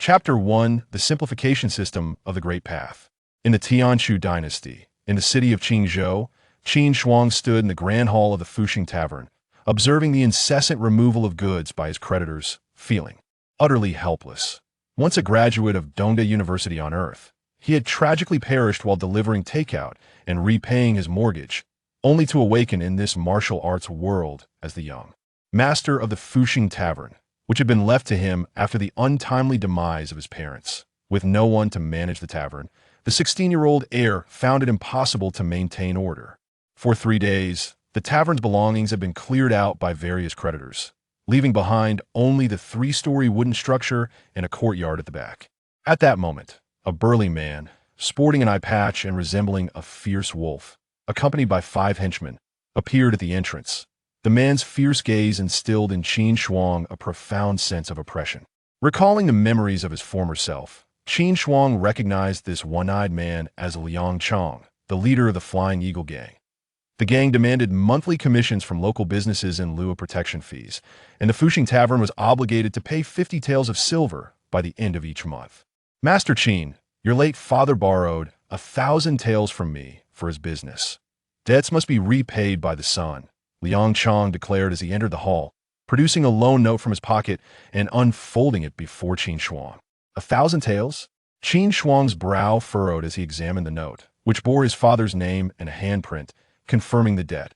Chapter 1: The Simplification System of the Great Path. In the Tianshu dynasty, in the city of Qingzhou, Qin Shuang stood in the grand hall of the Fuxing Tavern, observing the incessant removal of goods by his creditors, feeling utterly helpless. Once a graduate of Dongda University on Earth, he had tragically perished while delivering takeout and repaying his mortgage, only to awaken in this martial arts world as the young master of the Fuxing Tavern, which had been left to him after the untimely demise of his parents. With no one to manage the tavern, the 16-year-old heir found it impossible to maintain order. For 3 days, the tavern's belongings had been cleared out by various creditors, leaving behind only the 3-story wooden structure and a courtyard at the back. At that moment, a burly man, sporting an eye patch and resembling a fierce wolf, accompanied by 5 henchmen, appeared at the entrance. The man's fierce gaze instilled in Qin Shuang a profound sense of oppression. Recalling the memories of his former self, Qin Shuang recognized this one-eyed man as Liang Chong, the leader of the Flying Eagle Gang. The gang demanded monthly commissions from local businesses in lieu of protection fees, and the Fuxing Tavern was obligated to pay 50 taels of silver by the end of each month. Master Qin, your late father borrowed 1,000 taels from me for his business. Debts must be repaid by the son, Liang Chong declared as he entered the hall, producing a loan note from his pocket and unfolding it before Qin Shuang. 1,000 taels? Qin Shuang's brow furrowed as he examined the note, which bore his father's name and a handprint, confirming the debt.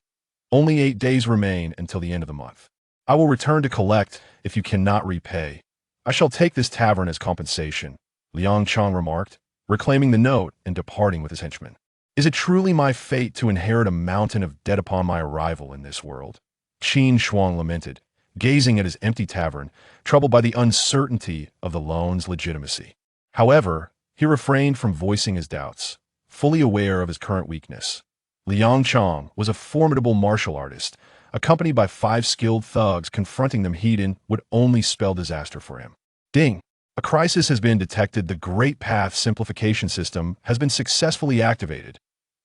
Only 8 days remain until the end of the month. I will return to collect if you cannot repay. I shall take this tavern as compensation, Liang Chong remarked, reclaiming the note and departing with his henchmen. Is it truly my fate to inherit a mountain of debt upon my arrival in this world? Qin Shuang lamented, gazing at his empty tavern, troubled by the uncertainty of the loan's legitimacy. However, he refrained from voicing his doubts, fully aware of his current weakness. Liang Chong was a formidable martial artist. Accompanied by 5 skilled thugs, confronting them head-on would only spell disaster for him. Ding! A crisis has been detected. The Great Path Simplification System has been successfully activated.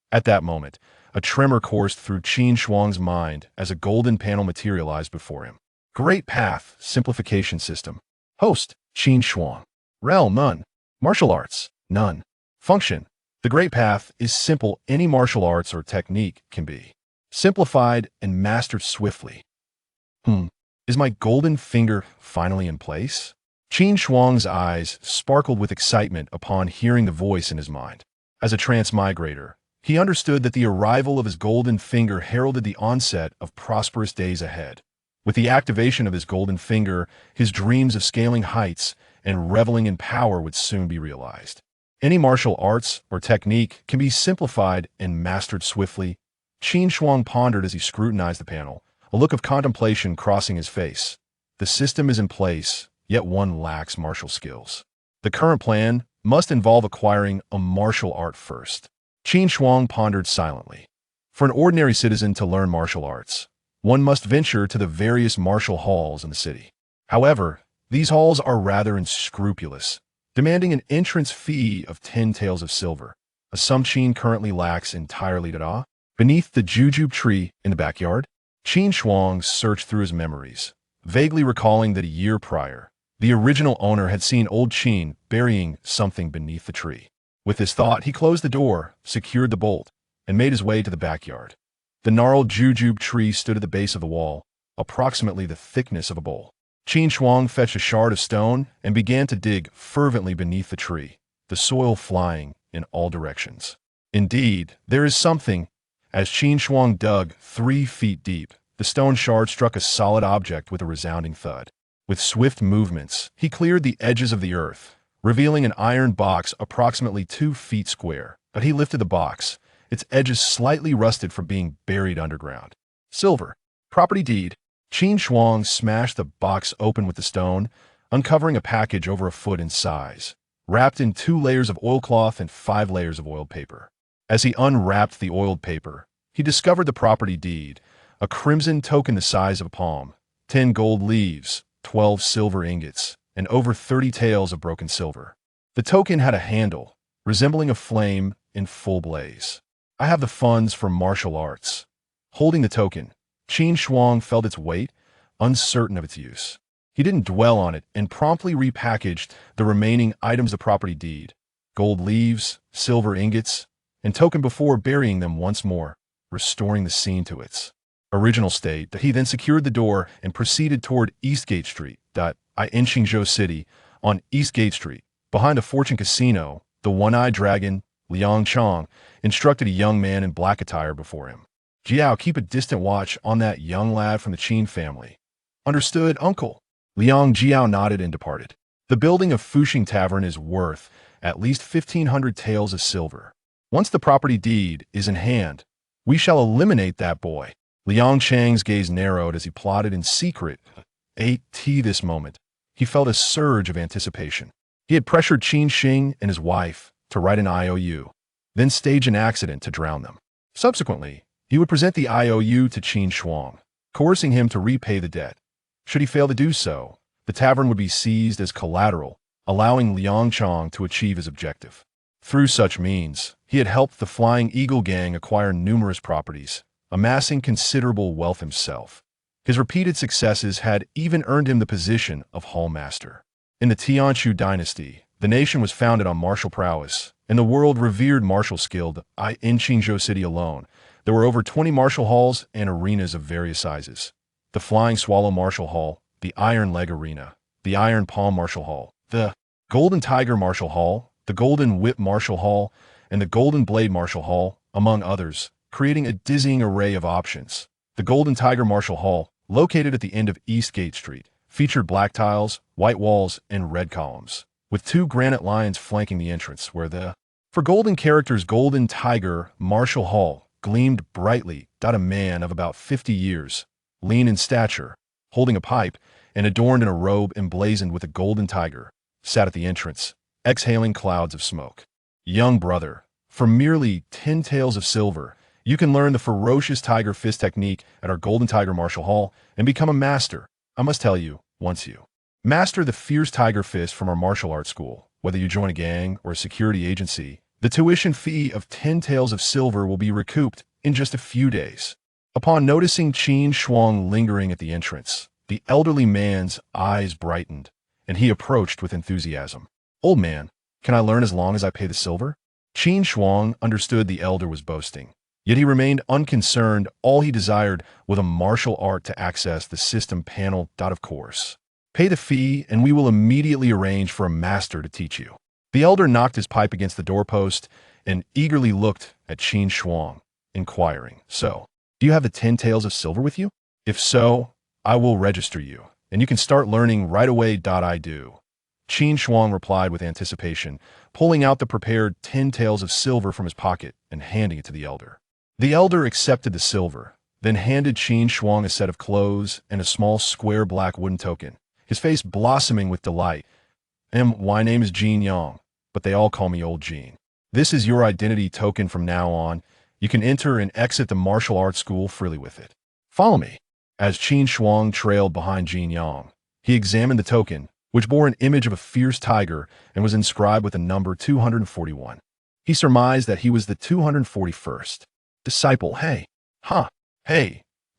At that moment, a tremor coursed through Qin Shuang's mind as a golden panel materialized before him. Great Path Simplification System. Host, Qin Shuang. Realm, none. Martial arts, none. Function. The Great Path is simple. Any martial arts or technique can be simplified and mastered swiftly. Is my golden finger finally in place? Qin Shuang's eyes sparkled with excitement upon hearing the voice in his mind. As a transmigrator, he understood that the arrival of his golden finger heralded the onset of prosperous days ahead. With the activation of his golden finger, his dreams of scaling heights and reveling in power would soon be realized. Any martial arts or technique can be simplified and mastered swiftly. Qin Shuang pondered as he scrutinized the panel, a look of contemplation crossing his face. The system is in place, yet one lacks martial skills. The current plan must involve acquiring a martial art first. Qin Shuang pondered silently. For an ordinary citizen to learn martial arts, one must venture to the various martial halls in the city. However, these halls are rather unscrupulous, demanding an entrance fee of 10 taels of silver, a sum Qin currently lacks entirely. Beneath the jujube tree in the backyard, Qin Shuang searched through his memories, vaguely recalling that a year prior, the original owner had seen old Qin burying something beneath the tree. With this thought, he closed the door, secured the bolt, and made his way to the backyard. The gnarled jujube tree stood at the base of the wall, approximately the thickness of a bowl. Qin Shuang fetched a shard of stone and began to dig fervently beneath the tree, the soil flying in all directions. Indeed, there is something. As Qin Shuang dug 3 feet deep, the stone shard struck a solid object with a resounding thud. With swift movements, he cleared the edges of the earth, revealing an iron box approximately 2 feet square. But he lifted the box, its edges slightly rusted from being buried underground. Silver. Property deed. Qin Shuang smashed the box open with the stone, uncovering a package over a foot in size, wrapped in 2 layers of oilcloth and 5 layers of oiled paper. As he unwrapped the oiled paper, he discovered the property deed, a crimson token the size of a palm, 10 gold leaves, 12 silver ingots, and over 30 taels of broken silver. The token had a handle, resembling a flame in full blaze. I have the funds for martial arts. Holding the token, Qin Shuang felt its weight, uncertain of its use. He didn't dwell on it and promptly repackaged the remaining items of property deed, gold leaves, silver ingots, and token before burying them once more, restoring the scene to its original state. That he then secured the door and proceeded toward Eastgate Street. In Qingzhou City, on Eastgate Street, behind a fortune casino, the one-eyed dragon, Liang Chong, instructed a young man in black attire before him. Jiao, keep a distant watch on that young lad from the Qin family. Understood, uncle. Liang Jiao nodded and departed. The building of Fuxing Tavern is worth at least 1,500 taels of silver. Once the property deed is in hand, we shall eliminate that boy. Liang Chang's gaze narrowed as he plotted in secret. This moment, he felt a surge of anticipation. He had pressured Qin Shing and his wife to write an IOU, then stage an accident to drown them. Subsequently, he would present the IOU to Qin Shuang, coercing him to repay the debt. Should he fail to do so, the tavern would be seized as collateral, allowing Liang Chong to achieve his objective. Through such means, he had helped the Flying Eagle Gang acquire numerous properties, amassing considerable wealth himself. His repeated successes had even earned him the position of Hall Master. In the Tianshu dynasty, the nation was founded on martial prowess, and the world revered martial skill. In Qingzhou City alone, there were over 20 martial halls and arenas of various sizes. The Flying Swallow Martial Hall, the Iron Leg Arena, the Iron Palm Martial Hall, the Golden Tiger Martial Hall, the Golden Whip Martial Hall, and the Golden Blade Martial Hall, among others, creating a dizzying array of options. The Golden Tiger Martial Hall, located at the end of Eastgate Street, featured black tiles, white walls, and red columns, with 2 granite lions flanking the entrance where the for golden characters Golden Tiger Martial Hall gleamed brightly. A man of about 50 years, lean in stature, holding a pipe, and adorned in a robe emblazoned with a golden tiger, sat at the entrance, exhaling clouds of smoke. Young brother, for merely 10 taels of silver, you can learn the ferocious tiger fist technique at our Golden Tiger Martial Hall and become a master. I must tell you, once you master the fierce tiger fist from our martial arts school, whether you join a gang or a security agency, the tuition fee of 10 taels of silver will be recouped in just a few days. Upon noticing Qin Shuang lingering at the entrance, the elderly man's eyes brightened, and he approached with enthusiasm. Old man, can I learn as long as I pay the silver? Qin Shuang understood the elder was boasting. Yet he remained unconcerned. All he desired was a martial art to access the system panel. Of course. Pay the fee, and we will immediately arrange for a master to teach you. The elder knocked his pipe against the doorpost and eagerly looked at Qin Shuang, inquiring, So, do you have the 10 taels of silver with you? If so, I will register you, and you can start learning right away. I do. Qin Shuang replied with anticipation, pulling out the prepared 10 taels of silver from his pocket and handing it to the elder. The elder accepted the silver, then handed Qin Shuang a set of clothes and a small square black wooden token, his face blossoming with delight. My name is Jin Yang, but they all call me Old Jin. This is your identity token from now on. You can enter and exit the martial arts school freely with it. Follow me. As Qin Shuang trailed behind Jin Yang, he examined the token, which bore an image of a fierce tiger and was inscribed with the number 241. He surmised that he was the 241st. Disciple. Hey.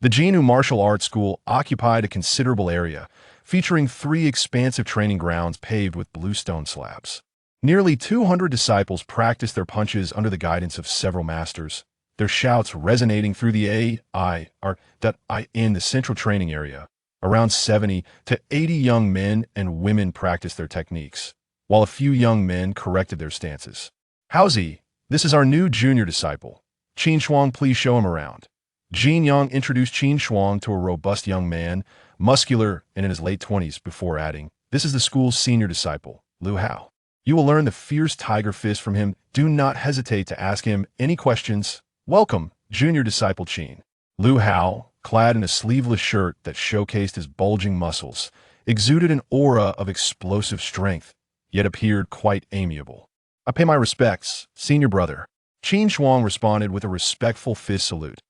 The Jinu Martial Arts School occupied a considerable area, featuring 3 expansive training grounds paved with bluestone slabs. Nearly 200 disciples practiced their punches under the guidance of several masters, their shouts resonating through the in the central training area. Around 70 to 80 young men and women practiced their techniques, while a few young men corrected their stances. Howzy, this is our new junior disciple. Qin Shuang, please show him around. Jin Yang introduced Qin Shuang to a robust young man, muscular and in his late 20s, before adding, This is the school's senior disciple, Lu Hao. You will learn the fierce tiger fist from him. Do not hesitate to ask him any questions. Welcome, junior disciple Qin. Lu Hao, clad in a sleeveless shirt that showcased his bulging muscles, exuded an aura of explosive strength, yet appeared quite amiable. I pay my respects, senior brother. Qin Shuang responded with a respectful fist salute.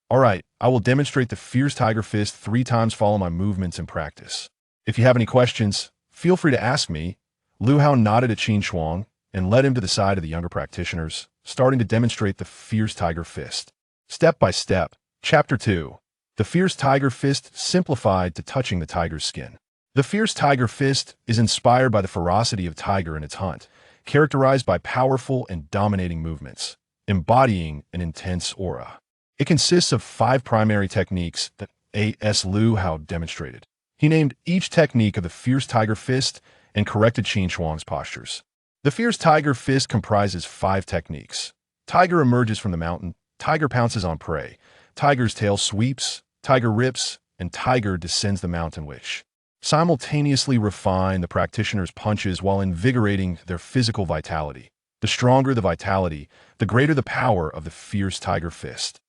All right, I will demonstrate the fierce tiger fist 3 times. Follow my movements in practice. If you have any questions, feel free to ask me. Lu Hao nodded at Qin Shuang and led him to the side of the younger practitioners, starting to demonstrate the fierce tiger fist. Step by step. Chapter 2. The fierce tiger fist simplified to touching the tiger's skin. The fierce tiger fist is inspired by the ferocity of tiger in its hunt, characterized by powerful and dominating movements, embodying an intense aura. It consists of 5 primary techniques that A.S. Liu Hao demonstrated. He named each technique of the fierce tiger fist and corrected Qin Shuang's postures. The fierce tiger fist comprises 5 techniques. Tiger emerges from the mountain, tiger pounces on prey, tiger's tail sweeps, tiger rips, and tiger descends the mountain, which simultaneously refine the practitioner's punches while invigorating their physical vitality. The stronger the vitality, the greater the power of the fierce tiger fist.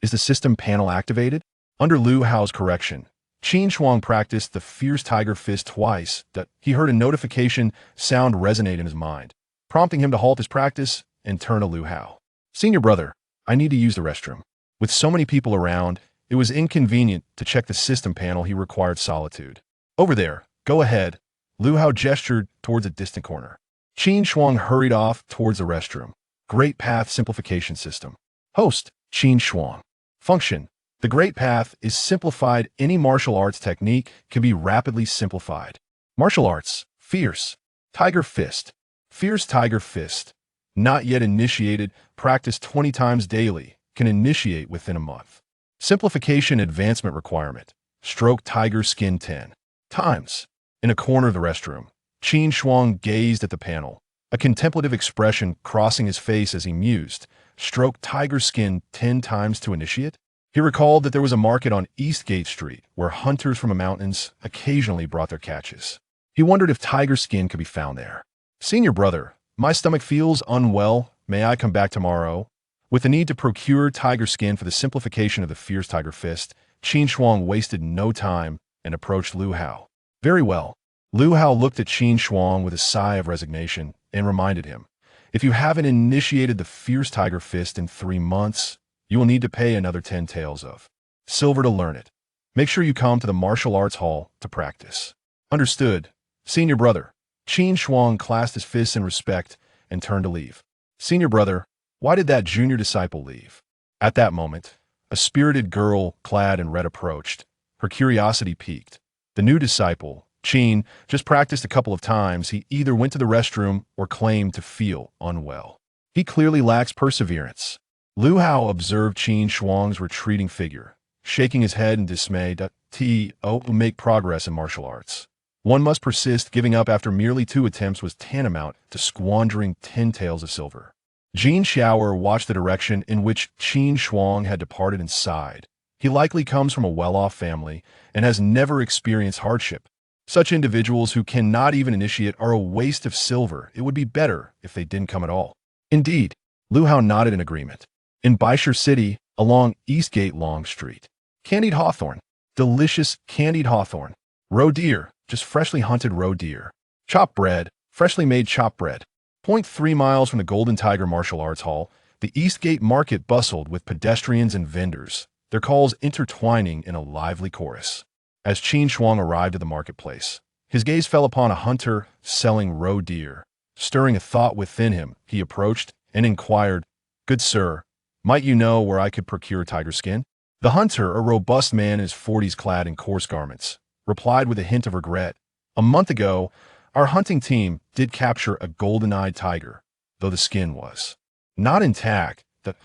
Is the system panel activated? Under Liu Hao's correction, Qin Shuang practiced the fierce tiger fist twice. He heard a notification sound resonate in his mind, prompting him to halt his practice and turn to Liu Hao. "Senior brother, I need to use the restroom." With so many people around, it was inconvenient to check the system panel. He required solitude. "Over there, go ahead." Liu Hao gestured towards a distant corner. Qin Shuang hurried off towards the restroom. Great Path Simplification System. Host, Qin Shuang. Function. The Great Path is simplified. Any martial arts technique can be rapidly simplified. Martial arts. Fierce. Tiger fist. Fierce tiger fist. Not yet initiated. Practice 20 times daily. Can initiate within a month. Simplification advancement requirement. Stroke tiger skin 10 times. In a corner of the restroom, Qin Shuang gazed at the panel, a contemplative expression crossing his face as he mused. Stroke tiger skin 10 times to initiate? He recalled that there was a market on Eastgate Street where hunters from the mountains occasionally brought their catches. He wondered if tiger skin could be found there. "Senior brother, my stomach feels unwell. May I come back tomorrow?" With the need to procure tiger skin for the simplification of the fierce tiger fist, Qin Shuang wasted no time and approached Liu Hao. "Very well." Liu Hao looked at Qin Shuang with a sigh of resignation and reminded him, "If you haven't initiated the fierce tiger fist in 3 months, you will need to pay another 10 taels of silver to learn it. Make sure you come to the martial arts hall to practice." "Understood, senior brother." Qin Shuang clasped his fists in respect and turned to leave. "Senior brother, why did that junior disciple leave?" At that moment, a spirited girl clad in red approached. Her curiosity piqued. The new disciple, Qin, just practiced a couple of times. He either went to the restroom or claimed to feel unwell. He clearly lacks perseverance. Liu Hao observed Qin Shuang's retreating figure, shaking his head in dismay. To make progress in martial arts, one must persist. Giving up after merely 2 attempts was tantamount to squandering 10 taels of silver. Jin Xiaoer watched the direction in which Qin Shuang had departed and sighed. He likely comes from a well-off family and has never experienced hardship. Such individuals who cannot even initiate are a waste of silver. It would be better if they didn't come at all. Indeed, Liu Hao nodded in agreement. In Baisher City, along Eastgate Long Street. Candied hawthorn. Delicious candied hawthorn. Roe deer, just freshly hunted roe deer. Chopped bread, freshly made chopped bread. 0.3 miles from the Golden Tiger Martial Arts Hall, the Eastgate Market bustled with pedestrians and vendors, their calls intertwining in a lively chorus. As Qin Shuang arrived at the marketplace, his gaze fell upon a hunter selling roe deer. Stirring a thought within him, he approached and inquired, "Good sir, might you know where I could procure tiger skin?" The hunter, a robust man in his 40s clad in coarse garments, replied with a hint of regret, "A month ago, our hunting team did capture a golden-eyed tiger, though the skin was not intact.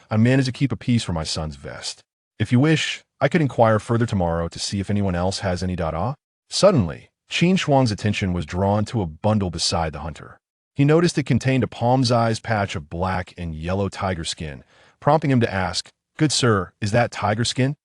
I managed to keep a piece for my son's vest. If you wish, I could inquire further tomorrow to see if anyone else has any data." Suddenly, Qin Shuang's attention was drawn to a bundle beside the hunter. He noticed it contained a palm-sized patch of black and yellow tiger skin, prompting him to ask, "Good sir, is that tiger skin?"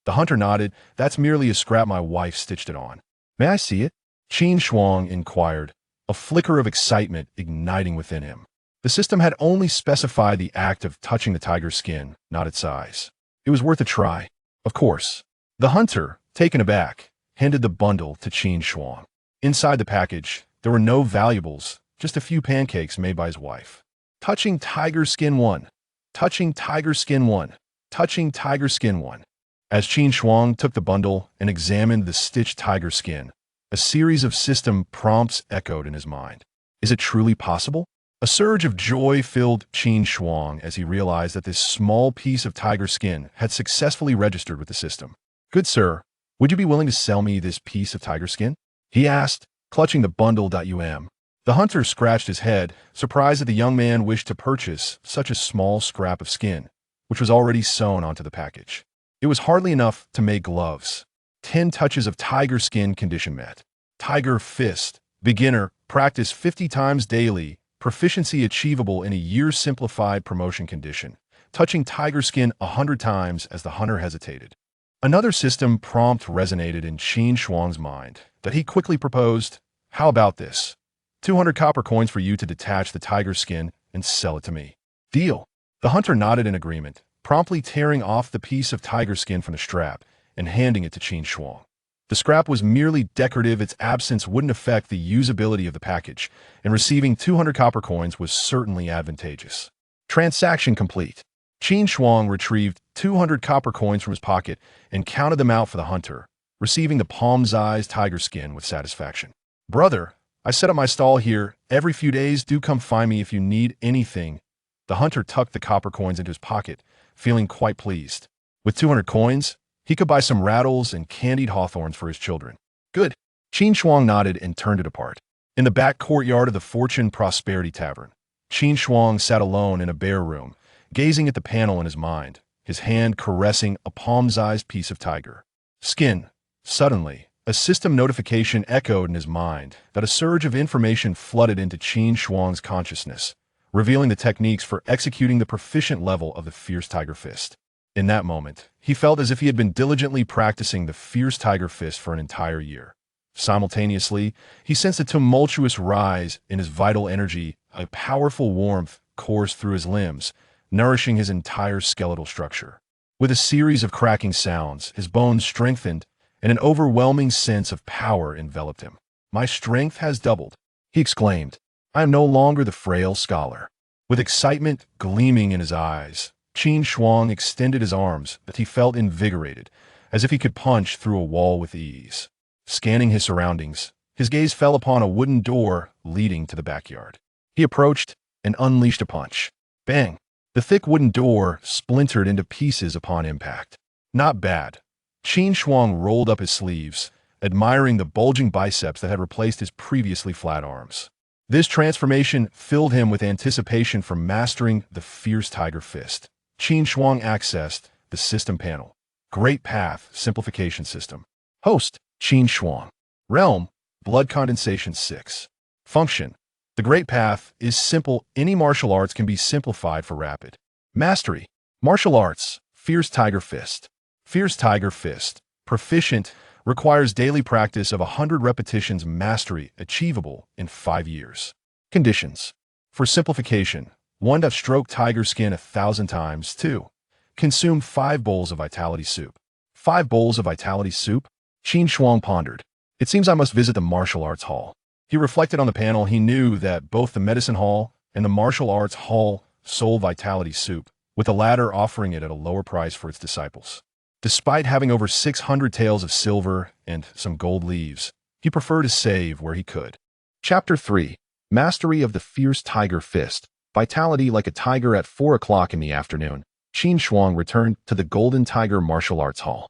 The hunter nodded. "That's merely a scrap my wife stitched it on." "May I see it?" Qin Shuang inquired, a flicker of excitement igniting within him. The system had only specified the act of touching the tiger's skin, not its size. It was worth a try. Of course. The hunter, taken aback, handed the bundle to Qin Shuang. Inside the package, there were no valuables, just a few pancakes made by his wife. Touching tiger skin 1. Touching tiger skin 1. Touching tiger skin 1. As Qin Shuang took the bundle and examined the stitched tiger skin, a series of system prompts echoed in his mind. Is it truly possible? A surge of joy filled Qin Shuang as he realized that this small piece of tiger skin had successfully registered with the system. "Good sir, would you be willing to sell me this piece of tiger skin?" he asked, clutching the bundle. The hunter scratched his head, surprised that the young man wished to purchase such a small scrap of skin, which was already sewn onto the package. It was hardly enough to make gloves. 10 touches of tiger skin condition met. Tiger fist. Beginner. Practice 50 times daily. Proficiency achievable in a year's simplified promotion condition. Touching tiger skin 100 times as the hunter hesitated. Another system prompt resonated in Qin Shuang's mind that he quickly proposed, "How about this? 200 copper coins for you to detach the tiger skin and sell it to me." Deal. The hunter nodded in agreement, promptly tearing off the piece of tiger skin from the strap and handing it to Qin Shuang. The scrap was merely decorative, its absence wouldn't affect the usability of the package, and receiving 200 copper coins was certainly advantageous. Transaction complete. Qin Shuang retrieved 200 copper coins from his pocket and counted them out for the hunter, receiving the palm-sized tiger skin with satisfaction. "Brother, I set up my stall here. Every few days, do come find me if you need anything." The hunter tucked the copper coins into his pocket, feeling quite pleased. With 200 coins, he could buy some rattles and candied hawthorns for his children. Good. Qin Shuang nodded and turned it apart. In the back courtyard of the Fortune Prosperity Tavern, Qin Shuang sat alone in a bare room, gazing at the panel in his mind, his hand caressing a palm-sized piece of tiger skin. Suddenly, a system notification echoed in his mind that a surge of information flooded into Qin Shuang's consciousness, revealing the techniques for executing the proficient level of the Fierce Tiger Fist. In that moment, he felt as if he had been diligently practicing the Fierce Tiger Fist for an entire year. Simultaneously, he sensed a tumultuous rise in his vital energy, a powerful warmth coursed through his limbs, nourishing his entire skeletal structure. With a series of cracking sounds, his bones strengthened, and an overwhelming sense of power enveloped him. "My strength has doubled," he exclaimed. "I am no longer the frail scholar." With excitement gleaming in his eyes, Qin Shuang extended his arms that he felt invigorated, as if he could punch through a wall with ease. Scanning his surroundings, his gaze fell upon a wooden door leading to the backyard. He approached and unleashed a punch. Bang! The thick wooden door splintered into pieces upon impact. Not bad. Qin Shuang rolled up his sleeves, admiring the bulging biceps that had replaced his previously flat arms. This transformation filled him with anticipation for mastering the Fierce Tiger Fist. Qin Shuang accessed the system panel. Great Path Simplification System. Host, Qin Shuang. Realm, Blood Condensation 6. Function. The Great Path is simple. Any martial arts can be simplified for rapid mastery. Martial arts, Fierce Tiger Fist. Fierce Tiger Fist. Proficient, requires daily practice of 100 repetitions. Mastery, achievable in 5 years. Conditions. For simplification, 1. Stroke tiger skin 1,000 times. 2. Consume 5 bowls of vitality soup. 5 bowls of vitality soup? Qin Shuang pondered. It seems I must visit the martial arts hall. He reflected on the panel. He knew that both the medicine hall and the martial arts hall sold vitality soup, with the latter offering it at a lower price for its disciples. Despite having over 600 taels of silver and some gold leaves, he preferred to save where he could. Chapter 3. Mastery of the Fierce Tiger Fist. Vitality like a tiger. At 4 o'clock in the afternoon, Qin Shuang returned to the Golden Tiger Martial Arts Hall.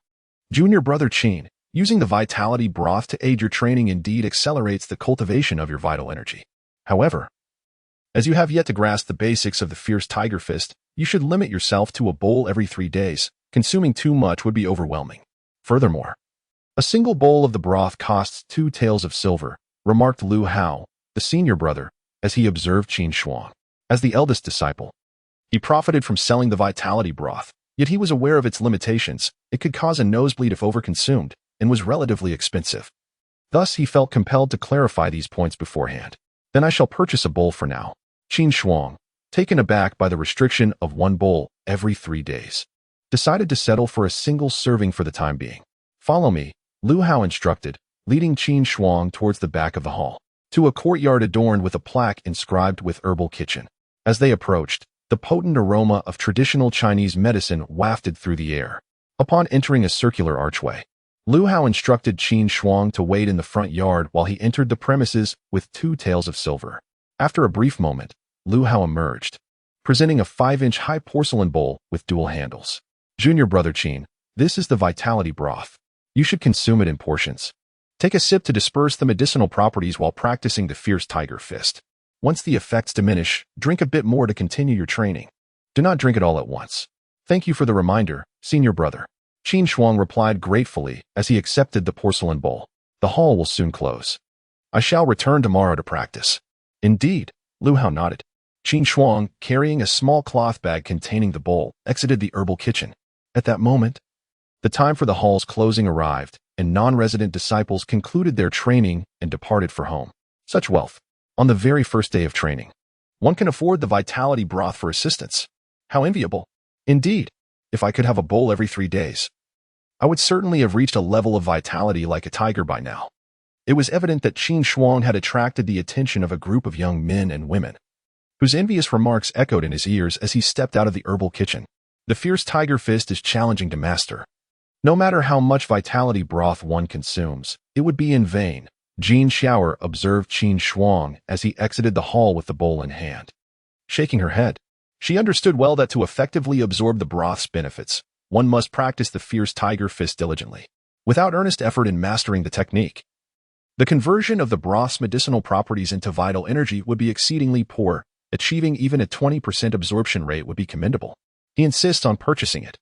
Junior brother Qin, using the vitality broth to aid your training indeed accelerates the cultivation of your vital energy. However, as you have yet to grasp the basics of the Fierce Tiger Fist, you should limit yourself to a bowl every 3 days. Consuming too much would be overwhelming. Furthermore, a single bowl of the broth costs 2 taels of silver, remarked Lu Hao, the senior brother, as he observed Qin Shuang. As the eldest disciple, he profited from selling the vitality broth, yet he was aware of its limitations. It could cause a nosebleed if overconsumed, and was relatively expensive. Thus, he felt compelled to clarify these points beforehand. Then I shall purchase a bowl for now. Qin Shuang, taken aback by the restriction of 1 bowl every 3 days, decided to settle for a single serving for the time being. Follow me, Lu Hao instructed, leading Qin Shuang towards the back of the hall, to a courtyard adorned with a plaque inscribed with herbal kitchen. As they approached, the potent aroma of traditional Chinese medicine wafted through the air. Upon entering a circular archway, Lu Hao instructed Qin Shuang to wait in the front yard while he entered the premises with 2 taels of silver. After a brief moment, Lu Hao emerged, presenting a 5-inch high porcelain bowl with dual handles. Junior brother Qin, this is the vitality broth. You should consume it in portions. Take a sip to disperse the medicinal properties while practicing the fierce tiger fist. Once the effects diminish, drink a bit more to continue your training. Do not drink it all at once. Thank you for the reminder, senior brother. Qin Shuang replied gratefully as he accepted the porcelain bowl. The hall will soon close. I shall return tomorrow to practice. Indeed, Lu Hao nodded. Qin Shuang, carrying a small cloth bag containing the bowl, exited the herbal kitchen. At that moment, the time for the hall's closing arrived, and non-resident disciples concluded their training and departed for home. Such wealth. On the very first day of training, one can afford the vitality broth for assistance. How enviable. Indeed, if I could have a bowl every 3 days, I would certainly have reached a level of vitality like a tiger by now. It was evident that Qin Shuang had attracted the attention of a group of young men and women, whose envious remarks echoed in his ears as he stepped out of the herbal kitchen. The fierce tiger fist is challenging to master. No matter how much vitality broth one consumes, it would be in vain. Jin Xiaoer observed Qin Shuang as he exited the hall with the bowl in hand. Shaking her head, she understood well that to effectively absorb the broth's benefits, one must practice the fierce tiger fist diligently, without earnest effort in mastering the technique. The conversion of the broth's medicinal properties into vital energy would be exceedingly poor. Achieving even a 20% absorption rate would be commendable. He insists on purchasing it.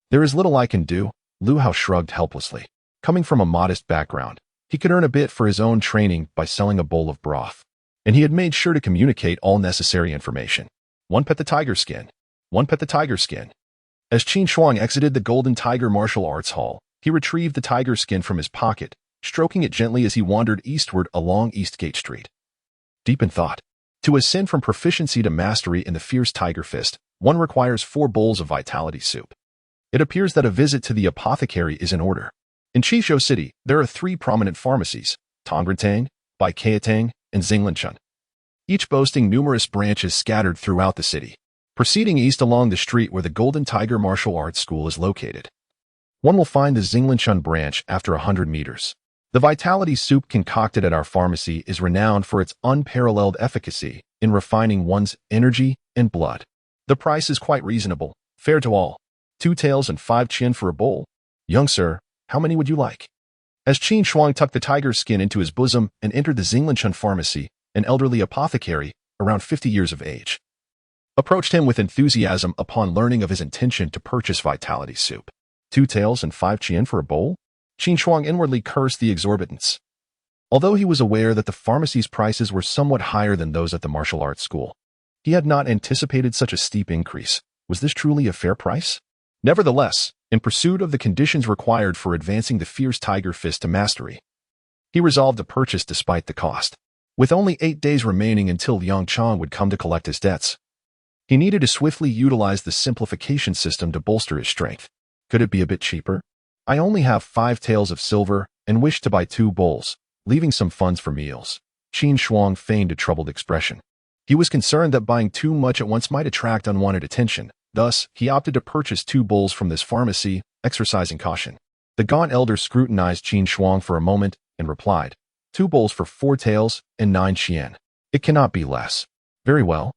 There is little I can do, Lu Hao shrugged helplessly. Coming from a modest background, he could earn a bit for his own training by selling a bowl of broth, and he had made sure to communicate all necessary information. One pet the tiger skin. One pet the tiger skin. As Qin Shuang exited the Golden Tiger Martial Arts Hall, he retrieved the tiger skin from his pocket, stroking it gently as he wandered eastward along Eastgate Street. Deep in thought, to ascend from proficiency to mastery in the fierce tiger fist, one requires 4 bowls of vitality soup. It appears that a visit to the apothecary is in order. In Qizhou City, there are 3 prominent pharmacies, Tongrentang, Baikiatang, and Xinglanchun, each boasting numerous branches scattered throughout the city. Proceeding east along the street where the Golden Tiger Martial Arts School is located, one will find the Xinglanchun branch after 100 meters. The vitality soup concocted at our pharmacy is renowned for its unparalleled efficacy in refining one's energy and blood. The price is quite reasonable, fair to all. 2 taels and 5 qian for a bowl. Young sir, how many would you like? As Qin Shuang tucked the tiger's skin into his bosom and entered the Xinglanchun pharmacy, an elderly apothecary, around 50 years of age, approached him with enthusiasm upon learning of his intention to purchase vitality soup. 2 taels and 5 qian for a bowl? Qin Shuang inwardly cursed the exorbitance. Although he was aware that the pharmacy's prices were somewhat higher than those at the martial arts school, he had not anticipated such a steep increase. Was this truly a fair price? Nevertheless, in pursuit of the conditions required for advancing the fierce tiger fist to mastery, he resolved to purchase despite the cost. With only 8 days remaining until Liang Chang would come to collect his debts, he needed to swiftly utilize the simplification system to bolster his strength. Could it be a bit cheaper? I only have 5 taels of silver and wish to buy 2 bowls, leaving some funds for meals. Qin Shuang feigned a troubled expression. He was concerned that buying too much at once might attract unwanted attention. Thus, he opted to purchase 2 bowls from this pharmacy, exercising caution. The gaunt elder scrutinized Qin Shuang for a moment and replied, 2 bowls for 4 taels and 9 qian. It cannot be less. Very well.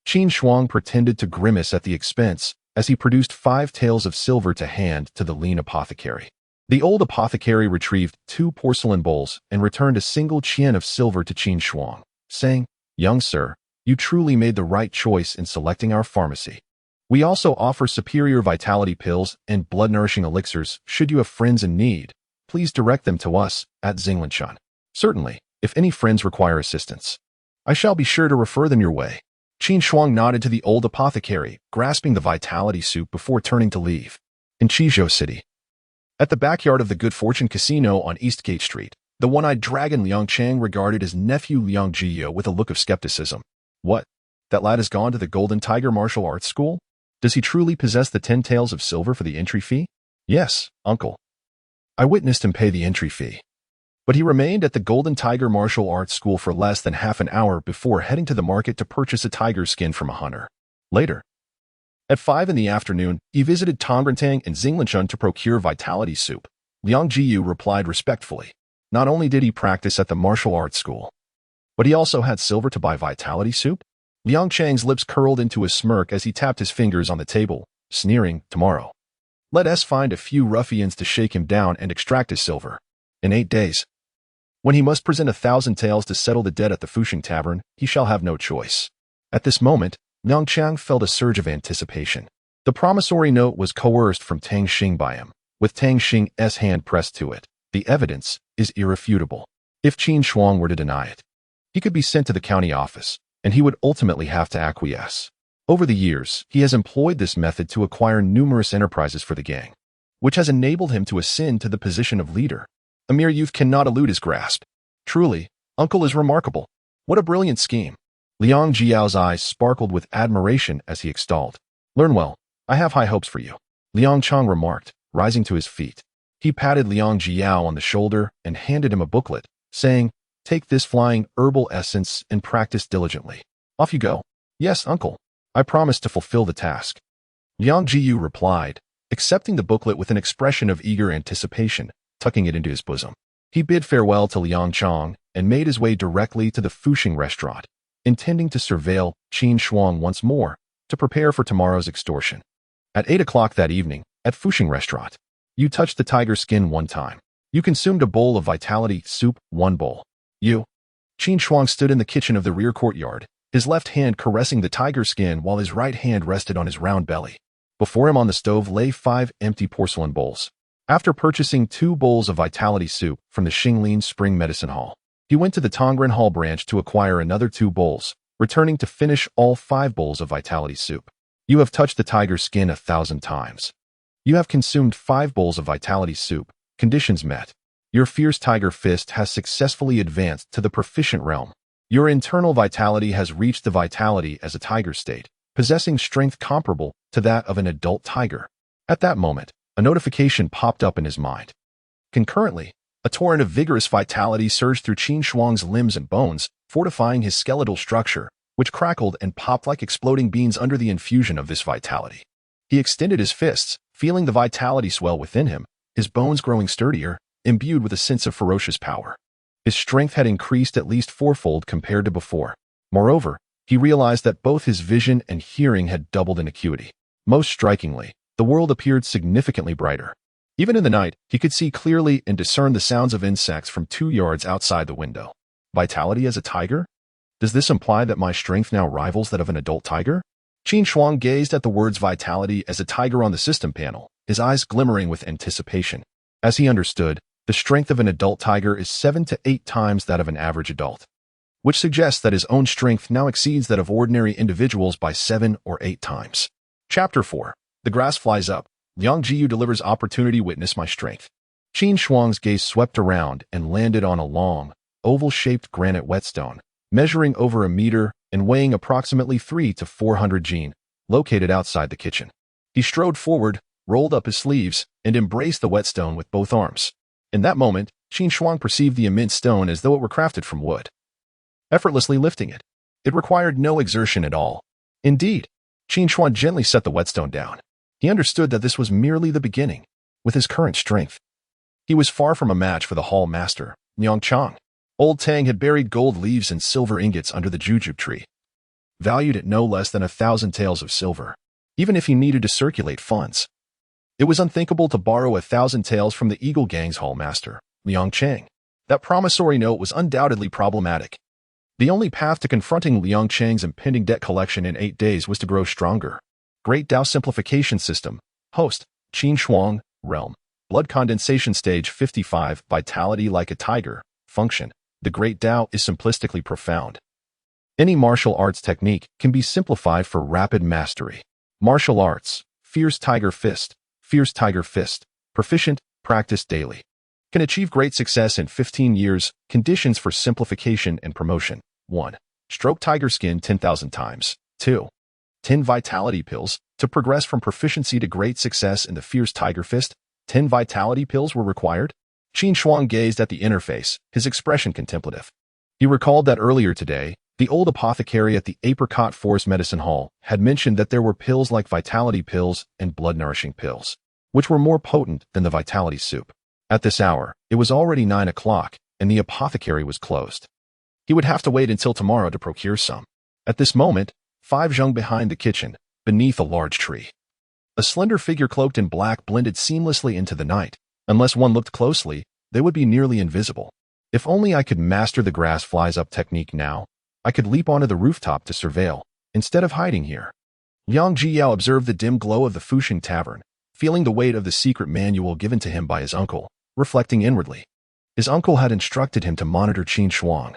Qin Shuang pretended to grimace at the expense as he produced 5 taels of silver to hand to the lean apothecary. The old apothecary retrieved 2 porcelain bowls and returned a single qian of silver to Qin Shuang, saying, Young sir, you truly made the right choice in selecting our pharmacy. We also offer superior vitality pills and blood-nourishing elixirs. Should you have friends in need, please direct them to us at Xinglanchun. Certainly, if any friends require assistance, I shall be sure to refer them your way. Qin Shuang nodded to the old apothecary, grasping the vitality soup before turning to leave. In Qizhou City, at the backyard of the Good Fortune Casino on Eastgate Street, the one-eyed dragon Liang Chang regarded his nephew Liang Jiyo with a look of skepticism. What? That lad has gone to the Golden Tiger Martial Arts School? Does he truly possess the 10 taels of silver for the entry fee? Yes, uncle. I witnessed him pay the entry fee. But he remained at the Golden Tiger Martial Arts School for less than half an hour before heading to the market to purchase a tiger skin from a hunter. Later, at 5 in the afternoon, he visited Tongrentang and Xinglanchun to procure vitality soup. Liang Jiyu replied respectfully. Not only did he practice at the martial arts school, but he also had silver to buy vitality soup? Liang Chang's lips curled into a smirk as he tapped his fingers on the table, sneering, tomorrow. Let us find a few ruffians to shake him down and extract his silver. In 8 days, When he must present 1,000 taels to settle the debt at the Fuxing Tavern, he shall have no choice. At this moment, Liang Qiang felt a surge of anticipation. The promissory note was coerced from Tang Xing by him, with Tang Xing's hand pressed to it. The evidence is irrefutable. If Qin Shuang were to deny it, he could be sent to the county office, and he would ultimately have to acquiesce. Over the years, he has employed this method to acquire numerous enterprises for the gang, which has enabled him to ascend to the position of leader. A mere youth cannot elude his grasp. Truly, uncle is remarkable. What a brilliant scheme. Liang Jiao's eyes sparkled with admiration as he extolled. Learn well. I have high hopes for you. Liang Qiang remarked, rising to his feet. He patted Liang Jiao on the shoulder and handed him a booklet, saying, Take this flying herbal essence and practice diligently. Off you go. Yes, uncle. I promise to fulfill the task. Liang Jiu replied, accepting the booklet with an expression of eager anticipation, tucking it into his bosom. He bid farewell to Liang Qiang and made his way directly to the Fuxing restaurant, intending to surveil Qin Shuang once more to prepare for tomorrow's extortion. At 8 o'clock that evening, at Fuxing restaurant, you touched the tiger skin one time. You consumed a bowl of vitality soup, one bowl. Qin Shuang stood in the kitchen of the rear courtyard, his left hand caressing the tiger skin while his right hand rested on his round belly. Before him on the stove lay 5 empty porcelain bowls. After purchasing 2 bowls of vitality soup from the Xinglin Spring Medicine Hall, he went to the Tongren Hall branch to acquire another 2 bowls, returning to finish all 5 bowls of vitality soup. You have touched the tiger skin 1,000 times. You have consumed 5 bowls of vitality soup. Conditions met. Your fierce tiger fist has successfully advanced to the proficient realm. Your internal vitality has reached the vitality as a tiger state, possessing strength comparable to that of an adult tiger. At that moment, a notification popped up in his mind. Concurrently, a torrent of vigorous vitality surged through Qin Shuang's limbs and bones, fortifying his skeletal structure, which crackled and popped like exploding beans under the infusion of this vitality. He extended his fists, feeling the vitality swell within him, his bones growing sturdier, imbued with a sense of ferocious power. His strength had increased at least 4-fold compared to before. Moreover, he realized that both his vision and hearing had doubled in acuity. Most strikingly, the world appeared significantly brighter. Even in the night, he could see clearly and discern the sounds of insects from 2 yards outside the window. Vitality as a tiger? Does this imply that my strength now rivals that of an adult tiger? Qin Shuang gazed at the words vitality as a tiger on the system panel, his eyes glimmering with anticipation. As he understood, the strength of an adult tiger is 7 to 8 times that of an average adult, which suggests that his own strength now exceeds that of ordinary individuals by 7 or 8 times. Chapter 4. The grass flies up. Liang Jiu delivers opportunity witness my strength. Qin Shuang's gaze swept around and landed on a long, oval-shaped granite whetstone, measuring over 1 meter and weighing approximately 300 to 400 jin, located outside the kitchen. He strode forward, rolled up his sleeves, and embraced the whetstone with both arms. In that moment, Qin Shuang perceived the immense stone as though it were crafted from wood. Effortlessly lifting it, it required no exertion at all. Indeed, Qin Shuang gently set the whetstone down. He understood that this was merely the beginning. With his current strength, he was far from a match for the hall master, Liang Qiang. Old Tang had buried gold leaves and silver ingots under the jujube tree, valued at no less than 1,000 taels of silver, even if he needed to circulate funds. It was unthinkable to borrow 1,000 taels from the Eagle Gang's hall master, Liang Qiang. That promissory note was undoubtedly problematic. The only path to confronting Liang Qiang's impending debt collection in 8 days was to grow stronger. Great Tao Simplification System. Host, Qin Shuang. Realm. Blood condensation stage 55. Vitality like a tiger. Function. The Great Tao is simplistically profound. Any martial arts technique can be simplified for rapid mastery. Martial arts. Fierce tiger fist. Fierce tiger fist. Proficient. Practice daily. Can achieve great success in 15 years. Conditions for simplification and promotion. 1. Stroke tiger skin 10,000 times. 2. 10 vitality pills. To progress from proficiency to great success in the fierce tiger fist, 10 vitality pills were required. Qin Shuang gazed at the interface, his expression contemplative. He recalled that earlier today, the old apothecary at the Apricot Forest Medicine Hall had mentioned that there were pills like vitality pills and blood-nourishing pills, which were more potent than the vitality soup. At this hour, it was already 9 o'clock, and the apothecary was closed. He would have to wait until tomorrow to procure some. At this moment, 5 zheng behind the kitchen, beneath a large tree. A slender figure cloaked in black blended seamlessly into the night. Unless one looked closely, they would be nearly invisible. If only I could master the grass flies up technique now, I could leap onto the rooftop to surveil, instead of hiding here. Liang Jiyao observed the dim glow of the Fusheng Tavern, feeling the weight of the secret manual given to him by his uncle, reflecting inwardly. His uncle had instructed him to monitor Qin Shuang,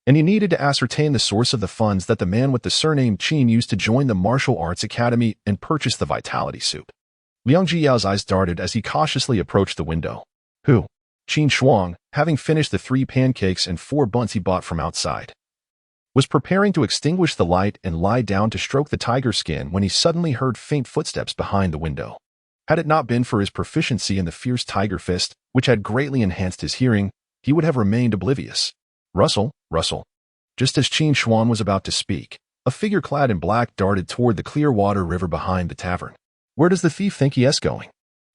and he needed to ascertain the source of the funds that the man with the surname Qin used to join the martial arts academy and purchase the vitality soup. Liang Jiyao's eyes darted as he cautiously approached the window. Who? Qin Shuang, having finished the 3 pancakes and 4 buns he bought from outside, was preparing to extinguish the light and lie down to stroke the tiger skin when he suddenly heard faint footsteps behind the window. Had it not been for his proficiency in the fierce tiger fist, which had greatly enhanced his hearing, he would have remained oblivious. Rustle, rustle. Just as Qin Shuang was about to speak, a figure clad in black darted toward the clear water river behind the tavern. Where does the thief think he is going?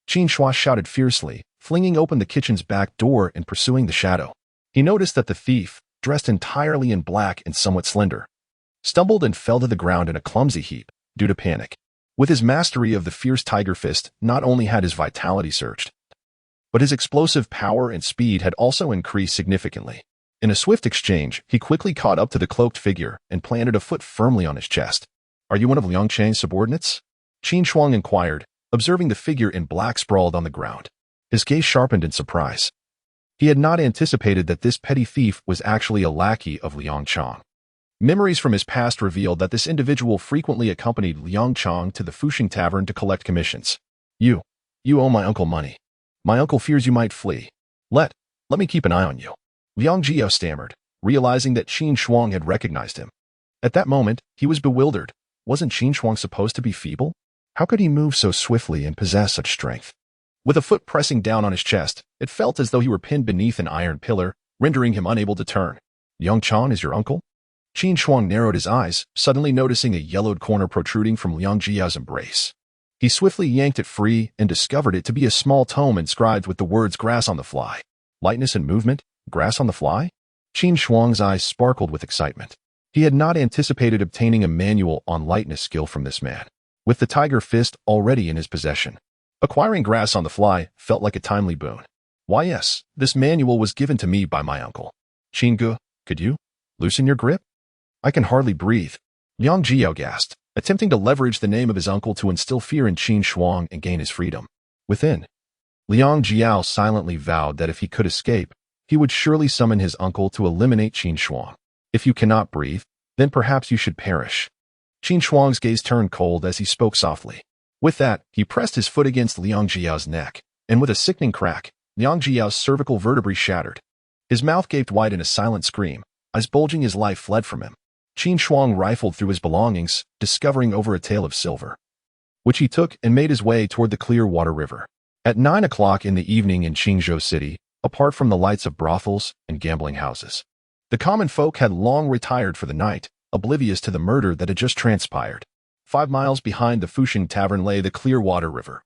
Qin Shuang shouted fiercely, flinging open the kitchen's back door and pursuing the shadow. He noticed that the thief, dressed entirely in black and somewhat slender, stumbled and fell to the ground in a clumsy heap, due to panic. With his mastery of the fierce tiger fist, not only had his vitality surged, but his explosive power and speed had also increased significantly. In a swift exchange, he quickly caught up to the cloaked figure and planted a foot firmly on his chest. Are you one of Liang Chang's subordinates? Qin Shuang inquired, observing the figure in black sprawled on the ground. His gaze sharpened in surprise. He had not anticipated that this petty thief was actually a lackey of Liang Chang. Memories from his past revealed that this individual frequently accompanied Liang Chang to the Fusheng Tavern to collect commissions. You owe my uncle money. My uncle fears you might flee. Let me keep an eye on you. Liang Jiyao stammered, realizing that Qin Shuang had recognized him. At that moment, he was bewildered. Wasn't Qin Shuang supposed to be feeble? How could he move so swiftly and possess such strength? With a foot pressing down on his chest, it felt as though he were pinned beneath an iron pillar, rendering him unable to turn. Liang Chang is your uncle? Qin Shuang narrowed his eyes, suddenly noticing a yellowed corner protruding from Liang Jiyao's embrace. He swiftly yanked it free and discovered it to be a small tome inscribed with the words grass on the fly. Lightness and movement? Grass on the fly? Qin Shuang's eyes sparkled with excitement. He had not anticipated obtaining a manual on lightness skill from this man. With the tiger fist already in his possession, acquiring grass on the fly felt like a timely boon. Why yes, this manual was given to me by my uncle. Qin, could you loosen your grip? I can hardly breathe. Liang Jiyao gasped, attempting to leverage the name of his uncle to instill fear in Qin Shuang and gain his freedom. Within, Liang Jiyao silently vowed that if he could escape, he would surely summon his uncle to eliminate Qin Shuang. If you cannot breathe, then perhaps you should perish. Qin Shuang's gaze turned cold as he spoke softly. With that, he pressed his foot against Liang Jiyao's neck, and with a sickening crack, Liang Jiyao's cervical vertebrae shattered. His mouth gaped wide in a silent scream, as bulging his life fled from him. Qin Shuang rifled through his belongings, discovering over a tale of silver, which he took and made his way toward the clear water river. At 9 o'clock in the evening in Qingzhou City, apart from the lights of brothels and gambling houses, the common folk had long retired for the night, oblivious to the murder that had just transpired. 5 miles behind the Fusheng Tavern lay the clear water river,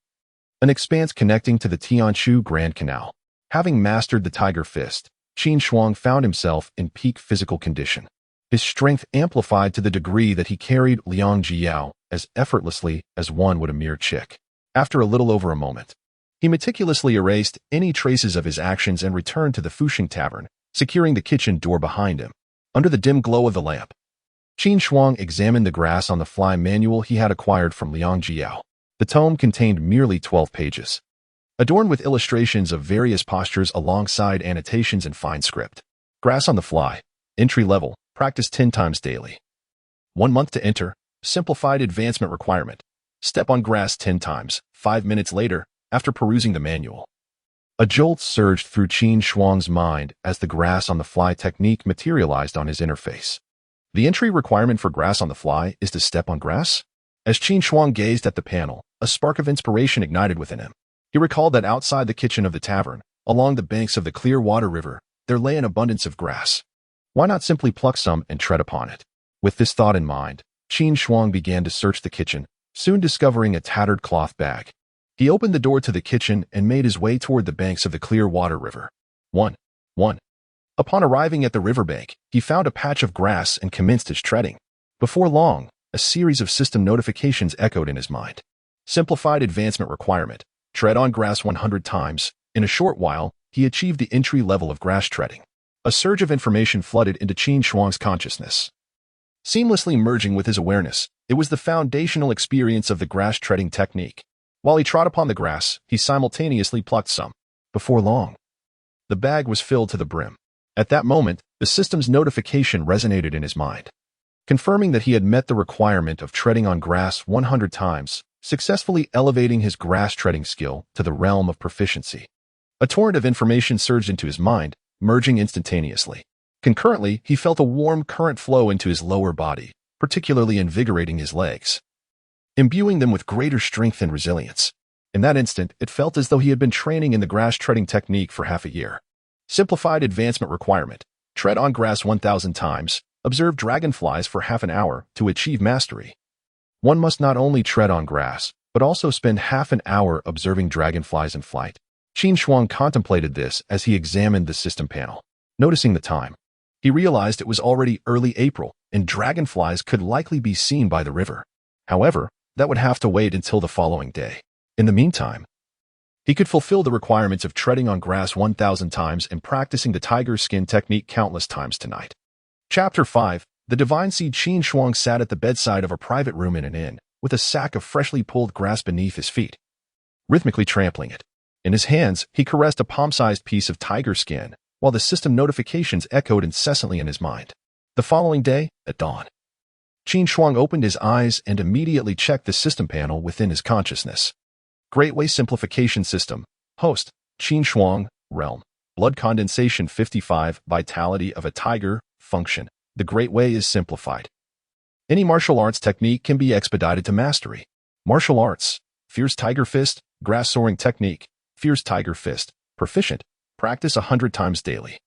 an expanse connecting to the Tianshu Grand Canal. Having mastered the tiger fist, Qin Shuang found himself in peak physical condition. His strength amplified to the degree that he carried Liang Jiyao as effortlessly as one would a mere chick. After a little over a moment, he meticulously erased any traces of his actions and returned to the Fusheng Tavern, securing the kitchen door behind him. Under the dim glow of the lamp, Qin Shuang examined the grass on the fly manual he had acquired from Liang Jiyao. The tome contained merely 12 pages, adorned with illustrations of various postures alongside annotations in fine script. Grass on the fly, entry level, practice 10 times daily. 1 month to enter, simplified advancement requirement. Step on grass 10 times, 5 minutes later, after perusing the manual. A jolt surged through Qin Shuang's mind as the grass on the fly technique materialized on his interface. The entry requirement for grass on the fly is to step on grass? As Qin Shuang gazed at the panel, a spark of inspiration ignited within him. He recalled that outside the kitchen of the tavern, along the banks of the clear water river, there lay an abundance of grass. Why not simply pluck some and tread upon it? With this thought in mind, Qin Shuang began to search the kitchen, soon discovering a tattered cloth bag. He opened the door to the kitchen and made his way toward the banks of the clear water river. 1. Upon arriving at the riverbank, he found a patch of grass and commenced his treading. Before long, a series of system notifications echoed in his mind. Simplified advancement requirement. Tread on grass 100 times. In a short while, he achieved the entry level of grass treading. A surge of information flooded into Qin Shuang's consciousness. Seamlessly merging with his awareness, it was the foundational experience of the grass-treading technique. While he trod upon the grass, he simultaneously plucked some. Before long, the bag was filled to the brim. At that moment, the system's notification resonated in his mind, confirming that he had met the requirement of treading on grass 100 times, successfully elevating his grass-treading skill to the realm of proficiency. A torrent of information surged into his mind, merging instantaneously. Concurrently, he felt a warm current flow into his lower body, particularly invigorating his legs, imbuing them with greater strength and resilience. In that instant, it felt as though he had been training in the grass-treading technique for half a year. Simplified advancement requirement. Tread on grass 1,000 times. Observe dragonflies for half an hour to achieve mastery. One must not only tread on grass, but also spend half an hour observing dragonflies in flight. Qin Shuang contemplated this as he examined the system panel. Noticing the time, he realized it was already early April, and dragonflies could likely be seen by the river. However, that would have to wait until the following day. In the meantime, he could fulfill the requirements of treading on grass 1,000 times and practicing the tiger skin technique countless times tonight. Chapter 5. The divine seed. Qin Shuang sat at the bedside of a private room in an inn, with a sack of freshly pulled grass beneath his feet, rhythmically trampling it. In his hands, he caressed a palm-sized piece of tiger skin, while the system notifications echoed incessantly in his mind. The following day, at dawn, Qin Shuang opened his eyes and immediately checked the system panel within his consciousness. Great Way Simplification System. Host, Qin Shuang. Realm, blood condensation 55. Vitality of a tiger. Function, the Great Way is simplified. Any martial arts technique can be expedited to mastery. Martial arts. Fierce Tiger Fist. Grass soaring technique. Fierce Tiger Fist. Proficient. Practice 100 times daily.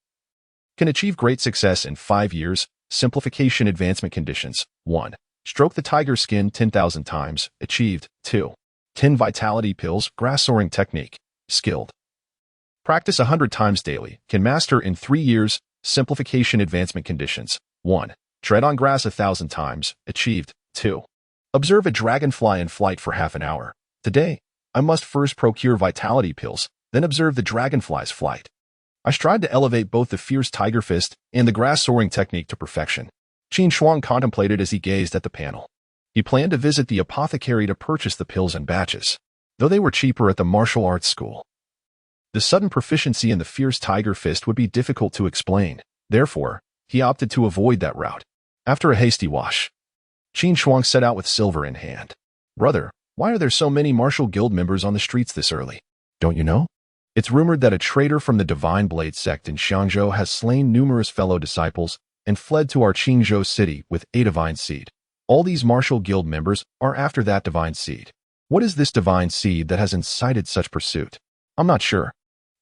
Can achieve great success in 5 years. Simplification advancement conditions. 1. Stroke the tiger skin 10,000 times. Achieved. 2. 10 vitality pills. Grass soaring technique. Skilled. Practice 100 times daily. Can master in 3 years. Simplification advancement conditions. 1. Tread on grass 1,000 times. Achieved. 2. Observe a dragonfly in flight for half an hour. Today, I must first procure vitality pills, then observe the dragonfly's flight. I strive to elevate both the fierce tiger fist and the grass soaring technique to perfection. Qin Shuang contemplated as he gazed at the panel. He planned to visit the apothecary to purchase the pills in batches, though they were cheaper at the martial arts school. The sudden proficiency in the fierce tiger fist would be difficult to explain. Therefore, he opted to avoid that route. After a hasty wash, Qin Shuang set out with silver in hand. Brother, why are there so many martial guild members on the streets this early? Don't you know? It's rumored that a traitor from the Divine Blade sect in Xiangzhou has slain numerous fellow disciples and fled to our Qingzhou city with a divine seed. All these martial guild members are after that divine seed. What is this divine seed that has incited such pursuit? I'm not sure,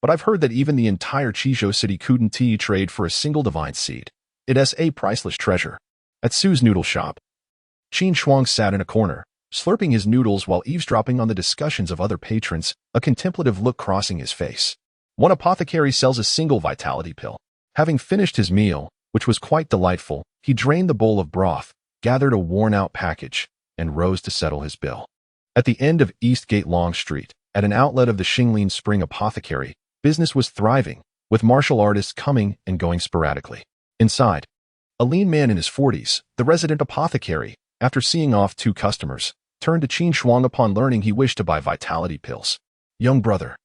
but I've heard that even the entire Qizhou city couldn't trade for a single divine seed. It is a priceless treasure. At Su's noodle shop, Qin Shuang sat in a corner, slurping his noodles while eavesdropping on the discussions of other patrons, a contemplative look crossing his face. One apothecary sells a single vitality pill. Having finished his meal, which was quite delightful, he drained the bowl of broth, gathered a worn-out package, and rose to settle his bill. At the end of Eastgate Long Street, at an outlet of the Xinglin Spring Apothecary, business was thriving, with martial artists coming and going sporadically. Inside, a lean man in his 40s, the resident apothecary, after seeing off 2 customers, turned to Qin Shuang upon learning he wished to buy vitality pills. Young brother,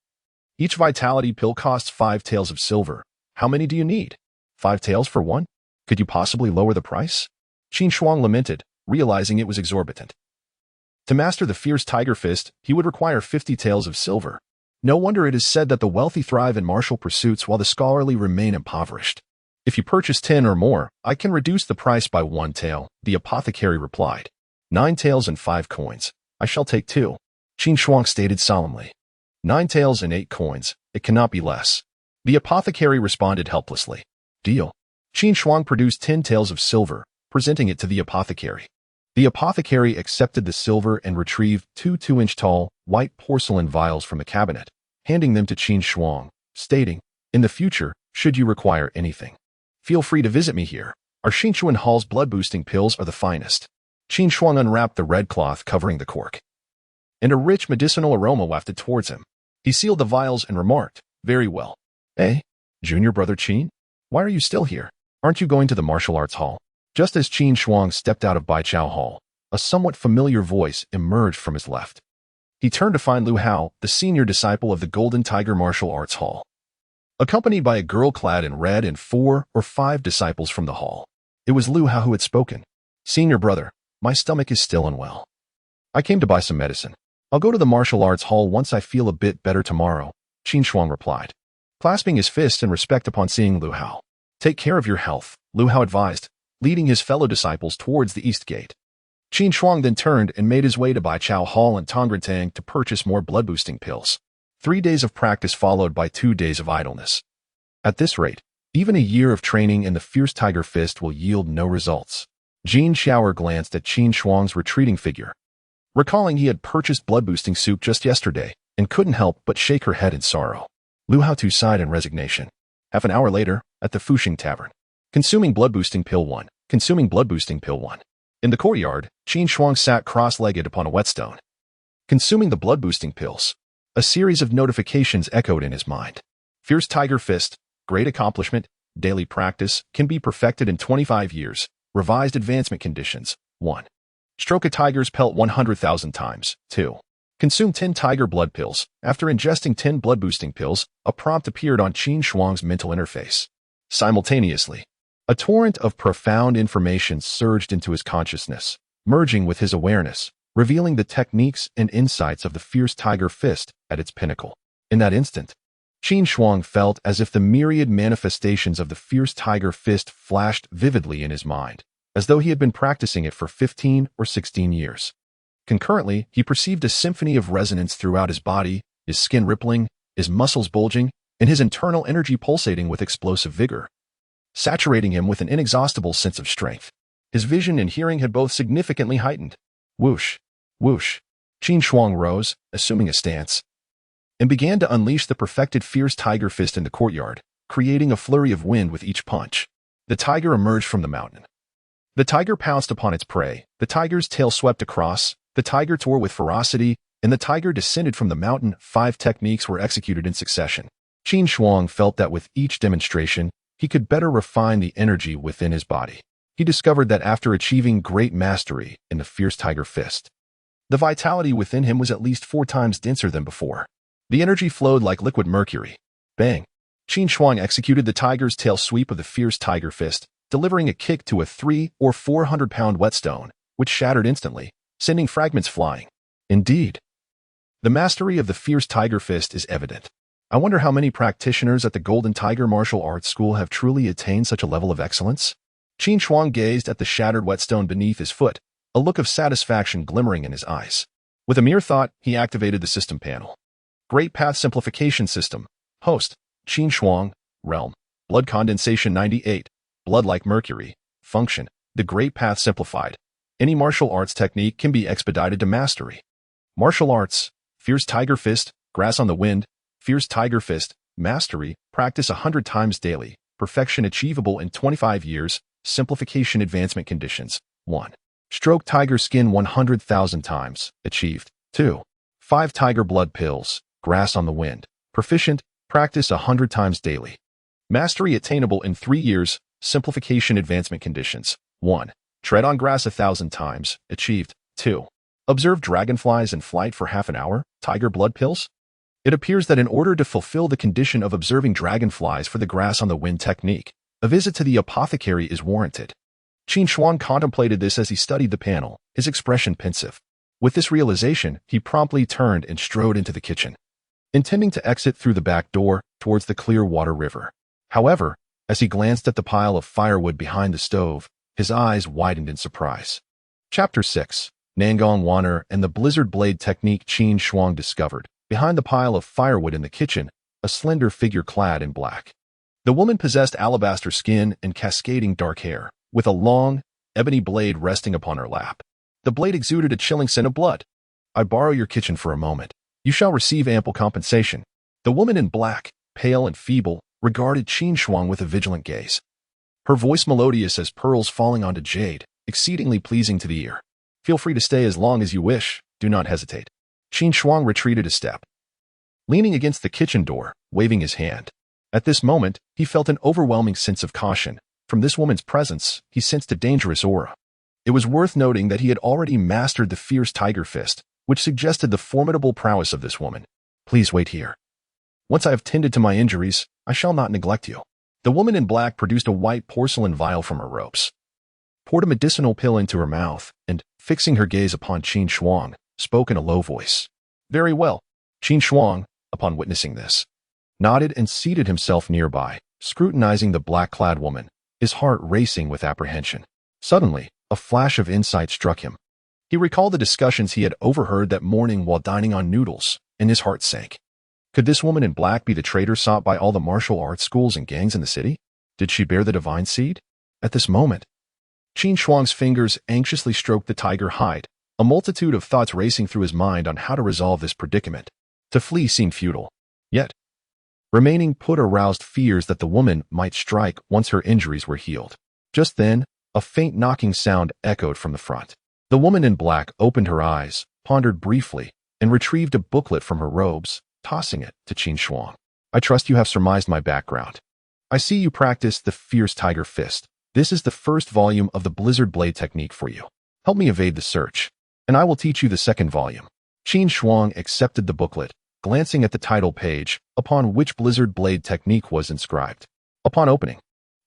each vitality pill costs 5 taels of silver. How many do you need? 5 taels for one? Could you possibly lower the price? Qin Shuang lamented, realizing it was exorbitant. To master the fierce tiger fist, he would require 50 taels of silver. No wonder it is said that the wealthy thrive in martial pursuits while the scholarly remain impoverished. If you purchase 10 or more, I can reduce the price by 1 tael, the apothecary replied. 9 taels and 5 coins. I shall take 2. Qin Shuang stated solemnly. 9 taels and 8 coins. It cannot be less. The apothecary responded helplessly. Deal. Qin Shuang produced 10 taels of silver, presenting it to the apothecary. The apothecary accepted the silver and retrieved 2 2-inch tall, white porcelain vials from the cabinet, handing them to Qin Shuang, stating, in the future, should you require anything, feel free to visit me here. Our Xinchuan Hall's blood-boosting pills are the finest. Qin Shuang unwrapped the red cloth covering the cork, and a rich medicinal aroma wafted towards him. He sealed the vials and remarked, very well. Eh, junior brother Qin? Why are you still here? Aren't you going to the martial arts hall? Just as Qin Shuang stepped out of Bai Chao Hall, a somewhat familiar voice emerged from his left. He turned to find Lu Hao, the senior disciple of the Golden Tiger Martial Arts Hall, accompanied by a girl clad in red and 4 or 5 disciples from the hall. It was Lu Hao who had spoken. Senior brother, my stomach is still unwell. I came to buy some medicine. I'll go to the martial arts hall once I feel a bit better tomorrow, Qin Shuang replied, clasping his fists in respect upon seeing Lu Hao. Take care of your health, Lu Hao advised, leading his fellow disciples towards the east gate. Qin Shuang then turned and made his way to Bai Chao Hall in Tongratang to purchase more blood-boosting pills. 3 days of practice followed by 2 days of idleness. At this rate, even a year of training in the fierce tiger fist will yield no results. Jin Xiaoer glanced at Qin Shuang's retreating figure, recalling he had purchased blood-boosting soup just yesterday, and couldn't help but shake her head in sorrow. Lu Hao too sighed in resignation. Half an hour later, at the Fuxing Tavern. Consuming blood-boosting pill 1. Consuming blood-boosting pill 1. In the courtyard, Qin Shuang sat cross-legged upon a whetstone, consuming the blood-boosting pills. A series of notifications echoed in his mind. Fierce tiger fist, great accomplishment, daily practice, can be perfected in 25 years. Revised advancement conditions. 1. Stroke a tiger's pelt 100,000 times. 2. Consume 10 tiger blood pills. After ingesting 10 blood-boosting pills, a prompt appeared on Qin Shuang's mental interface. Simultaneously, a torrent of profound information surged into his consciousness, merging with his awareness, revealing the techniques and insights of the fierce tiger fist at its pinnacle. In that instant, Qin Shuang felt as if the myriad manifestations of the fierce tiger fist flashed vividly in his mind, as though he had been practicing it for 15 or 16 years. Concurrently, he perceived a symphony of resonance throughout his body, his skin rippling, his muscles bulging, and his internal energy pulsating with explosive vigor, saturating him with an inexhaustible sense of strength. His vision and hearing had both significantly heightened. Whoosh, whoosh. Qin Shuang rose, assuming a stance, and began to unleash the perfected fierce tiger fist in the courtyard, creating a flurry of wind with each punch. The tiger emerged from the mountain. The tiger pounced upon its prey, the tiger's tail swept across, the tiger tore with ferocity, and the tiger descended from the mountain. 5 techniques were executed in succession. Qin Shuang felt that with each demonstration, he could better refine the energy within his body. He discovered that after achieving great mastery in the fierce tiger fist, the vitality within him was at least 4 times denser than before. The energy flowed like liquid mercury. Bang! Qin Shuang executed the tiger's tail sweep of the fierce tiger fist, delivering a kick to a 300 or 400-pound whetstone, which shattered instantly, sending fragments flying. Indeed, the mastery of the fierce tiger fist is evident. I wonder how many practitioners at the Golden Tiger Martial Arts School have truly attained such a level of excellence. Qin Shuang gazed at the shattered whetstone beneath his foot, a look of satisfaction glimmering in his eyes. With a mere thought, he activated the system panel. Great Path Simplification System. Host, Qin Shuang. Realm, blood condensation 98. Blood like mercury. Function, the Great Path Simplified. Any martial arts technique can be expedited to mastery. Martial arts, fierce tiger fist, grass on the wind, fierce tiger fist, mastery, practice 100 times daily, perfection achievable in 25 years, simplification advancement conditions. 1. Stroke tiger skin 100,000 times, achieved. 2. 5 tiger blood pills, grass on the wind, proficient, practice 100 times daily. Mastery attainable in 3 years, simplification advancement conditions. 1. Tread on grass 1,000 times, achieved. 2. Observe dragonflies in flight for half an hour, tiger blood pills. It appears that in order to fulfill the condition of observing dragonflies for the grass on the wind technique, a visit to the apothecary is warranted. Qin Shuang contemplated this as he studied the panel, his expression pensive. With this realization, he promptly turned and strode into the kitchen, intending to exit through the back door towards the clear water river. However, as he glanced at the pile of firewood behind the stove, his eyes widened in surprise. Chapter 6. Nangong Waner and the Blizzard Blade Technique. Qin Shuang discovered, behind the pile of firewood in the kitchen, a slender figure clad in black. The woman possessed alabaster skin and cascading dark hair, with a long, ebony blade resting upon her lap. The blade exuded a chilling scent of blood. I borrow your kitchen for a moment. You shall receive ample compensation. The woman in black, pale and feeble, regarded Qin Shuang with a vigilant gaze. Her voice melodious as pearls falling onto jade, exceedingly pleasing to the ear. Feel free to stay as long as you wish, do not hesitate. Qin Shuang retreated a step, leaning against the kitchen door, waving his hand. At this moment, he felt an overwhelming sense of caution. From this woman's presence, he sensed a dangerous aura. It was worth noting that he had already mastered the fierce tiger fist, which suggested the formidable prowess of this woman. Please wait here. Once I have tended to my injuries, I shall not neglect you. The woman in black produced a white porcelain vial from her robes, poured a medicinal pill into her mouth, and, fixing her gaze upon Qin Shuang, spoke in a low voice. Very well. Qin Shuang, upon witnessing this, nodded and seated himself nearby, scrutinizing the black-clad woman, his heart racing with apprehension. Suddenly, a flash of insight struck him. He recalled the discussions he had overheard that morning while dining on noodles, and his heart sank. Could this woman in black be the traitor sought by all the martial arts schools and gangs in the city? Did she bear the divine seed? At this moment, Qin Shuang's fingers anxiously stroked the tiger hide, a multitude of thoughts racing through his mind on how to resolve this predicament. To flee seemed futile. Yet, remaining put aroused fears that the woman might strike once her injuries were healed. Just then, a faint knocking sound echoed from the front. The woman in black opened her eyes, pondered briefly, and retrieved a booklet from her robes, tossing it to Qin Shuang. I trust you have surmised my background. I see you practice the fierce tiger fist. This is the first volume of the blizzard blade technique for you. Help me evade the search, and I will teach you the second volume. Qin Shuang accepted the booklet, glancing at the title page, upon which blizzard blade technique was inscribed. Upon opening,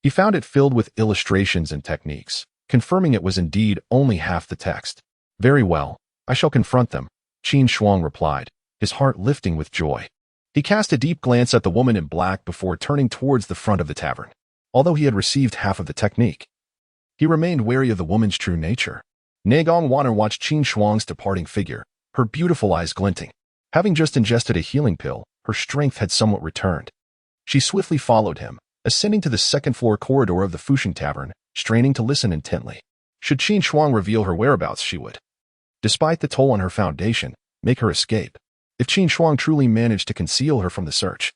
he found it filled with illustrations and techniques, confirming it was indeed only half the text. Very well, I shall confront them, Qin Shuang replied, his heart lifting with joy. He cast a deep glance at the woman in black before turning towards the front of the tavern. Although he had received half of the technique, he remained wary of the woman's true nature. Nagong Wanner watched Qin Shuang's departing figure, her beautiful eyes glinting. Having just ingested a healing pill, her strength had somewhat returned. She swiftly followed him, ascending to the second-floor corridor of the Fushing Tavern, straining to listen intently. Should Qin Shuang reveal her whereabouts, she would, despite the toll on her foundation, make her escape. If Qin Shuang truly managed to conceal her from the search,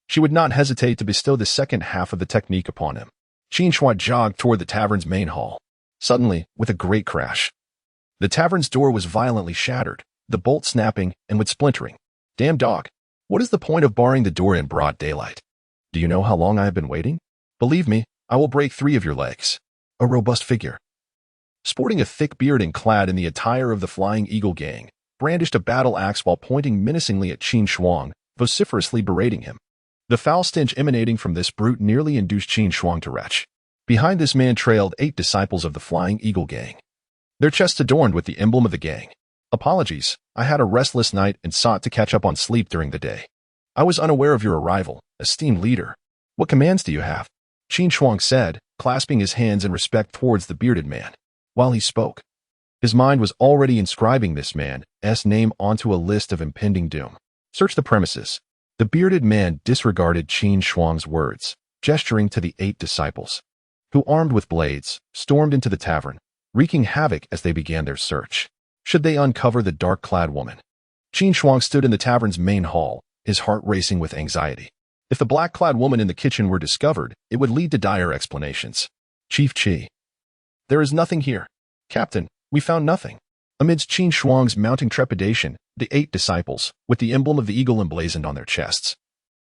she would not hesitate to bestow the second half of the technique upon him. Qin Shuang jogged toward the tavern's main hall. Suddenly, with a great crash, the tavern's door was violently shattered, the bolt snapping and with splintering. Damn dog! What is the point of barring the door in broad daylight? Do you know how long I have been waiting? Believe me, I will break 3 of your legs. A robust figure, sporting a thick beard and clad in the attire of the Flying Eagle Gang, brandished a battle axe while pointing menacingly at Qin Shuang, vociferously berating him. The foul stench emanating from this brute nearly induced Qin Shuang to retch. Behind this man trailed 8 disciples of the Flying Eagle Gang, their chests adorned with the emblem of the gang. Apologies, I had a restless night and sought to catch up on sleep during the day. I was unaware of your arrival, esteemed leader. What commands do you have? Qin Shuang said, clasping his hands in respect towards the bearded man. While he spoke, his mind was already inscribing this man's name onto a list of impending doom. Search the premises. The bearded man disregarded Qin Shuang's words, gesturing to the 8 disciples, who, armed with blades, stormed into the tavern, wreaking havoc as they began their search. Should they uncover the dark-clad woman? Qin Shuang stood in the tavern's main hall, his heart racing with anxiety. If the black-clad woman in the kitchen were discovered, it would lead to dire explanations. Chief Qi. There is nothing here. Captain, we found nothing. Amidst Qin Shuang's mounting trepidation, the 8 disciples, with the emblem of the eagle emblazoned on their chests,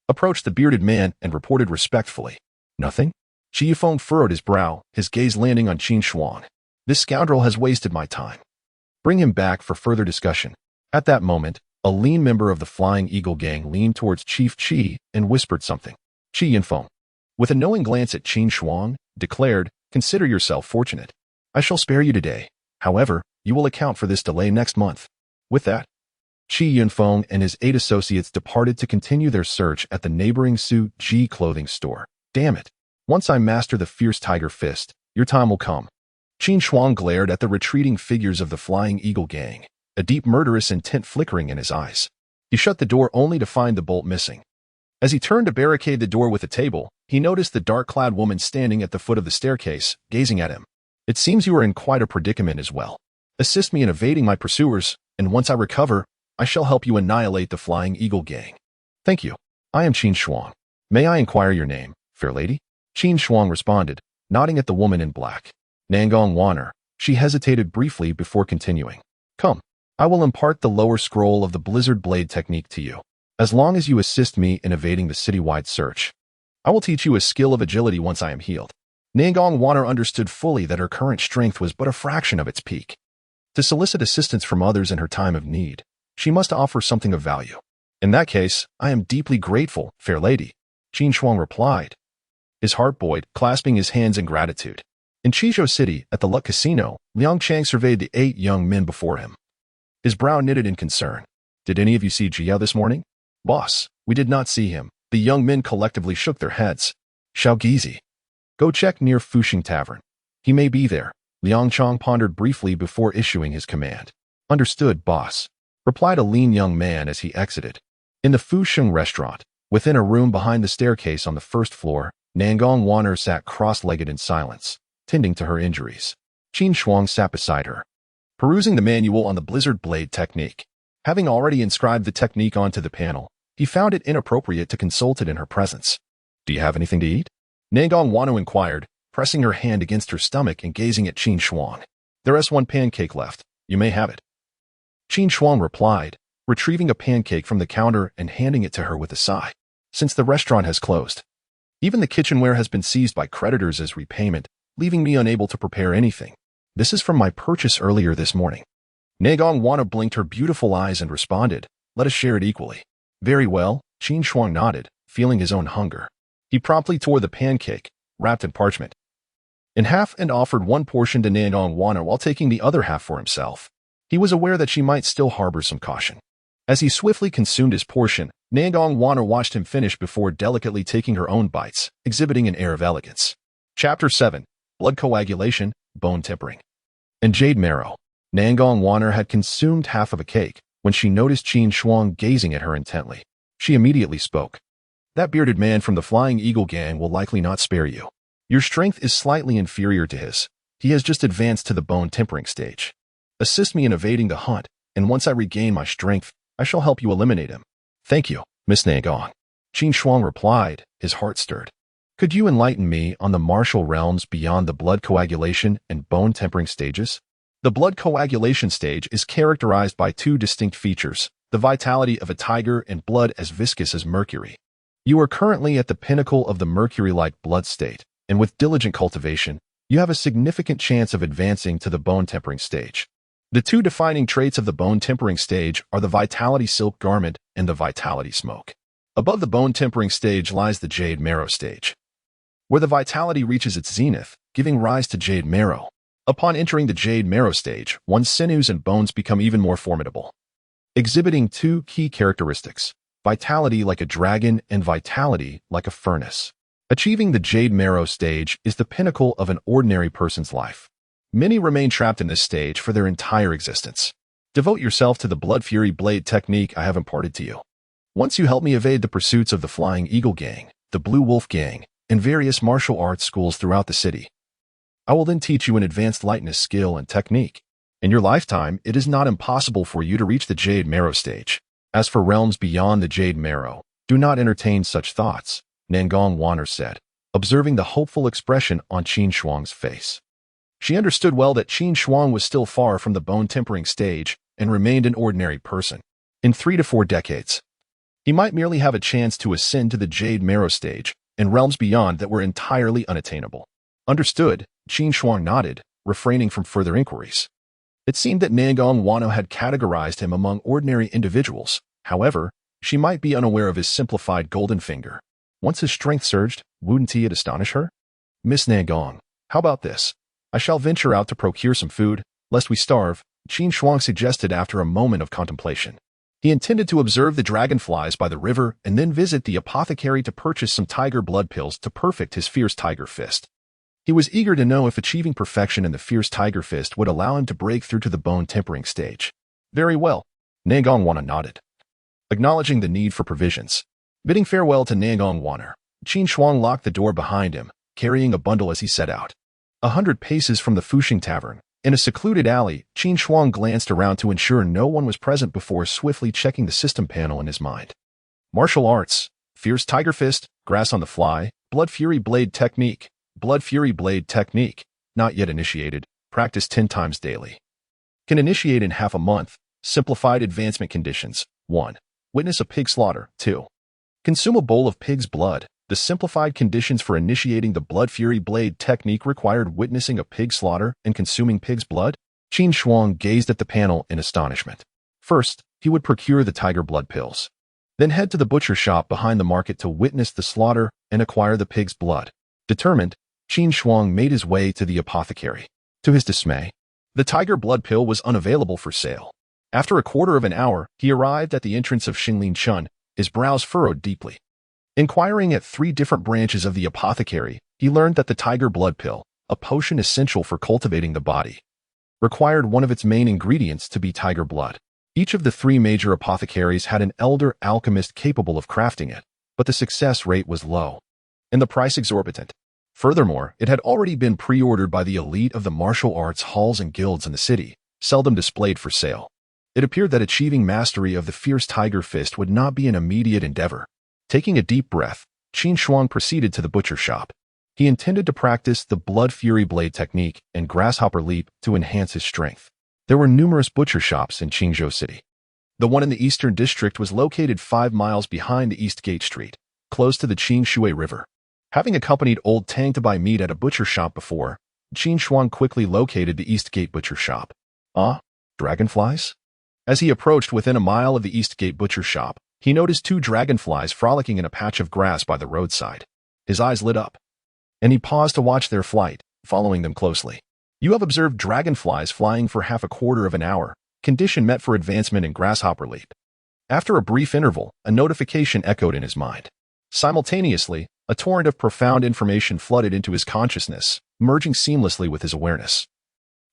approached the bearded man and reported respectfully. Nothing? Qi Yifeng furrowed his brow, his gaze landing on Qin Shuang. This scoundrel has wasted my time. Bring him back for further discussion. At that moment, a lean member of the Flying Eagle Gang leaned towards Chief Qi and whispered something. Qi Yifeng, with a knowing glance at Qin Shuang, declared, consider yourself fortunate. I shall spare you today. However, you will account for this delay next month. With that, Qi Yunfeng and his 8 associates departed to continue their search at the neighboring Su Ji clothing store. Damn it. Once I master the fierce tiger fist, your time will come. Qin Shuang glared at the retreating figures of the Flying Eagle Gang, a deep murderous intent flickering in his eyes. He shut the door only to find the bolt missing. As he turned to barricade the door with a table, he noticed the dark-clad woman standing at the foot of the staircase, gazing at him. It seems you are in quite a predicament as well. Assist me in evading my pursuers, and once I recover, I shall help you annihilate the Flying Eagle Gang. Thank you. I am Qin Shuang. May I inquire your name, fair lady? Qin Shuang responded, nodding at the woman in black. Nangong Wanner. She hesitated briefly before continuing. Come, I will impart the lower scroll of the blizzard blade technique to you. As long as you assist me in evading the citywide search, I will teach you a skill of agility once I am healed. Nangong Wanner understood fully that her current strength was but a fraction of its peak. To solicit assistance from others in her time of need, she must offer something of value. In that case, I am deeply grateful, fair lady, Qin Shuang replied, his heart buoyed, clasping his hands in gratitude. In Qizhou City, at the Luck Casino, Liang Chang surveyed the 8 young men before him. His brow knitted in concern. Did any of you see Jia this morning? Boss, we did not see him. The young men collectively shook their heads. Xiao Gizi. Go check near Fuxing Tavern. He may be there. Liang Chang pondered briefly before issuing his command. Understood, boss, replied a lean young man as he exited. In the Fuxing restaurant, within a room behind the staircase on the first floor, Nangong Wanner sat cross-legged in silence, tending to her injuries. Qin Shuang sat beside her, perusing the manual on the blizzard blade technique. Having already inscribed the technique onto the panel, he found it inappropriate to consult it in her presence. Do you have anything to eat? Nangong Wanner inquired, pressing her hand against her stomach and gazing at Qin Shuang. There is one pancake left. You may have it. Qin Shuang replied, retrieving a pancake from the counter and handing it to her with a sigh. Since the restaurant has closed, even the kitchenware has been seized by creditors as repayment, leaving me unable to prepare anything. This is from my purchase earlier this morning. Nangong Wanner blinked her beautiful eyes and responded, let us share it equally. Very well, Qin Shuang nodded, feeling his own hunger. He promptly tore the pancake, wrapped in parchment, in half and offered one portion to Nangong Wanner while taking the other half for himself. He was aware that she might still harbor some caution. As he swiftly consumed his portion, Nangong Wanner watched him finish before delicately taking her own bites, exhibiting an air of elegance. Chapter 7. Blood Coagulation, Bone Tempering. In Jade Marrow, Nangong Wanner had consumed half of a cake when she noticed Qin Shuang gazing at her intently. She immediately spoke. That bearded man from the Flying Eagle gang will likely not spare you. Your strength is slightly inferior to his. He has just advanced to the bone tempering stage. Assist me in evading the hunt, and once I regain my strength, I shall help you eliminate him. Thank you, Miss Nangong. Qin Shuang replied, his heart stirred. Could you enlighten me on the martial realms beyond the blood coagulation and bone tempering stages? The blood coagulation stage is characterized by 2 distinct features, the vitality of a tiger and blood as viscous as mercury. You are currently at the pinnacle of the mercury-like blood state, and with diligent cultivation, you have a significant chance of advancing to the bone tempering stage. The 2 defining traits of the bone tempering stage are the vitality silk garment and the vitality smoke. Above the bone tempering stage lies the jade marrow stage, where the vitality reaches its zenith, giving rise to jade marrow. Upon entering the jade marrow stage, one's sinews and bones become even more formidable, exhibiting 2 key characteristics, vitality like a dragon and vitality like a furnace. Achieving the jade marrow stage is the pinnacle of an ordinary person's life. Many remain trapped in this stage for their entire existence. Devote yourself to the blood fury blade technique I have imparted to you. Once you help me evade the pursuits of the Flying Eagle gang, the Blue Wolf gang, and various martial arts schools throughout the city, I will then teach you an advanced lightness skill and technique. In your lifetime, it is not impossible for you to reach the jade marrow stage. As for realms beyond the jade marrow, do not entertain such thoughts, Nangong Wanner said, observing the hopeful expression on Qin Shuang's face. She understood well that Qin Shuang was still far from the bone tempering stage and remained an ordinary person. In 3 to 4 decades, he might merely have a chance to ascend to the jade marrow stage and realms beyond that were entirely unattainable. Understood, Qin Shuang nodded, refraining from further inquiries. It seemed that Nangong Wanner had categorized him among ordinary individuals. However, she might be unaware of his simplified golden finger. Once his strength surged, wouldn't it astonish her? Miss Nangong, how about this? I shall venture out to procure some food, lest we starve, Qin Shuang suggested after a moment of contemplation. He intended to observe the dragonflies by the river and then visit the apothecary to purchase some tiger blood pills to perfect his fierce tiger fist. He was eager to know if achieving perfection in the fierce tiger fist would allow him to break through to the bone tempering stage. Very well, Nangong Wanner nodded, acknowledging the need for provisions. Bidding farewell to Nangong Wanner, Qin Shuang locked the door behind him, carrying a bundle as he set out. 100 paces from the Fuxing Tavern, in a secluded alley, Qin Shuang glanced around to ensure no one was present before swiftly checking the system panel in his mind. Martial arts, fierce tiger fist, grass on the fly, blood fury blade technique, not yet initiated, practice 10 times daily. Can initiate in half a month, simplified advancement conditions. 1. Witness a pig slaughter. 2. Consume a bowl of pig's blood, The simplified conditions for initiating the blood fury blade technique required witnessing a pig slaughter and consuming pig's blood. Qin Shuang gazed at the panel in astonishment. First, he would procure the tiger blood pills, then head to the butcher shop behind the market to witness the slaughter and acquire the pig's blood. Determined, Qin Shuang made his way to the apothecary. To his dismay, the tiger blood pill was unavailable for sale. After a quarter of an hour, he arrived at the entrance of Xinglin Chun, his brows furrowed deeply. Inquiring at 3 different branches of the apothecary, he learned that the tiger blood pill, a potion essential for cultivating the body, required one of its main ingredients to be tiger blood. Each of the 3 major apothecaries had an elder alchemist capable of crafting it, but the success rate was low, and the price exorbitant. Furthermore, it had already been pre-ordered by the elite of the martial arts halls and guilds in the city, seldom displayed for sale. It appeared that achieving mastery of the fierce tiger fist would not be an immediate endeavor. Taking a deep breath, Qin Shuang proceeded to the butcher shop. He intended to practice the blood fury blade technique and grasshopper leap to enhance his strength. There were numerous butcher shops in Qingzhou City. The one in the eastern district was located 5 miles behind the East Gate Street, close to the Qin Shui River. Having accompanied Old Tang to buy meat at a butcher shop before, Qin Shuang quickly located the East Gate butcher shop. Dragonflies? As he approached within a mile of the East Gate butcher shop, he noticed 2 dragonflies frolicking in a patch of grass by the roadside. His eyes lit up, and he paused to watch their flight, following them closely. You have observed dragonflies flying for half a quarter of an hour, condition met for advancement in grasshopper leap. After a brief interval, a notification echoed in his mind. Simultaneously, a torrent of profound information flooded into his consciousness, merging seamlessly with his awareness,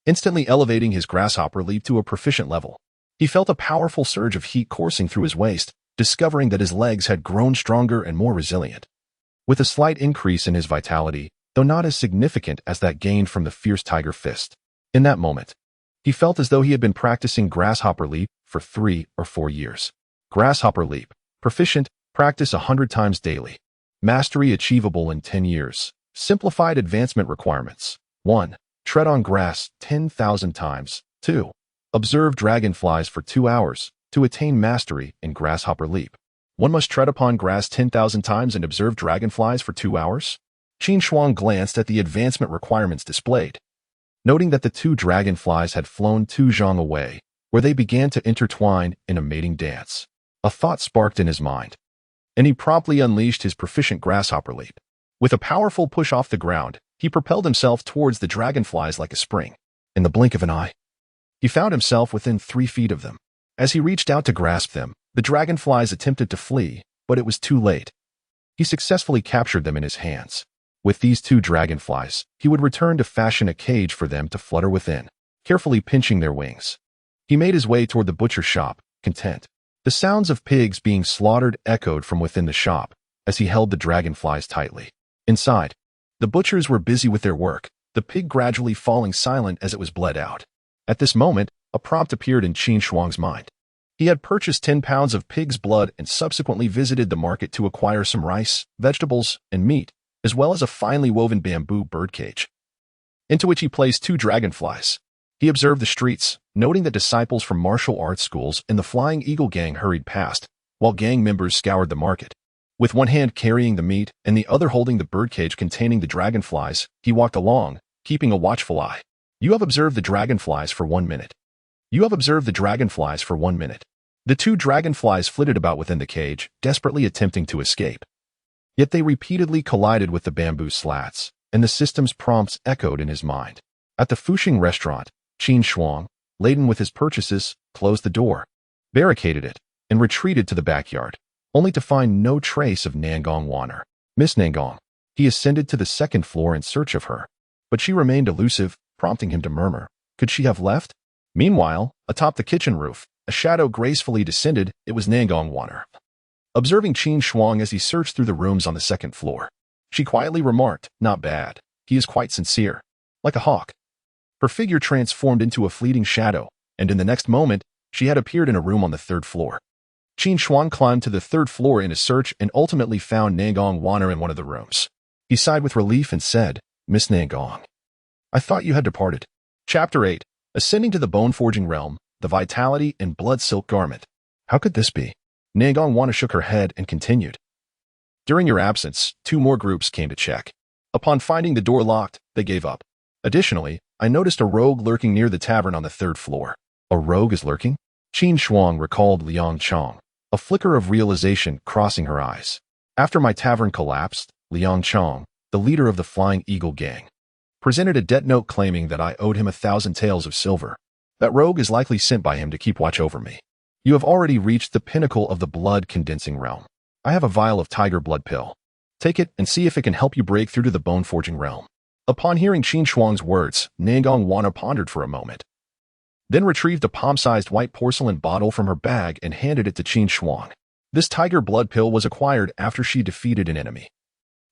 instantly elevating his grasshopper leap to a proficient level. He felt a powerful surge of heat coursing through his waist, discovering that his legs had grown stronger and more resilient. With a slight increase in his vitality, though not as significant as that gained from the fierce tiger fist. In that moment, he felt as though he had been practicing grasshopper leap for 3 or 4 years. Grasshopper leap, proficient, practice 100 times daily. Mastery achievable in 10 years. Simplified advancement requirements. 1. Tread on grass 10,000 times. 2. Observe dragonflies for 2 hours. To attain mastery in grasshopper leap, one must tread upon grass 10,000 times and observe dragonflies for 2 hours. Qin Shuang glanced at the advancement requirements displayed, noting that the 2 dragonflies had flown 2 zhang away, where they began to intertwine in a mating dance. A thought sparked in his mind, and he promptly unleashed his proficient grasshopper leap. With a powerful push off the ground, he propelled himself towards the dragonflies like a spring. In the blink of an eye, he found himself within 3 feet of them. As he reached out to grasp them, the dragonflies attempted to flee, but it was too late. He successfully captured them in his hands. With these 2 dragonflies, he would return to fashion a cage for them to flutter within, carefully pinching their wings. He made his way toward the butcher shop, content. The sounds of pigs being slaughtered echoed from within the shop as he held the dragonflies tightly. Inside, the butchers were busy with their work, the pig gradually falling silent as it was bled out. At this moment, a prompt appeared in Qin Shuang's mind. He had purchased 10 pounds of pig's blood and subsequently visited the market to acquire some rice, vegetables, and meat, as well as a finely woven bamboo birdcage, into which he placed 2 dragonflies. He observed the streets, noting that disciples from martial arts schools and the Flying Eagle gang hurried past, while gang members scoured the market. With one hand carrying the meat and the other holding the birdcage containing the dragonflies, he walked along, keeping a watchful eye. You have observed the dragonflies for 1 minute. You have observed the dragonflies for 1 minute. The 2 dragonflies flitted about within the cage, desperately attempting to escape. Yet they repeatedly collided with the bamboo slats, and the system's prompts echoed in his mind. At the Fuxing restaurant, Qin Shuang, laden with his purchases, closed the door, barricaded it, and retreated to the backyard, only to find no trace of Nangong Wanner. Miss Nangong. He ascended to the 2nd floor in search of her, but she remained elusive, prompting him to murmur. Could she have left? Meanwhile, atop the kitchen roof, a shadow gracefully descended. It was Nangong Wanner. Observing Qin Shuang as he searched through the rooms on the 2nd floor, she quietly remarked, "Not bad. He is quite sincere. Like a hawk." Her figure transformed into a fleeting shadow, and in the next moment, she had appeared in a room on the 3rd floor. Qin Shuang climbed to the 3rd floor in a search and ultimately found Nangong Wanner in one of the rooms. He sighed with relief and said, "Miss Nangong, I thought you had departed." Chapter 8. Ascending to the bone-forging realm, the vitality and blood silk garment. How could this be? Nangong Wanner shook her head and continued. During your absence, 2 more groups came to check. Upon finding the door locked, they gave up. Additionally, I noticed a rogue lurking near the tavern on the 3rd floor. A rogue is lurking? Qin Shuang recalled Liang Chong, a flicker of realization crossing her eyes. After my tavern collapsed, Liang Chong, the leader of the Flying Eagle gang, presented a debt note claiming that I owed him 1,000 taels of silver. That rogue is likely sent by him to keep watch over me. You have already reached the pinnacle of the blood-condensing realm. I have a vial of tiger blood pill. Take it and see if it can help you break through to the bone-forging realm. Upon hearing Qin Shuang's words, Nangong Wana pondered for a moment, then retrieved a palm-sized white porcelain bottle from her bag and handed it to Qin Shuang. This tiger blood pill was acquired after she defeated an enemy,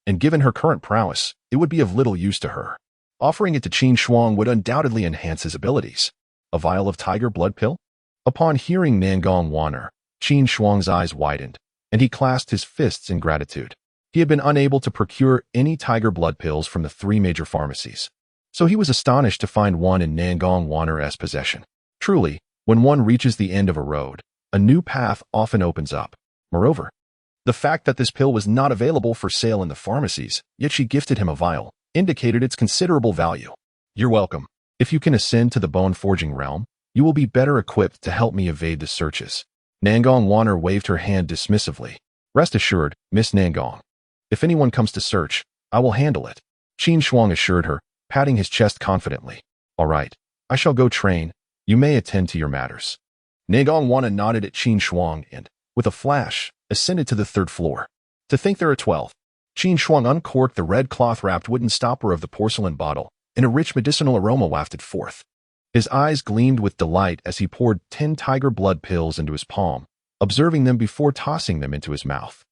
and given her current prowess, it would be of little use to her. Offering it to Qin Shuang would undoubtedly enhance his abilities. A vial of tiger blood pill? Upon hearing Nangong Wana, Qin Shuang's eyes widened, and he clasped his fists in gratitude. He had been unable to procure any tiger blood pills from the 3 major pharmacies, so he was astonished to find one in Nangong Wana's possession. Truly, when one reaches the end of a road, a new path often opens up. Moreover, the fact that this pill was not available for sale in the pharmacies, yet she gifted him a vial, indicated its considerable value. You're welcome. If you can ascend to the bone-forging realm, you will be better equipped to help me evade the searches. Nangong Wana waved her hand dismissively. Rest assured, Miss Nangong. If anyone comes to search, I will handle it. Qin Shuang assured her, patting his chest confidently. All right, I shall go train. You may attend to your matters. Nangong Wana nodded at Qin Shuang and, with a flash, ascended to the 3rd floor. To think there are 12. Qin Shuang uncorked the red cloth-wrapped wooden stopper of the porcelain bottle, and a rich medicinal aroma wafted forth. His eyes gleamed with delight as he poured 10 tiger blood pills into his palm, observing them before tossing them into his mouth.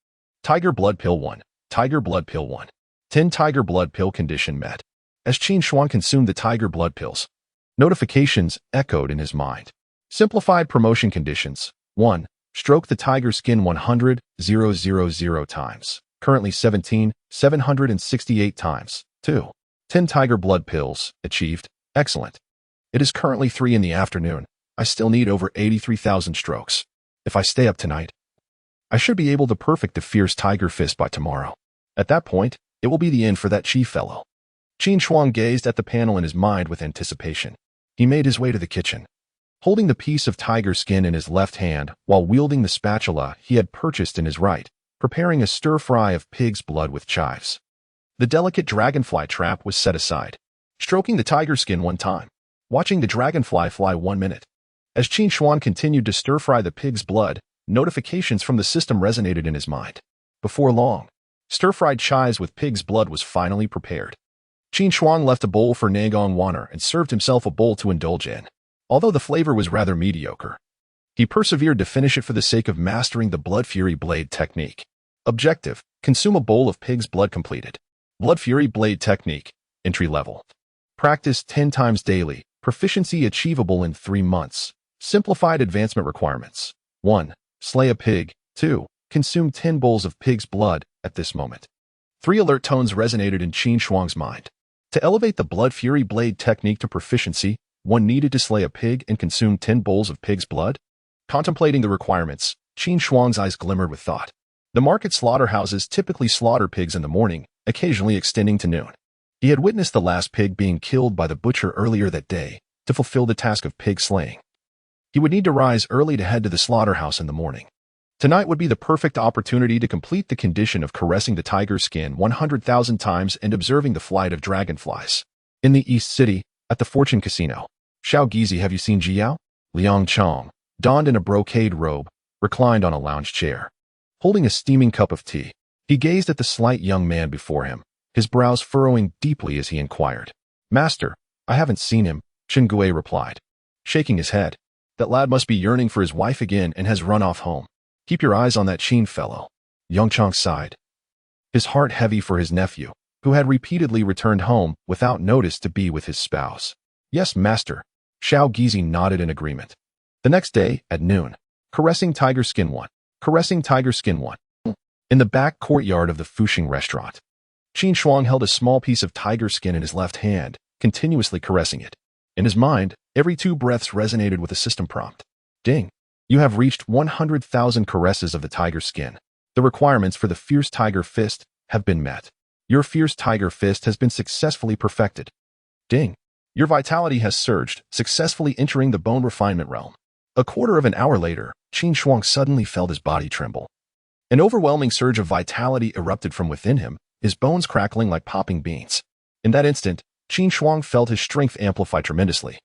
Tiger blood pill 1. Tiger blood pill 1. 10 tiger blood pill condition met. As Qin Shuang consumed the tiger blood pills, notifications echoed in his mind. Simplified promotion conditions. 1. Stroke the tiger skin 100,000 times. Currently 17,768 times. 2. 10 tiger blood pills. Achieved. Excellent. It is currently 3 in the afternoon. I still need over 83,000 strokes. If I stay up tonight, I should be able to perfect the fierce tiger fist by tomorrow. At that point, it will be the end for that chief fellow. Qin Shuang gazed at the panel in his mind with anticipation. He made his way to the kitchen, holding the piece of tiger skin in his left hand while wielding the spatula he had purchased in his right, preparing a stir-fry of pig's blood with chives. The delicate dragonfly trap was set aside, stroking the tiger skin 1 time, watching the dragonfly fly 1 minute. As Qin Shuang continued to stir-fry the pig's blood, notifications from the system resonated in his mind. Before long, stir-fried chives with pig's blood was finally prepared. Qin Shuang left a bowl for Nangong Wana and served himself a bowl to indulge in. Although the flavor was rather mediocre, he persevered to finish it for the sake of mastering the Blood Fury Blade technique. Objective: consume a bowl of pig's blood completed. Blood Fury Blade technique. Entry level. Practice 10 times daily. Proficiency achievable in 3 months. Simplified advancement requirements. 1. Slay a pig. 2. Consume 10 bowls of pig's blood at this moment. 3 alert tones resonated in Qin Shuang's mind. To elevate the Blood Fury Blade technique to proficiency, one needed to slay a pig and consume 10 bowls of pig's blood? Contemplating the requirements, Qin Shuang's eyes glimmered with thought. The market slaughterhouses typically slaughter pigs in the morning, occasionally extending to noon. He had witnessed the last pig being killed by the butcher earlier that day to fulfill the task of pig slaying. He would need to rise early to head to the slaughterhouse in the morning. Tonight would be the perfect opportunity to complete the condition of caressing the tiger skin 100,000 times and observing the flight of dragonflies. In the East City, at the Fortune Casino. Xiao Gizi, have you seen Jiao? Liang Chong, donned in a brocade robe, reclined on a lounge chair, holding a steaming cup of tea. He gazed at the slight young man before him, his brows furrowing deeply as he inquired. Master, I haven't seen him, Chen Gui replied, shaking his head. That lad must be yearning for his wife again and has run off home. Keep your eyes on that Qin fellow. Yang Chong sighed, his heart heavy for his nephew, who had repeatedly returned home without notice to be with his spouse. Yes, master. Xiao Gizi nodded in agreement. The next day, at noon, caressing tiger skin 1. Caressing tiger skin 1. In the back courtyard of the Fuxing restaurant, Qin Shuang held a small piece of tiger skin in his left hand, continuously caressing it. In his mind, every 2 breaths resonated with a system prompt. Ding. You have reached 100,000 caresses of the tiger skin. The requirements for the Fierce Tiger Fist have been met. Your Fierce Tiger Fist has been successfully perfected. Ding! Your vitality has surged, successfully entering the bone refinement realm. A quarter of an hour later, Qin Shuang suddenly felt his body tremble. An overwhelming surge of vitality erupted from within him, his bones crackling like popping beans. In that instant, Qin Shuang felt his strength amplify tremendously.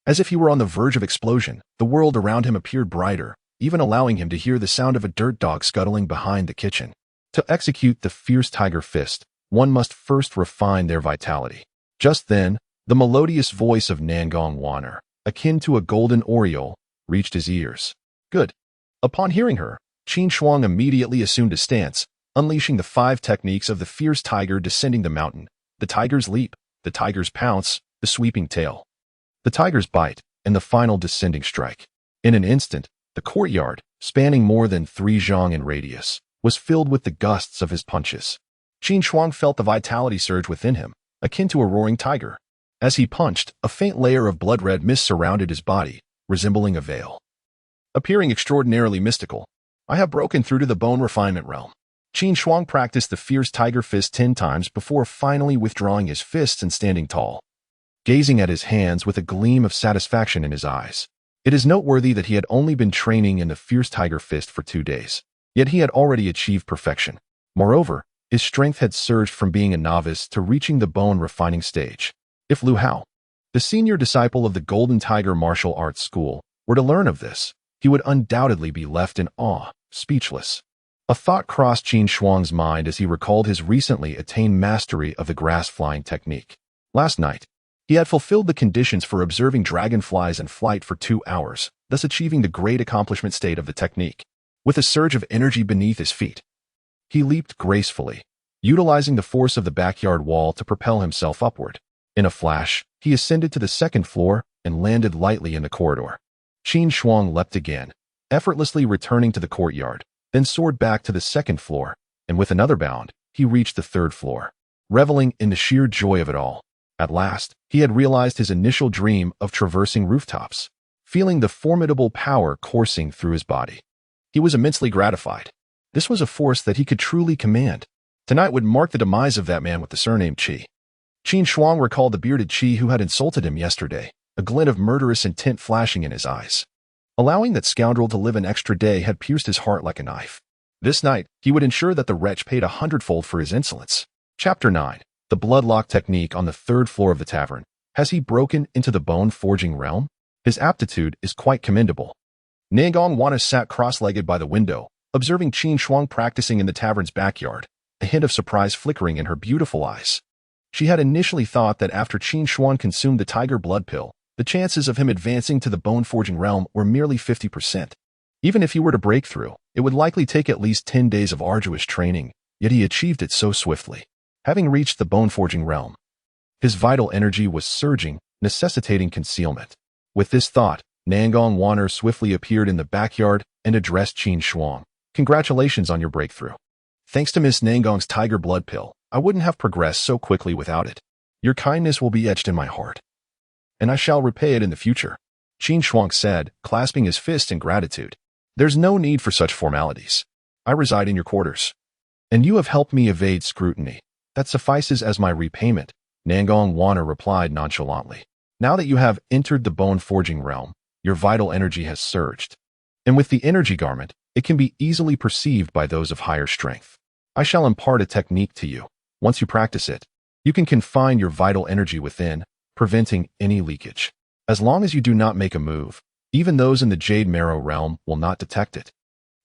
As if he were on the verge of explosion, the world around him appeared brighter, even allowing him to hear the sound of a dirt dog scuttling behind the kitchen. To execute the Fierce Tiger Fist, one must first refine their vitality. Just then, the melodious voice of Nangong Waner, akin to a golden oriole, reached his ears. Good. Upon hearing her, Qin Shuang immediately assumed a stance, unleashing the 5 techniques of the fierce tiger descending the mountain: the tiger's leap, the tiger's pounce, the sweeping tail, the tiger's bite, and the final descending strike. In an instant, the courtyard, spanning more than 3 zhang in radius, was filled with the gusts of his punches. Qin Shuang felt the vitality surge within him, akin to a roaring tiger. As he punched, a faint layer of blood-red mist surrounded his body, resembling a veil. Appearing extraordinarily mystical, I have broken through to the bone refinement realm. Qin Shuang practiced the Fierce Tiger Fist 10 times before finally withdrawing his fists and standing tall, gazing at his hands with a gleam of satisfaction in his eyes. It is noteworthy that he had only been training in the Fierce Tiger Fist for 2 days, yet he had already achieved perfection. Moreover, his strength had surged from being a novice to reaching the bone refining stage. If Lu Hao, the senior disciple of the Golden Tiger Martial Arts School, were to learn of this, he would undoubtedly be left in awe, speechless. A thought crossed Qin Shuang's mind as he recalled his recently attained mastery of the grass-flying technique. Last night, he had fulfilled the conditions for observing dragonflies in flight for 2 hours, thus achieving the great accomplishment state of the technique. With a surge of energy beneath his feet, he leaped gracefully, utilizing the force of the backyard wall to propel himself upward. In a flash, he ascended to the 2nd floor and landed lightly in the corridor. Qin Shuang leapt again, effortlessly returning to the courtyard, then soared back to the 2nd floor, and with another bound, he reached the 3rd floor. Reveling in the sheer joy of it all, at last, he had realized his initial dream of traversing rooftops, feeling the formidable power coursing through his body. He was immensely gratified. This was a force that he could truly command. Tonight would mark the demise of that man with the surname Qi. Qin Shuang recalled the bearded Qi who had insulted him yesterday, a glint of murderous intent flashing in his eyes. Allowing that scoundrel to live an extra day had pierced his heart like a knife. This night, he would ensure that the wretch paid 100-fold for his insolence. Chapter 9. The Bloodlock Technique on the 3rd floor of the tavern. Has he broken into the bone-forging realm? His aptitude is quite commendable. Nangong Waner sat cross-legged by the window, observing Qin Shuang practicing in the tavern's backyard, a hint of surprise flickering in her beautiful eyes. She had initially thought that after Qin Shuang consumed the tiger blood pill, the chances of him advancing to the bone-forging realm were merely 50%. Even if he were to break through, it would likely take at least 10 days of arduous training, yet he achieved it so swiftly. Having reached the bone-forging realm, his vital energy was surging, necessitating concealment. With this thought, Nangong Waner swiftly appeared in the backyard and addressed Qin Shuang. Congratulations on your breakthrough. Thanks to Miss Nangong's tiger blood pill, I wouldn't have progressed so quickly without it. Your kindness will be etched in my heart, and I shall repay it in the future, Qin Shuang said, clasping his fist in gratitude. There's no need for such formalities. I reside in your quarters, and you have helped me evade scrutiny. That suffices as my repayment, Nangong Waner replied nonchalantly. Now that you have entered the bone-forging realm, your vital energy has surged, and with the energy garment, it can be easily perceived by those of higher strength. I shall impart a technique to you. Once you practice it, you can confine your vital energy within, preventing any leakage. As long as you do not make a move, even those in the Jade Marrow realm will not detect it.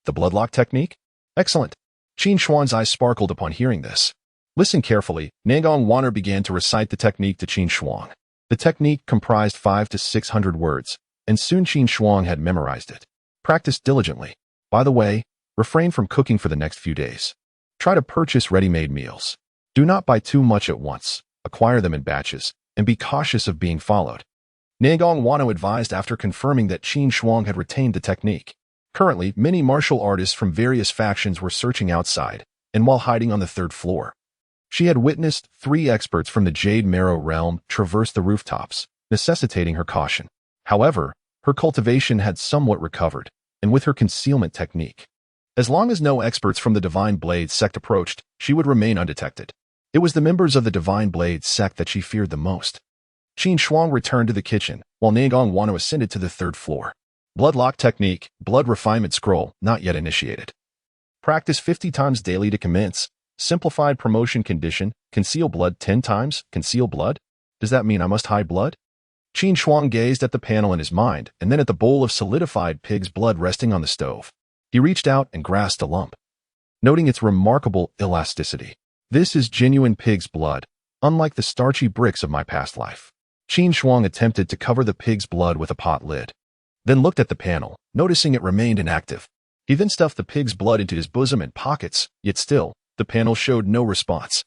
The Bloodlock Technique? Excellent. Qin Shuang's eyes sparkled upon hearing this. Listen carefully. Nangong Waner began to recite the technique to Qin Shuang. The technique comprised 500 to 600 words, and soon Qin Shuang had memorized it. Practice diligently. By the way, refrain from cooking for the next few days. Try to purchase ready-made meals. Do not buy too much at once. Acquire them in batches, and be cautious of being followed. Nangong Waner advised after confirming that Qin Shuang had retained the technique. Currently, many martial artists from various factions were searching outside, and while hiding on the 3rd floor. She had witnessed 3 experts from the Jade Marrow realm traverse the rooftops, necessitating her caution. However, her cultivation had somewhat recovered, and with her concealment technique, As long as no experts from the Divine Blade sect approached, she would remain undetected. It was the members of the Divine Blade sect that she feared the most. Qin Shuang returned to the kitchen, while Nangong Wano ascended to the third floor. Bloodlock technique, blood refinement scroll, not yet initiated. Practice 50 times daily to commence. Simplified promotion condition, conceal blood 10 times, conceal blood? Does that mean I must hide blood? Qin Shuang gazed at the panel in his mind, and then at the bowl of solidified pig's blood resting on the stove. He reached out and grasped a lump, noting its remarkable elasticity. This is genuine pig's blood, unlike the starchy bricks of my past life. Qin Shuang attempted to cover the pig's blood with a pot lid, then looked at the panel, noticing it remained inactive. He then stuffed the pig's blood into his bosom and pockets, yet still, the panel showed no response.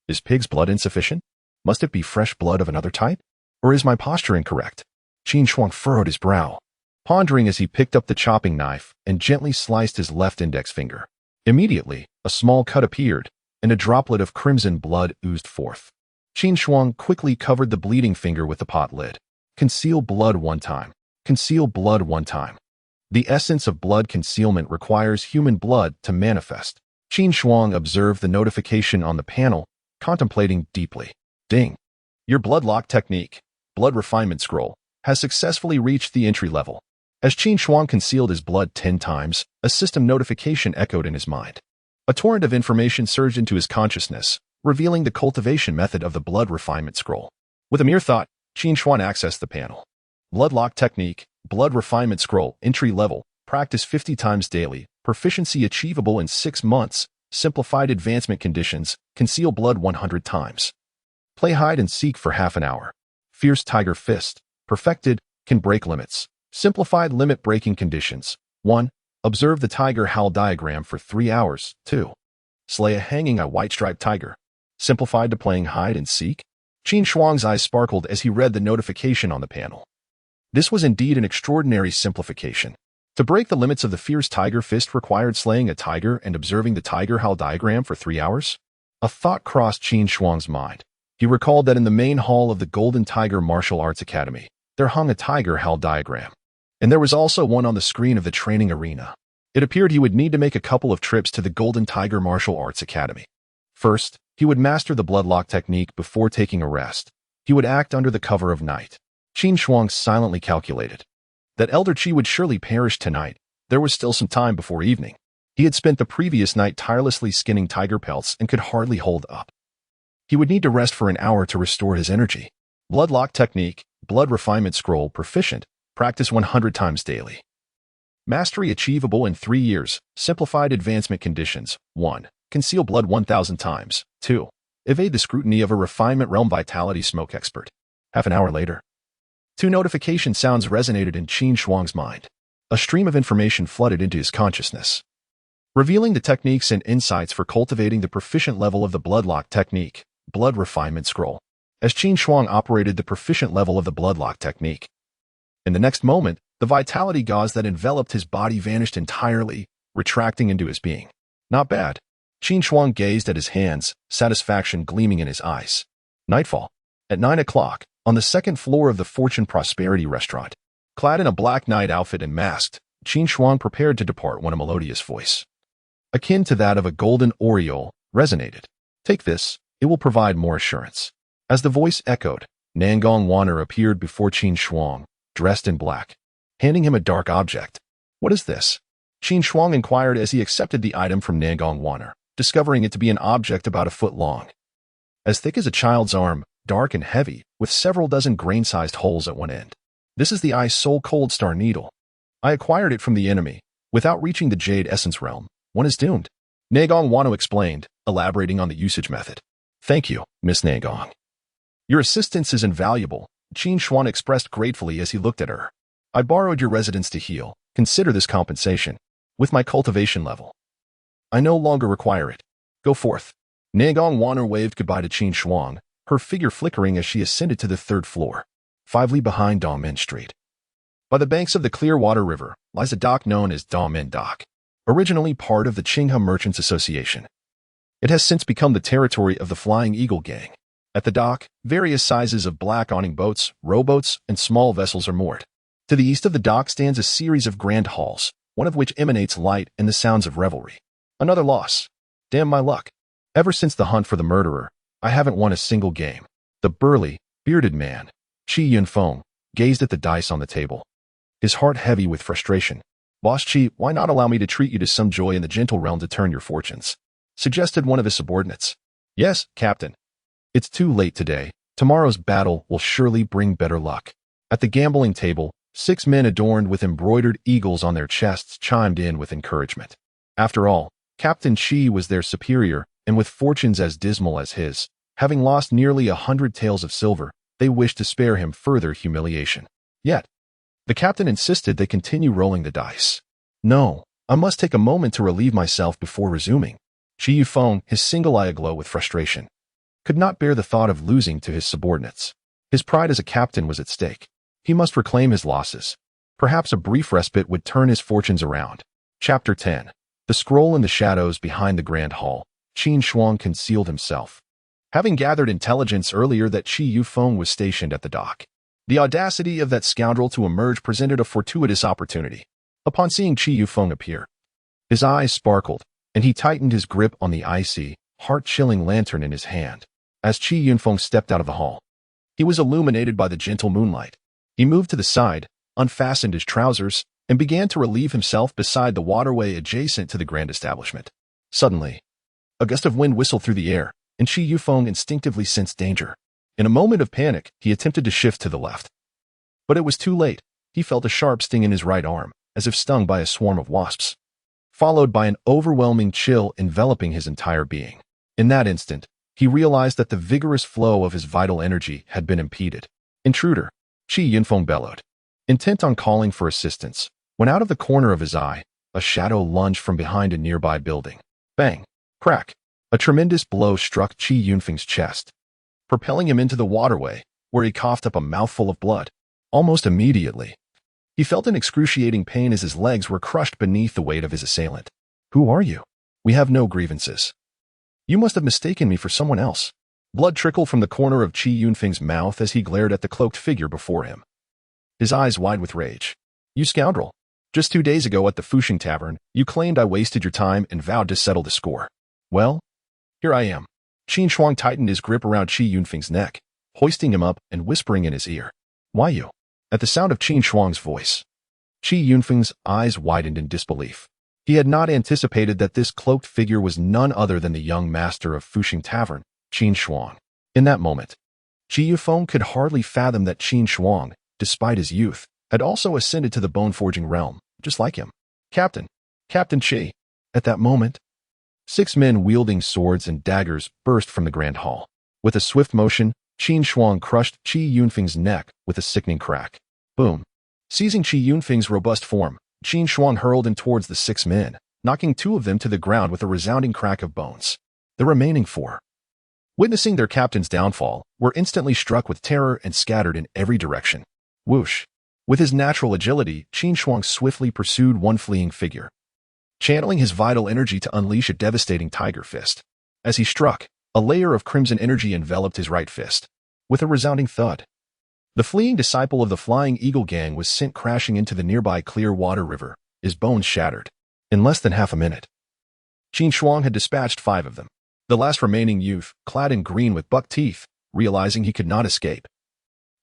Is pig's blood insufficient? Must it be fresh blood of another type? Or is my posture incorrect? Qin Shuang furrowed his brow, pondering as he picked up the chopping knife and gently sliced his left index finger. Immediately, a small cut appeared, and a droplet of crimson blood oozed forth. Qin Shuang quickly covered the bleeding finger with the pot lid. Conceal blood 1 time. Conceal blood 1 time. The essence of blood concealment requires human blood to manifest. Qin Shuang observed the notification on the panel, contemplating deeply. Ding. Your bloodlock technique, blood refinement scroll, has successfully reached the entry level. As Qin Shuang concealed his blood 10 times, a system notification echoed in his mind. A torrent of information surged into his consciousness, revealing the cultivation method of the blood refinement scroll. With a mere thought, Qin Shuang accessed the panel. Bloodlock technique, blood refinement scroll, entry level, practice 50 times daily, proficiency achievable in 6 months, simplified advancement conditions, conceal blood 100 times. Play hide and seek for half an hour. Fierce tiger fist, perfected, can break limits. Simplified limit breaking conditions. 1. Observe the tiger howl diagram for 3 hours. 2. Slay a hanging a white-striped tiger. Simplified to playing hide and seek? Qin Shuang's eyes sparkled as he read the notification on the panel. This was indeed an extraordinary simplification. To break the limits of the fierce tiger fist required slaying a tiger and observing the tiger howl diagram for 3 hours? A thought crossed Qin Shuang's mind. He recalled that in the main hall of the Golden Tiger Martial Arts Academy, there hung a tiger howl diagram. And there was also one on the screen of the training arena. It appeared he would need to make a couple of trips to the Golden Tiger Martial Arts Academy. First, he would master the bloodlock technique before taking a rest. He would act under the cover of night. Qin Shuang silently calculated that Elder Qi would surely perish tonight. There was still some time before evening. He had spent the previous night tirelessly skinning tiger pelts and could hardly hold up. He would need to rest for an hour to restore his energy. Bloodlock technique, blood refinement scroll, proficient, practice 100 times daily. Mastery achievable in 3 years, simplified advancement conditions. 1. Conceal blood 1,000 times. 2. Evade the scrutiny of a refinement realm vitality smoke expert. Half an hour later, 2 notification sounds resonated in Qin Shuang's mind. A stream of information flooded into his consciousness, revealing the techniques and insights for cultivating the proficient level of the bloodlock technique, blood refinement scroll. As Qin Shuang operated the proficient level of the bloodlock technique, in the next moment, the vitality gauze that enveloped his body vanished entirely, retracting into his being. Not bad. Qin Shuang gazed at his hands, satisfaction gleaming in his eyes. Nightfall. At 9 o'clock, on the second floor of the Fortune Prosperity Restaurant, clad in a black night outfit and masked, Qin Shuang prepared to depart when a melodious voice, akin to that of a golden oriole, resonated. Take this, it will provide more assurance. As the voice echoed, Nangong Wanner appeared before Qin Shuang, dressed in black, handing him a dark object. What is this? Qin Shuang inquired as he accepted the item from Nangong Wanner, discovering it to be an object about a foot long, as thick as a child's arm, dark and heavy, with several dozen grain-sized holes at one end. This is the Ice Soul Cold Star Needle. I acquired it from the enemy. Without reaching the Jade Essence realm, one is doomed. Nangong Wano explained, elaborating on the usage method. Thank you, Miss Nangong. Your assistance is invaluable, Qin Shuang expressed gratefully as he looked at her. I borrowed your residence to heal. Consider this compensation. With my cultivation level, I no longer require it. Go forth. Nangong Wanner waved goodbye to Qin Shuang, her figure flickering as she ascended to the 3rd floor, 5 li behind Damen Street. By the banks of the Clearwater River lies a dock known as Damen Dock, originally part of the Qinghe Merchants Association. It has since become the territory of the Flying Eagle Gang. At the dock, various sizes of black awning boats, rowboats, and small vessels are moored. To the east of the dock stands a series of grand halls, one of which emanates light and the sounds of revelry. Another loss. Damn my luck. Ever since the hunt for the murderer, I haven't won a single game. The burly, bearded man, Qi Yunfeng, gazed at the dice on the table, his heart heavy with frustration. Boss Qi, why not allow me to treat you to some joy in the gentle realm to turn your fortunes? Suggested one of his subordinates. Yes, Captain. It's too late today. Tomorrow's battle will surely bring better luck. At the gambling table, 6 men adorned with embroidered eagles on their chests chimed in with encouragement. After all, Captain Qi was their superior, and with fortunes as dismal as his, having lost nearly 100 taels of silver, they wished to spare him further humiliation. Yet, the captain insisted they continue rolling the dice. No, I must take a moment to relieve myself before resuming. Qi Yufeng, his single eye aglow with frustration, could not bear the thought of losing to his subordinates. His pride as a captain was at stake. He must reclaim his losses. Perhaps a brief respite would turn his fortunes around. Chapter 10. The scroll in the shadows behind the grand hall. Qin Shuang concealed himself, having gathered intelligence earlier that Qi Yufeng was stationed at the dock. The audacity of that scoundrel to emerge presented a fortuitous opportunity. Upon seeing Qi Yufeng appear, his eyes sparkled, and he tightened his grip on the icy, heart-chilling lantern in his hand. As Qi Yunfeng stepped out of the hall, he was illuminated by the gentle moonlight. He moved to the side, unfastened his trousers, and began to relieve himself beside the waterway adjacent to the grand establishment. Suddenly, a gust of wind whistled through the air, and Qi Yufeng instinctively sensed danger. In a moment of panic, he attempted to shift to the left. But it was too late. He felt a sharp sting in his right arm, as if stung by a swarm of wasps, followed by an overwhelming chill enveloping his entire being. In that instant, he realized that the vigorous flow of his vital energy had been impeded. Intruder! Qi Yunfeng bellowed, intent on calling for assistance, when out of the corner of his eye, a shadow lunged from behind a nearby building. Bang! Crack! A tremendous blow struck Qi Yunfeng's chest, propelling him into the waterway, where he coughed up a mouthful of blood. Almost immediately, he felt an excruciating pain as his legs were crushed beneath the weight of his assailant. Who are you? We have no grievances. You must have mistaken me for someone else. Blood trickled from the corner of Qi Yunfeng's mouth as he glared at the cloaked figure before him, his eyes wide with rage. You scoundrel! Just 2 days ago at the Fushing Tavern, you claimed I wasted your time and vowed to settle the score. Well, here I am. Qin Shuang tightened his grip around Qi Yunfeng's neck, hoisting him up and whispering in his ear. Why you? At the sound of Qin Shuang's voice, Qi Yunfeng's eyes widened in disbelief. He had not anticipated that this cloaked figure was none other than the young master of Fushing Tavern, Qin Shuang. In that moment, Qi Yufeng could hardly fathom that Qin Shuang, despite his youth, had also ascended to the bone-forging realm, just like him. Captain Qi. At that moment, 6 men wielding swords and daggers burst from the grand hall. With a swift motion, Qin Shuang crushed Qi Yunfeng's neck with a sickening crack. Boom! Seizing Qi Yunfeng's robust form, Qin Shuang hurled him towards the 6 men, knocking 2 of them to the ground with a resounding crack of bones. The remaining 4, witnessing their captain's downfall, were instantly struck with terror and scattered in every direction. Whoosh! With his natural agility, Qin Shuang swiftly pursued one fleeing figure, channeling his vital energy to unleash a devastating tiger fist. As he struck, a layer of crimson energy enveloped his right fist. With a resounding thud, the fleeing disciple of the Flying Eagle gang was sent crashing into the nearby clear water river, his bones shattered. In less than half a minute, Qin Shuang had dispatched 5 of them. The last remaining youth, clad in green with buck teeth, realizing he could not escape,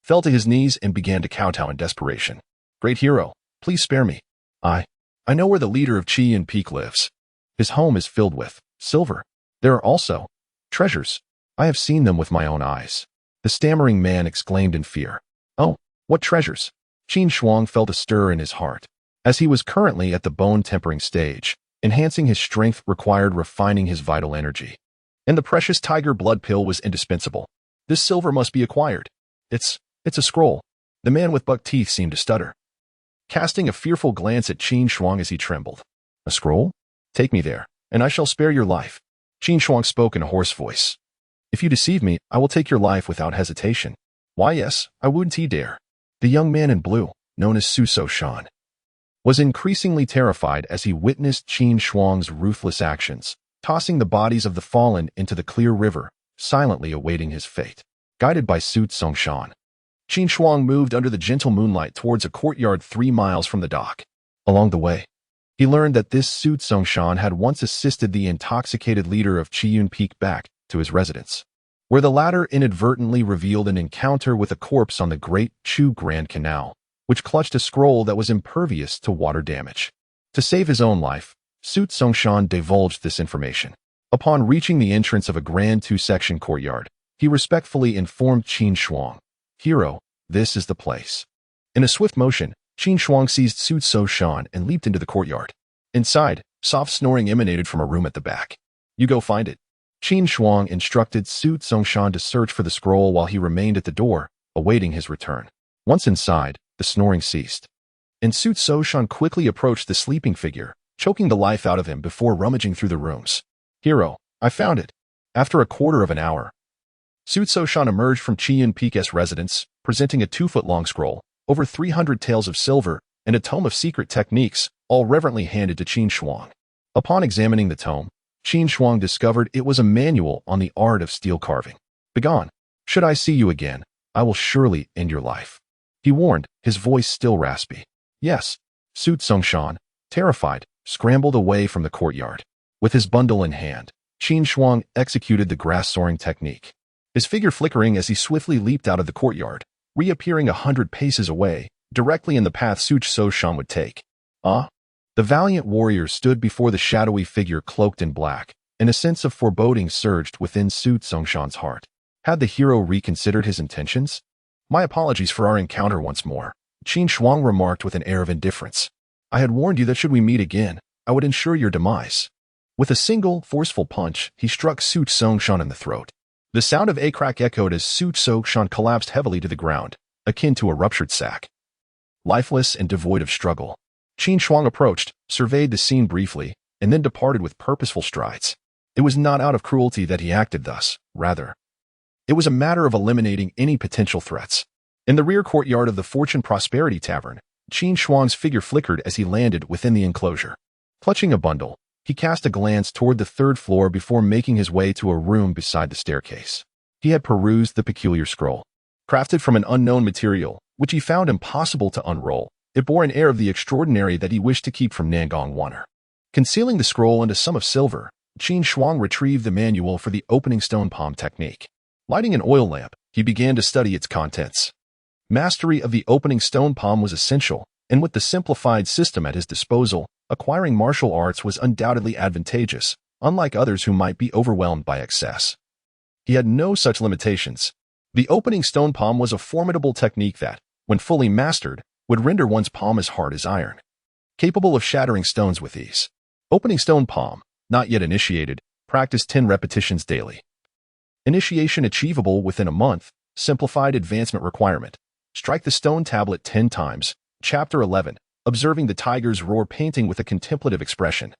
fell to his knees and began to kowtow in desperation. Great hero, please spare me. I know where the leader of Qi Yin Peak lives. His home is filled with silver. There are also treasures. I have seen them with my own eyes. The stammering man exclaimed in fear. Oh, what treasures? Qin Shuang felt a stir in his heart. As he was currently at the bone-tempering stage, enhancing his strength required refining his vital energy. And the precious tiger blood pill was indispensable. This silver must be acquired. It's a scroll. The man with buck teeth seemed to stutter, casting a fearful glance at Qin Shuang as he trembled. A scroll? Take me there, and I shall spare your life. Qin Shuang spoke in a hoarse voice. If you deceive me, I will take your life without hesitation. Why yes, I wouldn't dare. The young man in blue, known as Suso Shan, was increasingly terrified as he witnessed Qin Shuang's ruthless actions, tossing the bodies of the fallen into the clear river, silently awaiting his fate. Guided by Su Shan, Qin Shuang moved under the gentle moonlight towards a courtyard 3 miles from the dock. Along the way, He learned that this Su Tsongshan had once assisted the intoxicated leader of Qiyun Peak back to his residence, where the latter inadvertently revealed an encounter with a corpse on the Great Chu Grand Canal, which clutched a scroll that was impervious to water damage. To save his own life, Su Tsongshan divulged this information. Upon reaching the entrance of a grand two-section courtyard, he respectfully informed Qin Shuang, "Hero, this is the place." In a swift motion, Qin Shuang seized Su Tsongshan and leaped into the courtyard. Inside, soft snoring emanated from a room at the back. "You go find it." Qin Shuang instructed Su Tsongshan to search for the scroll while he remained at the door, awaiting his return. Once inside, the snoring ceased, and Su Tsongshan quickly approached the sleeping figure, choking the life out of him before rummaging through the rooms. "Hero, I found it." After a quarter of an hour, Su Tsongshan emerged from Qiyun Peak's residence, presenting a 2-foot-long scroll, over 300 tales of silver, and a tome of secret techniques, all reverently handed to Qin Shuang. Upon examining the tome, Qin Shuang discovered it was a manual on the art of steel carving. "Begone. Should I see you again, I will surely end your life," he warned, his voice still raspy. "Yes." Su Tsongshan, terrified, scrambled away from the courtyard. With his bundle in hand, Qin Shuang executed the grass-soaring technique, his figure flickering as he swiftly leaped out of the courtyard, reappearing 100 paces away, directly in the path Su Tsongshan would take. The valiant warrior stood before the shadowy figure cloaked in black, and a sense of foreboding surged within Su Tsongshan's heart. Had the hero reconsidered his intentions? "My apologies for our encounter once more," Qin Shuang remarked with an air of indifference. "I had warned you that should we meet again, I would ensure your demise." With a single, forceful punch, he struck Su Tsongshan in the throat. The sound of a crack echoed as Su Tsongshan collapsed heavily to the ground, akin to a ruptured sack. Lifeless and devoid of struggle, Qin Shuang approached, surveyed the scene briefly, and then departed with purposeful strides. It was not out of cruelty that he acted thus, rather, it was a matter of eliminating any potential threats. In the rear courtyard of the Fortune Prosperity Tavern, Qin Shuang's figure flickered as he landed within the enclosure. Clutching a bundle, he cast a glance toward the 3rd floor before making his way to a room beside the staircase. He had perused the peculiar scroll. Crafted from an unknown material, which he found impossible to unroll, it bore an air of the extraordinary that he wished to keep from Nangong Waner. Concealing the scroll into some of silver, Qin Shuang retrieved the manual for the opening stone palm technique. Lighting an oil lamp, he began to study its contents. Mastery of the opening stone palm was essential, and with the simplified system at his disposal, acquiring martial arts was undoubtedly advantageous, unlike others who might be overwhelmed by excess. He had no such limitations. The opening stone palm was a formidable technique that, when fully mastered, would render one's palm as hard as iron, capable of shattering stones with ease. Opening stone palm, not yet initiated, practice 10 repetitions daily. Initiation achievable within a month, simplified advancement requirement. Strike the stone tablet 10 times. Chapter 11, observing the tiger's roar painting with a contemplative expression.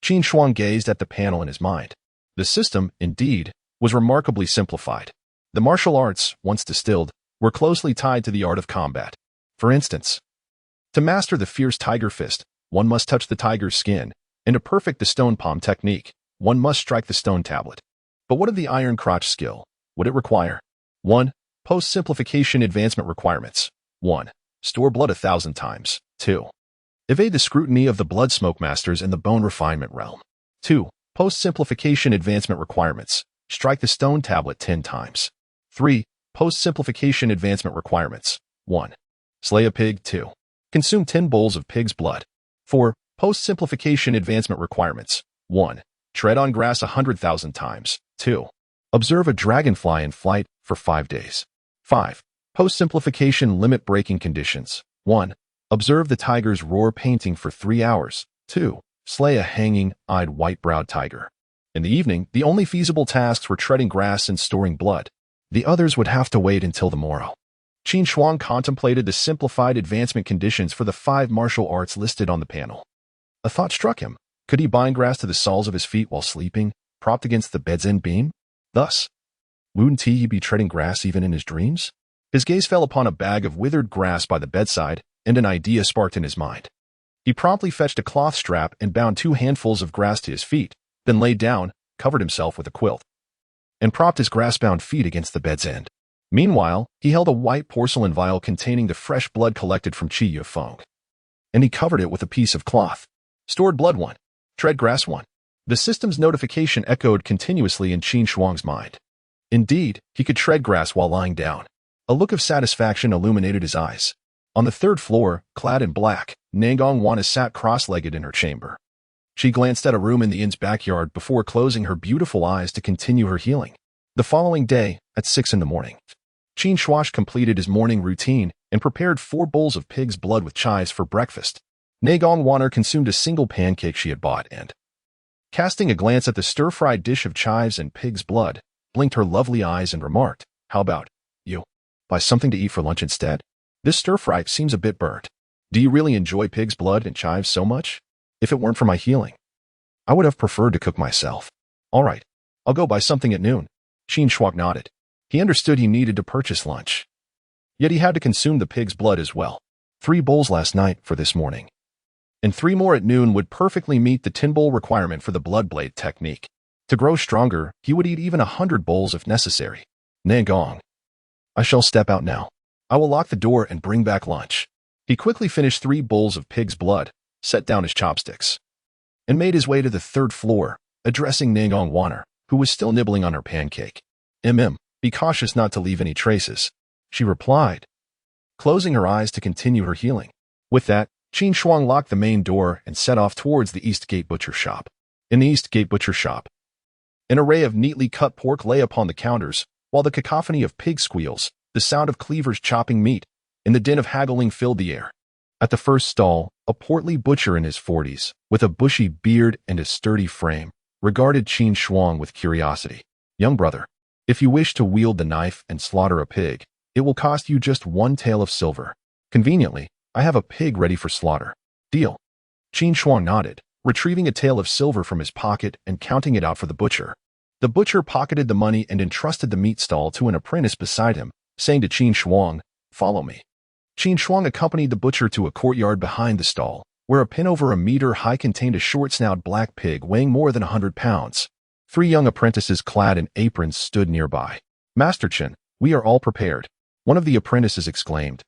Qin Shuang gazed at the panel in his mind. The system, indeed, was remarkably simplified. The martial arts, once distilled, were closely tied to the art of combat. For instance, to master the fierce tiger fist, one must touch the tiger's skin, and to perfect the stone palm technique, one must strike the stone tablet. But what of the iron crotch skill? Would it require 1. Post-simplification advancement requirements. 1. Store blood 1,000 times. 2. Evade the scrutiny of the blood smoke masters in the bone refinement realm. 2. Post-simplification advancement requirements. Strike the stone tablet 10 times. 3. Post-simplification advancement requirements. 1. Slay a pig. 2. Consume 10 bowls of pig's blood. 4. Post-simplification advancement requirements. 1. Tread on grass 100,000 times. 2. Observe a dragonfly in flight for 5 days. 5. Post-simplification limit-breaking conditions. 1. Observe the tiger's roar painting for 3 hours. 2. Slay a hanging-eyed white-browed tiger. In the evening, the only feasible tasks were treading grass and storing blood. The others would have to wait until the morrow. Qin Shuang contemplated the simplified advancement conditions for the 5 martial arts listed on the panel. A thought struck him. Could he bind grass to the soles of his feet while sleeping, propped against the bed's end beam? Thus, wouldn't he be treading grass even in his dreams? His gaze fell upon a bag of withered grass by the bedside, and an idea sparked in his mind. He promptly fetched a cloth strap and bound 2 handfuls of grass to his feet, then laid down, covered himself with a quilt, and propped his grass-bound feet against the bed's end. Meanwhile, he held a white porcelain vial containing the fresh blood collected from Qi Yufeng, and he covered it with a piece of cloth. Stored blood 1. Tread grass 1. The system's notification echoed continuously in Qin Shuang's mind. Indeed, he could tread grass while lying down. A look of satisfaction illuminated his eyes. On the third floor, clad in black, Nangong Wana sat cross-legged in her chamber. She glanced at a room in the inn's backyard before closing her beautiful eyes to continue her healing. The following day, at 6 in the morning, Qin Shuang completed his morning routine and prepared 4 bowls of pig's blood with chives for breakfast. Nangong Wana consumed a single pancake she had bought and, casting a glance at the stir-fried dish of chives and pig's blood, blinked her lovely eyes and remarked, "How about you? Buy something to eat for lunch instead? This stir-fry seems a bit burnt. Do you really enjoy pig's blood and chives so much? If it weren't for my healing, I would have preferred to cook myself. All right, I'll go buy something at noon." Qin Shuang nodded. He understood he needed to purchase lunch. Yet he had to consume the pig's blood as well. 3 bowls last night for this morning. And 3 more at noon would perfectly meet the 10-bowl requirement for the blood blade technique. To grow stronger, he would eat even 100 bowls if necessary. Nangong, I shall step out now. I will lock the door and bring back lunch. He quickly finished 3 bowls of pig's blood, set down his chopsticks, and made his way to the 3rd floor, addressing Nangong Wana, who was still nibbling on her pancake. Be cautious not to leave any traces," she replied, closing her eyes to continue her healing. With that, Qin Shuang locked the main door and set off towards the East Gate Butcher Shop. In the East Gate Butcher Shop, an array of neatly cut pork lay upon the counters, while the cacophony of pig squeals, the sound of cleavers chopping meat, and the din of haggling filled the air. At the first stall, a portly butcher in his 40s, with a bushy beard and a sturdy frame, regarded Qin Shuang with curiosity. "Young brother, if you wish to wield the knife and slaughter a pig, it will cost you just 1 tael of silver. Conveniently, I have a pig ready for slaughter. Deal." Qin Shuang nodded, retrieving a tael of silver from his pocket and counting it out for the butcher. The butcher pocketed the money and entrusted the meat stall to an apprentice beside him, saying to Qin Shuang, "Follow me." Qin Shuang accompanied the butcher to a courtyard behind the stall, where a pin over a meter high contained a short-snouted black pig weighing more than 100 pounds. 3 young apprentices clad in aprons stood nearby. "Master Qin, we are all prepared," one of the apprentices exclaimed,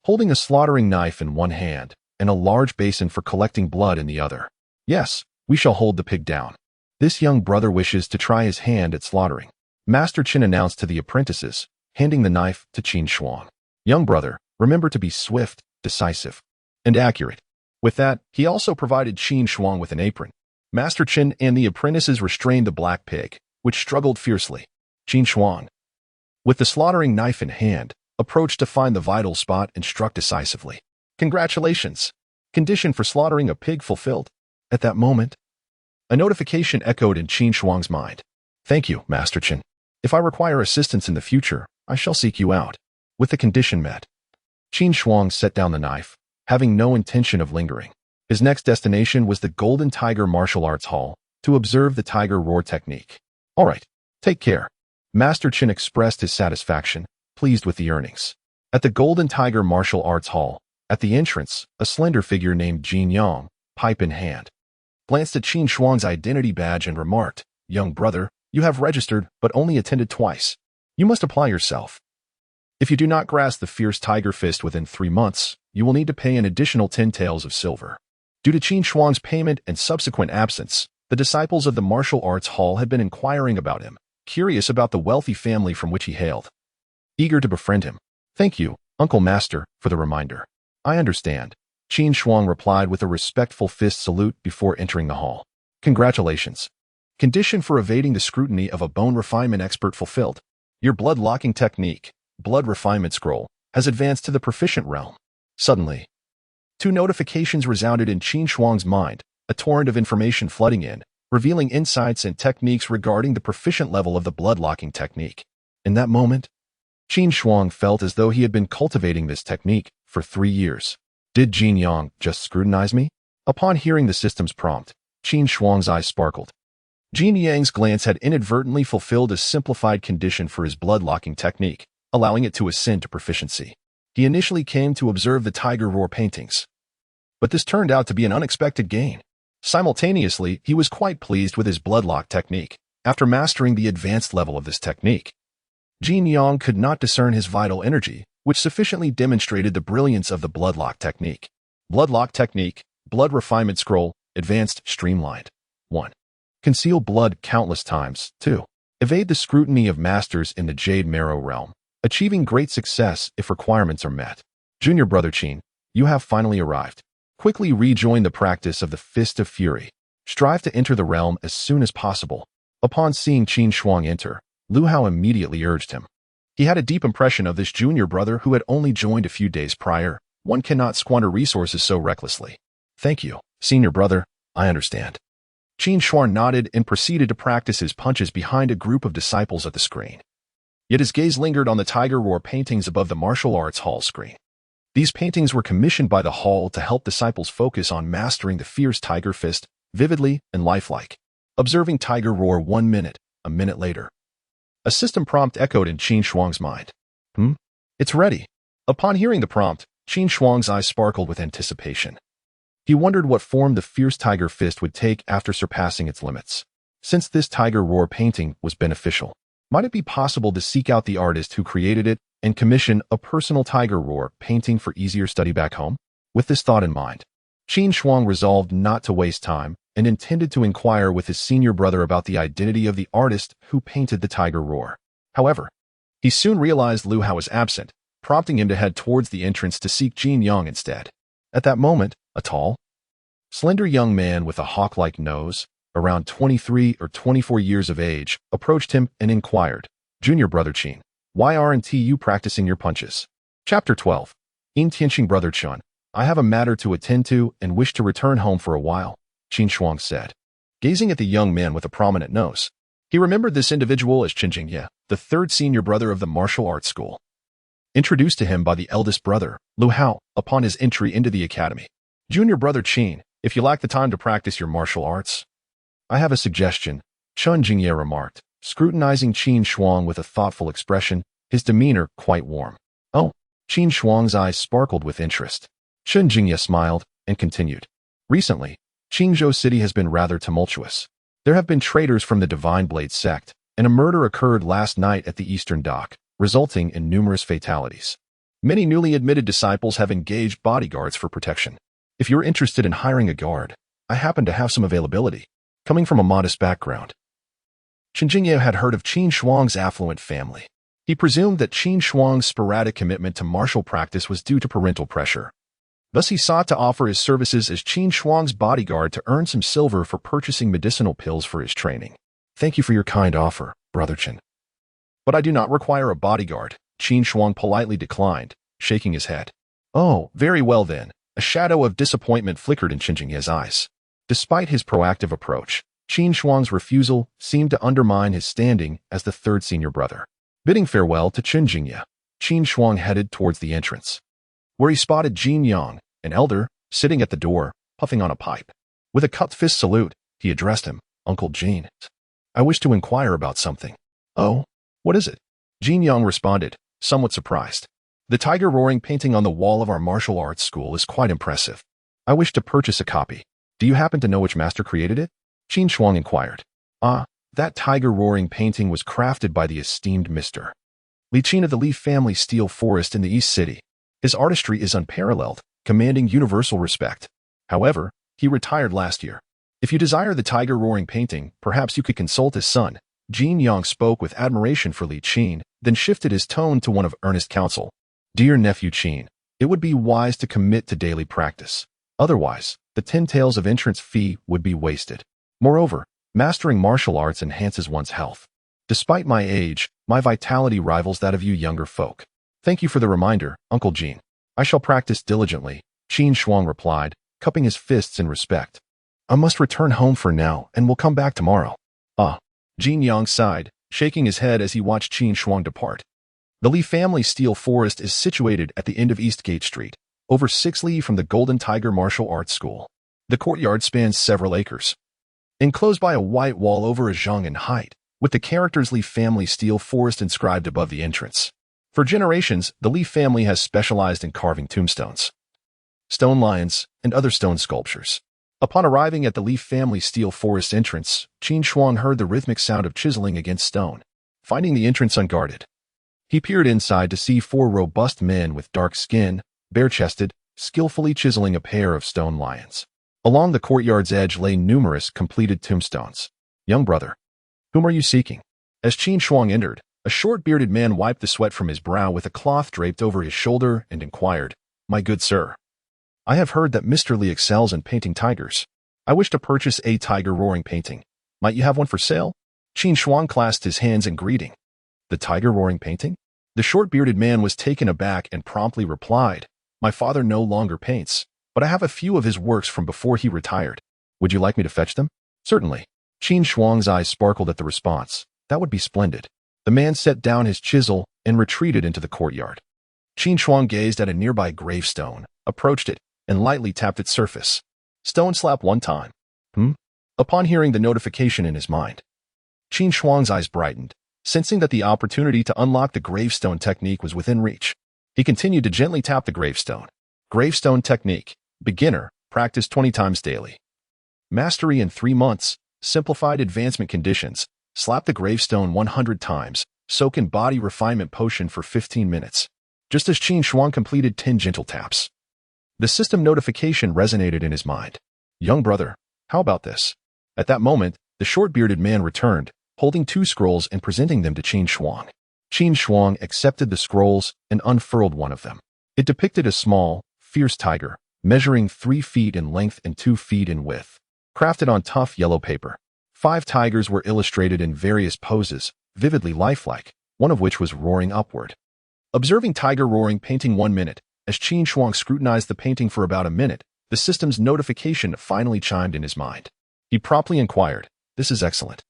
holding a slaughtering knife in one hand and a large basin for collecting blood in the other. "Yes, we shall hold the pig down. This young brother wishes to try his hand at slaughtering," Master Qin announced to the apprentices, handing the knife to Qin Shuang. "Young brother, remember to be swift, decisive, and accurate." With that, he also provided Qin Shuang with an apron. Master Qin and the apprentices restrained the black pig, which struggled fiercely. Qin Shuang, with the slaughtering knife in hand, approached to find the vital spot and struck decisively. "Congratulations! Condition for slaughtering a pig fulfilled." At that moment, a notification echoed in Qin Shuang's mind. "Thank you, Master Qin. If I require assistance in the future, I shall seek you out." With the condition met, Qin Shuang set down the knife, having no intention of lingering. His next destination was the Golden Tiger Martial Arts Hall, to observe the Tiger Roar technique. "All right, take care." Master Qin expressed his satisfaction, pleased with the earnings. At the Golden Tiger Martial Arts Hall, at the entrance, a slender figure named Jin Yang, pipe in hand, glanced at Qin Shuang's identity badge and remarked, "Young brother, you have registered but only attended twice. You must apply yourself. If you do not grasp the fierce tiger fist within 3 months, you will need to pay an additional 10 taels of silver." Due to Qin Shuang's payment and subsequent absence, the disciples of the martial arts hall had been inquiring about him, curious about the wealthy family from which he hailed, eager to befriend him. "Thank you, Uncle Master, for the reminder. I understand," Qin Shuang replied with a respectful fist salute before entering the hall. "Congratulations. Condition for evading the scrutiny of a bone refinement expert fulfilled. Your blood-locking technique, blood refinement scroll, has advanced to the proficient realm." Suddenly, 2 notifications resounded in Qin Shuang's mind, a torrent of information flooding in, revealing insights and techniques regarding the proficient level of the blood-locking technique. In that moment, Qin Shuang felt as though he had been cultivating this technique for 3 years. Did Jin Yang just scrutinize me? Upon hearing the system's prompt, Qin Shuang's eyes sparkled. Jin Yang's glance had inadvertently fulfilled a simplified condition for his blood-locking technique, allowing it to ascend to proficiency. He initially came to observe the Tiger Roar paintings, but this turned out to be an unexpected gain. Simultaneously, he was quite pleased with his bloodlock technique. After mastering the advanced level of this technique, Jin Yang could not discern his vital energy, which sufficiently demonstrated the brilliance of the bloodlock technique. Bloodlock technique, blood refinement scroll, Advanced streamlined. 1. Conceal blood countless times. 2. Evade the scrutiny of masters in the Jade Marrow realm, achieving great success if requirements are met. Junior brother Qin, you have finally arrived. Quickly rejoin the practice of the Fist of Fury. Strive to enter the realm as soon as possible. Upon seeing Qin Shuang enter, Lu Hao immediately urged him. He had a deep impression of this junior brother who had only joined a few days prior. One cannot squander resources so recklessly. Thank you, senior brother, I understand. Qin Shuang nodded and proceeded to practice his punches behind a group of disciples at the screen. Yet his gaze lingered on the tiger roar paintings above the martial arts hall screen. These paintings were commissioned by the hall to help disciples focus on mastering the fierce tiger fist, vividly and lifelike. Observing tiger roar 1 minute, a minute later. A system prompt echoed in Qin Shuang's mind. It's ready. Upon hearing the prompt, Qin Shuang's eyes sparkled with anticipation. He wondered what form the fierce tiger fist would take after surpassing its limits. Since this tiger roar painting was beneficial, might it be possible to seek out the artist who created it and commission a personal tiger roar painting for easier study back home? With this thought in mind, Qin Shuang resolved not to waste time and intended to inquire with his senior brother about the identity of the artist who painted the tiger roar. However, he soon realized Lu Hao was absent, prompting him to head towards the entrance to seek Jin Yang instead. At that moment, a tall, slender young man with a hawk-like nose, around 23 or 24 years of age, approached him and inquired, Junior brother Qin, why aren't you practicing your punches? Chapter 12. In Tianqing brother Chun, I have a matter to attend to and wish to return home for a while, Qin Shuang said, gazing at the young man with a prominent nose. He remembered this individual as Qin Jingye, the third senior brother of the martial arts school. Introduced to him by the eldest brother, Lu Hao, upon his entry into the academy. Junior brother Qin, if you lack the time to practice your martial arts, I have a suggestion, Qin Jingye remarked, scrutinizing Qin Shuang with a thoughtful expression, his demeanor quite warm. Oh, Qin Shuang's eyes sparkled with interest. Qin Jingye smiled and continued. Recently, Qingzhou City has been rather tumultuous. There have been traitors from the Divine Blade sect, and a murder occurred last night at the Eastern Dock, resulting in numerous fatalities. Many newly admitted disciples have engaged bodyguards for protection. If you're interested in hiring a guard, I happen to have some availability. Coming from a modest background, Qin Jingye had heard of Qin Shuang's affluent family. He presumed that Qin Shuang's sporadic commitment to martial practice was due to parental pressure. Thus he sought to offer his services as Qin Shuang's bodyguard to earn some silver for purchasing medicinal pills for his training. Thank you for your kind offer, brother Qin. But I do not require a bodyguard, Qin Shuang politely declined, shaking his head. Oh, very well then. A shadow of disappointment flickered in Qin Jingye's eyes. Despite his proactive approach, Qin Shuang's refusal seemed to undermine his standing as the third senior brother. Bidding farewell to Qin Jingye, Qin Shuang headed towards the entrance, where he spotted Jin Yang, an elder, sitting at the door, puffing on a pipe. With a cupped fist salute, he addressed him, Uncle Jin. I wish to inquire about something. Oh, what is it? Jin Yang responded, somewhat surprised. The tiger roaring painting on the wall of our martial arts school is quite impressive. I wish to purchase a copy. Do you happen to know which master created it? Qin Shuang inquired. That tiger roaring painting was crafted by the esteemed Mr. Li Qin of the Li family steel forest in the East City. His artistry is unparalleled, commanding universal respect. However, he retired last year. If you desire the tiger roaring painting, perhaps you could consult his son. Jin Yang spoke with admiration for Li Qin, then shifted his tone to one of earnest counsel. Dear nephew Qin, it would be wise to commit to daily practice. Otherwise, the 10 taels of entrance fee would be wasted. Moreover, mastering martial arts enhances one's health. Despite my age, my vitality rivals that of you younger folk. Thank you for the reminder, Uncle Jin. I shall practice diligently, Qin Shuang replied, cupping his fists in respect. I must return home for now and will come back tomorrow. Jin Yang sighed, shaking his head as he watched Qin Shuang depart. The Li family steel forest is situated at the end of Eastgate Street, over 6 li from the Golden Tiger Martial Arts School. The courtyard spans several acres, enclosed by a white wall over a zhang in height, with the characters Li family steel forest inscribed above the entrance. For generations, the Li family has specialized in carving tombstones, stone lions, and other stone sculptures. Upon arriving at the Li family steel forest entrance, Qin Shuang heard the rhythmic sound of chiseling against stone. Finding the entrance unguarded, he peered inside to see 4 robust men with dark skin, bare-chested, skillfully chiseling a pair of stone lions. Along the courtyard's edge lay numerous completed tombstones. Young brother, whom are you seeking? As Qin Shuang entered, a short-bearded man wiped the sweat from his brow with a cloth draped over his shoulder and inquired, "My good sir, I have heard that Mr. Li excels in painting tigers. I wish to purchase a tiger roaring painting. Might you have one for sale?" Qin Shuang clasped his hands in greeting. "The tiger roaring painting?" The short-bearded man was taken aback and promptly replied, "My father no longer paints, but I have a few of his works from before he retired. Would you like me to fetch them?" "Certainly." Qin Shuang's eyes sparkled at the response. "That would be splendid." The man set down his chisel and retreated into the courtyard. Qin Shuang gazed at a nearby gravestone, approached it, and lightly tapped its surface. "Stone slap one time." Upon hearing the notification in his mind, Qin Shuang's eyes brightened, sensing that the opportunity to unlock the gravestone technique was within reach. He continued to gently tap the gravestone. Gravestone technique. Beginner. Practice 20 times daily. Mastery in 3 months. Simplified advancement conditions. Slap the gravestone 100 times. Soak in body refinement potion for 15 minutes. Just as Qin Shuang completed 10 gentle taps, the system notification resonated in his mind. "Young brother, how about this?" At that moment, the short-bearded man returned, holding 2 scrolls and presenting them to Qin Shuang. Qin Shuang accepted the scrolls and unfurled one of them. It depicted a small, fierce tiger, measuring 3 feet in length and 2 feet in width, crafted on tough yellow paper. 5 tigers were illustrated in various poses, vividly lifelike, one of which was roaring upward. Observing tiger roaring painting 1 minute, as Qin Shuang scrutinized the painting for about a minute, the system's notification finally chimed in his mind. He promptly inquired, "This is excellent.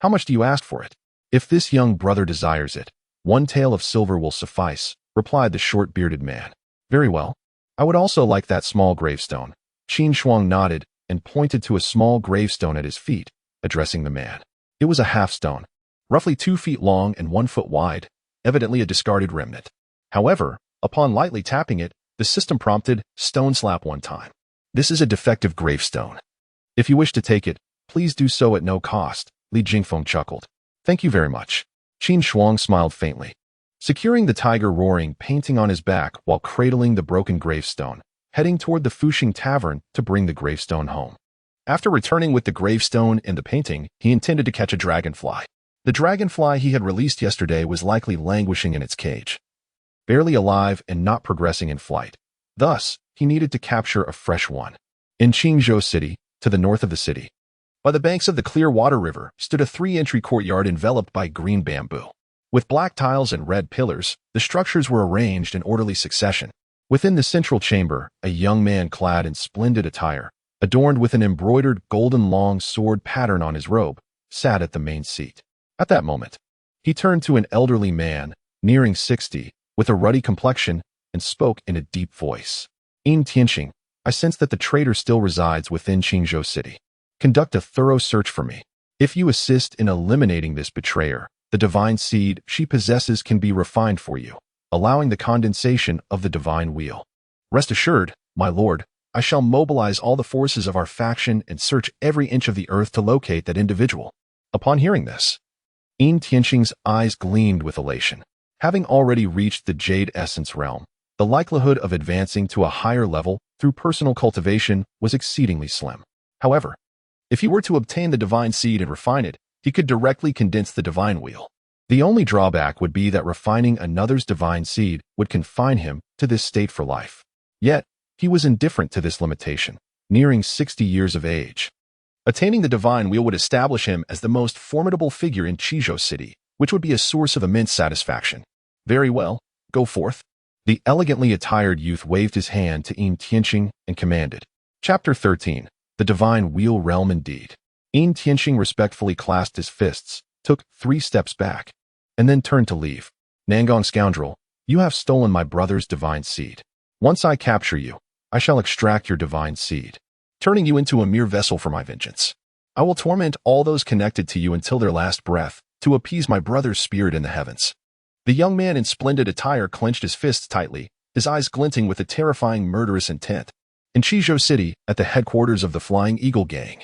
How much do you ask for it?" "If this young brother desires it, 1 tael of silver will suffice," replied the short-bearded man. "Very well. I would also like that small gravestone." Qin Shuang nodded and pointed to a small gravestone at his feet, addressing the man. It was a half-stone, roughly 2 feet long and 1 foot wide, evidently a discarded remnant. However, upon lightly tapping it, the system prompted, "Stone slap 1 time. This is a defective gravestone. If you wish to take it, please do so at no cost." Li Jingfeng chuckled. "Thank you very much." Qin Shuang smiled faintly. Securing the tiger roaring painting on his back while cradling the broken gravestone, heading toward the Fuxing Tavern to bring the gravestone home. After returning with the gravestone and the painting, he intended to catch a dragonfly. The dragonfly he had released yesterday was likely languishing in its cage, barely alive and not progressing in flight. Thus, he needed to capture a fresh one. In Qingzhou City, to the north of the city, by the banks of the clear water river, stood a 3-entry courtyard enveloped by green bamboo. With black tiles and red pillars, the structures were arranged in orderly succession. Within the central chamber, a young man clad in splendid attire, adorned with an embroidered golden long sword pattern on his robe, sat at the main seat. At that moment, he turned to an elderly man, nearing 60, with a ruddy complexion, and spoke in a deep voice. "In Tianqing, I sense that the traitor still resides within Qingzhou City. Conduct a thorough search for me. If you assist in eliminating this betrayer, the divine seed she possesses can be refined for you, allowing the condensation of the divine wheel. Rest assured, my lord, I shall mobilize all the forces of our faction and search every inch of the earth to locate that individual." Upon hearing this, In Tianqing's eyes gleamed with elation. Having already reached the Jade Essence realm, the likelihood of advancing to a higher level through personal cultivation was exceedingly slim. However, if he were to obtain the divine seed and refine it, he could directly condense the divine wheel. The only drawback would be that refining another's divine seed would confine him to this state for life. Yet, he was indifferent to this limitation, nearing 60 years of age. Attaining the divine wheel would establish him as the most formidable figure in Qizhou City, which would be a source of immense satisfaction. "Very well, go forth." The elegantly attired youth waved his hand to In Tianqing and commanded. Chapter 13. The Divine Wheel Realm Indeed. In Tianqing respectfully clasped his fists, took 3 steps back, and then turned to leave. "Nangong scoundrel, you have stolen my brother's divine seed. Once I capture you, I shall extract your divine seed, turning you into a mere vessel for my vengeance. I will torment all those connected to you until their last breath, to appease my brother's spirit in the heavens." The young man in splendid attire clenched his fists tightly, his eyes glinting with a terrifying murderous intent. In Qizhou City, at the headquarters of the Flying Eagle Gang,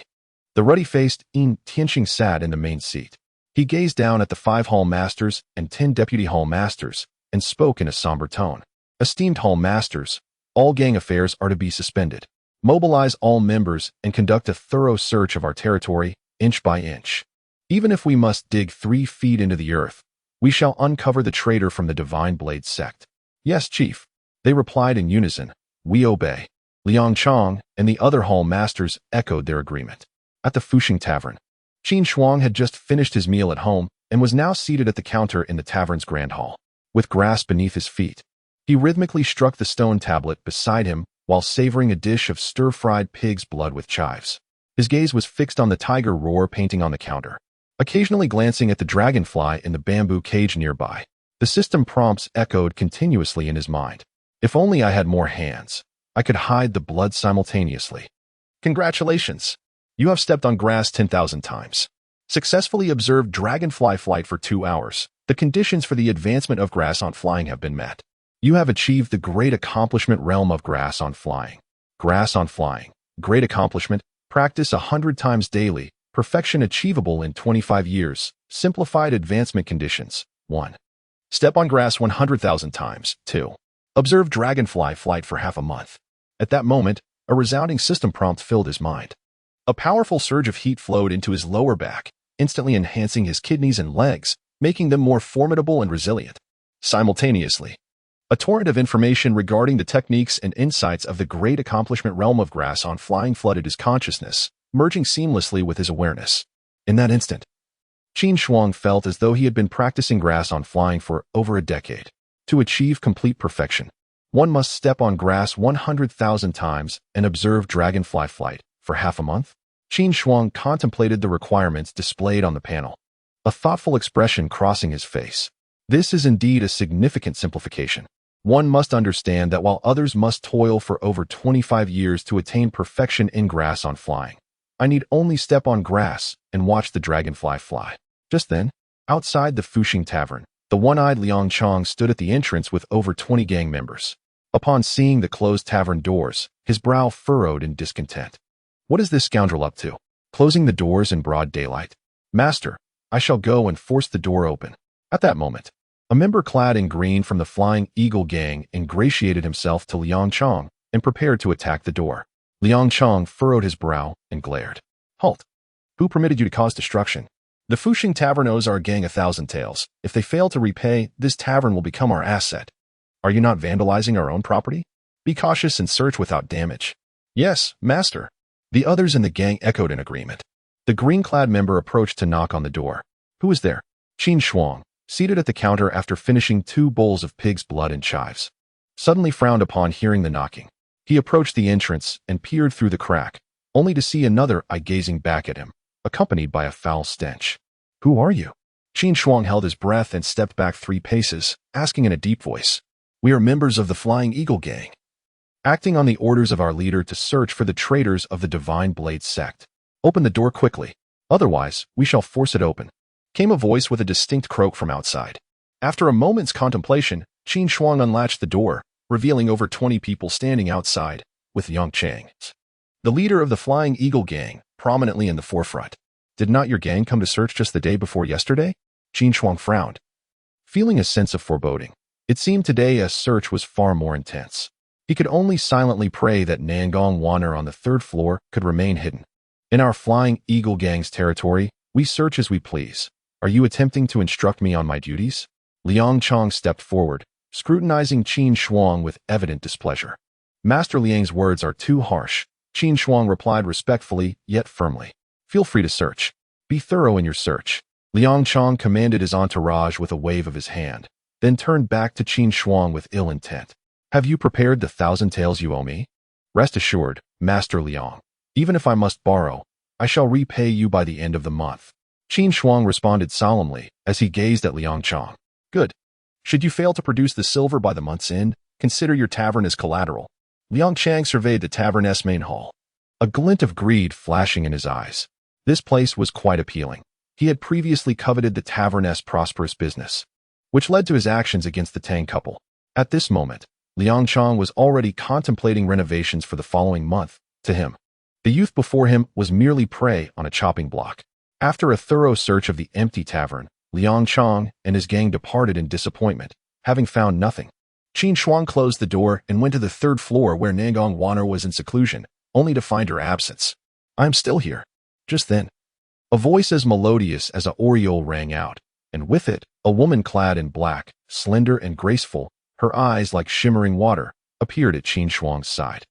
the ruddy-faced In Tianqing sat in the main seat. He gazed down at the 5 hall masters and 10 deputy hall masters and spoke in a somber tone. "Esteemed hall masters, all gang affairs are to be suspended. Mobilize all members and conduct a thorough search of our territory, inch by inch. Even if we must dig 3 feet into the earth, we shall uncover the traitor from the Divine Blade sect." "Yes, Chief," they replied in unison. "We obey." Liang Chong and the other hall masters echoed their agreement. At the Fuxing Tavern, Qin Shuang had just finished his meal at home and was now seated at the counter in the tavern's grand hall. With grass beneath his feet, he rhythmically struck the stone tablet beside him while savoring a dish of stir-fried pig's blood with chives. His gaze was fixed on the tiger roar painting on the counter, occasionally glancing at the dragonfly in the bamboo cage nearby. The system prompts echoed continuously in his mind. "If only I had more hands, I could hide the blood simultaneously." "Congratulations! You have stepped on grass 10,000 times. Successfully observed dragonfly flight for 2 hours. The conditions for the advancement of grass on flying have been met. You have achieved the great accomplishment realm of grass on flying." Grass on flying. Great accomplishment. Practice 100 times daily. Perfection achievable in 25 years. Simplified advancement conditions. 1. Step on grass 100,000 times. 2. Observe dragonfly flight for half a month. At that moment, a resounding system prompt filled his mind. A powerful surge of heat flowed into his lower back, instantly enhancing his kidneys and legs, making them more formidable and resilient. Simultaneously, a torrent of information regarding the techniques and insights of the great accomplishment realm of grass on flying flooded his consciousness, merging seamlessly with his awareness. In that instant, Qin Shuang felt as though he had been practicing grass on flying for over a decade. To achieve complete perfection, one must step on grass 100,000 times and observe dragonfly flight for half a month. Qin Shuang contemplated the requirements displayed on the panel, a thoughtful expression crossing his face. This is indeed a significant simplification. One must understand that while others must toil for over 25 years to attain perfection in grass on flying, I need only step on grass and watch the dragonfly fly. Just then, outside the Fuxing Tavern, the one-eyed Liang Chong stood at the entrance with over 20 gang members. Upon seeing the closed tavern doors, his brow furrowed in discontent. What is this scoundrel up to? Closing the doors in broad daylight? "Master, I shall go and force the door open." At that moment, a member clad in green from the Flying Eagle gang ingratiated himself to Liang Chong and prepared to attack the door. Liang Chong furrowed his brow and glared. "Halt! Who permitted you to cause destruction? The Fuxing Tavern owes our gang 1,000 taels. If they fail to repay, this tavern will become our asset. Are you not vandalizing our own property? Be cautious and search without damage." "Yes, master." The others in the gang echoed in agreement. The green-clad member approached to knock on the door. Who is there? Qin Shuang, seated at the counter after finishing 2 bowls of pig's blood and chives, suddenly frowned upon hearing the knocking. He approached the entrance and peered through the crack, only to see another eye gazing back at him, accompanied by a foul stench. "Who are you?" Qin Shuang held his breath and stepped back 3 paces, asking in a deep voice. "We are members of the Flying Eagle gang, acting on the orders of our leader to search for the traitors of the Divine Blade sect. Open the door quickly, otherwise we shall force it open," came a voice with a distinct croak from outside. After a moment's contemplation, Qin Shuang unlatched the door, revealing over 20 people standing outside, with Yang Chang, the leader of the Flying Eagle gang, prominently in the forefront. "Did not your gang come to search just the day before yesterday?" Qin Shuang frowned, feeling a sense of foreboding. It seemed today a search was far more intense. He could only silently pray that Nangong Wanner on the 3rd floor could remain hidden. "In our Flying Eagle gang's territory, we search as we please. Are you attempting to instruct me on my duties?" Liang Chong stepped forward, scrutinizing Qin Shuang with evident displeasure. "Master Liang's words are too harsh," Qin Shuang replied respectfully, yet firmly. "Feel free to search. Be thorough in your search." Liang Chong commanded his entourage with a wave of his hand, then turned back to Qin Shuang with ill intent. "Have you prepared the 1,000 taels you owe me?" "Rest assured, Master Liang. Even if I must borrow, I shall repay you by the end of the month." Qin Shuang responded solemnly as he gazed at Liang Chong. "Good. Should you fail to produce the silver by the month's end, consider your tavern as collateral." Liang Chang surveyed the tavern's main hall, a glint of greed flashing in his eyes. This place was quite appealing. He had previously coveted the tavern's prosperous business, which led to his actions against the Tang couple. At this moment, Liang Chong was already contemplating renovations for the following month. To him, the youth before him was merely prey on a chopping block. After a thorough search of the empty tavern, Liang Chong and his gang departed in disappointment, having found nothing. Qin Shuang closed the door and went to the 3rd floor where Nangong Wanner was in seclusion, only to find her absence. "I am still here." Just then, a voice as melodious as a oriole rang out, and with it, a woman clad in black, slender and graceful, her eyes like shimmering water, appeared at Qin Shuang's side.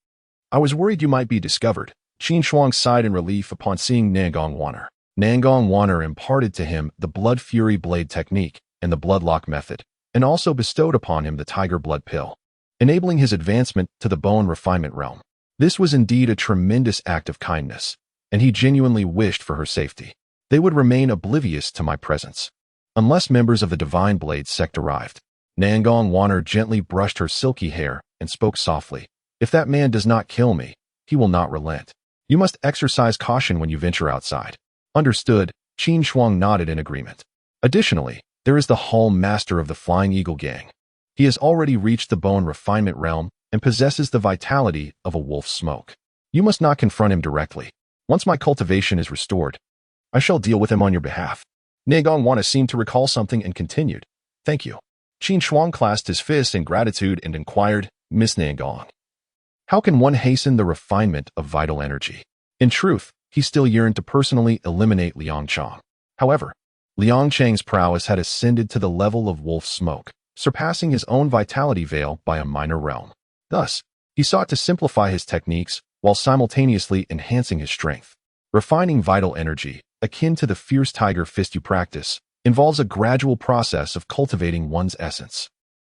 "I was worried you might be discovered." Qin Shuang sighed in relief upon seeing Nangong Wanner. Nangong Wanner imparted to him the Blood Fury Blade technique and the Bloodlock method, and also bestowed upon him the Tiger Blood Pill, enabling his advancement to the bone refinement realm. This was indeed a tremendous act of kindness, and he genuinely wished for her safety. They would remain oblivious to my presence, unless members of the Divine Blade sect arrived. Nangong Wanner gently brushed her silky hair and spoke softly. "If that man does not kill me, he will not relent. You must exercise caution when you venture outside." "Understood." Qin Shuang nodded in agreement. "Additionally, there is the Hall Master of the Flying Eagle Gang. He has already reached the bone refinement realm and possesses the vitality of a wolf's smoke. You must not confront him directly. Once my cultivation is restored, I shall deal with him on your behalf." Nangong Wanner seemed to recall something and continued. "Thank you." Qin Shuang clasped his fist in gratitude and inquired, "Miss Nangong, how can one hasten the refinement of vital energy?" In truth, he still yearned to personally eliminate Liang Chang. However, Liang Chang's prowess had ascended to the level of wolf smoke, surpassing his own vitality veil by a minor realm. Thus, he sought to simplify his techniques while simultaneously enhancing his strength. Refining vital energy, akin to the fierce tiger fist you practice, involves a gradual process of cultivating one's essence.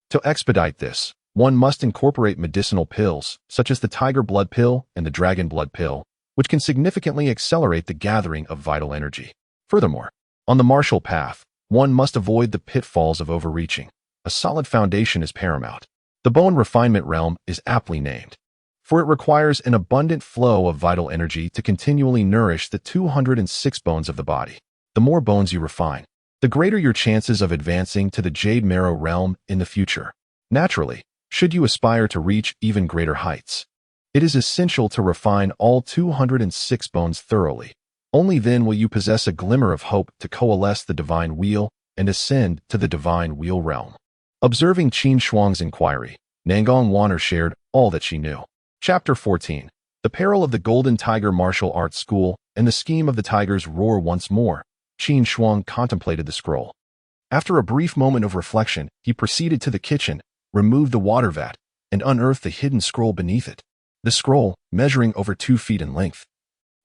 To expedite this, one must incorporate medicinal pills, such as the Tiger Blood Pill and the Dragon Blood Pill, which can significantly accelerate the gathering of vital energy. Furthermore, on the martial path, one must avoid the pitfalls of overreaching. A solid foundation is paramount. The bone refinement realm is aptly named, for it requires an abundant flow of vital energy to continually nourish the 206 bones of the body. The more bones you refine, the greater your chances of advancing to the Jade Marrow realm in the future. Naturally, should you aspire to reach even greater heights, it is essential to refine all 206 bones thoroughly. Only then will you possess a glimmer of hope to coalesce the divine wheel and ascend to the divine wheel realm. Observing Qin Shuang's inquiry, Nangong Wanner shared all that she knew. Chapter 14. The Peril of the Golden Tiger Martial Arts School and the Scheme of the Tiger's Roar. Once more, Qin Shuang contemplated the scroll. After a brief moment of reflection, he proceeded to the kitchen, removed the water vat, and unearthed the hidden scroll beneath it. The scroll, measuring over 2 feet in length,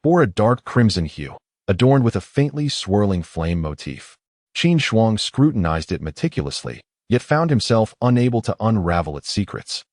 bore a dark crimson hue, adorned with a faintly swirling flame motif. Qin Shuang scrutinized it meticulously, yet found himself unable to unravel its secrets,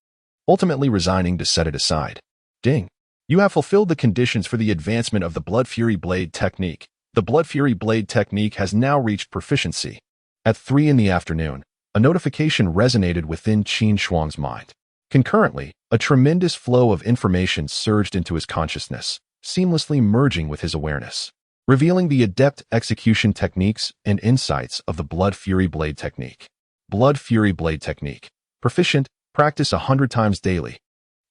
ultimately resigning to set it aside. Ding. You have fulfilled the conditions for the advancement of the Blood Fury Blade technique. The Blood Fury Blade technique has now reached proficiency. At 3 in the afternoon, a notification resonated within Qin Shuang's mind. Concurrently, a tremendous flow of information surged into his consciousness, seamlessly merging with his awareness, revealing the adept execution techniques and insights of the Blood Fury Blade technique. Blood Fury Blade technique. Proficient, practice 100 times daily.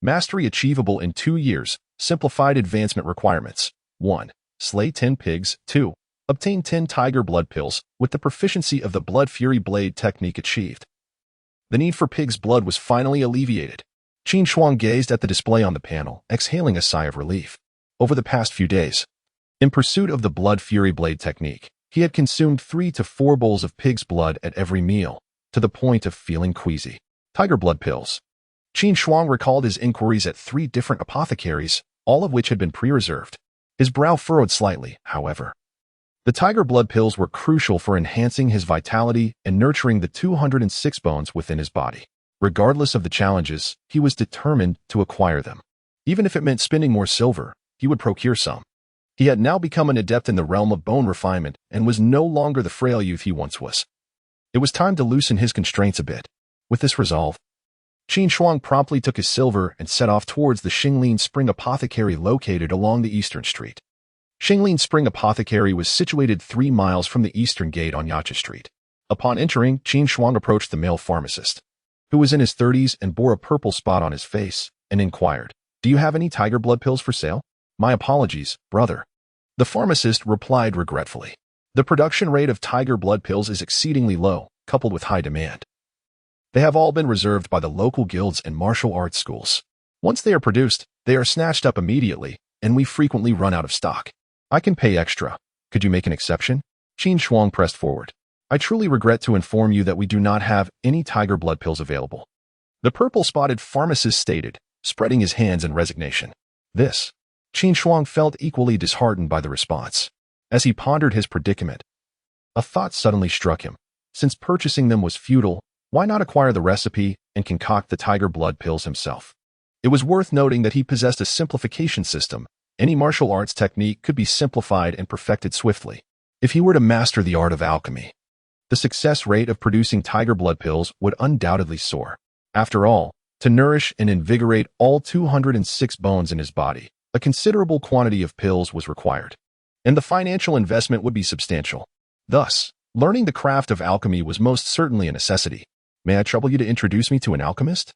Mastery achievable in 2 years. Simplified advancement requirements. 1. Slay 10 pigs. 2. Obtain 10 tiger blood pills with the proficiency of the Blood Fury Blade technique achieved. The need for pig's blood was finally alleviated. Qin Shuang gazed at the display on the panel, exhaling a sigh of relief. Over the past few days, in pursuit of the Blood Fury Blade technique, he had consumed 3 to 4 bowls of pig's blood at every meal, to the point of feeling queasy. Tiger blood pills. Qin Shuang recalled his inquiries at 3 different apothecaries, all of which had been pre-reserved. His brow furrowed slightly, however. The tiger blood pills were crucial for enhancing his vitality and nurturing the 206 bones within his body. Regardless of the challenges, he was determined to acquire them. Even if it meant spending more silver, he would procure some. He had now become an adept in the realm of bone refinement and was no longer the frail youth he once was. It was time to loosen his constraints a bit. With this resolve, Qin Shuang promptly took his silver and set off towards the Xinglin Spring Apothecary located along the Eastern Street. Xinglin Spring Apothecary was situated 3 miles from the eastern gate on Yacha Street. Upon entering, Qin Shuang approached the male pharmacist, who was in his 30s and bore a purple spot on his face, and inquired, "Do you have any tiger blood pills for sale?" "My apologies, brother." The pharmacist replied regretfully. "The production rate of tiger blood pills is exceedingly low, coupled with high demand. They have all been reserved by the local guilds and martial arts schools. Once they are produced, they are snatched up immediately, and we frequently run out of stock. I can pay extra. Could you make an exception? Qin Shuang pressed forward. I truly regret to inform you that we do not have any tiger blood pills available. The purple-spotted pharmacist stated, spreading his hands in resignation. Qin Shuang felt equally disheartened by the response. As he pondered his predicament, a thought suddenly struck him. Since purchasing them was futile, why not acquire the recipe and concoct the tiger blood pills himself? It was worth noting that he possessed a simplification system. Any martial arts technique could be simplified and perfected swiftly. If he were to master the art of alchemy, the success rate of producing tiger blood pills would undoubtedly soar. After all, to nourish and invigorate all 206 bones in his body, a considerable quantity of pills was required, and the financial investment would be substantial. Thus, learning the craft of alchemy was most certainly a necessity. May I trouble you to introduce me to an alchemist?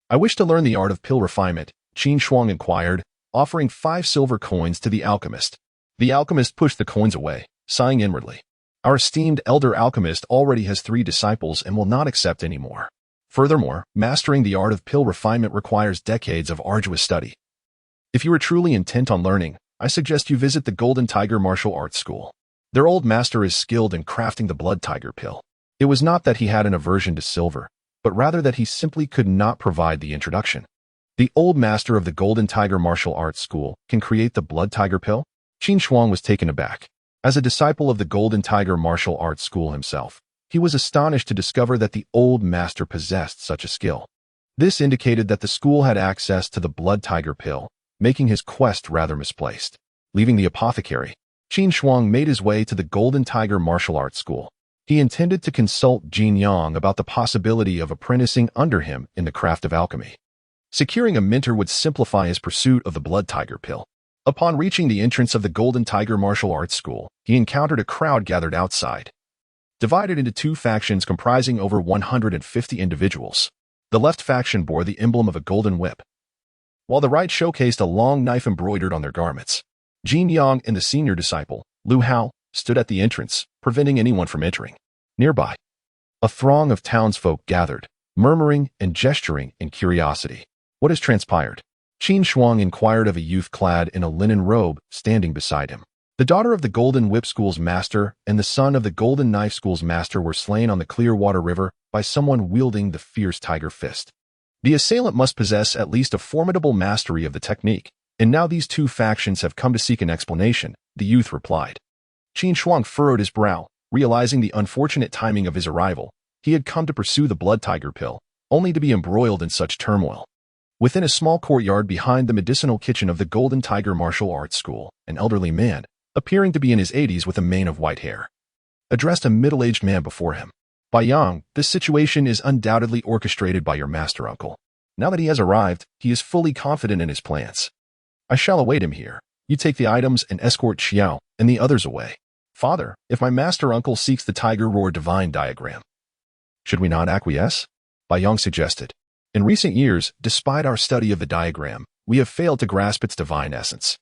I wish to learn the art of pill refinement, Qin Shuang inquired, offering 5 silver coins to the alchemist. The alchemist pushed the coins away, sighing inwardly. Our esteemed elder alchemist already has 3 disciples and will not accept any more. Furthermore, mastering the art of pill refinement requires decades of arduous study. If you are truly intent on learning, I suggest you visit the Golden Tiger Martial Arts School. Their old master is skilled in crafting the blood tiger pill. It was not that he had an aversion to silver, but rather that he simply could not provide the introduction. The old master of the Golden Tiger Martial Arts School can create the blood tiger pill? Qin Shuang was taken aback. As a disciple of the Golden Tiger Martial Arts School himself, he was astonished to discover that the old master possessed such a skill. This indicated that the school had access to the blood tiger pill, making his quest rather misplaced. Leaving the apothecary, Qin Shuang made his way to the Golden Tiger Martial Arts School. He intended to consult Jin Yang about the possibility of apprenticing under him in the craft of alchemy. Securing a mentor would simplify his pursuit of the blood tiger pill. Upon reaching the entrance of the Golden Tiger Martial Arts School, he encountered a crowd gathered outside, divided into 2 factions comprising over 150 individuals. The left faction bore the emblem of a golden whip, while the right showcased a long knife embroidered on their garments. Jin Yang and the senior disciple, Lu Hao, stood at the entrance, preventing anyone from entering. Nearby, a throng of townsfolk gathered, murmuring and gesturing in curiosity. What has transpired? Qin Shuang inquired of a youth clad in a linen robe standing beside him. The daughter of the Golden Whip School's master and the son of the Golden Knife School's master were slain on the Clearwater River by someone wielding the fierce tiger fist. The assailant must possess at least a formidable mastery of the technique, and now these 2 factions have come to seek an explanation, the youth replied. Qin Shuang furrowed his brow, realizing the unfortunate timing of his arrival. He had come to pursue the blood tiger pill, only to be embroiled in such turmoil. Within a small courtyard behind the medicinal kitchen of the Golden Tiger Martial Arts School, an elderly man, appearing to be in his 80s with a mane of white hair, addressed a middle-aged man before him. Bai Yang, this situation is undoubtedly orchestrated by your master uncle. Now that he has arrived, he is fully confident in his plans. I shall await him here. You take the items and escort Xiao and the others away. Father, if my master uncle seeks the Tiger Roar Divine diagram, should we not acquiesce? Bai Yang suggested. In recent years, despite our study of the diagram, we have failed to grasp its divine essence.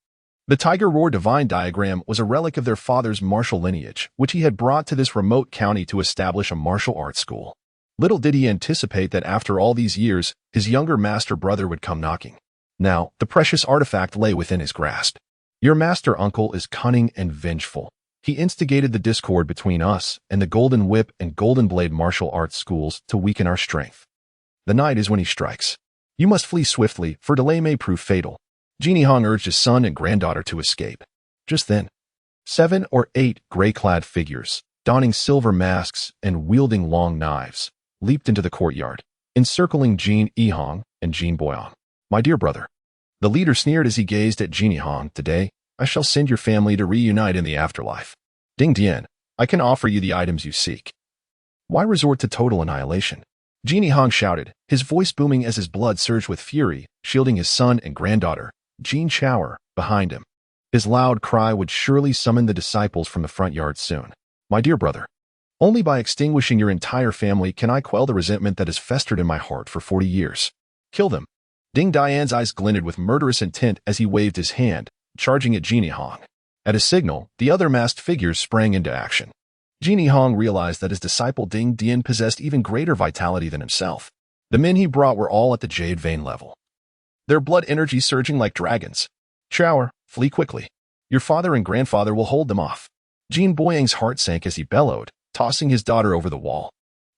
The Tiger Roar Divine diagram was a relic of their father's martial lineage, which he had brought to this remote county to establish a martial arts school. Little did he anticipate that after all these years, his younger master brother would come knocking. Now, the precious artifact lay within his grasp. Your master uncle is cunning and vengeful. He instigated the discord between us and the Golden Whip and Golden Blade martial arts schools to weaken our strength. The night is when he strikes. You must flee swiftly, for delay may prove fatal. Genie Hong urged his son and granddaughter to escape. Just then, 7 or 8 gray-clad figures, donning silver masks and wielding long knives, leaped into the courtyard, encircling Jin Yihong and Jin Boyong. My dear brother. The leader sneered as he gazed at Genie Hong. Today, I shall send your family to reunite in the afterlife. Ding Dian, I can offer you the items you seek. Why resort to total annihilation? Genie Hong shouted, his voice booming as his blood surged with fury, shielding his son and granddaughter, Jin Shower, behind him. His loud cry would surely summon the disciples from the front yard soon. My dear brother, only by extinguishing your entire family can I quell the resentment that has festered in my heart for 40 years. Kill them. Ding Dian's eyes glinted with murderous intent as he waved his hand, charging at Genie Hong. At a signal, the other masked figures sprang into action. Genie Hong realized that his disciple Ding Dian possessed even greater vitality than himself. The men he brought were all at the Jade Vein level. their blood energy surging like dragons. Shower, flee quickly. Your father and grandfather will hold them off. Qin Boyang's heart sank as he bellowed, tossing his daughter over the wall.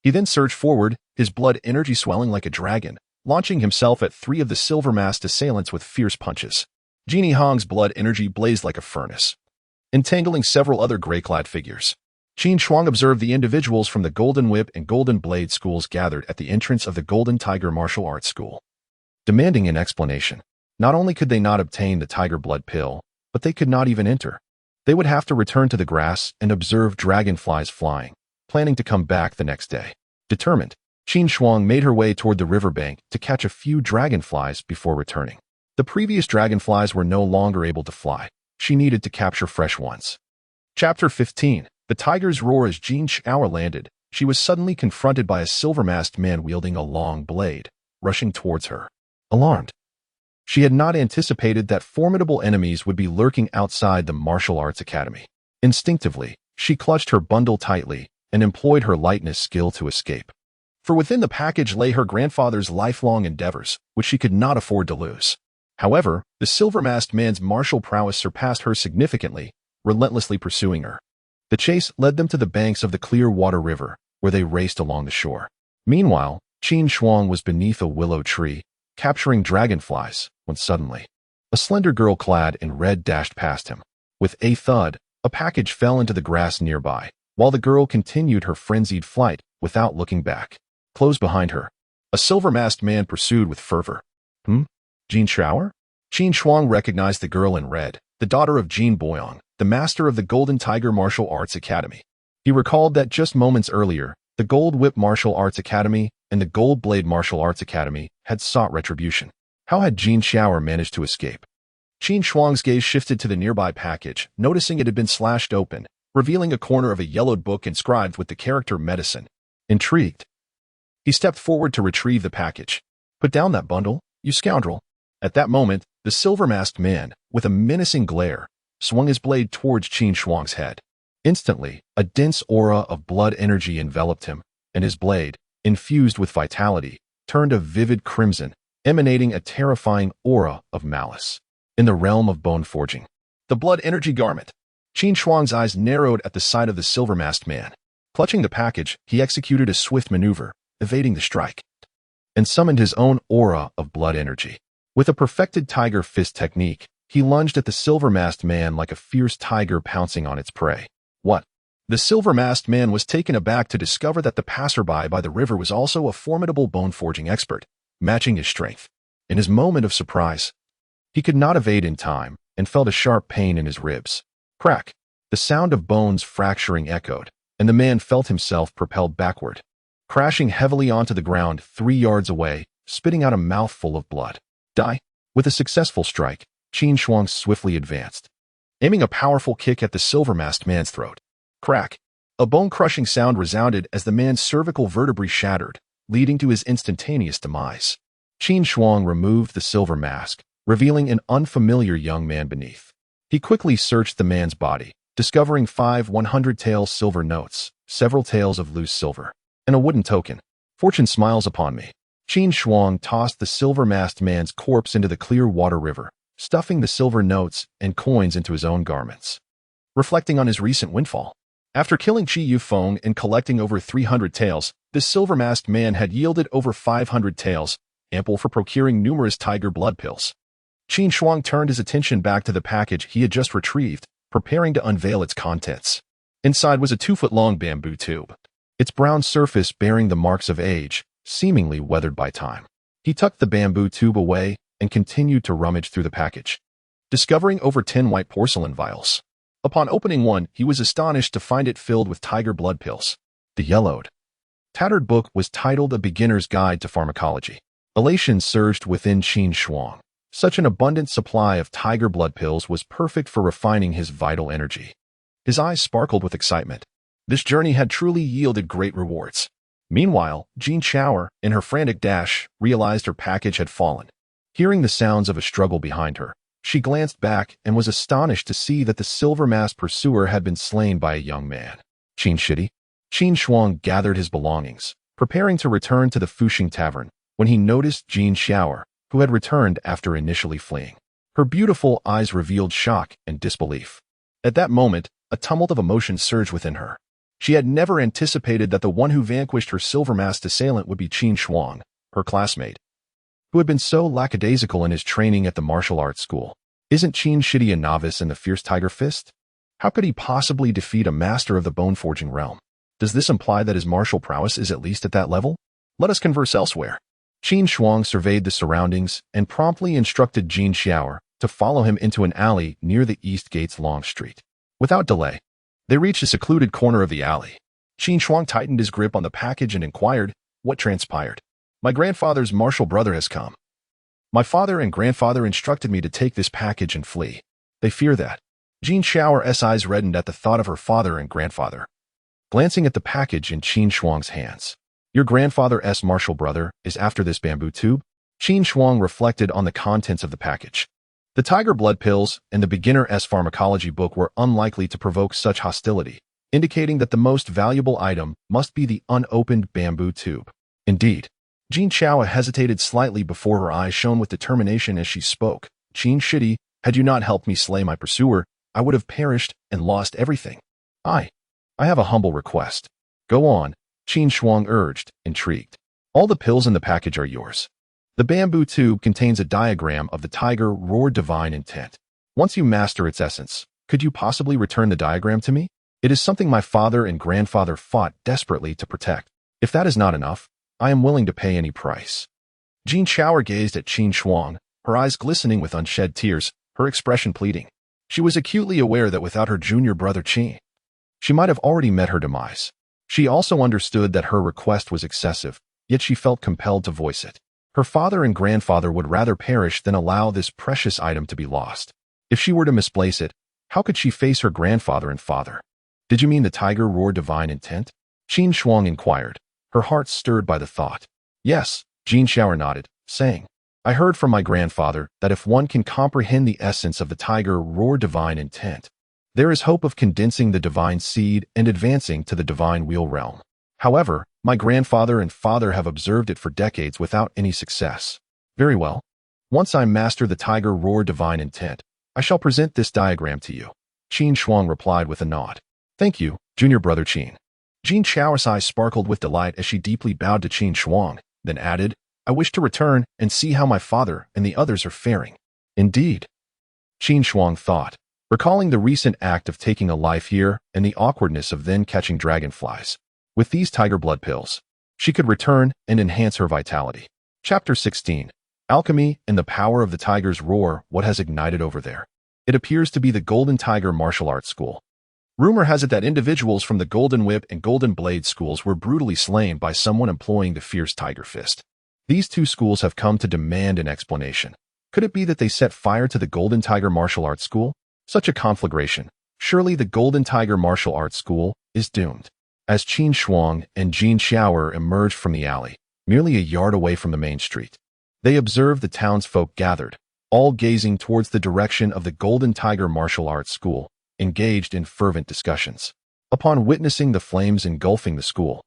He then surged forward, his blood energy swelling like a dragon, launching himself at 3 of the silver-masked assailants with fierce punches. Genie Hong's blood energy blazed like a furnace, entangling several other gray-clad figures. Qin Shuang observed the individuals from the Golden Whip and Golden Blade schools gathered at the entrance of the Golden Tiger Martial Arts School, demanding an explanation. Not only could they not obtain the tiger blood pill, but they could not even enter. They would have to return to the grass and observe dragonflies flying, planning to come back the next day. Determined, Qin Shuang made her way toward the riverbank to catch a few dragonflies before returning. The previous dragonflies were no longer able to fly. She needed to capture fresh ones. Chapter 15. The tiger's roar. As Qin Shuang landed, she was suddenly confronted by a silver-masked man wielding a long blade, rushing towards her. Alarmed, she had not anticipated that formidable enemies would be lurking outside the martial arts academy. Instinctively, she clutched her bundle tightly and employed her lightness skill to escape. For within the package lay her grandfather's lifelong endeavors, which she could not afford to lose. However, the silver-masked man's martial prowess surpassed her significantly, relentlessly pursuing her. The chase led them to the banks of the clear water river, where they raced along the shore. Meanwhile, Qin Shuang was beneath a willow tree, capturing dragonflies, when suddenly, a slender girl clad in red dashed past him. With a thud, a package fell into the grass nearby, while the girl continued her frenzied flight without looking back. Close behind her, a silver-masked man pursued with fervor. Qin Shuang? Qin Shuang recognized the girl in red, the daughter of Qin Boyang, the master of the Golden Tiger Martial Arts Academy. He recalled that just moments earlier, the Gold Whip Martial Arts Academy and the Gold Blade Martial Arts Academy had sought retribution. How had Qin Shuang managed to escape? Qin Shuang's gaze shifted to the nearby package, noticing it had been slashed open, revealing a corner of a yellowed book inscribed with the character medicine. Intrigued, he stepped forward to retrieve the package. Put down that bundle, you scoundrel. At that moment, the silver-masked man, with a menacing glare, swung his blade towards Qin Shuang's head. Instantly, a dense aura of blood energy enveloped him, and his blade, infused with vitality, turned a vivid crimson, emanating a terrifying aura of malice. In the realm of bone forging, the blood energy garment. Qin Shuang's eyes narrowed at the sight of the silver-masked man. Clutching the package, he executed a swift maneuver, evading the strike, and summoned his own aura of blood energy. With a perfected tiger fist technique, he lunged at the silver-masked man like a fierce tiger pouncing on its prey. What? The silver-masked man was taken aback to discover that the passerby by the river was also a formidable bone-forging expert, matching his strength. In his moment of surprise, he could not evade in time and felt a sharp pain in his ribs. Crack! The sound of bones fracturing echoed, and the man felt himself propelled backward, crashing heavily onto the ground 3 yards away, spitting out a mouthful of blood. Die! With a successful strike, Qin Shuang swiftly advanced, aiming a powerful kick at the silver-masked man's throat. Crack! A bone-crushing sound resounded as the man's cervical vertebrae shattered, leading to his instantaneous demise. Qin Shuang removed the silver mask, revealing an unfamiliar young man beneath. He quickly searched the man's body, discovering 5 100-tael silver notes, several taels of loose silver, and a wooden token. Fortune smiles upon me. Qin Shuang tossed the silver-masked man's corpse into the clear water river, stuffing the silver notes and coins into his own garments. Reflecting on his recent windfall, after killing Qi Yufeng and collecting over 300 taels, this silver-masked man had yielded over 500 taels, ample for procuring numerous tiger blood pills. Qin Shuang turned his attention back to the package he had just retrieved, preparing to unveil its contents. Inside was a 2-foot-long bamboo tube, its brown surface bearing the marks of age, seemingly weathered by time. He tucked the bamboo tube away and continued to rummage through the package, discovering over 10 white porcelain vials. Upon opening one, he was astonished to find it filled with tiger blood pills. The yellowed, tattered book was titled A Beginner's Guide to Pharmacology. Elation surged within Qin Shuang. Such an abundant supply of tiger blood pills was perfect for refining his vital energy. His eyes sparkled with excitement. This journey had truly yielded great rewards. Meanwhile, Qin Shuang, in her frantic dash, realized her package had fallen. Hearing the sounds of a struggle behind her, she glanced back and was astonished to see that the silver-masked pursuer had been slain by a young man. Qin Shuang gathered his belongings, preparing to return to the Fuxing Tavern, when he noticed Qin Shuang, who had returned after initially fleeing. Her beautiful eyes revealed shock and disbelief. At that moment, a tumult of emotion surged within her. She had never anticipated that the one who vanquished her silver-masked assailant would be Qin Shuang, her classmate, who had been so lackadaisical in his training at the martial arts school. Isn't Qin Shidi a novice in the fierce tiger fist? How could he possibly defeat a master of the bone-forging realm? Does this imply that his martial prowess is at least at that level? Let us converse elsewhere. Qin Shuang surveyed the surroundings and promptly instructed Jin Xiao to follow him into an alley near the East Gate's long street. Without delay, they reached a secluded corner of the alley. Qin Shuang tightened his grip on the package and inquired, "What transpired?" "My grandfather's martial brother has come. My father and grandfather instructed me to take this package and flee. They fear that." Jin Xiao's eyes reddened at the thought of her father and grandfather. Glancing at the package in Qin Shuang's hands, "Your grandfather's martial brother is after this bamboo tube?" Qin Shuang reflected on the contents of the package. The tiger blood pills and the beginner's pharmacology book were unlikely to provoke such hostility, indicating that the most valuable item must be the unopened bamboo tube. Indeed, Jin Xiao hesitated slightly before her eyes shone with determination as she spoke. "Qin Shidi, had you not helped me slay my pursuer, I would have perished and lost everything. I have a humble request." "Go on," Qin Shuang urged, intrigued. "All the pills in the package are yours." The bamboo tube contains a diagram of the tiger roar divine intent. Once you master its essence, could you possibly return the diagram to me? It is something my father and grandfather fought desperately to protect. If that is not enough, I am willing to pay any price. Jin Xiao gazed at Qin Shuang, her eyes glistening with unshed tears, her expression pleading. She was acutely aware that without her junior brother Qin, she might have already met her demise. She also understood that her request was excessive, yet she felt compelled to voice it. Her father and grandfather would rather perish than allow this precious item to be lost. If she were to misplace it, how could she face her grandfather and father? "Did you mean the tiger roar divine intent?" Qin Shuang inquired, her heart stirred by the thought. "Yes," Jin Xiao nodded, saying, "I heard from my grandfather that if one can comprehend the essence of the tiger roar divine intent, there is hope of condensing the divine seed and advancing to the divine wheel realm. However, my grandfather and father have observed it for decades without any success." "Very well. Once I master the tiger roar divine intent, I shall present this diagram to you," Qin Shuang replied with a nod. "Thank you, junior brother Qin." Jin Xiao's eyes sparkled with delight as she deeply bowed to Qin Shuang, then added, "I wish to return and see how my father and the others are faring." "Indeed," Qin Shuang thought, recalling the recent act of taking a life here and the awkwardness of then catching dragonflies. With these tiger blood pills, she could return and enhance her vitality. Chapter 16. Alchemy and the Power of the Tiger's Roar. What has ignited over there? It appears to be the Golden Tiger Martial Arts School. Rumor has it that individuals from the Golden Whip and Golden Blade schools were brutally slain by someone employing the fierce tiger fist. These two schools have come to demand an explanation. Could it be that they set fire to the Golden Tiger Martial Arts School? Such a conflagration. Surely the Golden Tiger Martial Arts School is doomed. As Qin Shuang and Jin Xiao emerged from the alley, merely a yard away from the main street, they observed the townsfolk gathered, all gazing towards the direction of the Golden Tiger Martial Arts School, engaged in fervent discussions. Upon witnessing the flames engulfing the school,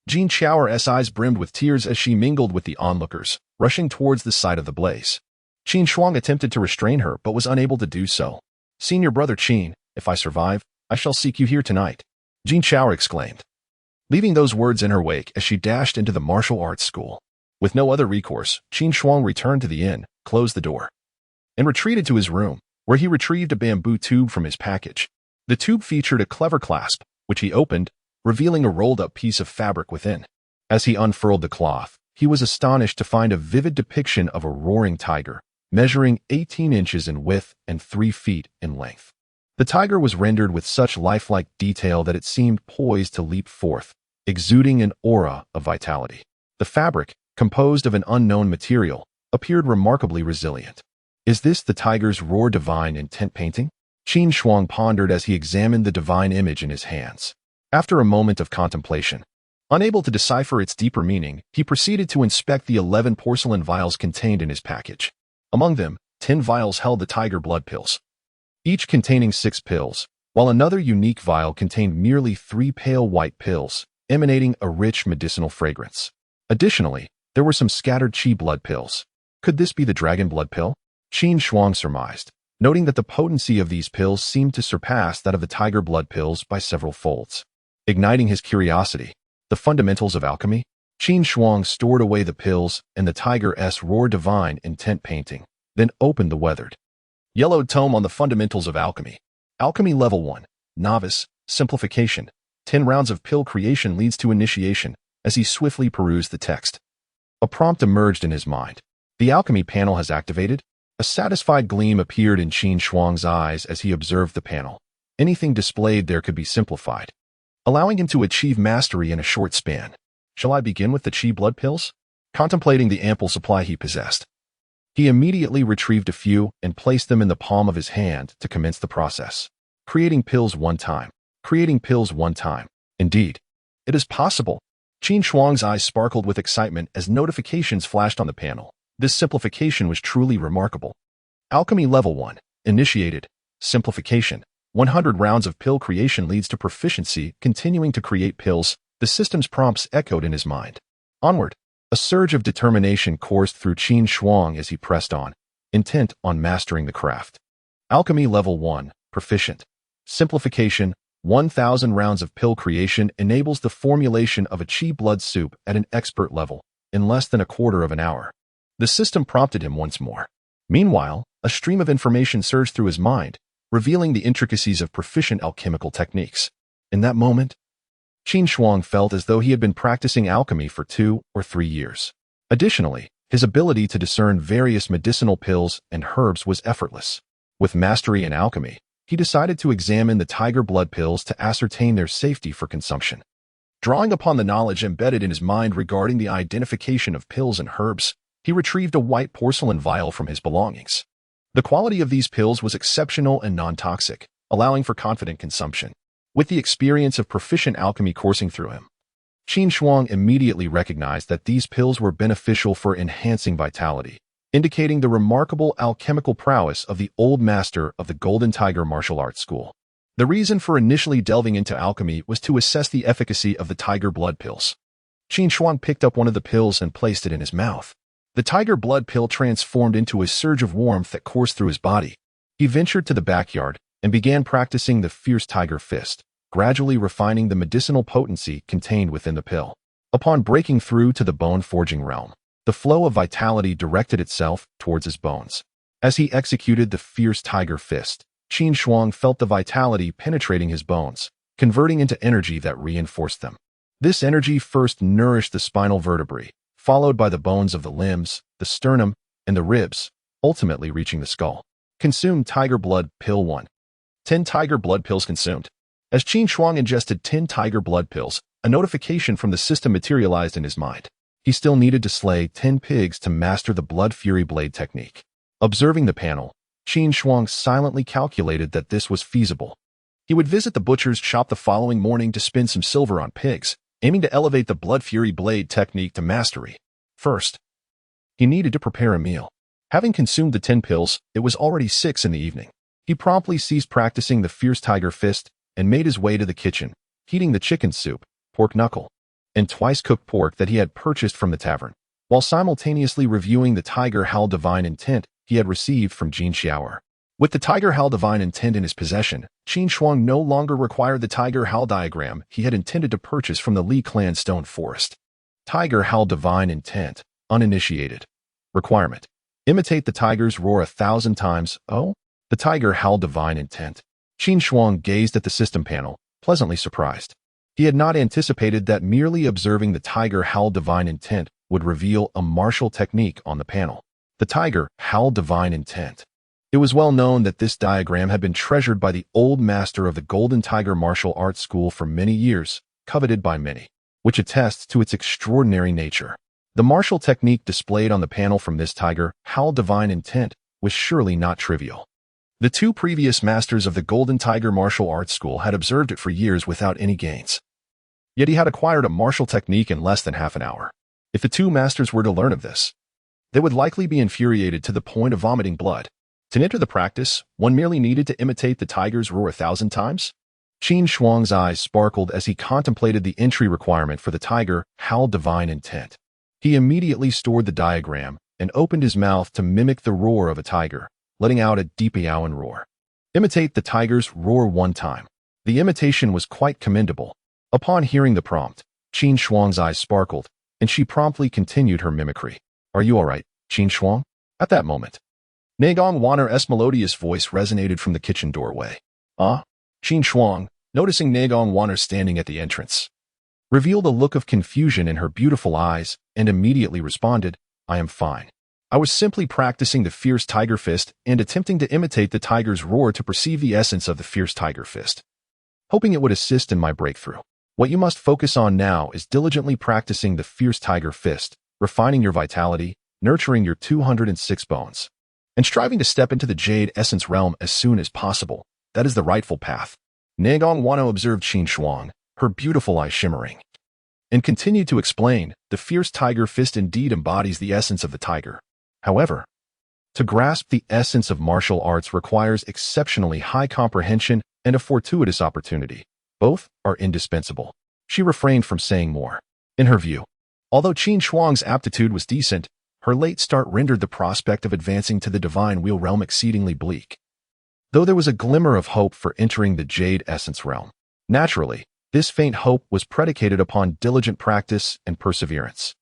Jin Xiao's eyes brimmed with tears as she mingled with the onlookers, rushing towards the site of the blaze. Qin Shuang attempted to restrain her but was unable to do so. "Senior brother Qin, if I survive, I shall seek you here tonight," Jin Xiao exclaimed, leaving those words in her wake as she dashed into the martial arts school. With no other recourse, Qin Shuang returned to the inn, closed the door, and retreated to his room, where he retrieved a bamboo tube from his package. The tube featured a clever clasp, which he opened, revealing a rolled-up piece of fabric within. As he unfurled the cloth, he was astonished to find a vivid depiction of a roaring tiger, measuring 18 inches in width and 3 feet in length. The tiger was rendered with such lifelike detail that it seemed poised to leap forth, exuding an aura of vitality. The fabric, composed of an unknown material, appeared remarkably resilient. "Is this the tiger's roar divine intent painting?" Qin Shuang pondered as he examined the divine image in his hands. After a moment of contemplation, unable to decipher its deeper meaning, he proceeded to inspect the 11 porcelain vials contained in his package. Among them, 10 vials held the tiger blood pills, each containing 6 pills, while another unique vial contained merely 3 pale white pills, emanating a rich medicinal fragrance. Additionally, there were some scattered qi blood pills, Could this be the dragon blood pill? Qin Shuang surmised, noting that the potency of these pills seemed to surpass that of the tiger blood pills by several folds. Igniting his curiosity, the fundamentals of alchemy, Qin Shuang stored away the pills and the tiger's roar divine intent painting, then opened the weathered yellowed tome on the fundamentals of alchemy. Alchemy Level 1, Novice, Simplification. 10 rounds of pill creation leads to initiation. As he swiftly perused the text, a prompt emerged in his mind. The alchemy panel has activated. A satisfied gleam appeared in Qin Shuang's eyes as he observed the panel. Anything displayed there could be simplified, allowing him to achieve mastery in a short span. Shall I begin with the Qi blood pills? Contemplating the ample supply he possessed, he immediately retrieved a few and placed them in the palm of his hand to commence the process. Creating pills one time. Creating pills one time. Indeed, it is possible. Qin Shuang's eyes sparkled with excitement as notifications flashed on the panel. This simplification was truly remarkable. Alchemy Level 1, Initiated. Simplification. 100 rounds of pill creation leads to proficiency. Continuing to create pills, the system's prompts echoed in his mind. Onward. A surge of determination coursed through Qin Shuang as he pressed on, intent on mastering the craft. Alchemy Level 1, Proficient. Simplification. 1,000 rounds of pill creation enables the formulation of a Qi blood soup at an expert level in less than a quarter of an hour. The system prompted him once more. Meanwhile, a stream of information surged through his mind, revealing the intricacies of proficient alchemical techniques. In that moment, Qin Shuang felt as though he had been practicing alchemy for 2 or 3 years. Additionally, his ability to discern various medicinal pills and herbs was effortless. With mastery in alchemy, he decided to examine the tiger blood pills to ascertain their safety for consumption. Drawing upon the knowledge embedded in his mind regarding the identification of pills and herbs, he retrieved a white porcelain vial from his belongings. The quality of these pills was exceptional and non-toxic, allowing for confident consumption. With the experience of proficient alchemy coursing through him, Qin Shuang immediately recognized that these pills were beneficial for enhancing vitality, indicating the remarkable alchemical prowess of the old master of the Golden Tiger martial arts school. The reason for initially delving into alchemy was to assess the efficacy of the tiger blood pills. Qin Shuang picked up one of the pills and placed it in his mouth. The tiger blood pill transformed into a surge of warmth that coursed through his body. He ventured to the backyard and began practicing the fierce tiger fist, gradually refining the medicinal potency contained within the pill. Upon breaking through to the bone-forging realm, the flow of vitality directed itself towards his bones. As he executed the fierce tiger fist, Qin Shuang felt the vitality penetrating his bones, converting into energy that reinforced them. This energy first nourished the spinal vertebrae, followed by the bones of the limbs, the sternum, and the ribs, ultimately reaching the skull. Consumed tiger blood pill 1. 10 tiger blood pills consumed. As Qin Shuang ingested 10 tiger blood pills, a notification from the system materialized in his mind. He still needed to slay 10 pigs to master the blood fury blade technique. Observing the panel, Qin Shuang silently calculated that this was feasible. He would visit the butcher's shop the following morning to spend some silver on pigs, aiming to elevate the blood fury blade technique to mastery. First, he needed to prepare a meal. Having consumed the 10 pills, it was already 6 in the evening. He promptly ceased practicing the fierce tiger fist and made his way to the kitchen, heating the chicken soup, pork knuckle, and twice-cooked pork that he had purchased from the tavern, while simultaneously reviewing the Tiger Howl Divine Intent he had received from Qin Xiaoer. With the Tiger Howl Divine Intent in his possession, Qin Shuang no longer required the Tiger Howl diagram he had intended to purchase from the Li Clan Stone Forest. Tiger Howl Divine Intent, uninitiated. Requirement: imitate the tiger's roar 1,000 times. Oh, the Tiger Howl Divine Intent. Qin Shuang gazed at the system panel, pleasantly surprised. He had not anticipated that merely observing the Tiger Howl Divine Intent would reveal a martial technique on the panel. The Tiger Howl Divine Intent. It was well known that this diagram had been treasured by the old master of the Golden Tiger martial arts school for many years, coveted by many, which attests to its extraordinary nature. The martial technique displayed on the panel from this Tiger Howl Divine Intent was surely not trivial. The 2 previous masters of the Golden Tiger martial arts school had observed it for years without any gains. Yet he had acquired a martial technique in less than half an hour. If the 2 masters were to learn of this, they would likely be infuriated to the point of vomiting blood. To enter the practice, one merely needed to imitate the tiger's roar 1,000 times? Qin Shuang's eyes sparkled as he contemplated the entry requirement for the Tiger Howl Divine Intent. He immediately stored the diagram and opened his mouth to mimic the roar of a tiger, letting out a deep yowl roar. Imitate the tiger's roar 1 time. The imitation was quite commendable. Upon hearing the prompt, Qin Shuang's eyes sparkled, and she promptly continued her mimicry. Are you all right, Qin Shuang? At that moment, Nagong Wanner's melodious voice resonated from the kitchen doorway. Qin Shuang, noticing Nagong Wanner standing at the entrance, revealed a look of confusion in her beautiful eyes and immediately responded, I am fine. I was simply practicing the fierce tiger fist and attempting to imitate the tiger's roar to perceive the essence of the fierce tiger fist, hoping it would assist in my breakthrough. What you must focus on now is diligently practicing the fierce tiger fist, refining your vitality, nurturing your 206 bones, and striving to step into the jade essence realm as soon as possible. That is the rightful path. Nagong Wano observed Qin Shuang, her beautiful eyes shimmering, and continued to explain, the fierce tiger fist indeed embodies the essence of the tiger. However, to grasp the essence of martial arts requires exceptionally high comprehension and a fortuitous opportunity. Both are indispensable. She refrained from saying more. In her view, although Qin Shuang's aptitude was decent, her late start rendered the prospect of advancing to the divine wheel realm exceedingly bleak. Though there was a glimmer of hope for entering the jade essence realm, naturally, this faint hope was predicated upon diligent practice and perseverance.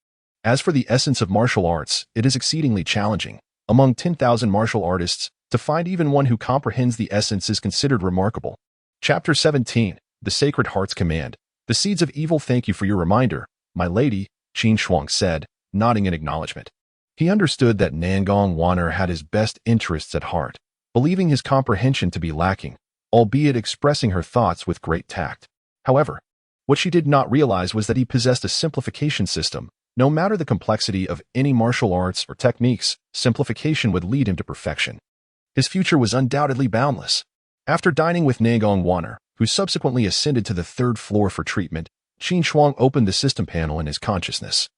As for the essence of martial arts, it is exceedingly challenging. Among 10,000 martial artists, to find even one who comprehends the essence is considered remarkable. Chapter 17, The Sacred Heart's Command. The seeds of evil thank you for your reminder, my lady, Qin Shuang said, nodding in acknowledgement. He understood that Nagong Wanner had his best interests at heart, believing his comprehension to be lacking, albeit expressing her thoughts with great tact. However, what she did not realize was that he possessed a simplification system. No matter the complexity of any martial arts or techniques, simplification would lead him to perfection. His future was undoubtedly boundless. After dining with Nagong Wanner, who subsequently ascended to the 3rd floor for treatment, Qin Shuang opened the system panel in his consciousness.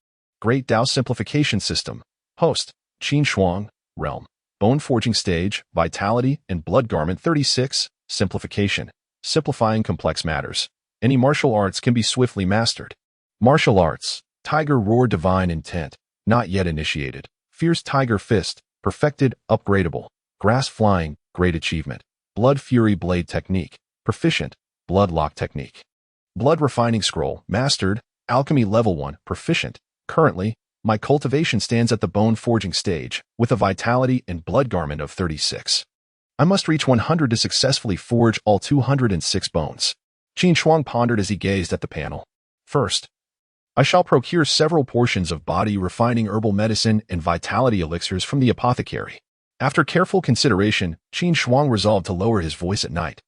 Great Tao Simplification System. Host, Qin Shuang, Realm. Bone Forging Stage, Vitality and Blood Garment 36, Simplification. Simplifying complex matters. Any martial arts can be swiftly mastered. Martial arts. Tiger Roar Divine Intent, not yet initiated. Fierce Tiger Fist, perfected, upgradable. Grass Flying, great achievement. Blood Fury Blade Technique, proficient. Blood Lock Technique. Blood Refining Scroll, mastered. Alchemy Level 1, proficient. Currently, my cultivation stands at the Bone Forging stage, with a Vitality and Blood Garment of 36. I must reach 100 to successfully forge all 206 bones. Qin Shuang pondered as he gazed at the panel. First, I shall procure several portions of body-refining herbal medicine and vitality elixirs from the apothecary. After careful consideration, Qin Shuang resolved to lower his voice at night,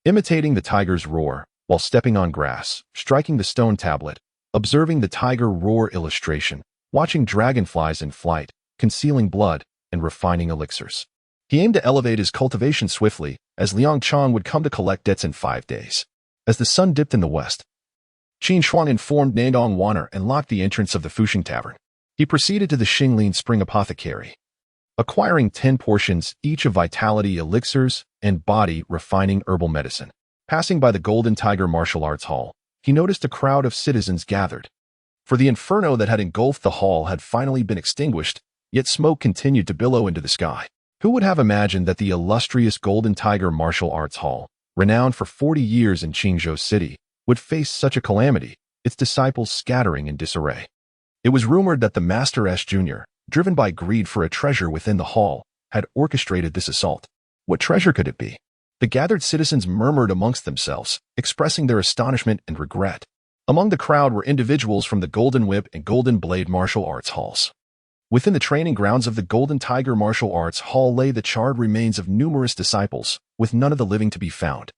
imitating the tiger's roar, while stepping on grass, striking the stone tablet, observing the tiger roar illustration, watching dragonflies in flight, concealing blood, and refining elixirs. He aimed to elevate his cultivation swiftly, as Liang Chong would come to collect debts in 5 days. As the sun dipped in the west, Qin Shuang informed Nagong Wanner and locked the entrance of the Fuxing Tavern. He proceeded to the Xinglin Spring Apothecary, acquiring 10 portions each of vitality elixirs and body-refining herbal medicine. Passing by the Golden Tiger Martial Arts Hall, he noticed a crowd of citizens gathered. For the inferno that had engulfed the hall had finally been extinguished, yet smoke continued to billow into the sky. Who would have imagined that the illustrious Golden Tiger Martial Arts Hall, renowned for 40 years in Qingzhou City, would face such a calamity, its disciples scattering in disarray? It was rumored that the Master S. Jr., driven by greed for a treasure within the hall, had orchestrated this assault. What treasure could it be? The gathered citizens murmured amongst themselves, expressing their astonishment and regret. Among the crowd were individuals from the Golden Whip and Golden Blade martial arts halls. Within the training grounds of the Golden Tiger Martial Arts Hall lay the charred remains of numerous disciples, with none of the living to be found.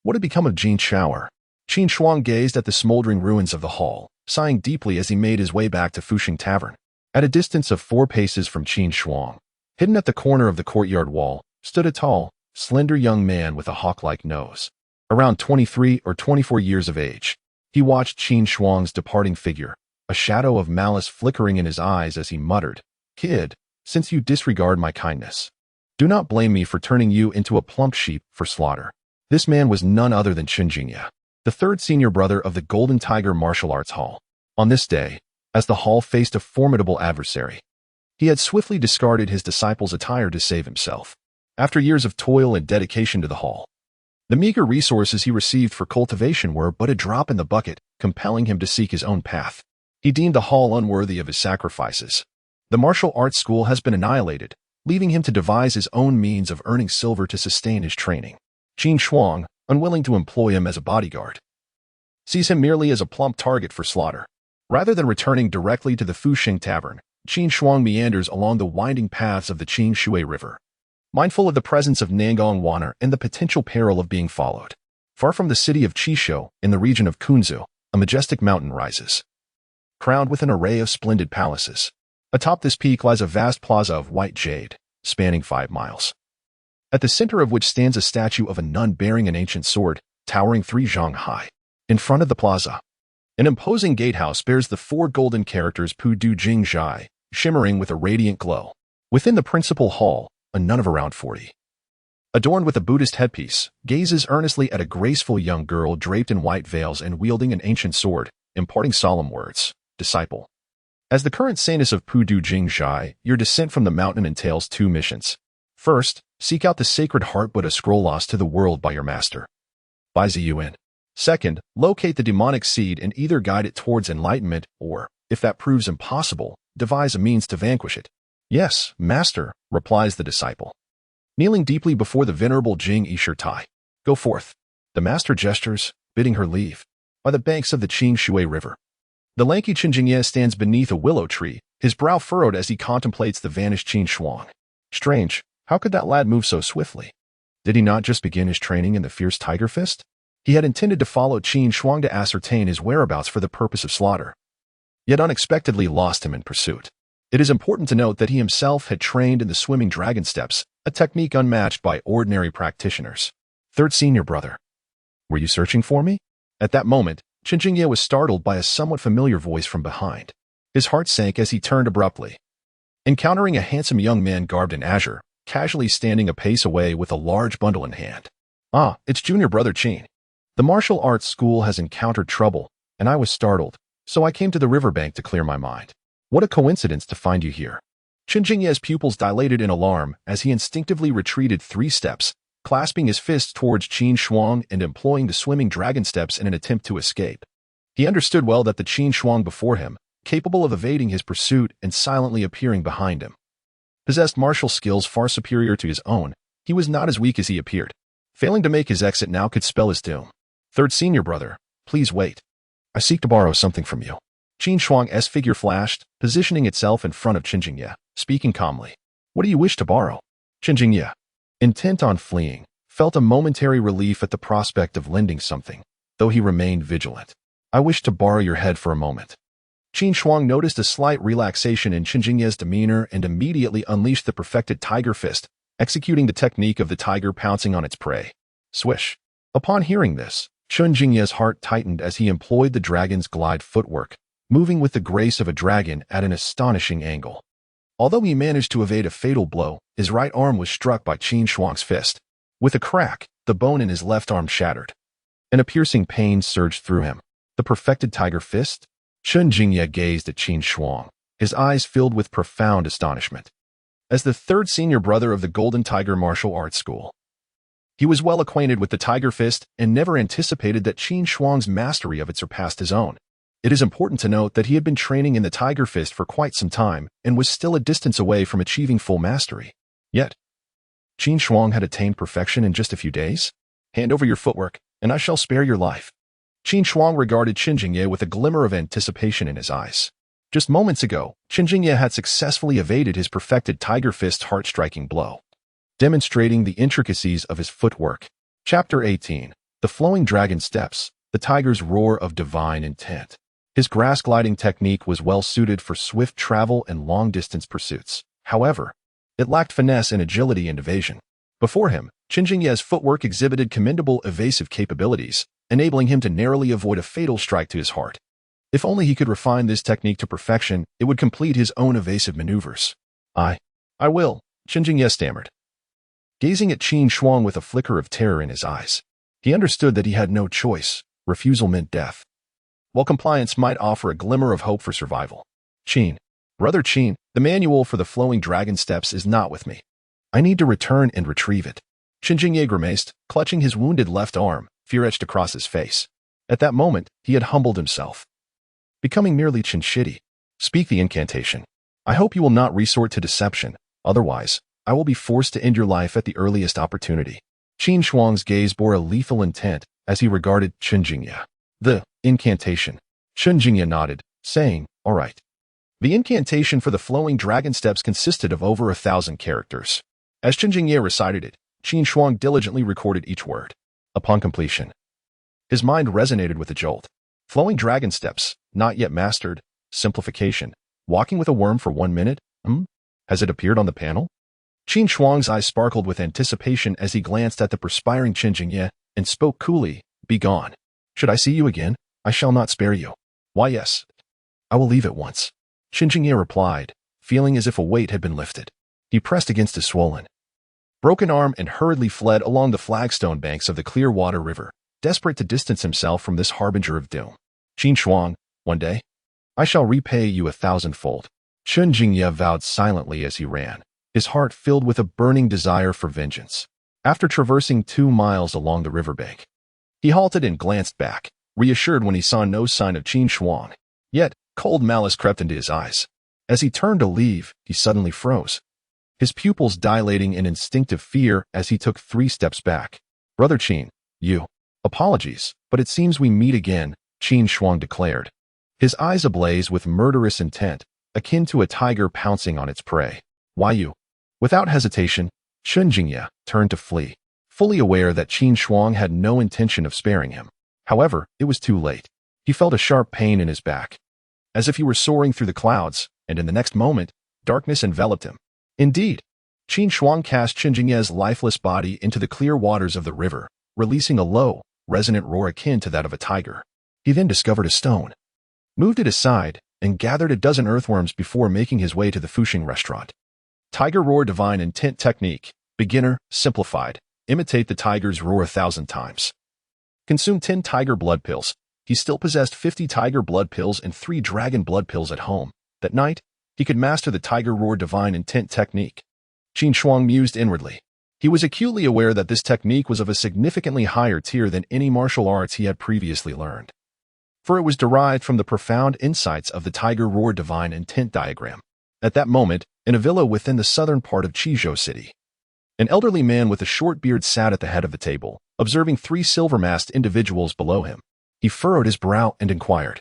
What had become of Jin Shower? Qin Shuang gazed at the smoldering ruins of the hall, sighing deeply as he made his way back to Fuxing Tavern. At a distance of 4 paces from Qin Shuang, hidden at the corner of the courtyard wall, stood a tall, slender young man with a hawk-like nose. Around 23 or 24 years of age, he watched Qin Shuang's departing figure, a shadow of malice flickering in his eyes as he muttered, "Kid, since you disregard my kindness, do not blame me for turning you into a plump sheep for slaughter." This man was none other than Chen Jingya, the 3rd senior brother of the Golden Tiger Martial Arts Hall. On this day, as the hall faced a formidable adversary, He had swiftly discarded his disciple's attire to save himself. After years of toil and dedication to the hall, the meager resources he received for cultivation were but a drop in the bucket, compelling him to seek his own path. He deemed the hall unworthy of his sacrifices. The martial arts school has been annihilated, leaving him to devise his own means of earning silver to sustain his training. Qin Shuang, unwilling to employ him as a bodyguard, sees him merely as a plump target for slaughter. Rather than returning directly to the Fuxing Tavern, Qin Shuang meanders along the winding paths of the Qin Shui River, mindful of the presence of Nangong Waner and the potential peril of being followed. Far from the city of Qishou, in the region of Kunzu, a majestic mountain rises, crowned with an array of splendid palaces. Atop this peak lies a vast plaza of white jade, spanning 5 miles, at the center of which stands a statue of a nun bearing an ancient sword, towering 3 zhang high. In front of the plaza, an imposing gatehouse bears the 4 golden characters Pu Du Jing Zhai, shimmering with a radiant glow. Within the principal hall, a nun of around 40, adorned with a Buddhist headpiece, gazes earnestly at a graceful young girl draped in white veils and wielding an ancient sword, imparting solemn words. Disciple, as the current saintess of Pu Du Jing Zhai, your descent from the mountain entails 2 missions. First, seek out the sacred heart Buddha scroll lost to the world by your master, Bai Ziyuan. Second, locate the demonic seed and either guide it towards enlightenment or, if that proves impossible, devise a means to vanquish it. Yes, master, replies the disciple, kneeling deeply before the venerable Jing Yishir Tai. Go forth. The master gestures, bidding her leave. By the banks of the Qin Shui River, the lanky Qin Jingye stands beneath a willow tree, his brow furrowed as he contemplates the vanished Qin Shuang. Strange, how could that lad move so swiftly? Did he not just begin his training in the fierce Tiger Fist? He had intended to follow Qin Shuang to ascertain his whereabouts for the purpose of slaughter, yet unexpectedly lost him in pursuit. It is important to note that he himself had trained in the swimming dragon steps, a technique unmatched by ordinary practitioners. Third senior brother, were you searching for me? At that moment, Qin Jingye was startled by a somewhat familiar voice from behind. His heart sank as he turned abruptly, encountering a handsome young man garbed in azure, casually standing a pace away with a large bundle in hand. Ah, it's junior brother Qin. The martial arts school has encountered trouble, and I was startled, so I came to the riverbank to clear my mind. What a coincidence to find you here. Qin Jingye's pupils dilated in alarm as he instinctively retreated 3 steps, clasping his fists towards Qin Shuang and employing the swimming dragon steps in an attempt to escape. He understood well that the Qin Shuang before him, capable of evading his pursuit and silently appearing behind him, possessed martial skills far superior to his own. He was not as weak as he appeared. Failing to make his exit now could spell his doom. Third senior brother, please wait. I seek to borrow something from you. Qin Shuang's figure flashed, positioning itself in front of Qin Jingye, speaking calmly. What do you wish to borrow? Qin Jingye, intent on fleeing, felt a momentary relief at the prospect of lending something, though he remained vigilant. I wish to borrow your head for a moment. Qin Shuang noticed a slight relaxation in Qin Jingye's demeanor and immediately unleashed the perfected tiger fist, executing the technique of the tiger pouncing on its prey. Swish. Upon hearing this, Qin Jingye's heart tightened as he employed the dragon's glide footwork, moving with the grace of a dragon at an astonishing angle. Although he managed to evade a fatal blow, his right arm was struck by Qin Shuang's fist. With a crack, the bone in his left arm shattered, and a piercing pain surged through him. The perfected tiger fist? Qin Jingye gazed at Qin Shuang, his eyes filled with profound astonishment. As the 3rd senior brother of the Golden Tiger Martial Arts School, he was well acquainted with the tiger fist and never anticipated that Qin Shuang's mastery of it surpassed his own. It is important to note that he had been training in the tiger fist for quite some time and was still a distance away from achieving full mastery. Yet, Qin Shuang had attained perfection in just a few days? Hand over your footwork, and I shall spare your life. Qin Shuang regarded Qin Jingye with a glimmer of anticipation in his eyes. Just moments ago, Qin Jingye had successfully evaded his perfected tiger fist heart-striking blow, demonstrating the intricacies of his footwork. Chapter 18. The Flowing Dragon Steps, the Tiger's Roar of Divine Intent. His grass-gliding technique was well-suited for swift travel and long-distance pursuits. However, it lacked finesse and agility and evasion. Before him, Qin Jingye's footwork exhibited commendable evasive capabilities, enabling him to narrowly avoid a fatal strike to his heart. If only he could refine this technique to perfection, it would complete his own evasive maneuvers. I will, Qin Jingye stammered, gazing at Qin Shuang with a flicker of terror in his eyes. He understood that he had no choice. Refusal meant death, while compliance might offer a glimmer of hope for survival. Qin, Brother Qin, the manual for the flowing dragon steps is not with me. I need to return and retrieve it. Qin Jingye grimaced, clutching his wounded left arm, fear etched across his face. At that moment, he had humbled himself, becoming merely Qin. Speak the incantation. I hope you will not resort to deception, otherwise, I will be forced to end your life at the earliest opportunity. Qin Shuang's gaze bore a lethal intent as he regarded Qin Jingye. The incantation. Qin Jingye nodded, saying, all right. The incantation for the flowing dragon steps consisted of over 1,000 characters. As Qin Jingye recited it, Qin Shuang diligently recorded each word. Upon completion, his mind resonated with a jolt. Flowing dragon steps, not yet mastered. Simplification. Walking with a worm for 1 minute? Has it appeared on the panel? Qin Shuang's eyes sparkled with anticipation as he glanced at the perspiring Qin Jingye and spoke coolly, be gone. Should I see you again, I shall not spare you. Why yes. I will leave at once. Qin Jingye replied, feeling as if a weight had been lifted. He pressed against his swollen, broken arm and hurriedly fled along the flagstone banks of the clear water river, desperate to distance himself from this harbinger of doom. Qin Shuang, one day, I shall repay you 1,000-fold. Qin Jingye vowed silently as he ran, his heart filled with a burning desire for vengeance. After traversing 2 miles along the riverbank, he halted and glanced back, reassured when he saw no sign of Qin Shuang. Yet, cold malice crept into his eyes. As he turned to leave, he suddenly froze, his pupils dilating in instinctive fear as he took 3 steps back. Brother Qin, you. Apologies, but it seems we meet again, Qin Shuang declared, his eyes ablaze with murderous intent, akin to a tiger pouncing on its prey. Why you? Without hesitation, Qin Jingye turned to flee, fully aware that Qin Shuang had no intention of sparing him. However, it was too late. He felt a sharp pain in his back, as if he were soaring through the clouds, and in the next moment, darkness enveloped him. Indeed, Qin Shuang cast Qin Jingye's lifeless body into the clear waters of the river, releasing a low, resonant roar akin to that of a tiger. He then discovered a stone, moved it aside, and gathered a dozen earthworms before making his way to the Fuxing restaurant. Tiger Roar Divine Intent Technique. Beginner, simplified. Imitate the tiger's roar 1,000 times. Consume 10 tiger blood pills. He still possessed 50 tiger blood pills and 3 dragon blood pills at home. That night, he could master the Tiger Roar Divine Intent Technique. Qin Shuang mused inwardly. He was acutely aware that this technique was of a significantly higher tier than any martial arts he had previously learned, for it was derived from the profound insights of the Tiger Roar Divine Intent diagram. At that moment, in a villa within the southern part of Qizhou City, an elderly man with a short beard sat at the head of the table, observing 3 silver-masked individuals below him. He furrowed his brow and inquired,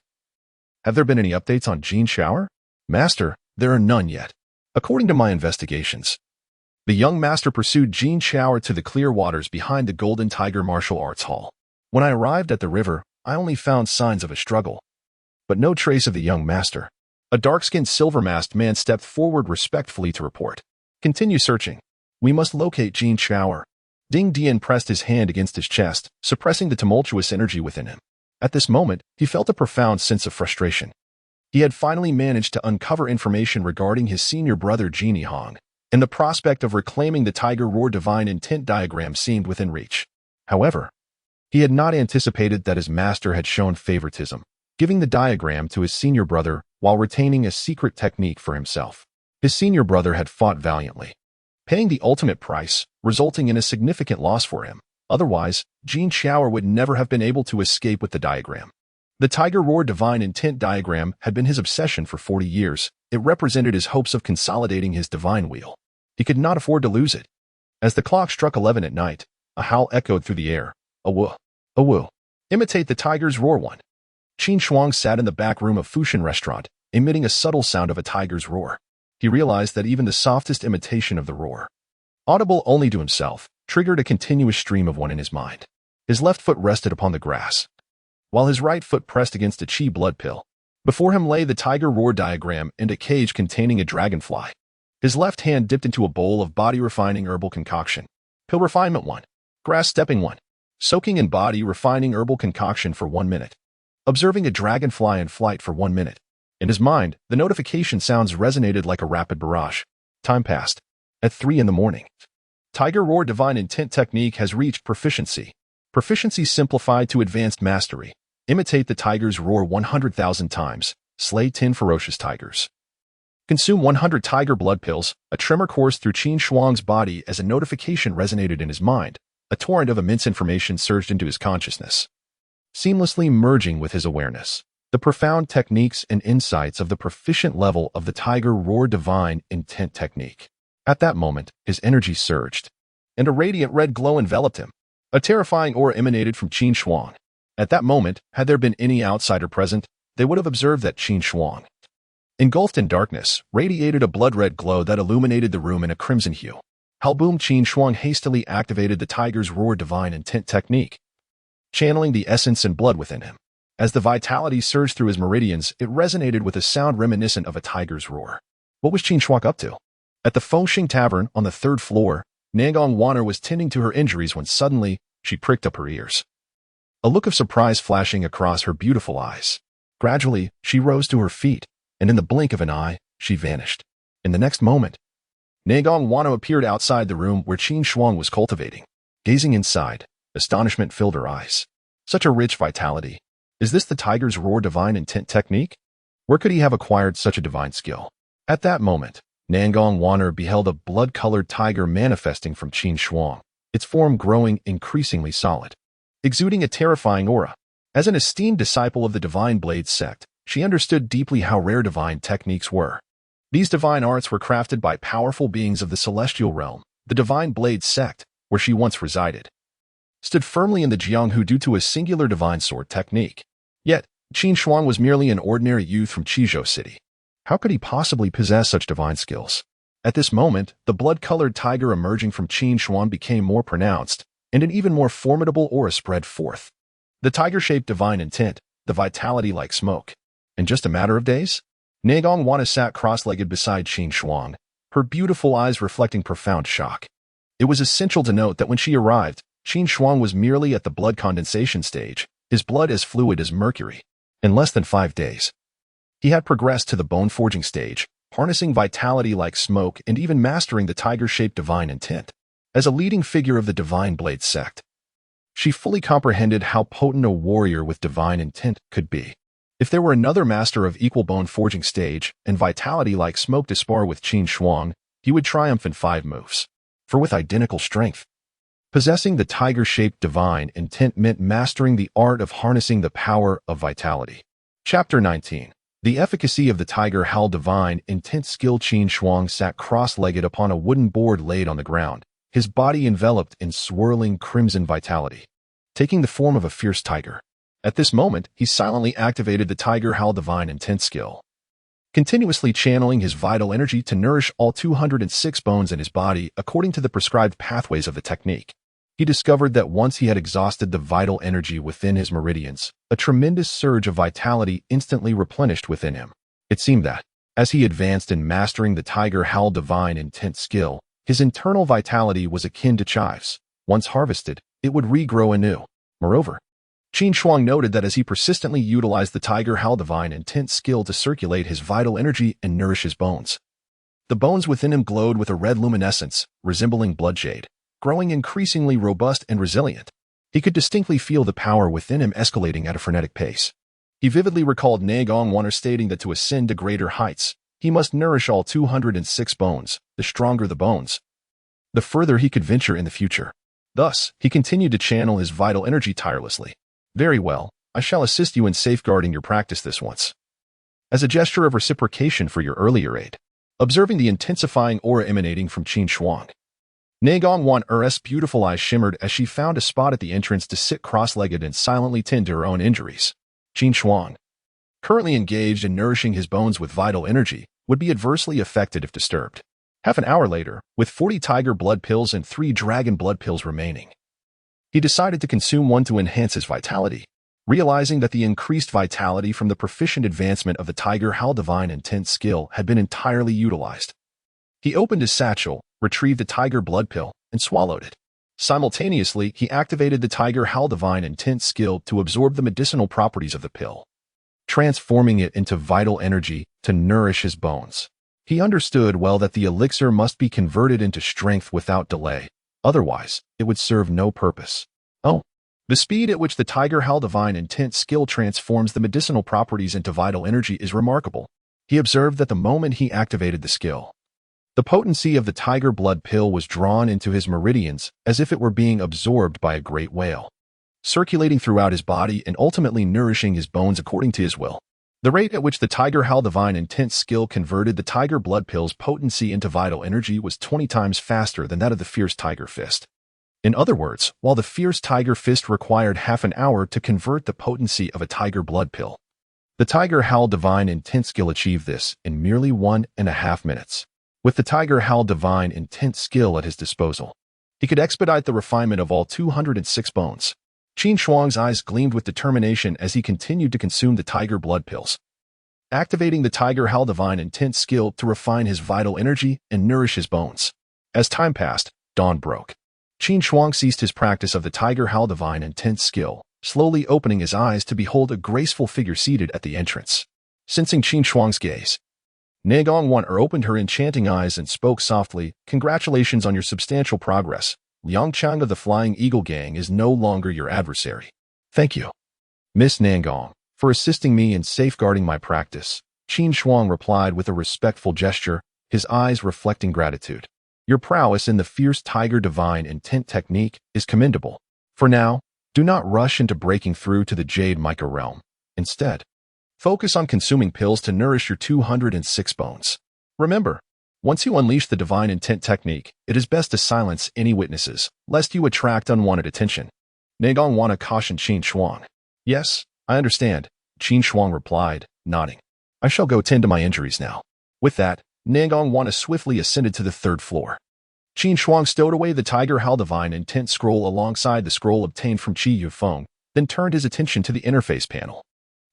have there been any updates on Qin Shuang? Master, there are none yet. According to my investigations, the young master pursued Qin Shuang to the clear waters behind the Golden Tiger Martial Arts Hall. When I arrived at the river, I only found signs of a struggle, but no trace of the young master. A dark-skinned silver-masked man stepped forward respectfully to report. Continue searching. We must locate Qin Shuang. Ding Dian pressed his hand against his chest, suppressing the tumultuous energy within him. At this moment, he felt a profound sense of frustration. He had finally managed to uncover information regarding his senior brother Genie Hong, and the prospect of reclaiming the Tiger Roar Divine Intent diagram seemed within reach. However, he had not anticipated that his master had shown favoritism, giving the diagram to his senior brother while retaining a secret technique for himself. His senior brother had fought valiantly, paying the ultimate price, resulting in a significant loss for him. Otherwise, Qin Shuang would never have been able to escape with the diagram. The Tiger Roar Divine Intent diagram had been his obsession for 40 years. It represented his hopes of consolidating his divine wheel. He could not afford to lose it. As the clock struck 11 at night, a howl echoed through the air. A woo. A woo. Imitate the tiger's roar one. Qin Shuang sat in the back room of Fuxing restaurant, emitting a subtle sound of a tiger's roar. He realized that even the softest imitation of the roar, audible only to himself, triggered a continuous stream of one in his mind. His left foot rested upon the grass, while his right foot pressed against a qi blood pill. Before him lay the Tiger Roar diagram and a cage containing a dragonfly. His left hand dipped into a bowl of body-refining herbal concoction. Pill refinement 1. Grass stepping 1. Soaking in body refining herbal concoction for 1 minute. Observing a dragonfly in flight for 1 minute. In his mind, the notification sounds resonated like a rapid barrage. Time passed. At 3 in the morning. Tiger Roar Divine Intent Technique has reached proficiency. Proficiency simplified to advanced mastery. Imitate the tiger's roar 100,000 times. Slay 10 ferocious tigers. Consume 100 tiger blood pills. A tremor coursed through Qin Shuang's body as a notification resonated in his mind. A torrent of immense information surged into his consciousness, seamlessly merging with his awareness. The profound techniques and insights of the proficient level of the Tiger Roar Divine Intent technique. At that moment, his energy surged, and a radiant red glow enveloped him. A terrifying aura emanated from Qin Shuang. At that moment, had there been any outsider present, they would have observed that Qin Shuang, engulfed in darkness, radiated a blood-red glow that illuminated the room in a crimson hue. Halboom Qin Shuang hastily activated the Tiger's Roar Divine Intent technique, channeling the essence and blood within him. As the vitality surged through his meridians, it resonated with a sound reminiscent of a tiger's roar. What was Qin Shuang up to? At the Fengxing Tavern on the 3rd floor, Nangong Wanner was tending to her injuries when suddenly she pricked up her ears, a look of surprise flashing across her beautiful eyes. Gradually, she rose to her feet, and in the blink of an eye, she vanished. In the next moment, Nangong Wanner appeared outside the room where Qin Shuang was cultivating. Gazing inside, astonishment filled her eyes. Such a rich vitality. Is this the Tiger's Roar Divine Intent technique? Where could he have acquired such a divine skill? At that moment, Nangong Wanner beheld a blood-colored tiger manifesting from Qin Shuang, its form growing increasingly solid, exuding a terrifying aura. As an esteemed disciple of the Divine Blade sect, she understood deeply how rare divine techniques were. These divine arts were crafted by powerful beings of the celestial realm. The Divine Blade sect, where she once resided, stood firmly in the Jianghu due to a singular divine sword technique. Yet, Qin Shuang was merely an ordinary youth from Qizhou City. How could he possibly possess such divine skills? At this moment, the blood-colored tiger emerging from Qin Shuang became more pronounced, and an even more formidable aura spread forth. The tiger-shaped divine intent, the vitality like smoke. In just a matter of days, Nangong Wanner sat cross-legged beside Qin Shuang, her beautiful eyes reflecting profound shock. It was essential to note that when she arrived, Qin Shuang was merely at the blood condensation stage, his blood as fluid as mercury. In less than 5 days, he had progressed to the bone-forging stage, harnessing vitality like smoke and even mastering the tiger-shaped divine intent. As a leading figure of the Divine Blade sect, she fully comprehended how potent a warrior with divine intent could be. If there were another master of equal bone-forging stage and vitality like smoke to spar with Qin Shuang, he would triumph in 5 moves. For with identical strength, possessing the tiger-shaped divine intent meant mastering the art of harnessing the power of vitality. Chapter 19. The efficacy of the Tiger Howl Divine Intent skill. Qin Shuang sat cross-legged upon a wooden board laid on the ground, his body enveloped in swirling crimson vitality, taking the form of a fierce tiger. At this moment, he silently activated the Tiger Howl Divine Intent skill, continuously channeling his vital energy to nourish all 206 bones in his body according to the prescribed pathways of the technique. He discovered that once he had exhausted the vital energy within his meridians, a tremendous surge of vitality instantly replenished within him. It seemed that, as he advanced in mastering the Tiger Howl Divine Intent skill, his internal vitality was akin to chives. Once harvested, it would regrow anew. Moreover, Qin Shuang noted that as he persistently utilized the Tiger Howl Divine Intent skill to circulate his vital energy and nourish his bones, the bones within him glowed with a red luminescence, resembling bloodjade, growing increasingly robust and resilient. He could distinctly feel the power within him escalating at a frenetic pace. He vividly recalled Nangong Wanner stating that to ascend to greater heights, he must nourish all 206 bones. The stronger the bones, the further he could venture in the future. Thus, he continued to channel his vital energy tirelessly. Very well, I shall assist you in safeguarding your practice this once, as a gesture of reciprocation for your earlier aid. Observing the intensifying aura emanating from Qin Shuang, Nangong Wanner's beautiful eyes shimmered as she found a spot at the entrance to sit cross-legged and silently tend to her own injuries. Qin Shuang, currently engaged in nourishing his bones with vital energy, would be adversely affected if disturbed. Half an hour later, with 40 tiger blood pills and 3 dragon blood pills remaining, he decided to consume one to enhance his vitality. Realizing that the increased vitality from the proficient advancement of the Tiger Howl Divine Intent skill had been entirely utilized, he opened his satchel, retrieved a tiger blood pill, and swallowed it. Simultaneously, he activated the Tiger Howl Divine Intent skill to absorb the medicinal properties of the pill, transforming it into vital energy to nourish his bones. He understood well that the elixir must be converted into strength without delay, otherwise, it would serve no purpose. Oh, the speed at which the Tiger Howl Divine Intent skill transforms the medicinal properties into vital energy is remarkable. He observed that the moment he activated the skill, the potency of the tiger blood pill was drawn into his meridians as if it were being absorbed by a great whale, circulating throughout his body and ultimately nourishing his bones according to his will. The rate at which the Tiger Hal Divine Intent skill converted the tiger blood pill's potency into vital energy was 20 times faster than that of the Fierce Tiger Fist. In other words, while the Fierce Tiger Fist required half an hour to convert the potency of a tiger blood pill, the Tiger Hal Divine Intent skill achieved this in merely 1.5 minutes. With the Tiger Hal Divine Intent skill at his disposal, he could expedite the refinement of all 206 bones. Qin Shuang's eyes gleamed with determination as he continued to consume the tiger blood pills, activating the Tiger Hal Divine Intent skill to refine his vital energy and nourish his bones. As time passed, dawn broke. Qin Shuang ceased his practice of the Tiger Hal Divine Intent skill, slowly opening his eyes to behold a graceful figure seated at the entrance. Sensing Qin Shuang's gaze, Negong Wan-er opened her enchanting eyes and spoke softly, "Congratulations on your substantial progress. Liang Chang of the Flying Eagle Gang is no longer your adversary." "Thank you, Miss Nangong, for assisting me in safeguarding my practice," Qin Shuang replied with a respectful gesture, his eyes reflecting gratitude. "Your prowess in the Fierce Tiger Divine Intent technique is commendable. For now, do not rush into breaking through to the Jade Mica realm. Instead, focus on consuming pills to nourish your 206 bones. Remember, once you unleash the Divine Intent technique, it is best to silence any witnesses, lest you attract unwanted attention." Negong Wana cautioned Qin Shuang. "Yes, I understand," Qin Shuang replied, nodding. "I shall go tend to my injuries now." With that, Negong Wana swiftly ascended to the 3rd floor. Qin Shuang stowed away the Tiger Hal Divine Intent scroll alongside the scroll obtained from Qi Yufeng, then turned his attention to the interface panel.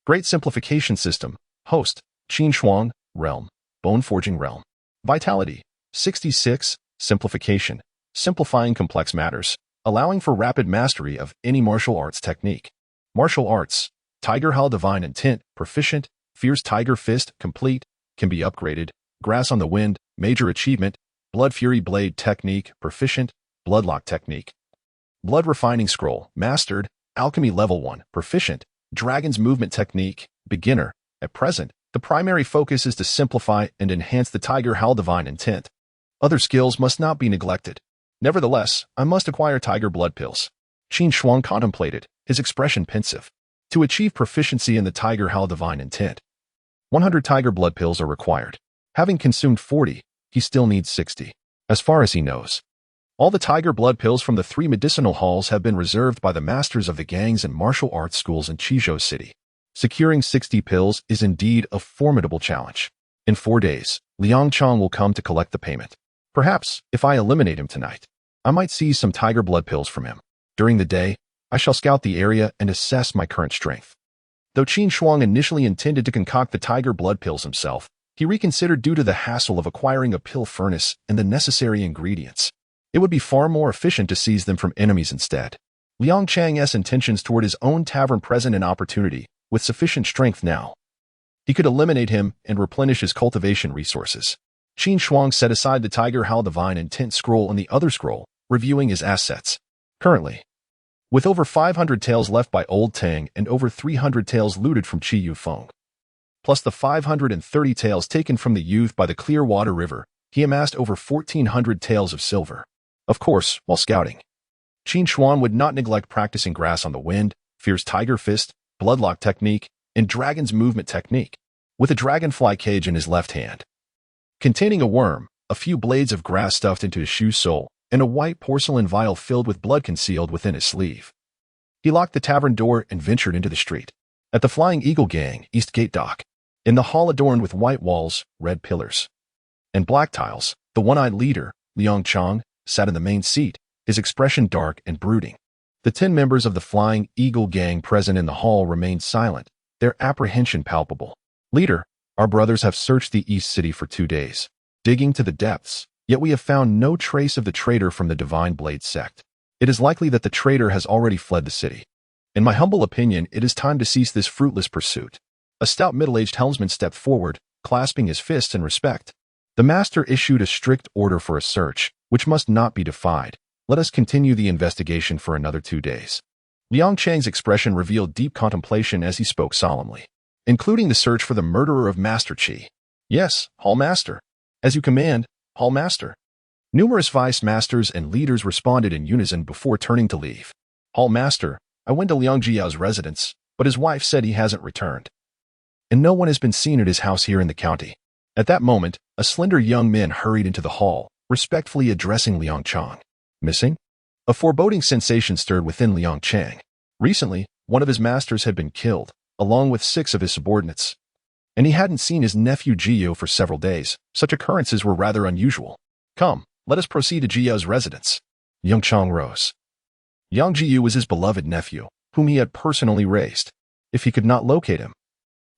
Great Simplification System. Host, Qin Shuang. Realm, Bone Forging Realm. Vitality, 66. Simplification, simplifying complex matters, allowing for rapid mastery of any martial arts technique. Martial arts, Tiger Hal Divine Intent, proficient, Fierce Tiger Fist, complete, can be upgraded, Grass on the Wind, major achievement, Blood Fury Blade Technique, proficient, Bloodlock Technique. Blood Refining Scroll, mastered, Alchemy Level 1, proficient, Dragon's Movement Technique, beginner. At present, the primary focus is to simplify and enhance the Tiger Hal Divine Intent. Other skills must not be neglected. Nevertheless, I must acquire tiger blood pills. Qin Shuang contemplated, his expression pensive. To achieve proficiency in the Tiger Hal Divine Intent, 100 tiger blood pills are required. Having consumed 40, he still needs 60. As far as he knows, all the tiger blood pills from the 3 medicinal halls have been reserved by the masters of the gangs and martial arts schools in Qizhou City. Securing 60 pills is indeed a formidable challenge. In 4 days, Liang Chang will come to collect the payment. Perhaps, if I eliminate him tonight, I might seize some tiger blood pills from him. During the day, I shall scout the area and assess my current strength. Though Qin Shuang initially intended to concoct the tiger blood pills himself, he reconsidered due to the hassle of acquiring a pill furnace and the necessary ingredients. It would be far more efficient to seize them from enemies instead. Liang Chang's intentions toward his own tavern present an opportunity, with sufficient strength now. He could eliminate him and replenish his cultivation resources. Qin Shuang set aside the Tiger Hal Divine Intent scroll and the other scroll, reviewing his assets. Currently, with over 500 taels left by Old Tang and over 300 taels looted from Qi Yufeng, plus the 530 taels taken from the youth by the Clearwater River, he amassed over 1,400 taels of silver. Of course, while scouting, Qin Shuang would not neglect practicing Grass on the Wind, Fierce Tiger Fist, Bloodlock Technique, and Dragon's Movement Technique, with a dragonfly cage in his left hand, containing a worm, a few blades of grass stuffed into his shoe sole, and a white porcelain vial filled with blood concealed within his sleeve. He locked the tavern door and ventured into the street. At the Flying Eagle Gang, East Gate Dock, in the hall adorned with white walls, red pillars, and black tiles, the one-eyed leader, Liang Chang, sat in the main seat, his expression dark and brooding. The 10 members of the Flying Eagle Gang present in the hall remained silent, their apprehension palpable. "Leader, our brothers have searched the East City for 2 days, digging to the depths, yet we have found no trace of the traitor from the Divine Blade sect. It is likely that the traitor has already fled the city. In my humble opinion, it is time to cease this fruitless pursuit." A stout middle-aged helmsman stepped forward, clasping his fists in respect. "The master issued a strict order for a search, which must not be defied. Let us continue the investigation for another 2 days." Liang Chang's expression revealed deep contemplation as he spoke solemnly. "Including the search for the murderer of Master Qi." Yes, Hall Master. As you command, Hall Master. Numerous vice masters and leaders responded in unison before turning to leave. Hall Master, I went to Liang Jiao's residence, but his wife said he hasn't returned. And no one has been seen at his house here in the county. At that moment, a slender young man hurried into the hall, respectfully addressing Liang Chang. Missing? A foreboding sensation stirred within Liang Chang. Recently, one of his masters had been killed, along with 6 of his subordinates. And he hadn't seen his nephew Jiao for several days. Such occurrences were rather unusual. Come, let us proceed to Jiao's residence. Liang Chang rose. Yang Jiu was his beloved nephew, whom he had personally raised. If he could not locate him,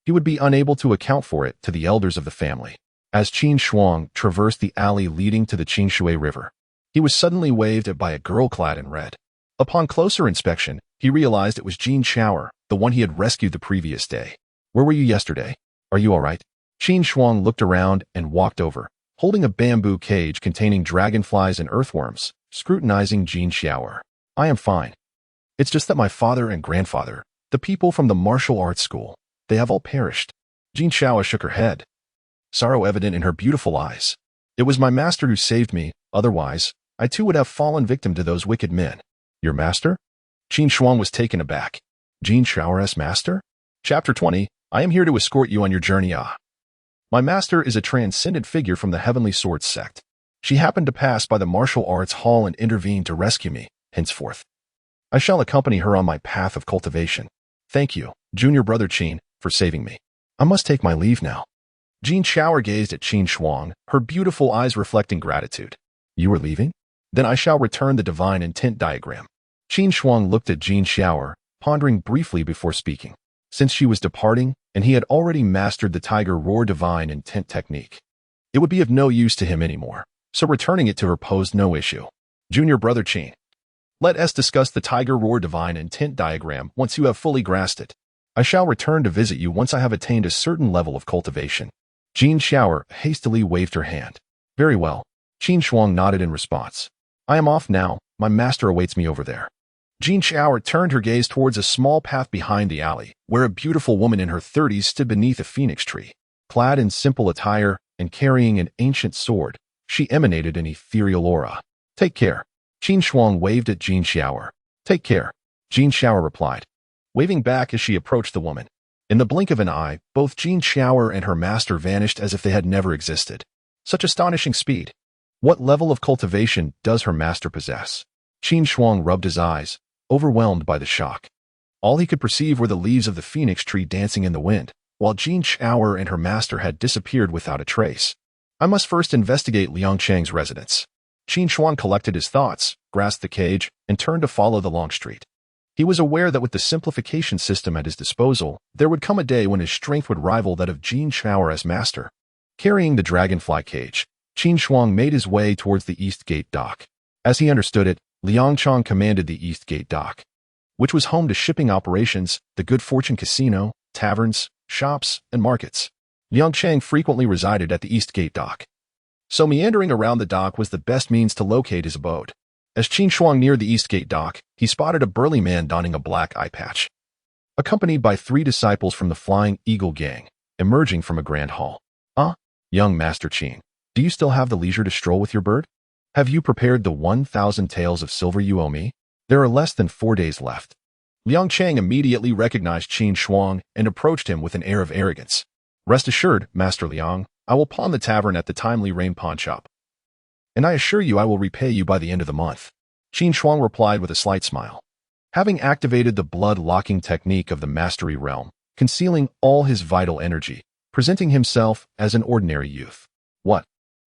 he would be unable to account for it to the elders of the family. As Qin Shuang traversed the alley leading to the Qingshui River, he was suddenly waved at by a girl clad in red. Upon closer inspection, he realized it was Qin Shuang, the one he had rescued the previous day. Where were you yesterday? Are you all right? Qin Shuang looked around and walked over, holding a bamboo cage containing dragonflies and earthworms, scrutinizing Qin Shuang. I am fine. It's just that my father and grandfather, the people from the martial arts school, they have all perished. Qin Shuang shook her head, sorrow evident in her beautiful eyes. It was my master who saved me, otherwise, I too would have fallen victim to those wicked men. Your master? Qin Shuang was taken aback. Qin Shuang's master? Chapter 20, I am here to escort you on your journey. My master is a transcendent figure from the Heavenly Swords sect. She happened to pass by the martial arts hall and intervened to rescue me. Henceforth, I shall accompany her on my path of cultivation. Thank you, junior brother Qin, for saving me. I must take my leave now. Qin Shuang gazed at Qin Shuang, her beautiful eyes reflecting gratitude. You are leaving? Then I shall return the divine intent diagram. Qin Shuang looked at Qin Shuang, pondering briefly before speaking. Since she was departing, and he had already mastered the Tiger Roar divine intent technique, it would be of no use to him anymore, so returning it to her posed no issue. Junior brother Qin, let us discuss the Tiger Roar divine intent diagram once you have fully grasped it. I shall return to visit you once I have attained a certain level of cultivation. Qin Shuang hastily waved her hand. Very well. Qin Shuang nodded in response. I am off now. My master awaits me over there. Qin Shuang turned her gaze towards a small path behind the alley, where a beautiful woman in her 30s stood beneath a phoenix tree. Clad in simple attire and carrying an ancient sword, she emanated an ethereal aura. Take care. Qin Shuang waved at Qin Shuang. Take care. Qin Shuang replied, waving back as she approached the woman. In the blink of an eye, both Qin Shuang and her master vanished as if they had never existed. Such astonishing speed. What level of cultivation does her master possess? Qin Shuang rubbed his eyes, overwhelmed by the shock. All he could perceive were the leaves of the phoenix tree dancing in the wind, while Qin Shuang and her master had disappeared without a trace. I must first investigate Liang Chang's residence. Qin Shuang collected his thoughts, grasped the cage, and turned to follow the long street. He was aware that with the simplification system at his disposal, there would come a day when his strength would rival that of Qin Shuang as master. Carrying the dragonfly cage, Qin Shuang made his way towards the East Gate dock. As he understood it, Liang Chang commanded the East Gate dock, which was home to shipping operations, the Good Fortune Casino, taverns, shops, and markets. Liang Chang frequently resided at the East Gate dock, so meandering around the dock was the best means to locate his abode. As Qin Shuang neared the East Gate dock, he spotted a burly man donning a black eye patch, accompanied by 3 disciples from the Flying Eagle gang, emerging from a grand hall. Young Master Qin, do you still have the leisure to stroll with your bird? Have you prepared the 1,000 taels of silver you owe me? There are less than 4 days left. Liang Chang immediately recognized Qin Shuang and approached him with an air of arrogance. Rest assured, Master Liang, I will pawn the tavern at the Timely Rain pawn shop, and I assure you I will repay you by the end of the month. Qin Shuang replied with a slight smile. Having activated the blood-locking technique of the Mastery Realm, concealing all his vital energy, presenting himself as an ordinary youth. What?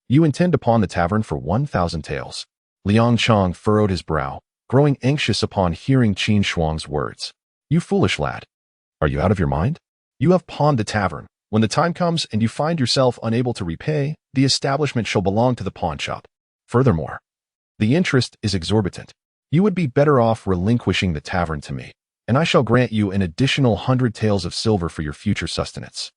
You intend to pawn the tavern for 1,000 taels? Liang Chang furrowed his brow, growing anxious upon hearing Qin Shuang's words. You foolish lad. Are you out of your mind? You have pawned the tavern. When the time comes and you find yourself unable to repay, the establishment shall belong to the pawn shop. Furthermore, the interest is exorbitant. You would be better off relinquishing the tavern to me, and I shall grant you an additional 100 taels of silver for your future sustenance.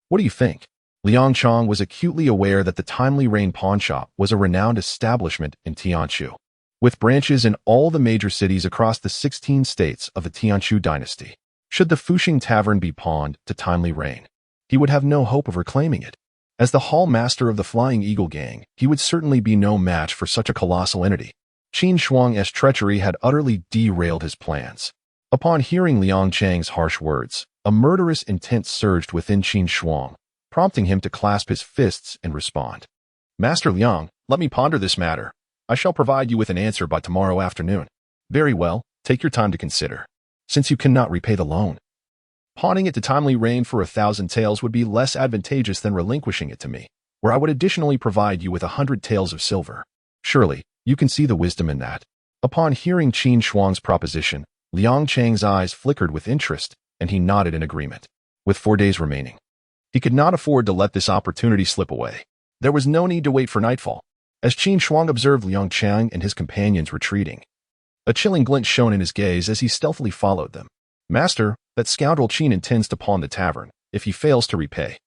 What do you think? Liang Chang was acutely aware that the Timely Rain pawn shop was a renowned establishment in Tianshu, with branches in all the major cities across the 16 states of the Tianshu dynasty. Should the Fuxing Tavern be pawned to Timely Rain, he would have no hope of reclaiming it. As the hall master of the Flying Eagle gang, he would certainly be no match for such a colossal entity. Qin Shuang's treachery had utterly derailed his plans. Upon hearing Liang Chang's harsh words, a murderous intent surged within Qin Shuang, prompting him to clasp his fists and respond. Master Liang, let me ponder this matter. I shall provide you with an answer by tomorrow afternoon. Very well, take your time to consider. Since you cannot repay the loan, pawning it to timely reign for 1,000 taels would be less advantageous than relinquishing it to me, where I would additionally provide you with 100 taels of silver. Surely, you can see the wisdom in that. Upon hearing Qin Shuang's proposition, Liang Chang's eyes flickered with interest, and he nodded in agreement. With 4 days remaining, he could not afford to let this opportunity slip away. There was no need to wait for nightfall. As Qin Shuang observed Liang Chang and his companions retreating, a chilling glint shone in his gaze as he stealthily followed them. Master, that scoundrel Qin intends to pawn the tavern, if he fails to repay.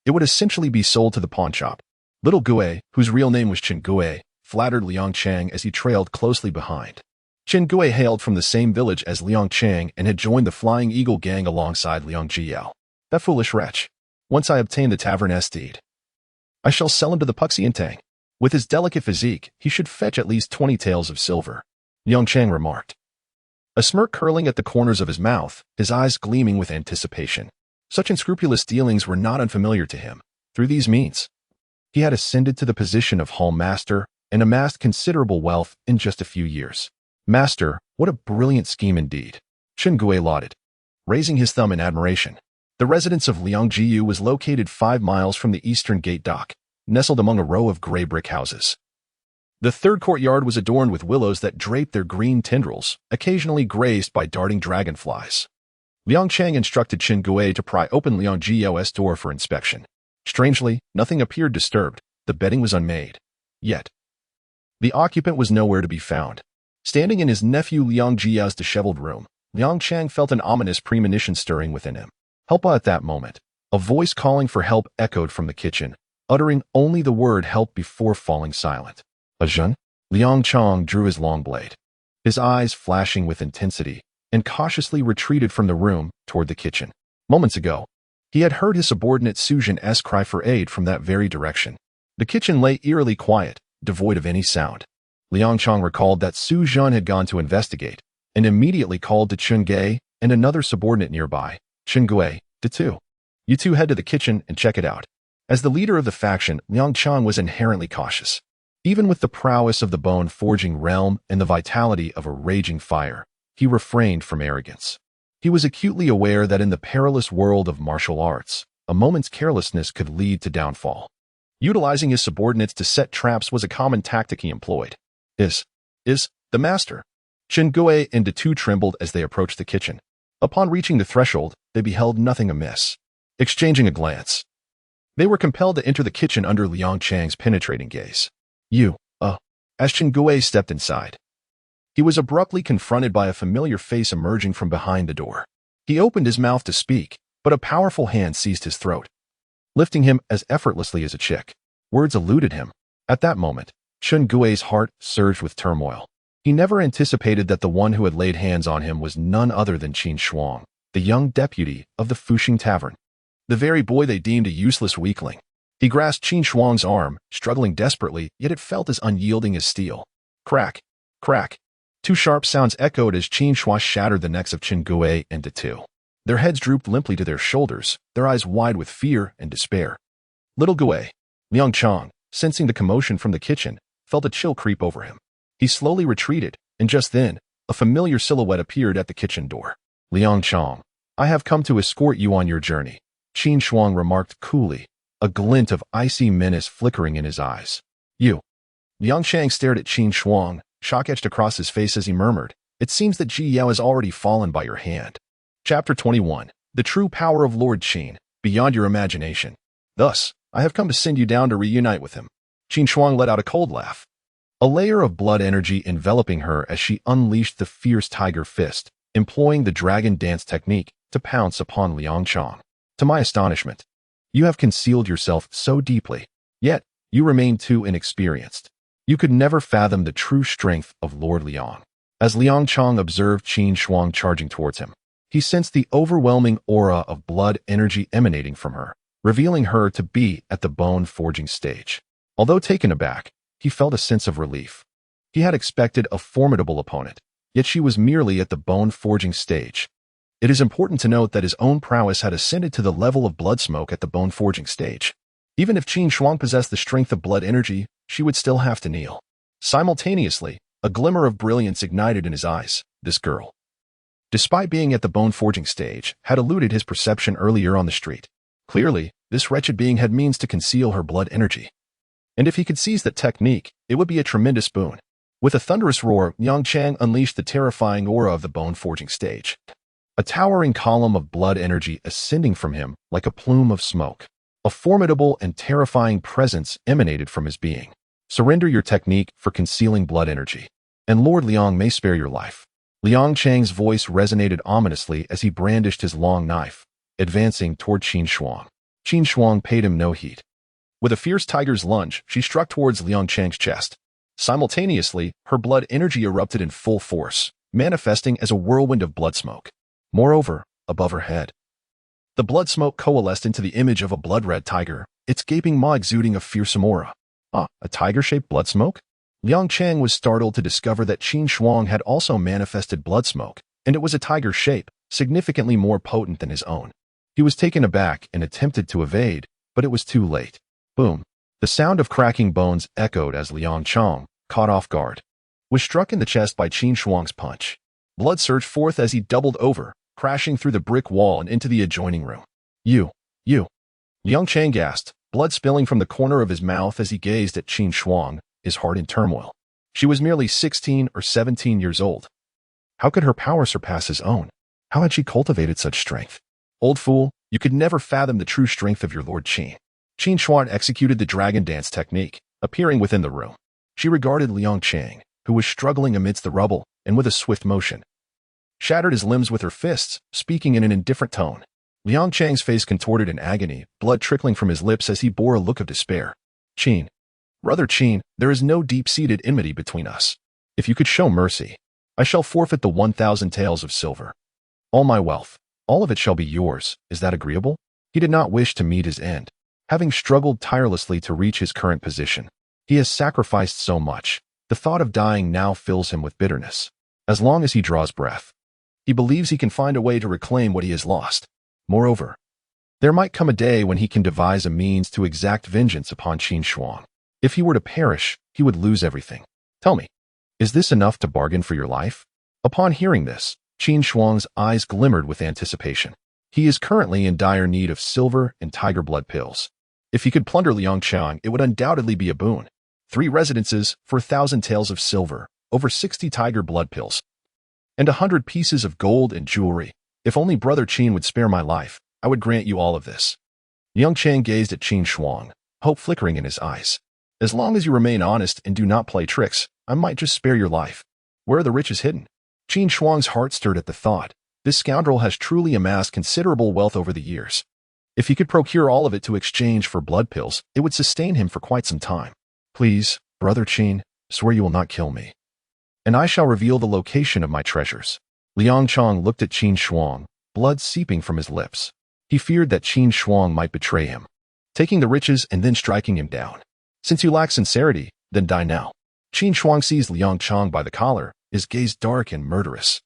It would essentially be sold to the pawnshop. Little Gue, whose real name was Chen Gue, flattered Liang Chang as he trailed closely behind. Chen Gue hailed from the same village as Liang Chang and had joined the Flying Eagle gang alongside Liang Jiao. That foolish wretch. Once I obtain the tavern steed, I shall sell him to the Puxiantang. With his delicate physique, he should fetch at least 20 taels of silver, Liang Chang remarked. A smirk curling at the corners of his mouth, his eyes gleaming with anticipation. Such unscrupulous dealings were not unfamiliar to him. Through these means, he had ascended to the position of hall master and amassed considerable wealth in just a few years. Master, what a brilliant scheme indeed, Chen Gue lauded, raising his thumb in admiration. The residence of Liang Jiu was located 5 miles from the eastern gate dock, nestled among a row of gray brick houses. The third courtyard was adorned with willows that draped their green tendrils, occasionally grazed by darting dragonflies. Liang Chang instructed Chen Gue to pry open Liang Jiu's door for inspection. Strangely, nothing appeared disturbed. The bedding was unmade. Yet, the occupant was nowhere to be found. Standing in his nephew Liang Jia's disheveled room, Liang Chang felt an ominous premonition stirring within him. Help! At that moment, a voice calling for help echoed from the kitchen, uttering only the word help before falling silent. Ajun? Liang Chang drew his long blade, his eyes flashing with intensity, and cautiously retreated from the room toward the kitchen. Moments ago, he had heard his subordinate Su Jun's cry for aid from that very direction. The kitchen lay eerily quiet, devoid of any sound. Liang Chang recalled that Su Jun had gone to investigate, and immediately called to Chen Gue and another subordinate nearby. Chen Gue, Detu, you two head to the kitchen and check it out. As the leader of the faction, Liang Chang was inherently cautious. Even with the prowess of the bone-forging realm and the vitality of a raging fire, he refrained from arrogance. He was acutely aware that in the perilous world of martial arts, a moment's carelessness could lead to downfall. Utilizing his subordinates to set traps was a common tactic he employed. Is the master? Chen Gue and Detu trembled as they approached the kitchen. Upon reaching the threshold, they beheld nothing amiss. Exchanging a glance, they were compelled to enter the kitchen under Liang Chang's penetrating gaze. As Chen Gue stepped inside, he was abruptly confronted by a familiar face emerging from behind the door. He opened his mouth to speak, but a powerful hand seized his throat, lifting him as effortlessly as a chick. Words eluded him. At that moment, Chen Gue's heart surged with turmoil. He never anticipated that the one who had laid hands on him was none other than Qin Shuang, the young deputy of the Fuxing Tavern, the very boy they deemed a useless weakling. He grasped Qin Shuang's arm, struggling desperately, yet it felt as unyielding as steel. Crack, crack. 2 sharp sounds echoed as Qin Shuang shattered the necks of Chen Gue and Detu. Their heads drooped limply to their shoulders, their eyes wide with fear and despair. Little Gue, Liang Chang, sensing the commotion from the kitchen, felt a chill creep over him. He slowly retreated, and just then, a familiar silhouette appeared at the kitchen door. Liang Chang, I have come to escort you on your journey, Qin Shuang remarked coolly, a glint of icy menace flickering in his eyes. You. Liang Chang stared at Qin Shuang, shock etched across his face as he murmured, It seems that Ji Yao has already fallen by your hand. Chapter 21. The True Power of Lord Qin, Beyond Your Imagination. Thus, I have come to send you down to reunite with him. Qin Shuang let out a cold laugh, a layer of blood energy enveloping her as she unleashed the fierce tiger fist, employing the dragon dance technique to pounce upon Liang Chang. To my astonishment, you have concealed yourself so deeply, yet you remain too inexperienced. You could never fathom the true strength of Lord Liang. As Liang Chang observed Qin Shuang charging towards him, he sensed the overwhelming aura of blood energy emanating from her, revealing her to be at the bone-forging stage. Although taken aback, he felt a sense of relief. He had expected a formidable opponent, yet she was merely at the bone-forging stage. It is important to note that his own prowess had ascended to the level of blood smoke at the bone-forging stage. Even if Qin Shuang possessed the strength of blood energy, she would still have to kneel. Simultaneously, a glimmer of brilliance ignited in his eyes. This girl, despite being at the bone-forging stage, had eluded his perception earlier on the street. Clearly, this wretched being had means to conceal her blood energy. And if he could seize that technique, it would be a tremendous boon. With a thunderous roar, Liang Chang unleashed the terrifying aura of the bone-forging stage. A towering column of blood energy ascending from him like a plume of smoke. A formidable and terrifying presence emanated from his being. Surrender your technique for concealing blood energy, and Lord Liang may spare your life. Liang Chang's voice resonated ominously as he brandished his long knife, advancing toward Qin Shuang. Qin Shuang paid him no heed. With a fierce tiger's lunge, she struck towards Liang Chang's chest. Simultaneously, her blood energy erupted in full force, manifesting as a whirlwind of blood smoke. Moreover, above her head, the blood smoke coalesced into the image of a blood-red tiger, its gaping maw exuding a fearsome aura. Ah, a tiger-shaped blood smoke? Liang Chang was startled to discover that Qin Shuang had also manifested blood smoke, and it was a tiger shape, significantly more potent than his own. He was taken aback and attempted to evade, but it was too late. Boom. The sound of cracking bones echoed as Liang Chang, caught off guard, was struck in the chest by Qin Shuang's punch. Blood surged forth as he doubled over, crashing through the brick wall and into the adjoining room. You. Liang Chang gasped, blood spilling from the corner of his mouth as he gazed at Qin Shuang, his heart in turmoil. She was merely 16 or 17 years old. How could her power surpass his own? How had she cultivated such strength? Old fool, you could never fathom the true strength of your Lord Qin. Qin Shuang executed the dragon dance technique, appearing within the room. She regarded Liang Chang, who was struggling amidst the rubble, and with a swift motion, shattered his limbs with her fists, speaking in an indifferent tone. Liang Chang's face contorted in agony, blood trickling from his lips as he bore a look of despair. Qin. Brother Qin, there is no deep-seated enmity between us. If you could show mercy, I shall forfeit the 1,000 taels of silver. All my wealth, all of it shall be yours. Is that agreeable? He did not wish to meet his end. Having struggled tirelessly to reach his current position, he has sacrificed so much. The thought of dying now fills him with bitterness. As long as he draws breath, he believes he can find a way to reclaim what he has lost. Moreover, there might come a day when he can devise a means to exact vengeance upon Qin Shuang. If he were to perish, he would lose everything. Tell me, is this enough to bargain for your life? Upon hearing this, Qin Shuang's eyes glimmered with anticipation. He is currently in dire need of silver and tiger blood pills. If he could plunder Liang Chang, it would undoubtedly be a boon. 3 residences for 1,000 taels of silver, over 60 tiger blood pills, and 100 pieces of gold and jewelry. If only Brother Qin would spare my life, I would grant you all of this. Liang Chang gazed at Qin Shuang, hope flickering in his eyes. As long as you remain honest and do not play tricks, I might just spare your life. Where are the riches hidden? Qin Shuang's heart stirred at the thought. This scoundrel has truly amassed considerable wealth over the years. If he could procure all of it to exchange for blood pills, it would sustain him for quite some time. Please, Brother Qin, swear you will not kill me, and I shall reveal the location of my treasures. Liang Chang looked at Qin Shuang, blood seeping from his lips. He feared that Qin Shuang might betray him, taking the riches and then striking him down. Since you lack sincerity, then die now. Qin Shuang seized Liang Chang by the collar, his gaze dark and murderous.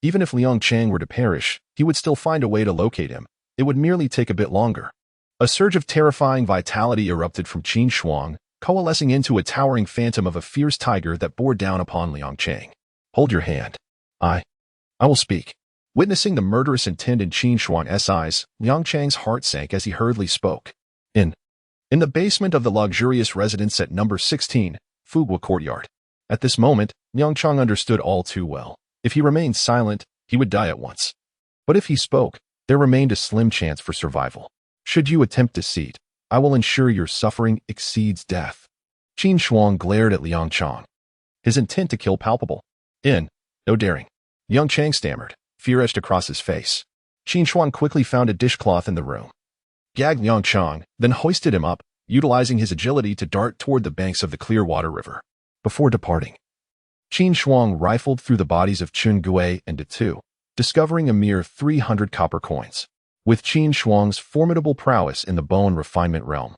Even if Liang Chang were to perish, he would still find a way to locate him. It would merely take a bit longer. A surge of terrifying vitality erupted from Qin Shuang, coalescing into a towering phantom of a fierce tiger that bore down upon Liang Chang. Hold your hand. I will speak. Witnessing the murderous intent in Qin Shuang's eyes, Liang Chang's heart sank as he hurriedly spoke. In the basement of the luxurious residence at number 16, Fugua Courtyard. At this moment, Liang Chang understood all too well. If he remained silent, he would die at once. But if he spoke, there remained a slim chance for survival. Should you attempt deceit, I will ensure your suffering exceeds death. Qin Shuang glared at Liang Chang, his intent to kill palpable. No daring. Liang Chang stammered, fear etched across his face. Qin Shuang quickly found a dishcloth in the room, gagged Liang Chang, then hoisted him up, utilizing his agility to dart toward the banks of the Clearwater River. Before departing, Qin Shuang rifled through the bodies of Chun Gui and De Tu, discovering a mere 300 copper coins. with Qin Shuang's formidable prowess in the bone refinement realm.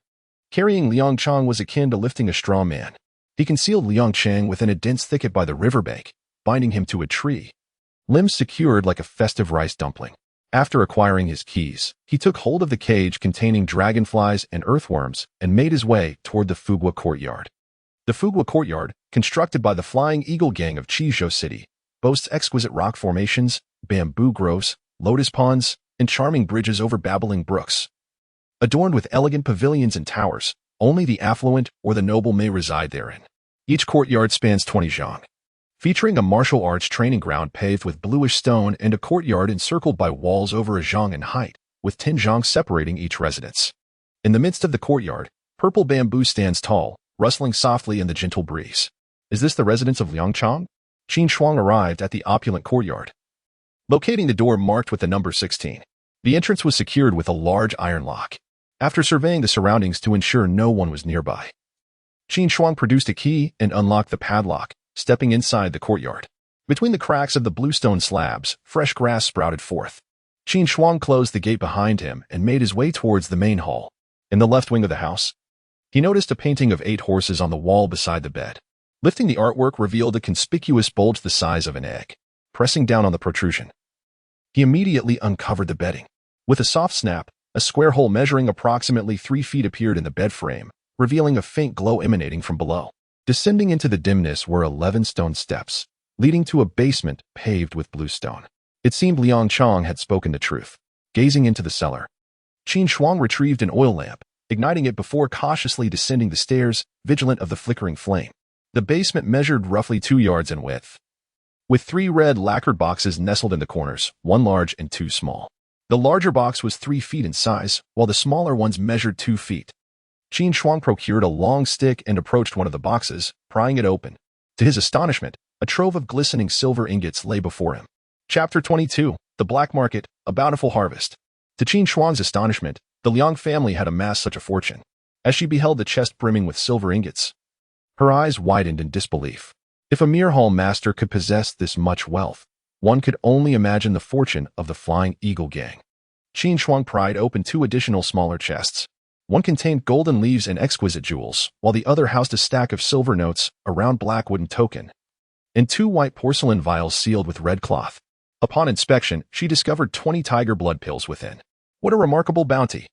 Carrying Liang Chang was akin to lifting a straw man. He concealed Liang Chang within a dense thicket by the riverbank, binding him to a tree, limbs secured like a festive rice dumpling. After acquiring his keys, he took hold of the cage containing dragonflies and earthworms and made his way toward the Fugua courtyard. The Fugua courtyard, constructed by the Flying Eagle Gang of Qizhou City, boasts exquisite rock formations, bamboo groves, lotus ponds, and charming bridges over babbling brooks. Adorned with elegant pavilions and towers, only the affluent or the noble may reside therein. Each courtyard spans 20 zhang, featuring a martial arts training ground paved with bluish stone and a courtyard encircled by walls over a zhang in height, with 10 zhangs separating each residence. In the midst of the courtyard, purple bamboo stands tall, rustling softly in the gentle breeze. Is this the residence of Liang Chang? Qin Shuang arrived at the opulent courtyard, locating the door marked with the number 16. The entrance was secured with a large iron lock. After surveying the surroundings to ensure no one was nearby, Qin Shuang produced a key and unlocked the padlock, stepping inside the courtyard. Between the cracks of the bluestone slabs, fresh grass sprouted forth. Qin Shuang closed the gate behind him and made his way towards the main hall. In the left wing of the house, he noticed a painting of 8 horses on the wall beside the bed. Lifting the artwork revealed a conspicuous bulge the size of an egg. Pressing down on the protrusion, he immediately uncovered the bedding. With a soft snap, a square hole measuring approximately 3 feet appeared in the bed frame, revealing a faint glow emanating from below. Descending into the dimness were 11 stone steps, leading to a basement paved with blue stone. It seemed Liang Chang had spoken the truth. Gazing into the cellar, Qin Shuang retrieved an oil lamp, igniting it before cautiously descending the stairs, vigilant of the flickering flame. The basement measured roughly 2 yards in width, with 3 red lacquered boxes nestled in the corners, 1 large and 2 small. The larger box was 3 feet in size, while the smaller ones measured 2 feet. Qin Shuang procured a long stick and approached one of the boxes, prying it open. To his astonishment, a trove of glistening silver ingots lay before him. Chapter 22, The Black Market, A Bountiful Harvest. To Qin Shuang's astonishment, the Liang family had amassed such a fortune. As she beheld the chest brimming with silver ingots, her eyes widened in disbelief. If a mere hall master could possess this much wealth, one could only imagine the fortune of the Flying Eagle Gang. Qin Shuang pried open 2 additional smaller chests. One contained golden leaves and exquisite jewels, while the other housed a stack of silver notes, a round black wooden token, and 2 white porcelain vials sealed with red cloth. Upon inspection, she discovered 20 tiger blood pills within. What a remarkable bounty!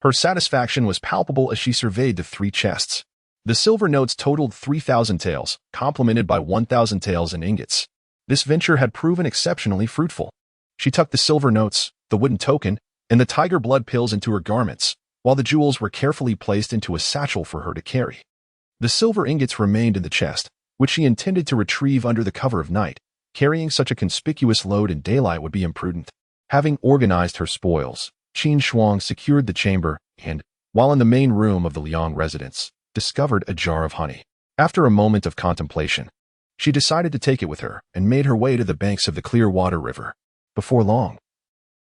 Her satisfaction was palpable as she surveyed the 3 chests. The silver notes totaled 3,000 taels, complemented by 1,000 taels in ingots. This venture had proven exceptionally fruitful. She tucked the silver notes, the wooden token, and the tiger blood pills into her garments, while the jewels were carefully placed into a satchel for her to carry. The silver ingots remained in the chest, which she intended to retrieve under the cover of night. Carrying such a conspicuous load in daylight would be imprudent. Having organized her spoils, Qin Shuang secured the chamber and, while in the main room of the Liang residence, discovered a jar of honey. After a moment of contemplation, she decided to take it with her and made her way to the banks of the Clearwater River. Before long,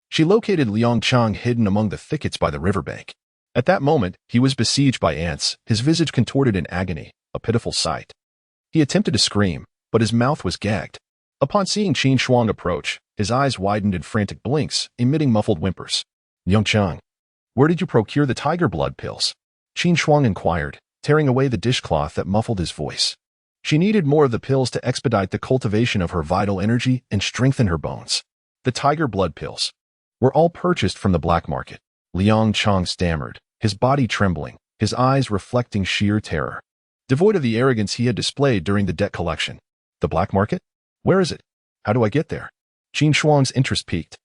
she located Liang Chang hidden among the thickets by the riverbank. At that moment, he was besieged by ants, his visage contorted in agony, a pitiful sight. He attempted to scream, but his mouth was gagged. Upon seeing Qin Shuang approach, his eyes widened in frantic blinks, emitting muffled whimpers. Liang Chang, where did you procure the tiger blood pills? Qin Shuang inquired, tearing away the dishcloth that muffled his voice. She needed more of the pills to expedite the cultivation of her vital energy and strengthen her bones. The tiger blood pills were all purchased from the black market. Liang Chang stammered, his body trembling, his eyes reflecting sheer terror. Devoid of the arrogance he had displayed during the debt collection. The black market? Where is it? How do I get there? Qin Shuang's interest peaked.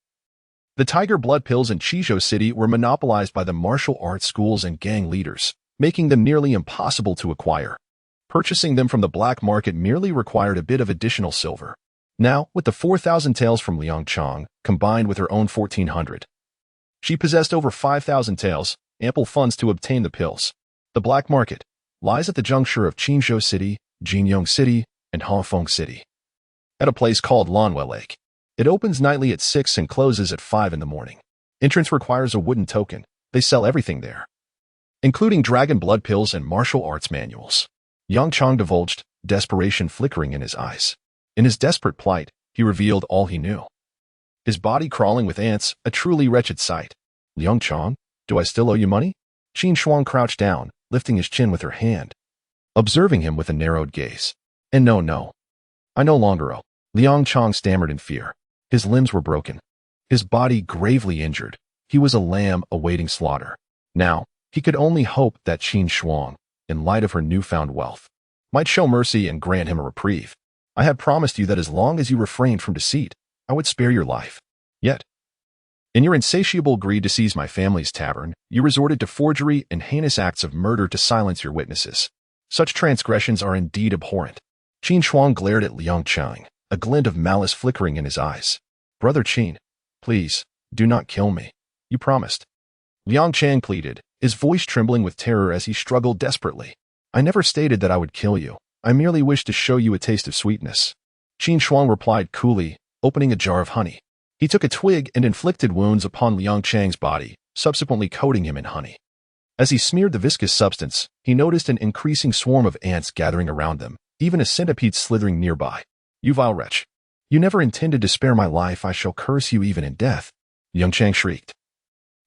The tiger blood pills in Qizhou City were monopolized by the martial arts schools and gang leaders, making them nearly impossible to acquire. Purchasing them from the black market merely required a bit of additional silver. Now, with the 4,000 taels from Liang Chang, combined with her own 1,400, she possessed over 5,000 taels, ample funds to obtain the pills. The black market lies at the juncture of Qinzhou City, Jinyong City, and Hongfeng City, at a place called Lanwei Lake. It opens nightly at 6 and closes at 5 in the morning. Entrance requires a wooden token. They sell everything there, including dragon blood pills and martial arts manuals. Yang Chang divulged, desperation flickering in his eyes. In his desperate plight, he revealed all he knew. His body crawling with ants, a truly wretched sight. Liang Chang, do I still owe you money? Qin Shuang crouched down, lifting his chin with her hand, observing him with a narrowed gaze. And no, I no longer owe. Liang Chang stammered in fear. His limbs were broken, his body gravely injured. He was a lamb awaiting slaughter. Now, he could only hope that Qin Shuang, in light of her newfound wealth, might show mercy and grant him a reprieve. I had promised you that as long as you refrained from deceit, I would spare your life. Yet, in your insatiable greed to seize my family's tavern, you resorted to forgery and heinous acts of murder to silence your witnesses. Such transgressions are indeed abhorrent. Qin Shuang glared at Liang Chang, a glint of malice flickering in his eyes. Brother Qin, please, do not kill me. You promised. Liang Chang pleaded, his voice trembling with terror as he struggled desperately. I never stated that I would kill you. I merely wished to show you a taste of sweetness. Qin Shuang replied coolly, opening a jar of honey. He took a twig and inflicted wounds upon Liang Chang's body, subsequently coating him in honey. As he smeared the viscous substance, he noticed an increasing swarm of ants gathering around them, even a centipede slithering nearby. You vile wretch. You never intended to spare my life. I shall curse you even in death. Liang Chang shrieked,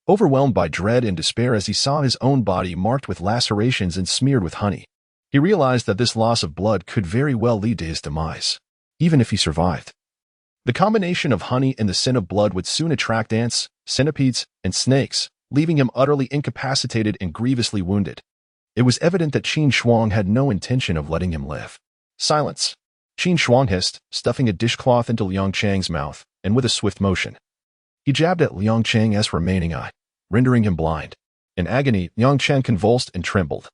overwhelmed by dread and despair as he saw his own body marked with lacerations and smeared with honey. He realized that this loss of blood could very well lead to his demise, even if he survived. The combination of honey and the scent of blood would soon attract ants, centipedes, and snakes, leaving him utterly incapacitated and grievously wounded. It was evident that Qin Shuang had no intention of letting him live. Silence. Qin Shuang hissed, stuffing a dishcloth into Liang Chang's mouth, and with a swift motion, he jabbed at Liang Chang's remaining eye, rendering him blind. In agony, Liang Chang convulsed and trembled,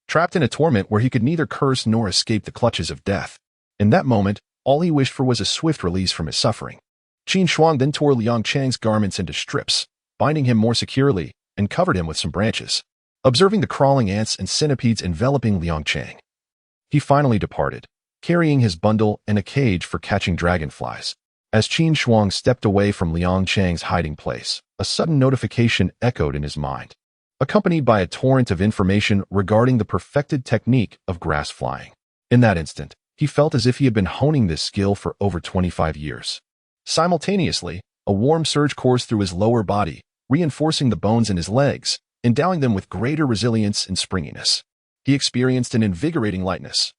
trapped in a torment where he could neither curse nor escape the clutches of death. In that moment, all he wished for was a swift release from his suffering. Qin Shuang then tore Liang Chang's garments into strips, binding him more securely, and covered him with some branches. Observing the crawling ants and centipedes enveloping Liang Chang, he finally departed, carrying his bundle and a cage for catching dragonflies. As Qin Shuang stepped away from Liang Chang's hiding place, a sudden notification echoed in his mind, accompanied by a torrent of information regarding the perfected technique of grass flying. In that instant, he felt as if he had been honing this skill for over 25 years. Simultaneously, a warm surge coursed through his lower body, reinforcing the bones in his legs, endowing them with greater resilience and springiness. He experienced an invigorating lightness,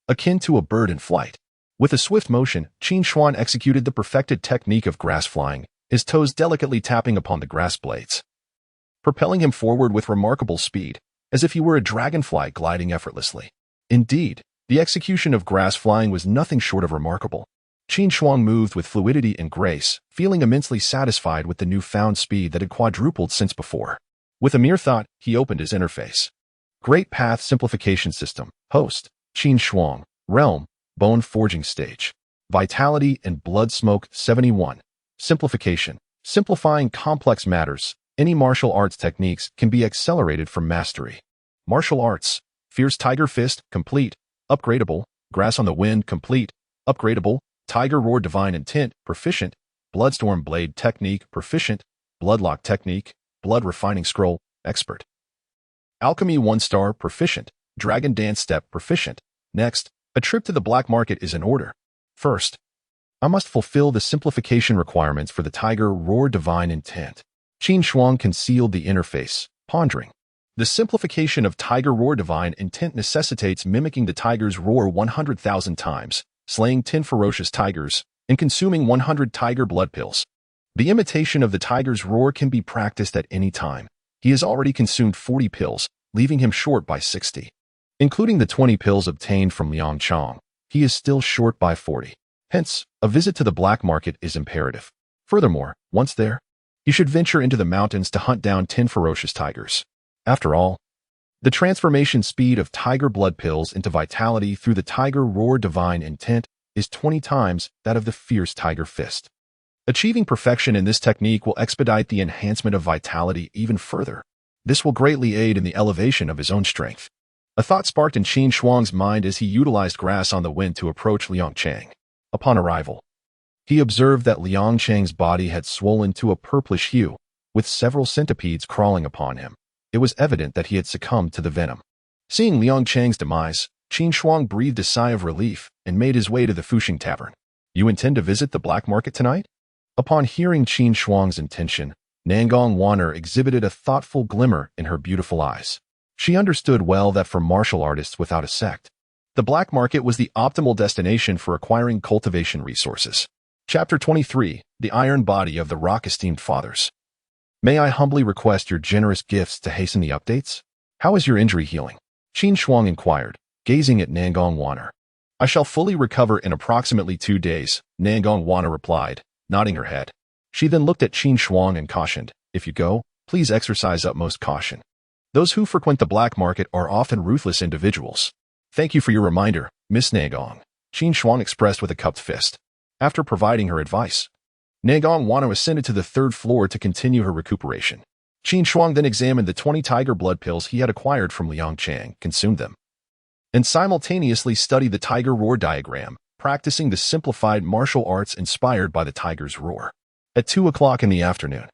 akin to a bird in flight. With a swift motion, Qin Shuang executed the perfected technique of grass flying, his toes delicately tapping upon the grass blades, propelling him forward with remarkable speed, as if he were a dragonfly gliding effortlessly. Indeed, the execution of grass flying was nothing short of remarkable. Qin Shuang moved with fluidity and grace, feeling immensely satisfied with the newfound speed that had quadrupled since before. With a mere thought, he opened his interface. Great Path Simplification System. Host, Qin Shuang. Realm, Bone Forging Stage. Vitality and Blood Smoke 71. Simplification. Simplifying complex matters. Any martial arts techniques can be accelerated from mastery. Martial arts. Fierce Tiger Fist, complete. Upgradable. Grass on the Wind, complete. Upgradable. Tiger Roar Divine Intent, proficient. Bloodstorm Blade Technique, proficient. Bloodlock Technique, Blood Refining Scroll, expert. Alchemy 1-star, proficient. Dragon Dance Step, proficient. Next, a trip to the black market is in order. First, I must fulfill the simplification requirements for the Tiger Roar Divine Intent. Qin Shuang concealed the interface, pondering. The simplification of Tiger Roar Divine Intent necessitates mimicking the tiger's roar 100,000 times, slaying 10 ferocious tigers, and consuming 100 tiger blood pills. The imitation of the tiger's roar can be practiced at any time. He has already consumed 40 pills, leaving him short by 60. Including the 20 pills obtained from Liang Chang, he is still short by 40. Hence, a visit to the black market is imperative. Furthermore, once there, he should venture into the mountains to hunt down 10 ferocious tigers. After all, the transformation speed of tiger blood pills into vitality through the Tiger Roar Divine Intent is 20 times that of the fierce Tiger Fist. Achieving perfection in this technique will expedite the enhancement of vitality even further. This will greatly aid in the elevation of his own strength. A thought sparked in Qin Shuang's mind as he utilized Grass on the Wind to approach Liang Chang. Upon arrival, he observed that Liang Chang's body had swollen to a purplish hue, with several centipedes crawling upon him. It was evident that he had succumbed to the venom. Seeing Liang Chang's demise, Qin Shuang breathed a sigh of relief and made his way to the Fuxing Tavern. You intend to visit the black market tonight? Upon hearing Qin Shuang's intention, Nangong Waner exhibited a thoughtful glimmer in her beautiful eyes. She understood well that for martial artists without a sect, the black market was the optimal destination for acquiring cultivation resources. Chapter 23, The Iron Body of the Rock-Esteemed Fathers. May I humbly request your generous gifts to hasten the updates? How is your injury healing? Qin Shuang inquired, gazing at Nangong Waner. I shall fully recover in approximately 2 days, Nangong Waner replied, nodding her head. She then looked at Qin Shuang and cautioned, if you go, please exercise utmost caution. Those who frequent the black market are often ruthless individuals. Thank you for your reminder, Miss Nangong, Qin Shuang expressed with a cupped fist. After providing her advice, Nangong Waner ascended to the 3rd floor to continue her recuperation. Qin Shuang then examined the 20 tiger blood pills he had acquired from Liang Chang, consumed them, and simultaneously studied the tiger roar diagram, practicing the simplified martial arts inspired by the tiger's roar. At 2 o'clock in the afternoon,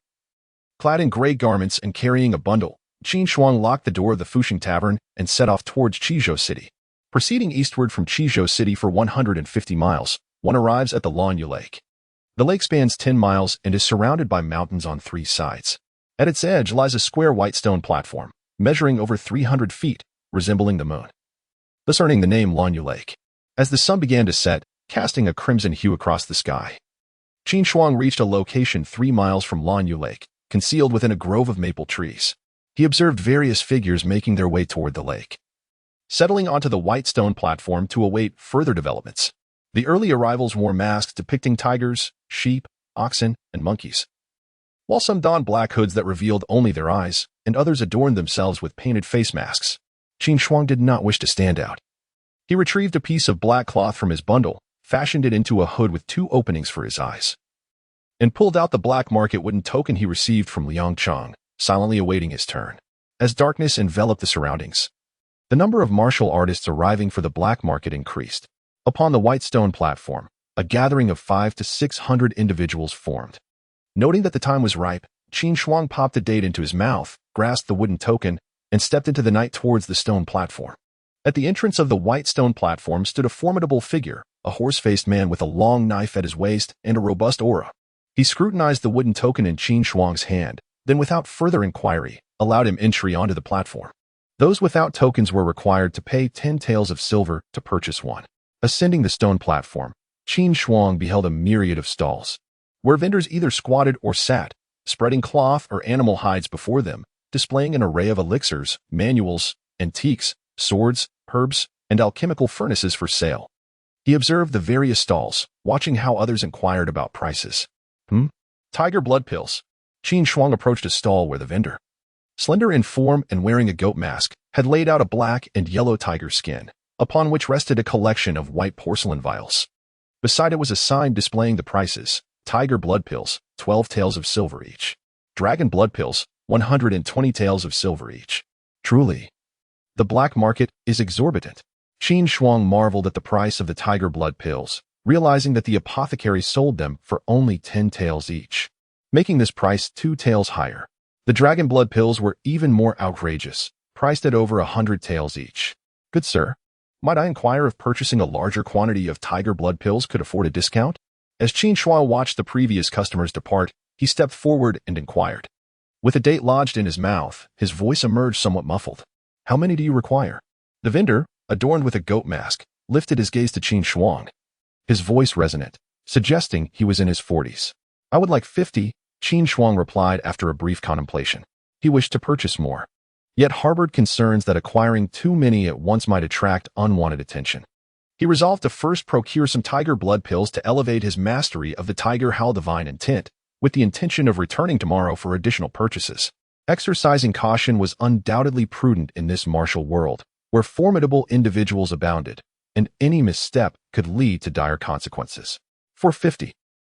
clad in gray garments and carrying a bundle, Qin Shuang locked the door of the Fushing Tavern and set off towards Qizhou City. Proceeding eastward from Qizhou City for 150 miles, one arrives at the Lanyu Lake. The lake spans 10 miles and is surrounded by mountains on 3 sides. At its edge lies a square white stone platform, measuring over 300 feet, resembling the moon, thus earning the name Lanyu Lake. As the sun began to set, casting a crimson hue across the sky, Qin Shuang reached a location 3 miles from Lanyu Lake, concealed within a grove of maple trees. He observed various figures making their way toward the lake, settling onto the white stone platform to await further developments. The early arrivals wore masks depicting tigers, sheep, oxen, and monkeys, while some donned black hoods that revealed only their eyes, and others adorned themselves with painted face masks. Qin Shuang did not wish to stand out. He retrieved a piece of black cloth from his bundle, fashioned it into a hood with 2 openings for his eyes, and pulled out the black market wooden token he received from Liang Chang, silently awaiting his turn. As darkness enveloped the surroundings, the number of martial artists arriving for the black market increased. Upon the white stone platform, a gathering of 500 to 600 individuals formed. Noting that the time was ripe, Qin Shuang popped a date into his mouth, grasped the wooden token, and stepped into the night towards the stone platform. At the entrance of the white stone platform stood a formidable figure, a horse-faced man with a long knife at his waist and a robust aura. He scrutinized the wooden token in Qin Shuang's hand, then without further inquiry, allowed him entry onto the platform. Those without tokens were required to pay 10 taels of silver to purchase one. Ascending the stone platform, Qin Shuang beheld a myriad of stalls, where vendors either squatted or sat, spreading cloth or animal hides before them, displaying an array of elixirs, manuals, antiques, swords, herbs, and alchemical furnaces for sale. He observed the various stalls, watching how others inquired about prices. Tiger blood pills. Qin Shuang approached a stall where the vendor, slender in form and wearing a goat mask, had laid out a black and yellow tiger skin, upon which rested a collection of white porcelain vials. Beside it was a sign displaying the prices: tiger blood pills, 12 taels of silver each; dragon blood pills, 120 taels of silver each. Truly, the black market is exorbitant. Qin Shuang marveled at the price of the tiger blood pills, realizing that the apothecary sold them for only 10 taels each, making this price 2 taels higher. The dragon blood pills were even more outrageous, priced at over 100 taels each. Good sir, might I inquire if purchasing a larger quantity of tiger blood pills could afford a discount? As Qin Shuang watched the previous customers depart, he stepped forward and inquired. With a date lodged in his mouth, his voice emerged somewhat muffled. How many do you require? The vendor, adorned with a goat mask, lifted his gaze to Qin Shuang, his voice resonant, suggesting he was in his 40s. I would like 50, Qin Shuang replied after a brief contemplation. He wished to purchase more, yet harbored concerns that acquiring too many at once might attract unwanted attention. He resolved to first procure some tiger blood pills to elevate his mastery of the tiger howl divine intent, with the intention of returning tomorrow for additional purchases. Exercising caution was undoubtedly prudent in this martial world, where formidable individuals abounded, and any misstep could lead to dire consequences. For 50,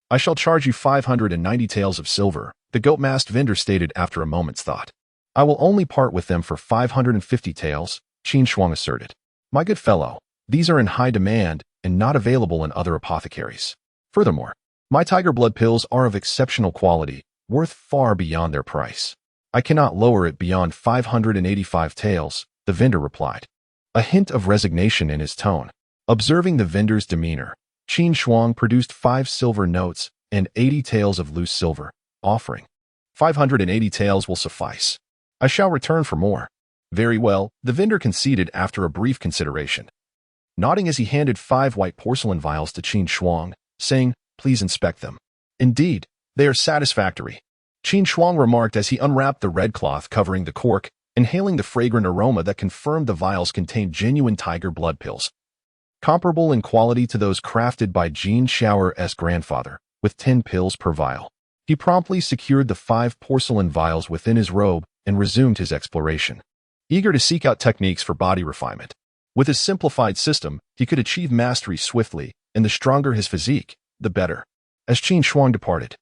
I shall charge you 590 taels of silver, the goat-masked vendor stated after a moment's thought. I will only part with them for 550 taels, Qin Shuang asserted. My good fellow, these are in high demand and not available in other apothecaries. Furthermore, my tiger blood pills are of exceptional quality, worth far beyond their price. I cannot lower it beyond 585 taels, the vendor replied, a hint of resignation in his tone. Observing the vendor's demeanor, Qin Shuang produced 5 silver notes and 80 taels of loose silver, offering 580 taels will suffice. I shall return for more. Very well, the vendor conceded after a brief consideration, nodding as he handed 5 white porcelain vials to Qin Shuang, saying, "Please inspect them. Indeed, they are satisfactory." Qin Shuang remarked as he unwrapped the red cloth covering the cork, inhaling the fragrant aroma that confirmed the vials contained genuine tiger blood pills, comparable in quality to those crafted by Qin Shuang's grandfather, with 10 pills per vial. He promptly secured the 5 porcelain vials within his robe and resumed his exploration, eager to seek out techniques for body refinement. With his simplified system, he could achieve mastery swiftly, and the stronger his physique, the better. As Qin Shuang departed,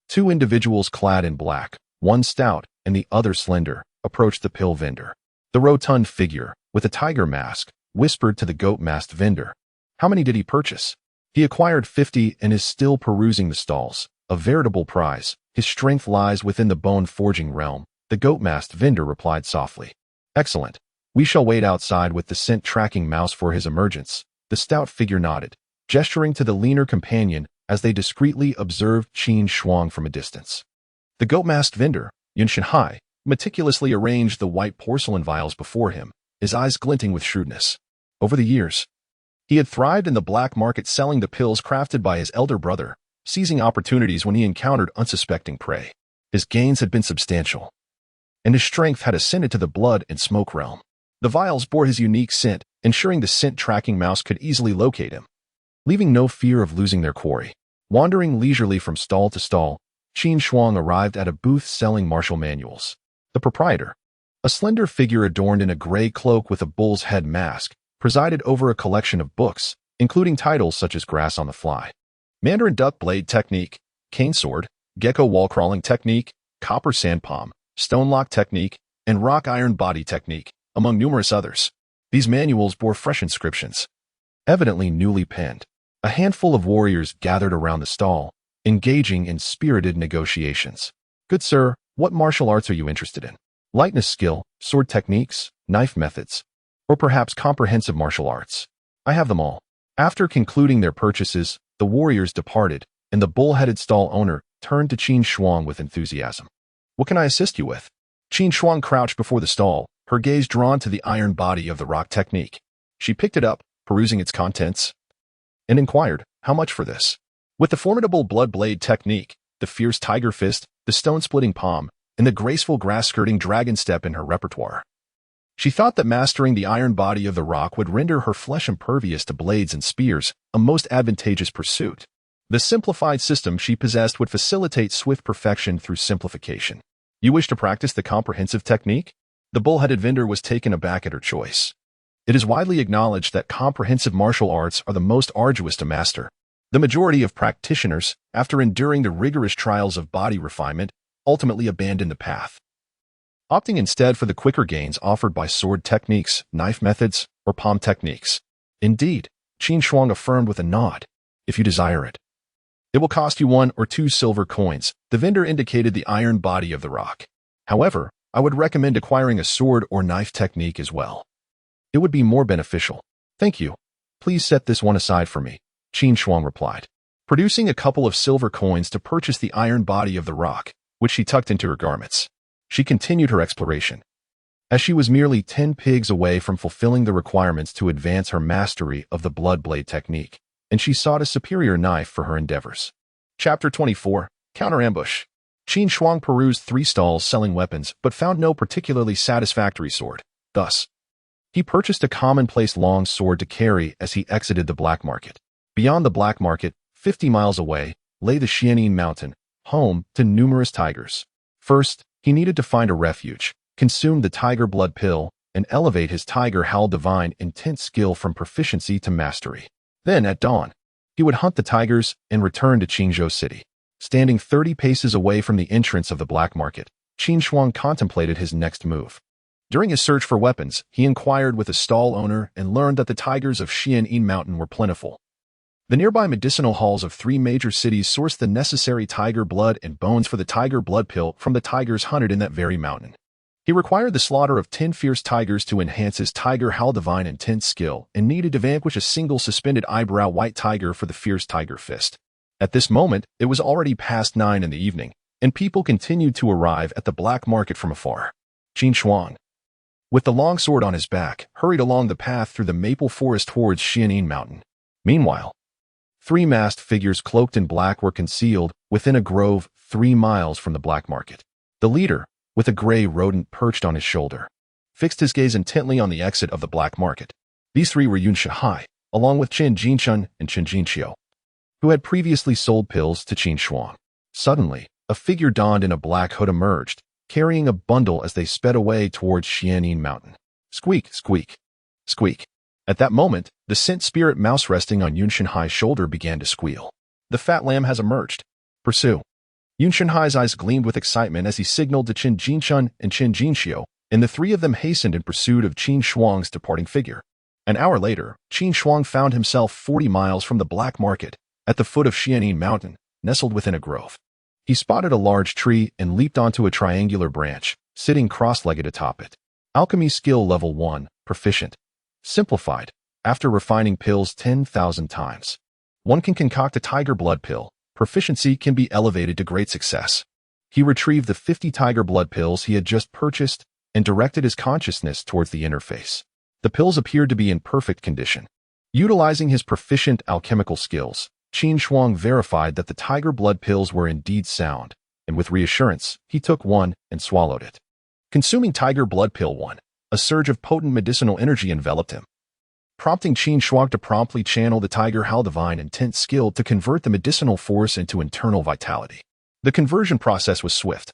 2 individuals clad in black, one stout and the other slender, approached the pill vendor. The rotund figure, with a tiger mask, whispered to the goat-masked vendor. How many did he purchase? He acquired 50 and is still perusing the stalls. A veritable prize. His strength lies within the bone-forging realm, the goat-masked vendor replied softly. Excellent. We shall wait outside with the scent-tracking mouse for his emergence. The stout figure nodded, gesturing to the leaner companion as they discreetly observed Qin Shuang from a distance. The goat-masked vendor, Yun Shanhai, meticulously arranged the white porcelain vials before him, his eyes glinting with shrewdness. Over the years, he had thrived in the black market selling the pills crafted by his elder brother, seizing opportunities when he encountered unsuspecting prey. His gains had been substantial, and his strength had ascended to the blood and smoke realm. The vials bore his unique scent, ensuring the scent-tracking mouse could easily locate him, leaving no fear of losing their quarry. Wandering leisurely from stall to stall, Qin Shuang arrived at a booth selling martial manuals. The proprietor, a slender figure adorned in a gray cloak with a bull's head mask, presided over a collection of books, including titles such as Grass on the Fly, Mandarin Duck Blade Technique, Cane Sword, Gecko Wall Crawling Technique, Copper Sand Palm, Stone Lock Technique, and Rock Iron Body Technique, among numerous others. These manuals bore fresh inscriptions, evidently newly penned. A handful of warriors gathered around the stall, engaging in spirited negotiations. Good sir, what martial arts are you interested in? Lightness skill, sword techniques, knife methods, or perhaps comprehensive martial arts? I have them all. After concluding their purchases, the warriors departed, and the bull-headed stall owner turned to Qin Shuang with enthusiasm. What can I assist you with? Qin Shuang crouched before the stall, her gaze drawn to the iron body of the rock technique. She picked it up, perusing its contents, and inquired, how much for this? With the formidable blood blade technique, the fierce tiger fist, the stone-splitting palm, and the graceful grass-skirting dragon step in her repertoire, she thought that mastering the iron body of the rock would render her flesh impervious to blades and spears, a most advantageous pursuit. The simplified system she possessed would facilitate swift perfection through simplification. You wish to practice the comprehensive technique? The bull-headed vendor was taken aback at her choice. It is widely acknowledged that comprehensive martial arts are the most arduous to master. The majority of practitioners, after enduring the rigorous trials of body refinement, ultimately abandon the path, opting instead for the quicker gains offered by sword techniques, knife methods, or palm techniques. Indeed, Qin Shuang affirmed with a nod, if you desire it. It will cost you 1 or 2 silver coins. The vendor indicated the iron body of the rock. However, I would recommend acquiring a sword or knife technique as well. It would be more beneficial. Thank you. Please set this one aside for me, Qin Shuang replied, producing a couple of silver coins to purchase the iron body of the rock, which she tucked into her garments. She continued her exploration, as she was merely 10 pigs away from fulfilling the requirements to advance her mastery of the blood blade technique, and she sought a superior knife for her endeavors. Chapter 24, Counter Ambush. Qin Shuang perused 3 stalls selling weapons, but found no particularly satisfactory sword. Thus, he purchased a commonplace long sword to carry as he exited the black market. Beyond the black market, 50 miles away, lay the Xianin Mountain, home to numerous tigers. First, he needed to find a refuge, consume the tiger blood pill, and elevate his tiger howl divine intense skill from proficiency to mastery. Then, at dawn, he would hunt the tigers and return to Qingzhou City. Standing 30 paces away from the entrance of the black market, Qin Shuang contemplated his next move. During his search for weapons, he inquired with a stall owner and learned that the tigers of Xianin Mountain were plentiful. The nearby medicinal halls of 3 major cities sourced the necessary tiger blood and bones for the tiger blood pill from the tigers hunted in that very mountain. He required the slaughter of 10 fierce tigers to enhance his tiger howl divine intense skill and needed to vanquish a single suspended eyebrow white tiger for the fierce tiger fist. At this moment, it was already past 9 in the evening, and people continued to arrive at the black market from afar. Qin Shuang, with the long sword on his back, hurried along the path through the maple forest towards Xianin Mountain. Meanwhile, 3 masked figures cloaked in black were concealed within a grove 3 miles from the black market. The leader, with a gray rodent perched on his shoulder, fixed his gaze intently on the exit of the black market. These 3 were Yun Shihai, along with Qin Jinshun and Qin Jinxiu, who had previously sold pills to Qin Shuang. Suddenly, a figure donned in a black hood emerged, carrying a bundle as they sped away towards Xianin Mountain. Squeak, squeak, squeak. At that moment, the scent spirit mouse resting on Yun Shinhai's shoulder began to squeal. The fat lamb has emerged. Pursue. Yun Shinhai's eyes gleamed with excitement as he signaled to Qin Jinshun and Qin Jinxiu, and the 3 of them hastened in pursuit of Qin Shuang's departing figure. An hour later, Qin Shuang found himself 40 miles from the black market, at the foot of Xianin Mountain, nestled within a grove. He spotted a large tree and leaped onto a triangular branch, sitting cross-legged atop it. Alchemy skill level 1, proficient. Simplified. After refining pills 10,000 times, one can concoct a tiger blood pill. Proficiency can be elevated to great success. He retrieved the 50 tiger blood pills he had just purchased and directed his consciousness towards the interface. The pills appeared to be in perfect condition. Utilizing his proficient alchemical skills, Qin Shuang verified that the tiger blood pills were indeed sound, and with reassurance, he took one and swallowed it. Consuming tiger blood pill 1, a surge of potent medicinal energy enveloped him, prompting Qin Shuang to promptly channel the tiger Hal divine intent skill to convert the medicinal force into internal vitality. The conversion process was swift.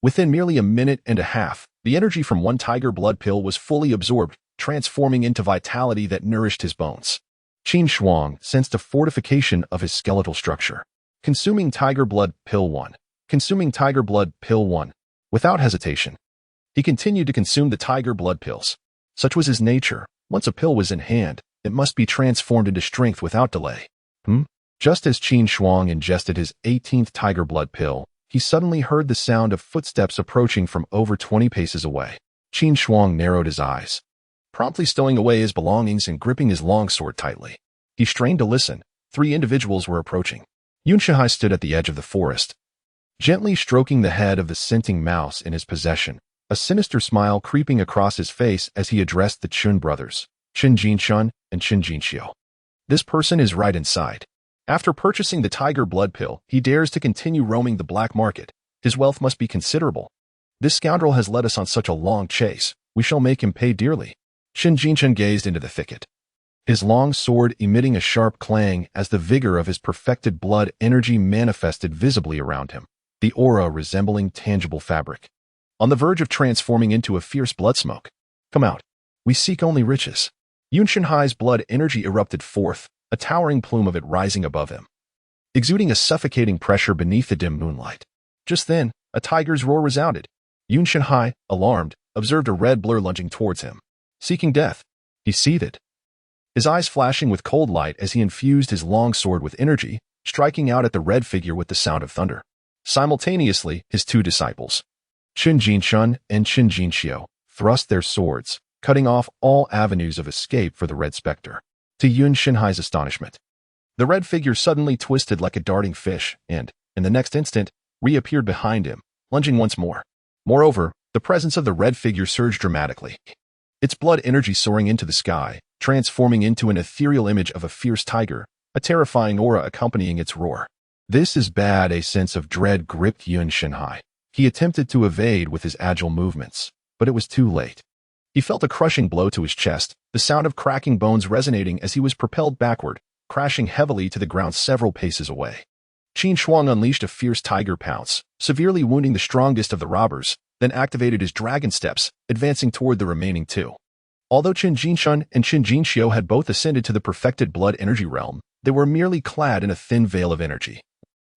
Within merely a minute and a half, the energy from 1 tiger blood pill was fully absorbed, transforming into vitality that nourished his bones. Qin Shuang sensed a fortification of his skeletal structure. Consuming tiger blood pill 1. Consuming tiger blood pill 1. Without hesitation, he continued to consume the tiger blood pills. Such was his nature. Once a pill was in hand, it must be transformed into strength without delay. Just as Qin Shuang ingested his 18th tiger blood pill, he suddenly heard the sound of footsteps approaching from over 20 paces away. Qin Shuang narrowed his eyes, promptly stowing away his belongings and gripping his longsword tightly. He strained to listen. 3 individuals were approaching. Yun Shihai stood at the edge of the forest, gently stroking the head of the scenting mouse in his possession, a sinister smile creeping across his face as he addressed the Chun brothers, Qin Jinshun and Qin Jinxiu. This person is right inside. After purchasing the tiger blood pill, he dares to continue roaming the black market. His wealth must be considerable. This scoundrel has led us on such a long chase. We shall make him pay dearly. Qin Jinshun gazed into the thicket, his long sword emitting a sharp clang as the vigor of his perfected blood energy manifested visibly around him, the aura resembling tangible fabric, on the verge of transforming into a fierce blood smoke. Come out. We seek only riches. Yun Shinhai's blood energy erupted forth, a towering plume of it rising above him, exuding a suffocating pressure beneath the dim moonlight. Just then, a tiger's roar resounded. Yun Shinhai, alarmed, observed a red blur lunging towards him. Seeking death, he seethed, his eyes flashing with cold light as he infused his long sword with energy, striking out at the red figure with the sound of thunder. Simultaneously, his 2 disciples, Qin Jinshun and Qin Jinxiu, thrust their swords, cutting off all avenues of escape for the red specter. To Yun Shinhai's astonishment, the red figure suddenly twisted like a darting fish and, in the next instant, reappeared behind him, lunging once more. Moreover, the presence of the red figure surged dramatically, its blood energy soaring into the sky, transforming into an ethereal image of a fierce tiger, a terrifying aura accompanying its roar. This is bad. A sense of dread gripped Yun Shinhai. He attempted to evade with his agile movements, but it was too late. He felt a crushing blow to his chest, the sound of cracking bones resonating as he was propelled backward, crashing heavily to the ground several paces away. Qin Shuang unleashed a fierce tiger pounce, severely wounding the strongest of the robbers, then activated his dragon steps, advancing toward the remaining 2. Although Qin Jinshun and Qin Jinxiu had both ascended to the perfected blood energy realm, they were merely clad in a thin veil of energy.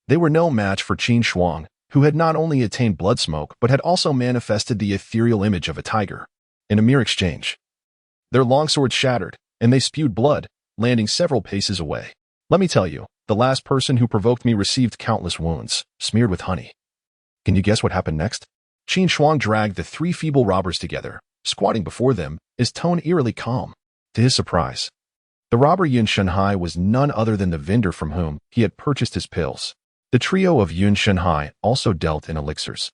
They were no match for Qin Shuang, who had not only attained blood smoke but had also manifested the ethereal image of a tiger. In a mere exchange, their longswords shattered, and they spewed blood, landing several paces away. Let me tell you, the last person who provoked me received countless wounds, smeared with honey. Can you guess what happened next? Qin Shuang dragged the 3 feeble robbers together, squatting before them, his tone eerily calm. To his surprise, the robber Yun Shinhai was none other than the vendor from whom he had purchased his pills. The trio of Yun Shenhai also dealt in elixirs,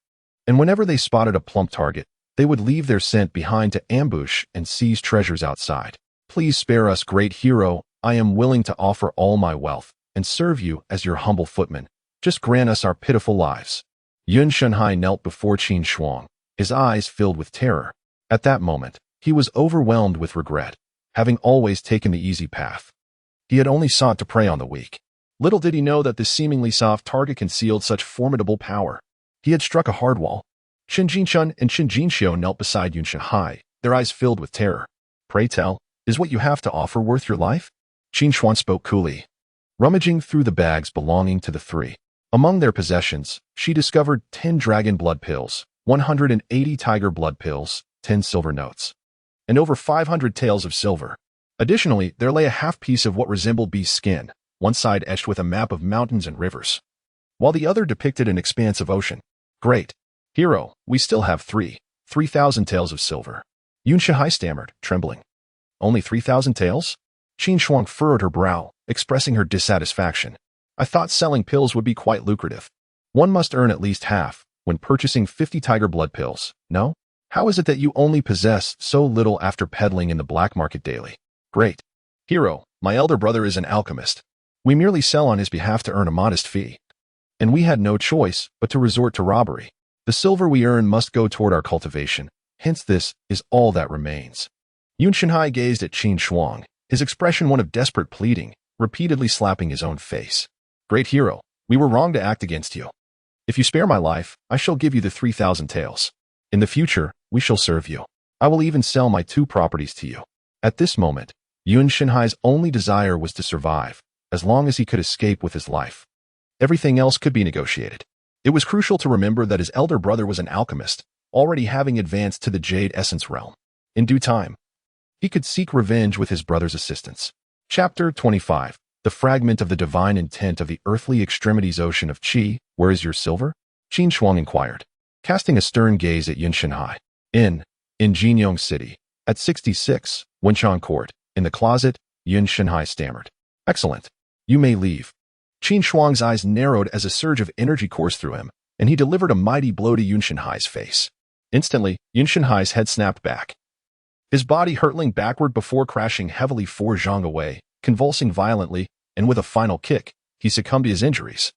and whenever they spotted a plump target, they would leave their scent behind to ambush and seize treasures outside. Please spare us, great hero. I am willing to offer all my wealth and serve you as your humble footman. Just grant us our pitiful lives. Yun Shenhai knelt before Qin Shuang, his eyes filled with terror. At that moment, he was overwhelmed with regret, having always taken the easy path. He had only sought to prey on the weak. Little did he know that this seemingly soft target concealed such formidable power. He had struck a hard wall. Qin Jinshun and Qin Jinxiu knelt beside Yun Shenhai, their eyes filled with terror. Pray tell, is what you have to offer worth your life? Qin Shuang spoke coolly, rummaging through the bags belonging to the three. Among their possessions, she discovered 10 dragon blood pills, 180 tiger blood pills, 10 silver notes, and over 500 taels of silver. Additionally, there lay a half piece of what resembled beast skin, one side etched with a map of mountains and rivers, while the other depicted an expanse of ocean. Great hero, we still have 3,000 taels of silver. Yun Shenhai stammered, trembling. Only 3,000 taels? Qin Shuang furrowed her brow, expressing her dissatisfaction. I thought selling pills would be quite lucrative. One must earn at least half when purchasing 50 tiger blood pills, no? How is it that you only possess so little after peddling in the black market daily? Great hero, my elder brother is an alchemist. We merely sell on his behalf to earn a modest fee. And we had no choice but to resort to robbery. The silver we earn must go toward our cultivation, hence this is all that remains. Yun Shenhai gazed at Qin Shuang, his expression one of desperate pleading, repeatedly slapping his own face. Great hero, we were wrong to act against you. If you spare my life, I shall give you the 3,000 taels. In the future, we shall serve you. I will even sell my 2 properties to you. At this moment, Yun Shenhai's only desire was to survive, as long as he could escape with his life. Everything else could be negotiated. It was crucial to remember that his elder brother was an alchemist, already having advanced to the Jade Essence realm. In due time, he could seek revenge with his brother's assistance. Chapter 25. The fragment of the divine intent of the earthly extremities ocean of Qi. Where is your silver? Qin Shuang inquired, casting a stern gaze at Yun Shenhai. In Jinyong City, at 66, Wenchang Court. In the closet, Yun Shenhai stammered. Excellent. You may leave. Qin Shuang's eyes narrowed as a surge of energy coursed through him, and he delivered a mighty blow to Yun Shenhai's face. Instantly, Yun Shenhai's head snapped back, his body hurtling backward before crashing heavily 4 zhang away, convulsing violently, and with a final kick, he succumbed to his injuries,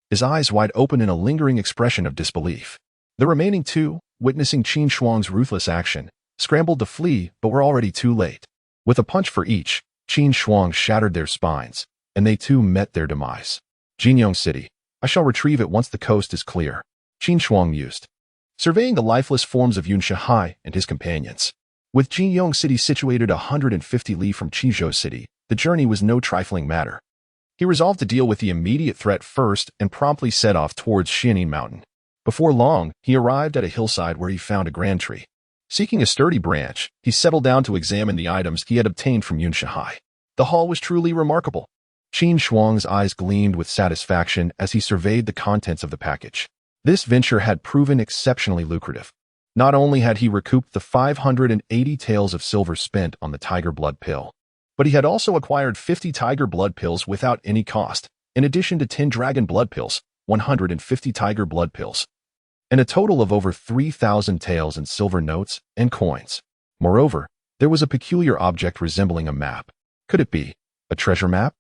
his eyes wide open in a lingering expression of disbelief. The remaining 2, witnessing Qin Shuang's ruthless action, scrambled to flee but were already too late. With a punch for each, Qin Shuang shattered their spines, and they too met their demise. Jinyong City. I shall retrieve it once the coast is clear. Qin Shuang mused, surveying the lifeless forms of Yun Shenhai and his companions. With Jinyong City situated 150 li from Qizhou City, the journey was no trifling matter. He resolved to deal with the immediate threat first and promptly set off towards Xianing Mountain. Before long, he arrived at a hillside where he found a grand tree. Seeking a sturdy branch, he settled down to examine the items he had obtained from Yun Shenhai. The haul was truly remarkable. Qin Shuang's eyes gleamed with satisfaction as he surveyed the contents of the package. This venture had proven exceptionally lucrative. Not only had he recouped the 580 taels of silver spent on the tiger blood pill, but he had also acquired 50 tiger blood pills without any cost, in addition to 10 dragon blood pills, 150 tiger blood pills, and a total of over 3,000 taels in silver notes and coins. Moreover, there was a peculiar object resembling a map. Could it be a treasure map?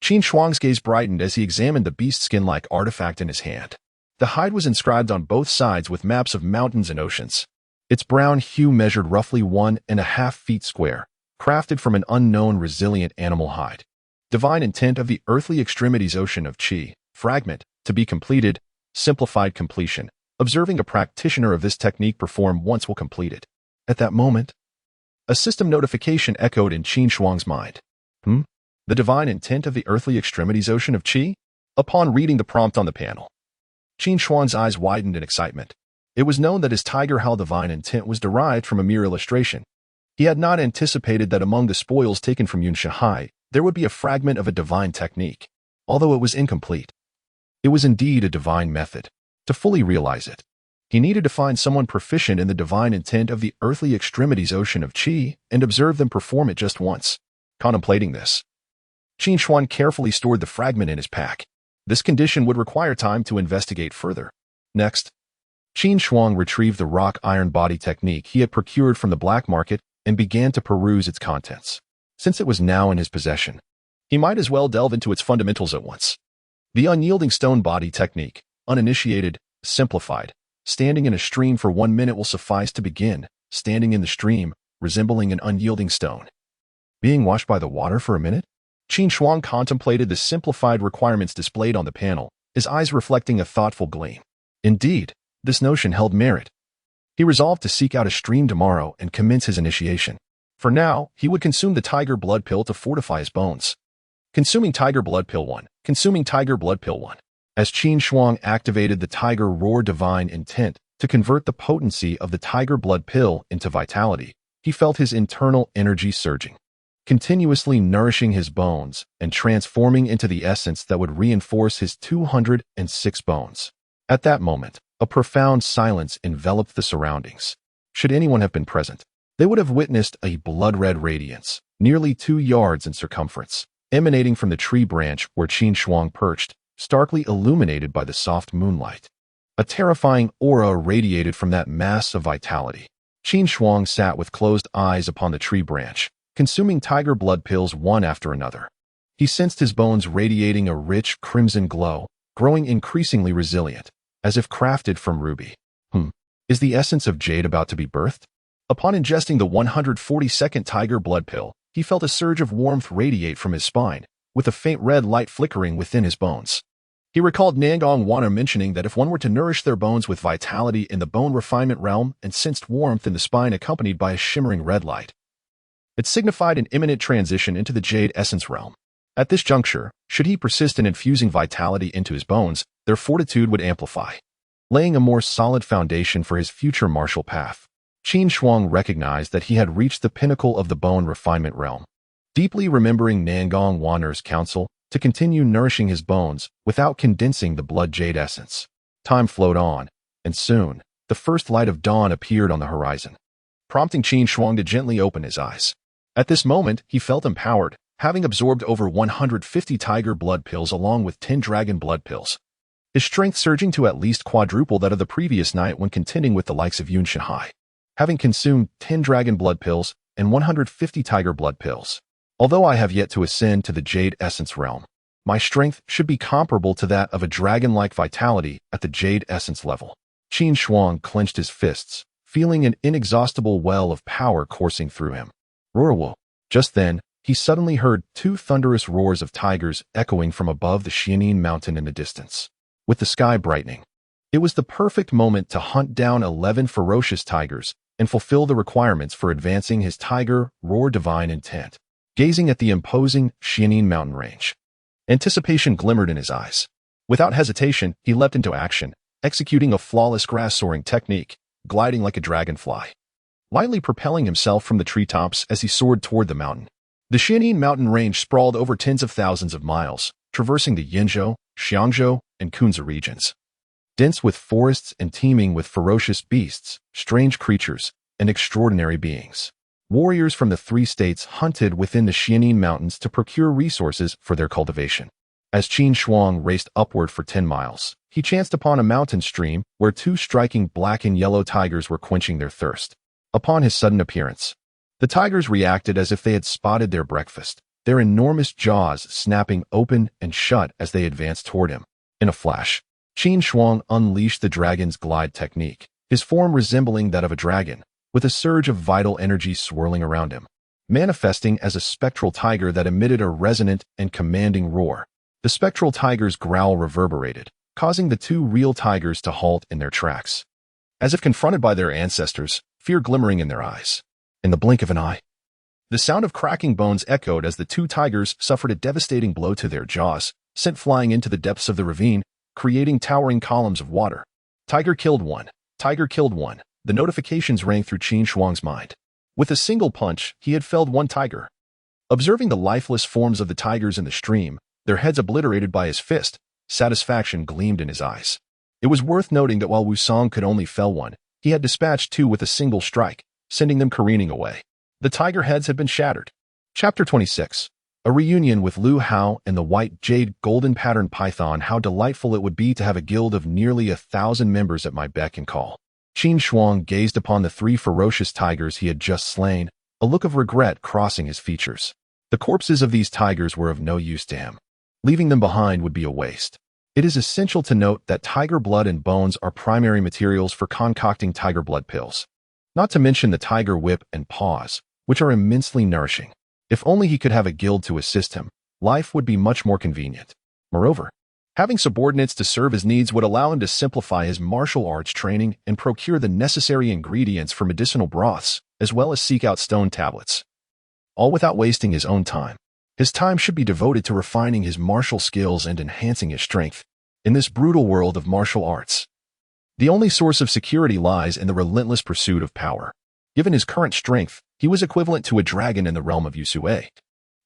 Qin Shuang's gaze brightened as he examined the beast skin-like artifact in his hand. The hide was inscribed on both sides with maps of mountains and oceans. Its brown hue measured roughly 1.5 feet square, crafted from an unknown resilient animal hide. Divine intent of the earthly extremities ocean of Qi. Fragment, to be completed, simplified completion. Observing a practitioner of this technique perform once will complete it. At that moment, a system notification echoed in Qin Shuang's mind. The divine intent of the earthly extremities ocean of Qi? Upon reading the prompt on the panel, Qin Shuang's eyes widened in excitement. It was known that his Tiger Hal divine intent was derived from a mere illustration. He had not anticipated that among the spoils taken from Yun Shenhai, there would be a fragment of a divine technique. Although it was incomplete, it was indeed a divine method. To fully realize it, he needed to find someone proficient in the divine intent of the earthly extremities ocean of Qi and observe them perform it just once. Contemplating this, Qin Shuang carefully stored the fragment in his pack. This condition would require time to investigate further. Next, Qin Shuang retrieved the rock iron body technique he had procured from the black market and began to peruse its contents. Since it was now in his possession, he might as well delve into its fundamentals at once. The unyielding stone body technique, uninitiated, simplified. Standing in a stream for 1 minute will suffice to begin, standing in the stream, resembling an unyielding stone. Being washed by the water for a minute? Qin Shuang contemplated the simplified requirements displayed on the panel, his eyes reflecting a thoughtful gleam. Indeed, this notion held merit. He resolved to seek out a stream tomorrow and commence his initiation. For now, he would consume the tiger blood pill to fortify his bones. Consuming tiger blood pill 1. Consuming tiger blood pill 1. As Qin Shuang activated the tiger roar divine intent to convert the potency of the tiger blood pill into vitality, he felt his internal energy surging, continuously nourishing his bones and transforming into the essence that would reinforce his 206 bones. At that moment, a profound silence enveloped the surroundings. Should anyone have been present, they would have witnessed a blood-red radiance, nearly 2 yards in circumference, emanating from the tree branch where Qin Shuang perched, starkly illuminated by the soft moonlight. A terrifying aura radiated from that mass of vitality. Qin Shuang sat with closed eyes upon the tree branch, consuming tiger blood pills one after another. He sensed his bones radiating a rich crimson glow, growing increasingly resilient, as if crafted from ruby. Is the essence of jade about to be birthed? Upon ingesting the 142nd tiger blood pill, he felt a surge of warmth radiate from his spine, with a faint red light flickering within his bones. He recalled Nangong Wana mentioning that if one were to nourish their bones with vitality in the bone refinement realm and sensed warmth in the spine accompanied by a shimmering red light, it signified an imminent transition into the jade essence realm. At this juncture, should he persist in infusing vitality into his bones, their fortitude would amplify, laying a more solid foundation for his future martial path. Qin Shuang recognized that he had reached the pinnacle of the bone refinement realm. Deeply remembering Nangong Wanner's counsel to continue nourishing his bones without condensing the blood jade essence, time flowed on, and soon, the first light of dawn appeared on the horizon, prompting Qin Shuang to gently open his eyes. At this moment, he felt empowered, having absorbed over 150 tiger blood pills along with 10 dragon blood pills, his strength surging to at least quadruple that of the previous night when contending with the likes of Yun Shanhai. Having consumed 10 dragon blood pills and 150 tiger blood pills, although I have yet to ascend to the jade essence realm, my strength should be comparable to that of a dragon-like vitality at the jade essence level. Qin Shuang clenched his fists, feeling an inexhaustible well of power coursing through him. Roar! Just then, he suddenly heard 2 thunderous roars of tigers echoing from above the Xianin mountain in the distance. With the sky brightening, it was the perfect moment to hunt down 11 ferocious tigers and fulfill the requirements for advancing his tiger roar divine intent. Gazing at the imposing Xianin mountain range, anticipation glimmered in his eyes. Without hesitation, he leapt into action, executing a flawless grass-soaring technique, gliding like a dragonfly, lightly propelling himself from the treetops as he soared toward the mountain. The Xianin mountain range sprawled over tens of thousands of miles, traversing the Yinzhou, Xiangzhou, and Kunze regions, dense with forests and teeming with ferocious beasts, strange creatures, and extraordinary beings. Warriors from the 3 states hunted within the Xianin mountains to procure resources for their cultivation. As Qin Shuang raced upward for 10 miles, he chanced upon a mountain stream where 2 striking black and yellow tigers were quenching their thirst. Upon his sudden appearance, the tigers reacted as if they had spotted their breakfast, their enormous jaws snapping open and shut as they advanced toward him. In a flash, Qin Shuang unleashed the dragon's glide technique, his form resembling that of a dragon, with a surge of vital energy swirling around him, manifesting as a spectral tiger that emitted a resonant and commanding roar. The spectral tiger's growl reverberated, causing the 2 real tigers to halt in their tracks, as if confronted by their ancestors, fear glimmering in their eyes. In the blink of an eye, the sound of cracking bones echoed as the 2 tigers suffered a devastating blow to their jaws, sent flying into the depths of the ravine, creating towering columns of water. Tiger killed 1. Tiger killed 1. The notifications rang through Qin Shuang's mind. With a single punch, he had felled 1 tiger. Observing the lifeless forms of the tigers in the stream, their heads obliterated by his fist, satisfaction gleamed in his eyes. It was worth noting that while Wu Song could only fell 1, he had dispatched 2 with a single strike, sending them careening away. The tiger heads had been shattered. Chapter 26. A reunion with Lu Hao and the white jade golden pattern python. How delightful it would be to have a guild of nearly 1,000 members at my beck and call. Qin Shuang gazed upon the 3 ferocious tigers he had just slain, a look of regret crossing his features. The corpses of these tigers were of no use to him. Leaving them behind would be a waste. It is essential to note that tiger blood and bones are primary materials for concocting tiger blood pills. Not to mention the tiger whip and paws, which are immensely nourishing. If only he could have a guild to assist him, life would be much more convenient. Moreover, having subordinates to serve his needs would allow him to simplify his martial arts training and procure the necessary ingredients for medicinal broths, as well as seek out stone tablets. All without wasting his own time. His time should be devoted to refining his martial skills and enhancing his strength. In this brutal world of martial arts, the only source of security lies in the relentless pursuit of power. Given his current strength, he was equivalent to a dragon in the realm of Yusue.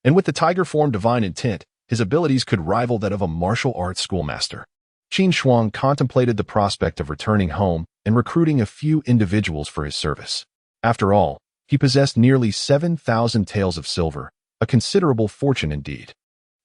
And with the tiger form divine intent, his abilities could rival that of a martial arts schoolmaster. Qin Shuang contemplated the prospect of returning home and recruiting a few individuals for his service. After all, he possessed nearly 7,000 taels of silver, a considerable fortune indeed.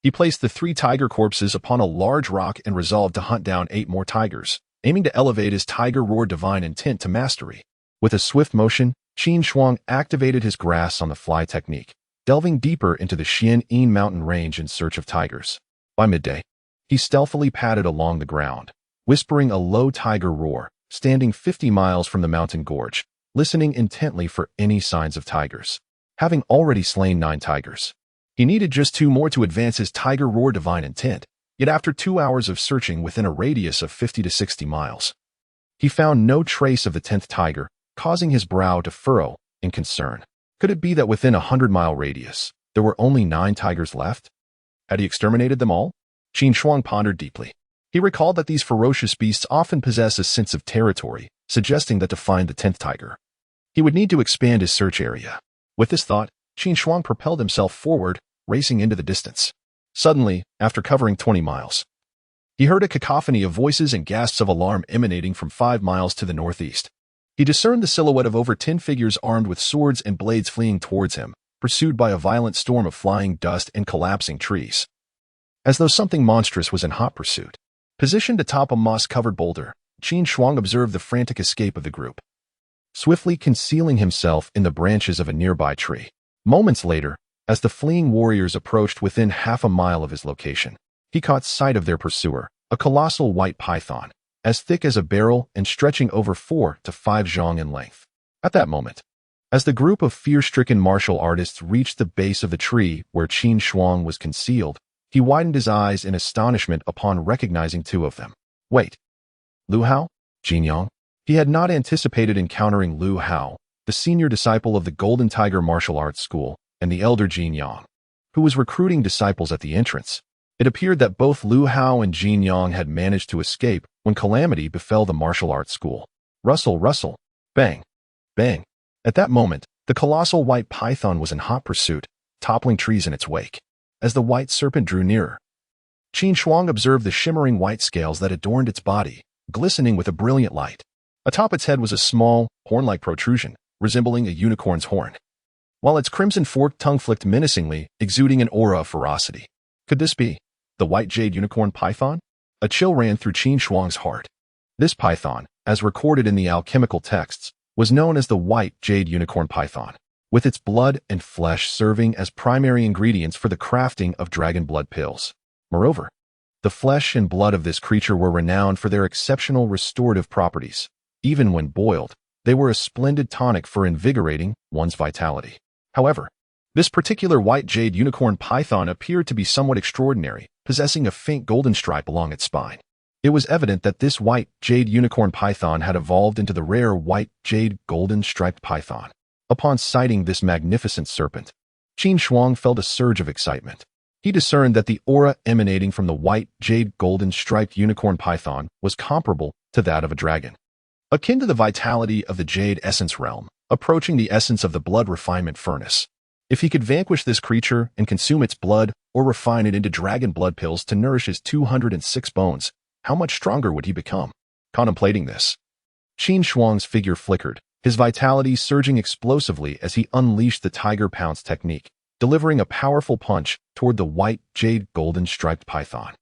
He placed the 3 tiger corpses upon a large rock and resolved to hunt down 8 more tigers, aiming to elevate his tiger roar divine intent to mastery. With a swift motion, Qin Shuang activated his grass-on-the-fly technique, delving deeper into the Xian mountain range in search of tigers. By midday, he stealthily padded along the ground, whispering a low tiger roar, standing 50 miles from the mountain gorge, listening intently for any signs of tigers. Having already slain 9 tigers, he needed just 2 more to advance his tiger roar divine intent, yet after 2 hours of searching within a radius of 50 to 60 miles, he found no trace of the 10th tiger, causing his brow to furrow in concern. Could it be that within a 100-mile radius, there were only 9 tigers left? Had he exterminated them all? Qin Shuang pondered deeply. He recalled that these ferocious beasts often possess a sense of territory, suggesting that to find the 10th tiger, he would need to expand his search area. With this thought, Qin Shuang propelled himself forward, racing into the distance. Suddenly, after covering 20 miles, he heard a cacophony of voices and gasps of alarm emanating from 5 miles to the northeast. He discerned the silhouette of over 10 figures armed with swords and blades fleeing towards him, pursued by a violent storm of flying dust and collapsing trees. As though something monstrous was in hot pursuit. Positioned atop a moss-covered boulder, Qin Shuang observed the frantic escape of the group, swiftly concealing himself in the branches of a nearby tree. Moments later, as the fleeing warriors approached within half a mile of his location, he caught sight of their pursuer, a colossal white python, as thick as a barrel and stretching over 4 to 5 zhang in length. At that moment, as the group of fear-stricken martial artists reached the base of the tree where Qin Shuang was concealed, he widened his eyes in astonishment upon recognizing 2 of them. Wait, Lu Hao? Jin Yang? He had not anticipated encountering Lu Hao, the senior disciple of the Golden Tiger Martial Arts School, and the elder Jin Yang, who was recruiting disciples at the entrance. It appeared that both Lu Hao and Jin Yang had managed to escape when calamity befell the martial arts school. Rustle, rustle, bang, bang. At that moment, the colossal white python was in hot pursuit, toppling trees in its wake. As the white serpent drew nearer, Qin Shuang observed the shimmering white scales that adorned its body, glistening with a brilliant light. Atop its head was a small, horn-like protrusion, resembling a unicorn's horn, while its crimson forked tongue flicked menacingly, exuding an aura of ferocity. Could this be the white jade unicorn python? A chill ran through Qin Shuang's heart. This python, as recorded in the alchemical texts, was known as the white jade unicorn python, with its blood and flesh serving as primary ingredients for the crafting of dragon blood pills. Moreover, the flesh and blood of this creature were renowned for their exceptional restorative properties. Even when boiled, they were a splendid tonic for invigorating one's vitality. However, this particular white jade unicorn python appeared to be somewhat extraordinary, possessing a faint golden stripe along its spine. It was evident that this white jade unicorn python had evolved into the rare white jade golden striped python. Upon sighting this magnificent serpent, Qin Shuang felt a surge of excitement. He discerned that the aura emanating from the white jade golden striped unicorn python was comparable to that of a dragon, akin to the vitality of the jade essence realm, approaching the essence of the blood refinement furnace. If he could vanquish this creature and consume its blood or refine it into dragon blood pills to nourish his 206 bones, how much stronger would he become? Contemplating this, Qin Shuang's figure flickered, his vitality surging explosively as he unleashed the tiger pounce technique, delivering a powerful punch toward the white jade golden-striped python.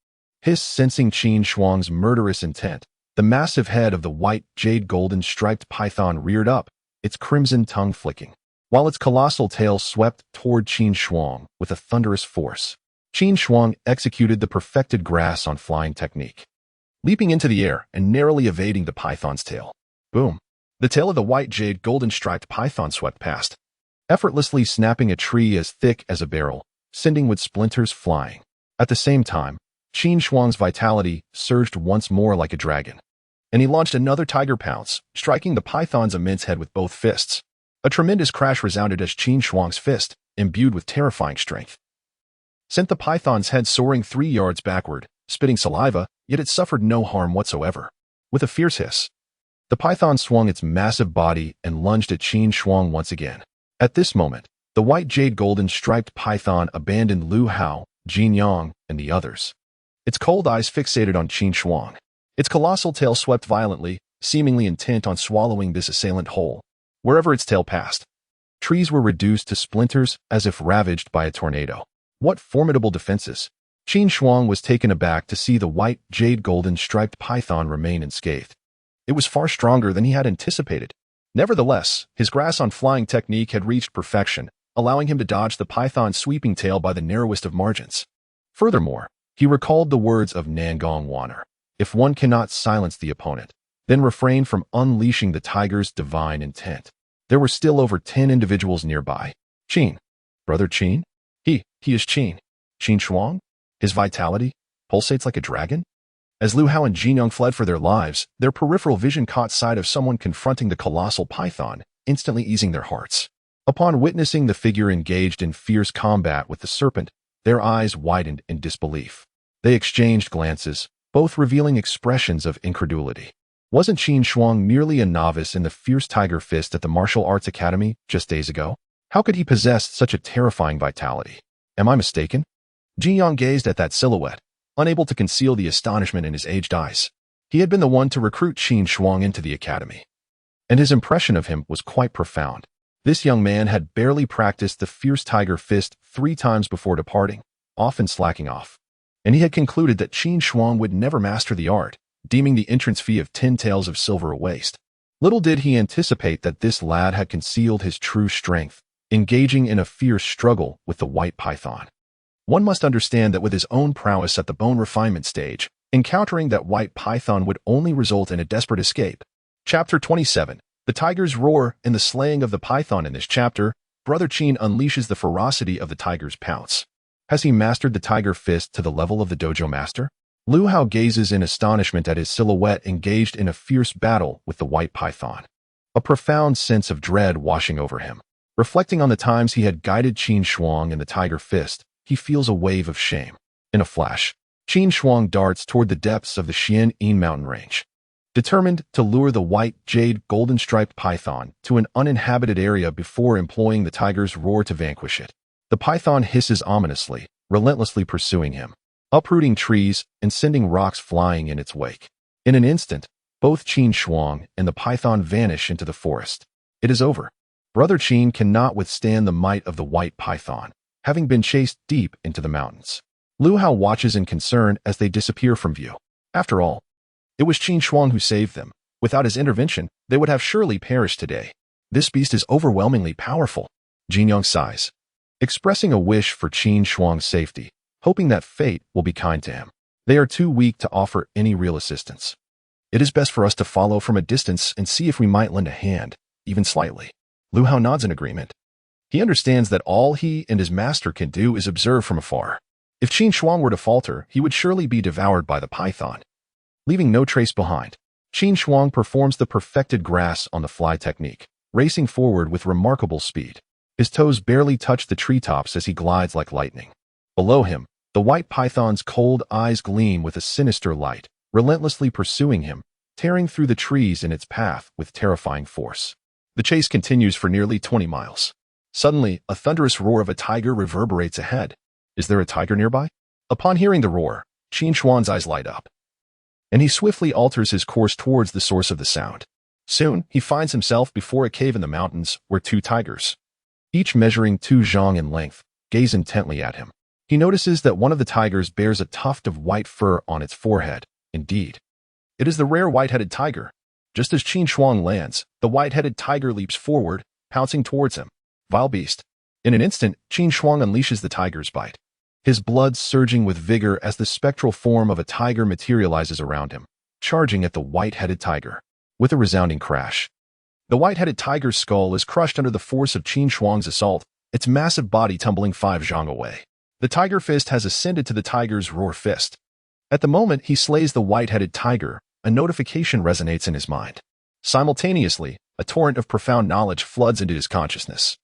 Sensing Qin Shuang's murderous intent, the massive head of the white jade golden-striped python reared up, its crimson tongue flicking, while its colossal tail swept toward Qin Shuang with a thunderous force. Qin Shuang executed the perfected grass on flying technique, leaping into the air and narrowly evading the python's tail. Boom! The tail of the white jade golden-striped python swept past, effortlessly snapping a tree as thick as a barrel, sending wood splinters flying. At the same time, Qin Shuang's vitality surged once more like a dragon, and he launched another tiger pounce, striking the python's immense head with both fists. A tremendous crash resounded as Qin Shuang's fist, imbued with terrifying strength, sent the python's head soaring 3 yards backward, spitting saliva, yet it suffered no harm whatsoever. With a fierce hiss, the python swung its massive body and lunged at Qin Shuang once again. At this moment, the white jade golden-striped python abandoned Lu Hao, Jin Yang, and the others, its cold eyes fixated on Qin Shuang. Its colossal tail swept violently, seemingly intent on swallowing this assailant whole. Wherever its tail passed, trees were reduced to splinters as if ravaged by a tornado. What formidable defenses! Qin Shuang was taken aback to see the white jade golden-striped python remain unscathed. It was far stronger than he had anticipated. Nevertheless, his grass on flying technique had reached perfection, allowing him to dodge the python's sweeping tail by the narrowest of margins. Furthermore, he recalled the words of Nangong Wanner: if one cannot silence the opponent, then refrain from unleashing the tiger's divine intent. There were still over 10 individuals nearby. Qin. Brother Qin? He is Qin. Qin Shuang? His vitality pulsates like a dragon? As Lu Hao and Jin Yang fled for their lives, their peripheral vision caught sight of someone confronting the colossal python, instantly easing their hearts. Upon witnessing the figure engaged in fierce combat with the serpent, their eyes widened in disbelief. They exchanged glances, both revealing expressions of incredulity. Wasn't Qin Shuang merely a novice in the fierce tiger fist at the martial arts academy just days ago? How could he possess such a terrifying vitality? Am I mistaken? Jin Yang gazed at that silhouette, unable to conceal the astonishment in his aged eyes. He had been the one to recruit Qin Shuang into the academy, and his impression of him was quite profound. This young man had barely practiced the fierce tiger fist 3 times before departing, often slacking off, and he had concluded that Qin Shuang would never master the art, deeming the entrance fee of 10 taels of silver a waste. Little did he anticipate that this lad had concealed his true strength, engaging in a fierce struggle with the white python. One must understand that with his own prowess at the bone refinement stage, encountering that white python would only result in a desperate escape. Chapter 27. The Tiger's Roar. In the slaying of the python in this chapter, Brother Qin unleashes the ferocity of the tiger's pounce. Has he mastered the tiger fist to the level of the dojo master? Lu Hao gazes in astonishment at his silhouette engaged in a fierce battle with the white python. A profound sense of dread washing over him. Reflecting on the times he had guided Qin Shuang in the tiger fist, he feels a wave of shame. In a flash, Qin Shuang darts toward the depths of the Xian Yin mountain range, determined to lure the white jade golden-striped python to an uninhabited area before employing the tiger's roar to vanquish it. The python hisses ominously, relentlessly pursuing him, uprooting trees and sending rocks flying in its wake. In an instant, both Qin Shuang and the python vanish into the forest. It is over. Brother Qin cannot withstand the might of the white python, having been chased deep into the mountains. Lu Hao watches in concern as they disappear from view. After all, it was Qin Shuang who saved them. Without his intervention, they would have surely perished today. This beast is overwhelmingly powerful. Jin Yang sighs, expressing a wish for Qin Shuang's safety, hoping that fate will be kind to him. They are too weak to offer any real assistance. It is best for us to follow from a distance and see if we might lend a hand, even slightly. Lu Hao nods in agreement. He understands that all he and his master can do is observe from afar. If Qin Shuang were to falter, he would surely be devoured by the python. Leaving no trace behind, Qin Shuang performs the perfected grass on the fly technique, racing forward with remarkable speed. His toes barely touch the treetops as he glides like lightning. Below him, the white python's cold eyes gleam with a sinister light, relentlessly pursuing him, tearing through the trees in its path with terrifying force. The chase continues for nearly 20 miles. Suddenly, a thunderous roar of a tiger reverberates ahead. Is there a tiger nearby? Upon hearing the roar, Qin Shuang's eyes light up, and he swiftly alters his course towards the source of the sound. Soon, he finds himself before a cave in the mountains where 2 tigers, each measuring 2 zhang in length, gaze intently at him. He notices that one of the tigers bears a tuft of white fur on its forehead. Indeed, it is the rare white-headed tiger. Just as Qin Shuang lands, the white-headed tiger leaps forward, pouncing towards him. Vile beast. In an instant, Qin Shuang unleashes the tiger's bite, his blood surging with vigor as the spectral form of a tiger materializes around him, charging at the white-headed tiger. With a resounding crash, the white-headed tiger's skull is crushed under the force of Qin Shuang's assault, its massive body tumbling 5 zhang away. The tiger fist has ascended to the tiger's roar fist. At the moment he slays the white-headed tiger, a notification resonates in his mind. Simultaneously, a torrent of profound knowledge floods into his consciousness,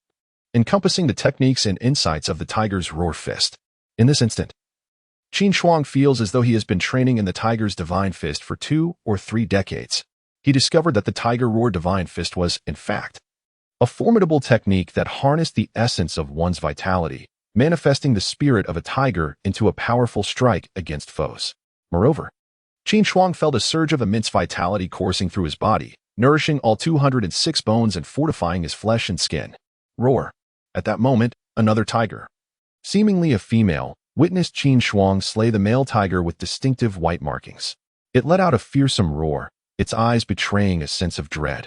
encompassing the techniques and insights of the tiger's roar fist. In this instant, Qin Shuang feels as though he has been training in the tiger's divine fist for 2 or 3 decades. He discovered that the tiger roar divine fist was, in fact, a formidable technique that harnessed the essence of one's vitality, manifesting the spirit of a tiger into a powerful strike against foes. Moreover, Qin Shuang felt a surge of immense vitality coursing through his body, nourishing all 206 bones and fortifying his flesh and skin. Roar. At that moment, another tiger, seemingly a female, witnessed Qin Shuang slay the male tiger with distinctive white markings. It let out a fearsome roar, its eyes betraying a sense of dread,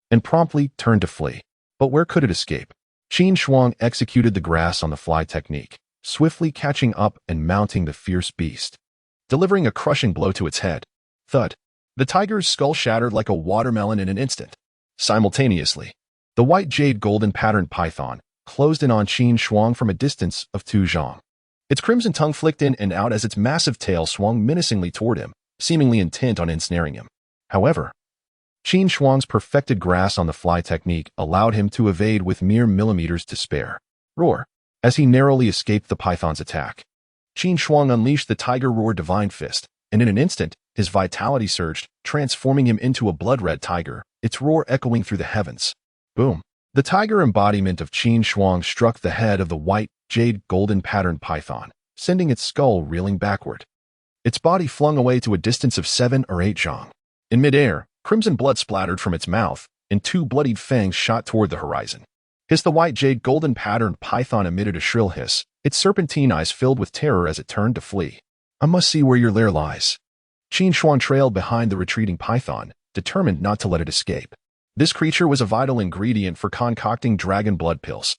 and promptly turned to flee. But where could it escape? Qin Shuang executed the grass-on-the-fly technique, swiftly catching up and mounting the fierce beast, delivering a crushing blow to its head. Thud. The tiger's skull shattered like a watermelon in an instant. Simultaneously, the white jade golden patterned python closed in on Qin Shuang from a distance of 2 zhang. Its crimson tongue flicked in and out as its massive tail swung menacingly toward him, seemingly intent on ensnaring him. However, Qin Shuang's perfected grass-on-the-fly technique allowed him to evade with mere millimeters to spare. Roar. As he narrowly escaped the python's attack, Qin Shuang unleashed the tiger roar divine fist, and in an instant, his vitality surged, transforming him into a blood-red tiger, its roar echoing through the heavens. Boom. The tiger embodiment of Qin Shuang struck the head of the white, jade golden patterned python, sending its skull reeling backward. Its body flung away to a distance of 7 or 8 zhang. In midair, crimson blood splattered from its mouth, and 2 bloodied fangs shot toward the horizon. The white jade golden patterned python emitted a shrill hiss, its serpentine eyes filled with terror as it turned to flee. I must see where your lair lies. Qin Shuang trailed behind the retreating python, determined not to let it escape. This creature was a vital ingredient for concocting dragon blood pills.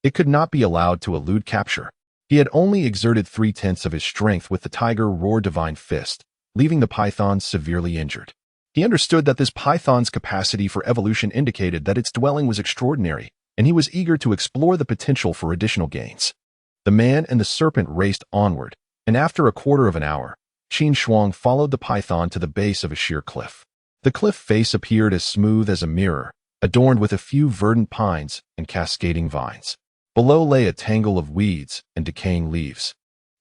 It could not be allowed to elude capture. He had only exerted 3/10 of his strength with the tiger roar divine fist, leaving the python severely injured. He understood that this python's capacity for evolution indicated that its dwelling was extraordinary, and he was eager to explore the potential for additional gains. The man and the serpent raced onward, and after a quarter of an hour, Qin Shuang followed the python to the base of a sheer cliff. The cliff face appeared as smooth as a mirror, adorned with a few verdant pines and cascading vines. Below lay a tangle of weeds and decaying leaves,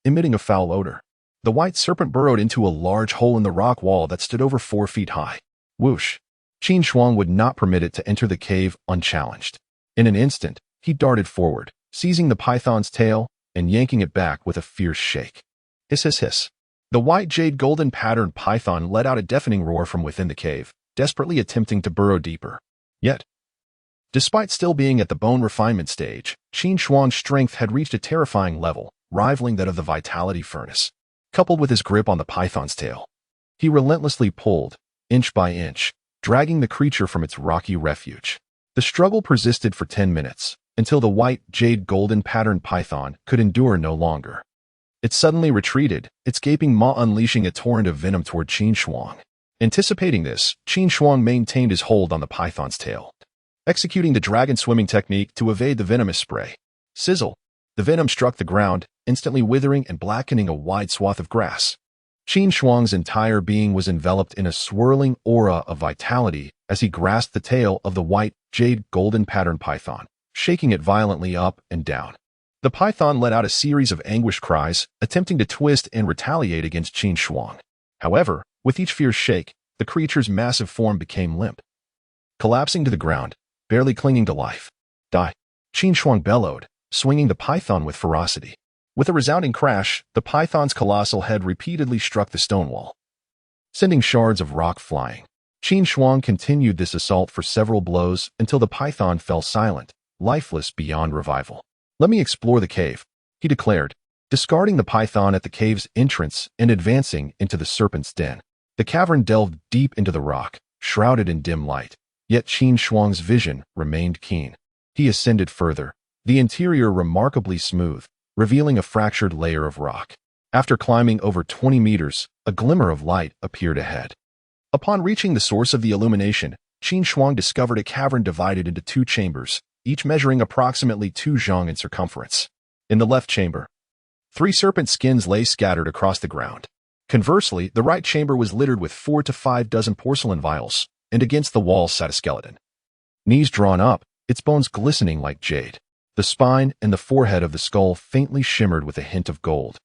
emitting a foul odor. The white serpent burrowed into a large hole in the rock wall that stood over 4 feet high. Whoosh! Qin Shuang would not permit it to enter the cave unchallenged. In an instant, he darted forward, seizing the python's tail and yanking it back with a fierce shake. Hiss, hiss, hiss. The white jade golden patterned python let out a deafening roar from within the cave, desperately attempting to burrow deeper. Yet, despite still being at the bone refinement stage, Qin Shuang's strength had reached a terrifying level, rivaling that of the vitality furnace. Coupled with his grip on the python's tail, he relentlessly pulled, inch by inch, dragging the creature from its rocky refuge. The struggle persisted for 10 minutes, until the white jade golden patterned python could endure no longer. It suddenly retreated, its gaping maw unleashing a torrent of venom toward Qin Shuang. Anticipating this, Qin Shuang maintained his hold on the python's tail, executing the dragon swimming technique to evade the venomous spray. Sizzle! The venom struck the ground, instantly withering and blackening a wide swath of grass. Qin Shuang's entire being was enveloped in a swirling aura of vitality as he grasped the tail of the white, jade golden patterned python, shaking it violently up and down. The python let out a series of anguished cries, attempting to twist and retaliate against Qin Shuang. However, with each fierce shake, the creature's massive form became limp, collapsing to the ground, barely clinging to life. Die! Qin Shuang bellowed, swinging the python with ferocity. With a resounding crash, the python's colossal head repeatedly struck the stone wall, sending shards of rock flying. Qin Shuang continued this assault for several blows until the python fell silent, lifeless beyond revival. "Let me explore the cave," he declared, discarding the python at the cave's entrance and advancing into the serpent's den. The cavern delved deep into the rock, shrouded in dim light, yet Qin Shuang's vision remained keen. He ascended further, the interior remarkably smooth, revealing a fractured layer of rock. After climbing over 20 meters, a glimmer of light appeared ahead. Upon reaching the source of the illumination, Qin Shuang discovered a cavern divided into 2 chambers, each measuring approximately 2 zhang in circumference. In the left chamber, 3 serpent skins lay scattered across the ground. Conversely, the right chamber was littered with 4 to 5 dozen porcelain vials, and against the wall sat a skeleton. Knees drawn up, its bones glistening like jade. The spine and the forehead of the skull faintly shimmered with a hint of gold,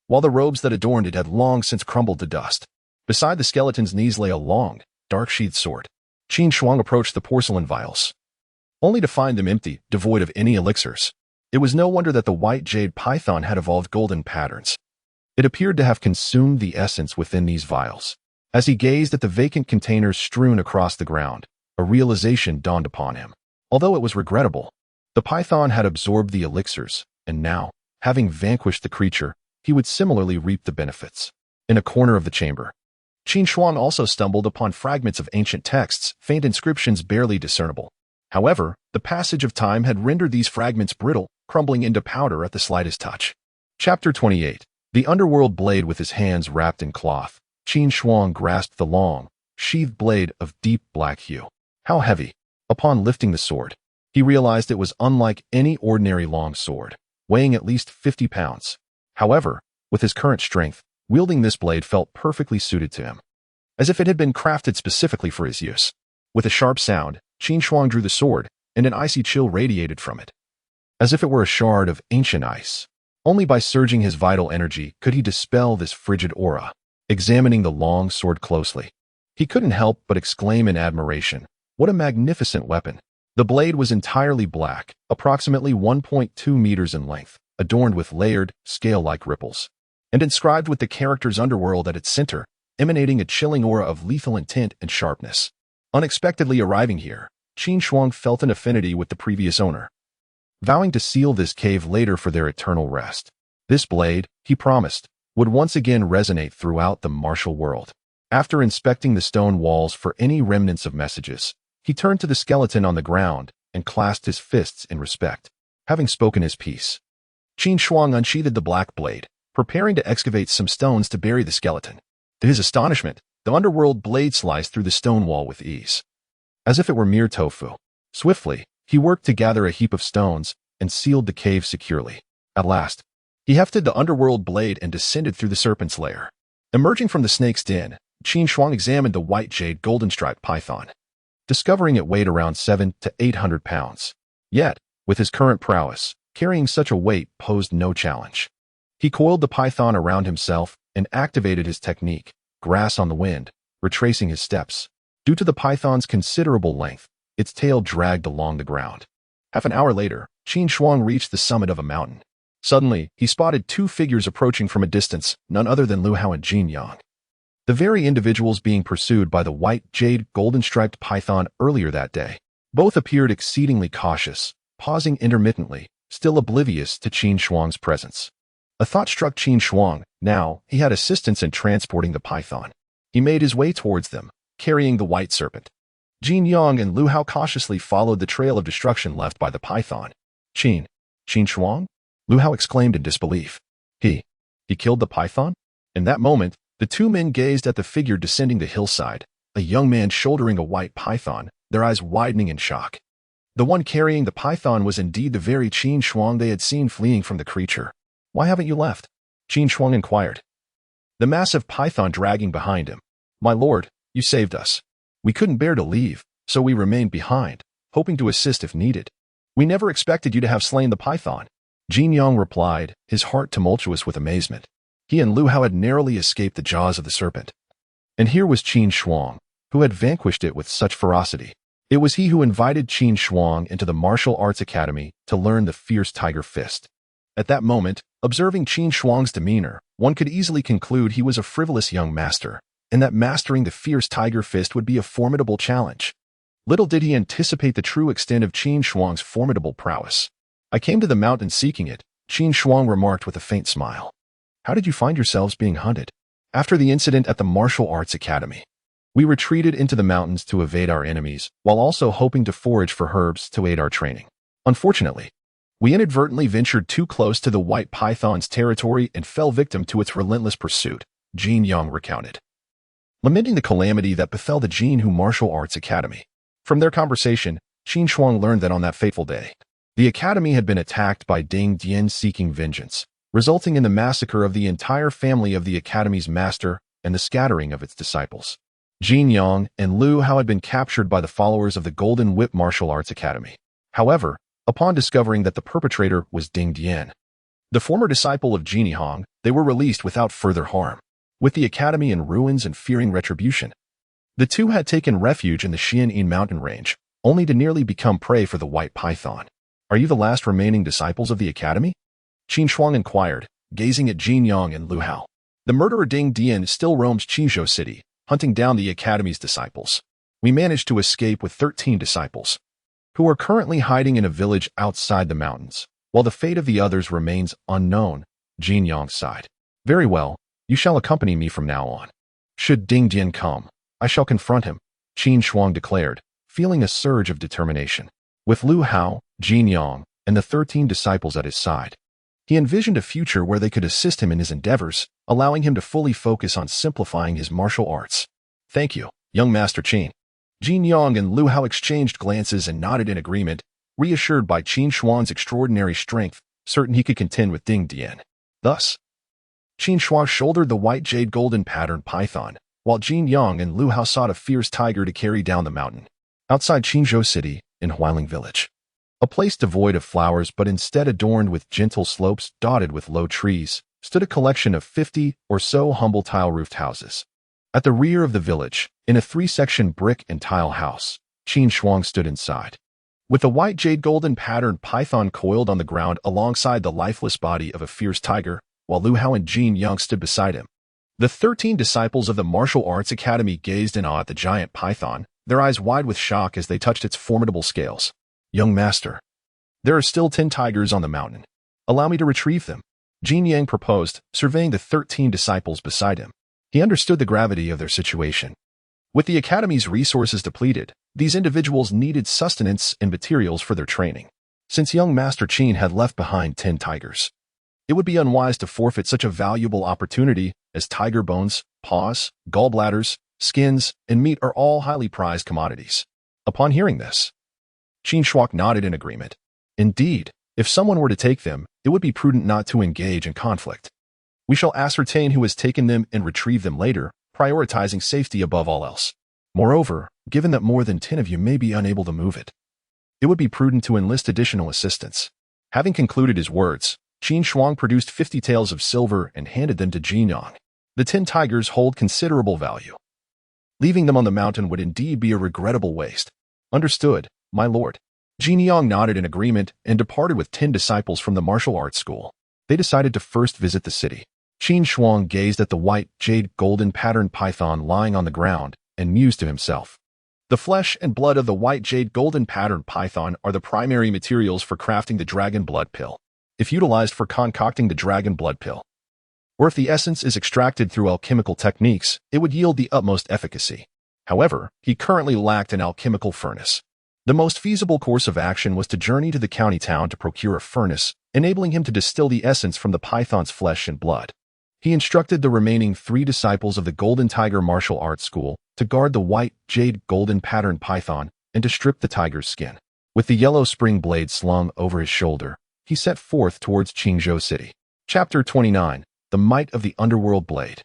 while the robes that adorned it had long since crumbled to dust. Beside the skeleton's knees lay a long, dark-sheathed sword. Qin Shuang approached the porcelain vials, only to find them empty, devoid of any elixirs. It was no wonder that the white jade python had evolved golden patterns. It appeared to have consumed the essence within these vials. As he gazed at the vacant containers strewn across the ground, a realization dawned upon him. Although it was regrettable, the python had absorbed the elixirs, and now, having vanquished the creature, he would similarly reap the benefits. In a corner of the chamber, Qin Shuang also stumbled upon fragments of ancient texts, faint inscriptions barely discernible. However, the passage of time had rendered these fragments brittle, crumbling into powder at the slightest touch. Chapter 28. The underworld blade. With his hands wrapped in cloth, Qin Shuang grasped the long, sheathed blade of deep black hue. How heavy! Upon lifting the sword, he realized it was unlike any ordinary long sword, weighing at least 50 pounds. However, with his current strength, wielding this blade felt perfectly suited to him, as if it had been crafted specifically for his use. With a sharp sound, Qin Shuang drew the sword, and an icy chill radiated from it, as if it were a shard of ancient ice. Only by surging his vital energy could he dispel this frigid aura. Examining the long sword closely, he couldn't help but exclaim in admiration, "What a magnificent weapon!" The blade was entirely black, approximately 1.2 meters in length, adorned with layered, scale-like ripples, and inscribed with the characters underworld at its center, emanating a chilling aura of lethal intent and sharpness. Unexpectedly arriving here, Qin Shuang felt an affinity with the previous owner, vowing to seal this cave later for their eternal rest. This blade, he promised, would once again resonate throughout the martial world. After inspecting the stone walls for any remnants of messages, he turned to the skeleton on the ground and clasped his fists in respect. Having spoken his piece, Qin Shuang unsheathed the black blade, preparing to excavate some stones to bury the skeleton. To his astonishment, the underworld blade sliced through the stone wall with ease, as if it were mere tofu. Swiftly, he worked to gather a heap of stones and sealed the cave securely. At last, he hefted the underworld blade and descended through the serpent's lair. Emerging from the snake's den, Qin Shuang examined the white jade golden-striped python, discovering it weighed around 700 to 800 pounds. Yet, with his current prowess, carrying such a weight posed no challenge. He coiled the python around himself and activated his technique, grass on the wind, retracing his steps. Due to the python's considerable length, its tail dragged along the ground. Half an hour later, Qin Shuang reached the summit of a mountain. Suddenly, he spotted 2 figures approaching from a distance, none other than Lu Hao and Jin Yang, the very individuals being pursued by the white jade golden-striped python earlier that day. Both appeared exceedingly cautious, pausing intermittently, still oblivious to Qin Shuang's presence. A thought struck Qin Shuang. Now, he had assistance in transporting the python. He made his way towards them, carrying the white serpent. Jin Yang and Lu Hao cautiously followed the trail of destruction left by the python. Qin Shuang? Lu Hao exclaimed in disbelief. He killed the python? In that moment, the 2 men gazed at the figure descending the hillside, a young man shouldering a white python, their eyes widening in shock. The one carrying the python was indeed the very Qin Shuang they had seen fleeing from the creature. "Why haven't you left?" Qin Shuang inquired, the massive python dragging behind him. "My lord, you saved us. We couldn't bear to leave, so we remained behind, hoping to assist if needed. We never expected you to have slain the python." Jin Yang replied, his heart tumultuous with amazement. He and Lu Hao had narrowly escaped the jaws of the serpent. And here was Qin Shuang, who had vanquished it with such ferocity. It was he who invited Qin Shuang into the martial arts academy to learn the fierce tiger fist. At that moment, observing Qin Shuang's demeanor, one could easily conclude he was a frivolous young master, and that mastering the fierce tiger fist would be a formidable challenge. Little did he anticipate the true extent of Qin Shuang's formidable prowess. I came to the mountain seeking it, Qin Shuang remarked with a faint smile. How did you find yourselves being hunted? After the incident at the Martial Arts Academy, we retreated into the mountains to evade our enemies, while also hoping to forage for herbs to aid our training. Unfortunately, we inadvertently ventured too close to the white python's territory and fell victim to its relentless pursuit, Jin Yang recounted, lamenting the calamity that befell the Jinhu Martial Arts Academy. From their conversation, Qin Shuang learned that on that fateful day, the academy had been attacked by Ding Dian seeking vengeance, resulting in the massacre of the entire family of the academy's master and the scattering of its disciples. Jin Yang and Lu Hao had been captured by the followers of the Golden Whip Martial Arts Academy. However, upon discovering that the perpetrator was Ding Dian, the former disciple of Jin Hong, they were released without further harm. With the academy in ruins and fearing retribution, the two had taken refuge in the Xian'an mountain range, only to nearly become prey for the white python. Are you the last remaining disciples of the academy? Qin Shuang inquired, gazing at Jin Yang and Lu Hao. The murderer Ding Dian still roams Qizhou City, hunting down the academy's disciples. We managed to escape with 13 disciples, who are currently hiding in a village outside the mountains, while the fate of the others remains unknown, Jin Yang sighed. Very well, you shall accompany me from now on. Should Ding Dian come, I shall confront him, Qin Shuang declared, feeling a surge of determination. With Lu Hao, Jin Yang, and the 13 disciples at his side, he envisioned a future where they could assist him in his endeavors, allowing him to fully focus on simplifying his martial arts. Thank you, young Master Qin. Jin Yang and Lu Hao exchanged glances and nodded in agreement, reassured by Qin Shuang's extraordinary strength, certain he could contend with Ding Dian. Thus, Qin Shuang shouldered the white jade golden pattern python, while Jin Yang and Lu Hao sought a fierce tiger to carry down the mountain. Outside Qingzhou City, in Huailing Village, a place devoid of flowers but instead adorned with gentle slopes dotted with low trees, stood a collection of 50 or so humble tile-roofed houses. At the rear of the village, in a 3-section brick and tile house, Qin Shuang stood inside, with the white jade golden patterned python coiled on the ground alongside the lifeless body of a fierce tiger, while Lu Hao and Jin Yang stood beside him. The 13 disciples of the Martial Arts Academy gazed in awe at the giant python, their eyes wide with shock as they touched its formidable scales. Young master, there are still 10 tigers on the mountain. Allow me to retrieve them, Jin Yang proposed, surveying the 13 disciples beside him. He understood the gravity of their situation. With the academy's resources depleted, these individuals needed sustenance and materials for their training. Since young Master Qin had left behind 10 tigers, it would be unwise to forfeit such a valuable opportunity, as tiger bones, paws, gallbladders, skins, and meat are all highly prized commodities. Upon hearing this, Qin Shuang nodded in agreement. Indeed, if someone were to take them, it would be prudent not to engage in conflict. We shall ascertain who has taken them and retrieve them later, prioritizing safety above all else. Moreover, given that more than 10 of you may be unable to move it would be prudent to enlist additional assistance. Having concluded his words, Qin Shuang produced 50 taels of silver and handed them to Jin Yang. The 10 tigers hold considerable value. Leaving them on the mountain would indeed be a regrettable waste. Understood, my lord. Jin Yang nodded in agreement and departed with 10 disciples from the martial arts school. They decided to first visit the city. Qin Shuang gazed at the white, jade, golden patterned python lying on the ground and mused to himself. The flesh and blood of the white jade golden patterned python are the primary materials for crafting the dragon blood pill. If utilized for concocting the dragon blood pill, or if the essence is extracted through alchemical techniques, it would yield the utmost efficacy. However, he currently lacked an alchemical furnace. The most feasible course of action was to journey to the county town to procure a furnace, enabling him to distill the essence from the python's flesh and blood. He instructed the remaining 3 disciples of the Golden Tiger Martial Arts School to guard the white, jade, golden patterned python and to strip the tiger's skin. With the yellow spring blade slung over his shoulder, he set forth towards Qingzhou City. Chapter 29. The Might of the Underworld Blade.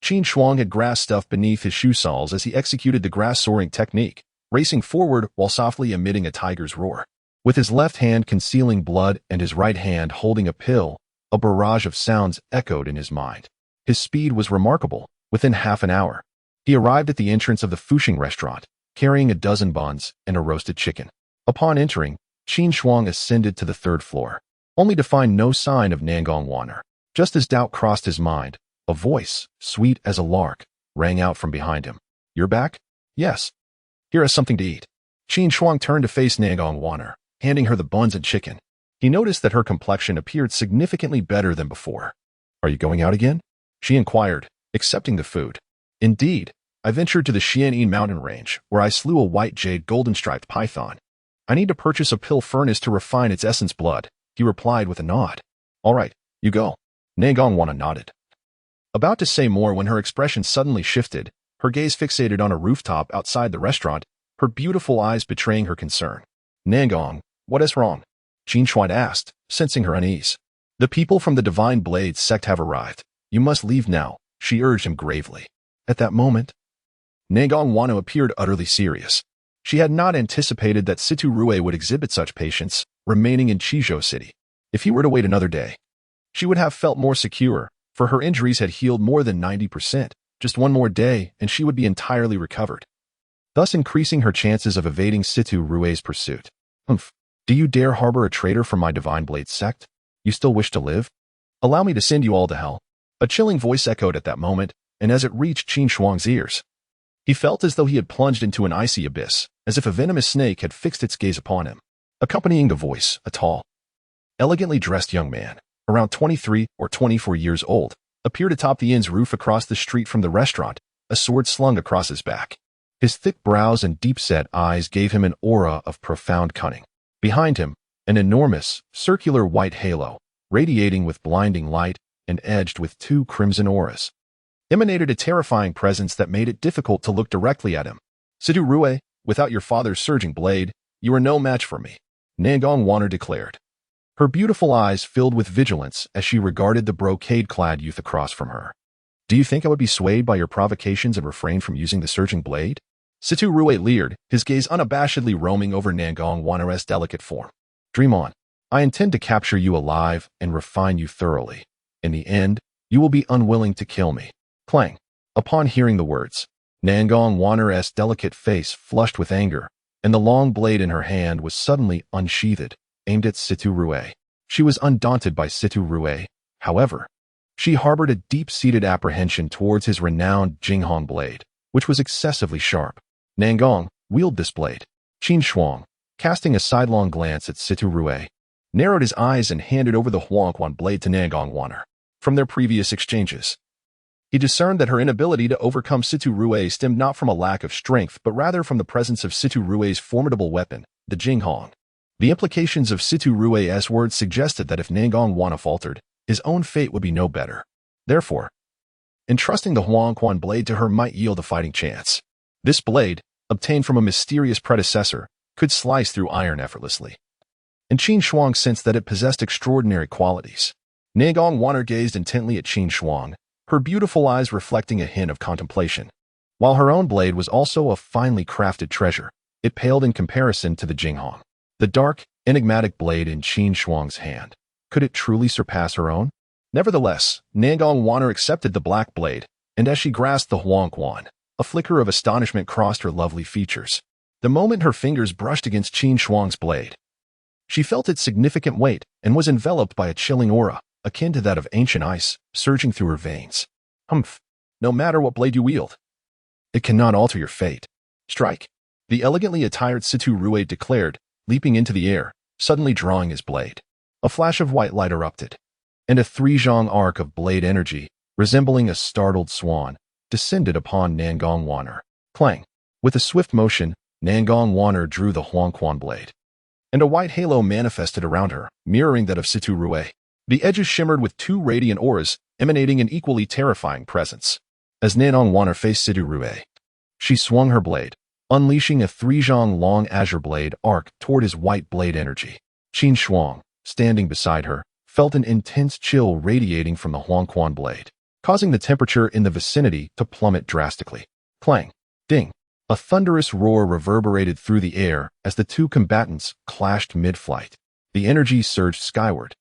Qin Shuang had grass stuffed beneath his shoe soles as he executed the grass soaring technique, racing forward while softly emitting a tiger's roar. With his left hand concealing blood and his right hand holding a pill, a barrage of sounds echoed in his mind. His speed was remarkable. Within half an hour, he arrived at the entrance of the Fuxing restaurant, carrying a dozen buns and a roasted chicken. Upon entering, Qin Shuang ascended to the 3rd floor, only to find no sign of Nangong Waner. Just as doubt crossed his mind, a voice, sweet as a lark, rang out from behind him. You're back? Yes. Here is something to eat. Qin Shuang turned to face Nangong Waner, handing her the buns and chicken. He noticed that her complexion appeared significantly better than before. "Are you going out again?" she inquired, accepting the food. "Indeed, I ventured to the Xian'an mountain range, where I slew a white jade golden-striped python. I need to purchase a pill furnace to refine its essence blood," he replied with a nod. "All right, you go." Nangongwana nodded. About to say more when her expression suddenly shifted, her gaze fixated on a rooftop outside the restaurant, her beautiful eyes betraying her concern. "Nangong, what is wrong?" Qin Shuang asked, sensing her unease. "The people from the Divine Blade sect have arrived. You must leave now," she urged him gravely. At that moment, Nangongwana appeared utterly serious. She had not anticipated that Situ Rue would exhibit such patience, remaining in Qizhou City. If he were to wait another day, she would have felt more secure, for her injuries had healed more than 90%. Just one more day, and she would be entirely recovered, thus increasing her chances of evading Situ Rue's pursuit. "Humph. Do you dare harbor a traitor from my Divine Blade sect? You still wish to live? Allow me to send you all to hell." A chilling voice echoed at that moment, and as it reached Qin Shuang's ears, he felt as though he had plunged into an icy abyss, as if a venomous snake had fixed its gaze upon him. Accompanying the voice, a tall, elegantly dressed young man, around 23 or 24 years old, appeared atop the inn's roof across the street from the restaurant, a sword slung across his back. His thick brows and deep-set eyes gave him an aura of profound cunning. Behind him, an enormous, circular white halo, radiating with blinding light and edged with two crimson auras, emanated a terrifying presence that made it difficult to look directly at him. "Situ Rue, without your father's surging blade, you are no match for me," Nangongwana declared. Her beautiful eyes filled with vigilance as she regarded the brocade-clad youth across from her. "Do you think I would be swayed by your provocations and refrain from using the surging blade?" Situ Rue leered, his gaze unabashedly roaming over Nangongwana's delicate form. "Dream on. I intend to capture you alive and refine you thoroughly. In the end, you will be unwilling to kill me." Clang. Upon hearing the words, Nangongwana's delicate face flushed with anger, and the long blade in her hand was suddenly unsheathed, aimed at Situ Rue. She was undaunted by Situ Rue, however. She harbored a deep-seated apprehension towards his renowned Jinghong blade, which was excessively sharp. Nangong, wield this blade. Qin Shuang, casting a sidelong glance at Situ Rue, narrowed his eyes and handed over the Huangquan blade to Nangongwana. From their previous exchanges, he discerned that her inability to overcome Situ Rue stemmed not from a lack of strength but rather from the presence of Situ Rue's formidable weapon, the Jinghong. The implications of Situ Rue's words suggested that if Nangongwana faltered, his own fate would be no better. Therefore, entrusting the Huangquan blade to her might yield a fighting chance. This blade, obtained from a mysterious predecessor, could slice through iron effortlessly. And Qin Shuang sensed that it possessed extraordinary qualities. Nangongwana gazed intently at Qin Shuang, her beautiful eyes reflecting a hint of contemplation. While her own blade was also a finely crafted treasure, it paled in comparison to the Jinghong. The dark, enigmatic blade in Qin Shuang's hand. Could it truly surpass her own? Nevertheless, Nangongwana accepted the black blade, and as she grasped the Huangquan, a flicker of astonishment crossed her lovely features. The moment her fingers brushed against Qin Shuang's blade, she felt its significant weight and was enveloped by a chilling aura, akin to that of ancient ice, surging through her veins. "Humph! No matter what blade you wield, it cannot alter your fate. Strike!" the elegantly attired Situ Rue declared, leaping into the air, suddenly drawing his blade. A flash of white light erupted, and a three-zhang arc of blade energy, resembling a startled swan, descended upon Nangongwana. Clang! With a swift motion, Nangongwana drew the Huangquan blade, and a white halo manifested around her, mirroring that of Situ Rue. The edges shimmered with two radiant auras, emanating an equally terrifying presence. As Nangongwana faced Situ Rue, she swung her blade, unleashing a three-zhang long azure blade arc toward his white blade energy. Qin Shuang, standing beside her, felt an intense chill radiating from the Huangquan blade, causing the temperature in the vicinity to plummet drastically. Clang! Ding! A thunderous roar reverberated through the air as the two combatants clashed mid-flight. The energy surged skyward,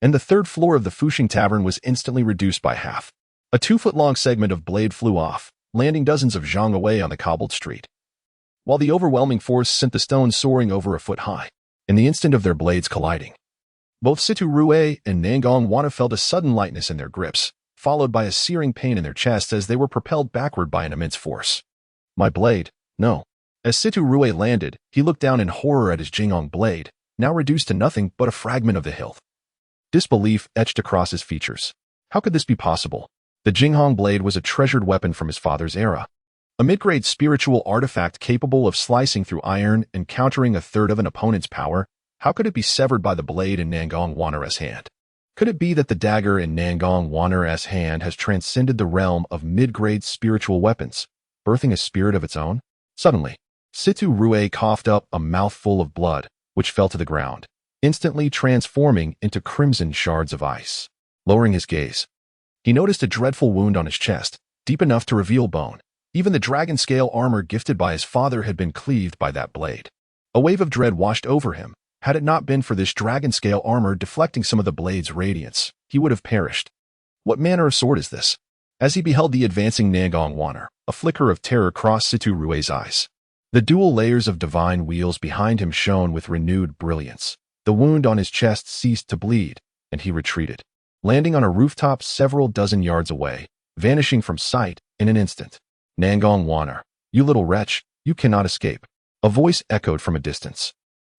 and the third floor of the Fuxing Tavern was instantly reduced by half. A 2-foot-long segment of blade flew off, landing dozens of zhang away on the cobbled street, while the overwhelming force sent the stones soaring over a foot high. In the instant of their blades colliding, both Situ Rue and Nangongwana felt a sudden lightness in their grips, followed by a searing pain in their chests as they were propelled backward by an immense force. "My blade, no." As Situ Rue landed, he looked down in horror at his Jinghong blade, now reduced to nothing but a fragment of the hilt. Disbelief etched across his features. How could this be possible? The Jinghong blade was a treasured weapon from his father's era. A mid-grade spiritual artifact capable of slicing through iron and countering a third of an opponent's power. How could it be severed by the blade in Nangong Wanner's hand? Could it be that the dagger in Nangong Wanner's hand has transcended the realm of mid-grade spiritual weapons, birthing a spirit of its own? Suddenly, Situ Rue coughed up a mouthful of blood, which fell to the ground, instantly transforming into crimson shards of ice. Lowering his gaze, he noticed a dreadful wound on his chest, deep enough to reveal bone. Even the dragon-scale armor gifted by his father had been cleaved by that blade. A wave of dread washed over him. Had it not been for this dragon-scale armor deflecting some of the blade's radiance, he would have perished. What manner of sword is this? As he beheld the advancing Nangong Wanner, a flicker of terror crossed Situ Rue's eyes. The dual layers of divine wheels behind him shone with renewed brilliance. The wound on his chest ceased to bleed, and he retreated, landing on a rooftop several dozen yards away, vanishing from sight in an instant. Nangong Wanner, you little wretch, you cannot escape. A voice echoed from a distance.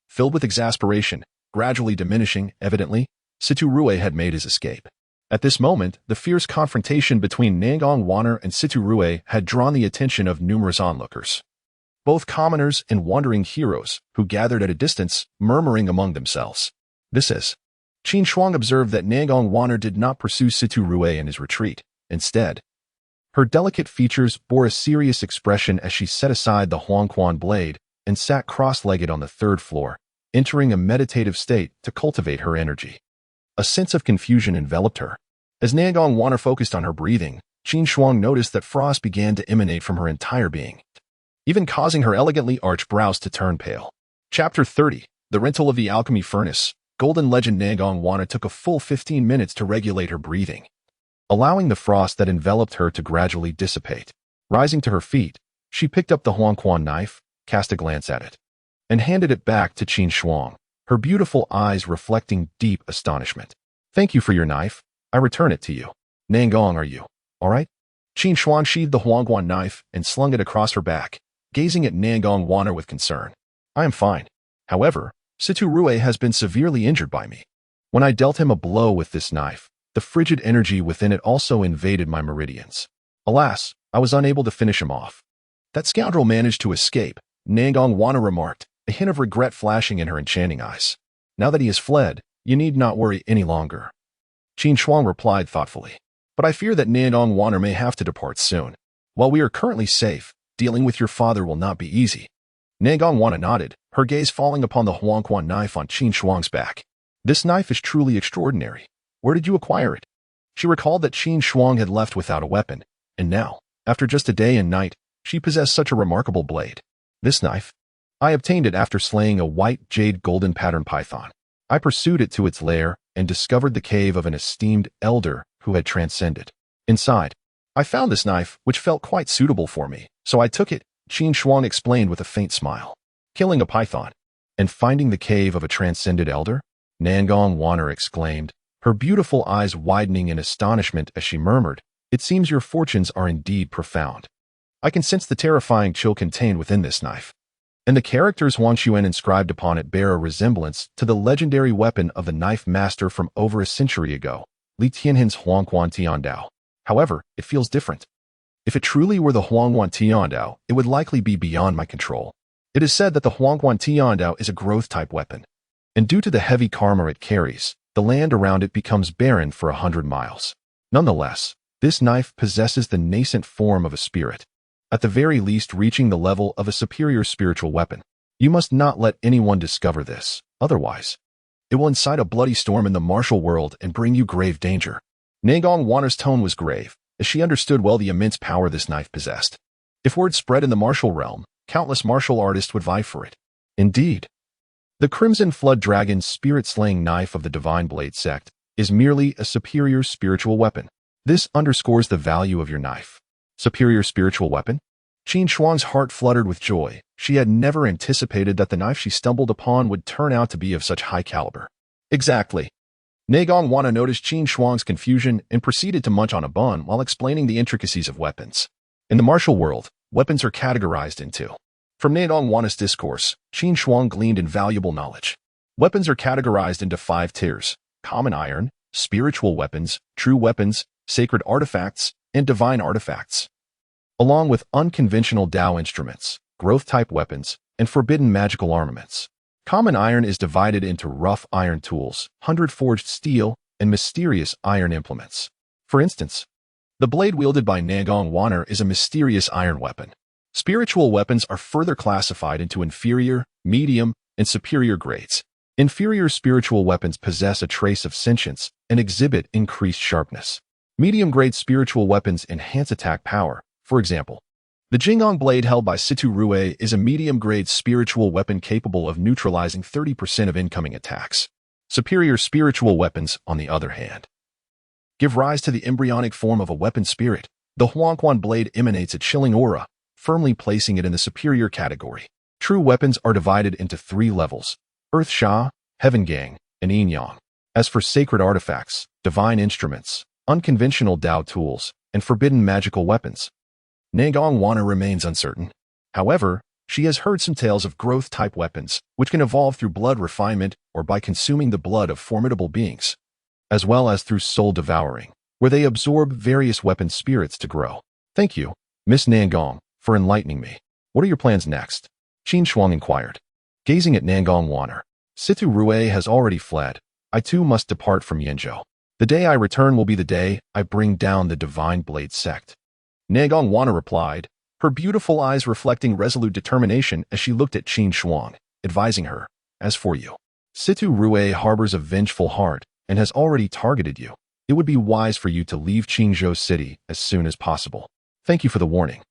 Filled with exasperation, gradually diminishing, evidently, Situ Rue had made his escape. At this moment, the fierce confrontation between Nangong Wanner and Situ Rue had drawn the attention of numerous onlookers. Both commoners and wandering heroes, who gathered at a distance, murmuring among themselves. This is. Qin Shuang observed that Nangong Wanner did not pursue Situ Rue in his retreat. Instead, her delicate features bore a serious expression as she set aside the Huangquan blade and sat cross-legged on the third floor, entering a meditative state to cultivate her energy. A sense of confusion enveloped her. As Nangong Wanner focused on her breathing, Qin Shuang noticed that frost began to emanate from her entire being, even causing her elegantly arched brows to turn pale. Chapter 30. The Rental of the Alchemy Furnace. Golden Legend. Nangong Wanner took a full 15 minutes to regulate her breathing, allowing the frost that enveloped her to gradually dissipate. Rising to her feet, she picked up the Huangquan knife, cast a glance at it, and handed it back to Qin Shuang, her beautiful eyes reflecting deep astonishment. Thank you for your knife. I return it to you. Nangong, are you all right? Qin Shuang sheathed the Huangquan knife and slung it across her back, gazing at Nangong Wanner with concern. I am fine. However, Situ Rue has been severely injured by me. When I dealt him a blow with this knife, the frigid energy within it also invaded my meridians. Alas, I was unable to finish him off. That scoundrel managed to escape, Nangong Wanner remarked, a hint of regret flashing in her enchanting eyes. Now that he has fled, you need not worry any longer. Qin Shuang replied thoughtfully. But I fear that Nangong Wanner may have to depart soon. While we are currently safe, dealing with your father will not be easy. Nangong Wanner nodded, her gaze falling upon the Huangquan knife on Qin Shuang's back. This knife is truly extraordinary. Where did you acquire it? She recalled that Qin Shuang had left without a weapon, and now, after just a day and night, she possessed such a remarkable blade. This knife? I obtained it after slaying a white jade golden pattern python. I pursued it to its lair and discovered the cave of an esteemed elder who had transcended. Inside, I found this knife, which felt quite suitable for me, so I took it, Qin Shuang explained with a faint smile. Killing a python and finding the cave of a transcended elder? Nangong Wanner exclaimed, her beautiful eyes widening in astonishment as she murmured, it seems your fortunes are indeed profound. I can sense the terrifying chill contained within this knife. And the characters Huang Xuan inscribed upon it bear a resemblance to the legendary weapon of the knife master from over a century ago, Li Tianhin's Huangquan Tiandao. However, it feels different. If it truly were the Huangquan Tiandao, it would likely be beyond my control. It is said that the Huangquan Tiandao is a growth-type weapon, and due to the heavy karma it carries, the land around it becomes barren for 100 miles. Nonetheless, this knife possesses the nascent form of a spirit, at the very least reaching the level of a superior spiritual weapon. You must not let anyone discover this, otherwise, it will incite a bloody storm in the martial world and bring you grave danger. Nangong Wanner's tone was grave, as she understood well the immense power this knife possessed. If word spread in the martial realm, countless martial artists would vie for it. Indeed, the Crimson Flood Dragon's spirit-slaying knife of the Divine Blade sect is merely a superior spiritual weapon. This underscores the value of your knife. Superior spiritual weapon? Qin Shuang's heart fluttered with joy. She had never anticipated that the knife she stumbled upon would turn out to be of such high caliber. Exactly. Nangong Wanner noticed Qin Shuang's confusion and proceeded to munch on a bun while explaining the intricacies of weapons. In the martial world, weapons are categorized into. From Nangong Wanner's discourse, Qin Shuang gleaned invaluable knowledge. Weapons are categorized into 5 tiers: common iron, spiritual weapons, true weapons, sacred artifacts, and divine artifacts, along with unconventional Dao instruments, growth-type weapons, and forbidden magical armaments. Common iron is divided into rough iron tools, hundred-forged steel, and mysterious iron implements. For instance, the blade wielded by Nagong Waner is a mysterious iron weapon. Spiritual weapons are further classified into inferior, medium, and superior grades. Inferior spiritual weapons possess a trace of sentience and exhibit increased sharpness. Medium-grade spiritual weapons enhance attack power. For example, the Jingong blade held by Situ Rue is a medium-grade spiritual weapon capable of neutralizing 30% of incoming attacks. Superior spiritual weapons, on the other hand, give rise to the embryonic form of a weapon spirit. The Huangquan blade emanates a chilling aura, firmly placing it in the superior category. True weapons are divided into 3 levels: Earth Sha, Heaven Gang, and Yin Yang. As for sacred artifacts, divine instruments, unconventional Dao tools, and forbidden magical weapons, Nagong Waner remains uncertain. However, she has heard some tales of growth-type weapons, which can evolve through blood refinement or by consuming the blood of formidable beings, as well as through soul devouring, where they absorb various weapon spirits to grow. Thank you, Miss Nangong, for enlightening me. What are your plans next? Qin Shuang inquired. Gazing at Nagong Waner, Situ Rue has already fled. I too must depart from Yenzhou. The day I return will be the day I bring down the Divine Blade sect. Nagong Waner replied, her beautiful eyes reflecting resolute determination as she looked at Qin Shuang, advising her, as for you, Situ Rue harbors a vengeful heart and has already targeted you. It would be wise for you to leave Qingzhou City as soon as possible. Thank you for the warning.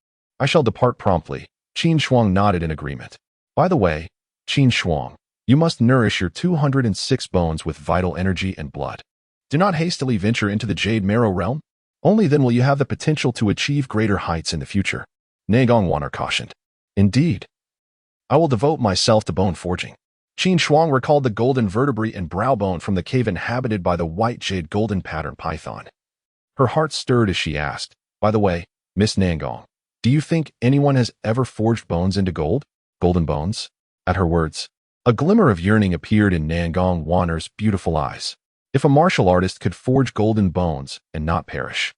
I shall depart promptly. Qin Shuang nodded in agreement. By the way, Qin Shuang, you must nourish your 206 bones with vital energy and blood. Do not hastily venture into the Jade Marrow realm. Only then will you have the potential to achieve greater heights in the future. Nagong Waner cautioned. Indeed. I will devote myself to bone forging. Qin Shuang recalled the golden vertebrae and brow bone from the cave inhabited by the white jade golden pattern python. Her heart stirred as she asked, by the way, Miss Nangong, do you think anyone has ever forged bones into gold? Golden bones? At her words, a glimmer of yearning appeared in Nagong Waner's beautiful eyes. If a martial artist could forge golden bones and not perish,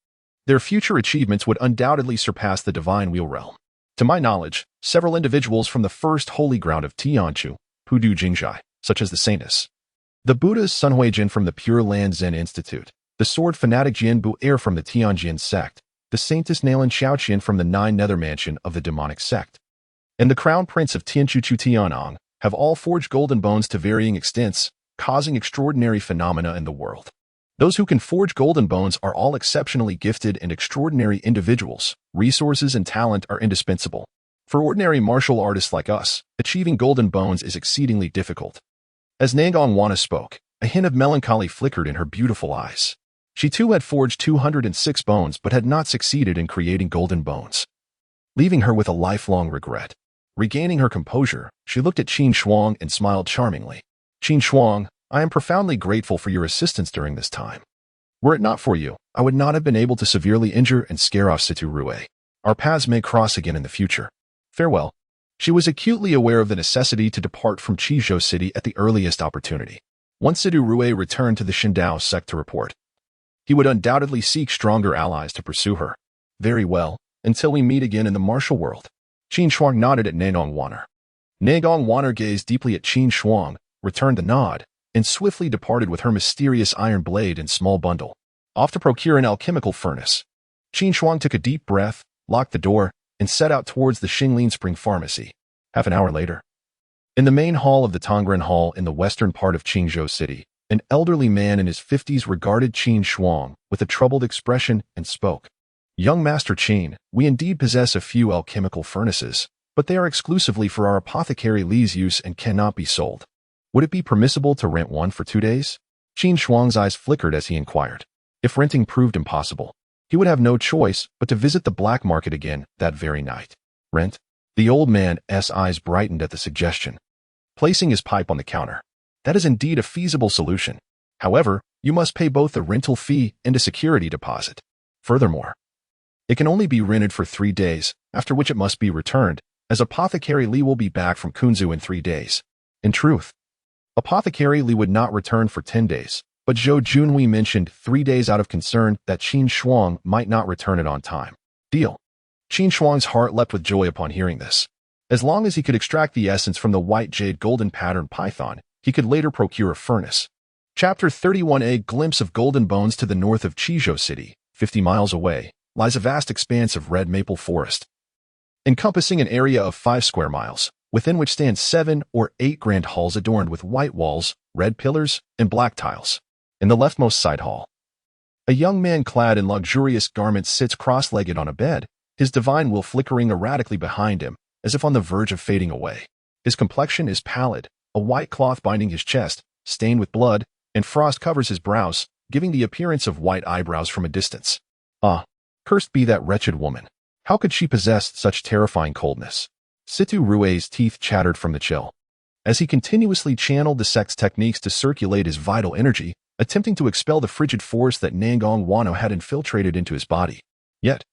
their future achievements would undoubtedly surpass the divine wheel realm. To my knowledge, several individuals from the first holy ground of Tianchu, Pudu Jingzhai, such as the Saintess, the Buddha's Sunhuijin from the Pure Land Zen Institute, the sword fanatic Jian Bu from the Tianjin sect, the Saintess Nalan Xiaoqian from the Nine Nether Mansion of the demonic sect, and the Crown Prince of Tianchuchu Tianong, have all forged golden bones to varying extents, causing extraordinary phenomena in the world. Those who can forge golden bones are all exceptionally gifted and extraordinary individuals. Resources and talent are indispensable. For ordinary martial artists like us, achieving golden bones is exceedingly difficult. As Nagong Waner spoke, a hint of melancholy flickered in her beautiful eyes. She too had forged 206 bones but had not succeeded in creating golden bones, leaving her with a lifelong regret. Regaining her composure, she looked at Qin Shuang and smiled charmingly. Qin Shuang, I am profoundly grateful for your assistance during this time. Were it not for you, I would not have been able to severely injure and scare off Situ Rue. Our paths may cross again in the future. Farewell. She was acutely aware of the necessity to depart from Qizhou City at the earliest opportunity. Once Situ Rue returned to the Shindao sect to report, he would undoubtedly seek stronger allies to pursue her. Very well, until we meet again in the martial world. Qin Shuang nodded at Nagong Waner. Nagong Waner gazed deeply at Qin Shuang, returned the nod, and swiftly departed with her mysterious iron blade and small bundle, off to procure an alchemical furnace. Qin Shuang took a deep breath, locked the door, and set out towards the Xinglin Spring Pharmacy. Half an hour later, in the main hall of the Tongren Hall in the western part of Qingzhou City, an elderly man in his 50s regarded Qin Shuang with a troubled expression and spoke. Young Master Qin, we indeed possess a few alchemical furnaces, but they are exclusively for our apothecary Li's use and cannot be sold. Would it be permissible to rent one for 2 days? Qin Shuang's eyes flickered as he inquired. If renting proved impossible, he would have no choice but to visit the black market again that very night. Rent? The old man's eyes brightened at the suggestion, placing his pipe on the counter. That is indeed a feasible solution. However, you must pay both the rental fee and a security deposit. Furthermore, it can only be rented for 3 days, after which it must be returned, as Apothecary Li will be back from Kunzu in 3 days. In truth, Apothecary Li would not return for 10 days, but Zhou Junhui mentioned 3 days out of concern that Qin Shuang might not return it on time. Deal. Qin Shuang's heart leapt with joy upon hearing this. As long as he could extract the essence from the white jade golden pattern python, he could later procure a furnace. Chapter 31. A glimpse of golden bones. To the north of Qizhou City, 50 miles away, lies a vast expanse of red maple forest, encompassing an area of 5 square miles, within which stand 7 or 8 grand halls adorned with white walls, red pillars, and black tiles. In the leftmost side hall, a young man clad in luxurious garments sits cross-legged on a bed, his divine will flickering erratically behind him, as if on the verge of fading away. His complexion is pallid, a white cloth binding his chest, stained with blood, and frost covers his brows, giving the appearance of white eyebrows from a distance. Ah, cursed be that wretched woman. How could she possess such terrifying coldness? Situ Rue's teeth chattered from the chill, as he continuously channeled the sect's techniques to circulate his vital energy, attempting to expel the frigid force that Nangong Wano had infiltrated into his body. Yet,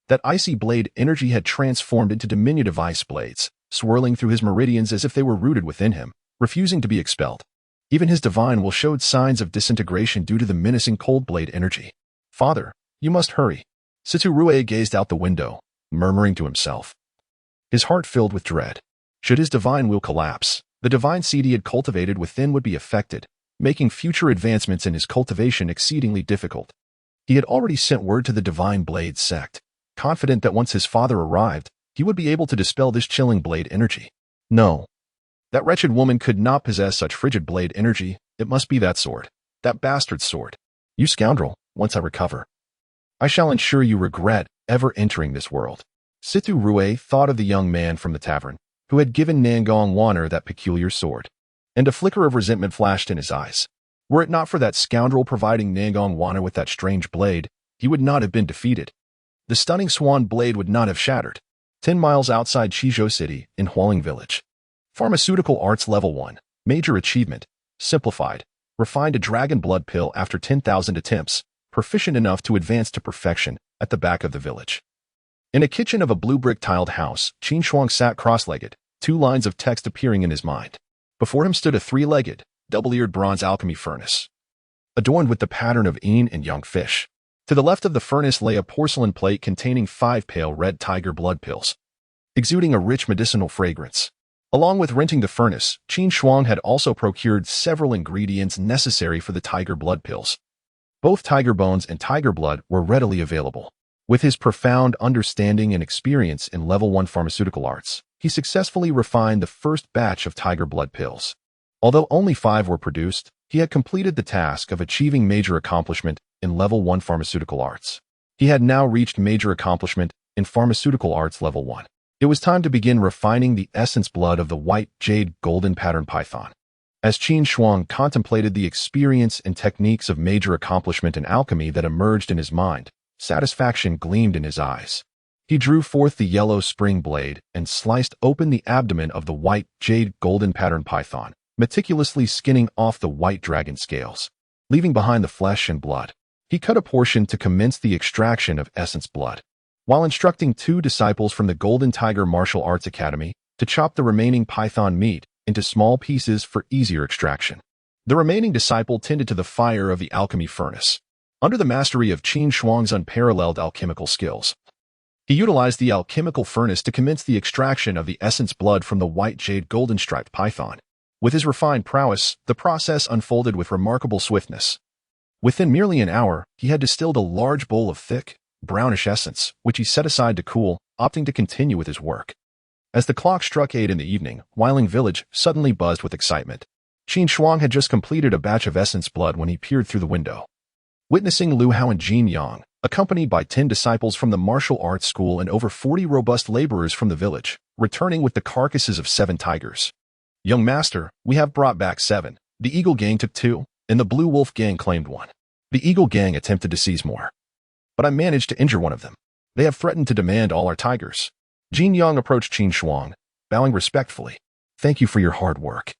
that icy blade energy had transformed into diminutive ice blades, swirling through his meridians as if they were rooted within him, refusing to be expelled. Even his divine will showed signs of disintegration due to the menacing cold blade energy. Father, you must hurry. Situ Rue gazed out the window, murmuring to himself, his heart filled with dread. Should his divine will collapse, the divine seed he had cultivated within would be affected, making future advancements in his cultivation exceedingly difficult. He had already sent word to the Divine Blade sect, confident that once his father arrived, he would be able to dispel this chilling blade energy. No. That wretched woman could not possess such frigid blade energy. It must be that sword. That bastard sword. You scoundrel, once I recover, I shall ensure you regret ever entering this world. Situ Rue thought of the young man from the tavern, who had given Nangong Waner that peculiar sword, and a flicker of resentment flashed in his eyes. Were it not for that scoundrel providing Nangong Waner with that strange blade, he would not have been defeated. The stunning swan blade would not have shattered. 10 miles outside Qizhou City, in Hualing Village. Pharmaceutical Arts Level 1. Major achievement. Simplified. Refined a dragon blood pill after 10,000 attempts, proficient enough to advance to perfection, at the back of the village. In a kitchen of a blue brick tiled house, Qin Shuang sat cross-legged, 2 lines of text appearing in his mind. Before him stood a 3-legged, double-eared bronze alchemy furnace, adorned with the pattern of yin and yang fish. To the left of the furnace lay a porcelain plate containing 5 pale red tiger blood pills, exuding a rich medicinal fragrance. Along with renting the furnace, Qin Shuang had also procured several ingredients necessary for the tiger blood pills. Both tiger bones and tiger blood were readily available. With his profound understanding and experience in Level 1 pharmaceutical arts, he successfully refined the first batch of tiger blood pills. Although only 5 were produced, he had completed the task of achieving major accomplishment in Level 1 pharmaceutical arts. He had now reached major accomplishment in pharmaceutical arts Level 1. It was time to begin refining the essence blood of the white jade golden pattern python. As Qin Shuang contemplated the experience and techniques of major accomplishment in alchemy that emerged in his mind, satisfaction gleamed in his eyes. He drew forth the yellow spring blade and sliced open the abdomen of the white jade golden pattern python, meticulously skinning off the white dragon scales, leaving behind the flesh and blood. He cut a portion to commence the extraction of essence blood, while instructing 2 disciples from the Golden Tiger Martial Arts Academy to chop the remaining python meat into small pieces for easier extraction. The remaining disciple tended to the fire of the alchemy furnace, under the mastery of Qin Shuang's unparalleled alchemical skills. He utilized the alchemical furnace to commence the extraction of the essence blood from the white jade golden striped python. With his refined prowess, the process unfolded with remarkable swiftness. Within merely an hour, he had distilled a large bowl of thick, brownish essence, which he set aside to cool, opting to continue with his work. As the clock struck 8 in the evening, Hualing Village suddenly buzzed with excitement. Qin Shuang had just completed a batch of essence blood when he peered through the window, witnessing Lu Hao and Jin Yang, accompanied by 10 disciples from the martial arts school and over 40 robust laborers from the village, returning with the carcasses of 7 tigers. Young master, we have brought back 7. The Eagle Gang took 2, and the Blue Wolf Gang claimed 1. The Eagle Gang attempted to seize more, but I managed to injure one of them. They have threatened to demand all our tigers. Jin Yang approached Qin Shuang, bowing respectfully. Thank you for your hard work.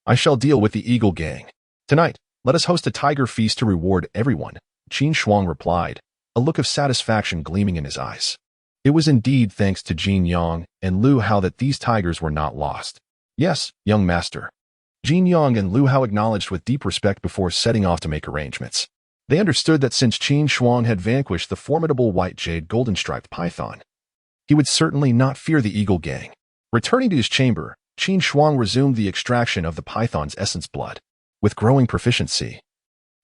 I shall deal with the Eagle Gang. Tonight, let us host a tiger feast to reward everyone, Qin Shuang replied, a look of satisfaction gleaming in his eyes. It was indeed thanks to Jin Yang and Lu Hao that these tigers were not lost. Yes, young master. Qin Yang and Lu Hao acknowledged with deep respect before setting off to make arrangements. They understood that since Qin Shuang had vanquished the formidable white jade golden-striped python, he would certainly not fear the Eagle Gang. Returning to his chamber, Qin Shuang resumed the extraction of the python's essence blood. With growing proficiency,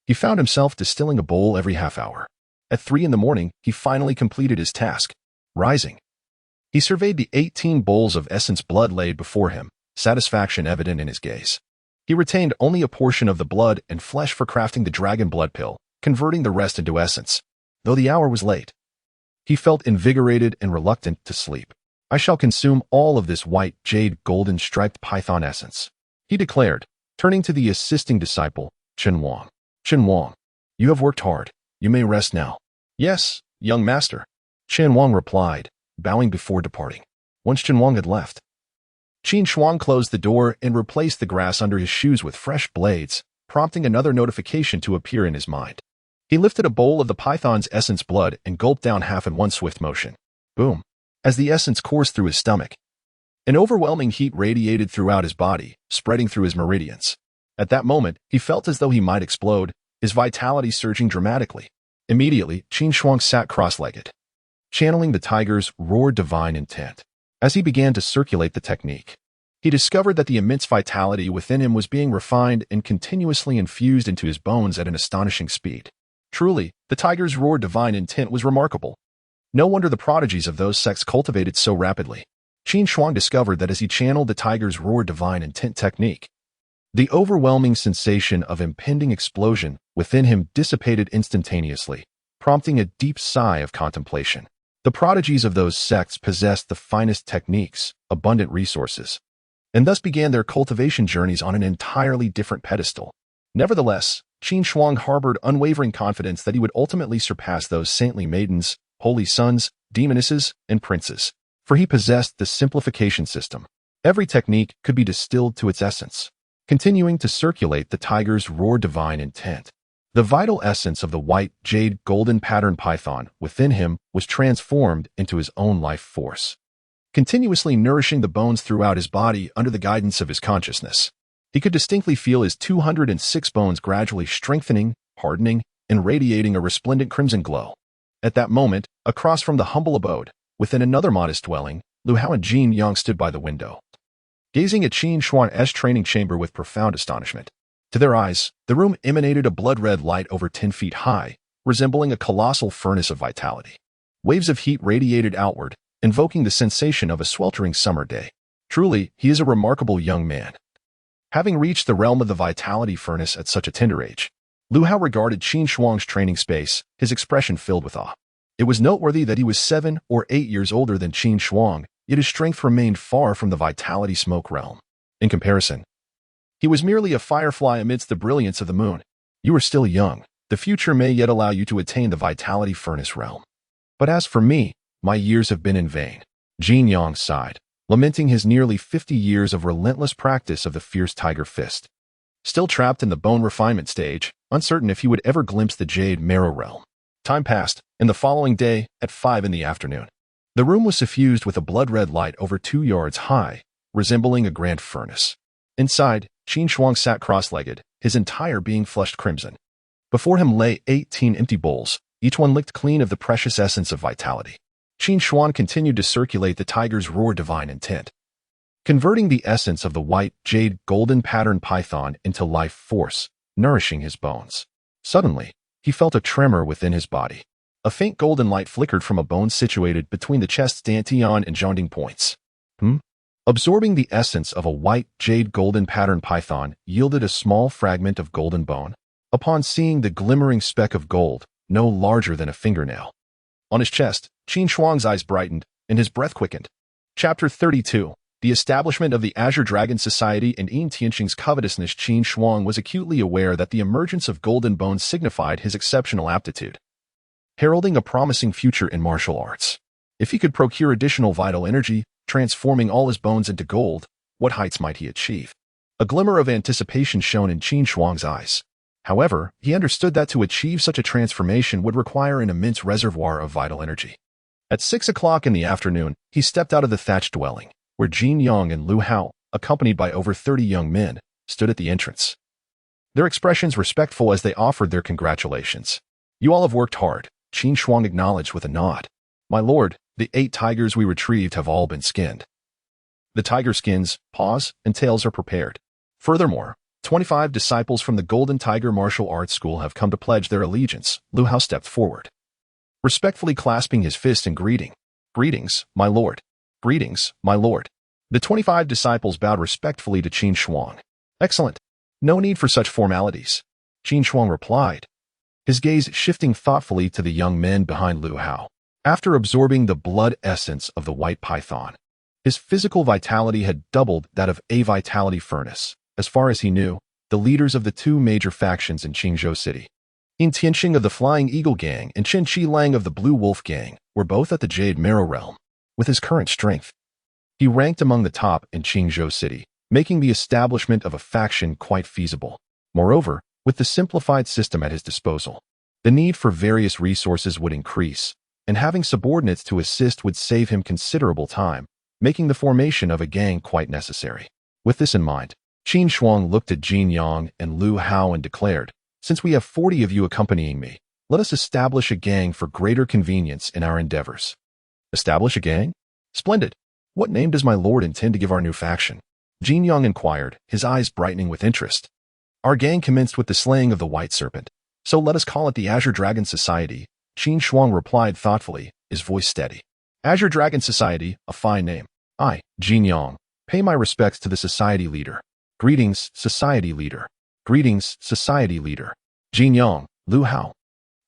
he found himself distilling a bowl every half hour. At 3 in the morning, he finally completed his task. Rising, he surveyed the 18 bowls of essence blood laid before him, satisfaction evident in his gaze. He retained only a portion of the blood and flesh for crafting the dragon blood pill, converting the rest into essence. Though the hour was late, he felt invigorated and reluctant to sleep. I shall consume all of this white jade golden striped python essence, he declared, turning to the assisting disciple, Qin Wang. Qin Wang, you have worked hard. You may rest now. Yes, young master, Qin Wang replied, bowing before departing. Once Qin Wang had left, Qin Shuang closed the door and replaced the grass under his shoes with fresh blades, prompting another notification to appear in his mind. He lifted a bowl of the python's essence blood and gulped down half in one swift motion. Boom! As the essence coursed through his stomach, an overwhelming heat radiated throughout his body, spreading through his meridians. At that moment, he felt as though he might explode, his vitality surging dramatically. Immediately, Qin Shuang sat cross-legged, channeling the tiger's roar divine intent. As he began to circulate the technique, he discovered that the immense vitality within him was being refined and continuously infused into his bones at an astonishing speed. Truly, the tiger's roar divine intent was remarkable. No wonder the prodigies of those sects cultivated so rapidly. Qin Shuang discovered that as he channeled the tiger's roar divine intent technique, the overwhelming sensation of impending explosion within him dissipated instantaneously, prompting a deep sigh of contemplation. The prodigies of those sects possessed the finest techniques, abundant resources, and thus began their cultivation journeys on an entirely different pedestal. Nevertheless, Qin Shuang harbored unwavering confidence that he would ultimately surpass those saintly maidens, holy sons, demonesses, and princes, for he possessed the simplification system. Every technique could be distilled to its essence, continuing to circulate the tiger's roar divine intent. The vital essence of the white jade golden pattern python within him was transformed into his own life force, continuously nourishing the bones throughout his body under the guidance of his consciousness. He could distinctly feel his 206 bones gradually strengthening, hardening, and radiating a resplendent crimson glow. At that moment, across from the humble abode, within another modest dwelling, Lu Hao and Qin Yang stood by the window, gazing at Qin Shuang's training chamber with profound astonishment. To their eyes, the room emanated a blood-red light over 10 feet high, resembling a colossal furnace of vitality. Waves of heat radiated outward, invoking the sensation of a sweltering summer day. Truly, he is a remarkable young man. Having reached the realm of the vitality furnace at such a tender age, Lu Hao regarded Qin Shuang's training space, his expression filled with awe. It was noteworthy that he was 7 or 8 years older than Qin Shuang, yet his strength remained far from the vitality smoke realm. In comparison, he was merely a firefly amidst the brilliance of the moon. You are still young. The future may yet allow you to attain the vitality furnace realm. But as for me, my years have been in vain. Qin Yang sighed, lamenting his nearly 50 years of relentless practice of the fierce tiger fist. Still trapped in the bone refinement stage, uncertain if he would ever glimpse the jade marrow realm. Time passed, and the following day, at 5 in the afternoon, the room was suffused with a blood-red light over 2 yards high, resembling a grand furnace. Inside, Qin Shuang sat cross-legged, his entire being flushed crimson. Before him lay 18 empty bowls, each one licked clean of the precious essence of vitality. Qin Shuang continued to circulate the tiger's roar divine intent, converting the essence of the white jade golden pattern python into life force, nourishing his bones. Suddenly, he felt a tremor within his body. A faint golden light flickered from a bone situated between the chest's dantian and Zhongding points. Absorbing the essence of a white jade golden pattern python yielded a small fragment of golden bone. Upon seeing the glimmering speck of gold, no larger than a fingernail on his chest, Qin Shuang's eyes brightened, and his breath quickened. Chapter 32. The establishment of the Azure Dragon Society and Yin Tianqing's covetousness. Qin Shuang was acutely aware that the emergence of golden bones signified his exceptional aptitude, heralding a promising future in martial arts. If he could procure additional vital energy, transforming all his bones into gold, what heights might he achieve? A glimmer of anticipation shone in Qin Shuang's eyes. However, he understood that to achieve such a transformation would require an immense reservoir of vital energy. At 6 o'clock in the afternoon, he stepped out of the thatched dwelling, where Qin Yang and Lu Hao, accompanied by over 30 young men, stood at the entrance. Their expressions respectful as they offered their congratulations. "You all have worked hard," Qin Shuang acknowledged with a nod. "My lord, the 8 tigers we retrieved have all been skinned. The tiger skins, paws, and tails are prepared. Furthermore, 25 disciples from the Golden Tiger Martial Arts School have come to pledge their allegiance." Lu Hao stepped forward, respectfully clasping his fist in greeting. "Greetings, my lord. Greetings, my lord." The 25 disciples bowed respectfully to Qin Shuang. "Excellent. No need for such formalities," Qin Shuang replied, his gaze shifting thoughtfully to the young men behind Lu Hao. After absorbing the blood essence of the white python, his physical vitality had doubled that of a vitality furnace. As far as he knew, the leaders of the 2 major factions in Qingzhou City, Yin Tianxing of the Flying Eagle Gang and Chen Qilang of the Blue Wolf Gang, were both at the Jade Marrow Realm. With his current strength, he ranked among the top in Qingzhou City, making the establishment of a faction quite feasible. Moreover, with the simplified system at his disposal, the need for various resources would increase, and having subordinates to assist would save him considerable time, making the formation of a gang quite necessary. With this in mind, Qin Shuang looked at Jin Yang and Lu Hao and declared, "Since we have 40 of you accompanying me, let us establish a gang for greater convenience in our endeavors." "Establish a gang? Splendid. What name does my lord intend to give our new faction?" Jin Yang inquired, his eyes brightening with interest. "Our gang commenced with the slaying of the White Serpent, so let us call it the Azure Dragon Society," Qin Shuang replied thoughtfully, his voice steady. "Azure Dragon Society, a fine name. I, Jin Yang, pay my respects to the society leader." "Greetings, society leader." "Greetings, society leader." Jin Yang, Lu Hao,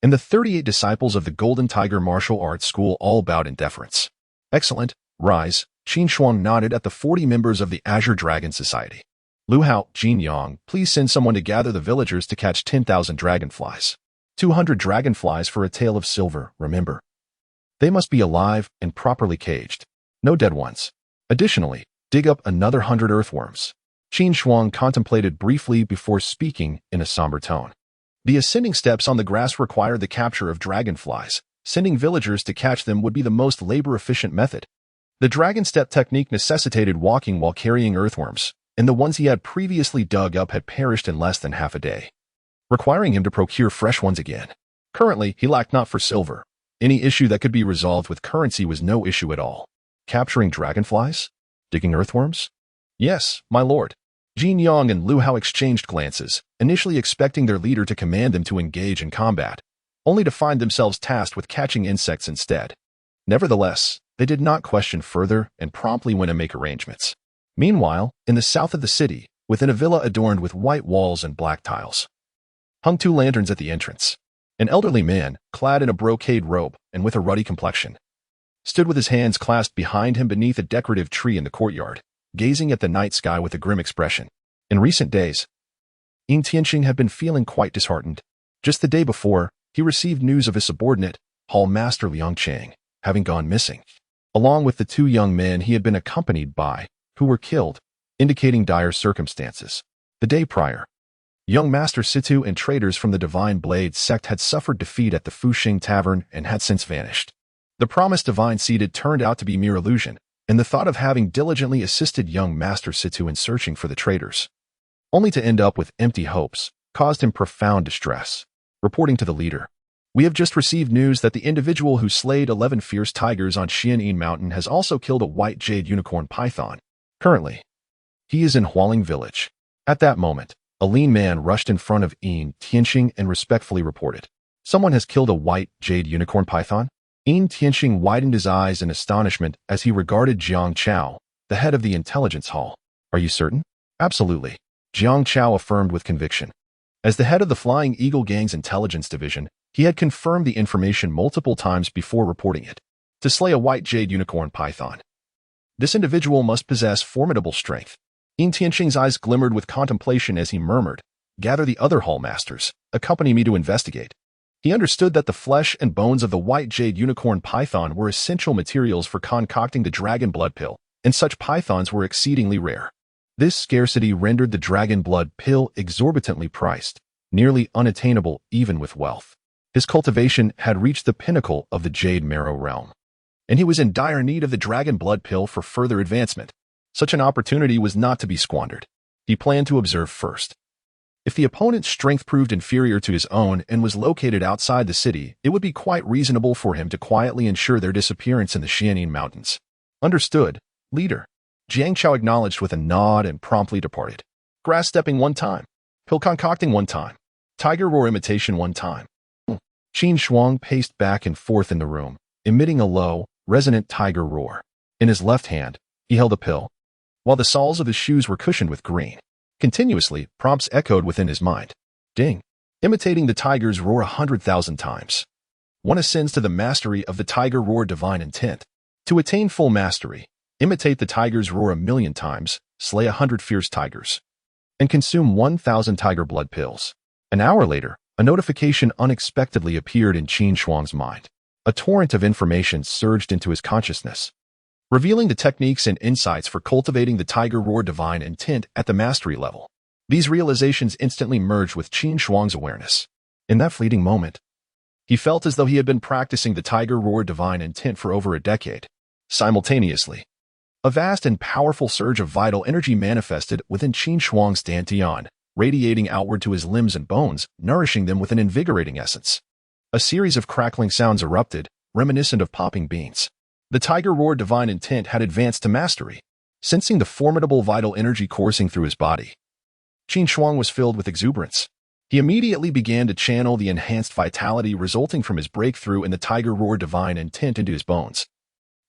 and the 38 disciples of the Golden Tiger Martial Arts School all bowed in deference. "Excellent. Rise." Qin Shuang nodded at the 40 members of the Azure Dragon Society. "Lu Hao, Jin Yang, please send someone to gather the villagers to catch 10,000 dragonflies. 200 dragonflies for a tail of silver, remember. They must be alive and properly caged. No dead ones. Additionally, dig up another 100 earthworms." Qin Shuang contemplated briefly before speaking in a somber tone. The ascending steps on the grass require the capture of dragonflies. Sending villagers to catch them would be the most labor-efficient method. The dragon step technique necessitated walking while carrying earthworms, and the ones he had previously dug up had perished in less than half a day, requiring him to procure fresh ones again. Currently, he lacked not for silver. Any issue that could be resolved with currency was no issue at all. Capturing dragonflies? Digging earthworms? "Yes, my lord." Jin Yang and Lu Hao exchanged glances, initially expecting their leader to command them to engage in combat, only to find themselves tasked with catching insects instead. Nevertheless, they did not question further and promptly went to make arrangements. Meanwhile, in the south of the city, within a villa adorned with white walls and black tiles, hung 2 lanterns at the entrance. An elderly man, clad in a brocade robe and with a ruddy complexion, stood with his hands clasped behind him beneath a decorative tree in the courtyard, gazing at the night sky with a grim expression. In recent days, Yin Tianxing had been feeling quite disheartened. Just the day before, he received news of his subordinate, Hall Master Liang Chang, having gone missing, along with the 2 young men he had been accompanied by, who were killed, indicating dire circumstances. The day prior, young Master Situ and traders from the Divine Blade sect had suffered defeat at the Fuxing Tavern and had since vanished. The promised divine seated turned out to be mere illusion, and the thought of having diligently assisted young Master Situ in searching for the traitors, only to end up with empty hopes, caused him profound distress. Reporting to the leader, "We have just received news that the individual who slayed 11 fierce tigers on Xianyin Mountain has also killed a white jade unicorn python. Currently, he is in Hualing Village." At that moment, a lean man rushed in front of Yin Tianxing and respectfully reported, "Someone has killed a white jade unicorn python?" Yin Tianxing widened his eyes in astonishment as he regarded Jiang Chao, the head of the intelligence hall. "Are you certain?" "Absolutely," Jiang Chao affirmed with conviction. As the head of the Flying Eagle Gang's intelligence division, he had confirmed the information multiple times before reporting it. To slay a white jade unicorn python, this individual must possess formidable strength. Yin Tianxing's eyes glimmered with contemplation as he murmured, "Gather the other hall masters, accompany me to investigate." He understood that the flesh and bones of the white jade unicorn python were essential materials for concocting the dragon blood pill, and such pythons were exceedingly rare. This scarcity rendered the dragon blood pill exorbitantly priced, nearly unattainable even with wealth. His cultivation had reached the pinnacle of the Jade Marrow realm, and he was in dire need of the dragon blood pill for further advancement. Such an opportunity was not to be squandered. he planned to observe first. If the opponent's strength proved inferior to his own and was located outside the city, it would be quite reasonable for him to quietly ensure their disappearance in the Xianin Mountains. Understood, leader. Jiang Chao acknowledged with a nod and promptly departed. Grass stepping 1 time. Pill concocting 1 time. Tiger roar imitation 1 time. Qin Shuang paced back and forth in the room, emitting a low, resonant tiger roar. In his left hand, he held a pill, while the soles of his shoes were cushioned with green. Continuously, prompts echoed within his mind. Ding! Imitating the tiger's roar 100,000 times. One ascends to the mastery of the tiger roar divine intent. To attain full mastery, imitate the tiger's roar 1,000,000 times, slay 100 fierce tigers, and consume 1,000 tiger blood pills. An hour later, a notification unexpectedly appeared in Qin Shuang's mind. A torrent of information surged into his consciousness, revealing the techniques and insights for cultivating the tiger roar divine intent at the mastery level. These realizations instantly merged with Qin Shuang's awareness. In that fleeting moment, he felt as though he had been practicing the tiger roar divine intent for over a decade. Simultaneously, a vast and powerful surge of vital energy manifested within Qin Shuang's dantian, radiating outward to his limbs and bones, nourishing them with an invigorating essence. A series of crackling sounds erupted, reminiscent of popping beans. The tiger roar divine intent had advanced to mastery. Sensing the formidable vital energy coursing through his body, Qin Shuang was filled with exuberance. He immediately began to channel the enhanced vitality resulting from his breakthrough in the tiger roar divine intent into his bones,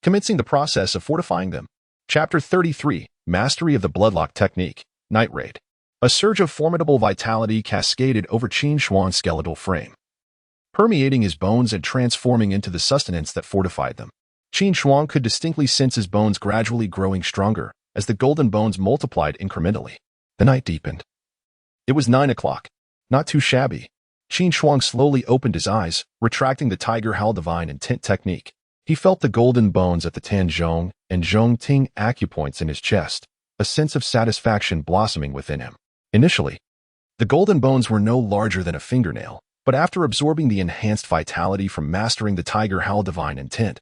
commencing the process of fortifying them. Chapter 33, Mastery of the Bloodlock Technique, Night Raid. A surge of formidable vitality cascaded over Qin Shuang's skeletal frame, permeating his bones and transforming into the sustenance that fortified them. Qin Shuang could distinctly sense his bones gradually growing stronger as the golden bones multiplied incrementally. The night deepened. It was 9 o'clock. Not too shabby. Qin Shuang slowly opened his eyes, retracting the tiger howl divine intent technique. He felt the golden bones at the Tanzhong and Zhongting acupoints in his chest, a sense of satisfaction blossoming within him. Initially, the golden bones were no larger than a fingernail, but after absorbing the enhanced vitality from mastering the tiger howl divine intent,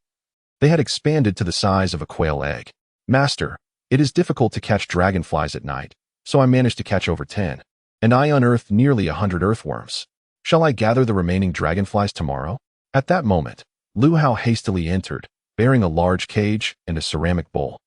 they had expanded to the size of a quail egg. Master, it is difficult to catch dragonflies at night, so I managed to catch over 10, and I unearthed nearly 100 earthworms. Shall I gather the remaining dragonflies tomorrow? At that moment, Lu Hao hastily entered, bearing a large cage and a ceramic bowl.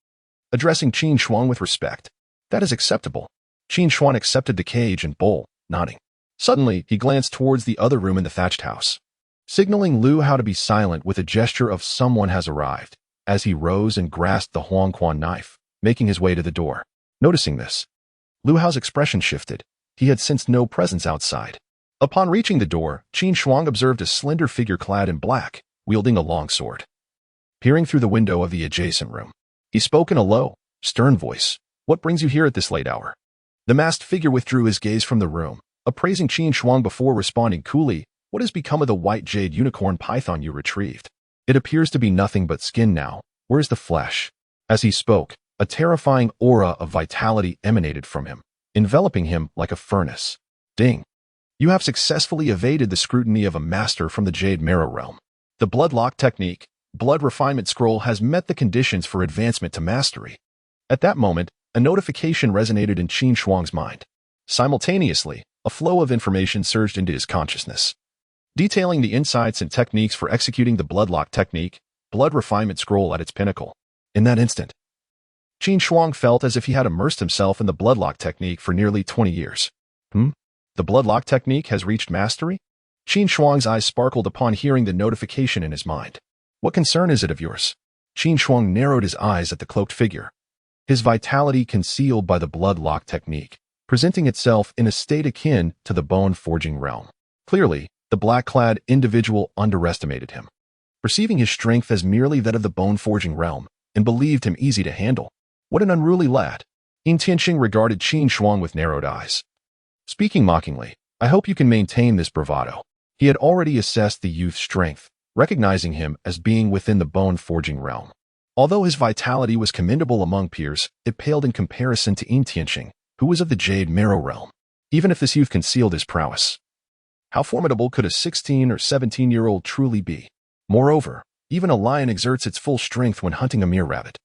Addressing Qin Shuang with respect, "That is acceptable." Qin Shuang accepted the cage and bowl, nodding. Suddenly, he glanced towards the other room in the thatched house, signaling Lu Hao to be silent with a gesture of someone has arrived, as he rose and grasped the Huangquan knife, making his way to the door. Noticing this, Lu Hao's expression shifted. He had sensed no presence outside. Upon reaching the door, Qin Shuang observed a slender figure clad in black, wielding a long sword. Peering through the window of the adjacent room, he spoke in a low, stern voice. "What brings you here at this late hour?" The masked figure withdrew his gaze from the room, appraising Qin Shuang before responding coolly. "What has become of the white jade unicorn python you retrieved? It appears to be nothing but skin now. Where's the flesh?" As he spoke, a terrifying aura of vitality emanated from him, enveloping him like a furnace. Ding! You have successfully evaded the scrutiny of a master from the Jade Marrow realm. The Bloodlock Technique, Blood Refinement Scroll has met the conditions for advancement to mastery. At that moment, a notification resonated in Qin Shuang's mind. Simultaneously, a flow of information surged into his consciousness, detailing the insights and techniques for executing the Bloodlock Technique, Blood Refinement Scroll at its pinnacle. In that instant, Qin Shuang felt as if he had immersed himself in the Bloodlock Technique for nearly 20 years. The Bloodlock Technique has reached mastery? Qin Shuang's eyes sparkled upon hearing the notification in his mind. What concern is it of yours? Qin Shuang narrowed his eyes at the cloaked figure, his vitality concealed by the Bloodlock Technique, presenting itself in a state akin to the bone-forging realm. Clearly, the black-clad individual underestimated him, perceiving his strength as merely that of the bone-forging realm, and believed him easy to handle. What an unruly lad! Yin Tianxing regarded Qin Shuang with narrowed eyes. Speaking mockingly, "I hope you can maintain this bravado." He had already assessed the youth's strength, recognizing him as being within the bone-forging realm. Although his vitality was commendable among peers, it paled in comparison to Yin Tianxing, who was of the Jade Marrow realm. Even if this youth concealed his prowess, how formidable could a 16 or 17-year-old truly be? Moreover, even a lion exerts its full strength when hunting a mere rabbit.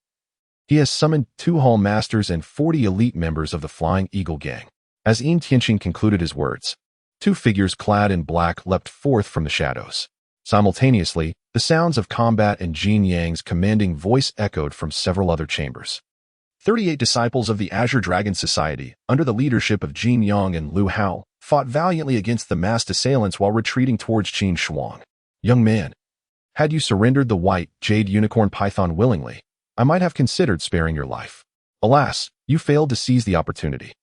He has summoned 2 Hall Masters and 40 elite members of the Flying Eagle Gang. As Yin Tianqing concluded his words, 2 figures clad in black leapt forth from the shadows. Simultaneously, the sounds of combat and Jin Yang's commanding voice echoed from several other chambers. 38 disciples of the Azure Dragon Society, under the leadership of Jin Yang and Lu Hao, fought valiantly against the masked assailants while retreating towards Qin Shuang. Young man, had you surrendered the white jade unicorn python willingly, I might have considered sparing your life. Alas, you failed to seize the opportunity.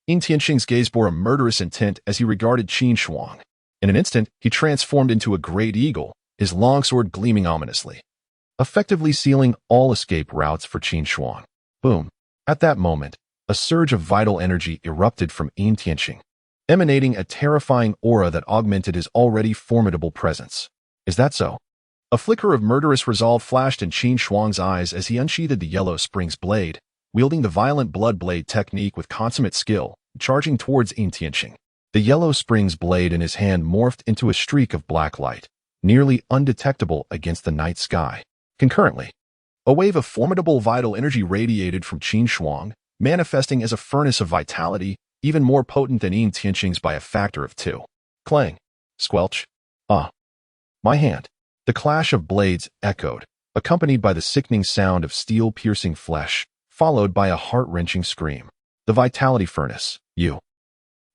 Yin Tianqing's gaze bore a murderous intent as he regarded Qin Shuang. In an instant, he transformed into a great eagle, his longsword gleaming ominously, effectively sealing all escape routes for Qin Shuang. Boom. At that moment, a surge of vital energy erupted from Yin Tianqing, emanating a terrifying aura that augmented his already formidable presence. Is that so? A flicker of murderous resolve flashed in Qin Shuang's eyes as he unsheathed the Yellow Springs blade, wielding the violent blood blade technique with consummate skill, charging towards Yin Tianqing. The Yellow Springs blade in his hand morphed into a streak of black light, nearly undetectable against the night sky. Concurrently, a wave of formidable vital energy radiated from Qin Shuang, manifesting as a furnace of vitality, even more potent than Yin Tianqing's by a factor of 2. Clang. Squelch. Ah. My hand. The clash of blades echoed, accompanied by the sickening sound of steel-piercing flesh, followed by a heart-wrenching scream. The vitality furnace. You.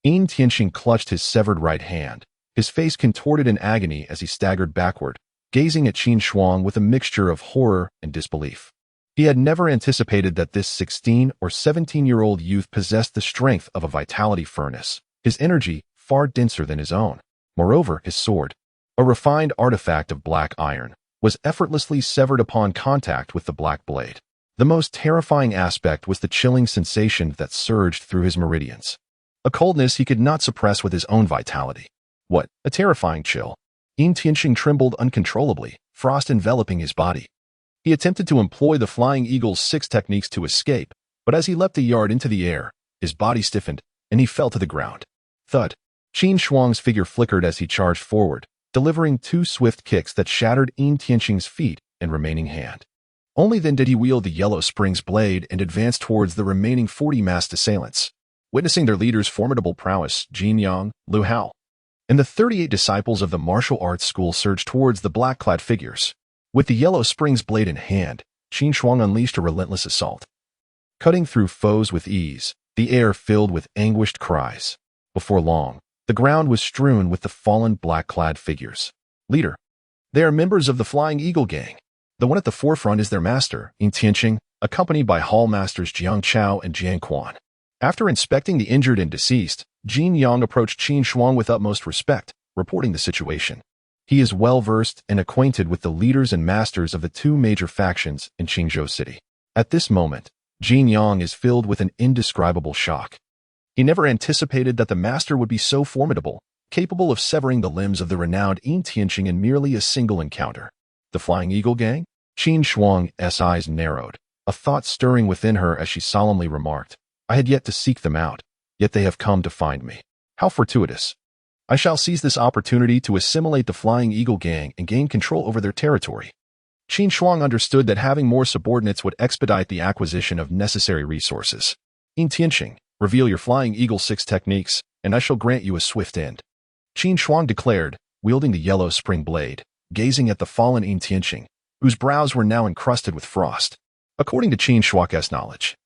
Yin Tianqing clutched his severed right hand, his face contorted in agony as he staggered backward, gazing at Qin Shuang with a mixture of horror and disbelief. He had never anticipated that this 16 or 17-year-old youth possessed the strength of a vitality furnace, his energy far denser than his own. Moreover, his sword, a refined artifact of black iron, was effortlessly severed upon contact with the black blade. The most terrifying aspect was the chilling sensation that surged through his meridians, a coldness he could not suppress with his own vitality. What a terrifying chill! Yin Tianqing trembled uncontrollably, frost enveloping his body. He attempted to employ the Flying Eagle's 6 techniques to escape, but as he leapt a yard into the air, his body stiffened, and he fell to the ground. Thud! Qin Shuang's figure flickered as he charged forward, delivering 2 swift kicks that shattered Yin Tianqing's feet and remaining hand. Only then did he wield the Yellow Springs blade and advance towards the remaining 40 masked assailants. Witnessing their leader's formidable prowess, Jin Yang, Lu Hao, and the 38 disciples of the martial arts school surged towards the black-clad figures. With the Yellow Springs blade in hand, Qin Shuang unleashed a relentless assault, cutting through foes with ease, the air filled with anguished cries. Before long, the ground was strewn with the fallen black-clad figures. Leader. They are members of the Flying Eagle Gang. The one at the forefront is their master, Yin Tianqing, accompanied by Hall Masters Jiang Chao and Jiang Quan. After inspecting the injured and deceased, Jin Yang approached Qin Shuang with utmost respect, reporting the situation. He is well-versed and acquainted with the leaders and masters of the 2 major factions in Qingzhou City. At this moment, Jin Yang is filled with an indescribable shock. He never anticipated that the master would be so formidable, capable of severing the limbs of the renowned Yin Tianqing in merely a single encounter. The Flying Eagle Gang? Qin Shuang's eyes narrowed, a thought stirring within her as she solemnly remarked, I had yet to seek them out, yet they have come to find me. How fortuitous. I shall seize this opportunity to assimilate the Flying Eagle Gang and gain control over their territory. Qin Shuang understood that having more subordinates would expedite the acquisition of necessary resources. Yin Tianqing, reveal your Flying Eagle 6 techniques, and I shall grant you a swift end. Qin Shuang declared, wielding the Yellow Spring blade, gazing at the fallen Yin Tianqing, whose brows were now encrusted with frost. According to Qin Shuang's knowledge,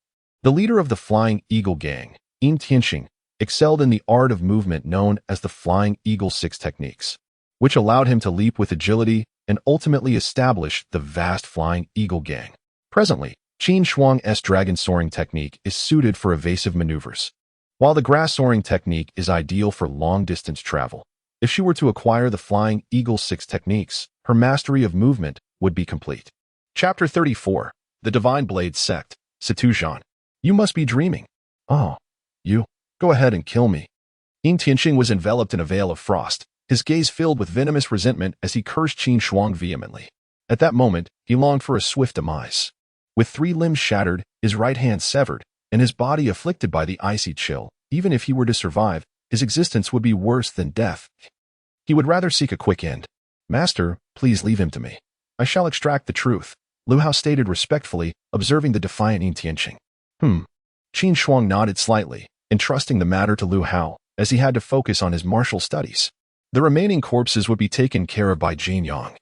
the leader of the Flying Eagle Gang, Yin Tianqing, excelled in the art of movement known as the Flying Eagle 6 techniques, which allowed him to leap with agility and ultimately establish the vast Flying Eagle Gang. Presently, Qin Shuang's dragon soaring technique is suited for evasive maneuvers, while the grass soaring technique is ideal for long-distance travel. If she were to acquire the Flying Eagle 6 techniques, her mastery of movement would be complete. Chapter 34. The Divine Blade Sect. Situzhan. You must be dreaming. Oh, you. Go ahead and kill me. Yin Tianqing was enveloped in a veil of frost, his gaze filled with venomous resentment as he cursed Qin Shuang vehemently. At that moment, he longed for a swift demise. With 3 limbs shattered, his right hand severed, and his body afflicted by the icy chill, even if he were to survive, his existence would be worse than death. He would rather seek a quick end. Master, please leave him to me. I shall extract the truth. Lu Hao stated respectfully, observing the defiant Yin Tianqing. Qin Shuang nodded slightly, entrusting the matter to Lu Hao, as he had to focus on his martial studies. The remaining corpses would be taken care of by Jin Yang,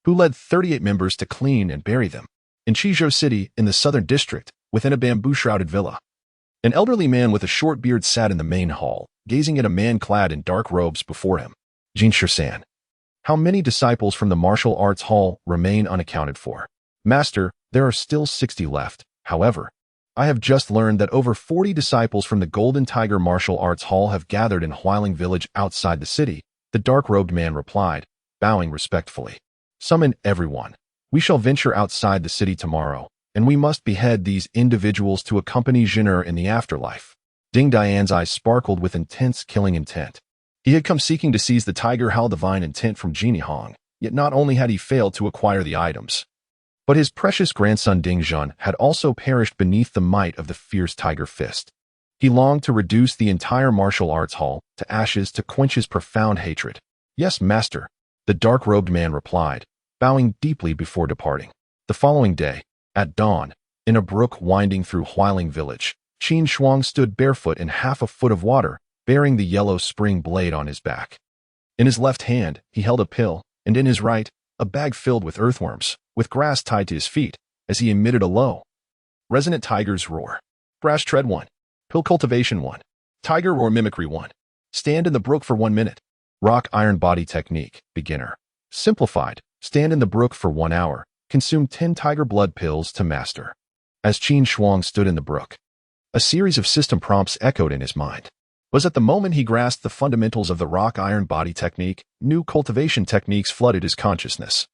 who led 38 members to clean and bury them. In Qizhou City, in the southern district, within a bamboo-shrouded villa, an elderly man with a short beard sat in the main hall, gazing at a man clad in dark robes before him. Jin Shuang. How many disciples from the martial arts hall remain unaccounted for? Master, there are still 60 left. However, I have just learned that over 40 disciples from the Golden Tiger Martial Arts Hall have gathered in Huailing village outside the city, the dark-robed man replied, bowing respectfully. Summon everyone. We shall venture outside the city tomorrow, and we must behead these individuals to accompany Jin'er in the afterlife. Ding Dian's eyes sparkled with intense killing intent. He had come seeking to seize the Tiger Hao divine intent from Jin Hong, yet not only had he failed to acquire the items, but his precious grandson Ding Zhun had also perished beneath the might of the fierce tiger fist. He longed to reduce the entire martial arts hall to ashes to quench his profound hatred. Yes, master, the dark-robed man replied, bowing deeply before departing. The following day, at dawn, in a brook winding through Huailing village, Qin Shuang stood barefoot in half a foot of water, bearing the yellow spring blade on his back. In his left hand, he held a pill, and in his right, a bag filled with earthworms, with grass tied to his feet, as he emitted a low, resonant tiger's roar. Grass tread 1. Pill cultivation 1. Tiger roar mimicry 1. Stand in the brook for 1 minute. Rock iron body technique, beginner. Simplified, stand in the brook for 1 hour. Consume 10 tiger blood pills to master. As Qin Shuang stood in the brook, a series of system prompts echoed in his mind. Was at the moment he grasped the fundamentals of the rock iron body technique, new cultivation techniques flooded his consciousness,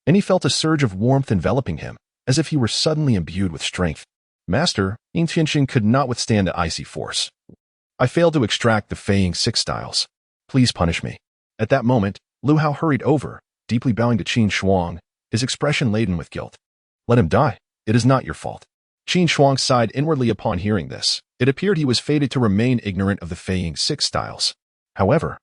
and he felt a surge of warmth enveloping him, as if he were suddenly imbued with strength. Master, Yin Tianqing could not withstand the icy force. I failed to extract the Feiying 6 styles. Please punish me. At that moment, Lu Hao hurried over, deeply bowing to Qin Shuang, his expression laden with guilt. Let him die. It is not your fault. Qin Shuang sighed inwardly upon hearing this. It appeared he was fated to remain ignorant of the Feiying 6 styles. However,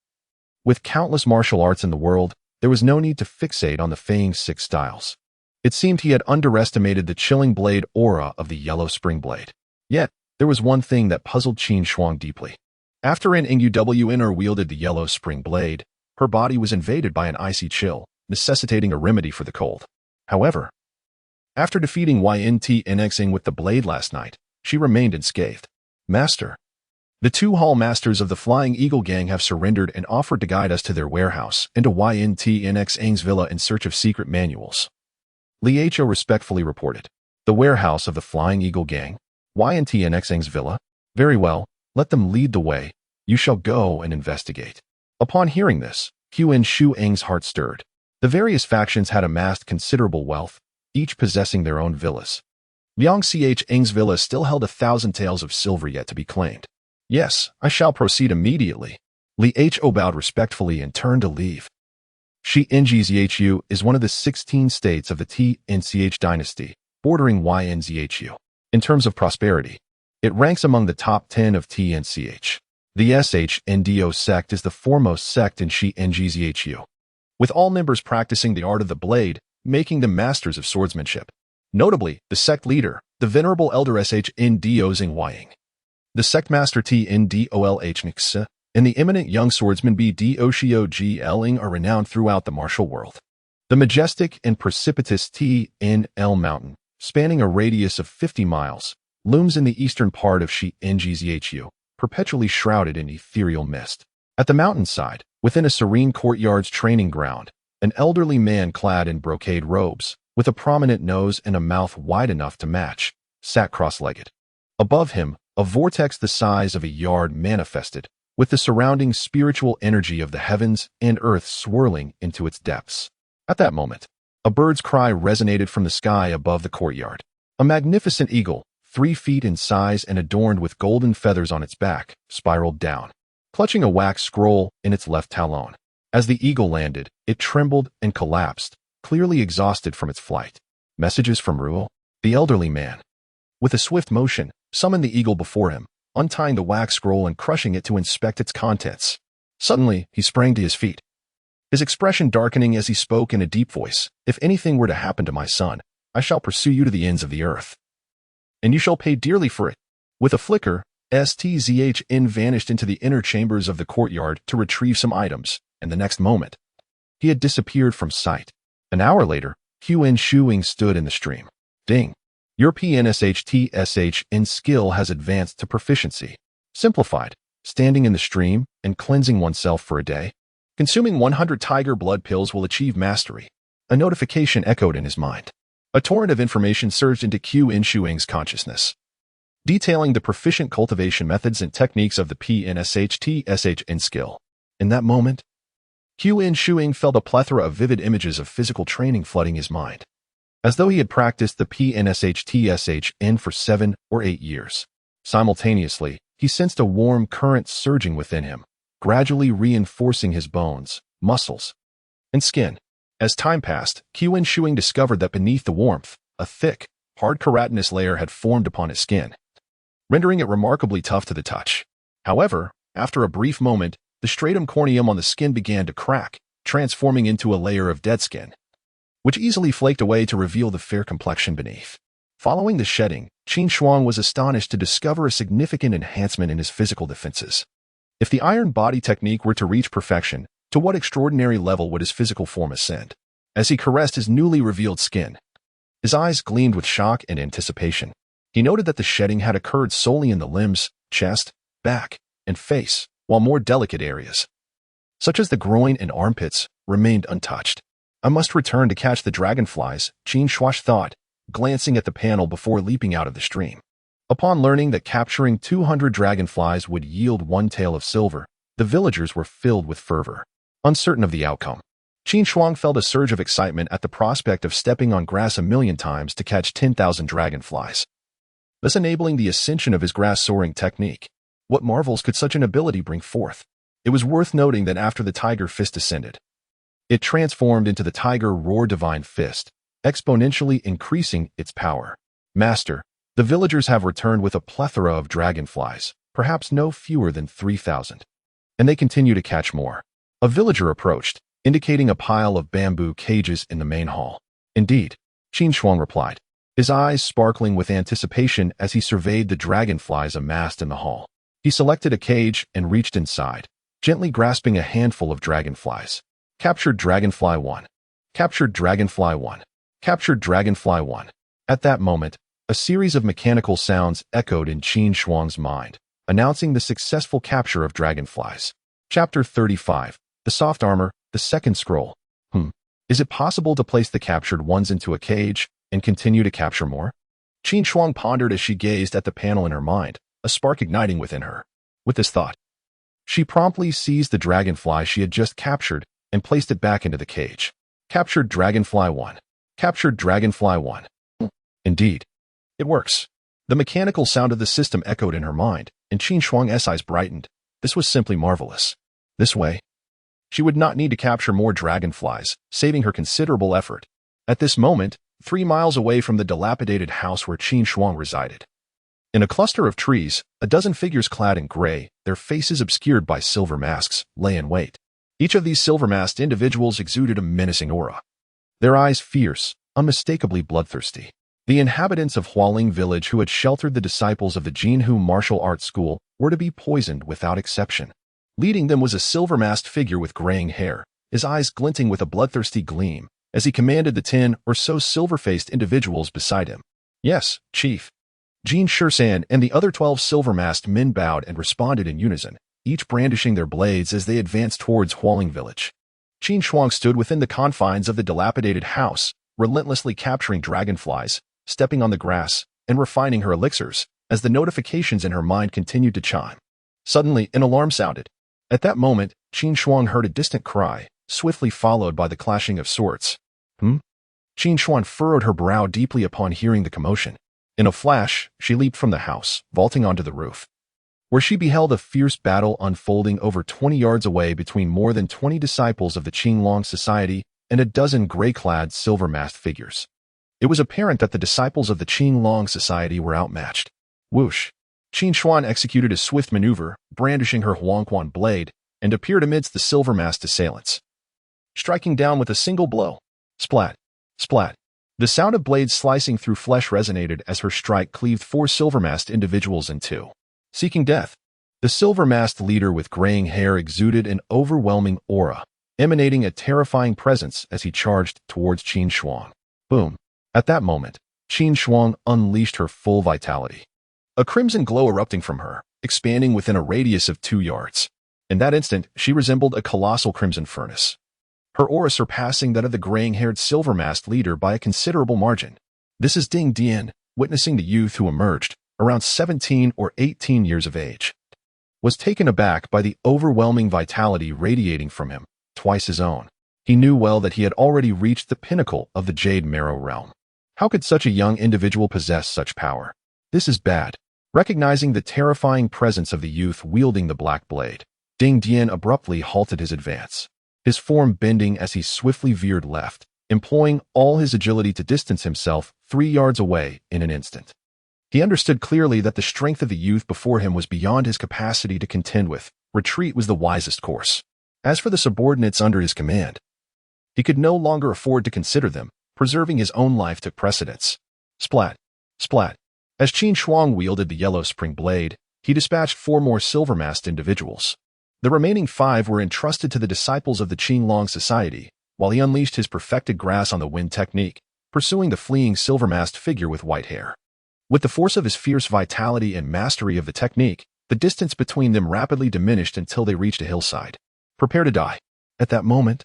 with countless martial arts in the world, there was no need to fixate on the Feiying 6 styles. It seemed he had underestimated the chilling blade aura of the yellow spring blade. Yet, there was one thing that puzzled Qin Shuang deeply. After an Nguwen wielded the yellow spring blade, her body was invaded by an icy chill, necessitating a remedy for the cold. However, after defeating YNTNXing with the blade last night, she remained unscathed. Master, the 2 hall masters of the Flying Eagle Gang have surrendered and offered to guide us to their warehouse and to YNTNXing's villa in search of secret manuals. Li Ho respectfully reported. The warehouse of the Flying Eagle Gang? YNTNXing's villa? Very well, let them lead the way. You shall go and investigate. Upon hearing this, Qin Shuang's heart stirred. The various factions had amassed considerable wealth, each possessing their own villas. Liang Cheng's villa still held 1,000 taels of silver yet to be claimed. Yes, I shall proceed immediately. Li Ho bowed respectfully and turned to leave. Shi Nzhu is one of the 16 states of the TNCH dynasty, bordering YNZHU. In terms of prosperity, it ranks among the top 10 of TNCH. The SHNDO sect is the foremost sect in Shi Nzhu, with all members practicing the art of the blade, making them masters of swordsmanship. Notably, the sect leader, the venerable elder SHNDO Xingyang, the sect master TNDOLH and the eminent young swordsman BDO Shio G Ling are renowned throughout the martial world. The majestic and precipitous TNL mountain, spanning a radius of 50 miles, looms in the eastern part of Shi Nzhu, perpetually shrouded in ethereal mist. At the mountainside, within a serene courtyard's training ground, an elderly man clad in brocade robes, with a prominent nose and a mouth wide enough to match, sat cross-legged. Above him, a vortex the size of a yard manifested, with the surrounding spiritual energy of the heavens and earth swirling into its depths. At that moment, a bird's cry resonated from the sky above the courtyard. A magnificent eagle, 3 feet in size and adorned with golden feathers on its back, spiraled down, clutching a wax scroll in its left talon. As the eagle landed, it trembled and collapsed, clearly exhausted from its flight. Messages from Ruel, the elderly man. With a swift motion, summoned the eagle before him, untying the wax scroll and crushing it to inspect its contents. Suddenly, he sprang to his feet, his expression darkening as he spoke in a deep voice. If anything were to happen to my son, I shall pursue you to the ends of the earth. And you shall pay dearly for it. With a flicker, Stzhin vanished into the inner chambers of the courtyard to retrieve some items, and the next moment, he had disappeared from sight. An hour later, Qin Shuang stood in the stream. Ding. Your PNSHTSHN skill has advanced to proficiency. Simplified. Standing in the stream and cleansing oneself for a day. Consuming 100 tiger blood pills will achieve mastery. A notification echoed in his mind. A torrent of information surged into Qin Shuang's consciousness, detailing the proficient cultivation methods and techniques of the PNSHTSHN skill. In that moment, Qin Shuang felt a plethora of vivid images of physical training flooding his mind, as though he had practiced the PNSHTSHN for 7 or 8 years. Simultaneously, he sensed a warm current surging within him, gradually reinforcing his bones, muscles, and skin. As time passed, Qin Shuang discovered that beneath the warmth, a thick, hard keratinous layer had formed upon his skin, rendering it remarkably tough to the touch. However, after a brief moment, the stratum corneum on the skin began to crack, transforming into a layer of dead skin, which easily flaked away to reveal the fair complexion beneath. Following the shedding, Qin Shuang was astonished to discover a significant enhancement in his physical defenses. If the iron body technique were to reach perfection, to what extraordinary level would his physical form ascend? As he caressed his newly revealed skin, his eyes gleamed with shock and anticipation. He noted that the shedding had occurred solely in the limbs, chest, back, and face, while more delicate areas, such as the groin and armpits, remained untouched. I must return to catch the dragonflies, Qin Shuang thought, glancing at the panel before leaping out of the stream. Upon learning that capturing 200 dragonflies would yield 1 tael of silver, the villagers were filled with fervor. Uncertain of the outcome, Qin Shuang felt a surge of excitement at the prospect of stepping on grass 1,000,000 times to catch 10,000 dragonflies, thus enabling the ascension of his grass-soaring technique. What marvels could such an ability bring forth? It was worth noting that after the tiger fist ascended, it transformed into the tiger roar divine fist, exponentially increasing its power. Master, the villagers have returned with a plethora of dragonflies, perhaps no fewer than 3,000, and they continue to catch more. A villager approached, indicating a pile of bamboo cages in the main hall. Indeed, Qin Shuang replied, his eyes sparkling with anticipation as he surveyed the dragonflies amassed in the hall. He selected a cage and reached inside, gently grasping a handful of dragonflies. Captured dragonfly 1. Captured dragonfly 1. Captured dragonfly 1. At that moment, a series of mechanical sounds echoed in Qin Shuang's mind, announcing the successful capture of dragonflies. Chapter 35. The soft armor, the second scroll. Is it possible to place the captured ones into a cage and continue to capture more? Qin Shuang pondered as she gazed at the panel in her mind, a spark igniting within her. With this thought, she promptly seized the dragonfly she had just captured and placed it back into the cage. Captured dragonfly 1. Captured dragonfly 1. Indeed, it works. The mechanical sound of the system echoed in her mind, and Qin Shuang's eyes brightened. This was simply marvelous. This way, she would not need to capture more dragonflies, saving her considerable effort. At this moment, 3 miles away from the dilapidated house where Qin Shuang resided, in a cluster of trees, a dozen figures clad in gray, their faces obscured by silver masks, lay in wait. Each of these silver-masked individuals exuded a menacing aura, their eyes fierce, unmistakably bloodthirsty. The inhabitants of Hualing village who had sheltered the disciples of the Jinhu martial arts school were to be poisoned without exception. Leading them was a silver-masked figure with graying hair, his eyes glinting with a bloodthirsty gleam, as he commanded the 10 or so silver-faced individuals beside him. Yes, Chief. Jin Shursan and the other 12 silver-masked men bowed and responded in unison, each brandishing their blades as they advanced towards Hualing village. Qin Shuang stood within the confines of the dilapidated house, relentlessly capturing dragonflies, stepping on the grass, and refining her elixirs, as the notifications in her mind continued to chime. Suddenly, an alarm sounded. At that moment, Qin Shuang heard a distant cry, swiftly followed by the clashing of swords. Qin Shuang furrowed her brow deeply upon hearing the commotion. In a flash, she leaped from the house, vaulting onto the roof, where she beheld a fierce battle unfolding over 20 yards away between more than 20 disciples of the Qinglong Society and a dozen gray-clad silver-masked figures. It was apparent that the disciples of the Qinglong Society were outmatched. Whoosh! Qin Shuang executed a swift maneuver, brandishing her Huangquan blade, and appeared amidst the silver-masked assailants, striking down with a single blow. Splat! Splat! The sound of blades slicing through flesh resonated as her strike cleaved 4 silver-masked individuals in two. Seeking death, the silver-masked leader with graying hair exuded an overwhelming aura, emanating a terrifying presence as he charged towards Qin Shuang. Boom. At that moment, Qin Shuang unleashed her full vitality. A crimson glow erupting from her, expanding within a radius of 2 yards. In that instant, she resembled a colossal crimson furnace, her aura surpassing that of the graying-haired silver-masked leader by a considerable margin. This is Ding Dian, witnessing the youth who emerged, around 17 or 18 years of age, was taken aback by the overwhelming vitality radiating from him, twice his own. He knew well that he had already reached the pinnacle of the Jade Marrow realm. How could such a young individual possess such power? This is bad. Recognizing the terrifying presence of the youth wielding the black blade, Ding Dian abruptly halted his advance, his form bending as he swiftly veered left, employing all his agility to distance himself 3 yards away in an instant. He understood clearly that the strength of the youth before him was beyond his capacity to contend with. Retreat was the wisest course. As for the subordinates under his command, he could no longer afford to consider them. Preserving his own life took precedence. Splat! Splat! As Qin Shuang wielded the yellow spring blade, he dispatched 4 more silver-masked individuals. The remaining 5 were entrusted to the disciples of the Qinglong Society, while he unleashed his perfected grass-on-the-wind technique, pursuing the fleeing silver-masked figure with white hair. With the force of his fierce vitality and mastery of the technique, the distance between them rapidly diminished until they reached a hillside. Prepare to die. At that moment,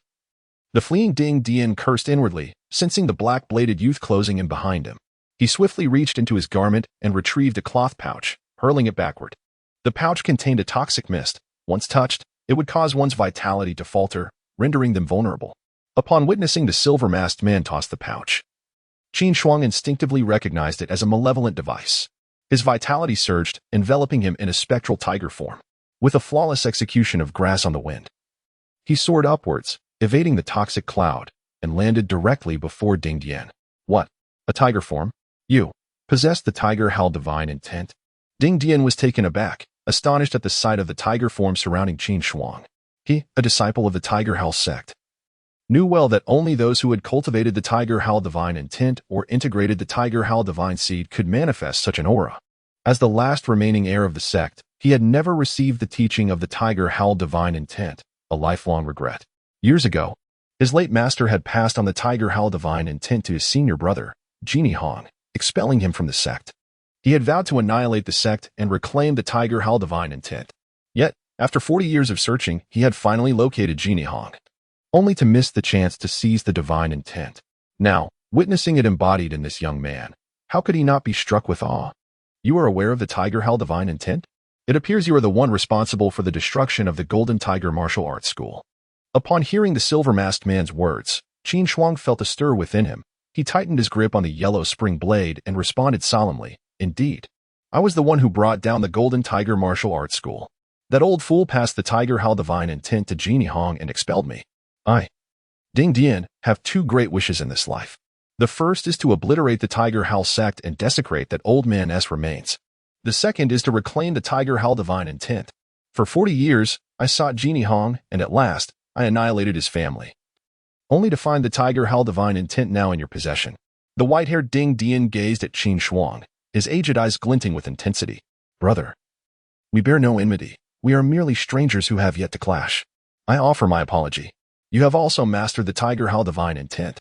the fleeing Ding Dian cursed inwardly, sensing the black-bladed youth closing in behind him. He swiftly reached into his garment and retrieved a cloth pouch, hurling it backward. The pouch contained a toxic mist. Once touched, it would cause one's vitality to falter, rendering them vulnerable. Upon witnessing the silver-masked man toss the pouch, Qin Shuang instinctively recognized it as a malevolent device. His vitality surged, enveloping him in a spectral tiger form. With a flawless execution of grass on the wind, he soared upwards, evading the toxic cloud, and landed directly before Ding Dian. What? A tiger form? You possess the tiger howl divine intent? Ding Dian was taken aback, astonished at the sight of the tiger form surrounding Qin Shuang. He, a disciple of the Tiger Howl sect, knew well that only those who had cultivated the Tiger Howl divine intent or integrated the Tiger Howl divine seed could manifest such an aura. As the last remaining heir of the sect, he had never received the teaching of the Tiger Howl divine intent, a lifelong regret. Years ago, his late master had passed on the Tiger Howl divine intent to his senior brother, Jini Hong, expelling him from the sect. He had vowed to annihilate the sect and reclaim the Tiger Howl divine intent. Yet, after 40 years of searching, he had finally located Jini Hong, only to miss the chance to seize the divine intent. Now, witnessing it embodied in this young man, how could he not be struck with awe? You are aware of the Tiger Howl divine intent? It appears you are the one responsible for the destruction of the Golden Tiger Martial Arts School. Upon hearing the silver-masked man's words, Qin Shuang felt a stir within him. He tightened his grip on the yellow spring blade and responded solemnly, Indeed, I was the one who brought down the Golden Tiger Martial Arts School. That old fool passed the Tiger Howl divine intent to Jini Hong and expelled me. I, Ding Dian, have 2 great wishes in this life. The first is to obliterate the Tiger Howl sect and desecrate that old man's remains. The second is to reclaim the Tiger Howl divine intent. For 40 years, I sought Jini Hong, and at last, I annihilated his family, only to find the Tiger Howl divine intent now in your possession. The white-haired Ding Dian gazed at Qin Shuang, his aged eyes glinting with intensity. Brother, we bear no enmity. We are merely strangers who have yet to clash. I offer my apology. You have also mastered the Tiger Howl divine intent.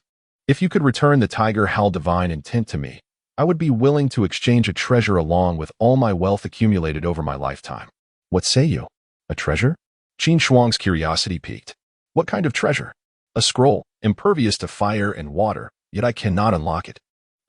If you could return the Tiger Howl divine intent to me, I would be willing to exchange a treasure along with all my wealth accumulated over my lifetime. What say you? A treasure? Qin Shuang's curiosity piqued. What kind of treasure? A scroll, impervious to fire and water, yet I cannot unlock it.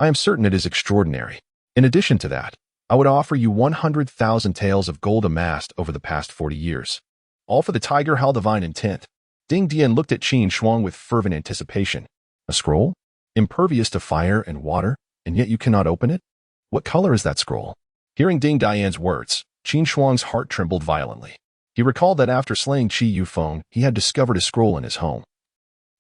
I am certain it is extraordinary. In addition to that, I would offer you 100,000 taels of gold amassed over the past 40 years. All for the Tiger Howl divine intent. Ding Dian looked at Qin Shuang with fervent anticipation. A scroll? Impervious to fire and water, and yet you cannot open it? What color is that scroll? Hearing Ding Dian's words, Qin Shuang's heart trembled violently. He recalled that after slaying Qi Yufeng, he had discovered a scroll in his home.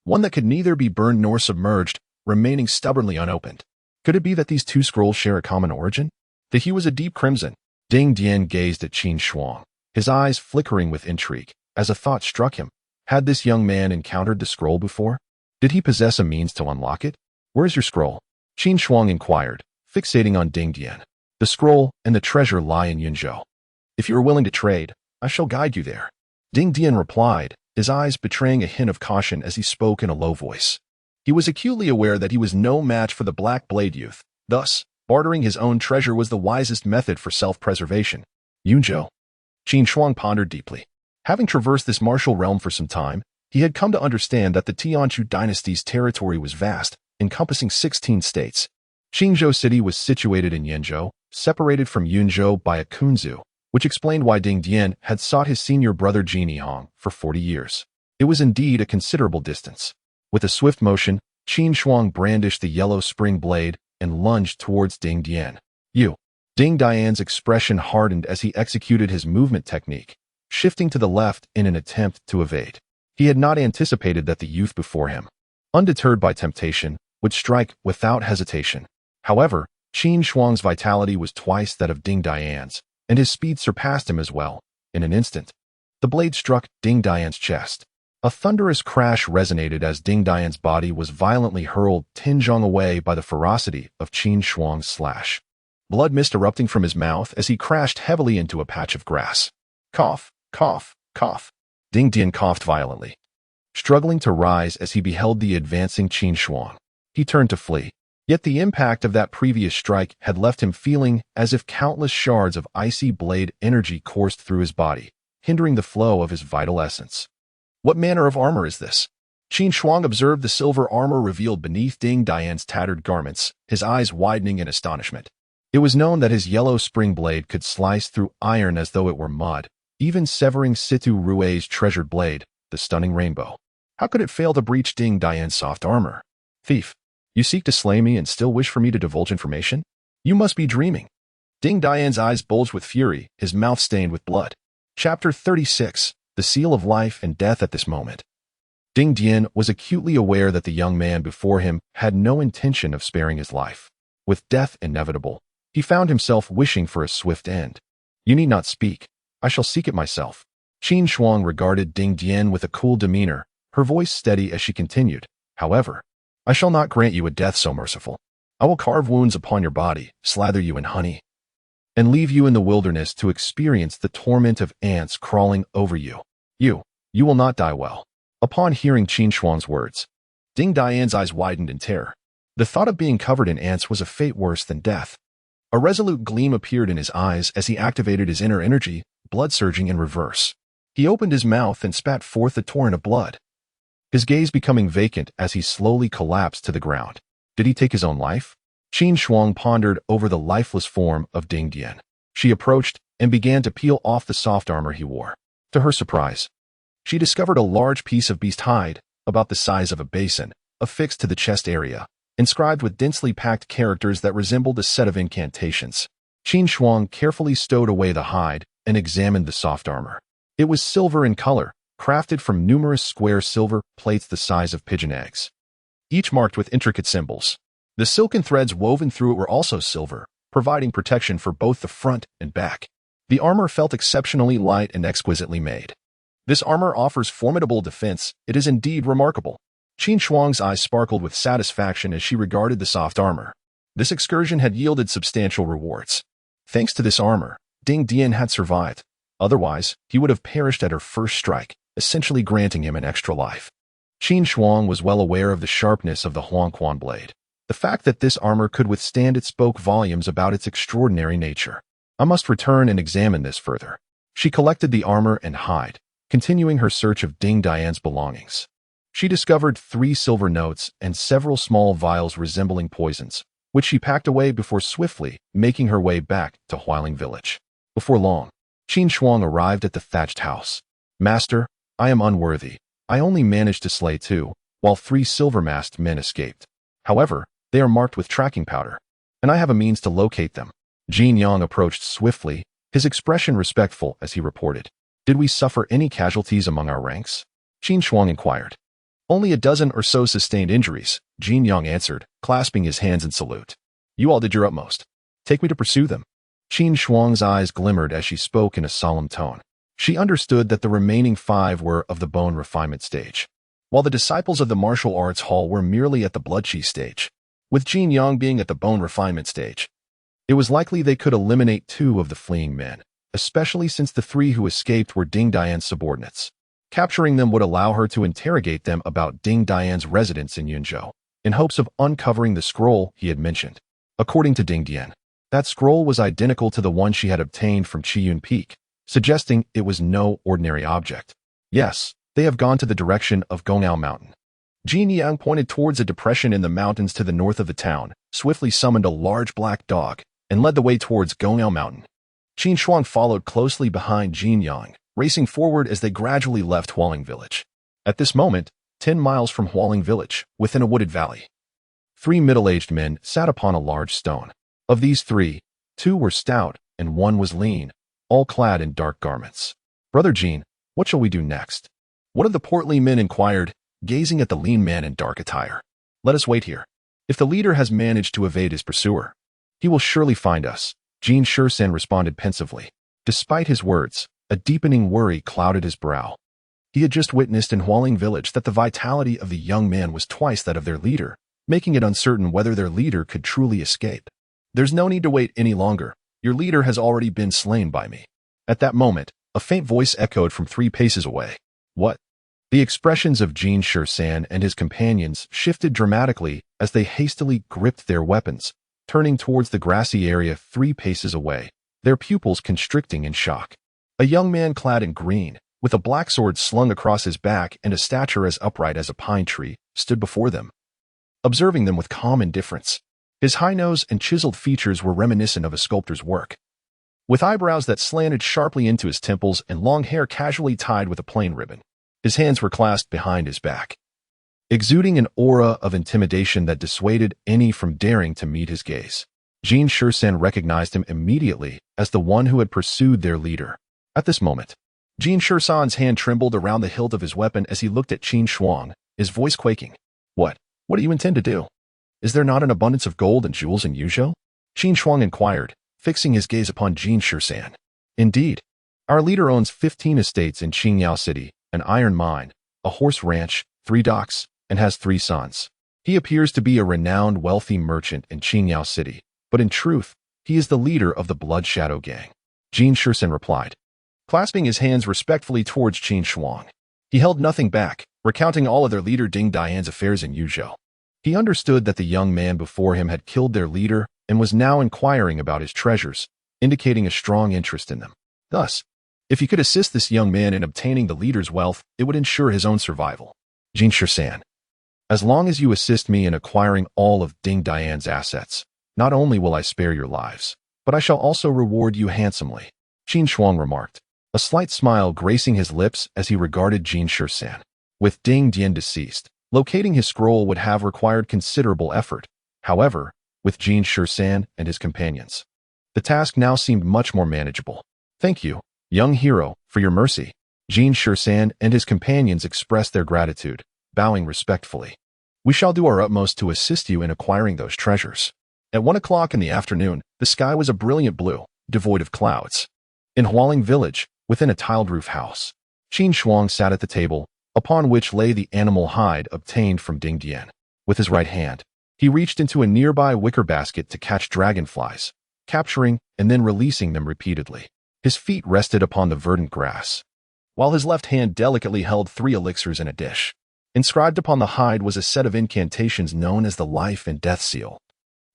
One that could neither be burned nor submerged, remaining stubbornly unopened. Could it be that these 2 scrolls share a common origin? The hue was a deep crimson. Ding Dian gazed at Qin Shuang, his eyes flickering with intrigue, as a thought struck him. Had this young man encountered the scroll before? Did he possess a means to unlock it? Where is your scroll? Qin Shuang inquired, fixating on Ding Dian. The scroll and the treasure lie in Yunzhou. If you are willing to trade, I shall guide you there. Ding Dian replied, his eyes betraying a hint of caution as he spoke in a low voice. He was acutely aware that he was no match for the Black Blade youth. Thus, bartering his own treasure was the wisest method for self-preservation. Yunzhou. Qin Shuang pondered deeply. Having traversed this martial realm for some time, he had come to understand that the Tianshu dynasty's territory was vast, encompassing 16 states. Qingzhou City was situated in Yenzhou, separated from Yunzhou by a kunzu, which explained why Ding Dian had sought his senior brother Jin Yihong for 40 years. It was indeed a considerable distance. With a swift motion, Qin Shuang brandished the yellow spring blade and lunged towards Ding Dian. Ding Dian's expression hardened as he executed his movement technique, shifting to the left in an attempt to evade. He had not anticipated that the youth before him, undeterred by temptation, would strike without hesitation. However, Qin Shuang's vitality was twice that of Ding Dian's, and his speed surpassed him as well. In an instant, the blade struck Ding Dian's chest. A thunderous crash resonated as Ding Dian's body was violently hurled 10 zhong away by the ferocity of Qin Shuang's slash. Blood mist erupting from his mouth as he crashed heavily into a patch of grass. Cough, cough, cough. Ding Dian coughed violently, struggling to rise as he beheld the advancing Qin Shuang. He turned to flee, yet the impact of that previous strike had left him feeling as if countless shards of icy blade energy coursed through his body, hindering the flow of his vital essence. What manner of armor is this? Qin Shuang observed the silver armor revealed beneath Ding Dian's tattered garments, his eyes widening in astonishment. It was known that his yellow spring blade could slice through iron as though it were mud, even severing Situ Rue's treasured blade, the stunning rainbow. How could it fail to breach Ding Dian's soft armor? Thief, you seek to slay me and still wish for me to divulge information? You must be dreaming. Ding Dian's eyes bulged with fury, his mouth stained with blood. Chapter 36. The seal of life and death at this moment. Ding Dian was acutely aware that the young man before him had no intention of sparing his life. With death inevitable, he found himself wishing for a swift end. You need not speak. I shall seek it myself. Qin Shuang regarded Ding Dian with a cool demeanor, her voice steady as she continued. However, I shall not grant you a death so merciful. I will carve wounds upon your body, slather you in honey, and leave you in the wilderness to experience the torment of ants crawling over you. You will not die well. Upon hearing Qin Shuang's words, Ding Dian's eyes widened in terror. The thought of being covered in ants was a fate worse than death. A resolute gleam appeared in his eyes as he activated his inner energy, blood surging in reverse. He opened his mouth and spat forth a torrent of blood, his gaze becoming vacant as he slowly collapsed to the ground. Did he take his own life? Qin Shuang pondered over the lifeless form of Ding Dian. She approached and began to peel off the soft armor he wore. To her surprise, she discovered a large piece of beast hide, about the size of a basin, affixed to the chest area, inscribed with densely packed characters that resembled a set of incantations. Qin Shuang carefully stowed away the hide and examined the soft armor. It was silver in color, crafted from numerous square silver plates the size of pigeon eggs, each marked with intricate symbols. The silken threads woven through it were also silver, providing protection for both the front and back. The armor felt exceptionally light and exquisitely made. This armor offers formidable defense. It is indeed remarkable. Qin Shuang's eyes sparkled with satisfaction as she regarded the soft armor. This excursion had yielded substantial rewards. Thanks to this armor, Ding Dian had survived. Otherwise, he would have perished at her first strike, essentially granting him an extra life. Qin Shuang was well aware of the sharpness of the Huangquan blade. The fact that this armor could withstand it spoke volumes about its extraordinary nature. I must return and examine this further. She collected the armor and hide, continuing her search of Ding Dian's belongings. She discovered 3 silver notes and several small vials resembling poisons, which she packed away before swiftly making her way back to Huailing village. Before long, Qin Shuang arrived at the thatched house. Master, I am unworthy. I only managed to slay 2, while 3 silver-masked men escaped. However, they are marked with tracking powder, and I have a means to locate them. Jin Yang approached swiftly, his expression respectful as he reported. Did we suffer any casualties among our ranks? Qin Shuang inquired. Only a dozen or so sustained injuries, Jin Yang answered, clasping his hands in salute. You all did your utmost. Take me to pursue them. Qin Shuang's eyes glimmered as she spoke in a solemn tone. She understood that the remaining 5 were of the bone refinement stage, while the disciples of the martial arts hall were merely at the blood chi stage. with Qin Yang being at the bone refinement stage. It was likely they could eliminate 2 of the fleeing men, especially since the 3 who escaped were Ding Dian's subordinates. Capturing them would allow her to interrogate them about Ding Dian's residence in Yunzhou, in hopes of uncovering the scroll he had mentioned. According to Ding Dian, that scroll was identical to the one she had obtained from Qiyun Peak, suggesting it was no ordinary object. Yes, they have gone to the direction of Gongao Mountain. Qin Yang pointed towards a depression in the mountains to the north of the town, swiftly summoned a large black dog, and led the way towards Gongao Mountain. Qin Shuang followed closely behind Qin Yang, racing forward as they gradually left Hualing Village. At this moment, 10 miles from Hualing Village, within a wooded valley, 3 middle-aged men sat upon a large stone. Of these 3, 2 were stout and 1 was lean, all clad in dark garments. "Brother Qin, what shall we do next?" one of the portly men inquired, gazing at the lean man in dark attire. "Let us wait here. If the leader has managed to evade his pursuer, he will surely find us," Qin Shuang responded pensively. Despite his words, a deepening worry clouded his brow. He had just witnessed in Hualing Village that the vitality of the young man was twice that of their leader, making it uncertain whether their leader could truly escape. "There's no need to wait any longer. Your leader has already been slain by me." At that moment, a faint voice echoed from 3 paces away. "What?" The expressions of Qin Shuang and his companions shifted dramatically as they hastily gripped their weapons, turning towards the grassy area 3 paces away, their pupils constricting in shock. A young man clad in green, with a black sword slung across his back and a stature as upright as a pine tree, stood before them, observing them with calm indifference. His high nose and chiseled features were reminiscent of a sculptor's work. With eyebrows that slanted sharply into his temples and long hair casually tied with a plain ribbon, his hands were clasped behind his back, exuding an aura of intimidation that dissuaded any from daring to meet his gaze. Qin Shuang recognized him immediately as the one who had pursued their leader. At this moment, Qin Shuang's hand trembled around the hilt of his weapon as he looked at Qin Shuang, his voice quaking. What do you intend to do? Is there not an abundance of gold and jewels in Yuzhou?" Qin Shuang inquired, fixing his gaze upon Qin Shuang. "Indeed. Our leader owns 15 estates in Qingyao City, an iron mine, a horse ranch, 3 docks, and has 3 sons. He appears to be a renowned wealthy merchant in Qingyao City, but in truth, he is the leader of the Blood Shadow Gang," Qin Shuang replied, clasping his hands respectfully towards Qin Shuang. He held nothing back, recounting all of their leader Ding Dian's affairs in Yuzhou. He understood that the young man before him had killed their leader and was now inquiring about his treasures, indicating a strong interest in them. Thus, if he could assist this young man in obtaining the leader's wealth, it would ensure his own survival. Qin Shuang, as long as you assist me in acquiring all of Ding Dian's assets, not only will I spare your lives, but I shall also reward you handsomely, Qin Shuang remarked, a slight smile gracing his lips as he regarded Qin Shuang. With Ding Dian deceased, locating his scroll would have required considerable effort. However, with Qin Shuang and his companions, the task now seemed much more manageable. "Thank you, young hero, for your mercy." Qin Shuang and his companions expressed their gratitude, bowing respectfully. "We shall do our utmost to assist you in acquiring those treasures." At 1 o'clock in the afternoon, the sky was a brilliant blue, devoid of clouds. In Hualing Village, within a tiled roof house, Qin Shuang sat at the table, upon which lay the animal hide obtained from Ding Dian. With his right hand, he reached into a nearby wicker basket to catch dragonflies, capturing and then releasing them repeatedly. His feet rested upon the verdant grass, while his left hand delicately held 3 elixirs in a dish. Inscribed upon the hide was a set of incantations known as the Life and Death Seal,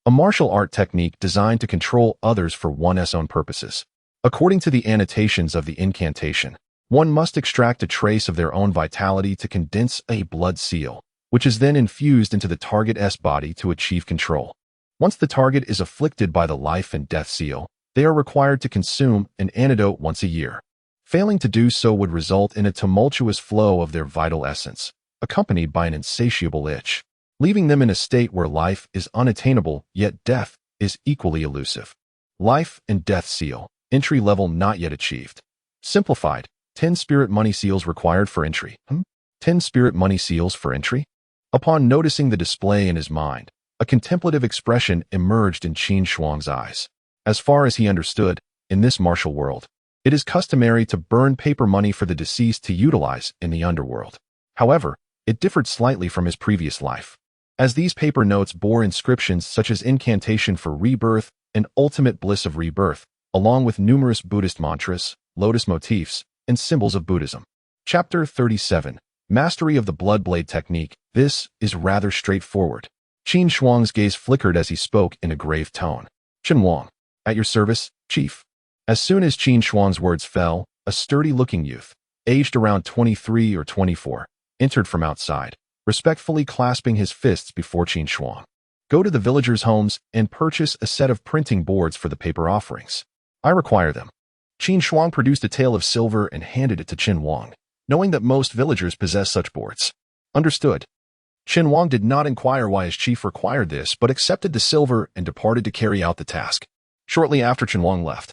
a martial art technique designed to control others for one's own purposes. According to the annotations of the incantation, one must extract a trace of their own vitality to condense a blood seal, which is then infused into the target's body to achieve control. Once the target is afflicted by the Life and Death Seal, they are required to consume an antidote once a year. Failing to do so would result in a tumultuous flow of their vital essence, accompanied by an insatiable itch, leaving them in a state where life is unattainable, yet death is equally elusive. Life and Death Seal, entry level not yet achieved. Simplified, 10 spirit money seals required for entry. 10 spirit money seals for entry? Upon noticing the display in his mind, a contemplative expression emerged in Qin Shuang's eyes. As far as he understood, in this martial world, it is customary to burn paper money for the deceased to utilize in the underworld. However, it differed slightly from his previous life. as these paper notes bore inscriptions such as incantation for rebirth and ultimate bliss of rebirth, along with numerous Buddhist mantras, lotus motifs, and symbols of Buddhism. Chapter 37. Mastery of the Blood Blade Technique. This is rather straightforward. Qin Shuang's gaze flickered as he spoke in a grave tone. Qin Wang, at your service, chief. As soon as Qin Shuang's words fell, a sturdy-looking youth, aged around 23 or 24, entered from outside, respectfully clasping his fists before Qin Shuang. Go to the villagers' homes and purchase a set of printing boards for the paper offerings. I require them. Qin Shuang produced a tael of silver and handed it to Qin Wang, knowing that most villagers possess such boards. Understood. Qin Wang did not inquire why his chief required this, but accepted the silver and departed to carry out the task. Shortly after Qin Wang left,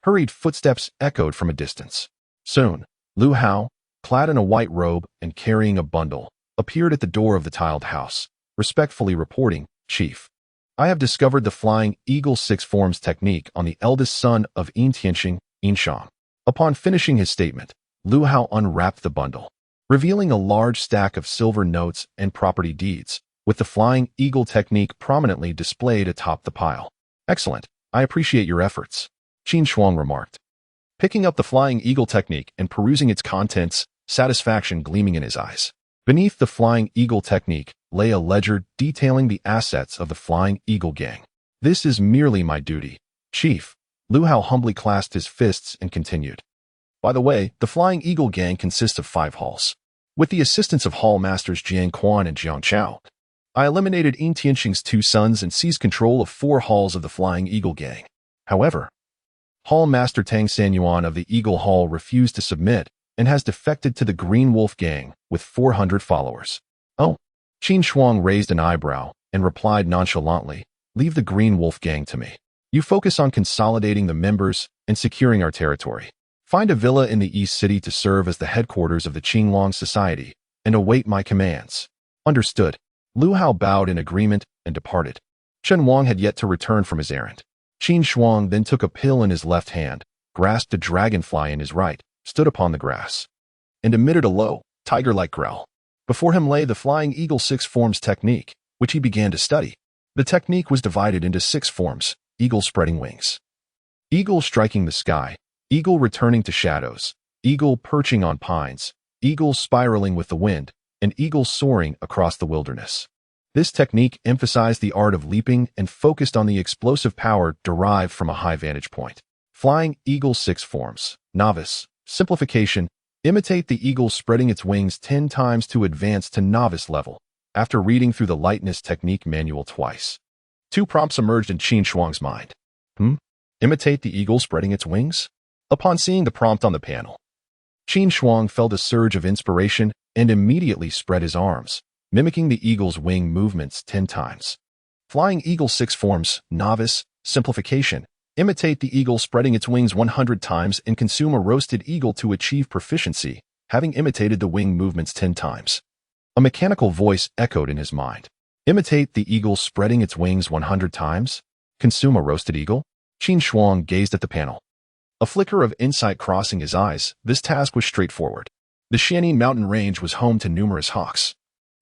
hurried footsteps echoed from a distance. Soon, Lu Hao, clad in a white robe and carrying a bundle, appeared at the door of the tiled house, respectfully reporting, Chief, I have discovered the Flying Eagle Six Forms technique on the eldest son of Yin Tianxing, Yin Shang. Upon finishing his statement, Lu Hao unwrapped the bundle, revealing a large stack of silver notes and property deeds, with the Flying Eagle technique prominently displayed atop the pile. Excellent. I appreciate your efforts, Qin Shuang remarked. Picking up the Flying Eagle technique and perusing its contents, satisfaction gleaming in his eyes. Beneath the Flying Eagle technique lay a ledger detailing the assets of the Flying Eagle gang. This is merely my duty, Chief. Lu Hao humbly clasped his fists and continued. By the way, the Flying Eagle gang consists of 5 halls. With the assistance of Hall Masters Jiang Quan and Jiang Chao, I eliminated Yin Tianxing's 2 sons and seized control of 4 halls of the Flying Eagle gang. However, Hall Master Tang Sanyuan of the Eagle Hall refused to submit and has defected to the Green Wolf gang with 400 followers. Oh, Qin Shuang raised an eyebrow and replied nonchalantly, leave the Green Wolf gang to me. You focus on consolidating the members and securing our territory. Find a villa in the East City to serve as the headquarters of the Qinglong Society and await my commands. Understood. Lu Hao bowed in agreement and departed. Qin Wang had yet to return from his errand. Qin Shuang then took a pill in his left hand, grasped a dragonfly in his right, stood upon the grass, and emitted a low, tiger-like growl. Before him lay the Flying Eagle Six Forms technique, which he began to study. The technique was divided into 6 forms: eagle spreading wings, eagle striking the sky, eagle returning to shadows, eagle perching on pines, eagle spiraling with the wind, and eagle soaring across the wilderness. This technique emphasized the art of leaping and focused on the explosive power derived from a high vantage point. Flying Eagle Six Forms. Novice. Simplification. Imitate the eagle spreading its wings 10 times to advance to novice level, after reading through the lightness technique manual twice. 2 prompts emerged in Qin Shuang's mind. Imitate the eagle spreading its wings? Upon seeing the prompt on the panel, Qin Shuang felt a surge of inspiration and immediately spread his arms, mimicking the eagle's wing movements 10 times. Flying Eagle Six Forms. Novice. Simplification. Imitate the eagle spreading its wings 100 times and consume a roasted eagle to achieve proficiency, having imitated the wing movements 10 times. A mechanical voice echoed in his mind. Imitate the eagle spreading its wings 100 times? Consume a roasted eagle? Qin Shuang gazed at the panel, a flicker of insight crossing his eyes. This task was straightforward. The Xianin mountain range was home to numerous hawks,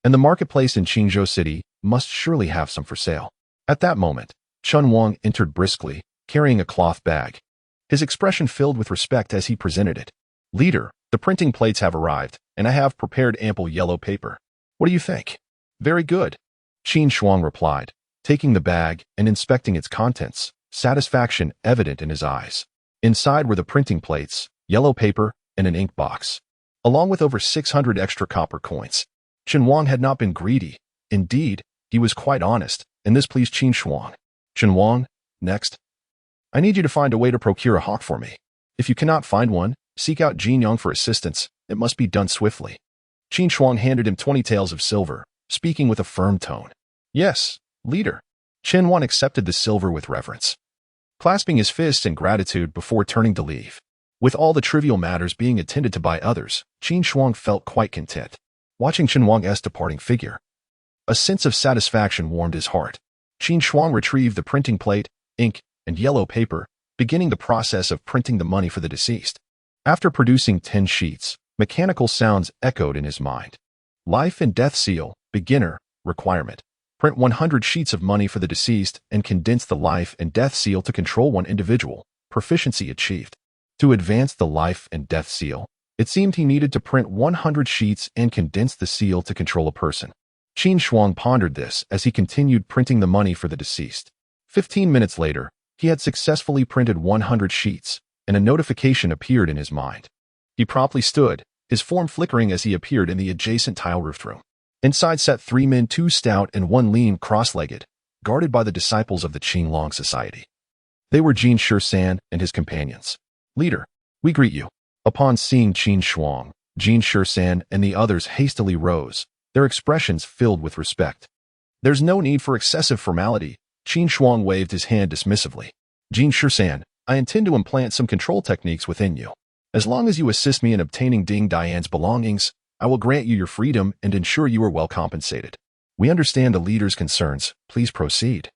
and the marketplace in Qingzhou City must surely have some for sale. At that moment, Qin Wang entered briskly, carrying a cloth bag, his expression filled with respect as he presented it. Leader, the printing plates have arrived, and I have prepared ample yellow paper. What do you think? Very good, Qin Shuang replied, taking the bag and inspecting its contents, satisfaction evident in his eyes. Inside were the printing plates, yellow paper, and an ink box, along with over 600 extra copper coins. Qin Wang had not been greedy. Indeed, he was quite honest, and this pleased Qin Shuang. Qin Wang, next, I need you to find a way to procure a hawk for me. If you cannot find one, seek out Jin Yang for assistance. It must be done swiftly. Qin Shuang handed him 20 taels of silver, speaking with a firm tone. Yes, leader. Qin Wan accepted the silver with reverence, clasping his fists in gratitude before turning to leave. With all the trivial matters being attended to by others, Qin Shuang felt quite content. Watching Qin Wang's departing figure, a sense of satisfaction warmed his heart. Qin Shuang retrieved the printing plate, ink, and yellow paper, beginning the process of printing the money for the deceased. After producing 10 sheets, mechanical sounds echoed in his mind. Life and death seal, beginner, requirement. Print 100 sheets of money for the deceased and condense the life and death seal to control one individual. Proficiency achieved. To advance the life and death seal, it seemed he needed to print 100 sheets and condense the seal to control a person. Qin Shuang pondered this as he continued printing the money for the deceased. 15 minutes later, he had successfully printed 100 sheets, and a notification appeared in his mind. He promptly stood, his form flickering as he appeared in the adjacent tile-roofed room. Inside sat 3 men, 2 stout and 1 lean, cross-legged, guarded by the disciples of the Qin Society. They were Qin Shuang and his companions. "Leader, we greet you." Upon seeing Qin Shuang, Qin Shuang and the others hastily rose, their expressions filled with respect. "There's no need for excessive formality," Qin Shuang waved his hand dismissively. "Qin Shuang, I intend to implant some control techniques within you. As long as you assist me in obtaining Ding Dian's belongings, I will grant you your freedom and ensure you are well compensated. We understand the leader's concerns. Please proceed."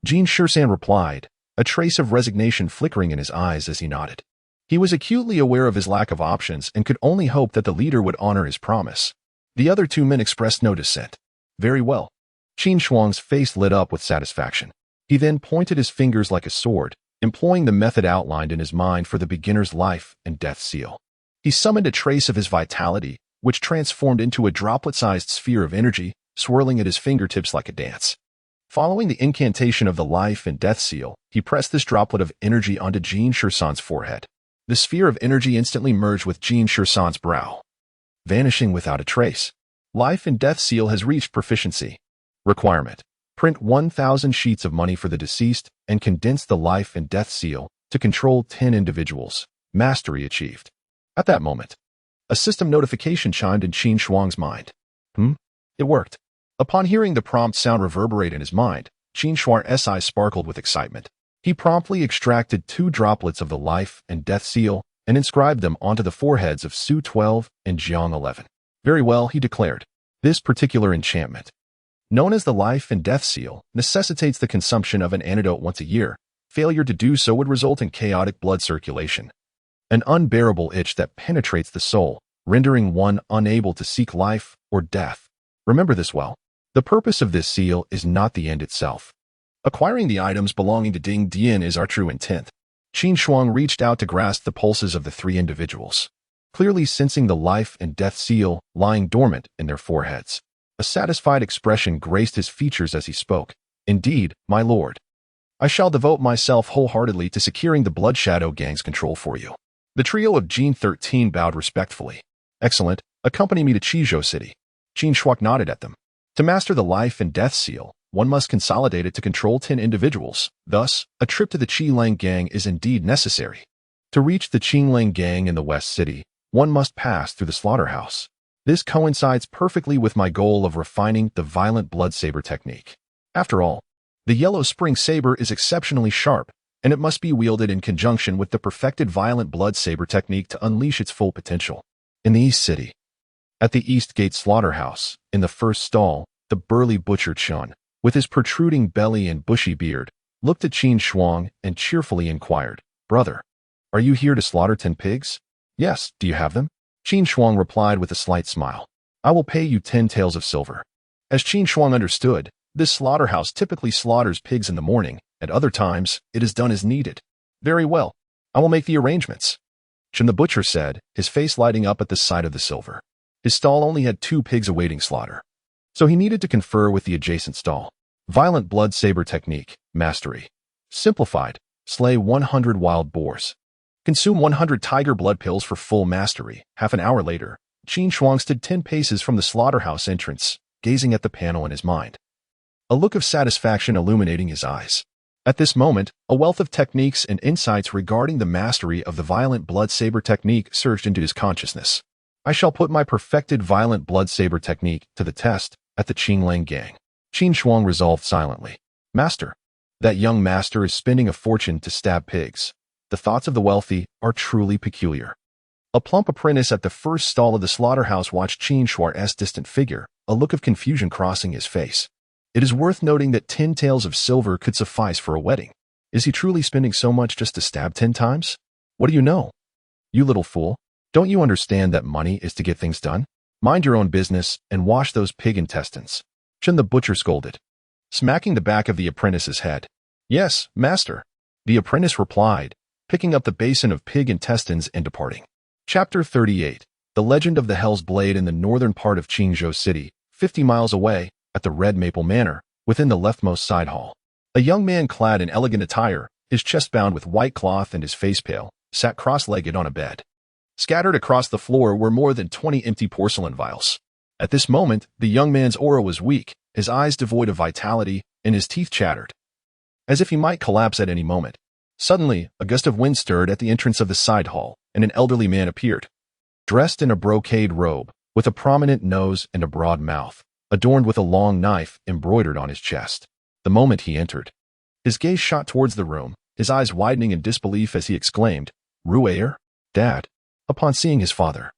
Qin Shuang replied, a trace of resignation flickering in his eyes as he nodded. He was acutely aware of his lack of options and could only hope that the leader would honor his promise. The other 2 men expressed no dissent. "Very well." Qin Shuang's face lit up with satisfaction. He then pointed his fingers like a sword, employing the method outlined in his mind for the beginner's life and death seal. He summoned a trace of his vitality, which transformed into a droplet-sized sphere of energy, swirling at his fingertips like a dance. Following the incantation of the life and death seal, he pressed this droplet of energy onto Qin Shuang's forehead. The sphere of energy instantly merged with Qin Shuang's brow, vanishing without a trace. Life and death seal has reached proficiency. Requirement: print 1,000 sheets of money for the deceased and condense the life and death seal to control 10 individuals. Mastery achieved. At that moment, a system notification chimed in Qin Shuang's mind. It worked. Upon hearing the prompt sound reverberate in his mind, Qin Shuang's eyes sparkled with excitement. He promptly extracted 2 droplets of the life and death seal and inscribed them onto the foreheads of Su 12 and Jiang 11. "Very well," he declared. "This particular enchantment, known as the life and death seal, necessitates the consumption of an antidote once a year. Failure to do so would result in chaotic blood circulation, an unbearable itch that penetrates the soul, rendering one unable to seek life or death. Remember this well. The purpose of this seal is not the end itself. Acquiring the items belonging to Ding Dian is our true intent." Qin Shuang reached out to grasp the pulses of the 3 individuals, clearly sensing the life and death seal lying dormant in their foreheads. A satisfied expression graced his features as he spoke. "Indeed, my lord. I shall devote myself wholeheartedly to securing the Blood Shadow Gang's control for you." The trio of Qin 13 bowed respectfully. "Excellent. Accompany me to Qizhou City." Qin Shuang nodded at them. To master the life and death seal, one must consolidate it to control 10 individuals. Thus, a trip to the Qinlang Gang is indeed necessary. To reach the Qinlang Gang in the West City, one must pass through the slaughterhouse. This coincides perfectly with my goal of refining the violent blood saber technique. After all, the yellow spring saber is exceptionally sharp, and it must be wielded in conjunction with the perfected violent blood saber technique to unleash its full potential. In the East City, at the East Gate Slaughterhouse, in the first stall, the burly butcher Chun, with his protruding belly and bushy beard, looked at Qin Shuang and cheerfully inquired, "Brother, are you here to slaughter 10 pigs?" "Yes, do you have them?" Qin Shuang replied with a slight smile. "I will pay you 10 taels of silver." As Qin Shuang understood, this slaughterhouse typically slaughters pigs in the morning. At other times, it is done as needed. "Very well, I will make the arrangements," Chen the butcher said, his face lighting up at the sight of the silver. His stall only had 2 pigs awaiting slaughter, so he needed to confer with the adjacent stall. Violent blood saber technique, mastery. Simplified, slay 100 wild boars. Consume 100 tiger blood pills for full mastery. Half an hour later, Qin Shuang stood 10 paces from the slaughterhouse entrance, gazing at the panel in his mind, a look of satisfaction illuminating his eyes. At this moment, a wealth of techniques and insights regarding the mastery of the violent blood saber technique surged into his consciousness. I shall put my perfected violent blood saber technique to the test at the Qinlang Gang. Qin Shuang resolved silently. Master. That young master is spending a fortune to stab pigs. The thoughts of the wealthy are truly peculiar. A plump apprentice at the first stall of the slaughterhouse watched Qin Shuang's distant figure, a look of confusion crossing his face. It is worth noting that 10 taels of silver could suffice for a wedding. Is he truly spending so much just to stab 10 times? What do you know? You little fool. Don't you understand that money is to get things done? Mind your own business and wash those pig intestines. Chen the butcher scolded, smacking the back of the apprentice's head. "Yes, master," the apprentice replied, picking up the basin of pig intestines and departing. Chapter 38. The Legend of the Hell's Blade. In the northern part of Qingzhou City, 50 miles away, at the Red Maple Manor, within the leftmost side hall, a young man clad in elegant attire, his chest bound with white cloth and his face pale, sat cross-legged on a bed. Scattered across the floor were more than 20 empty porcelain vials. At this moment, the young man's aura was weak, his eyes devoid of vitality, and his teeth chattered, as if he might collapse at any moment. Suddenly, a gust of wind stirred at the entrance of the side hall, and an elderly man appeared, dressed in a brocade robe, with a prominent nose and a broad mouth, adorned with a long knife embroidered on his chest. The moment he entered, his gaze shot towards the room, his eyes widening in disbelief as he exclaimed, "Rueer? Dad?" Upon seeing his father,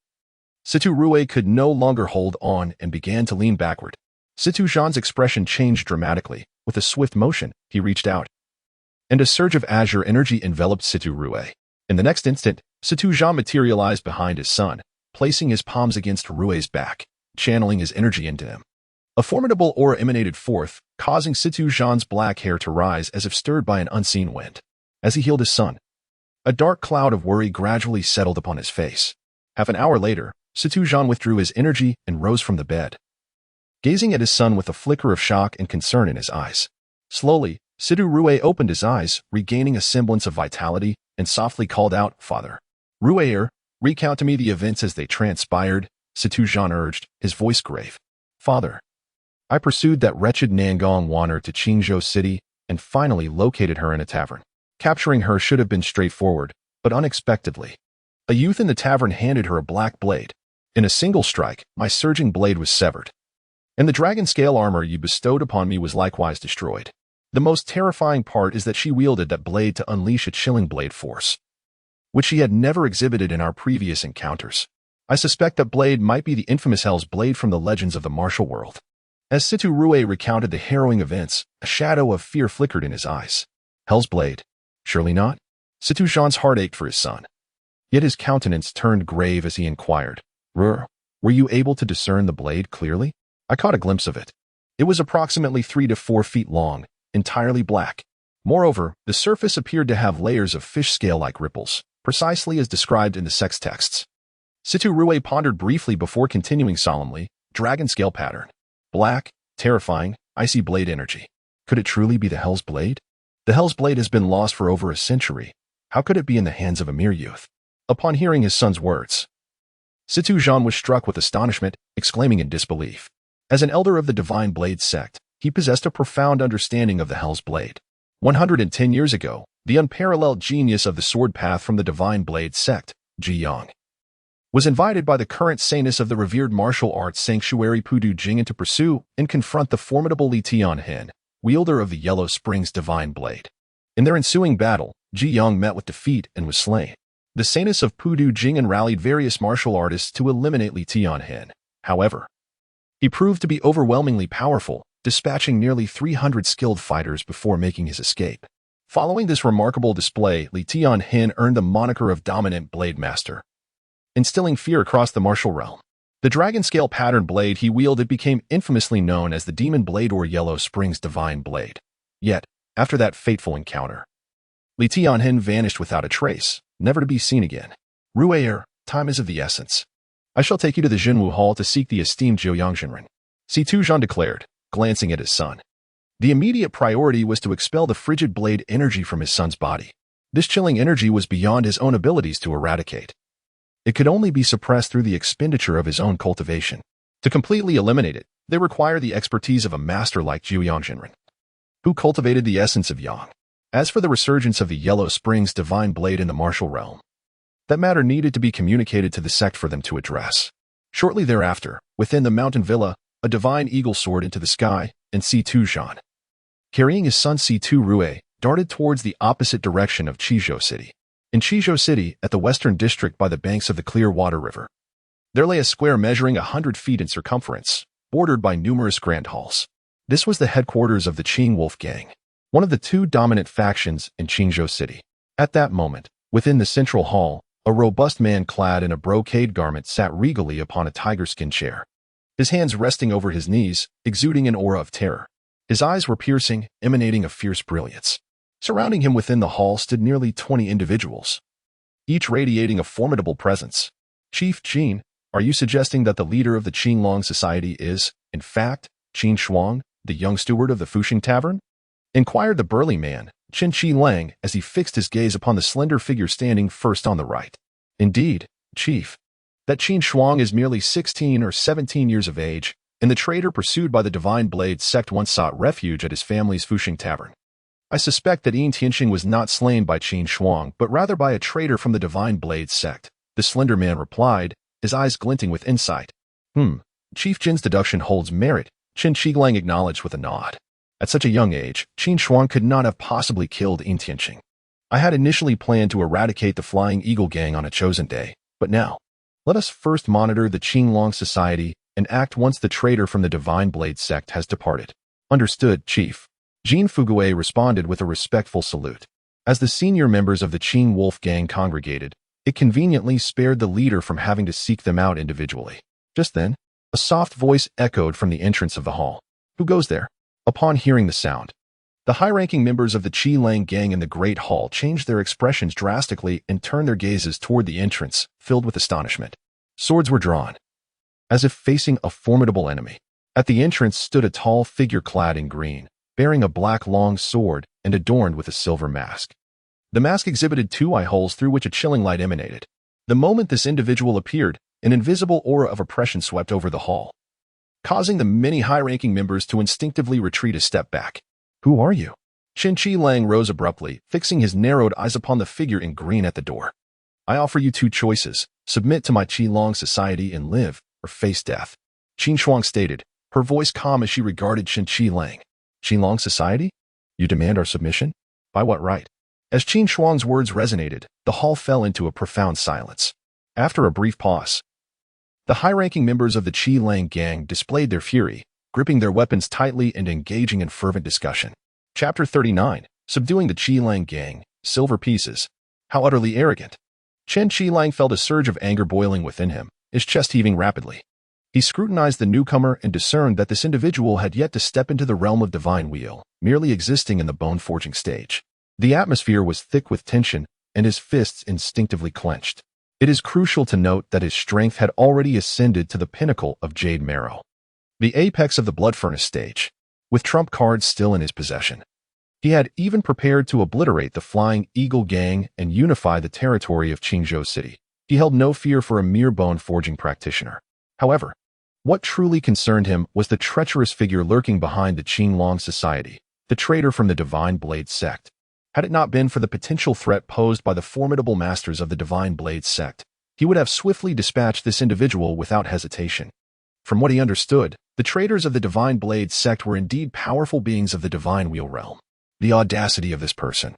Situ Rue could no longer hold on and began to lean backward. Situ Zhan's expression changed dramatically. With a swift motion, he reached out, and a surge of azure energy enveloped Situ Rue. In the next instant, Situ Zhan materialized behind his son, placing his palms against Rue's back, channeling his energy into him. A formidable aura emanated forth, causing Situ Zhan's black hair to rise as if stirred by an unseen wind. As he healed his son, a dark cloud of worry gradually settled upon his face. Half an hour later, Situ Zhan withdrew his energy and rose from the bed, gazing at his son with a flicker of shock and concern in his eyes. Slowly, Situ Rue opened his eyes, regaining a semblance of vitality, and softly called out, "Father." "Rueer, recount to me the events as they transpired," Situ Zhan urged, his voice grave. "Father, I pursued that wretched Nangong Waner to Qingzhou City and finally located her in a tavern. Capturing her should have been straightforward, but unexpectedly, a youth in the tavern handed her a black blade. In a single strike, my surging blade was severed, and the dragon scale armor you bestowed upon me was likewise destroyed. The most terrifying part is that she wielded that blade to unleash a chilling blade force, which she had never exhibited in our previous encounters. I suspect that blade might be the infamous Hell's Blade from the legends of the martial world." As Situ Rue recounted the harrowing events, a shadow of fear flickered in his eyes. Hell's Blade? Surely not? Situ Zhan's heart ached for his son. Yet his countenance turned grave as he inquired, "Were you able to discern the blade clearly?" "I caught a glimpse of it. It was approximately 3 to 4 feet long, entirely black. Moreover, the surface appeared to have layers of fish scale-like ripples, precisely as described in the sex texts." Situ Rue pondered briefly before continuing solemnly, "Dragon scale pattern. Black, terrifying, icy blade energy. Could it truly be the Hell's Blade? The Hell's Blade has been lost for over a century. How could it be in the hands of a mere youth?" Upon hearing his son's words, Situ Zhan was struck with astonishment, exclaiming in disbelief. As an elder of the Divine Blade sect, he possessed a profound understanding of the Hell's Blade. 110 years ago, the unparalleled genius of the sword path from the Divine Blade sect, Ji was invited by the current saintess of the revered martial arts sanctuary Pudu Jing'an to pursue and confront the formidable Li Tianhen, wielder of the Yellow Springs Divine Blade. In their ensuing battle, Ji Yang met with defeat and was slain. The saintess of Pudu Jing'an rallied various martial artists to eliminate Li Tianhen. However, he proved to be overwhelmingly powerful, dispatching nearly 300 skilled fighters before making his escape. Following this remarkable display, Li Tianhen earned the moniker of Dominant Blade Master, instilling fear across the martial realm. The dragon scale pattern blade he wielded became infamously known as the Demon Blade or Yellow Springs Divine Blade. Yet, after that fateful encounter, Li Tianhen vanished without a trace, never to be seen again. "Rueer, time is of the essence. I shall take you to the Jinwu Hall to seek the esteemed Zhou Yangzhenren," Situ Zhan declared, glancing at his son. The immediate priority was to expel the frigid blade energy from his son's body. This chilling energy was beyond his own abilities to eradicate. It could only be suppressed through the expenditure of his own cultivation. To completely eliminate it, they require the expertise of a master like Zhou Yangzhenren, who cultivated the essence of Yang. As for the resurgence of the Yellow Springs Divine Blade in the martial realm, that matter needed to be communicated to the sect for them to address. Shortly thereafter, within the mountain villa, a divine eagle soared into the sky, and Situ Zhan, carrying his son Situ Rue, darted towards the opposite direction of Qizhou City. In Qizhou City, at the western district by the banks of the Clearwater River, there lay a square measuring 100 feet in circumference, bordered by numerous grand halls. This was the headquarters of the Qing Wolf Gang, one of the two dominant factions in Qingzhou City. At that moment, within the central hall, a robust man clad in a brocade garment sat regally upon a tiger-skin chair. his hands resting over his knees, exuding an aura of terror. His eyes were piercing, emanating a fierce brilliance. Surrounding him within the hall stood nearly 20 individuals, each radiating a formidable presence. Chief Qin, are you suggesting that the leader of the Qinglong Society is, in fact, Qin Shuang, the young steward of the Fuxing Tavern? Inquired the burly man, Qin Shi Lang, as he fixed his gaze upon the slender figure standing first on the right. Indeed, Chief. That Qin Shuang is merely 16 or 17 years of age, and the traitor pursued by the Divine Blade sect once sought refuge at his family's Fuxing Tavern. I suspect that Yin Tianxing was not slain by Qin Shuang, but rather by a traitor from the Divine Blade sect, the slender man replied, his eyes glinting with insight. Chief Jin's deduction holds merit, Qin Shilang acknowledged with a nod. At such a young age, Qin Shuang could not have possibly killed Yin Tianxing. I had initially planned to eradicate the Flying Eagle Gang on a chosen day, but now, let us first monitor the Qinglong Society and act once the traitor from the Divine Blade sect has departed. Understood, Chief. Jin Fuguei responded with a respectful salute. As the senior members of the Qin Wolf Gang congregated, it conveniently spared the leader from having to seek them out individually. Just then, a soft voice echoed from the entrance of the hall. Who goes there? Upon hearing the sound, the high-ranking members of the Qi Lang Gang in the Great Hall changed their expressions drastically and turned their gazes toward the entrance, filled with astonishment. Swords were drawn, as if facing a formidable enemy. At the entrance stood a tall figure clad in green, bearing a black long sword and adorned with a silver mask. The mask exhibited two eye holes through which a chilling light emanated. The moment this individual appeared, an invisible aura of oppression swept over the hall, causing the many high-ranking members to instinctively retreat a step back. Who are you? Qin Shi Lang rose abruptly, fixing his narrowed eyes upon the figure in green at the door. I offer you two choices. Submit to my Qinglong Society and live, or face death. Qin Shuang stated, her voice calm as she regarded Qin Shi Lang. Qinglong Society? You demand our submission? By what right? As Qin Shuang's words resonated, the hall fell into a profound silence. After a brief pause, the high-ranking members of the Qi Lang Gang displayed their fury, gripping their weapons tightly and engaging in fervent discussion. Chapter 39, Subduing the Qi Lang Gang, Silver Pieces. How utterly arrogant. Qin Shi Lang felt a surge of anger boiling within him, his chest heaving rapidly. He scrutinized the newcomer and discerned that this individual had yet to step into the realm of divine wheel, merely existing in the bone-forging stage. The atmosphere was thick with tension, and his fists instinctively clenched. It is crucial to note that his strength had already ascended to the pinnacle of Jade Marrow, the apex of the Blood Furnace stage, with trump cards still in his possession. He had even prepared to obliterate the Flying Eagle Gang and unify the territory of Qingzhou City. He held no fear for a mere bone-forging practitioner. However, what truly concerned him was the treacherous figure lurking behind the Qinglong Society, the traitor from the Divine Blade sect. Had it not been for the potential threat posed by the formidable masters of the Divine Blade sect, he would have swiftly dispatched this individual without hesitation. From what he understood, the traitors of the Divine Blade sect were indeed powerful beings of the Divine Wheel realm. The audacity of this person,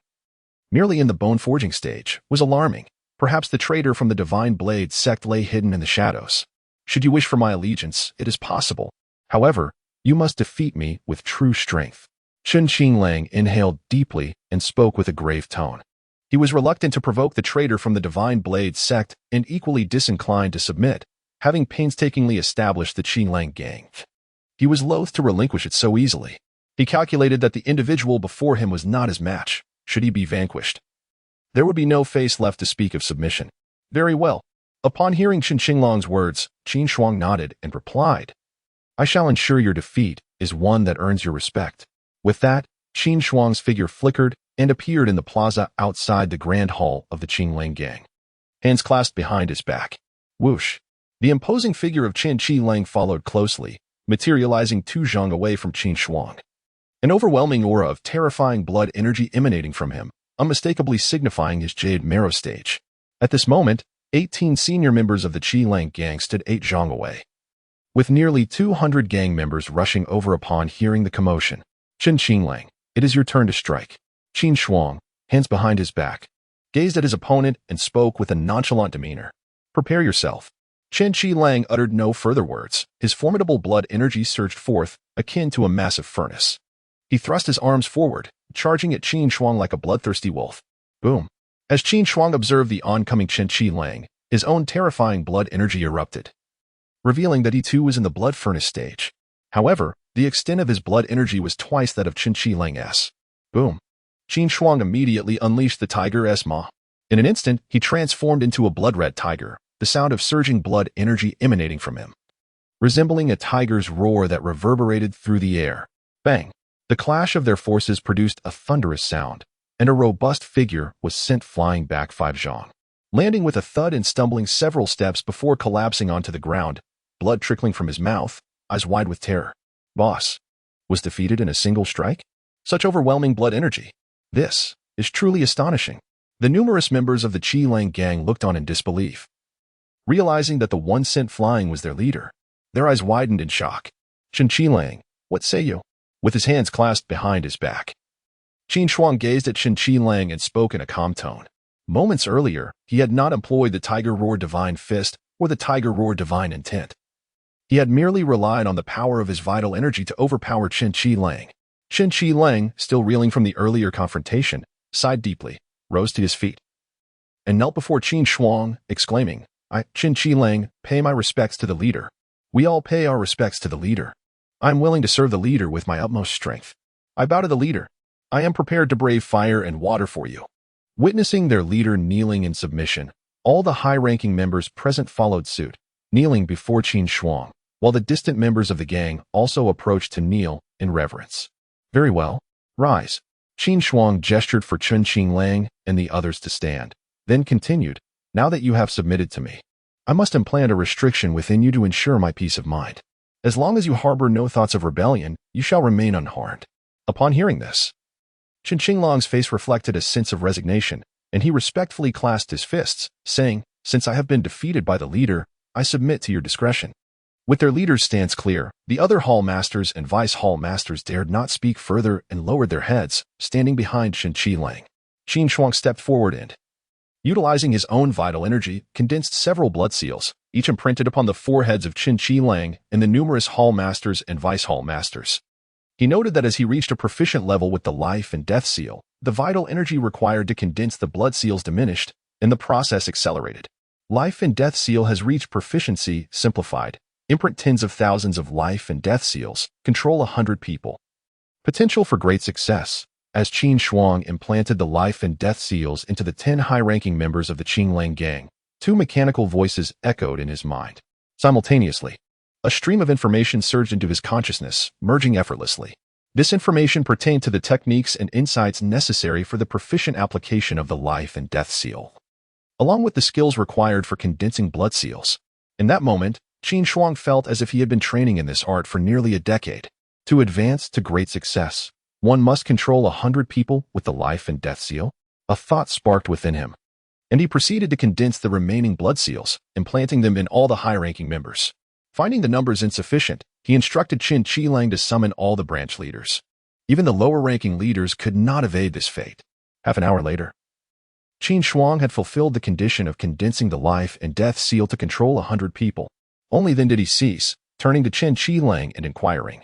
merely in the bone-forging stage, was alarming. Perhaps the traitor from the Divine Blade sect lay hidden in the shadows. Should you wish for my allegiance, it is possible. However, you must defeat me with true strength. Qin Shi Lang inhaled deeply and spoke with a grave tone. He was reluctant to provoke the traitor from the Divine Blade sect and equally disinclined to submit, having painstakingly established the Qi Lang Gang. He was loath to relinquish it so easily. He calculated that the individual before him was not his match, should he be vanquished. There would be no face left to speak of submission. Very well. Upon hearing Qin Shinglong's words, Qin Shuang nodded and replied, I shall ensure your defeat is one that earns your respect. With that, Qin Shuang's figure flickered and appeared in the plaza outside the grand hall of the Qinglang Gang, hands clasped behind his back. Whoosh! The imposing figure of Qin Shi Lang followed closely, materializing 2 zhang away from Qin Shuang. An overwhelming aura of terrifying blood energy emanating from him, unmistakably signifying his Jade Marrow stage. At this moment, 18 senior members of the Qi Lang Gang stood 8 zhang away, with nearly 200 gang members rushing over upon hearing the commotion. Qin Shi Lang, it is your turn to strike. Qin Shuang, hands behind his back, gazed at his opponent and spoke with a nonchalant demeanor. Prepare yourself. Qin Shi Lang uttered no further words. His formidable blood energy surged forth, akin to a massive furnace. He thrust his arms forward, charging at Qin Shuang like a bloodthirsty wolf. Boom! As Qin Shuang observed the oncoming Qin Shi Lang, his own terrifying blood energy erupted. revealing that he too was in the blood furnace stage. However, the extent of his blood energy was twice that of Qin Shuang's. Boom. Qin Shuang immediately unleashed the tiger's maw. In an instant, he transformed into a blood-red tiger, the sound of surging blood energy emanating from him, resembling a tiger's roar that reverberated through the air. Bang! The clash of their forces produced a thunderous sound, and a robust figure was sent flying back 5 zhang, landing with a thud and stumbling several steps before collapsing onto the ground, blood trickling from his mouth, eyes wide with terror. Boss was defeated in a single strike? Such overwhelming blood energy. This is truly astonishing. The numerous members of the Qi Lang gang looked on in disbelief. Realizing that the one sent flying was their leader, their eyes widened in shock. Qin Lang, what say you? With his hands clasped behind his back, Qin Shuang gazed at Qin Lang and spoke in a calm tone. Moments earlier, he had not employed the Tiger Roar Divine Fist or the Tiger Roar Divine Intent. He had merely relied on the power of his vital energy to overpower Qin Lang. Qin Lang, still reeling from the earlier confrontation, sighed deeply, rose to his feet, and knelt before Qin Shuang, exclaiming, Qin Lang, pay my respects to the leader. We all pay our respects to the leader. I am willing to serve the leader with my utmost strength. I bow to the leader. I am prepared to brave fire and water for you. Witnessing their leader kneeling in submission, all the high-ranking members present followed suit, kneeling before Qin Shuang, while the distant members of the gang also approached to kneel in reverence. Very well. Rise. Qin Shuang gestured for Qin Lang and the others to stand, then continued, now that you have submitted to me, I must implant a restriction within you to ensure my peace of mind. As long as you harbor no thoughts of rebellion, you shall remain unharmed. Upon hearing this, Qin Lang's face reflected a sense of resignation, and he respectfully clasped his fists, saying, since I have been defeated by the leader, I submit to your discretion. With their leader's stance clear, the other hall masters and vice hall masters dared not speak further and lowered their heads, standing behind Qin Lang. Qin Shuang stepped forward and, utilizing his own vital energy, condensed several blood seals, each imprinted upon the foreheads of Qin Lang and the numerous hall masters and vice hall masters. He noted that as he reached a proficient level with the life and death seal, the vital energy required to condense the blood seals diminished, and the process accelerated. Life and death seal has reached proficiency, simplified. Imprint tens of thousands of life and death seals, control 100 people. Potential for great success. As Qin Shuang implanted the life and death seals into the 10 high-ranking members of the Qin Lang gang, 2 mechanical voices echoed in his mind. Simultaneously, a stream of information surged into his consciousness, merging effortlessly. This information pertained to the techniques and insights necessary for the proficient application of the life and death seal, along with the skills required for condensing blood seals. In that moment, Qin Shuang felt as if he had been training in this art for nearly a decade. To advance to great success, one must control 100 people with the life and death seal. A thought sparked within him, and he proceeded to condense the remaining blood seals, implanting them in all the high-ranking members. Finding the numbers insufficient, he instructed Qin Lang to summon all the branch leaders. Even the lower-ranking leaders could not evade this fate. Half an hour later, Qin Shuang had fulfilled the condition of condensing the life and death seal to control 100 people. Only then did he cease, turning to Qin Lang and inquiring,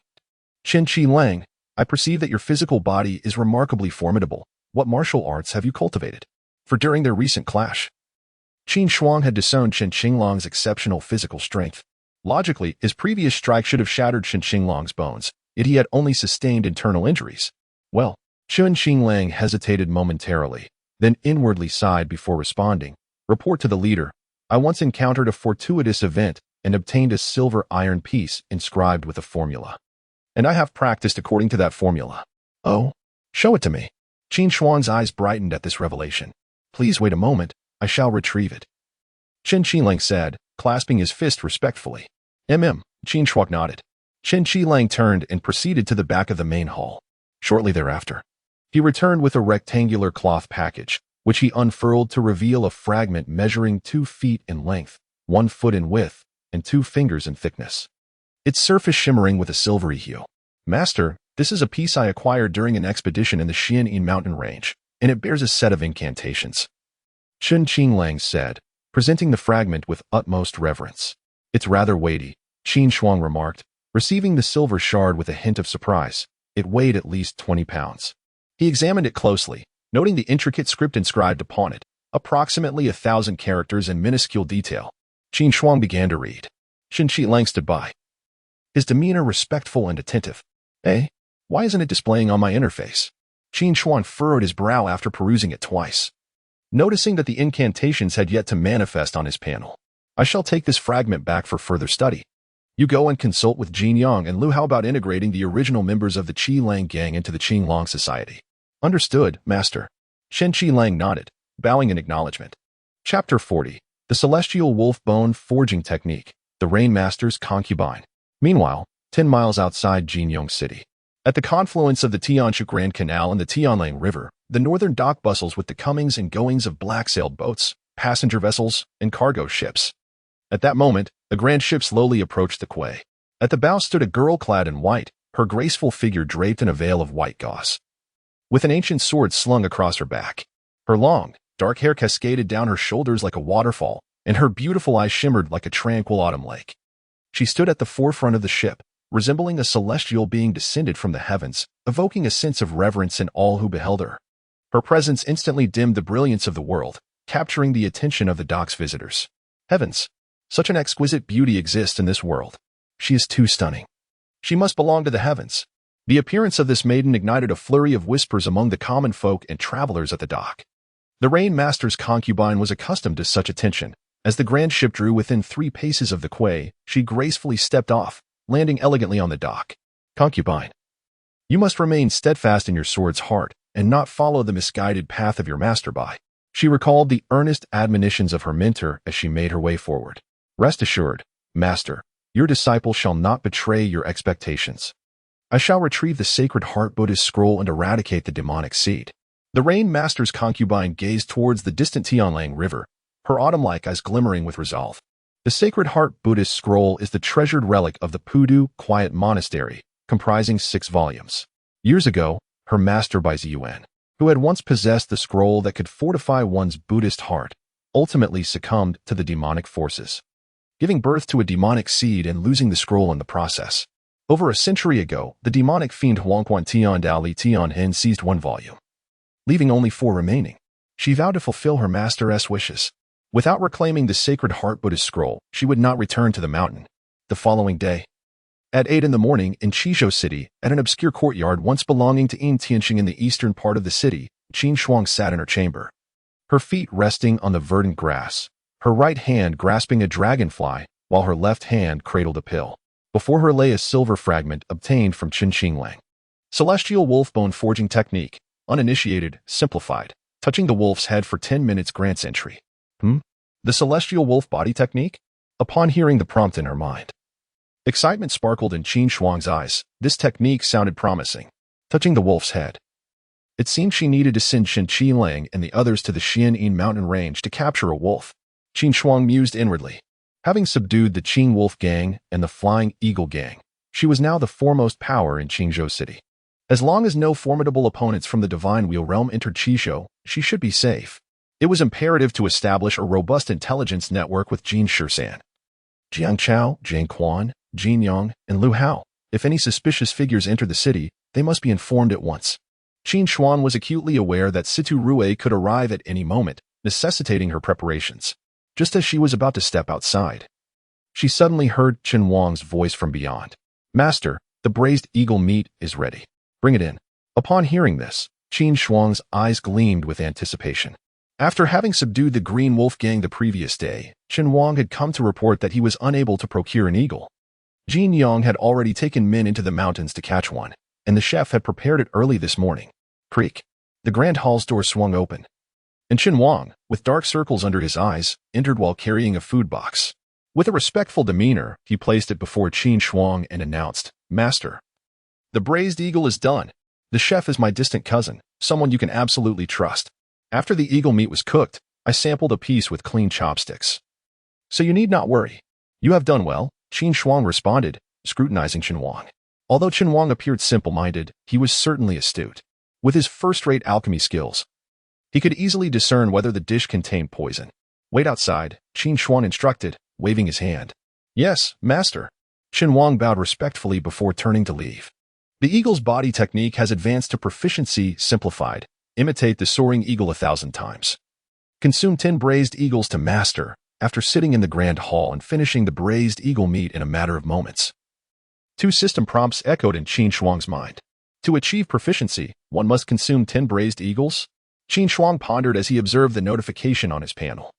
Qin Lang, I perceive that your physical body is remarkably formidable. What martial arts have you cultivated? For during their recent clash, Qin Shuang had disowned Qin Lang's exceptional physical strength. Logically, his previous strike should have shattered Qin Lang's bones, yet he had only sustained internal injuries. Well, Qin Lang hesitated momentarily, then inwardly sighed before responding. Report to the leader. I once encountered a fortuitous event and obtained a silver iron piece inscribed with a formula. And I have practiced according to that formula. Oh, show it to me. Qin Shuang's eyes brightened at this revelation. Please wait a moment, I shall retrieve it. Qin Lang said, clasping his fist respectfully. Qin Shuang nodded. Qin Lang turned and proceeded to the back of the main hall. Shortly thereafter, he returned with a rectangular cloth package, which he unfurled to reveal a fragment measuring 2 feet in length, 1 foot in width, and 2 fingers in thickness. Its surface shimmering with a silvery hue. Master, this is a piece I acquired during an expedition in the Xian'an mountain range, and it bears a set of incantations. Qin Lang said, presenting the fragment with utmost reverence. It's rather weighty, Qin Shuang remarked, receiving the silver shard with a hint of surprise. It weighed at least 20 pounds. He examined it closely, noting the intricate script inscribed upon it, approximately 1,000 characters in minuscule detail. Qin Shuang began to read. Qin Shuang stood by, his demeanor respectful and attentive. Eh? Why isn't it displaying on my interface? Qin Shuang furrowed his brow after perusing it twice, noticing that the incantations had yet to manifest on his panel. I shall take this fragment back for further study. You go and consult with Jin Yang and Lu Hao about integrating the original members of the Qi Lang gang into the Qin Long Society. Understood, Master. Shen Qi Lang nodded, bowing in acknowledgement. Chapter 40. The Celestial Wolf Bone Forging Technique. The Rain Master's Concubine. Meanwhile, 10 miles outside Jinyong City, at the confluence of the Tianshu Grand Canal and the Tianlang River, the northern dock bustles with the comings and goings of black-sailed boats, passenger vessels, and cargo ships. At that moment, a grand ship slowly approached the quay. At the bow stood a girl clad in white, her graceful figure draped in a veil of white gauze, with an ancient sword slung across her back. Her long, dark hair cascaded down her shoulders like a waterfall, and her beautiful eyes shimmered like a tranquil autumn lake. She stood at the forefront of the ship, resembling a celestial being descended from the heavens, evoking a sense of reverence in all who beheld her. Her presence instantly dimmed the brilliance of the world, capturing the attention of the dock's visitors. Heavens! Such an exquisite beauty exists in this world. She is too stunning. She must belong to the heavens. The appearance of this maiden ignited a flurry of whispers among the common folk and travelers at the dock. The Rain Master's concubine was accustomed to such attention. As the grand ship drew within 3 paces of the quay, she gracefully stepped off, landing elegantly on the dock. Concubine, you must remain steadfast in your sword's heart and not follow the misguided path of your master by. She recalled the earnest admonitions of her mentor as she made her way forward. Rest assured, Master, your disciple shall not betray your expectations. I shall retrieve the sacred heart Buddhist scroll and eradicate the demonic seed. The Rain Master's concubine gazed towards the distant Tianlang River, her autumn-like eyes glimmering with resolve. The Sacred Heart Buddhist Scroll is the treasured relic of the Pudu Quiet Monastery, comprising 6 volumes. Years ago, her master Bai Ziyuan, who had once possessed the scroll that could fortify one's Buddhist heart, ultimately succumbed to the demonic forces, giving birth to a demonic seed and losing the scroll in the process. Over a century ago, the demonic fiend Huangquan Tian Dao Li Tian Hen seized 1 volume, leaving only 4 remaining. She vowed to fulfill her master's wishes. Without reclaiming the Sacred Heart Buddhist scroll, she would not return to the mountain. The following day, at 8 in the morning in Qizhou City, at an obscure courtyard once belonging to Yin Tianxing in the eastern part of the city, Qin Shuang sat in her chamber, her feet resting on the verdant grass, her right hand grasping a dragonfly, while her left hand cradled a pill. Before her lay a silver fragment obtained from Qin Shuang. Celestial Wolf Bone Forging Technique, uninitiated, simplified, touching the wolf's head for 10 minutes grants entry. The Celestial Wolf Body Technique? Upon hearing the prompt in her mind, excitement sparkled in Qin Shuang's eyes. This technique sounded promising. Touching the wolf's head. It seemed she needed to send Qin Qilang and the others to the Xian'an mountain range to capture a wolf. Qin Shuang mused inwardly. Having subdued the Qin Wolf Gang and the Flying Eagle Gang, she was now the foremost power in Qingzhou City. As long as no formidable opponents from the Divine Wheel realm entered Qizhou, she should be safe. It was imperative to establish a robust intelligence network with Jin Shisan, Jiang Chao, Jiang Quan, Jin Yang, and Lu Hao. If any suspicious figures enter the city, they must be informed at once. Qin Shuang was acutely aware that Situ Rue could arrive at any moment, necessitating her preparations. Just as she was about to step outside, she suddenly heard Qin Wang's voice from beyond. Master, the braised eagle meat is ready. Bring it in. Upon hearing this, Qin Shuang's eyes gleamed with anticipation. After having subdued the Green Wolf Gang the previous day, Qin Wang had come to report that he was unable to procure an eagle. Jin Yang had already taken men into the mountains to catch one, and the chef had prepared it early this morning. Creak. The grand hall's door swung open, and Qin Wang, with dark circles under his eyes, entered while carrying a food box. With a respectful demeanor, he placed it before Qin Shuang and announced, Master, the braised eagle is done. The chef is my distant cousin, someone you can absolutely trust. After the eagle meat was cooked, I sampled a piece with clean chopsticks. So you need not worry. You have done well, Qin Shuang responded, scrutinizing Qin Wang. Although Qin Wang appeared simple-minded, he was certainly astute. With his first-rate alchemy skills, he could easily discern whether the dish contained poison. Wait outside, Qin Shuang instructed, waving his hand. Yes, master. Qin Wang bowed respectfully before turning to leave. The eagle's body technique has advanced to proficiency simplified. Imitate the soaring eagle 1,000 times. Consume 10 braised eagles to master, after sitting in the grand hall and finishing the braised eagle meat in a matter of moments. Two system prompts echoed in Qin Shuang's mind. To achieve proficiency, one must consume 10 braised eagles? Qin Shuang pondered as he observed the notification on his panel.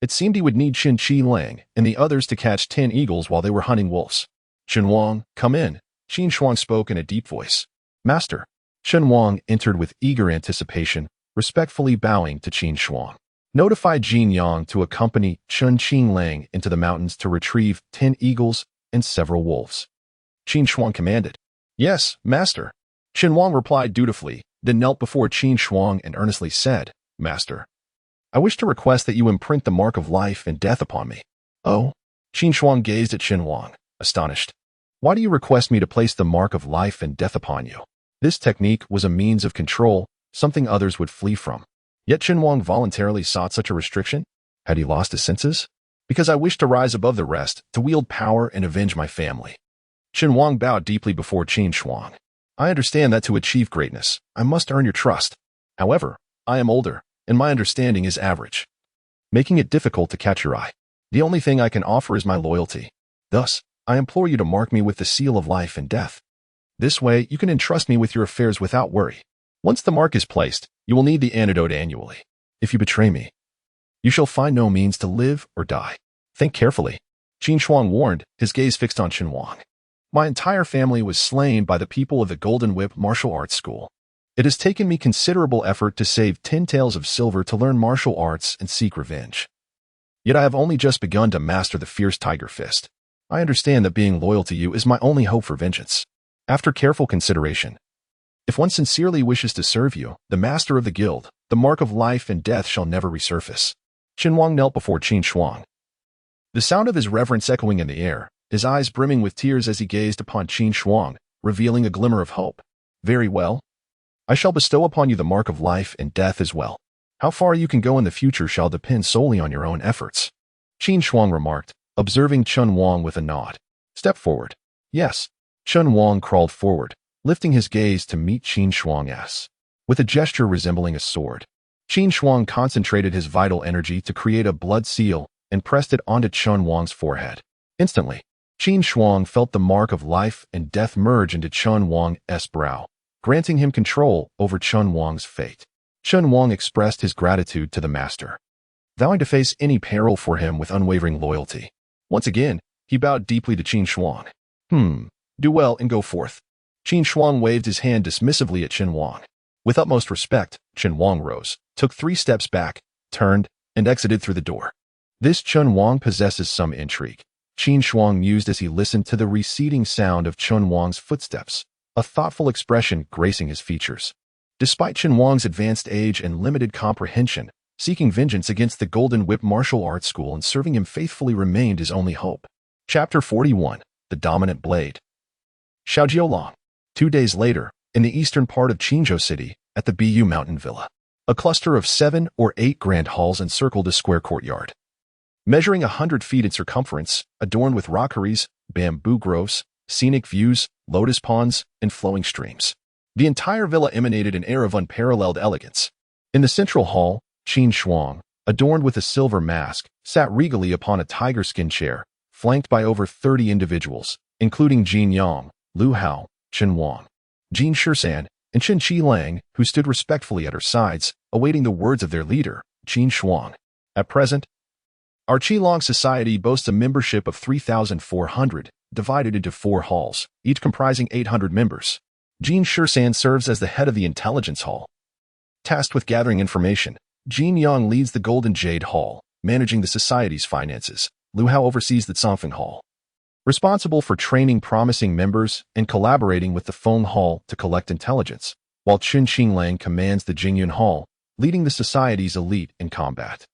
It seemed he would need Qin Shuang and the others to catch 10 eagles while they were hunting wolves. Qin Shuang, come in, Qin Shuang spoke in a deep voice. Master. Qin Shuang entered with eager anticipation, respectfully bowing to Qin Shuang. Notify Jin Yang to accompany Qin Shuang into the mountains to retrieve 10 eagles and several wolves. Qin Shuang commanded. Yes, master. Qin Shuang replied dutifully, then knelt before Qin Shuang and earnestly said, Master, I wish to request that you imprint the mark of life and death upon me. Oh? Qin Shuang gazed at Qin Shuang, astonished. Why do you request me to place the mark of life and death upon you? This technique was a means of control, something others would flee from. Yet Qin Shuang voluntarily sought such a restriction? Had he lost his senses? Because I wish to rise above the rest, to wield power and avenge my family. Qin Shuang bowed deeply before Qin Shuang. I understand that to achieve greatness, I must earn your trust. However, I am older, and my understanding is average, making it difficult to catch your eye. The only thing I can offer is my loyalty. Thus, I implore you to mark me with the seal of life and death. This way, you can entrust me with your affairs without worry. Once the mark is placed, you will need the antidote annually. If you betray me, you shall find no means to live or die. Think carefully. Qin Shuang warned, his gaze fixed on Qin Shuang. My entire family was slain by the people of the Golden Whip Martial Arts School. It has taken me considerable effort to save 10 taels of silver to learn martial arts and seek revenge. Yet I have only just begun to master the fierce tiger fist. I understand that being loyal to you is my only hope for vengeance. After careful consideration, if one sincerely wishes to serve you, the master of the guild, the mark of life and death shall never resurface. Qin Shuang knelt before Qin Shuang. The sound of his reverence echoing in the air, his eyes brimming with tears as he gazed upon Qin Shuang, revealing a glimmer of hope. Very well. I shall bestow upon you the mark of life and death as well. How far you can go in the future shall depend solely on your own efforts. Qin Shuang remarked, observing Qin Shuang with a nod. Step forward. Yes. Qin Shuang crawled forward, lifting his gaze to meet Qin Shuang's. With a gesture resembling a sword, Qin Shuang concentrated his vital energy to create a blood seal and pressed it onto Qin Shuang's forehead. Instantly, Qin Shuang felt the mark of life and death merge into Qin Shuang's brow, granting him control over Qin Shuang's fate. Qin Shuang expressed his gratitude to the master, vowing to face any peril for him with unwavering loyalty. Once again, he bowed deeply to Qin Shuang. Do well and go forth. Qin Shuang waved his hand dismissively at Qin Shuang. With utmost respect, Qin Shuang rose, took 3 steps back, turned, and exited through the door. This Qin Shuang possesses some intrigue, Qin Shuang mused as he listened to the receding sound of Qin Shuang's footsteps, a thoughtful expression gracing his features. Despite Qin Shuang's advanced age and limited comprehension, seeking vengeance against the Golden Whip Martial Arts School and serving him faithfully remained his only hope. Chapter 41. The Dominant Blade. Shaojiulong. 2 days later, in the eastern part of Qinzhou City, at the Bu Mountain Villa, a cluster of 7 or 8 grand halls encircled a square courtyard. Measuring 100 feet in circumference, adorned with rockeries, bamboo groves, scenic views, lotus ponds, and flowing streams. The entire villa emanated an air of unparalleled elegance. In the central hall, Qin Shuang, adorned with a silver mask, sat regally upon a tiger skin chair, flanked by over 30 individuals, including Jin Yang, Lu Hao, Qin Wang, Jin Shuang, and Qin Qilang, who stood respectfully at her sides, awaiting the words of their leader, Qin Shuang. At present, our Qilong Society boasts a membership of 3,400, divided into 4 halls, each comprising 800 members. Jin Shuang serves as the head of the Intelligence Hall. Tasked with gathering information, Jin Yang leads the Golden Jade Hall, managing the society's finances. Lu Hao oversees the Zongfeng Hall, responsible for training promising members and collaborating with the Feng Hall to collect intelligence, while Qin Qilang commands the Jingyun Hall, leading the society's elite in combat.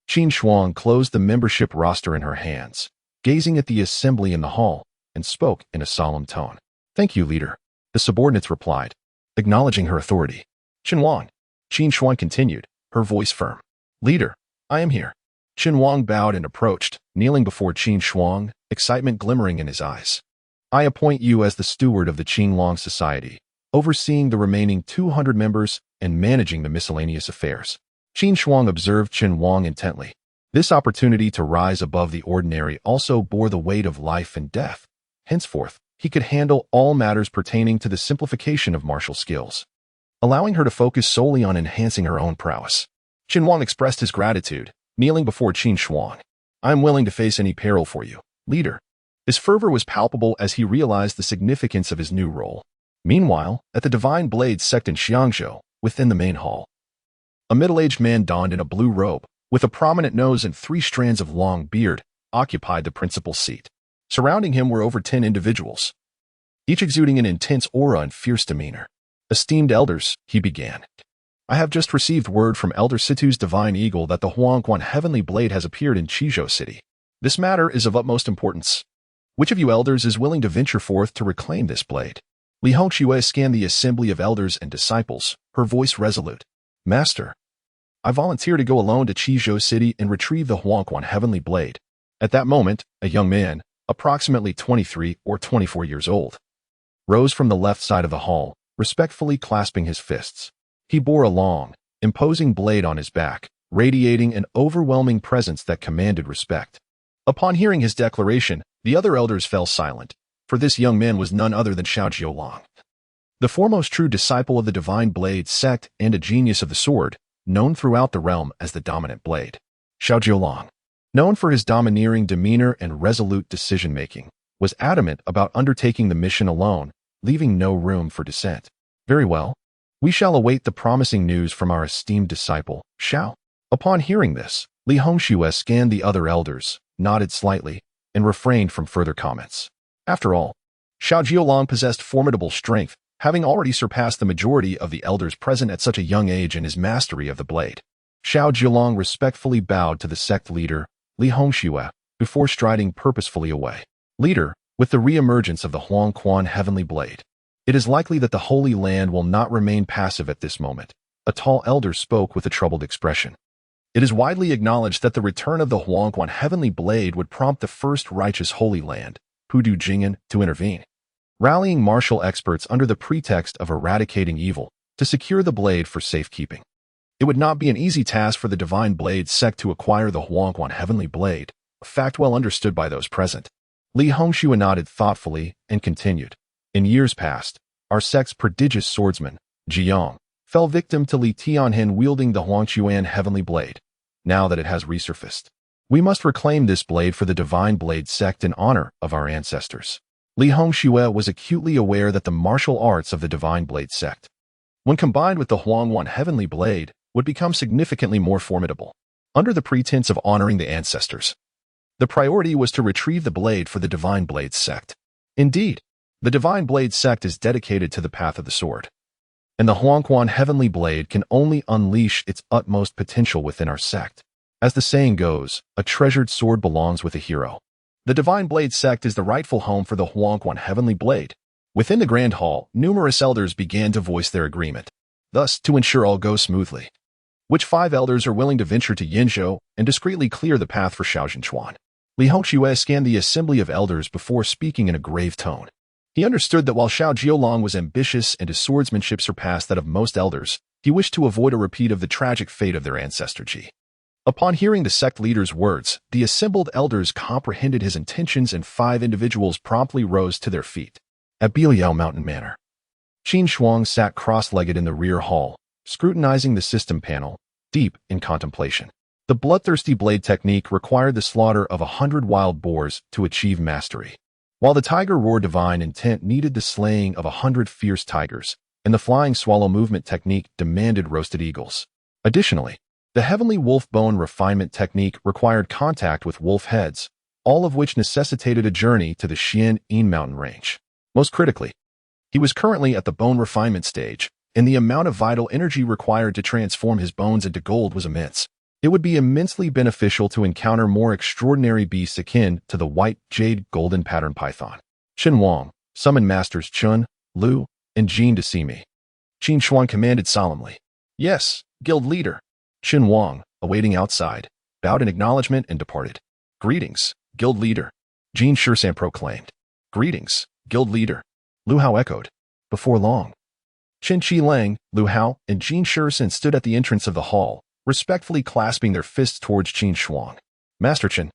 Qin Shuang closed the membership roster in her hands, gazing at the assembly in the hall, and spoke in a solemn tone. Thank you, leader, the subordinates replied, acknowledging her authority. Qin Wang. Qin Shuang continued, her voice firm. Leader, I am here. Qin Wang bowed and approached, kneeling before Qin Shuang, excitement glimmering in his eyes. I appoint you as the steward of the Qilong Society, overseeing the remaining 200 members and managing the miscellaneous affairs. Qin Shuang observed Qin Wang intently, This opportunity to rise above the ordinary also bore the weight of life and death. Henceforth, he could handle all matters pertaining to the simplification of martial skills, allowing her to focus solely on enhancing her own prowess. Qin Shuang expressed his gratitude, kneeling before Qin Shuang. "I am willing to face any peril for you, leader." His fervor was palpable as he realized the significance of his new role. Meanwhile, at the Divine Blade sect in Xiangzhou, within the main hall, a middle-aged man donned in a blue robe, with a prominent nose and 3 strands of long beard, occupied the principal seat. Surrounding him were over 10 individuals, each exuding an intense aura and fierce demeanor. "Esteemed elders," he began, "I have just received word from Elder Situ's Divine Eagle that the Huangquan Heavenly Blade has appeared in Qizhou City. This matter is of utmost importance. Which of you elders is willing to venture forth to reclaim this blade?" Li Hongxue scanned the assembly of elders and disciples, her voice resolute. "Master, I volunteer to go alone to Qizhou City and retrieve the Huangquan Heavenly Blade." At that moment, a young man, approximately 23 or 24 years old, rose from the left side of the hall, respectfully clasping his fists. He bore a long, imposing blade on his back, radiating an overwhelming presence that commanded respect. Upon hearing his declaration, the other elders fell silent, for this young man was none other than Xiaojiulang, the foremost true disciple of the Divine Blade sect and a genius of the sword, known throughout the realm as the Dominant Blade. Xiaojiulang, known for his domineering demeanor and resolute decision-making, was adamant about undertaking the mission alone, leaving no room for dissent. "Very well. We shall await the promising news from our esteemed disciple, Xiao." Upon hearing this, Li Hongxue scanned the other elders, nodded slightly, and refrained from further comments. After all, Xiaojiulang possessed formidable strength, having already surpassed the majority of the elders present at such a young age in his mastery of the blade. Xiaojiulang respectfully bowed to the sect leader, Li Hongxue, before striding purposefully away. "Leader, with the re-emergence of the Huangquan Heavenly Blade, it is likely that the Holy Land will not remain passive at this moment." A tall elder spoke with a troubled expression. "It is widely acknowledged that the return of the Huangquan Heavenly Blade would prompt the first righteous Holy Land, Pudu Jing'an, to intervene, rallying martial experts under the pretext of eradicating evil to secure the blade for safekeeping. It would not be an easy task for the Divine Blade sect to acquire the Huangquan Heavenly Blade, a fact well understood by those present." Li Hongxue nodded thoughtfully and continued. "In years past, our sect's prodigious swordsman, Jiang, fell victim to Li Tianhen wielding the Huangquan Heavenly Blade. Now that it has resurfaced, we must reclaim this blade for the Divine Blade sect in honor of our ancestors." Li Hongxue was acutely aware that the martial arts of the Divine Blade sect, when combined with the Huangquan Heavenly Blade, would become significantly more formidable. Under the pretense of honoring the ancestors, the priority was to retrieve the blade for the Divine Blade sect. Indeed, the Divine Blade sect is dedicated to the path of the sword, and the Huangquan Heavenly Blade can only unleash its utmost potential within our sect. As the saying goes, a treasured sword belongs with a hero. The Divine Blade sect is the rightful home for the Huangquan Heavenly Blade. Within the Grand Hall, numerous elders began to voice their agreement. Thus, to ensure all goes smoothly, which 5 elders are willing to venture to Yinzhou and discreetly clear the path for Xiaojiulang? Li Hongxue scanned the assembly of elders before speaking in a grave tone. He understood that while Xiaojiulang was ambitious and his swordsmanship surpassed that of most elders, he wished to avoid a repeat of the tragic fate of their ancestor Ji. Upon hearing the sect leader's words, the assembled elders comprehended his intentions and 5 individuals promptly rose to their feet. At Biaoyao Mountain Manor, Qin Shuang sat cross-legged in the rear hall, scrutinizing the system panel, deep in contemplation. The bloodthirsty blade technique required the slaughter of 100 wild boars to achieve mastery, while the tiger roar divine intent needed the slaying of 100 fierce tigers, and the flying swallow movement technique demanded roasted eagles. Additionally, the heavenly wolf bone refinement technique required contact with wolf heads, all of which necessitated a journey to the Xian mountain range. Most critically, he was currently at the bone refinement stage, and the amount of vital energy required to transform his bones into gold was immense. It would be immensely beneficial to encounter more extraordinary beasts akin to the white jade golden pattern python. Qin Wang, summon Masters Chun, Lu, and Jin to see me. Qin Shuang commanded solemnly. "Yes, guild leader." Qin Wang, awaiting outside, bowed in acknowledgement and departed. "Greetings, guild leader," Jin Shurshan proclaimed. "Greetings, guild leader," Lu Hao echoed. Before long, Qin Chi Lang, Lu Hao, and Jin Shurshan stood at the entrance of the hall, respectfully clasping their fists towards Qin Shuang. Master Qin,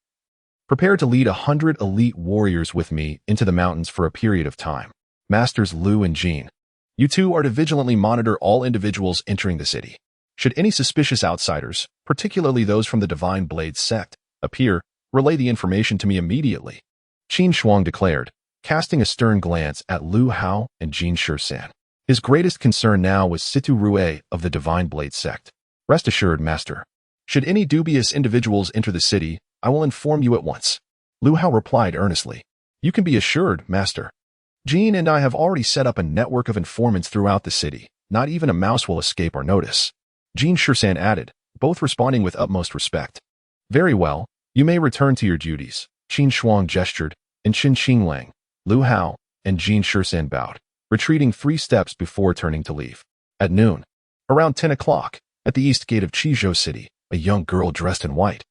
prepare to lead 100 elite warriors with me into the mountains for a period of time. Masters Lu and Jin, you two are to vigilantly monitor all individuals entering the city. Should any suspicious outsiders, particularly those from the Divine Blade sect, appear, relay the information to me immediately. Qin Shuang declared, casting a stern glance at Lu Hao and Jin Shuang. His greatest concern now was Situ Rue of the Divine Blade sect. Rest assured, Master. Should any dubious individuals enter the city, I will inform you at once. Lu Hao replied earnestly. You can be assured, Master. Jin and I have already set up a network of informants throughout the city. Not even a mouse will escape our notice. Jin Shuang added, both responding with utmost respect. Very well, you may return to your duties. Qin Shuang gestured, and Qin Qinglang, Lu Hao, and Jin Shuang bowed, retreating 3 steps before turning to leave. At noon, around 10 o'clock, at the east gate of Qizhou City, a young girl dressed in white,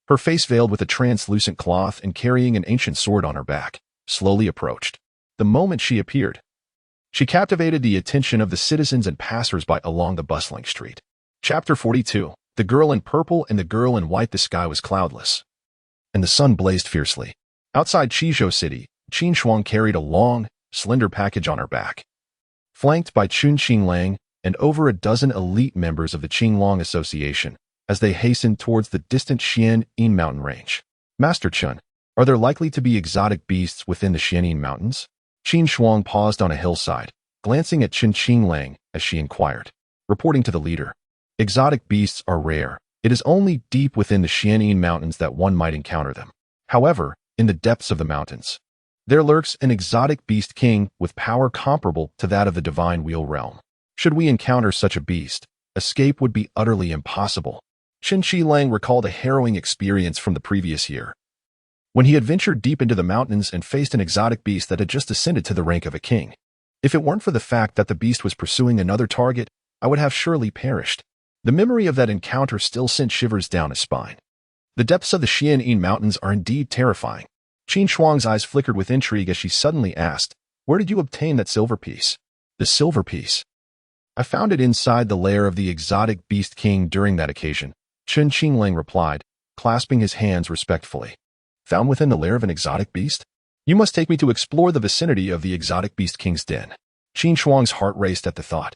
her face veiled with a translucent cloth and carrying an ancient sword on her back, slowly approached. The moment she appeared, she captivated the attention of the citizens and passers-by along the bustling street. Chapter 42. The Girl in Purple and the Girl in White. The sky was cloudless, and the sun blazed fiercely. Outside Qizhou City, Qin Shuang carried a long, slender package on her back, flanked by Qin Qinglang and over a dozen elite members of the Qinglong Association, as they hastened towards the distant Xianyin mountain range. Master Qin, are there likely to be exotic beasts within the Xianyin mountains? Qin Shuang paused on a hillside, glancing at Qin Qinglang as she inquired. Reporting to the leader, exotic beasts are rare. It is only deep within the Xianyin mountains that one might encounter them. However, in the depths of the mountains, there lurks an exotic beast king with power comparable to that of the Divine Wheel realm. Should we encounter such a beast, escape would be utterly impossible. Qin Qinglang recalled a harrowing experience from the previous year, when he had ventured deep into the mountains and faced an exotic beast that had just ascended to the rank of a king. If it weren't for the fact that the beast was pursuing another target, I would have surely perished. The memory of that encounter still sent shivers down his spine. The depths of the Xianyin mountains are indeed terrifying. Qin Shuang's eyes flickered with intrigue as she suddenly asked, where did you obtain that silver piece? The silver piece. I found it inside the lair of the exotic beast king during that occasion, Qin Qinglang replied, clasping his hands respectfully. Found within the lair of an exotic beast? You must take me to explore the vicinity of the exotic beast king's den. Qin Shuang's heart raced at the thought.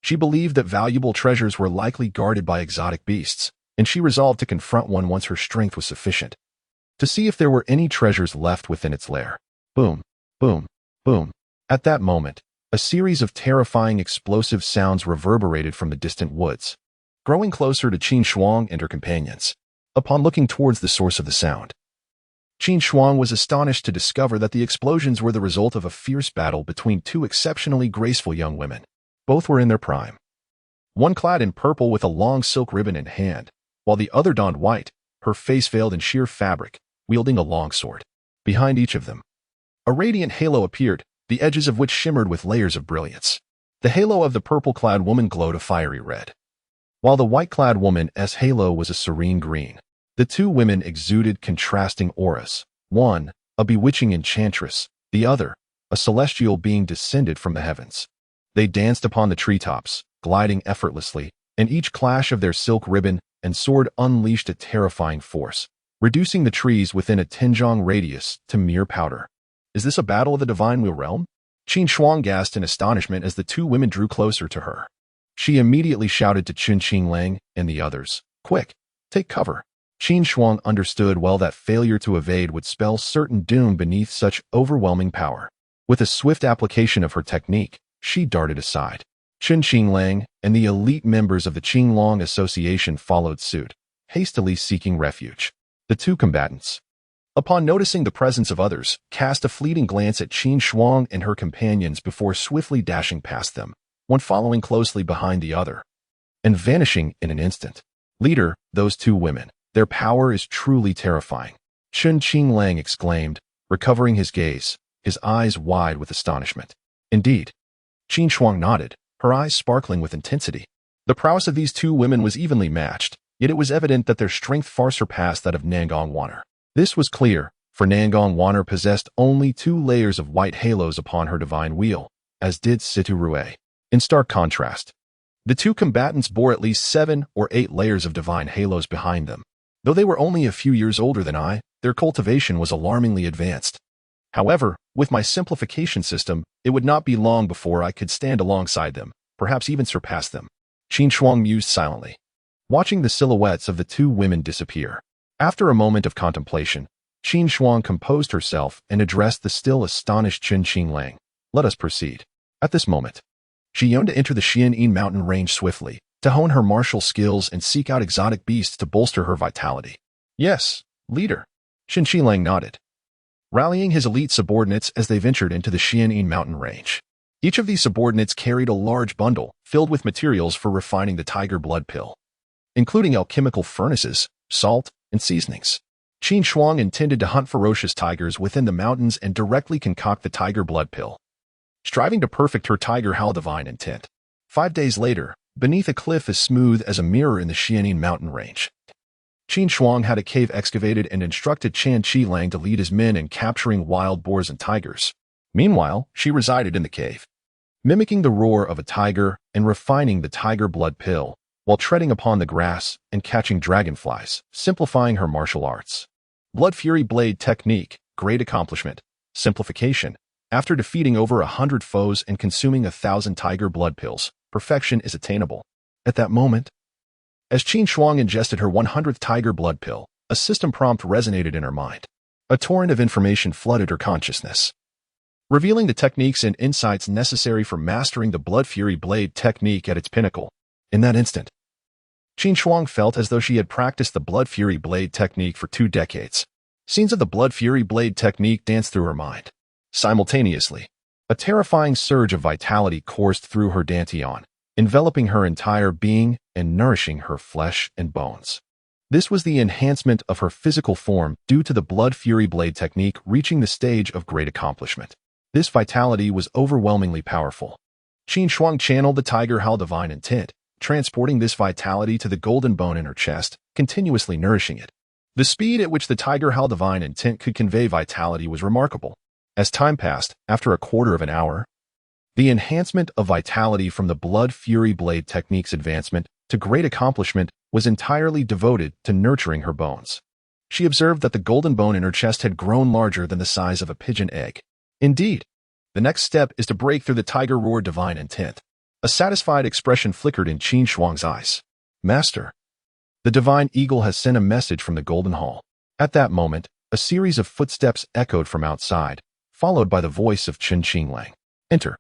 She believed that valuable treasures were likely guarded by exotic beasts, and she resolved to confront one once her strength was sufficient, to see if there were any treasures left within its lair. Boom, boom, boom. At that moment, a series of terrifying explosive sounds reverberated from the distant woods, growing closer to Qin Shuang and her companions. Upon looking towards the source of the sound, Qin Shuang was astonished to discover that the explosions were the result of a fierce battle between 2 exceptionally graceful young women. Both were in their prime, one clad in purple with a long silk ribbon in hand, while the other donned white, her face veiled in sheer fabric, wielding a long sword. Behind each of them, a radiant halo appeared, the edges of which shimmered with layers of brilliance. The halo of the purple-clad woman glowed a fiery red, while the white-clad woman's halo was a serene green. The 2 women exuded contrasting auras, one, a bewitching enchantress, the other, a celestial being descended from the heavens. They danced upon the treetops, gliding effortlessly, and each clash of their silk ribbon and sword unleashed a terrifying force, reducing the trees within a Tenjong radius to mere powder. Is this a battle of the Divine Wheel realm? Qin Shuang gasped in astonishment as the 2 women drew closer to her. She immediately shouted to Qin Qinglang and the others, quick, take cover. Qin Shuang understood well that failure to evade would spell certain doom beneath such overwhelming power. With a swift application of her technique, she darted aside. Qin Qinglang and the elite members of the Qinglong Association followed suit, hastily seeking refuge. The 2 combatants, upon noticing the presence of others, cast a fleeting glance at Qin Shuang and her companions before swiftly dashing past them, one following closely behind the other, and vanishing in an instant. Leader, those 2 women. Their power is truly terrifying, Qin Qinglang exclaimed, recovering his gaze, his eyes wide with astonishment. Indeed. Qin Shuang nodded, her eyes sparkling with intensity. The prowess of these 2 women was evenly matched, yet it was evident that their strength far surpassed that of Nangong Wanner. This was clear, for Nangong Wanner possessed only 2 layers of white halos upon her divine wheel, as did Situ Rue. In stark contrast, the 2 combatants bore at least 7 or 8 layers of divine halos behind them. Though they were only a few years older than I, their cultivation was alarmingly advanced. However, with my simplification system, it would not be long before I could stand alongside them, perhaps even surpass them. Qin Shuang mused silently, watching the silhouettes of the two women disappear. After a moment of contemplation, Qin Shuang composed herself and addressed the still astonished Qin Shuang. Let us proceed. At this moment, she yearned to enter the Xian'an mountain range swiftly, to hone her martial skills and seek out exotic beasts to bolster her vitality. Yes, leader. Qin Shuang nodded, rallying his elite subordinates as they ventured into the Xian'an mountain range. Each of these subordinates carried a large bundle filled with materials for refining the tiger blood pill, including alchemical furnaces, salt, and seasonings. Qin Shuang intended to hunt ferocious tigers within the mountains and directly concoct the tiger blood pill, striving to perfect her tiger Hal divine intent. 5 days later, beneath a cliff as smooth as a mirror in the Xian'an mountain range, Qin Shuang had a cave excavated and instructed Qin Shuang to lead his men in capturing wild boars and tigers. Meanwhile, she resided in the cave, mimicking the roar of a tiger and refining the tiger blood pill, while treading upon the grass and catching dragonflies, simplifying her martial arts. Blood Fury Blade Technique, great accomplishment. Simplification. After defeating over 100 foes and consuming 1,000 tiger blood pills, perfection is attainable. At that moment, as Qin Shuang ingested her 100th tiger blood pill, a system prompt resonated in her mind. A torrent of information flooded her consciousness, revealing the techniques and insights necessary for mastering the Blood Fury Blade technique at its pinnacle. In that instant, Qin Shuang felt as though she had practiced the Blood Fury Blade technique for 2 decades. Scenes of the Blood Fury Blade technique danced through her mind. Simultaneously, a terrifying surge of vitality coursed through her dantian, enveloping her entire being and nourishing her flesh and bones. This was the enhancement of her physical form due to the Blood Fury Blade technique reaching the stage of great accomplishment. This vitality was overwhelmingly powerful. Qin Shuang channeled the tiger Hal divine intent, transporting this vitality to the golden bone in her chest, continuously nourishing it. The speed at which the tiger Hal divine intent could convey vitality was remarkable. As time passed, after a quarter of an hour, the enhancement of vitality from the Blood Fury Blade technique's advancement to great accomplishment was entirely devoted to nurturing her bones. She observed that the golden bone in her chest had grown larger than the size of a pigeon egg. Indeed, the next step is to break through the tiger roar divine intent. A satisfied expression flickered in Qin Shuang's eyes. Master, the divine eagle has sent a message from the golden hall. At that moment, a series of footsteps echoed from outside, followed by the voice of Qin Shuang. Enter.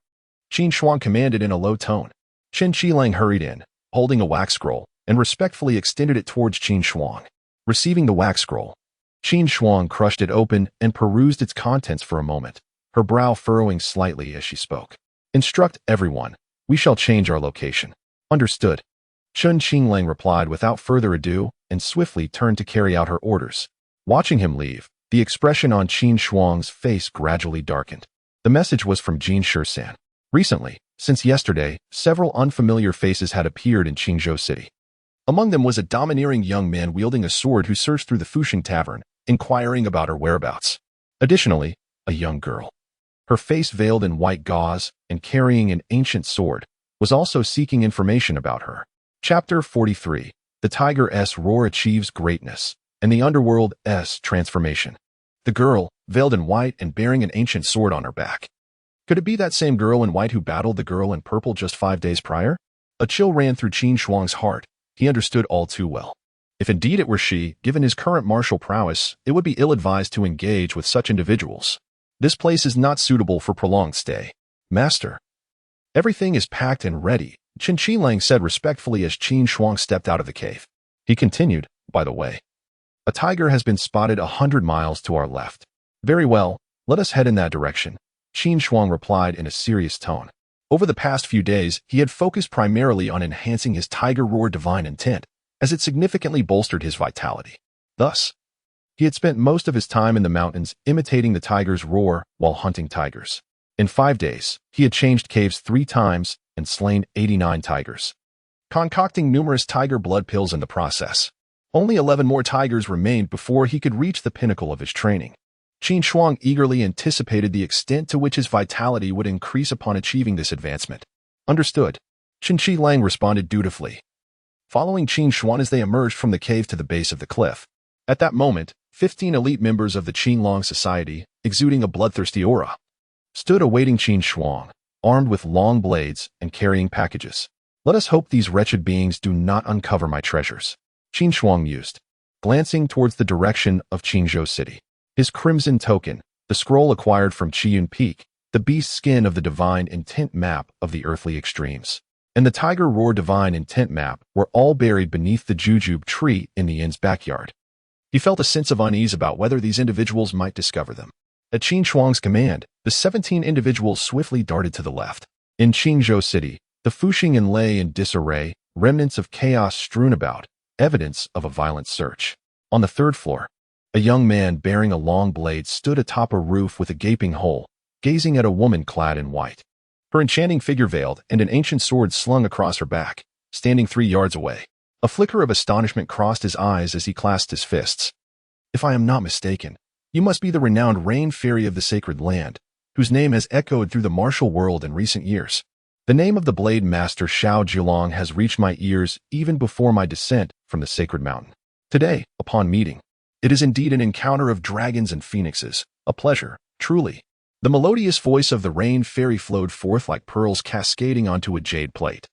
Qin Shuang commanded in a low tone. Qin Shuang hurried in, holding a wax scroll, and respectfully extended it towards Qin Shuang. Receiving the wax scroll, Qin Shuang crushed it open and perused its contents for a moment, her brow furrowing slightly as she spoke. Instruct everyone. We shall change our location. Understood. Qin Shuang replied without further ado and swiftly turned to carry out her orders. Watching him leave, the expression on Qin Shuang's face gradually darkened. The message was from Jin Shursan. Recently, since yesterday, several unfamiliar faces had appeared in Qingzhou City. Among them was a domineering young man wielding a sword who searched through the Fuxing Tavern, inquiring about her whereabouts. Additionally, a young girl, her face veiled in white gauze and carrying an ancient sword, was also seeking information about her. Chapter 43. The Tiger's Roar Achieves Greatness, and the Underworld's Transformation. The girl, veiled in white and bearing an ancient sword on her back. Could it be that same girl in white who battled the girl in purple just 5 days prior? A chill ran through Qin Shuang's heart. He understood all too well. If indeed it were she, given his current martial prowess, it would be ill-advised to engage with such individuals. This place is not suitable for prolonged stay. Master, everything is packed and ready, Qin Shuang said respectfully as Qin Shuang stepped out of the cave. He continued, by the way, a tiger has been spotted 100 miles to our left. Very well, let us head in that direction, Qin Shuang replied in a serious tone. Over the past few days, he had focused primarily on enhancing his tiger roar divine intent, as it significantly bolstered his vitality. Thus, he had spent most of his time in the mountains imitating the tiger's roar while hunting tigers. In 5 days, he had changed caves 3 times and slain 89 tigers, concocting numerous tiger blood pills in the process. Only 11 more tigers remained before he could reach the pinnacle of his training. Qin Shuang eagerly anticipated the extent to which his vitality would increase upon achieving this advancement. Understood. Qin Shuang responded dutifully. Following Qin Shuang as they emerged from the cave to the base of the cliff, At that moment, 15 elite members of the Qin Society, exuding a bloodthirsty aura, stood awaiting Qin Shuang, armed with long blades and carrying packages. Let us hope these wretched beings do not uncover my treasures, Qin Shuang mused, glancing towards the direction of Qingzhou City. His crimson token, the scroll acquired from Qiyun Peak, the beast skin of the divine intent map of the earthly extremes, and the tiger roar divine intent map were all buried beneath the jujube tree in the inn's backyard. He felt a sense of unease about whether these individuals might discover them. At Qin Shuang's command, the 17 individuals swiftly darted to the left. In Qingzhou City, the Fuxing lay in disarray, remnants of chaos strewn about, evidence of a violent search. On the third floor, a young man bearing a long blade stood atop a roof with a gaping hole, gazing at a woman clad in white. Her enchanting figure veiled and an ancient sword slung across her back, standing 3 yards away. A flicker of astonishment crossed his eyes as he clasped his fists. If I am not mistaken, you must be the renowned Rain Fairy of the Sacred Land, whose name has echoed through the martial world in recent years. The name of the Blade Master Xiao Jiulong has reached my ears even before my descent from the Sacred Mountain. Today, upon meeting, it is indeed an encounter of dragons and phoenixes, a pleasure, truly. The melodious voice of the Rain Fairy flowed forth like pearls cascading onto a jade plate.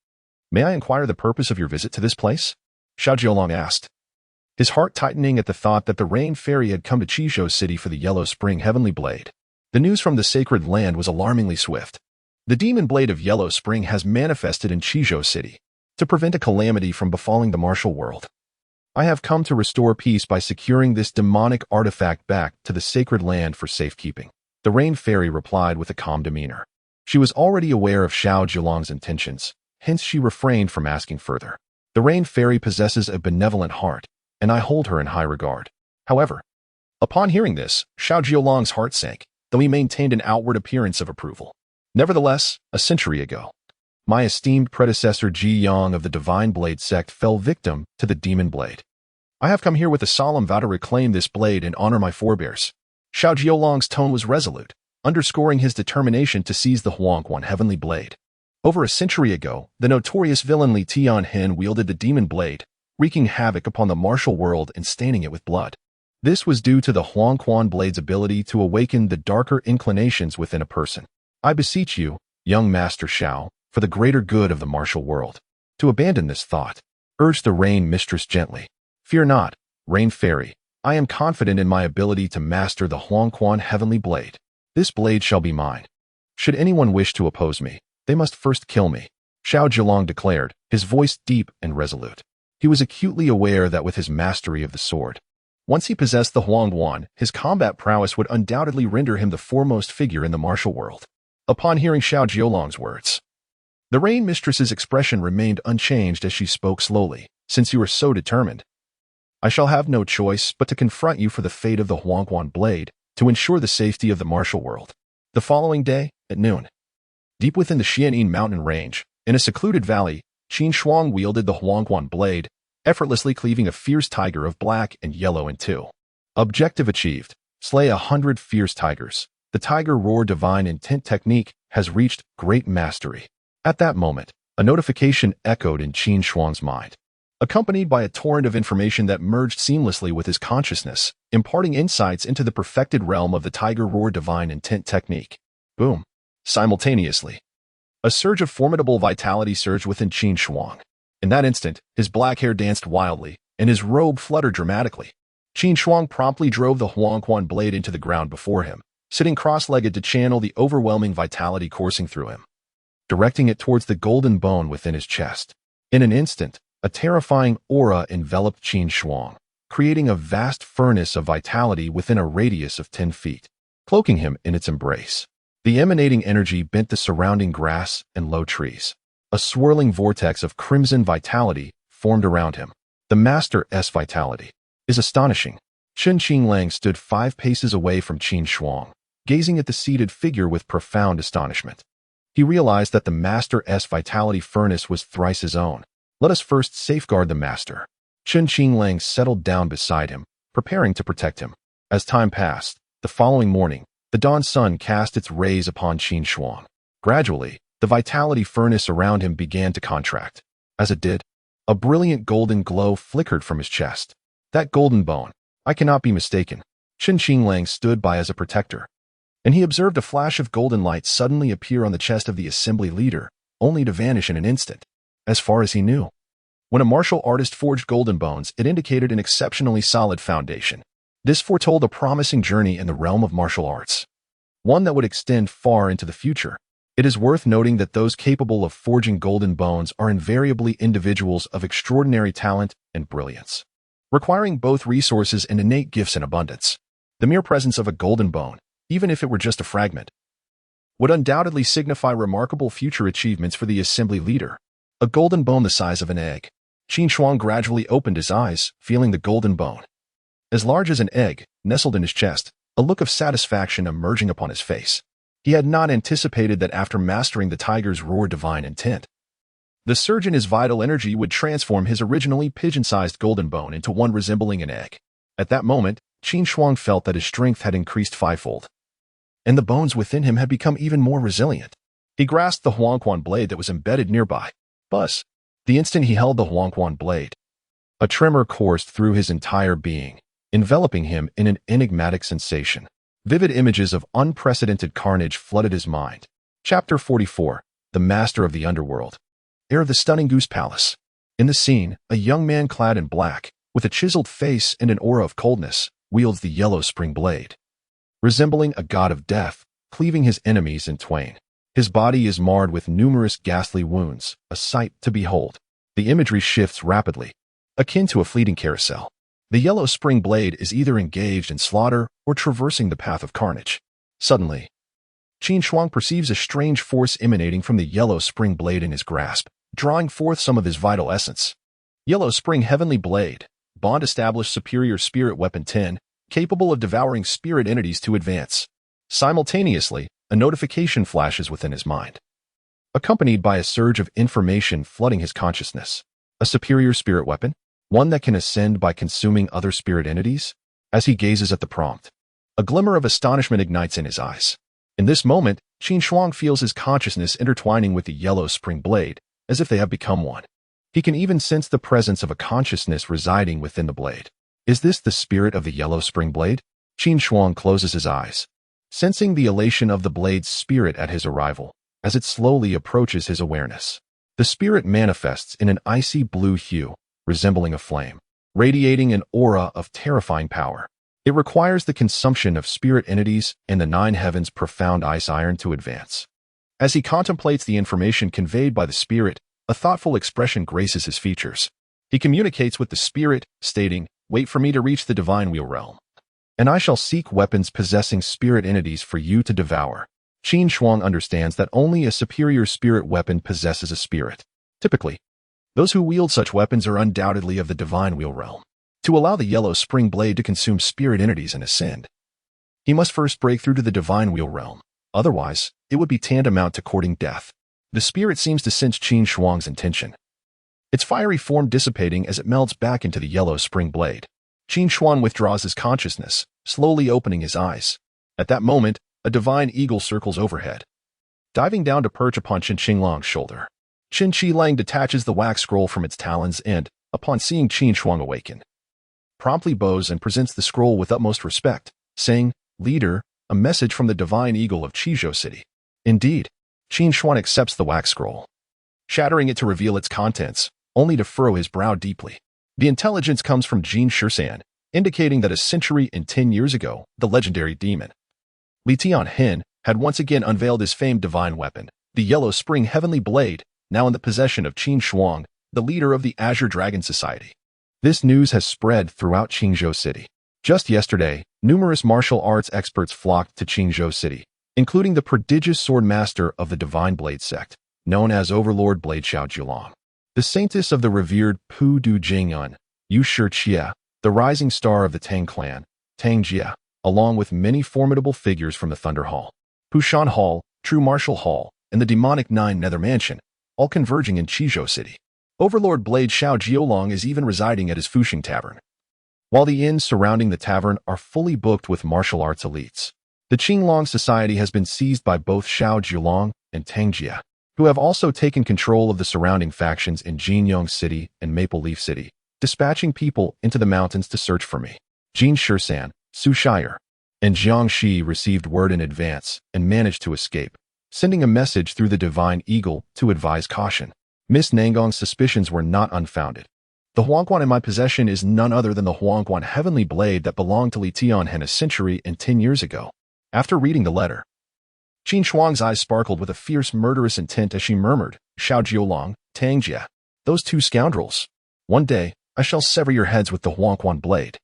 May I inquire the purpose of your visit to this place? Xiao Jiulong asked, his heart tightening at the thought that the Rain Fairy had come to Qizhou City for the Yellow Spring Heavenly Blade. The news from the Sacred Land was alarmingly swift. The demon blade of Yellow Spring has manifested in Qizhou City to prevent a calamity from befalling the martial world. I have come to restore peace by securing this demonic artifact back to the Sacred Land for safekeeping. The Rain Fairy replied with a calm demeanor. She was already aware of Xiao Jiulong's intentions, hence she refrained from asking further. The Rain Fairy possesses a benevolent heart, and I hold her in high regard. However, upon hearing this, Xiao Jiulong's heart sank, though he maintained an outward appearance of approval. Nevertheless, a century ago, my esteemed predecessor Ji Yang of the Divine Blade sect fell victim to the Demon Blade. I have come here with a solemn vow to reclaim this blade and honor my forebears. Xiao Jiulong's tone was resolute, underscoring his determination to seize the Huangquan Heavenly Blade. Over a century ago, the notorious villain Li Tianhen wielded the Demon Blade, wreaking havoc upon the martial world and staining it with blood. This was due to the Huangquan Blade's ability to awaken the darker inclinations within a person. I beseech you, young Master Xiao, for the greater good of the martial world, to abandon this thought, urged the Rain Mistress gently. Fear not, Rain Fairy. I am confident in my ability to master the Huangquan Heavenly Blade. This blade shall be mine. Should anyone wish to oppose me, they must first kill me, Xiao Jiulong declared, his voice deep and resolute. He was acutely aware that with his mastery of the sword, once he possessed the Huangquan, his combat prowess would undoubtedly render him the foremost figure in the martial world. Upon hearing Xiao Jiulong's words, the Rain Mistress's expression remained unchanged as she spoke slowly. Since you are so determined, I shall have no choice but to confront you for the fate of the Huangquan Blade to ensure the safety of the martial world. The following day, at noon, deep within the Xianyin mountain range, in a secluded valley, Qin Shuang wielded the Huangquan Blade, effortlessly cleaving a fierce tiger of black and yellow in two. Objective achieved. Slay 100 fierce tigers. The tiger roar divine intent technique has reached great mastery. At that moment, a notification echoed in Qin Shuang's mind, accompanied by a torrent of information that merged seamlessly with his consciousness, imparting insights into the perfected realm of the tiger roar divine intent technique. Boom. Simultaneously, a surge of formidable vitality surged within Qin Shuang. In that instant, his black hair danced wildly, and his robe fluttered dramatically. Qin Shuang promptly drove the Huangquan Blade into the ground before him, sitting cross-legged to channel the overwhelming vitality coursing through him, directing it towards the golden bone within his chest. In an instant, a terrifying aura enveloped Qin Shuang, creating a vast furnace of vitality within a radius of 10 feet, cloaking him in its embrace. The emanating energy bent the surrounding grass and low trees. A swirling vortex of crimson vitality formed around him. The Master's vitality is astonishing. Chen Qinglang stood 5 paces away from Qin Shuang, gazing at the seated figure with profound astonishment. He realized that the Master's vitality furnace was thrice his own. Let us first safeguard the Master. Chen Qinglang settled down beside him, preparing to protect him. As time passed, the following morning, the dawn sun cast its rays upon Qin Shuang. Gradually, the vitality furnace around him began to contract. As it did, a brilliant golden glow flickered from his chest. That golden bone, I cannot be mistaken. Qin Shuang stood by as a protector, and he observed a flash of golden light suddenly appear on the chest of the assembly leader, only to vanish in an instant. As far as he knew, when a martial artist forged golden bones, it indicated an exceptionally solid foundation. This foretold a promising journey in the realm of martial arts, one that would extend far into the future. It is worth noting that those capable of forging golden bones are invariably individuals of extraordinary talent and brilliance, requiring both resources and innate gifts in abundance. The mere presence of a golden bone, even if it were just a fragment, would undoubtedly signify remarkable future achievements for the assembly leader. A golden bone the size of an egg. Qin Shuang gradually opened his eyes, feeling the golden bone, as large as an egg, nestled in his chest, a look of satisfaction emerging upon his face. He had not anticipated that after mastering the tiger's roar divine intent, the surge in his vital energy would transform his originally pigeon-sized golden bone into one resembling an egg. At that moment, Qin Shuang felt that his strength had increased fivefold, and the bones within him had become even more resilient. He grasped the Huangquan blade that was embedded nearby. Buzz! The instant he held the Huangquan blade, a tremor coursed through his entire being, enveloping him in an enigmatic sensation. Vivid images of unprecedented carnage flooded his mind. Chapter 44. The Master of the Underworld. Heir of the stunning Goose Palace. In the scene, a young man clad in black, with a chiseled face and an aura of coldness, wields the yellow spring blade, resembling a god of death, cleaving his enemies in twain. His body is marred with numerous ghastly wounds, a sight to behold. The imagery shifts rapidly, akin to a fleeting carousel. The yellow spring blade is either engaged in slaughter or traversing the path of carnage. Suddenly, Qin Shuang perceives a strange force emanating from the yellow spring blade in his grasp, drawing forth some of his vital essence. Yellow spring heavenly blade, bond established superior spirit weapon 10, capable of devouring spirit entities to advance. Simultaneously, a notification flashes within his mind, accompanied by a surge of information flooding his consciousness. A superior spirit weapon? One that can ascend by consuming other spirit entities? As he gazes at the prompt, a glimmer of astonishment ignites in his eyes. In this moment, Qin Shuang feels his consciousness intertwining with the yellow spring blade, as if they have become one. He can even sense the presence of a consciousness residing within the blade. Is this the spirit of the yellow spring blade? Qin Shuang closes his eyes, sensing the elation of the blade's spirit at his arrival, as it slowly approaches his awareness. The spirit manifests in an icy blue hue, resembling a flame, radiating an aura of terrifying power. It requires the consumption of spirit entities and the nine heavens' profound ice iron to advance. As he contemplates the information conveyed by the spirit, a thoughtful expression graces his features. He communicates with the spirit, stating, "Wait for me to reach the divine wheel realm, and I shall seek weapons possessing spirit entities for you to devour." Qin Shuang understands that only a superior spirit weapon possesses a spirit. Typically, those who wield such weapons are undoubtedly of the divine wheel realm. To allow the yellow spring blade to consume spirit entities and ascend, he must first break through to the divine wheel realm. Otherwise, it would be tantamount to courting death. The spirit seems to sense Qin Shuang's intention, its fiery form dissipating as it melts back into the yellow spring blade. Qin Shuang withdraws his consciousness, slowly opening his eyes. At that moment, a divine eagle circles overhead, diving down to perch upon Qin Shuang's shoulder. Qin Shuang detaches the wax scroll from its talons and, upon seeing Qin Shuang awaken, promptly bows and presents the scroll with utmost respect, saying, "Leader, a message from the divine eagle of Qizhou City." Indeed, Qin Shuang accepts the wax scroll, shattering it to reveal its contents, only to furrow his brow deeply. The intelligence comes from Jin Shusan, indicating that a century and 10 years ago, the legendary demon Li Tianhen had once again unveiled his famed divine weapon, the yellow spring heavenly blade, now in the possession of Qin Shuang, the leader of the Azure Dragon Society. This news has spread throughout Qingzhou City. Just yesterday, numerous martial arts experts flocked to Qingzhou City, including the prodigious sword master of the Divine Blade sect, known as Overlord Blade Xiao Zhulong, the saintess of the revered Pu Du Jingyun, Yu Shijie, the rising star of the Tang clan, Tang Jie, along with many formidable figures from the Thunder Hall, Pushan Hall, True Martial Hall, and the demonic Nine Nether Mansion, all converging in Qizhou City. Overlord Blade Xiao Zhulong is even residing at his Fuxing Tavern, while the inns surrounding the tavern are fully booked with martial arts elites. The Qinglong Society has been seized by both Xiao Zhulong and Tang Jie, who have also taken control of the surrounding factions in Jinyong City and Maple Leaf City, dispatching people into the mountains to search for me. Qin Shuang, Su Shire, and Jiang Shi received word in advance and managed to escape, sending a message through the Divine Eagle to advise caution. Miss Nangong's suspicions were not unfounded. The Huangquan in my possession is none other than the Huangquan heavenly blade that belonged to Li Tianhen a century and 10 years ago. After reading the letter, Qin Shuang's eyes sparkled with a fierce murderous intent as she murmured, Xiao Jiulong, Tang Jia, those two scoundrels. One day, I shall sever your heads with the Huangquan blade.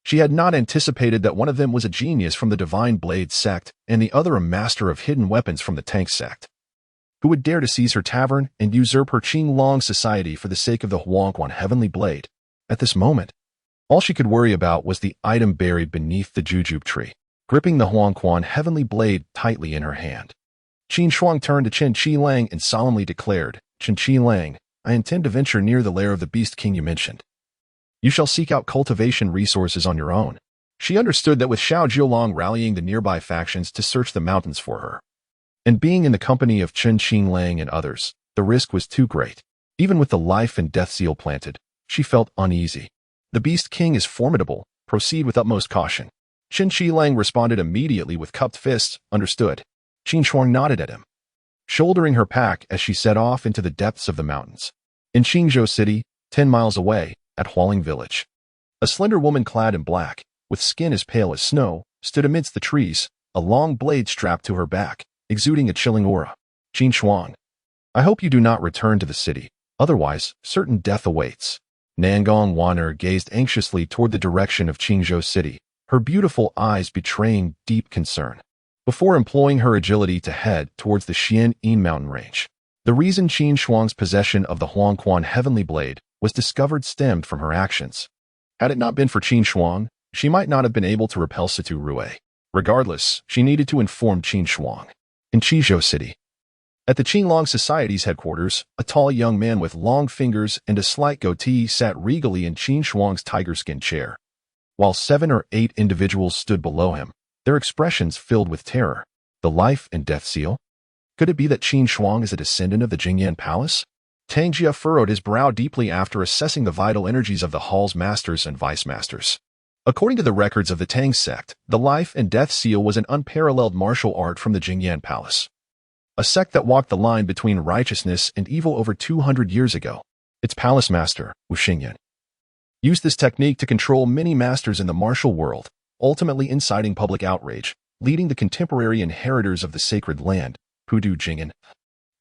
She had not anticipated that one of them was a genius from the Divine Blade sect and the other a master of hidden weapons from the Tank sect. Who would dare to seize her tavern and usurp her Qinglong society for the sake of the Huangquan heavenly blade? At this moment, all she could worry about was the item buried beneath the jujube tree, gripping the Huangquan heavenly blade tightly in her hand. Qin Shuang turned to Chen Qilang and solemnly declared, Chen Qilang, I intend to venture near the lair of the beast king you mentioned. You shall seek out cultivation resources on your own. She understood that with Xiao Jiulong rallying the nearby factions to search the mountains for her, and being in the company of Chen Qilang and others, the risk was too great. Even with the life and death seal planted, she felt uneasy. The beast king is formidable. Proceed with utmost caution. Chen Qilang responded immediately with cupped fists. Understood. Qin Shuang nodded at him, shouldering her pack as she set off into the depths of the mountains. In Qingzhou City, 10 miles away, at Hualing Village, a slender woman clad in black, with skin as pale as snow, stood amidst the trees, a long blade strapped to her back, exuding a chilling aura. Qin Shuang, I hope you do not return to the city, otherwise certain death awaits. Nangong Waner gazed anxiously toward the direction of Qingzhou City, her beautiful eyes betraying deep concern, before employing her agility to head towards the Xian-Yin mountain range. The reason Qin Shuang's possession of the Huangquan heavenly blade was discovered stemmed from her actions. Had it not been for Qin Shuang, she might not have been able to repel Situ Rue. Regardless, she needed to inform Qin Shuang. In Qizhou City, at the Qinglong Society's headquarters, a tall young man with long fingers and a slight goatee sat regally in Qin Shuang's tiger-skin chair, while 7 or 8 individuals stood below him, their expressions filled with terror. The life and death seal? Could it be that Qin Shuang is a descendant of the Jingyan Palace? Tang Jia furrowed his brow deeply after assessing the vital energies of the hall's masters and vice-masters. According to the records of the Tang sect, the life and death seal was an unparalleled martial art from the Jingyan Palace, a sect that walked the line between righteousness and evil over 200 years ago. Its palace master, Wu Xingyan, used this technique to control many masters in the martial world, ultimately inciting public outrage, leading the contemporary inheritors of the sacred land, Pudu Jingyan,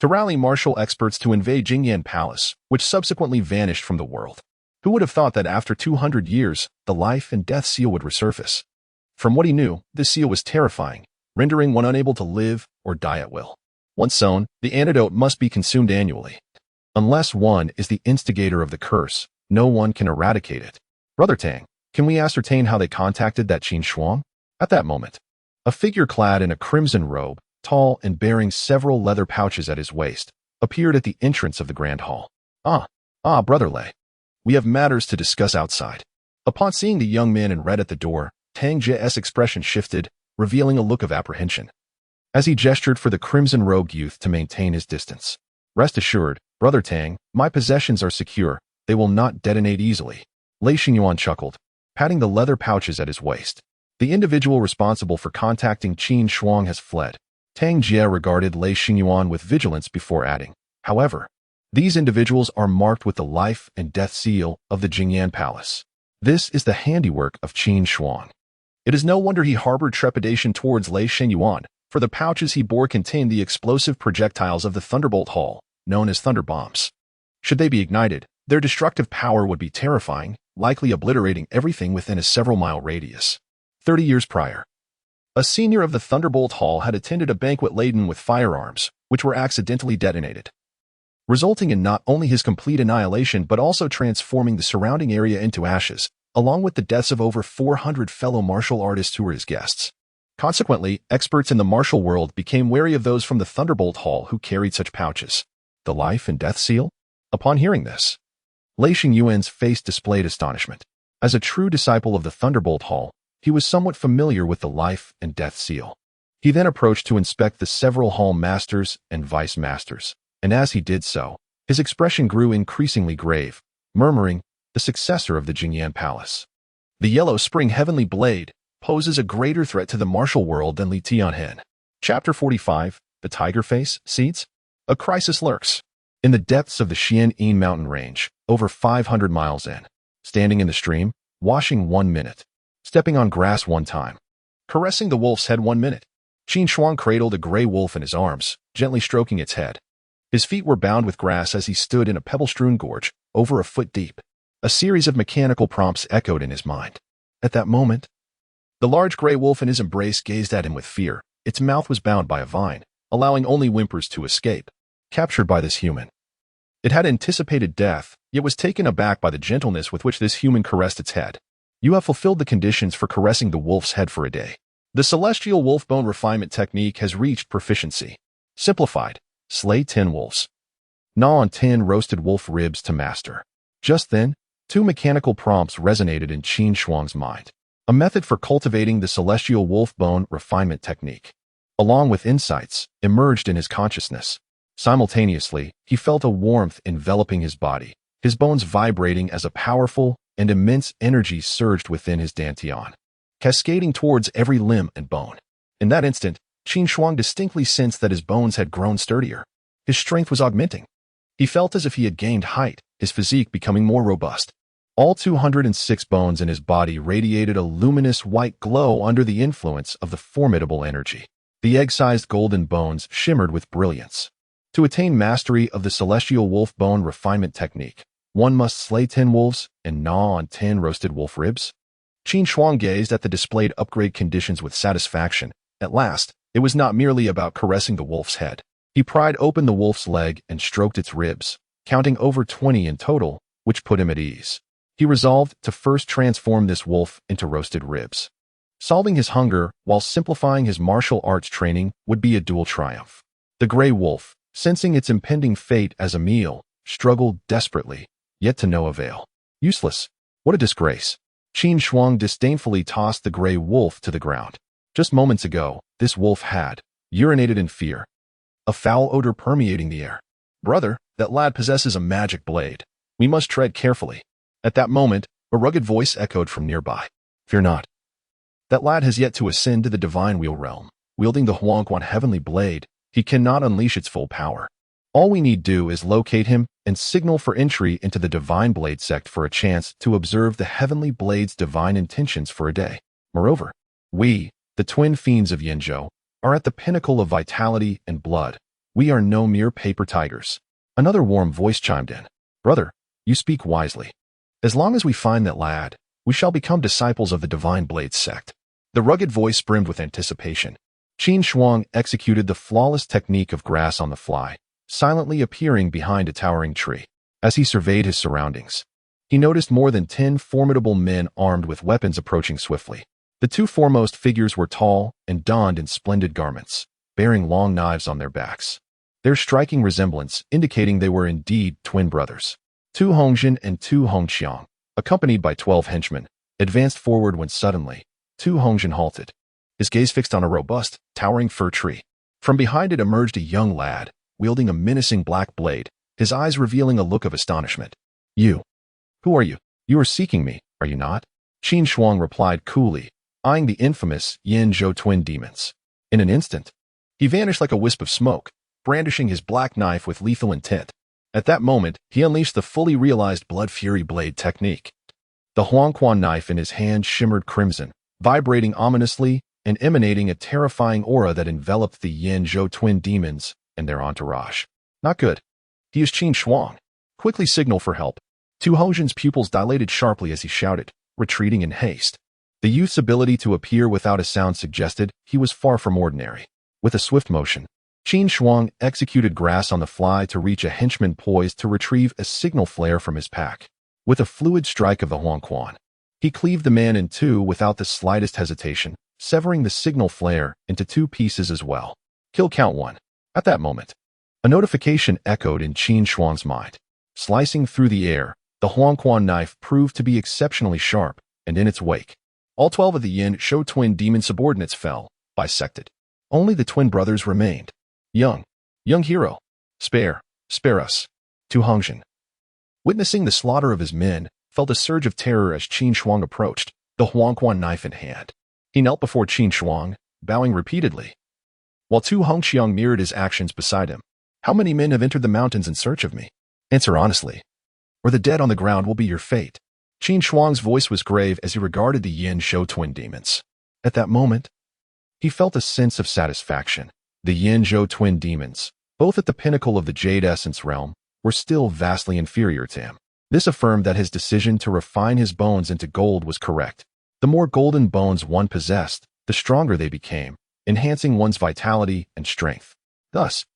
to rally martial experts to invade Jingyan Palace, which subsequently vanished from the world. Who would have thought that after 200 years, the life and death seal would resurface? From what he knew, this seal was terrifying, rendering one unable to live or die at will. Once sown, the antidote must be consumed annually. Unless one is the instigator of the curse, no one can eradicate it. Brother Tang, can we ascertain how they contacted that Qin Shuang? At that moment, a figure clad in a crimson robe, tall and bearing several leather pouches at his waist, appeared at the entrance of the grand hall. Brother Lei. We have matters to discuss outside. Upon seeing the young man in red at the door, Tang Jie's expression shifted, revealing a look of apprehension, as he gestured for the crimson-robed youth to maintain his distance. Rest assured, Brother Tang, my possessions are secure. They will not detonate easily. Lei Xingyuan chuckled, patting the leather pouches at his waist. The individual responsible for contacting Qin Shuang has fled. Tang Jie regarded Lei Xingyuan with vigilance before adding, however, these individuals are marked with the life and death seal of the Jingyan Palace. This is the handiwork of Qin Shuang. It is no wonder he harbored trepidation towards Lei Xingyuan, for the pouches he bore contained the explosive projectiles of the Thunderbolt Hall, known as Thunder Bombs. Should they be ignited, their destructive power would be terrifying, likely obliterating everything within a several-mile radius. 30 years prior, a senior of the Thunderbolt Hall had attended a banquet laden with firearms, which were accidentally detonated, resulting in not only his complete annihilation but also transforming the surrounding area into ashes, along with the deaths of over 400 fellow martial artists who were his guests. Consequently, experts in the martial world became wary of those from the Thunderbolt Hall who carried such pouches. The life and death seal? Upon hearing this, Lei Xingyuan's face displayed astonishment. As a true disciple of the Thunderbolt Hall, he was somewhat familiar with the life and death seal. He then approached to inspect the several hall masters and vice masters, and as he did so, his expression grew increasingly grave, murmuring, the successor of the Jingyan Palace. The yellow spring heavenly blade poses a greater threat to the martial world than Li Tianhen. Chapter 45, The Tiger Face Seeds? A crisis lurks. In the depths of the Xian mountain range, over 500 miles in, standing in the stream, washing 1 minute, stepping on grass 1 time, caressing the wolf's head 1 minute. Qin Shuang cradled a gray wolf in his arms, gently stroking its head. His feet were bound with grass as he stood in a pebble-strewn gorge, over a foot deep. A series of mechanical prompts echoed in his mind. At that moment, the large gray wolf in his embrace gazed at him with fear. Its mouth was bound by a vine, allowing only whimpers to escape. Captured by this human, it had anticipated death, yet was taken aback by the gentleness with which this human caressed its head. You have fulfilled the conditions for caressing the wolf's head for a day. The celestial wolf bone refinement technique has reached proficiency. Simplified. Slay 10 wolves. Gnaw on 10 roasted wolf ribs to master. Just then, 2 mechanical prompts resonated in Qin Shuang's mind. A method for cultivating the celestial wolf bone refinement technique, along with insights, emerged in his consciousness. Simultaneously, he felt a warmth enveloping his body, his bones vibrating as a powerful and immense energy surged within his dantian, cascading towards every limb and bone. In that instant, Qin Shuang distinctly sensed that his bones had grown sturdier. His strength was augmenting. He felt as if he had gained height, his physique becoming more robust. All 206 bones in his body radiated a luminous white glow under the influence of the formidable energy. The egg-sized golden bones shimmered with brilliance. To attain mastery of the celestial wolf bone refinement technique, one must slay 10 wolves and gnaw on 10 roasted wolf ribs. Qin Shuang gazed at the displayed upgrade conditions with satisfaction. At last, it was not merely about caressing the wolf's head. He pried open the wolf's leg and stroked its ribs, counting over 20 in total, which put him at ease. He resolved to first transform this wolf into roasted ribs. Solving his hunger while simplifying his martial arts training would be a dual triumph. The gray wolf, sensing its impending fate as a meal, struggled desperately, yet to no avail. Useless. What a disgrace. Qin Shuang disdainfully tossed the gray wolf to the ground. Just moments ago, this wolf had urinated in fear. A foul odor permeating the air. Brother, that lad possesses a magic blade. We must tread carefully. At that moment, a rugged voice echoed from nearby. Fear not. That lad has yet to ascend to the divine wheel realm. Wielding the Huangquan heavenly blade, he cannot unleash its full power. All we need do is locate him and signal for entry into the divine blade sect for a chance to observe the heavenly blade's divine intentions for a day. Moreover, we, the twin fiends of Yenzhou, are at the pinnacle of vitality and blood. We are no mere paper tigers. Another warm voice chimed in. Brother, you speak wisely. As long as we find that lad, we shall become disciples of the divine blade sect. The rugged voice brimmed with anticipation. Qin Shuang executed the flawless technique of grass on the fly, silently appearing behind a towering tree. As he surveyed his surroundings, he noticed more than 10 formidable men armed with weapons approaching swiftly. The 2 foremost figures were tall and donned in splendid garments, bearing long knives on their backs. Their striking resemblance indicating they were indeed twin brothers. 2 Hongzhen and 2 Hongqiang, accompanied by 12 henchmen, advanced forward when suddenly, 2 Hongzhen halted, his gaze fixed on a robust, towering fir tree. From behind it emerged a young lad, wielding a menacing black blade, his eyes revealing a look of astonishment. You. Who are you? You are seeking me, are you not? Qin Shuang replied coolly, eyeing the infamous Yenzhou twin demons. In an instant, he vanished like a wisp of smoke, brandishing his black knife with lethal intent. At that moment, he unleashed the fully realized blood fury blade technique. The Huangquan knife in his hand shimmered crimson, vibrating ominously and emanating a terrifying aura that enveloped the Yenzhou twin demons and their entourage. Not good. He is Qin Shuang. Quickly signal for help. 2 Hongzhen's pupils dilated sharply as he shouted, retreating in haste. The youth's ability to appear without a sound suggested he was far from ordinary. With a swift motion, Qin Shuang executed grass on the fly to reach a henchman poised to retrieve a signal flare from his pack. With a fluid strike of the Huangquan, he cleaved the man in 2 without the slightest hesitation, severing the signal flare into 2 pieces as well. Kill count 1. At that moment, a notification echoed in Qin Shuang's mind. Slicing through the air, the Huangquan knife proved to be exceptionally sharp, and in its wake, all 12 of the Yenzhou twin demon subordinates fell, bisected. Only the twin brothers remained. Young hero, spare us. 2 Hongzhen, witnessing the slaughter of his men, felt a surge of terror as Qin Shuang approached, the Huangquan knife in hand. He knelt before Qin Shuang, bowing repeatedly, while Tu Hongqiang mirrored his actions beside him. How many men have entered the mountains in search of me? Answer honestly, or the dead on the ground will be your fate. Qin Shuang's voice was grave as he regarded the Yin Zhou twin demons. At that moment, he felt a sense of satisfaction. The Yin Zhou twin demons, both at the pinnacle of the Jade Essence realm, were still vastly inferior to him. This affirmed that his decision to refine his bones into gold was correct. The more golden bones one possessed, the stronger they became, enhancing one's vitality and strength. Thus,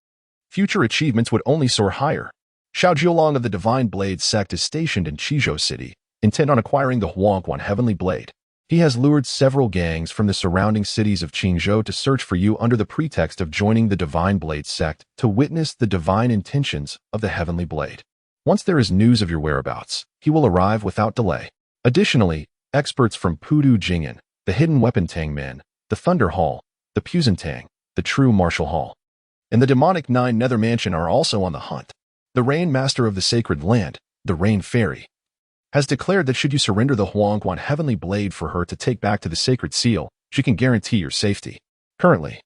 future achievements would only soar higher. Xiao Jiulong of the Divine Blade sect is stationed in Qizhou City, intent on acquiring the Huangquan Heavenly Blade. He has lured several gangs from the surrounding cities of Qingzhou to search for you under the pretext of joining the Divine Blade sect to witness the divine intentions of the Heavenly Blade. Once there is news of your whereabouts, he will arrive without delay. Additionally, experts from Pudu Jing'an, the Hidden Weapon Tang Men, the Thunder Hall, the Puzentang, the True Martial Hall, and the Demonic Nine Nether Mansion are also on the hunt. The Rain Master of the Sacred Land, the Rain Fairy, has declared that should you surrender the Huangquan Heavenly Blade for her to take back to the Sacred Seal, she can guarantee your safety. Currently,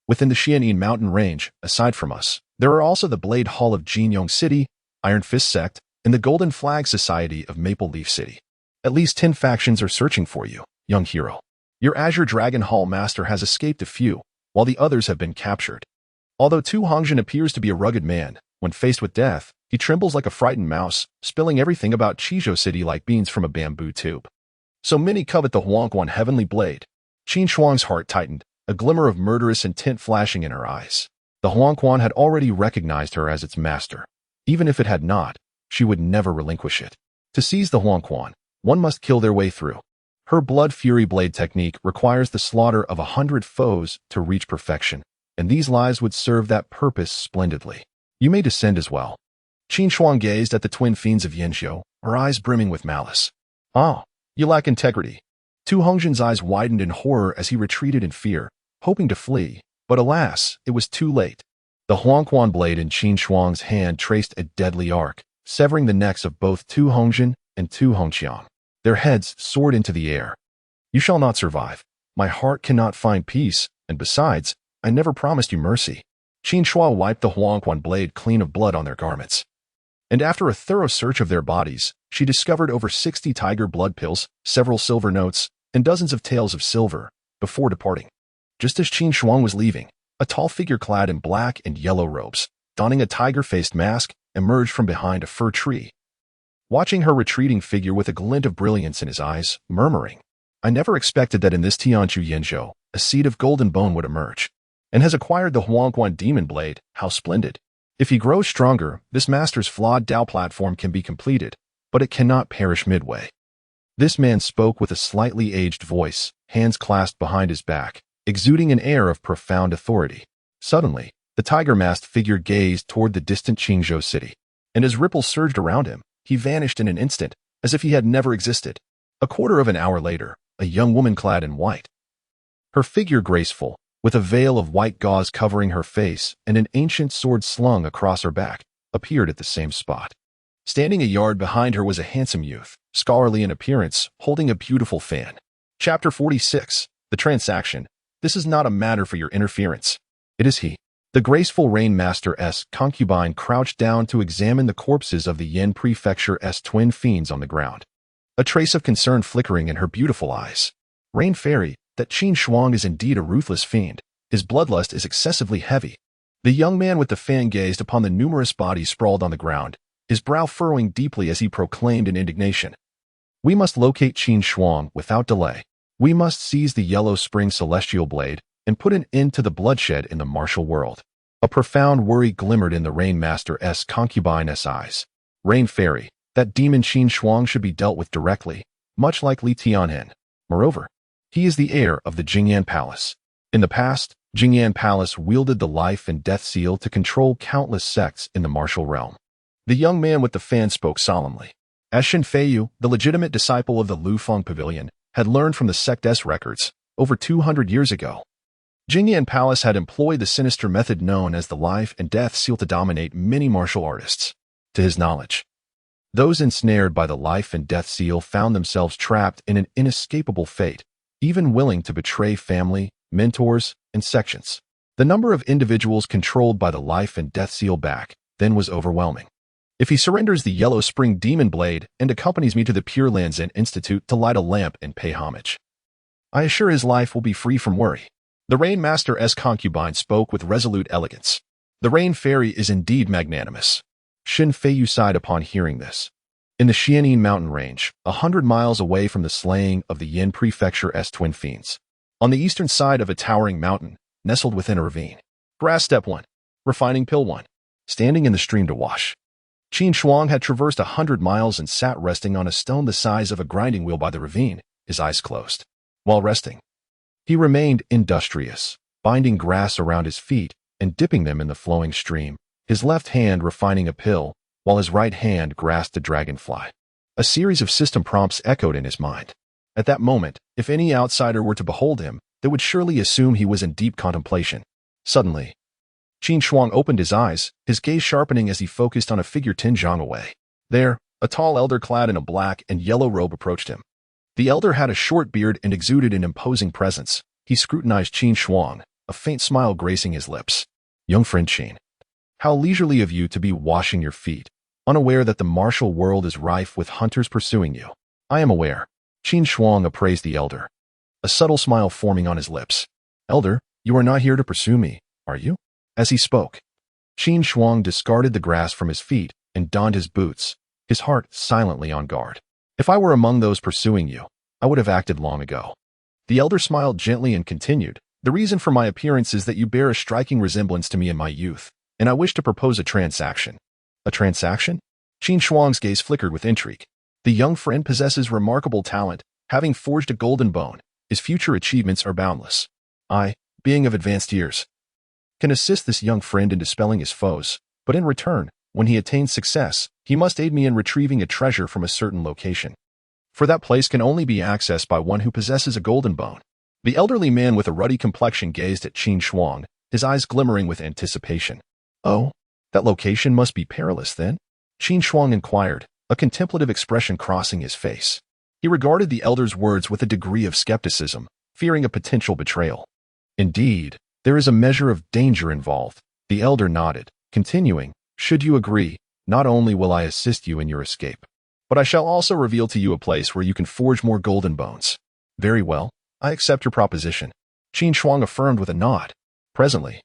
within the Xianyin mountain range, aside from us, there are also the Blade Hall of Jinyong City, Iron Fist Sect, and the Golden Flag Society of Maple Leaf City. At least 10 factions are searching for you, young hero. Your Azure Dragon Hall Master has escaped a few, while the others have been captured. Although Tu Hongjian appears to be a rugged man, when faced with death, he trembles like a frightened mouse, spilling everything about Qizhou City like beans from a bamboo tube. So many covet the Huangquan Heavenly Blade. Qin Shuang's heart tightened, a glimmer of murderous intent flashing in her eyes. The Huangquan had already recognized her as its master. Even if it had not, she would never relinquish it. To seize the Huangquan, one must kill their way through. Her Blood Fury Blade technique requires the slaughter of 100 foes to reach perfection, and these lives would serve that purpose splendidly. You may descend as well. Qin Shuang gazed at the twin fiends of Yinzhou, her eyes brimming with malice. Ah, you lack integrity. Tu Hongjian's eyes widened in horror as he retreated in fear, hoping to flee, but alas, it was too late. The Huangquan blade in Qin Shuang's hand traced a deadly arc, severing the necks of both Tu Hongjian and Tu Hongqiang. Their heads soared into the air. You shall not survive. My heart cannot find peace, and besides, I never promised you mercy. Qin Shuang wiped the Huangquan blade clean of blood on their garments. And after a thorough search of their bodies, she discovered over 60 tiger blood pills, several silver notes, and dozens of taels of silver, before departing. Just as Qin Shuang was leaving, a tall figure clad in black and yellow robes, donning a tiger-faced mask, emerged from behind a fir tree. Watching her retreating figure with a glint of brilliance in his eyes, murmuring, I never expected that in this Tianchu Yinzhou, a seed of golden bone would emerge, and has acquired the Huangquan Demon Blade. How splendid. If he grows stronger, this master's flawed Dao platform can be completed, but it cannot perish midway. This man spoke with a slightly aged voice, hands clasped behind his back, exuding an air of profound authority. Suddenly, the tiger-masked figure gazed toward the distant Qingzhou city, and as ripples surged around him, he vanished in an instant, as if he had never existed. A quarter of an hour later, a young woman clad in white, her figure graceful, with a veil of white gauze covering her face and an ancient sword slung across her back, appeared at the same spot. Standing a yard behind her was a handsome youth, scholarly in appearance, holding a beautiful fan. Chapter 46. The Transaction. This is not a matter for your interference. It is he. The graceful Rain Master's concubine crouched down to examine the corpses of the Yin Prefecture's twin fiends on the ground, a trace of concern flickering in her beautiful eyes. Rain Fairy, that Qin Shuang is indeed a ruthless fiend. His bloodlust is excessively heavy. The young man with the fan gazed upon the numerous bodies sprawled on the ground, his brow furrowing deeply as he proclaimed in indignation. We must locate Qin Shuang without delay. We must seize the Yellow Spring Celestial Blade and put an end to the bloodshed in the martial world. A profound worry glimmered in the Rain Master's concubine's eyes. Rain Fairy, that demon Qin Shuang should be dealt with directly, much like Li Tianhen. Moreover, he is the heir of the Jingyan Palace. In the past, Jingyan Palace wielded the life and death seal to control countless sects in the martial realm. The young man with the fan spoke solemnly. As Shen Feiyu, the legitimate disciple of the Lufeng Pavilion, had learned from the sect's records, over 200 years ago, Jingyan Palace had employed the sinister method known as the life and death seal to dominate many martial artists. To his knowledge, Those ensnared by the life and death seal found themselves trapped in an inescapable fate, even willing to betray family, mentors, and sections. The number of individuals controlled by the life and death seal back then was overwhelming. If he surrenders the Yellow Spring Demon Blade and accompanies me to the Pure Lands Zen Institute to light a lamp and pay homage, I assure his life will be free from worry. The Rain Master's concubine spoke with resolute elegance. The Rain Fairy is indeed magnanimous. Xin Feiyu sighed upon hearing this. In the Xianin mountain range, 100 miles away from the slaying of the Yin Prefecture's twin fiends, on the eastern side of a towering mountain, nestled within a ravine, Grass Step 1, Refining Pill 1, standing in the stream to wash. Qin Shuang had traversed 100 miles and sat resting on a stone the size of a grinding wheel by the ravine, his eyes closed. While resting, he remained industrious, binding grass around his feet and dipping them in the flowing stream, his left hand refining a pill, while his right hand grasped a dragonfly. A series of system prompts echoed in his mind. At that moment, if any outsider were to behold him, they would surely assume he was in deep contemplation. Suddenly, Qin Shuang opened his eyes, his gaze sharpening as he focused on a figure 10 zhang away. There, a tall elder clad in a black and yellow robe approached him. The elder had a short beard and exuded an imposing presence. He scrutinized Qin Shuang, a faint smile gracing his lips. Young friend Qin, how leisurely of you to be washing your feet, unaware that the martial world is rife with hunters pursuing you. I am aware. Qin Shuang appraised the elder, a subtle smile forming on his lips. Elder, you are not here to pursue me, are you? As he spoke, Qin Shuang discarded the grass from his feet and donned his boots, his heart silently on guard. If I were among those pursuing you, I would have acted long ago. The elder smiled gently and continued, the reason for my appearance is that you bear a striking resemblance to me in my youth, and I wish to propose a transaction. A transaction? Qin Shuang's gaze flickered with intrigue. The young friend possesses remarkable talent, having forged a golden bone. His future achievements are boundless. I, being of advanced years, can assist this young friend in dispelling his foes, but in return, when he attains success, he must aid me in retrieving a treasure from a certain location. For that place can only be accessed by one who possesses a golden bone. The elderly man with a ruddy complexion gazed at Qin Shuang, his eyes glimmering with anticipation. Oh, that location must be perilous then? Qin Shuang inquired, a contemplative expression crossing his face. He regarded the elder's words with a degree of skepticism, fearing a potential betrayal. Indeed, there is a measure of danger involved. The elder nodded, continuing, should you agree, not only will I assist you in your escape, but I shall also reveal to you a place where you can forge more golden bones. Very well, I accept your proposition. Qin Shuang affirmed with a nod. Presently,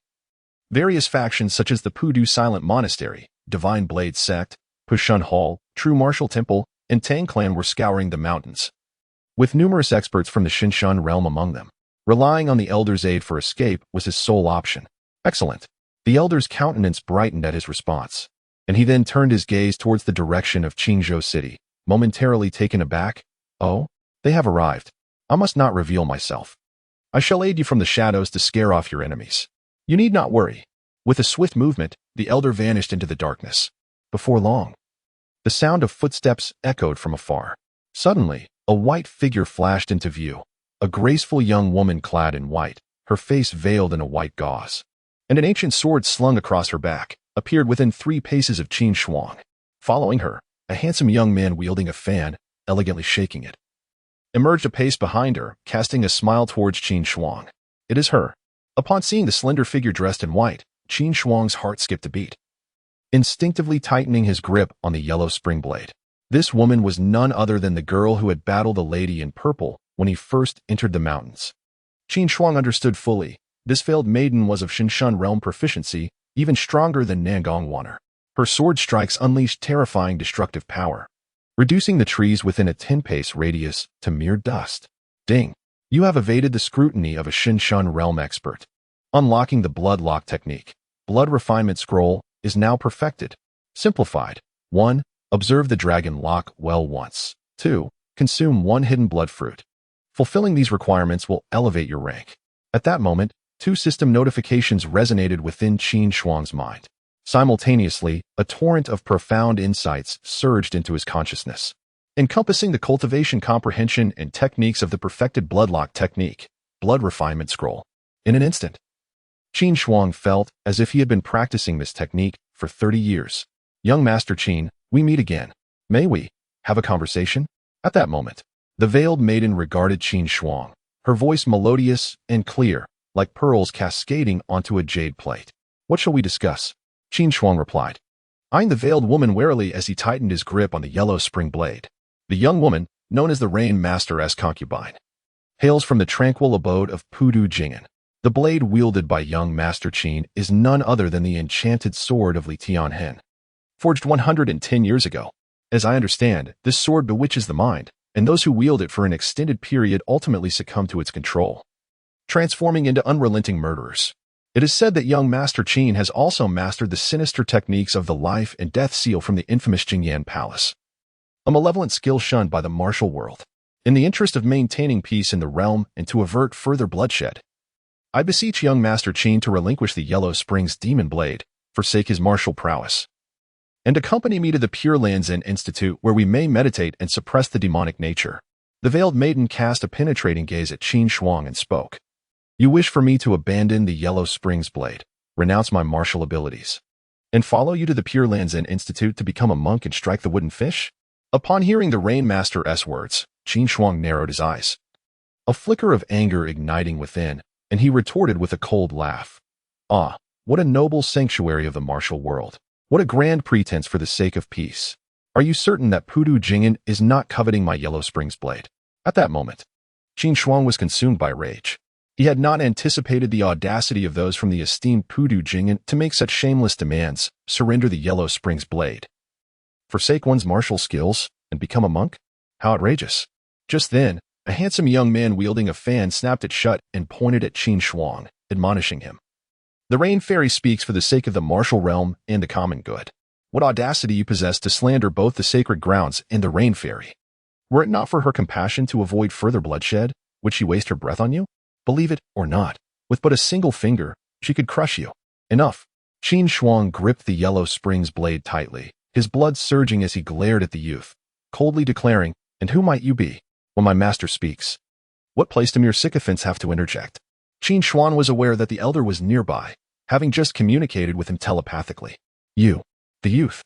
various factions such as the Pudu Silent Monastery, Divine Blade Sect, Pushun Hall, True Martial Temple, and Tang Clan were scouring the mountains, with numerous experts from the Xinshan realm among them. Relying on the elder's aid for escape was his sole option. Excellent. The elder's countenance brightened at his response, and he then turned his gaze towards the direction of Qingzhou City, momentarily taken aback. Oh, they have arrived. I must not reveal myself. I shall aid you from the shadows to scare off your enemies. You need not worry. With a swift movement, the elder vanished into the darkness. Before long, the sound of footsteps echoed from afar. Suddenly, a white figure flashed into view. A graceful young woman clad in white, her face veiled in a white gauze, and an ancient sword slung across her back, appeared within 3 paces of Qin Shuang. Following her, a handsome young man wielding a fan, elegantly shaking it, emerged a pace behind her, casting a smile towards Qin Shuang. It is her. Upon seeing the slender figure dressed in white, Qin Shuang's heart skipped a beat, instinctively tightening his grip on the yellow spring blade. This woman was none other than the girl who had battled the lady in purple when he first entered the mountains. Qin Shuang understood fully. This veiled maiden was of Xinshan realm proficiency, even stronger than Nangong Waner. Her sword strikes unleashed terrifying destructive power, reducing the trees within a 10-pace radius to mere dust. Ding! You have evaded the scrutiny of a Xinshan realm expert. Unlocking the blood lock technique. Blood refinement scroll is now perfected. Simplified. 1. Observe the dragon lock well once. 2. Consume 1 hidden blood fruit. Fulfilling these requirements will elevate your rank. At that moment, 2 system notifications resonated within Qin Shuang's mind. Simultaneously, a torrent of profound insights surged into his consciousness, encompassing the cultivation, comprehension, and techniques of the perfected bloodlock technique, blood refinement scroll. In an instant, Qin Shuang felt as if he had been practicing this technique for 30 years. Young Master Qin, we meet again. May we have a conversation? At that moment, the veiled maiden regarded Qin Shuang, her voice melodious and clear, like pearls cascading onto a jade plate. What shall we discuss? Qin Shuang replied, eyeing the veiled woman warily as he tightened his grip on the yellow spring blade. The young woman, known as the Rain Master's concubine, hails from the tranquil abode of Pudu Jing'an. The blade wielded by young Master Qin is none other than the enchanted sword of Li Tianhen, forged 110 years ago. As I understand, this sword bewitches the mind, and those who wield it for an extended period ultimately succumb to its control, transforming into unrelenting murderers. It is said that young Master Qin has also mastered the sinister techniques of the life and death seal from the infamous Jingyan Palace, a malevolent skill shunned by the martial world. In the interest of maintaining peace in the realm and to avert further bloodshed, I beseech young Master Qin to relinquish the Yellow Springs demon blade, forsake his martial prowess, and accompany me to the Pure Land Zen Institute where we may meditate and suppress the demonic nature. The veiled maiden cast a penetrating gaze at Qin Shuang and spoke. You wish for me to abandon the Yellow Springs blade, renounce my martial abilities, and follow you to the Pure Land Zen Institute to become a monk and strike the wooden fish? Upon hearing the Rain Master's words, Qin Shuang narrowed his eyes, a flicker of anger igniting within, and he retorted with a cold laugh. Ah, what a noble sanctuary of the martial world. What a grand pretense for the sake of peace. Are you certain that Pudu Jing'an is not coveting my Yellow Springs blade? At that moment, Qin Shuang was consumed by rage. He had not anticipated the audacity of those from the esteemed Pudu Jing'an to make such shameless demands. Surrender the Yellow Springs blade, forsake one's martial skills, and become a monk? How outrageous. Just then, a handsome young man wielding a fan snapped it shut and pointed at Qin Shuang, admonishing him. The Rain Fairy speaks for the sake of the martial realm and the common good. What audacity you possess to slander both the sacred grounds and the Rain Fairy. Were it not for her compassion to avoid further bloodshed, would she waste her breath on you? Believe it or not, with but a single finger, she could crush you. Enough. Qin Shuang gripped the Yellow Springs blade tightly, his blood surging as he glared at the youth, coldly declaring, and who might you be? When my master speaks, what place do mere sycophants have to interject? Qin Shuang was aware that the elder was nearby, having just communicated with him telepathically. You, the youth,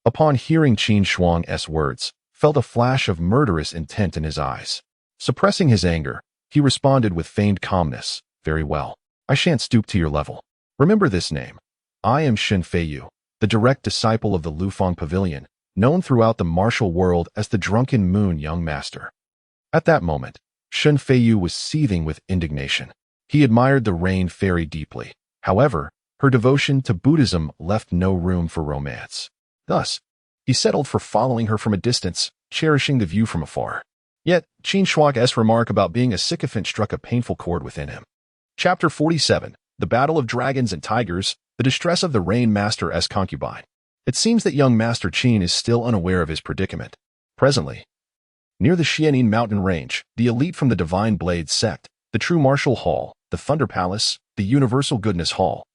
upon hearing Qin Shuang's words, felt a flash of murderous intent in his eyes. Suppressing his anger, he responded with feigned calmness. Very well. I shan't stoop to your level. Remember this name. I am Shen Feiyu, the direct disciple of the Lufeng Pavilion, known throughout the martial world as the Drunken Moon Young Master. At that moment, Shen Feiyu was seething with indignation. He admired the Rain Fairy deeply. However, her devotion to Buddhism left no room for romance. Thus, he settled for following her from a distance, cherishing the view from afar. Yet, Qin Shuang's remark about being a sycophant struck a painful chord within him. Chapter 47, The Battle of Dragons and Tigers, The Distress of the Rain Master's Concubine. It seems that young Master Qin is still unaware of his predicament. Presently, near the Xianin mountain range, the elite from the Divine Blade sect, the True Martial Hall, the Thunder Palace, the Universal Goodness Hall,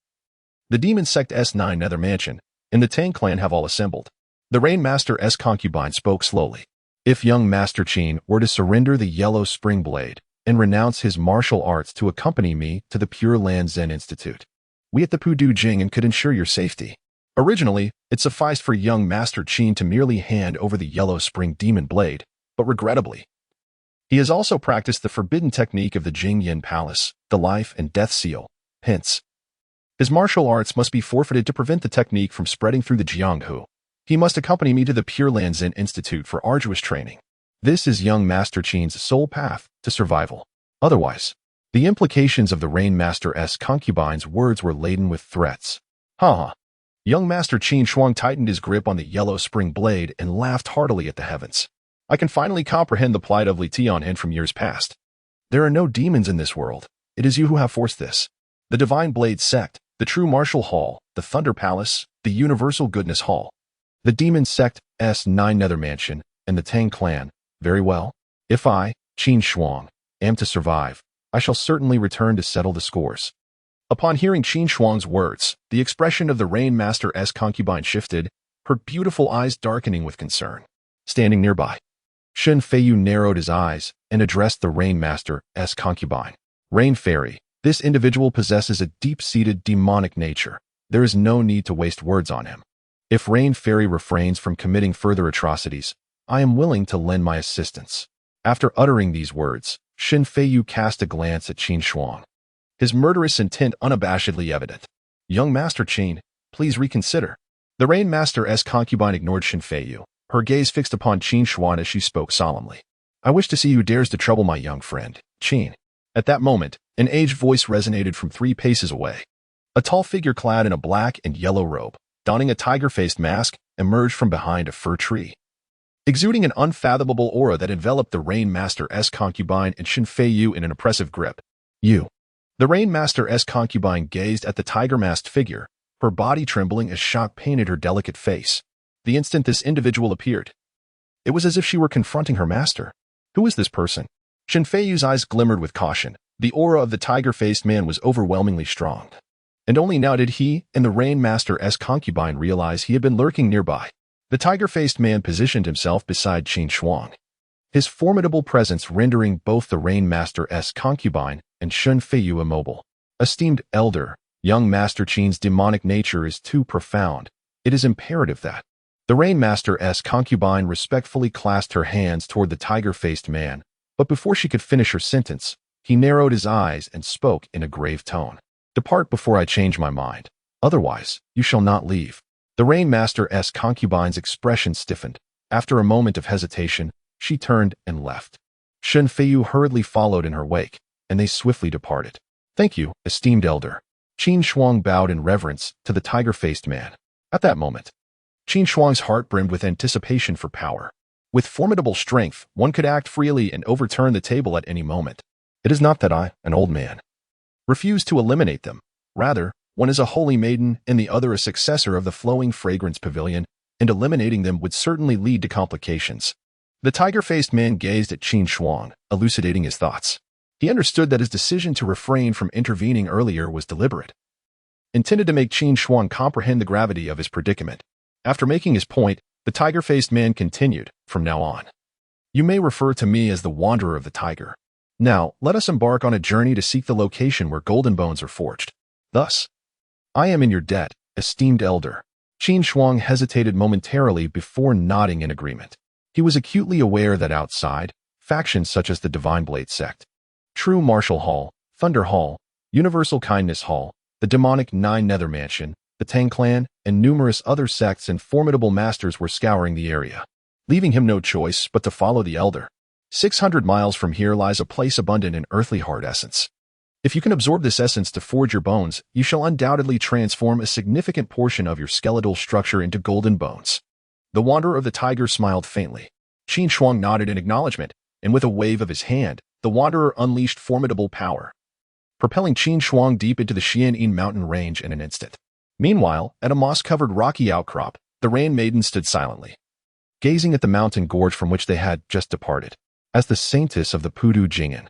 the Demon Sect's 9 Nether Mansion, and the Tang clan have all assembled. The Rain Master's concubine spoke slowly. If young Master Qin were to surrender the Yellow Spring Blade and renounce his martial arts to accompany me to the Pure Land Zen Institute, we at the Pudu Jing'an could ensure your safety. Originally, it sufficed for young Master Qin to merely hand over the Yellow Spring Demon Blade, but regrettably, he has also practiced the forbidden technique of the Jingyan Palace, the life and death seal. Hence, his martial arts must be forfeited to prevent the technique from spreading through the Jianghu. He must accompany me to the Pure Land Zen Institute for arduous training. This is young Master Qin's sole path to survival. Otherwise, the implications of the Rain Master's concubine's words were laden with threats. Ha! Young Master Qin Shuang tightened his grip on the Yellow Spring Blade and laughed heartily at the heavens. I can finally comprehend the plight of Li Tianhen from years past. There are no demons in this world. It is you who have forced this. The Divine Blade sect, the True Martial Hall, the Thunder Palace, the Universal Goodness Hall, the Demon Sect's 9 Nether Mansion, and the Tang clan. Very well. If I, Qin Shuang, am to survive, I shall certainly return to settle the scores. Upon hearing Qin Shuang's words, the expression of the Rain Master's concubine shifted, her beautiful eyes darkening with concern. Standing nearby, Shen Feiyu narrowed his eyes and addressed the Rain Master's concubine. Rain Fairy, this individual possesses a deep-seated demonic nature. There is no need to waste words on him. If Rain Fairy refrains from committing further atrocities, I am willing to lend my assistance." After uttering these words, Qin Feiyu cast a glance at Qin Shuang, his murderous intent unabashedly evident. "Young Master Qin, please reconsider." The Rain Master's concubine ignored Qin Feiyu, her gaze fixed upon Qin Shuang as she spoke solemnly. "I wish to see who dares to trouble my young friend, Qin." At that moment, an aged voice resonated from 3 paces away. A tall figure clad in a black and yellow robe, donning a tiger-faced mask, emerged from behind a fir tree. Exuding an unfathomable aura that enveloped the Rain Master's concubine and Qin Feiyu in an oppressive grip. "You." The Rain Master's concubine gazed at the tiger-masked figure, her body trembling as shock painted her delicate face. The instant this individual appeared, it was as if she were confronting her master. Who is this person? Qin Feiyu's eyes glimmered with caution. The aura of the tiger-faced man was overwhelmingly strong. And only now did he and the Rain Master's concubine realize he had been lurking nearby. The tiger-faced man positioned himself beside Qin Shuang, his formidable presence rendering both the Rain Master's concubine and Qin Feiyu immobile. "Esteemed elder, young Master Qin's demonic nature is too profound. It is imperative that..." The Rain Master's concubine respectfully clasped her hands toward the tiger-faced man, but before she could finish her sentence, he narrowed his eyes and spoke in a grave tone. "Depart before I change my mind. Otherwise, you shall not leave." The Rain Master's concubine's expression stiffened. After a moment of hesitation, she turned and left. Qin Feiyu hurriedly followed in her wake, and they swiftly departed. "Thank you, esteemed elder." Qin Shuang bowed in reverence to the tiger-faced man. At that moment, Qin Shuang's heart brimmed with anticipation for power. With formidable strength, one could act freely and overturn the table at any moment. It is not that I, an old man, refuse to eliminate them. Rather, one is a holy maiden and the other a successor of the flowing fragrance pavilion, and eliminating them would certainly lead to complications. The tiger-faced man gazed at Qin Shuang, elucidating his thoughts. He understood that his decision to refrain from intervening earlier was deliberate, intended to make Qin Shuang comprehend the gravity of his predicament. After making his point, the tiger-faced man continued, "From now on, you may refer to me as the Wanderer of the Tiger. Now, let us embark on a journey to seek the location where golden bones are forged. Thus, I am in your debt, esteemed elder." Qin Shuang hesitated momentarily before nodding in agreement. He was acutely aware that outside, factions such as the Divine Blade Sect, True Martial Hall, Thunder Hall, Universal Kindness Hall, the demonic Nine Nether Mansion, the Tang Clan, and numerous other sects and formidable masters were scouring the area, leaving him no choice but to follow the elder. 600 miles from here lies a place abundant in earthly heart essence. If you can absorb this essence to forge your bones, you shall undoubtedly transform a significant portion of your skeletal structure into golden bones. The Wanderer of the Tiger smiled faintly. Qin Shuang nodded in acknowledgement, and with a wave of his hand, the Wanderer unleashed formidable power, propelling Qin Shuang deep into the Xian'an mountain range in an instant. Meanwhile, at a moss-covered rocky outcrop, the Rain Maiden stood silently, gazing at the mountain gorge from which they had just departed. As the saintess of the Pudu Jing'an,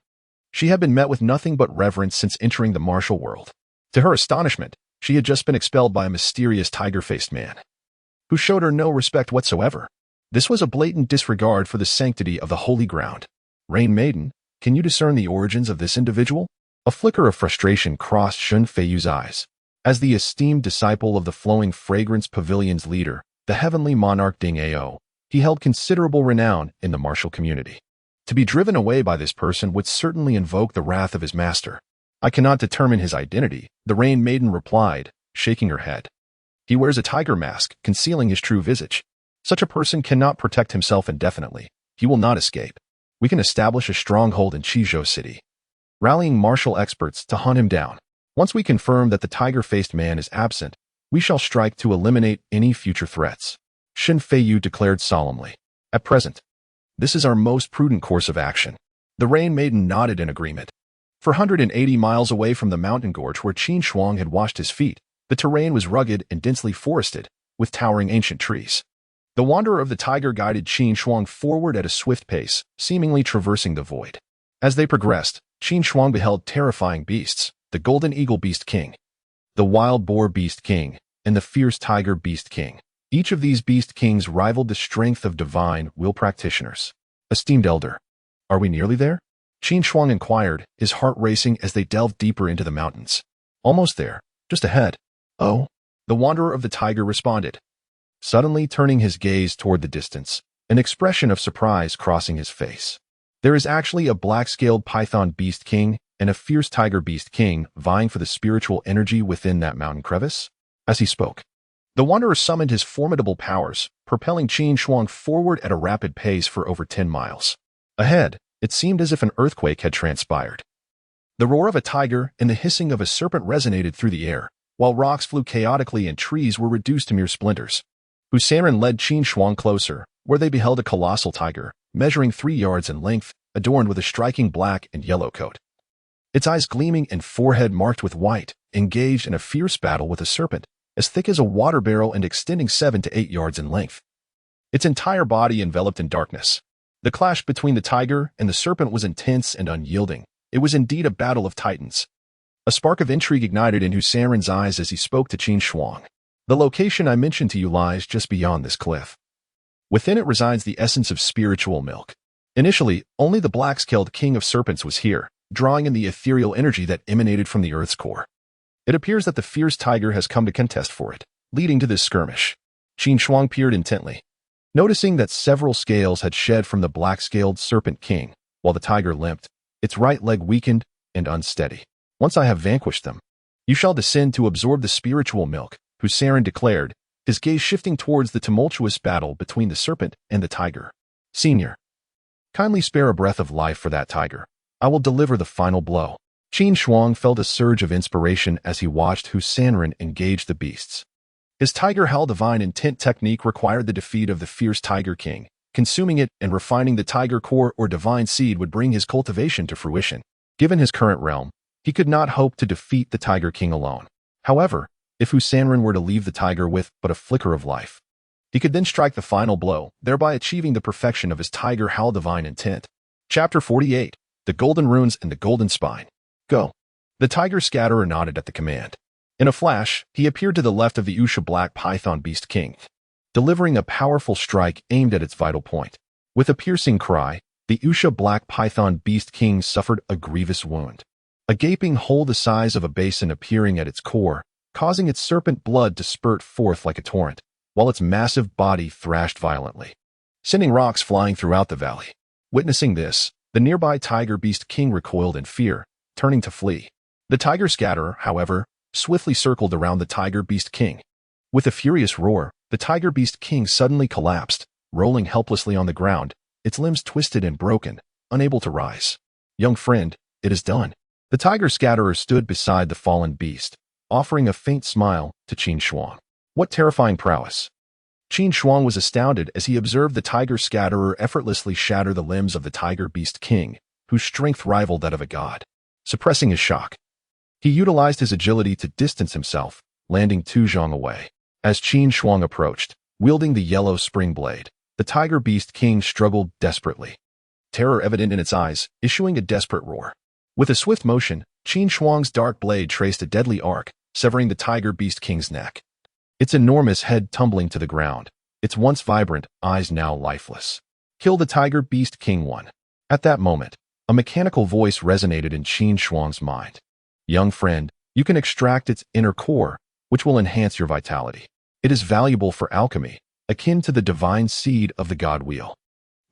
she had been met with nothing but reverence since entering the martial world. To her astonishment, she had just been expelled by a mysterious tiger-faced man, who showed her no respect whatsoever. This was a blatant disregard for the sanctity of the holy ground. "Rain Maiden, can you discern the origins of this individual?" A flicker of frustration crossed Qin Feiyu's eyes. As the esteemed disciple of the Flowing Fragrance Pavilion's leader, the heavenly monarch Ding Ao, he held considerable renown in the martial community. To be driven away by this person would certainly invoke the wrath of his master. "I cannot determine his identity," the Rain Maiden replied, shaking her head. "He wears a tiger mask, concealing his true visage. Such a person cannot protect himself indefinitely. He will not escape. We can establish a stronghold in Qizhou City, rallying martial experts to hunt him down. Once we confirm that the tiger-faced man is absent, we shall strike to eliminate any future threats," Qin Feiyu declared solemnly. "At present, this is our most prudent course of action." The Rain Maiden nodded in agreement. 480 miles away from the mountain gorge where Qin Shuang had washed his feet, the terrain was rugged and densely forested, with towering ancient trees. The Wanderer of the Tiger guided Qin Shuang forward at a swift pace, seemingly traversing the void. As they progressed, Qin Shuang beheld terrifying beasts, the Golden Eagle Beast King, the Wild Boar Beast King, and the Fierce Tiger Beast King. Each of these Beast Kings rivaled the strength of divine will practitioners. "Esteemed elder, are we nearly there?" Qin Shuang inquired, his heart racing as they delved deeper into the mountains. "Almost there, just ahead." "Oh," the Wanderer of the Tiger responded, suddenly turning his gaze toward the distance, an expression of surprise crossing his face. There is actually a black-scaled python beast king and a fierce tiger beast king vying for the spiritual energy within that mountain crevice? As he spoke, the wanderer summoned his formidable powers, propelling Qin Shuang forward at a rapid pace for over 10 miles. Ahead, it seemed as if an earthquake had transpired. The roar of a tiger and the hissing of a serpent resonated through the air, while rocks flew chaotically and trees were reduced to mere splinters. Husaran led Qin Shuang closer, where they beheld a colossal tiger, measuring 3 yards in length, adorned with a striking black and yellow coat. Its eyes gleaming and forehead marked with white, engaged in a fierce battle with a serpent, as thick as a water barrel and extending 7 to 8 yards in length. Its entire body enveloped in darkness. The clash between the tiger and the serpent was intense and unyielding. It was indeed a battle of titans. A spark of intrigue ignited in Husaran's eyes as he spoke to Qin Shuang. The location I mentioned to you lies just beyond this cliff. Within it resides the essence of spiritual milk. Initially, only the black-scaled king of serpents was here, drawing in the ethereal energy that emanated from the earth's core. It appears that the fierce tiger has come to contest for it, leading to this skirmish. Qin Shuang peered intently, noticing that several scales had shed from the black-scaled serpent king, while the tiger limped, its right leg weakened and unsteady. Once I have vanquished them, you shall descend to absorb the spiritual milk, Husaran declared, his gaze shifting towards the tumultuous battle between the serpent and the tiger. Senior, kindly spare a breath of life for that tiger. I will deliver the final blow. Qin Shuang felt a surge of inspiration as he watched Husaran engage the beasts. His tiger howl divine intent technique required the defeat of the fierce tiger king. Consuming it and refining the tiger core or divine seed would bring his cultivation to fruition. Given his current realm, he could not hope to defeat the tiger king alone. However, if Husaran were to leave the tiger with but a flicker of life, he could then strike the final blow, thereby achieving the perfection of his tiger howl divine intent. Chapter 48. The Golden Runes and the Golden Spine. Go. The tiger scatterer nodded at the command. In a flash, he appeared to the left of the Usha Black Python Beast King, delivering a powerful strike aimed at its vital point. With a piercing cry, the Usha Black Python Beast King suffered a grievous wound. A gaping hole the size of a basin appearing at its core, causing its serpent blood to spurt forth like a torrent, while its massive body thrashed violently, sending rocks flying throughout the valley. Witnessing this, the nearby Tiger Beast King recoiled in fear, turning to flee. The Tiger Scatterer, however, swiftly circled around the Tiger Beast King. With a furious roar, the Tiger Beast King suddenly collapsed, rolling helplessly on the ground, its limbs twisted and broken, unable to rise. Young friend, it is done. The Tiger Scatterer stood beside the fallen beast, offering a faint smile to Qin Shuang. What terrifying prowess! Qin Shuang was astounded as he observed the Tiger Scatterer effortlessly shatter the limbs of the Tiger Beast King, whose strength rivaled that of a god. Suppressing his shock, he utilized his agility to distance himself, landing 2 zhang away. As Qin Shuang approached, wielding the yellow spring blade, the Tiger Beast King struggled desperately, terror evident in its eyes, issuing a desperate roar. With a swift motion, Qin Shuang's dark blade traced a deadly arc, severing the Tiger Beast King's neck. Its enormous head tumbling to the ground, its once vibrant eyes now lifeless. Kill the Tiger Beast King 1. At that moment, a mechanical voice resonated in Qin Shuang's mind. Young friend, you can extract its inner core, which will enhance your vitality. It is valuable for alchemy, akin to the divine seed of the God Wheel.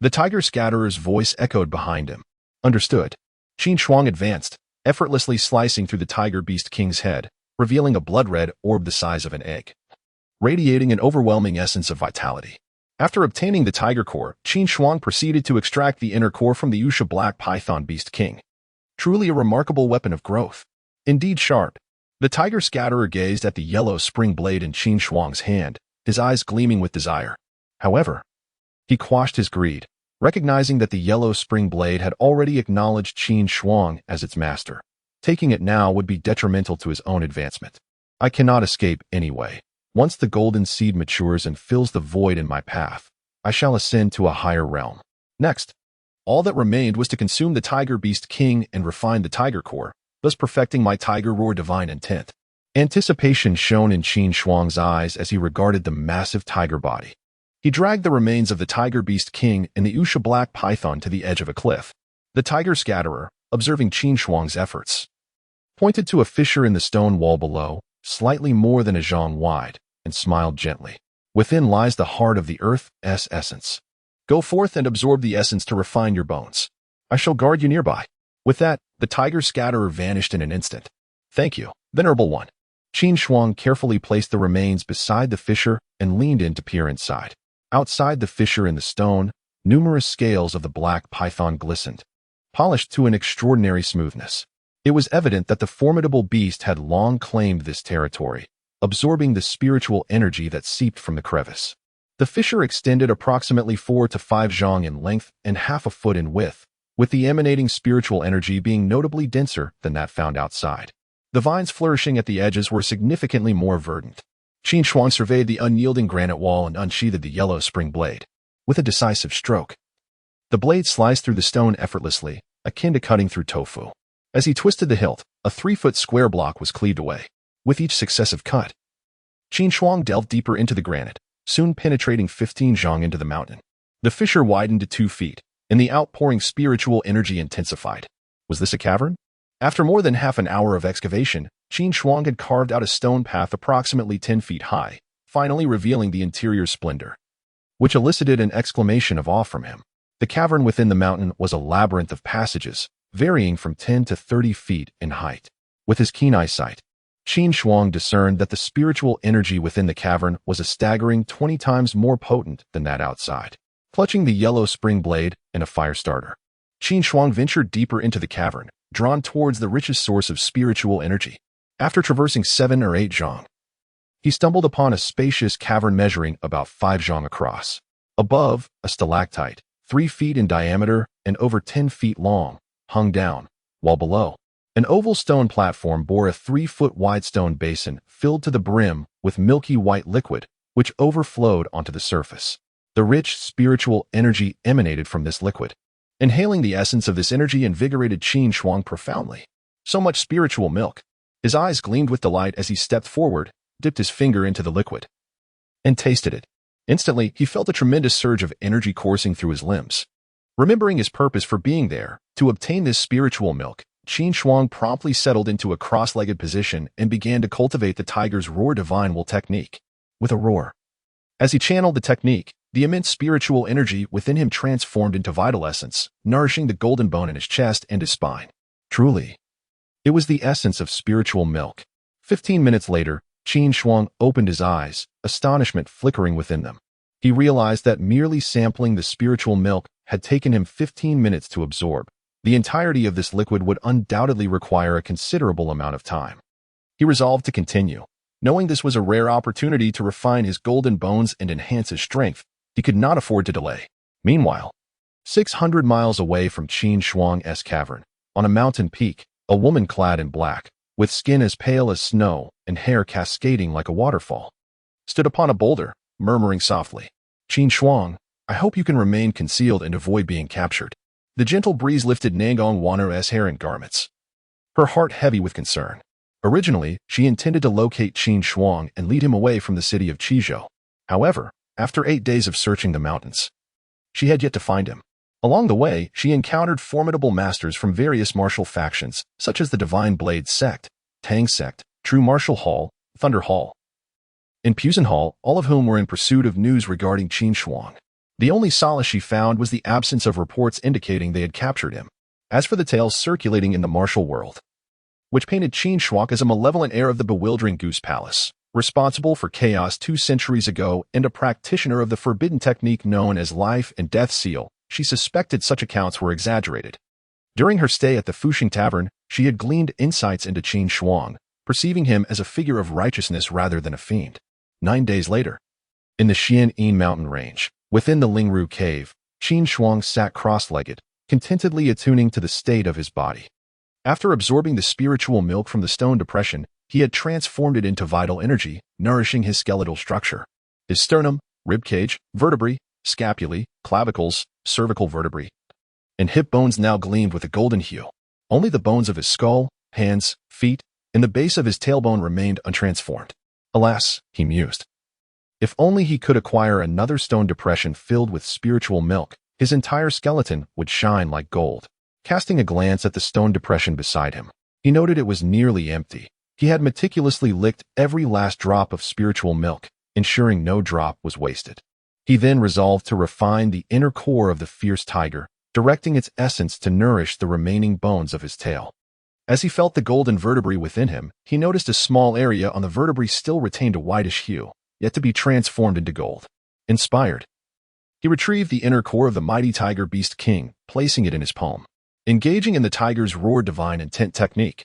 The Tiger Scatterer's voice echoed behind him. Understood. Qin Shuang advanced, effortlessly slicing through the Tiger Beast King's head, revealing a blood-red orb the size of an egg, radiating an overwhelming essence of vitality. After obtaining the Tiger Core, Qin Shuang proceeded to extract the inner core from the Usha Black Python Beast King. Truly a remarkable weapon of growth. Indeed sharp. The Tiger Scatterer gazed at the yellow spring blade in Qin Shuang's hand, his eyes gleaming with desire. However, he quashed his greed, recognizing that the yellow spring blade had already acknowledged Qin Shuang as its master. Taking it now would be detrimental to his own advancement. I cannot escape anyway. Once the golden seed matures and fills the void in my path, I shall ascend to a higher realm. Next, all that remained was to consume the Tiger Beast King and refine the Tiger Core, thus perfecting my Tiger Roar divine intent. Anticipation shone in Qin Shuang's eyes as he regarded the massive tiger body. He dragged the remains of the Tiger Beast King and the Usha Black Python to the edge of a cliff. The Tiger Scatterer, observing Qin Shuang's efforts, pointed to a fissure in the stone wall below, slightly more than a zhang wide, and smiled gently. Within lies the heart of the Earth's essence. Go forth and absorb the essence to refine your bones. I shall guard you nearby." With that, the tiger scatterer vanished in an instant. "Thank you, Venerable One." Qin Shuang carefully placed the remains beside the fissure and leaned in to peer inside. Outside the fissure in the stone, numerous scales of the black python glistened, polished to an extraordinary smoothness. It was evident that the formidable beast had long claimed this territory, absorbing the spiritual energy that seeped from the crevice. The fissure extended approximately 4 to 5 zhang in length and half a foot in width, with the emanating spiritual energy being notably denser than that found outside. The vines flourishing at the edges were significantly more verdant. Qin Shuang surveyed the unyielding granite wall and unsheathed the yellow spring blade. With a decisive stroke, the blade sliced through the stone effortlessly, akin to cutting through tofu. As he twisted the hilt, a 3-foot square block was cleaved away. With each successive cut, Qin Shuang delved deeper into the granite, soon penetrating 15 zhang into the mountain. The fissure widened to 2 feet, and the outpouring spiritual energy intensified. Was this a cavern? After more than half an hour of excavation, Qin Shuang had carved out a stone path approximately 10 feet high, finally revealing the interior's splendor, which elicited an exclamation of awe from him. The cavern within the mountain was a labyrinth of passages, varying from 10 to 30 feet in height. With his keen eyesight, Qin Shuang discerned that the spiritual energy within the cavern was a staggering 20 times more potent than that outside. Clutching the yellow spring blade and a fire starter, Qin Shuang ventured deeper into the cavern, drawn towards the richest source of spiritual energy. After traversing 7 or 8 zhang, he stumbled upon a spacious cavern measuring about 5 zhang across. Above, a stalactite, 3 feet in diameter and over 10 feet long, hung down, while below, an oval stone platform bore a 3-foot wide stone basin filled to the brim with milky white liquid, which overflowed onto the surface. The rich spiritual energy emanated from this liquid. Inhaling the essence of this energy invigorated Qin Shuang profoundly. So much spiritual milk. His eyes gleamed with delight as he stepped forward, dipped his finger into the liquid, and tasted it. Instantly, he felt a tremendous surge of energy coursing through his limbs. Remembering his purpose for being there, to obtain this spiritual milk, Qin Shuang promptly settled into a cross-legged position and began to cultivate the tiger's roar divine will technique. With a roar, as he channeled the technique, the immense spiritual energy within him transformed into vital essence, nourishing the golden bone in his chest and his spine. Truly, it was the essence of spiritual milk. 15 minutes later, Qin Shuang opened his eyes, astonishment flickering within them. He realized that merely sampling the spiritual milk had taken him 15 minutes to absorb. The entirety of this liquid would undoubtedly require a considerable amount of time. He resolved to continue. Knowing this was a rare opportunity to refine his golden bones and enhance his strength, he could not afford to delay. Meanwhile, 600 miles away from Qin Shuang's cavern, on a mountain peak, a woman clad in black, with skin as pale as snow and hair cascading like a waterfall, stood upon a boulder, murmuring softly, "Qin Shuang, I hope you can remain concealed and avoid being captured." The gentle breeze lifted Nangong Wanner's hair and garments, her heart heavy with concern. Originally, she intended to locate Qin Shuang and lead him away from the city of Qizhou. However, after 8 days of searching the mountains, she had yet to find him. Along the way, she encountered formidable masters from various martial factions, such as the Divine Blade Sect, Tang Sect, True Martial Hall, Thunder Hall, and Pusen Hall, all of whom were in pursuit of news regarding Qin Shuang. The only solace she found was the absence of reports indicating they had captured him. As for the tales circulating in the martial world, which painted Qin Shuang as a malevolent heir of the bewildering Goose Palace, responsible for chaos 2 centuries ago and a practitioner of the forbidden technique known as Life and Death Seal, she suspected such accounts were exaggerated. During her stay at the Fuxing Tavern, she had gleaned insights into Qin Shuang, perceiving him as a figure of righteousness rather than a fiend. 9 days later, in the Xian'an mountain range, within the Lingru cave, Qin Shuang sat cross-legged, contentedly attuning to the state of his body. After absorbing the spiritual milk from the stone depression, he had transformed it into vital energy, nourishing his skeletal structure. His sternum, ribcage, vertebrae, scapulae, clavicles, cervical vertebrae, and hip bones now gleamed with a golden hue. Only the bones of his skull, hands, feet, and the base of his tailbone remained untransformed. Alas, he mused, if only he could acquire another stone depression filled with spiritual milk, his entire skeleton would shine like gold. Casting a glance at the stone depression beside him, he noted it was nearly empty. He had meticulously licked every last drop of spiritual milk, ensuring no drop was wasted. He then resolved to refine the inner core of the fierce tiger, directing its essence to nourish the remaining bones of his tail. As he felt the golden vertebrae within him, he noticed a small area on the vertebrae still retained a whitish hue, yet to be transformed into gold. Inspired, he retrieved the inner core of the mighty tiger beast king, placing it in his palm. Engaging in the tiger's roar divine intent technique,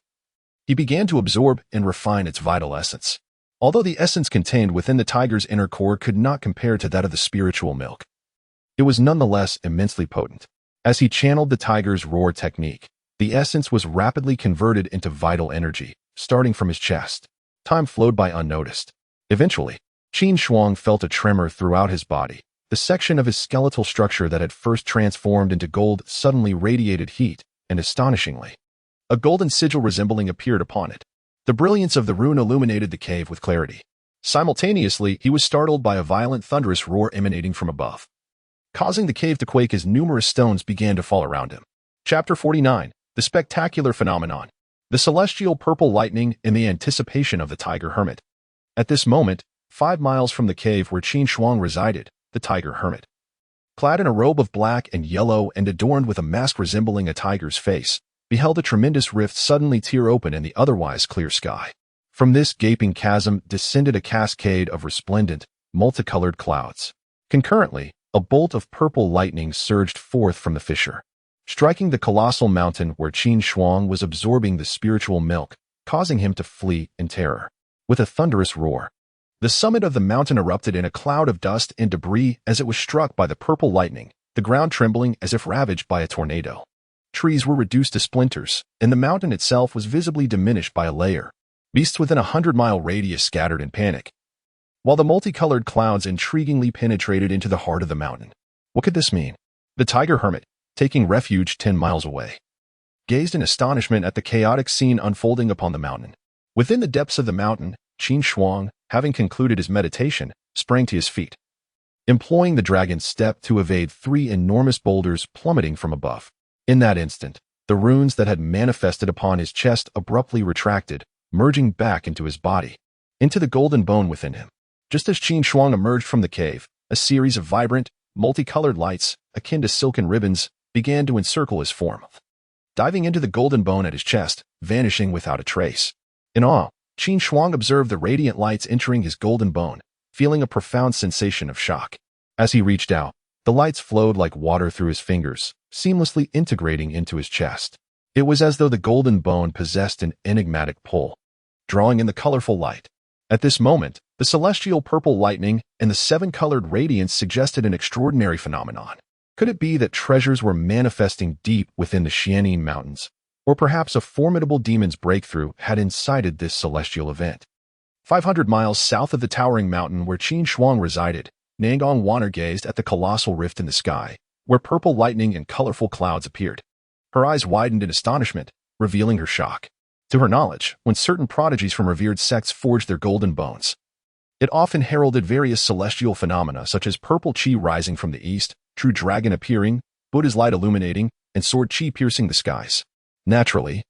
he began to absorb and refine its vital essence. Although the essence contained within the tiger's inner core could not compare to that of the spiritual milk, it was nonetheless immensely potent. As he channeled the tiger's roar technique, the essence was rapidly converted into vital energy, starting from his chest. Time flowed by unnoticed. Eventually, Qin Shuang felt a tremor throughout his body. The section of his skeletal structure that had first transformed into gold suddenly radiated heat, and astonishingly, a golden sigil resembling appeared upon it. The brilliance of the rune illuminated the cave with clarity. Simultaneously, he was startled by a violent thunderous roar emanating from above, causing the cave to quake as numerous stones began to fall around him. Chapter 49. The Spectacular Phenomenon. The celestial purple lightning in the anticipation of the tiger hermit. At this moment, 5 miles from the cave where Qin Shuang resided, the tiger hermit, clad in a robe of black and yellow and adorned with a mask resembling a tiger's face, beheld a tremendous rift suddenly tear open in the otherwise clear sky. From this gaping chasm descended a cascade of resplendent, multicolored clouds. Concurrently, a bolt of purple lightning surged forth from the fissure, striking the colossal mountain where Qin Shuang was absorbing the spiritual milk, causing him to flee in terror. With a thunderous roar, the summit of the mountain erupted in a cloud of dust and debris as it was struck by the purple lightning, the ground trembling as if ravaged by a tornado. Trees were reduced to splinters, and the mountain itself was visibly diminished by a layer. Beasts within a 100-mile radius scattered in panic, while the multicolored clouds intriguingly penetrated into the heart of the mountain. What could this mean? The tiger hermit, taking refuge 10 miles away, gazed in astonishment at the chaotic scene unfolding upon the mountain. Within the depths of the mountain, Qin Shuang, having concluded his meditation, sprang to his feet, employing the dragon's step to evade 3 enormous boulders plummeting from above. In that instant, the runes that had manifested upon his chest abruptly retracted, merging back into his body, into the golden bone within him. Just as Qin Shuang emerged from the cave, a series of vibrant, multicolored lights, akin to silken ribbons, began to encircle his form, diving into the golden bone at his chest, vanishing without a trace. In awe, Qin Shuang observed the radiant lights entering his golden bone, feeling a profound sensation of shock. As he reached out, the lights flowed like water through his fingers, seamlessly integrating into his chest. It was as though the golden bone possessed an enigmatic pull, drawing in the colorful light. At this moment, the celestial purple lightning and the 7-colored radiance suggested an extraordinary phenomenon. Could it be that treasures were manifesting deep within the Xianin Mountains? Or perhaps a formidable demon's breakthrough had incited this celestial event? 500 miles south of the towering mountain where Qin Shuang resided, Nangong Wanner gazed at the colossal rift in the sky, where purple lightning and colorful clouds appeared. Her eyes widened in astonishment, revealing her shock. To her knowledge, when certain prodigies from revered sects forged their golden bones, it often heralded various celestial phenomena such as purple chi rising from the east, true dragon appearing, Buddha's light illuminating, and sword chi piercing the skies. Naturally,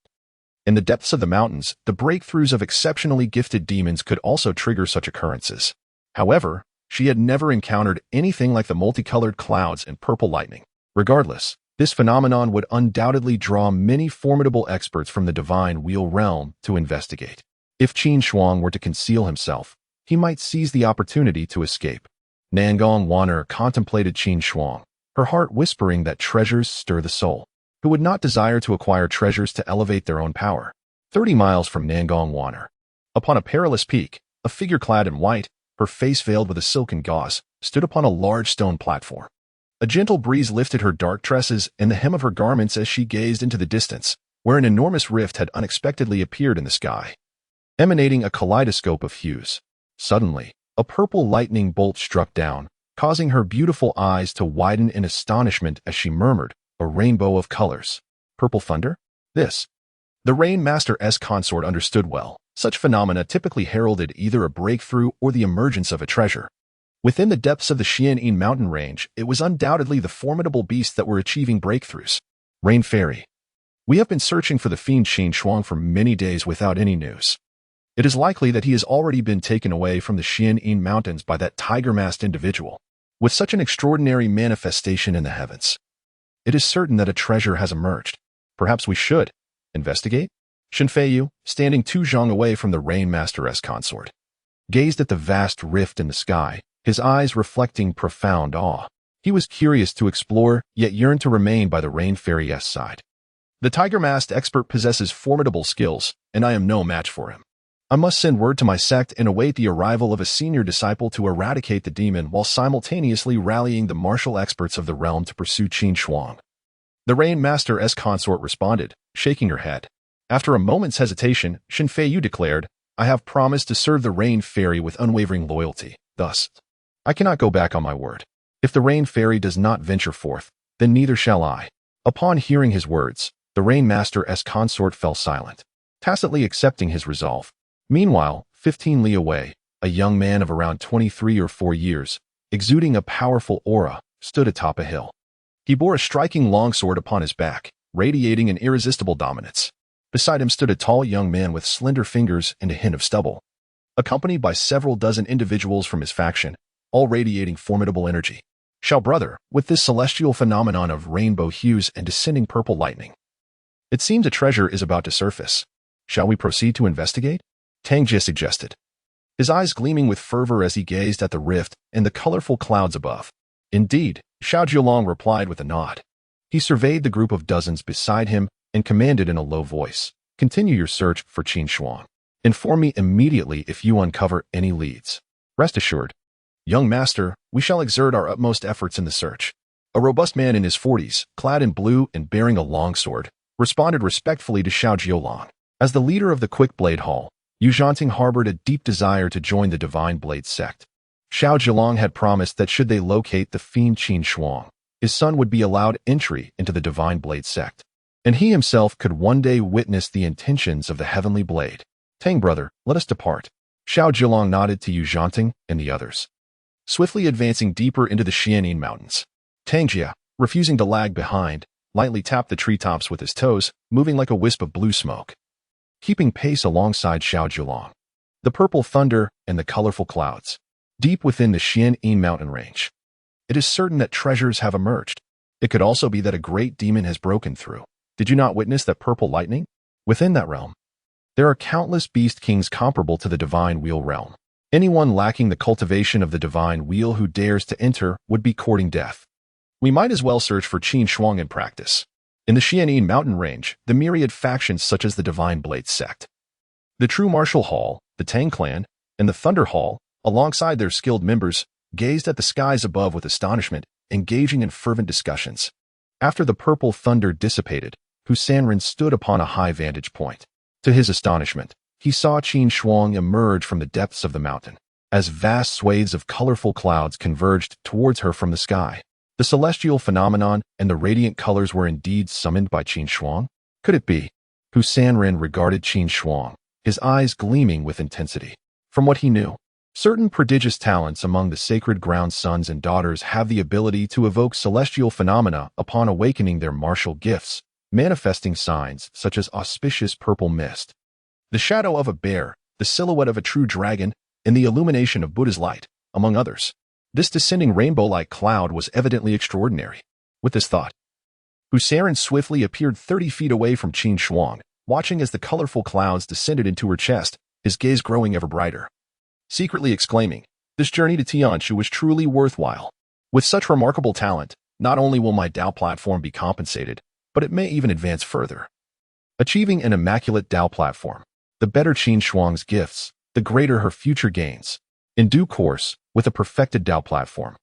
in the depths of the mountains, the breakthroughs of exceptionally gifted demons could also trigger such occurrences. However, she had never encountered anything like the multicolored clouds and purple lightning. Regardless, this phenomenon would undoubtedly draw many formidable experts from the divine wheel realm to investigate. If Qin Shuang were to conceal himself, he might seize the opportunity to escape. Nangong Wanner contemplated Qin Shuang, her heart whispering that treasures stir the soul. Who would not desire to acquire treasures to elevate their own power? 30 miles from Nangong Wanner, upon a perilous peak, a figure clad in white, her face veiled with a silken gauze, stood upon a large stone platform. A gentle breeze lifted her dark tresses and the hem of her garments as she gazed into the distance, where an enormous rift had unexpectedly appeared in the sky, emanating a kaleidoscope of hues. Suddenly, a purple lightning bolt struck down, causing her beautiful eyes to widen in astonishment as she murmured, "A rainbow of colors. Purple thunder? This." The Rain Master's consort understood well. Such phenomena typically heralded either a breakthrough or the emergence of a treasure. Within the depths of the Xianin mountain range, it was undoubtedly the formidable beasts that were achieving breakthroughs. Rain Fairy. We have been searching for the fiend Qin Shuang for many days without any news. It is likely that he has already been taken away from the Xian'an mountains by that tiger-masked individual, with such an extraordinary manifestation in the heavens. It is certain that a treasure has emerged. Perhaps we should investigate? Shen Feiyu, standing 2 zhang away from the Rainmaster's consort, gazed at the vast rift in the sky, his eyes reflecting profound awe. He was curious to explore, yet yearned to remain by the Rain Fairy's side. The tiger-masked expert possesses formidable skills, and I am no match for him. I must send word to my sect and await the arrival of a senior disciple to eradicate the demon while simultaneously rallying the martial experts of the realm to pursue Qin Shuang. The Rainmaster's consort responded, shaking her head. After a moment's hesitation, Shen Feiyu declared, I have promised to serve the Rain Fairy with unwavering loyalty. Thus, I cannot go back on my word. If the Rain Fairy does not venture forth, then neither shall I. Upon hearing his words, the Rainmaster's consort fell silent, tacitly accepting his resolve. Meanwhile, 15 li away, a young man of around 23 or 4 years, exuding a powerful aura, stood atop a hill. He bore a striking longsword upon his back, radiating an irresistible dominance. Beside him stood a tall young man with slender fingers and a hint of stubble, accompanied by several dozen individuals from his faction, all radiating formidable energy. Xiao brother, with this celestial phenomenon of rainbow hues and descending purple lightning. It seems a treasure is about to surface. Shall we proceed to investigate? Tang Jie suggested, his eyes gleaming with fervor as he gazed at the rift and the colorful clouds above. Indeed, Xiao Jiulong replied with a nod. He surveyed the group of dozens beside him and commanded in a low voice, continue your search for Qin Shuang. Inform me immediately if you uncover any leads. Rest assured, young master, we shall exert our utmost efforts in the search. A robust man in his 40s, clad in blue and bearing a long sword, responded respectfully to Xiao Jiulong. As the leader of the Quick Blade Hall, Yu Zhanting harbored a deep desire to join the Divine Blade sect. Xiao Jiulong had promised that should they locate the fiend Qin Shuang, his son would be allowed entry into the Divine Blade sect, and he himself could one day witness the intentions of the Heavenly Blade. Tang brother, let us depart. Xiao Jiulong nodded to Yu Zhanting and the others, swiftly advancing deeper into the Xian'an mountains. Tang Jie, refusing to lag behind, lightly tapped the treetops with his toes, moving like a wisp of blue smoke, keeping pace alongside Xiao Jiulong. The purple thunder and the colorful clouds, deep within the Xian'an mountain range. It is certain that treasures have emerged. It could also be that a great demon has broken through. Did you not witness that purple lightning? Within that realm, there are countless beast kings comparable to the divine wheel realm. Anyone lacking the cultivation of the divine wheel who dares to enter would be courting death. We might as well search for Qin Shuang in practice. In the Xian'an mountain range, the myriad factions such as the Divine Blade sect, the True Martial Hall, the Tang clan, and the Thunder Hall, alongside their skilled members, gazed at the skies above with astonishment, engaging in fervent discussions. After the purple thunder dissipated, Hu Sanren stood upon a high vantage point. To his astonishment, he saw Qin Shuang emerge from the depths of the mountain, as vast swathes of colorful clouds converged towards her from the sky. The celestial phenomenon and the radiant colors were indeed summoned by Qin Shuang? Could it be? Hu Sanren regarded Qin Shuang, his eyes gleaming with intensity. From what he knew, certain prodigious talents among the sacred ground sons and daughters have the ability to evoke celestial phenomena upon awakening their martial gifts, manifesting signs such as auspicious purple mist, the shadow of a bear, the silhouette of a true dragon, and the illumination of Buddha's light, among others. This descending rainbow-like cloud was evidently extraordinary. With this thought, Hu Sanren swiftly appeared 30 feet away from Qin Shuang, watching as the colorful clouds descended into her chest, his gaze growing ever brighter, secretly exclaiming, this journey to Tianshu was truly worthwhile. With such remarkable talent, not only will my Dao platform be compensated, but it may even advance further. Achieving an immaculate Dao platform, the better Qin Shuang's gifts, the greater her future gains. In due course, with a perfected Dao platform,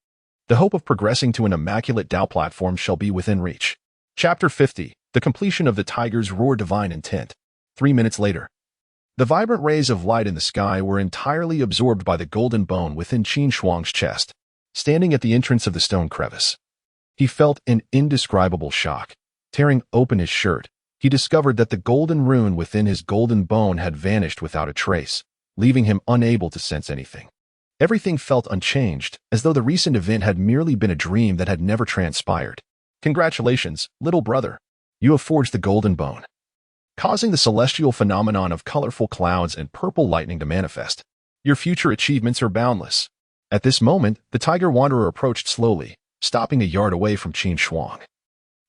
the hope of progressing to an immaculate Dao platform shall be within reach. Chapter 50, The Completion of the Tiger's Roar Divine Intent. 3 minutes later, the vibrant rays of light in the sky were entirely absorbed by the golden bone within Qin Shuang's chest. Standing at the entrance of the stone crevice, he felt an indescribable shock. Tearing open his shirt, he discovered that the golden rune within his golden bone had vanished without a trace, leaving him unable to sense anything. Everything felt unchanged, as though the recent event had merely been a dream that had never transpired. Congratulations, little brother. You have forged the golden bone. causing the celestial phenomenon of colorful clouds and purple lightning to manifest. Your future achievements are boundless. At this moment, the tiger wanderer approached slowly, stopping a yard away from Qin Shuang,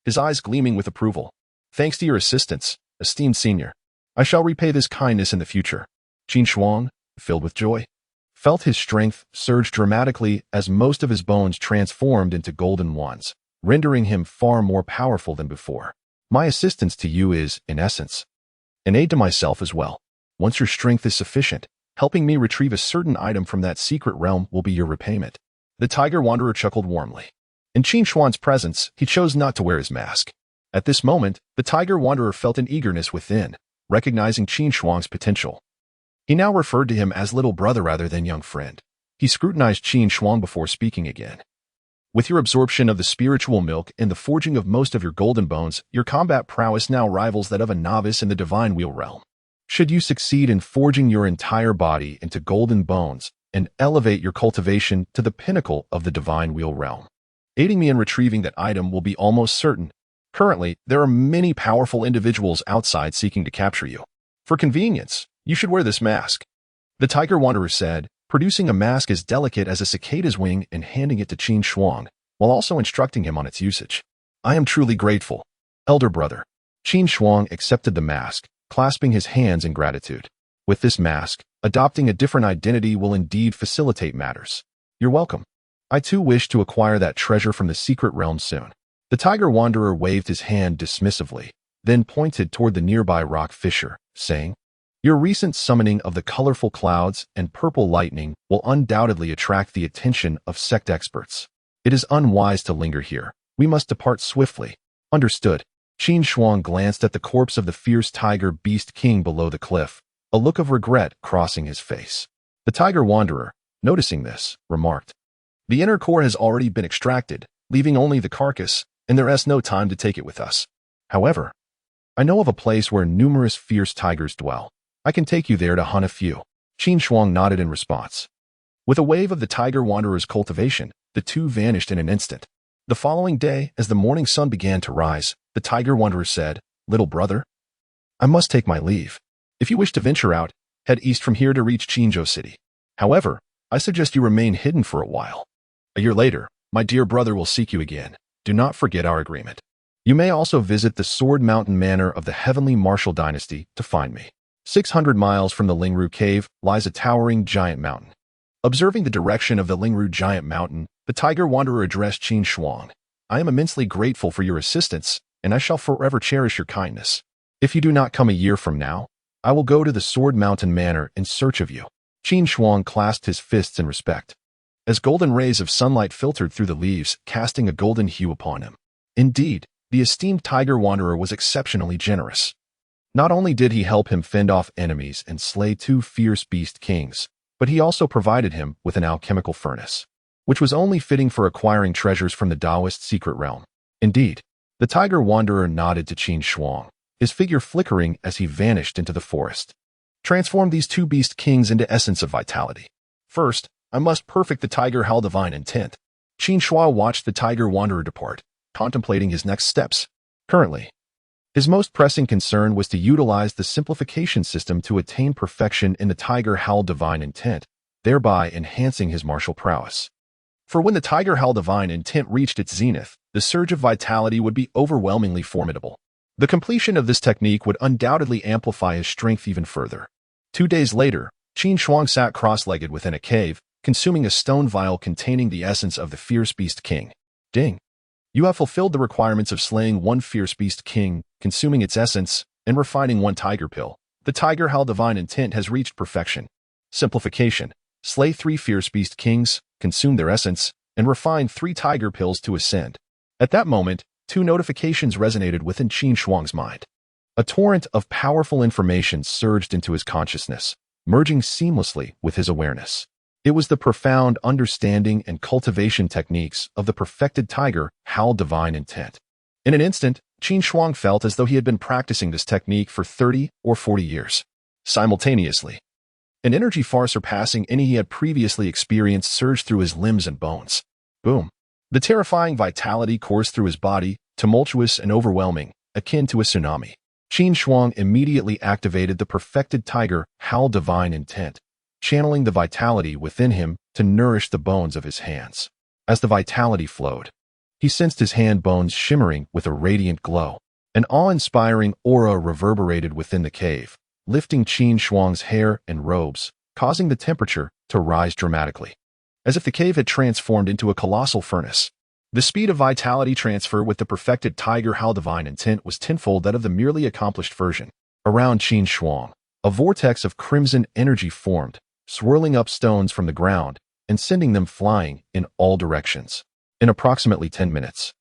his eyes gleaming with approval. Thanks to your assistance, esteemed senior. I shall repay this kindness in the future. Qin Shuang, filled with joy, felt his strength surge dramatically as most of his bones transformed into golden ones, rendering him far more powerful than before. My assistance to you is, in essence, an aid to myself as well. Once your strength is sufficient, helping me retrieve a certain item from that secret realm will be your repayment. The tiger wanderer chuckled warmly. In Qin Shuang's presence, he chose not to wear his mask. At this moment, the tiger wanderer felt an eagerness within, recognizing Qin Shuang's potential. He now referred to him as little brother rather than young friend. He scrutinized Qin Shuang before speaking again. With your absorption of the spiritual milk and the forging of most of your golden bones, your combat prowess now rivals that of a novice in the divine wheel realm. Should you succeed in forging your entire body into golden bones and elevate your cultivation to the pinnacle of the divine wheel realm, aiding me in retrieving that item will be almost certain. Currently, there are many powerful individuals outside seeking to capture you. For convenience, you should wear this mask. The tiger wanderer said, producing a mask as delicate as a cicada's wing and handing it to Qin Shuang, while also instructing him on its usage. I am truly grateful, elder brother. Qin Shuang accepted the mask, clasping his hands in gratitude. With this mask, adopting a different identity will indeed facilitate matters. You're welcome. I too wish to acquire that treasure from the secret realm soon. The tiger wanderer waved his hand dismissively, then pointed toward the nearby rock fissure, saying, your recent summoning of the colorful clouds and purple lightning will undoubtedly attract the attention of sect experts. It is unwise to linger here. We must depart swiftly. Understood. Qin Shuang glanced at the corpse of the fierce tiger beast king below the cliff, a look of regret crossing his face. The tiger wanderer, noticing this, remarked, the inner core has already been extracted, leaving only the carcass, and there is no time to take it with us. However, I know of a place where numerous fierce tigers dwell. I can take you there to hunt a few. Qin Shuang nodded in response. With a wave of the tiger wanderer's cultivation, the two vanished in an instant. The following day, as the morning sun began to rise, the tiger wanderer said, little brother, I must take my leave. If you wish to venture out, head east from here to reach Qinzhou City. However, I suggest you remain hidden for a while. A year later, my dear brother will seek you again. Do not forget our agreement. You may also visit the Sword Mountain Manor of the Heavenly Martial Dynasty to find me. 600 miles from the Lingru Cave lies a towering giant mountain. Observing the direction of the Lingru giant mountain, the tiger wanderer addressed Qin Shuang. I am immensely grateful for your assistance, and I shall forever cherish your kindness. If you do not come a year from now, I will go to the Sword Mountain Manor in search of you. Qin Shuang clasped his fists in respect, as golden rays of sunlight filtered through the leaves, casting a golden hue upon him. Indeed, the esteemed tiger wanderer was exceptionally generous. Not only did he help him fend off enemies and slay 2 fierce beast kings, but he also provided him with an alchemical furnace, which was only fitting for acquiring treasures from the Taoist secret realm. Indeed, the tiger wanderer nodded to Qin Shuang, his figure flickering as he vanished into the forest. Transform these 2 beast kings into essence of vitality. First, I must perfect the tiger Hal divine intent. Qin Shuang watched the tiger wanderer depart, contemplating his next steps. Currently, his most pressing concern was to utilize the simplification system to attain perfection in the tiger Hal divine intent, thereby enhancing his martial prowess. For when the tiger Hal divine intent reached its zenith, the surge of vitality would be overwhelmingly formidable. The completion of this technique would undoubtedly amplify his strength even further. 2 days later, Qin Shuang sat cross-legged within a cave, consuming a stone vial containing the essence of the fierce beast king. Ding! You have fulfilled the requirements of slaying 1 fierce beast king, consuming its essence, and refining 1 tiger pill. The tiger Hal divine intent has reached perfection. Simplification. Slay 3 fierce beast kings, consume their essence, and refine 3 tiger pills to ascend. At that moment, 2 notifications resonated within Qin Shuang's mind. A torrent of powerful information surged into his consciousness, merging seamlessly with his awareness. It was the profound understanding and cultivation techniques of the perfected tiger Hal divine intent. In an instant, Qin Shuang felt as though he had been practicing this technique for 30 or 40 years. Simultaneously, an energy far surpassing any he had previously experienced surged through his limbs and bones. Boom! The terrifying vitality coursed through his body, tumultuous and overwhelming, akin to a tsunami. Qin Shuang immediately activated the perfected tiger howl divine intent, channeling the vitality within him to nourish the bones of his hands. As the vitality flowed, he sensed his hand bones shimmering with a radiant glow. An awe-inspiring aura reverberated within the cave, lifting Qin Shuang's hair and robes, causing the temperature to rise dramatically. As if the cave had transformed into a colossal furnace. The speed of vitality transfer with the perfected tiger howl divine intent was tenfold that of the merely accomplished version. Around Qin Shuang, a vortex of crimson energy formed, swirling up stones from the ground and sending them flying in all directions. In approximately 10 minutes,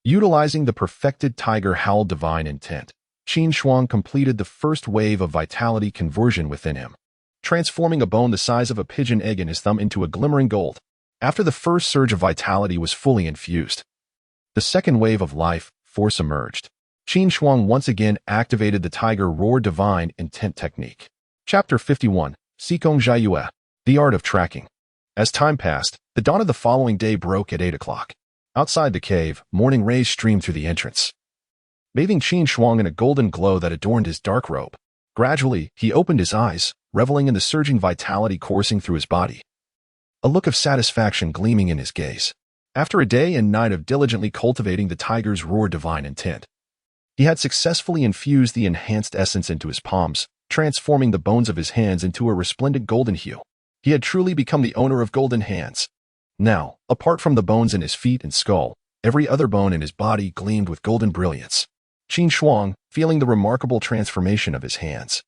utilizing the perfected tiger howl divine intent, Qin Shuang completed the first wave of vitality conversion within him, transforming a bone the size of a pigeon egg in his thumb into a glimmering gold. After the first surge of vitality was fully infused, the second wave of life force emerged. Qin Shuang once again activated the Tiger Roar Divine Intent Technique. Chapter 51, Sikong Jiayue, The Art of Tracking. As time passed, the dawn of the following day broke at 8 o'clock. Outside the cave, morning rays streamed through the entrance, bathing Qin Shuang in a golden glow that adorned his dark robe. Gradually, he opened his eyes, reveling in the surging vitality coursing through his body, a look of satisfaction gleaming in his gaze. After a day and night of diligently cultivating the Tiger's Roar Divine Intent, he had successfully infused the enhanced essence into his palms, transforming the bones of his hands into a resplendent golden hue. He had truly become the owner of golden hands. Now, apart from the bones in his feet and skull, every other bone in his body gleamed with golden brilliance. Qin Shuang, feeling the remarkable transformation of his hands,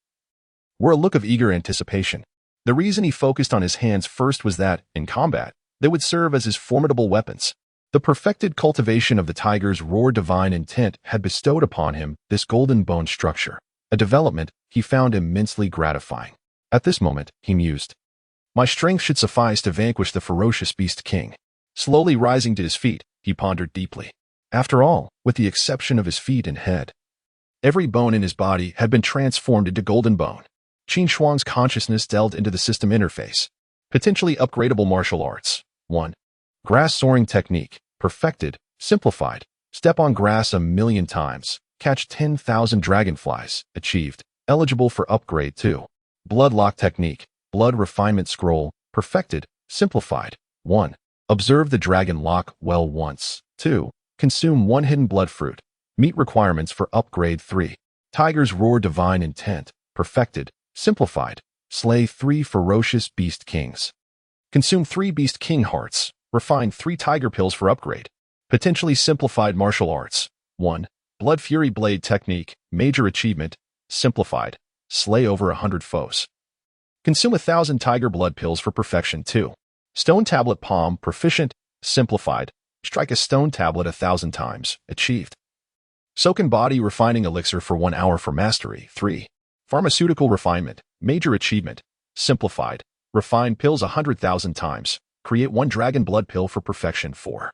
wore a look of eager anticipation. The reason he focused on his hands first was that, in combat, they would serve as his formidable weapons. The perfected cultivation of the Tiger's Roar Divine Intent had bestowed upon him this golden bone structure, a development he found immensely gratifying. At this moment, he mused, "My strength should suffice to vanquish the ferocious Beast King." Slowly rising to his feet, he pondered deeply. After all, with the exception of his feet and head, every bone in his body had been transformed into golden bone. Qin Shuang's consciousness delved into the system interface. Potentially upgradable martial arts. 1. Grass soaring technique. Perfected. Simplified. Step on grass 1,000,000 times. Catch 10,000 dragonflies. Achieved. Eligible for upgrade 2. Blood lock technique. Blood refinement scroll. Perfected. Simplified. 1. Observe the dragon lock well once. 2. Consume 1 hidden blood fruit. Meet requirements for upgrade 3. Tiger's Roar Divine Intent. Perfected. Simplified. Slay 3 ferocious beast kings. Consume 3 beast king hearts. Refine 3 tiger pills for upgrade. Potentially simplified martial arts. 1. Blood Fury Blade Technique. Major achievement. Simplified. Slay over 100 foes. Consume 1,000 tiger blood pills for perfection 2. Stone Tablet Palm. Proficient. Simplified. Strike a stone tablet 1,000 times. Achieved. Soaken Body Refining Elixir for 1 hour for mastery 3. Pharmaceutical Refinement. Major achievement. Simplified. Refine pills 100,000 times. Create 1 dragon blood pill for perfection 4.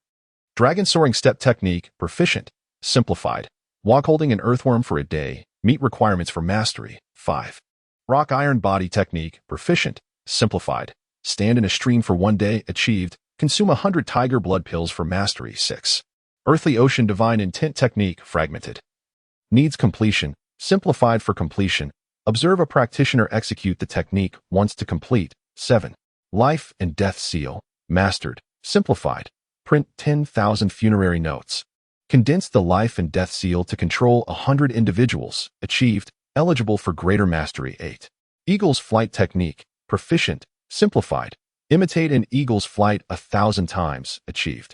Dragon Soaring Step Technique. Proficient. Simplified. Walk holding an earthworm for a day. Meet requirements for mastery 5. Rock Iron Body Technique. Proficient. Simplified. Stand in a stream for 1 day. Achieved. Consume 100 tiger blood pills for mastery 6. Earthly Ocean Divine Intent Technique. Fragmented. Needs completion. Simplified for completion. Observe a practitioner execute the technique once to complete. 7. Life and Death Seal. Mastered. Simplified. Print 10,000 funerary notes. Condense the Life and Death Seal to control 100 individuals. Achieved. Eligible for greater mastery 8. Eagle's Flight Technique. Proficient. Simplified. Imitate an eagle's flight 1,000 times. Achieved.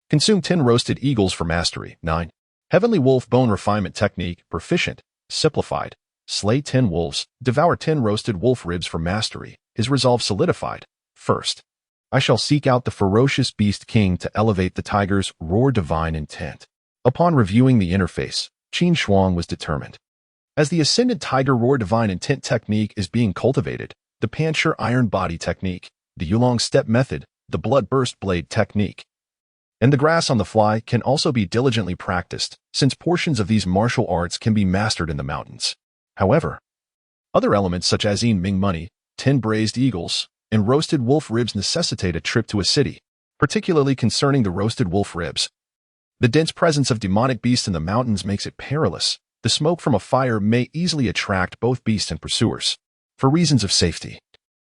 Consume 10 roasted eagles for mastery 9. Heavenly Wolf Bone Refinement Technique. Proficient. Simplified. Slay 10 wolves. Devour 10 roasted wolf ribs for mastery. His resolve solidified. First, I shall seek out the ferocious Beast King to elevate the Tiger's Roar Divine Intent. Upon reviewing the interface, Qin Shuang was determined. As the Ascendant Tiger Roar Divine Intent technique is being cultivated, the Pancher Iron Body Technique, the Yulong Step Method, the Blood Burst Blade Technique, and the Grass on the Fly can also be diligently practiced, since portions of these martial arts can be mastered in the mountains. However, other elements such as Ming money, 10 braised eagles, and roasted wolf ribs necessitate a trip to a city, particularly concerning the roasted wolf ribs. The dense presence of demonic beasts in the mountains makes it perilous. The smoke from a fire may easily attract both beasts and pursuers. For reasons of safety,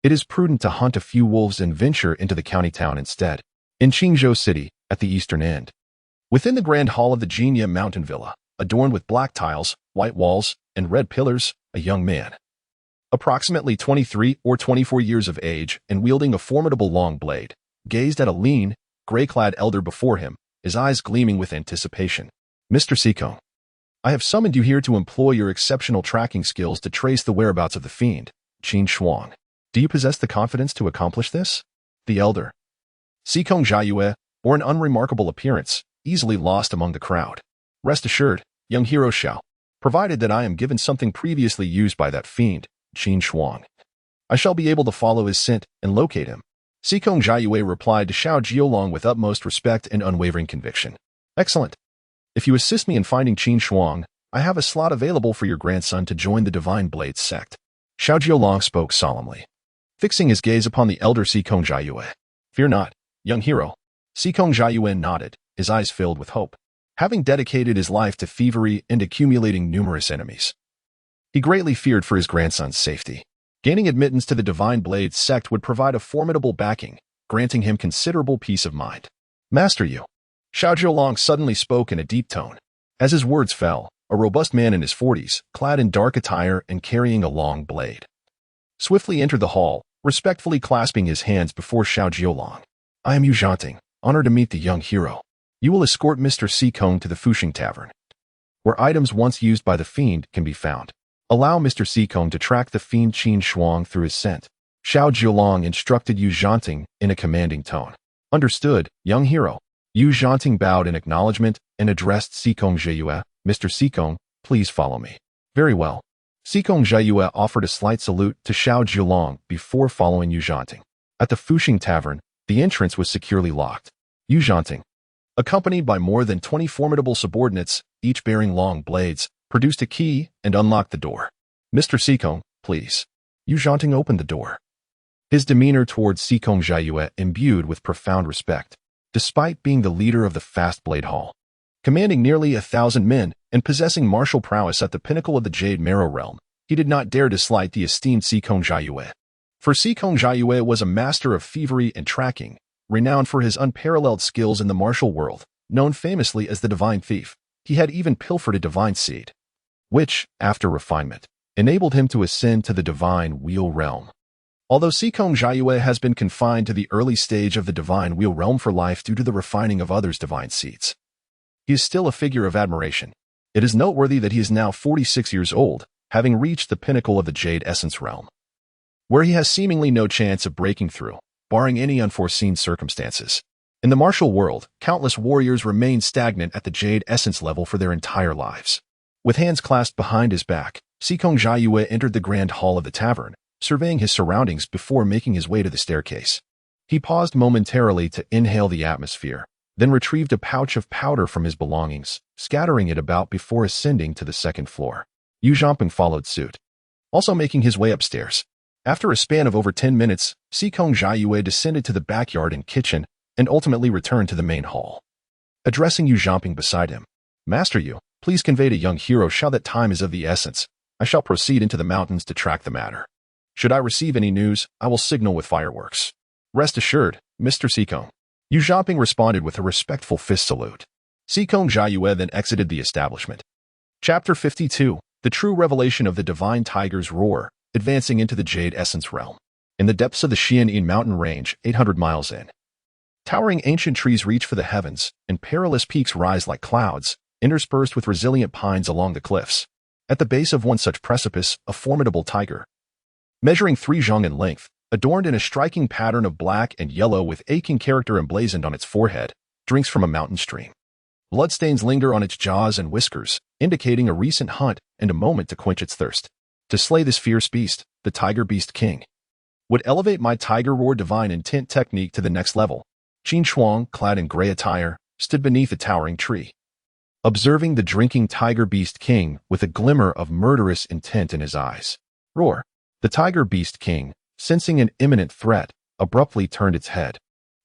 it is prudent to hunt a few wolves and venture into the county town instead, in Qingzhou City, at the eastern end. Within the grand hall of the Jinya Mountain Villa, adorned with black tiles, white walls, and red pillars, a young man, approximately 23 or 24 years of age and wielding a formidable long blade, gazed at a lean, gray-clad elder before him, his eyes gleaming with anticipation. Mr. Sikong, I have summoned you here to employ your exceptional tracking skills to trace the whereabouts of the fiend, Qin Shuang. Do you possess the confidence to accomplish this? The elder, Sikong Jiayue, bore an unremarkable appearance, easily lost among the crowd. Rest assured, young hero Xiao, provided that I am given something previously used by that fiend, Qin Shuang, I shall be able to follow his scent and locate him. Sikong Jiayue replied to Xiao Jiolong with utmost respect and unwavering conviction. Excellent. If you assist me in finding Qin Shuang, I have a slot available for your grandson to join the Divine Blade sect. Xiao Jiolong spoke solemnly, fixing his gaze upon the elder Sikong Jiayue. Fear not, young hero. Sikong Jiayue nodded, his eyes filled with hope. Having dedicated his life to thievery and accumulating numerous enemies, he greatly feared for his grandson's safety. Gaining admittance to the Divine Blade sect would provide a formidable backing, granting him considerable peace of mind. Master you. Xiao Jiolong suddenly spoke in a deep tone. As his words fell, a robust man in his 40s, clad in dark attire and carrying a long blade, swiftly entered the hall, respectfully clasping his hands before Xiao Jiolong. I am Yu Zhanting, honored to meet the young hero. You will escort Mr. Sikong to the Fuxing Tavern, where items once used by the fiend can be found. Allow Mr. Sikong to track the fiend Qin Shuang through his scent. Xiao Jiolong instructed Yu Zhanting in a commanding tone. Understood, young hero. Yu Zhanting bowed in acknowledgement and addressed Sikong Jiayue. Mr. Sikong, please follow me. Very well. Sikong Jiayue offered a slight salute to Xiao Jiolong before following Yu Zhanting. At the Fuxing Tavern, the entrance was securely locked. Yu Zhanting, accompanied by more than 20 formidable subordinates, each bearing long blades, produced a key and unlocked the door. Mr. Sikong, please. Yu Zhanting opened the door, his demeanor towards Sikong Jiayue imbued with profound respect. Despite being the leader of the Fast Blade Hall, commanding nearly 1,000 men and possessing martial prowess at the pinnacle of the Jade Marrow realm, he did not dare to slight the esteemed Sikong Jiayue. For Sikong Jiayue was a master of thievery and tracking, renowned for his unparalleled skills in the martial world, known famously as the Divine Thief. He had even pilfered a divine seed, which, after refinement, enabled him to ascend to the Divine Wheel realm. Although Sikong Jiayue has been confined to the early stage of the Divine Wheel realm for life due to the refining of others' divine seeds, he is still a figure of admiration. It is noteworthy that he is now 46 years old, having reached the pinnacle of the Jade Essence realm, where he has seemingly no chance of breaking through, barring any unforeseen circumstances. In the martial world, countless warriors remain stagnant at the Jade Essence level for their entire lives. With hands clasped behind his back, Sikong Jiayue entered the grand hall of the tavern, surveying his surroundings before making his way to the staircase. He paused momentarily to inhale the atmosphere, then retrieved a pouch of powder from his belongings, scattering it about before ascending to the second floor. Yu Zhanting followed suit, also making his way upstairs. After a span of over 10 minutes, Sikong Jiayue descended to the backyard and kitchen, and ultimately returned to the main hall. Addressing Yu Zhanting beside him, Master Yu, please convey to young hero Xiao that time is of the essence. I shall proceed into the mountains to track the matter. Should I receive any news, I will signal with fireworks. Rest assured, Mr. Sikong. Yu Zhanting responded with a respectful fist salute. Sikong Jiayue then exited the establishment. Chapter 52, The True Revelation of the Divine Tiger's Roar, advancing into the Jade Essence realm. In the depths of the Xian'an mountain range, 800 miles in, towering ancient trees reach for the heavens, and perilous peaks rise like clouds, interspersed with resilient pines along the cliffs. At the base of one such precipice, a formidable tiger, measuring 3 zhang in length, adorned in a striking pattern of black and yellow with aching character emblazoned on its forehead, drinks from a mountain stream. Bloodstains linger on its jaws and whiskers, indicating a recent hunt and a moment to quench its thirst. To slay this fierce beast, the Tiger Beast King would elevate my Tiger Roar divine intent technique to the next level. Qin Shuang, clad in gray attire, stood beneath a towering tree, observing the drinking Tiger Beast King with a glimmer of murderous intent in his eyes. Roar. The Tiger Beast King, sensing an imminent threat, abruptly turned its head,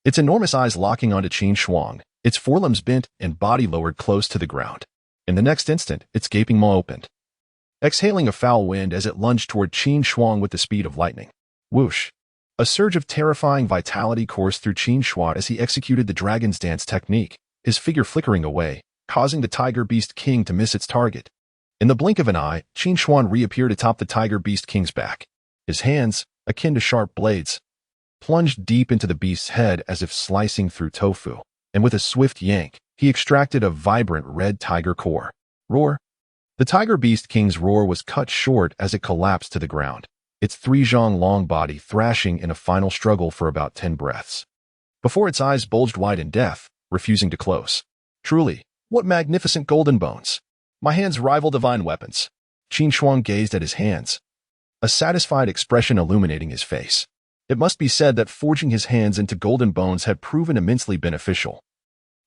its enormous eyes locking onto Qin Shuang, its forelimbs bent and body lowered close to the ground. In the next instant, its gaping maw opened, exhaling a foul wind as it lunged toward Qin Shuang with the speed of lightning. Whoosh! A surge of terrifying vitality coursed through Qin Shuang as he executed the dragon's dance technique, his figure flickering away, causing the Tiger Beast King to miss its target. In the blink of an eye, Qin Shuang reappeared atop the Tiger Beast King's back. His hands, akin to sharp blades, plunged deep into the beast's head as if slicing through tofu, and with a swift yank, he extracted a vibrant red tiger core. Roar! The Tiger Beast King's roar was cut short as it collapsed to the ground, its 3-zhang-long body thrashing in a final struggle for about 10 breaths, before its eyes bulged wide in death, refusing to close. Truly, what magnificent golden bones! My hands rival divine weapons. Qin Shuang gazed at his hands, a satisfied expression illuminating his face. It must be said that forging his hands into golden bones had proven immensely beneficial.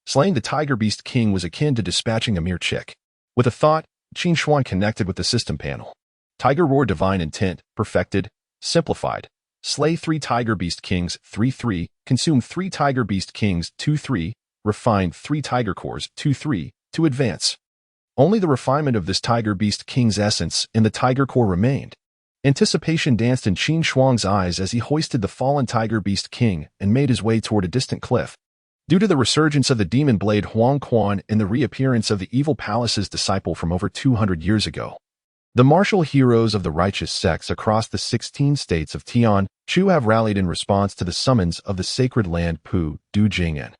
Slaying the Tiger Beast King was akin to dispatching a mere chick. With a thought, Qin Shuang connected with the system panel. Tiger Roar Divine Intent, perfected, simplified. Slay 3 Tiger Beast Kings, 3-3, consume 3 Tiger Beast Kings, 2-3, refine 3 Tiger Cores, 2-3, to advance. Only the refinement of this Tiger Beast King's essence in the Tiger Core remained. Anticipation danced in Qin Shuang's eyes as he hoisted the fallen Tiger Beast King and made his way toward a distant cliff. Due to the resurgence of the demon blade Huang Quan and the reappearance of the evil palace's disciple from over 200 years ago, the martial heroes of the righteous sects across the 16 states of Tian Shu have rallied in response to the summons of the sacred land Pu Du Jing'an,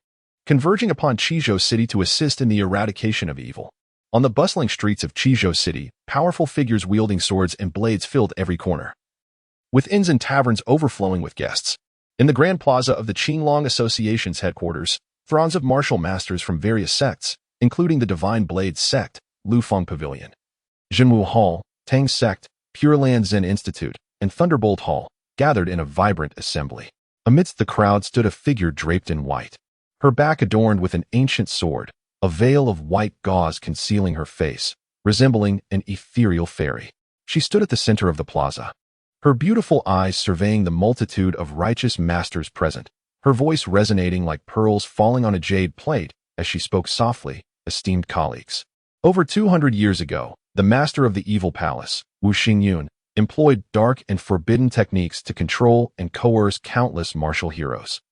converging upon Qizhou City to assist in the eradication of evil. On the bustling streets of Qizhou City, powerful figures wielding swords and blades filled every corner, with inns and taverns overflowing with guests. In the Grand Plaza of the Qinglong Association's headquarters, throngs of martial masters from various sects, including the Divine Blade Sect, Lufeng Pavilion, Jinwu Hall, Tang Sect, Pure Land Zen Institute, and Thunderbolt Hall, gathered in a vibrant assembly. Amidst the crowd stood a figure draped in white, her back adorned with an ancient sword, a veil of white gauze concealing her face, resembling an ethereal fairy. She stood at the center of the plaza, her beautiful eyes surveying the multitude of righteous masters present, her voice resonating like pearls falling on a jade plate as she spoke softly. Esteemed colleagues, over 200 years ago, the master of the evil palace, Wu Xingyun, employed dark and forbidden techniques to control and coerce countless martial heroes,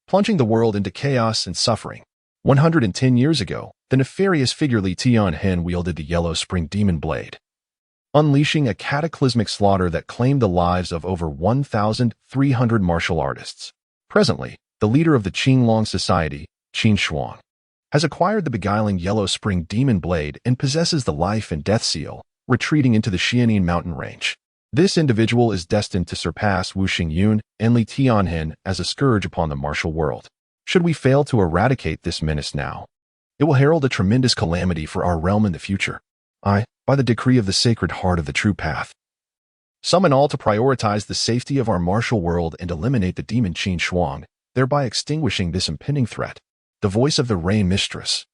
plunging the world into chaos and suffering. 110 years ago, the nefarious figure Li Tianhen wielded the Yellow Spring Demon Blade, unleashing a cataclysmic slaughter that claimed the lives of over 1,300 martial artists. Presently, the leader of the Qinglong Society, Qin Shuang, has acquired the beguiling Yellow Spring Demon Blade and possesses the life and death seal, retreating into the Xianin mountain range. This individual is destined to surpass Wu Xingyun and Li Tianhen as a scourge upon the martial world. Should we fail to eradicate this menace now, it will herald a tremendous calamity for our realm in the future. By the decree of the Sacred Heart of the True Path, summon all to prioritize the safety of our martial world and eliminate the demon Qin Shuang, thereby extinguishing this impending threat. The voice of the Rain Mistress,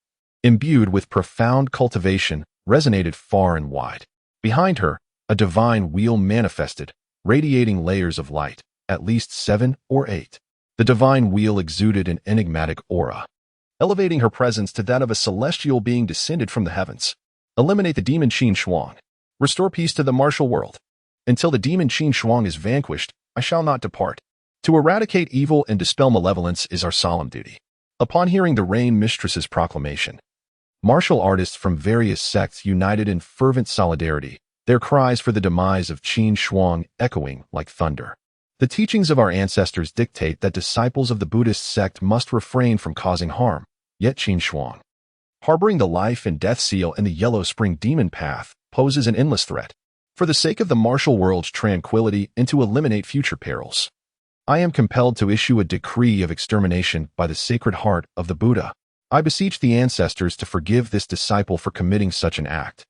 imbued with profound cultivation, resonated far and wide. Behind her, a divine wheel manifested, radiating layers of light, at least 7 or 8. The divine wheel exuded an enigmatic aura, elevating her presence to that of a celestial being descended from the heavens. Eliminate the demon Qin Shuang. Restore peace to the martial world. Until the demon Qin Shuang is vanquished, I shall not depart. To eradicate evil and dispel malevolence is our solemn duty. Upon hearing the Rain Mistress's proclamation, martial artists from various sects united in fervent solidarity, their cries for the demise of Qin Shuang echoing like thunder. The teachings of our ancestors dictate that disciples of the Buddhist sect must refrain from causing harm, yet Qin Shuang, harboring the life and death seal in the Yellow Spring Demon Path, poses an endless threat. For the sake of the martial world's tranquility and to eliminate future perils, I am compelled to issue a decree of extermination by the Sacred Heart of the Buddha. I beseech the ancestors to forgive this disciple for committing such an act.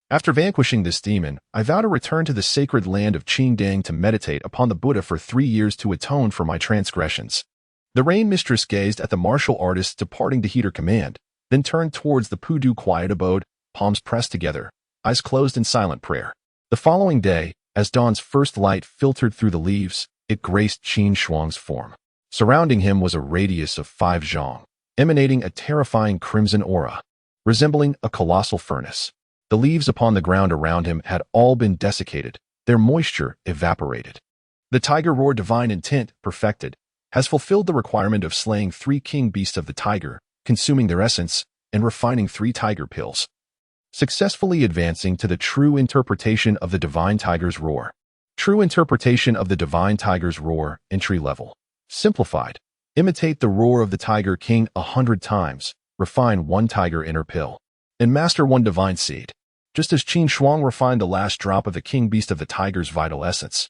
After vanquishing this demon, I vow to return to the sacred land of Qingdang to meditate upon the Buddha for 3 years to atone for my transgressions. The Rain Mistress gazed at the martial artists departing to heed her command, then turned towards the Pudu quiet abode, palms pressed together, eyes closed in silent prayer. The following day, as dawn's first light filtered through the leaves, it graced Qin Shuang's form. Surrounding him was a radius of 5 zhang, emanating a terrifying crimson aura. resembling a colossal furnace. The leaves upon the ground around him had all been desiccated, their moisture evaporated. The tiger roar, divine intent, perfected, has fulfilled the requirement of slaying 3 king beasts of the tiger, consuming their essence, and refining 3 tiger pills, successfully advancing to the true interpretation of the divine tiger's roar. True interpretation of the divine tiger's roar, entry level. Simplified. Imitate the roar of the tiger king 100 times, refine 1 tiger inner pill, and master 1 divine seed. Just as Qin Shuang refined the last drop of the king beast of the tiger's vital essence.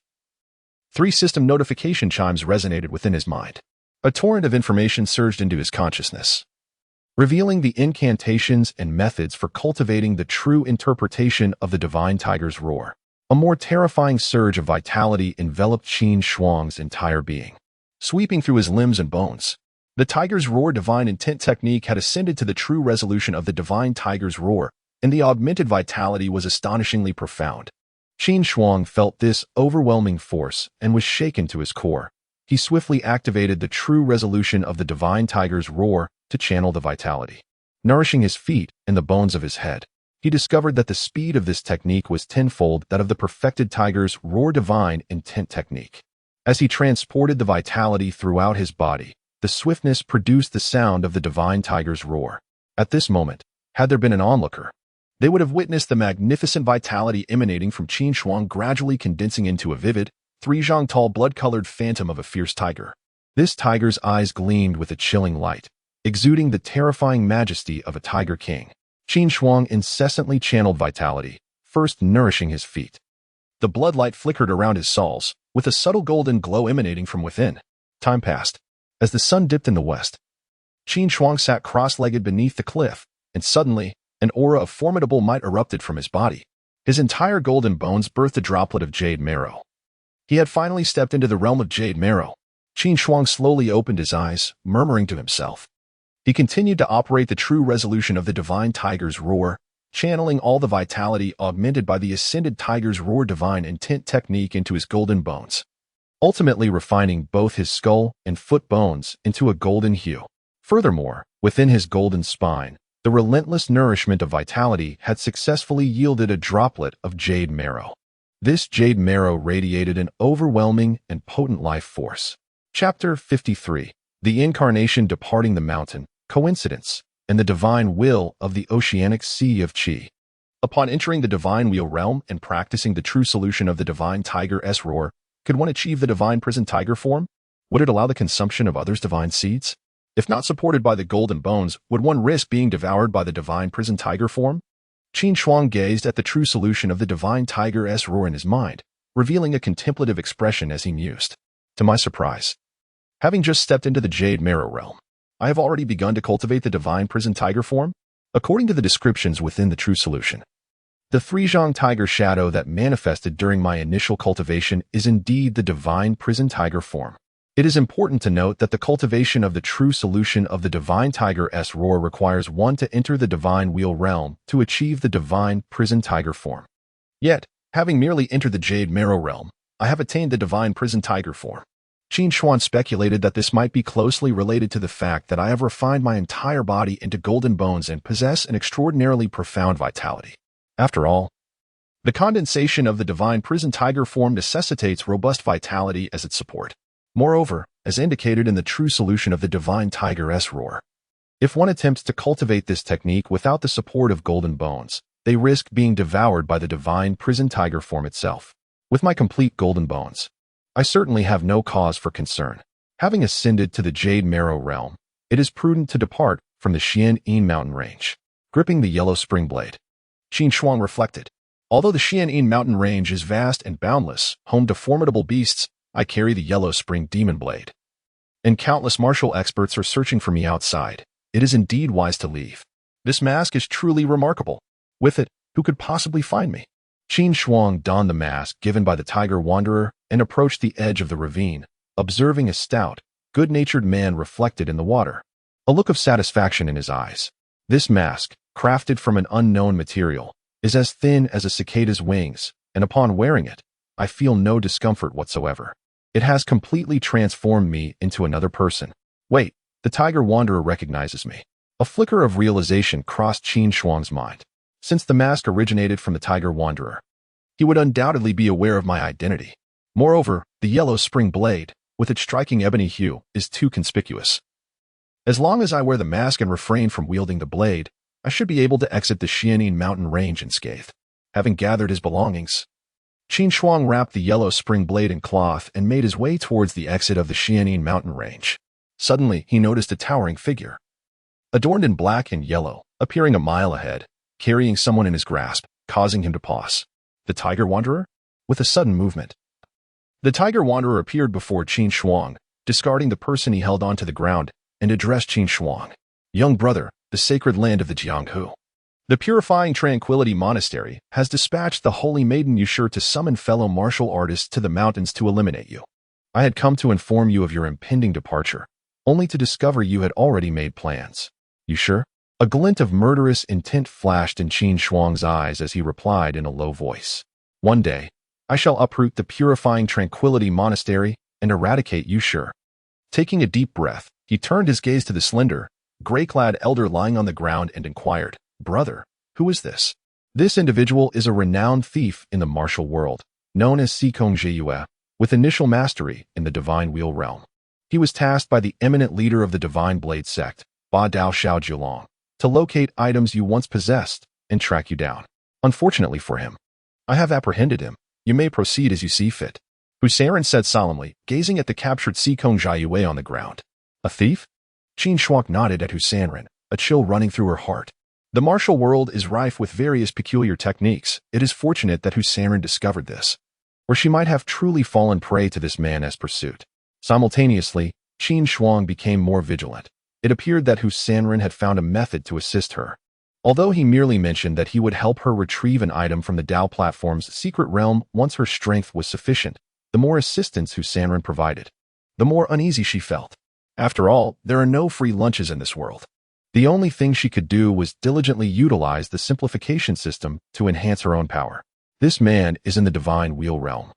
3 system notification chimes resonated within his mind. A torrent of information surged into his consciousness, revealing the incantations and methods for cultivating the true interpretation of the divine tiger's roar. A more terrifying surge of vitality enveloped Qin Shuang's entire being, sweeping through his limbs and bones. The tiger's roar divine intent technique had ascended to the true resolution of the divine tiger's roar, and the augmented vitality was astonishingly profound. Qin Shuang felt this overwhelming force and was shaken to his core. He swiftly activated the true resolution of the divine tiger's roar to channel the vitality, nourishing his feet and the bones of his head. He discovered that the speed of this technique was tenfold that of the perfected tiger's roar divine intent technique. As he transported the vitality throughout his body, the swiftness produced the sound of the divine tiger's roar. At this moment, had there been an onlooker, they would have witnessed the magnificent vitality emanating from Qin Shuang gradually condensing into a vivid, 3 tall blood-colored phantom of a fierce tiger. This tiger's eyes gleamed with a chilling light, exuding the terrifying majesty of a tiger king. Qin Shuang incessantly channeled vitality, first nourishing his feet. The bloodlight flickered around his soles, with a subtle golden glow emanating from within. Time passed. As the sun dipped in the west, Qin Shuang sat cross-legged beneath the cliff, and suddenly, an aura of formidable might erupted from his body. His entire golden bones birthed a droplet of jade marrow. He had finally stepped into the realm of jade marrow. Qin Shuang slowly opened his eyes, murmuring to himself. He continued to operate the true resolution of the divine tiger's roar, channeling all the vitality augmented by the ascended tiger's roar divine intent technique into his golden bones, ultimately refining both his skull and foot bones into a golden hue. Furthermore, within his golden spine, the relentless nourishment of vitality had successfully yielded a droplet of jade marrow. This jade marrow radiated an overwhelming and potent life force. Chapter 53. The Incarnation Departing the Mountain, Coincidence, and the Divine Will of the Oceanic Sea of Qi. Upon entering the Divine Wheel realm and practicing the true solution of the Divine Tiger's roar, could one achieve the Divine Prison Tiger form? Would it allow the consumption of others' divine seeds? If not supported by the golden bones, would one risk being devoured by the Divine Prison Tiger form? Qin Shuang gazed at the true solution of the Divine Tiger's roar in his mind, revealing a contemplative expression as he mused. To my surprise, having just stepped into the Jade Marrow realm, I have already begun to cultivate the Divine Prison Tiger form. According to the descriptions within the true solution, the 3 tiger shadow that manifested during my initial cultivation is indeed the Divine Prison Tiger form. It is important to note that the cultivation of the true solution of the Divine Tiger's roar requires one to enter the Divine Wheel realm to achieve the Divine Prison Tiger form. Yet, having merely entered the Jade Marrow realm, I have attained the Divine Prison Tiger form. Qin Shuang speculated that this might be closely related to the fact that I have refined my entire body into golden bones and possess an extraordinarily profound vitality. After all, the condensation of the Divine Prison Tiger form necessitates robust vitality as its support. Moreover, as indicated in the true solution of the Divine Tiger's roar, if one attempts to cultivate this technique without the support of golden bones, they risk being devoured by the Divine Prison Tiger form itself. With my complete golden bones, I certainly have no cause for concern. Having ascended to the Jade Marrow realm, it is prudent to depart from the Xian'an mountain range. Gripping the yellow spring blade, Qin Shuang reflected. Although the Xian'an mountain range is vast and boundless, home to formidable beasts, I carry the yellow spring demon blade, and countless martial experts are searching for me outside. It is indeed wise to leave. This mask is truly remarkable. With it, who could possibly find me? Qin Shuang donned the mask given by the tiger wanderer and approached the edge of the ravine, observing a stout, good-natured man reflected in the water, a look of satisfaction in his eyes. This mask, crafted from an unknown material, is as thin as a cicada's wings, and upon wearing it, I feel no discomfort whatsoever. It has completely transformed me into another person. Wait, the tiger wanderer recognizes me. A flicker of realization crossed Qin Shuang's mind. Since the mask originated from the Tiger Wanderer, he would undoubtedly be aware of my identity. Moreover, the yellow spring blade, with its striking ebony hue, is too conspicuous. As long as I wear the mask and refrain from wielding the blade, I should be able to exit the Xianin mountain range unscathed. Having gathered his belongings, Qin Shuang wrapped the yellow spring blade in cloth and made his way towards the exit of the Xianin mountain range. Suddenly, he noticed a towering figure, adorned in black and yellow, appearing a mile ahead, carrying someone in his grasp, causing him to pause. The Tiger Wanderer? With a sudden movement, the Tiger Wanderer appeared before Qin Shuang, discarding the person he held onto the ground, and addressed Qin Shuang. Young brother, the sacred land of the Jianghu, the purifying tranquility monastery, has dispatched the holy maiden Yushur to summon fellow martial artists to the mountains to eliminate you. I had come to inform you of your impending departure, only to discover you had already made plans. Yushur? A glint of murderous intent flashed in Qin Shuang's eyes as he replied in a low voice. One day, I shall uproot the purifying tranquility monastery and eradicate Yushur. Taking a deep breath, he turned his gaze to the slender, gray-clad elder lying on the ground and inquired, Brother, who is this? This individual is a renowned thief in the martial world, known as Sikong Jiyue, with initial mastery in the Divine Wheel realm. He was tasked by the eminent leader of the Divine Blade sect, Ba Dao Xiaojulong, to locate items you once possessed and track you down. Unfortunately for him, I have apprehended him. You may proceed as you see fit. Husarin said solemnly, gazing at the captured Sikong Jiyue on the ground. A thief? Qin Shuang nodded at Husarin, a chill running through her heart. The martial world is rife with various peculiar techniques. It is fortunate that Husarin discovered this, or she might have truly fallen prey to this man as pursuit. Simultaneously, Qin Shuang became more vigilant. It appeared that Husarin had found a method to assist her. Although he merely mentioned that he would help her retrieve an item from the Dao platform's secret realm once her strength was sufficient, the more assistance Husarin provided, the more uneasy she felt. After all, there are no free lunches in this world. The only thing she could do was diligently utilize the simplification system to enhance her own power. This man is in the Divine Wheel realm.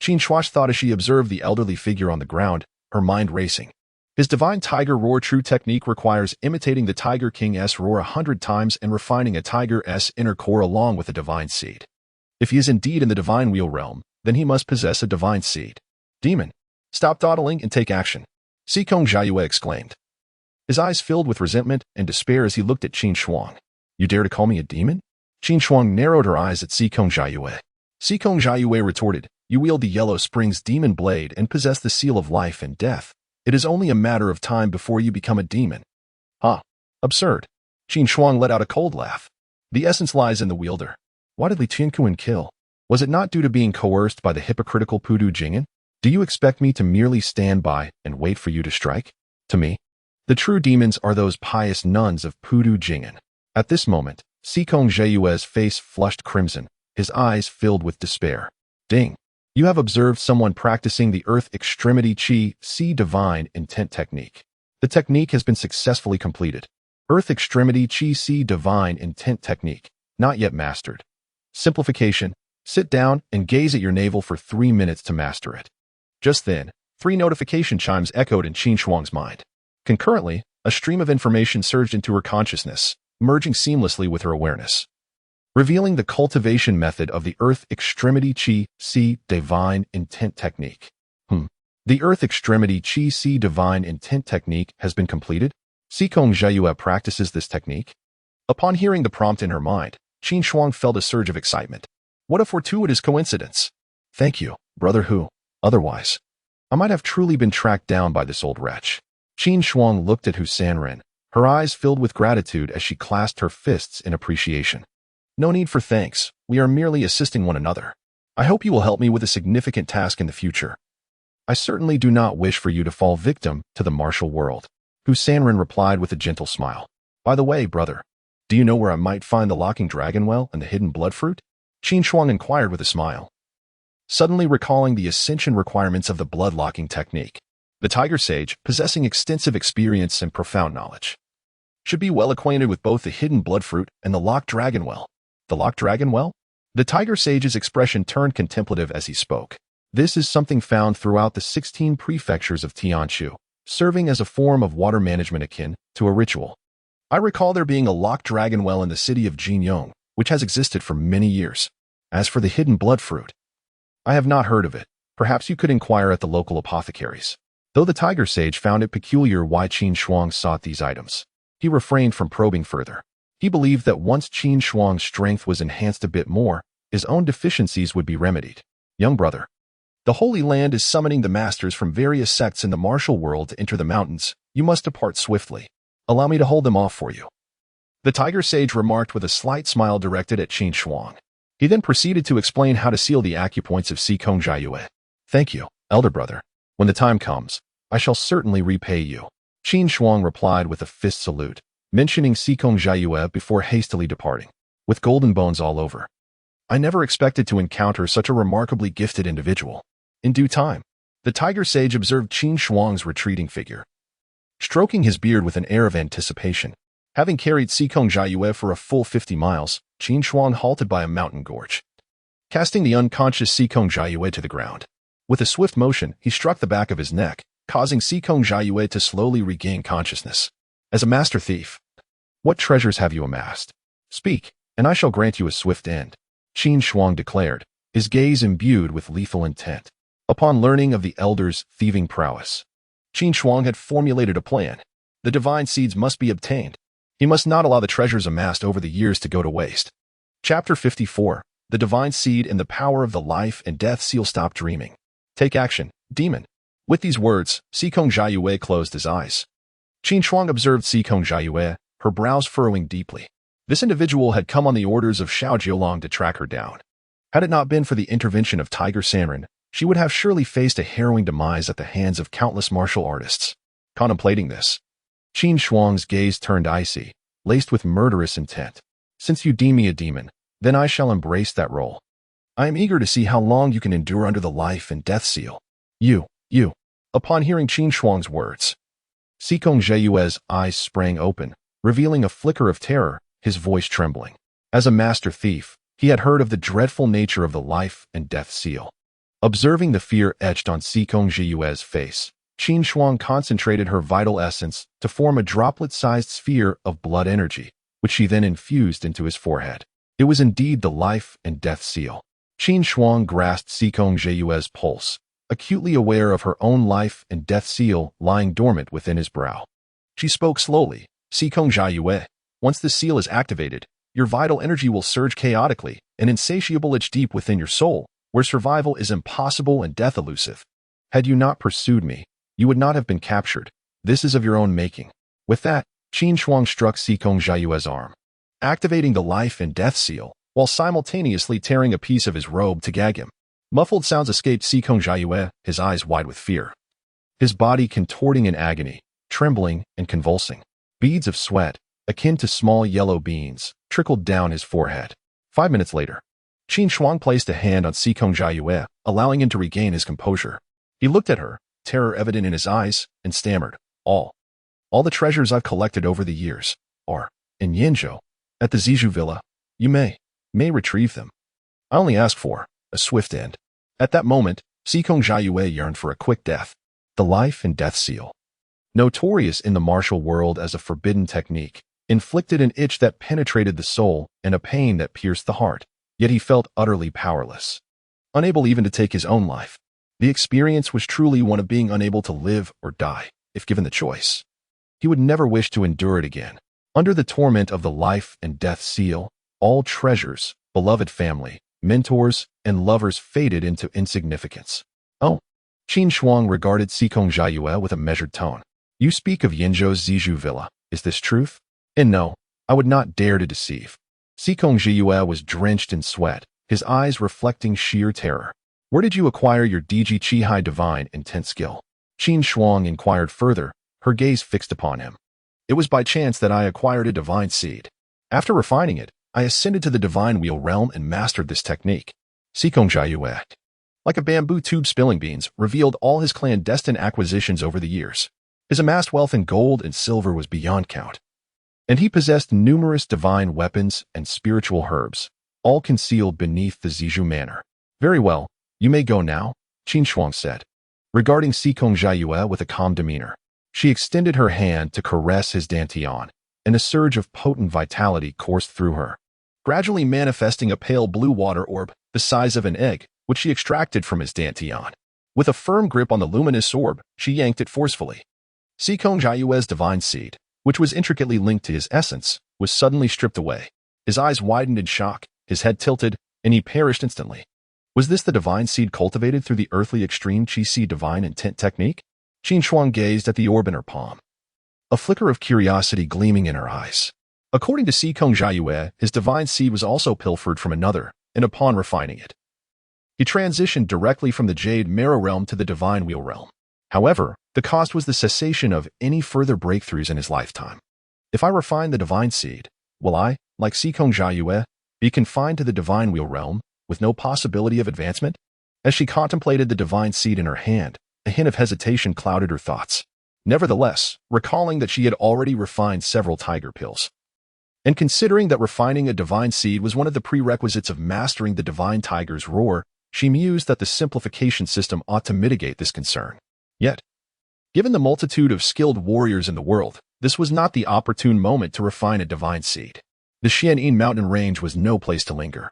Qin Shuang thought as she observed the elderly figure on the ground, her mind racing. His Divine Tiger Roar true technique requires imitating the Tiger King's roar 100 times and refining a tiger's inner core along with a divine seed. If he is indeed in the Divine Wheel realm, then he must possess a divine seed. Demon, stop dawdling and take action, Sikong Jiyue exclaimed, his eyes filled with resentment and despair as he looked at Qin Shuang. You dare to call me a demon? Qin Shuang narrowed her eyes at Sikong Jiyue. Sikong Jiyue retorted, you wield the Yellow Spring's demon blade and possess the seal of life and death. It is only a matter of time before you become a demon. Huh. Absurd. Qin Shuang let out a cold laugh. The essence lies in the wielder. Why did Li Tiankuan kill? Was it not due to being coerced by the hypocritical Pudu Jing'an? Do you expect me to merely stand by and wait for you to strike? To me, the true demons are those pious nuns of Pudu Jing'an. At this moment, Sikong Jiyue's face flushed crimson, his eyes filled with despair. Ding. You have observed someone practicing the Earth Extremity Qi Si Divine Intent technique. The technique has been successfully completed. Earth Extremity Qi Si Divine Intent technique, not yet mastered. Simplification. Sit down and gaze at your navel for 3 minutes to master it. Just then, 3 notification chimes echoed in Qin Shuang's mind. Concurrently, a stream of information surged into her consciousness, merging seamlessly with her awareness, revealing the cultivation method of the Earth Extremity Qi Si Divine Intent technique. The Earth Extremity Qi Si Divine Intent technique has been completed? Sikong Jiyue practices this technique? Upon hearing the prompt in her mind, Qin Shuang felt a surge of excitement. What a fortuitous coincidence! Thank you, brother Hu. Otherwise, I might have truly been tracked down by this old wretch. Qin Shuang looked at Husarin, her eyes filled with gratitude as she clasped her fists in appreciation. No need for thanks, we are merely assisting one another. I hope you will help me with a significant task in the future. I certainly do not wish for you to fall victim to the martial world. Husarin replied with a gentle smile. By the way, brother, do you know where I might find the locking dragon well and the hidden blood fruit? Qin Shuang inquired with a smile, suddenly recalling the ascension requirements of the blood-locking technique. The Tiger Sage, possessing extensive experience and profound knowledge, should be well acquainted with both the hidden blood fruit and the locked dragon well. The locked dragon well? The Tiger Sage's expression turned contemplative as he spoke. This is something found throughout the 16 prefectures of Tianshu, serving as a form of water management akin to a ritual. I recall there being a locked dragon well in the city of Jinyong, which has existed for many years. As for the hidden blood fruit, I have not heard of it. Perhaps you could inquire at the local apothecaries. Though the tiger sage found it peculiar why Qin Shuang sought these items, he refrained from probing further. He believed that once Qin Shuang's strength was enhanced a bit more, his own deficiencies would be remedied. Young brother, the Holy Land is summoning the masters from various sects in the martial world to enter the mountains. You must depart swiftly. Allow me to hold them off for you. The tiger sage remarked with a slight smile directed at Qin Shuang. He then proceeded to explain how to seal the acupoints of Sikong Jiayue. Thank you, elder brother. When the time comes, I shall certainly repay you. Qin Shuang replied with a fist salute, mentioning Sikong Jiayue before hastily departing, with golden bones all over. I never expected to encounter such a remarkably gifted individual. In due time, the tiger sage observed Qin Shuang's retreating figure, stroking his beard with an air of anticipation. Having carried Sikong Jiayue for a full 50 miles, Qin Shuang halted by a mountain gorge, casting the unconscious Sikong Jiayue to the ground. With a swift motion, he struck the back of his neck, causing Sikong Jiayue to slowly regain consciousness. As a master thief, what treasures have you amassed? Speak, and I shall grant you a swift end, Qin Shuang declared, his gaze imbued with lethal intent. Upon learning of the elder's thieving prowess, Qin Shuang had formulated a plan. The divine seeds must be obtained. He must not allow the treasures amassed over the years to go to waste. Chapter 54. The Divine Seed and the Power of the Life and Death Seal. Stop dreaming. Take action, demon. With these words, Sikong Jiayue closed his eyes. Qin Shuang observed Sikong Jiayue, her brows furrowing deeply. This individual had come on the orders of Xiao Jiolong to track her down. Had it not been for the intervention of Tiger Sanren, she would have surely faced a harrowing demise at the hands of countless martial artists. Contemplating this, Qin Shuang's gaze turned icy, laced with murderous intent. Since you deem me a demon, then I shall embrace that role. I am eager to see how long you can endure under the life and death seal. You. Upon hearing Qin Shuang's words, Sikong Jiayue's eyes sprang open, revealing a flicker of terror, his voice trembling. As a master thief, he had heard of the dreadful nature of the life and death seal. Observing the fear etched on Sikong Jiayue's face, Qin Shuang concentrated her vital essence to form a droplet-sized sphere of blood energy, which she then infused into his forehead. It was indeed the life and death seal. Qin Shuang grasped Sikong Jiayue's pulse, acutely aware of her own life and death seal lying dormant within his brow. She spoke slowly. Sikong Jiayue, once the seal is activated, your vital energy will surge chaotically, an insatiable itch deep within your soul, where survival is impossible and death elusive. Had you not pursued me, you would not have been captured. This is of your own making. With that, Qin Shuang struck Sikong Jiayue's arm, activating the life and death seal, while simultaneously tearing a piece of his robe to gag him. Muffled sounds escaped Sikong Jiayue, his eyes wide with fear, his body contorting in agony, trembling and convulsing. Beads of sweat, akin to small yellow beans, trickled down his forehead. 5 minutes later, Qin Shuang placed a hand on Sikong Jiayue, allowing him to regain his composure. He looked at her, terror evident in his eyes, and stammered, All the treasures I've collected over the years are in Yinzhou, at the Zijou Villa. You may retrieve them. I only ask for a swift end. At that moment, Sikong Jiayue yearned for a quick death. The life and death seal, notorious in the martial world as a forbidden technique, inflicted an itch that penetrated the soul and a pain that pierced the heart. Yet he felt utterly powerless, unable even to take his own life. The experience was truly one of being unable to live or die, if given the choice. He would never wish to endure it again. Under the torment of the life and death seal, all treasures, beloved family, mentors, and lovers faded into insignificance. Oh, Qin Shuang regarded Sikong Jiayue with a measured tone. You speak of Yinzhou's Zijou Villa. Is this truth? And no, I would not dare to deceive. Sikong Jiayue was drenched in sweat, his eyes reflecting sheer terror. Where did you acquire your DG Qihai divine intent skill? Qin Shuang inquired further, her gaze fixed upon him. It was by chance that I acquired a divine seed. After refining it, I ascended to the divine wheel realm and mastered this technique. Sikong Jiayue, like a bamboo tube spilling beans, revealed all his clandestine acquisitions over the years. His amassed wealth in gold and silver was beyond count, and he possessed numerous divine weapons and spiritual herbs, all concealed beneath the Zijou Manor. Very well, you may go now, Qin Shuang said, regarding Sikong Jiayue with a calm demeanor. She extended her hand to caress his dantian, and a surge of potent vitality coursed through her, gradually manifesting a pale blue water orb the size of an egg, which she extracted from his dantian. With a firm grip on the luminous orb, she yanked it forcefully. Sikong Jiayue's divine seed, which was intricately linked to his essence, was suddenly stripped away. His eyes widened in shock, his head tilted, and he perished instantly. Was this the divine seed cultivated through the earthly extreme Qi Si divine intent technique? Qin Shuang gazed at the orb in her palm, a flicker of curiosity gleaming in her eyes. According to Sikong Jiayue, his divine seed was also pilfered from another, and upon refining it, he transitioned directly from the Jade Marrow realm to the Divine Wheel realm. However, the cost was the cessation of any further breakthroughs in his lifetime. If I refine the divine seed, will I, like Sikong Jiayue, be confined to the Divine Wheel realm, with no possibility of advancement? As she contemplated the divine seed in her hand, a hint of hesitation clouded her thoughts. Nevertheless, recalling that she had already refined several tiger pills, and considering that refining a divine seed was one of the prerequisites of mastering the divine tiger's roar, she mused that the simplification system ought to mitigate this concern. Yet, given the multitude of skilled warriors in the world, this was not the opportune moment to refine a divine seed. The Xianyin mountain range was no place to linger.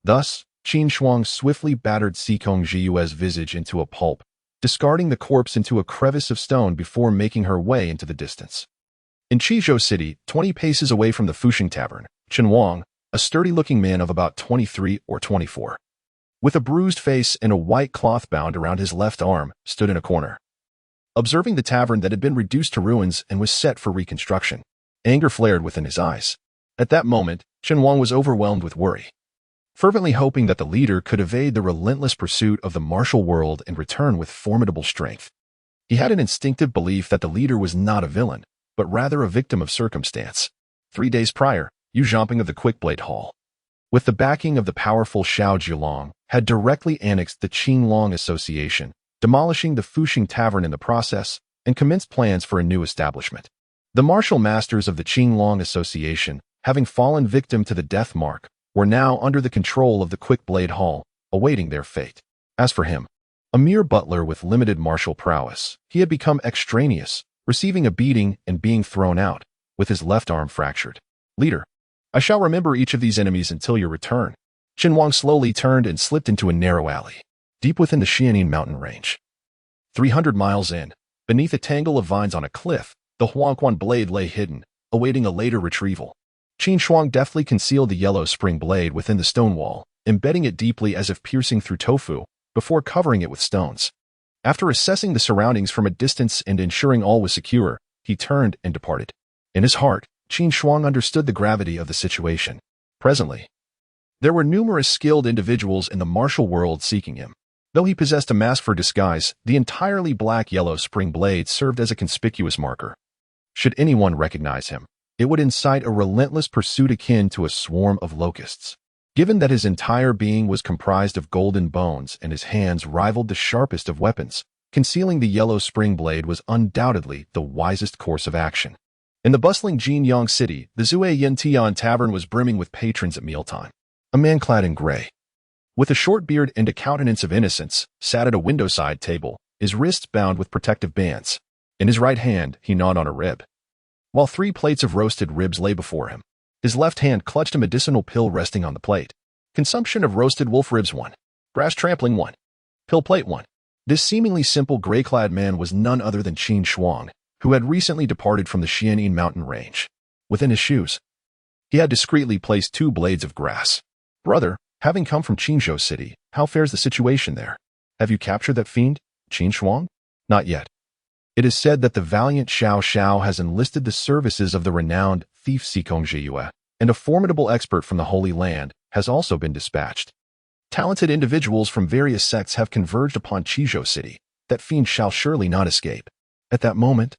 Thus, Qin Shuang swiftly battered Sikong Jiayue's visage into a pulp, discarding the corpse into a crevice of stone before making her way into the distance. In Qizhou City, 20 paces away from the Fuxing Tavern, Qin Wang, a sturdy-looking man of about 23 or 24, with a bruised face and a white cloth bound around his left arm, stood in a corner. Observing the tavern that had been reduced to ruins and was set for reconstruction, anger flared within his eyes. At that moment, Qin Wang was overwhelmed with worry, fervently hoping that the leader could evade the relentless pursuit of the martial world and return with formidable strength. He had an instinctive belief that the leader was not a villain, but rather a victim of circumstance. 3 days prior, Yu Zhamping of the Quickblade Hall, with the backing of the powerful Xiao Zhilong, had directly annexed the Qinglong Association, demolishing the Fuxing Tavern in the process, and commenced plans for a new establishment. The martial masters of the Qinglong Association, having fallen victim to the death mark, were now under the control of the Quickblade Hall, awaiting their fate. As for him, a mere butler with limited martial prowess, he had become extraneous, receiving a beating and being thrown out, with his left arm fractured. Leader, I shall remember each of these enemies until your return. Qin Wang slowly turned and slipped into a narrow alley, deep within the Xianyin mountain range. 300 miles in, beneath a tangle of vines on a cliff, the Huangquan blade lay hidden, awaiting a later retrieval. Qin Shuang deftly concealed the yellow spring blade within the stone wall, embedding it deeply as if piercing through tofu, before covering it with stones. After assessing the surroundings from a distance and ensuring all was secure, he turned and departed. In his heart, Qin Shuang understood the gravity of the situation. Presently, there were numerous skilled individuals in the martial world seeking him. Though he possessed a mask for disguise, the entirely black yellow spring blade served as a conspicuous marker. Should anyone recognize him, it would incite a relentless pursuit akin to a swarm of locusts. Given that his entire being was comprised of golden bones and his hands rivaled the sharpest of weapons, concealing the yellow spring blade was undoubtedly the wisest course of action. In the bustling Jinyang city, the Zue Yin Tian Tavern was brimming with patrons at mealtime. A man clad in gray, with a short beard and a countenance of innocence, sat at a window-side table, his wrists bound with protective bands. In his right hand, he gnawed on a rib, while 3 plates of roasted ribs lay before him. His left hand clutched a medicinal pill resting on the plate. Consumption of roasted wolf ribs 1. Grass trampling 1. Pill plate 1. This seemingly simple gray-clad man was none other than Qin Shuang, who had recently departed from the Xianyin mountain range. Within his shoes, he had discreetly placed 2 blades of grass. Brother, having come from Qinzhou City, how fares the situation there? Have you captured that fiend, Qin Shuang? Not yet. It is said that the valiant Xiao Xiao has enlisted the services of the renowned thief Sikong Jiayue, and a formidable expert from the Holy Land has also been dispatched. Talented individuals from various sects have converged upon Qizhou City. That fiend shall surely not escape. At that moment,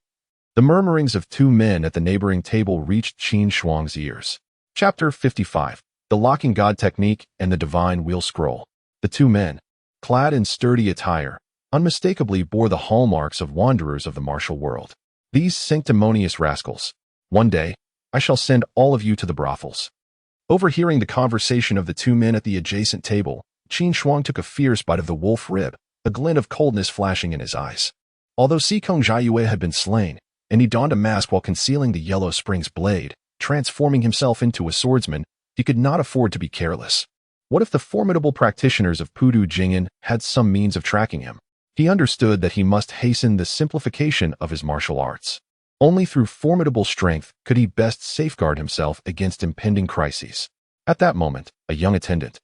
the murmurings of 2 men at the neighboring table reached Qin Shuang's ears. Chapter 55. The Locking God Technique and the Divine Wheel Scroll. The 2 men, clad in sturdy attire, unmistakably bore the hallmarks of wanderers of the martial world. These sanctimonious rascals. One day, I shall send all of you to the brothels. Overhearing the conversation of the 2 men at the adjacent table, Qin Shuang took a fierce bite of the wolf rib, a glint of coldness flashing in his eyes. Although Sikong Jiayue had been slain, and he donned a mask while concealing the yellow spring's blade, transforming himself into a swordsman. He could not afford to be careless. What if the formidable practitioners of Pudu Jing'an had some means of tracking him? He understood that he must hasten the simplification of his martial arts. Only through formidable strength could he best safeguard himself against impending crises. At that moment, a young attendant,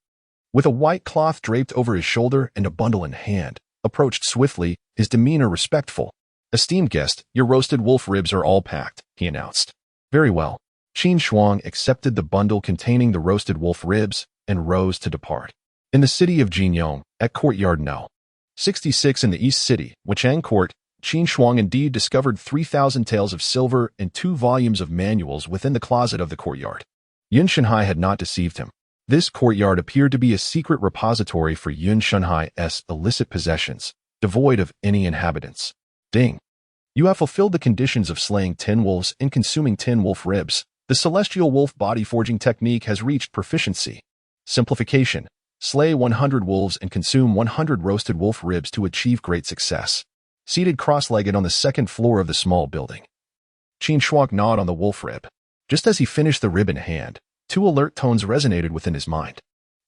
with a white cloth draped over his shoulder and a bundle in hand, approached swiftly, his demeanor respectful. "Esteemed guest, your roasted wolf ribs are all packed," he announced. "Very well." Qin Shuang accepted the bundle containing the roasted wolf ribs and rose to depart. In the city of Jinyong, at Courtyard No. 66 in the East City, Wuchang Court, Qin Shuang indeed discovered 3,000 taels of silver and 2 volumes of manuals within the closet of the courtyard. Yun Shanhai had not deceived him. This courtyard appeared to be a secret repository for Yun Shanhai's illicit possessions, devoid of any inhabitants. Ding. You have fulfilled the conditions of slaying 10 wolves and consuming 10 wolf ribs. The celestial wolf body forging technique has reached proficiency. Simplification. Slay 100 wolves and consume 100 roasted wolf ribs to achieve great success. Seated cross-legged on the second floor of the small building, Qin Shuang gnawed on the wolf rib. Just as he finished the rib in hand, 2 alert tones resonated within his mind.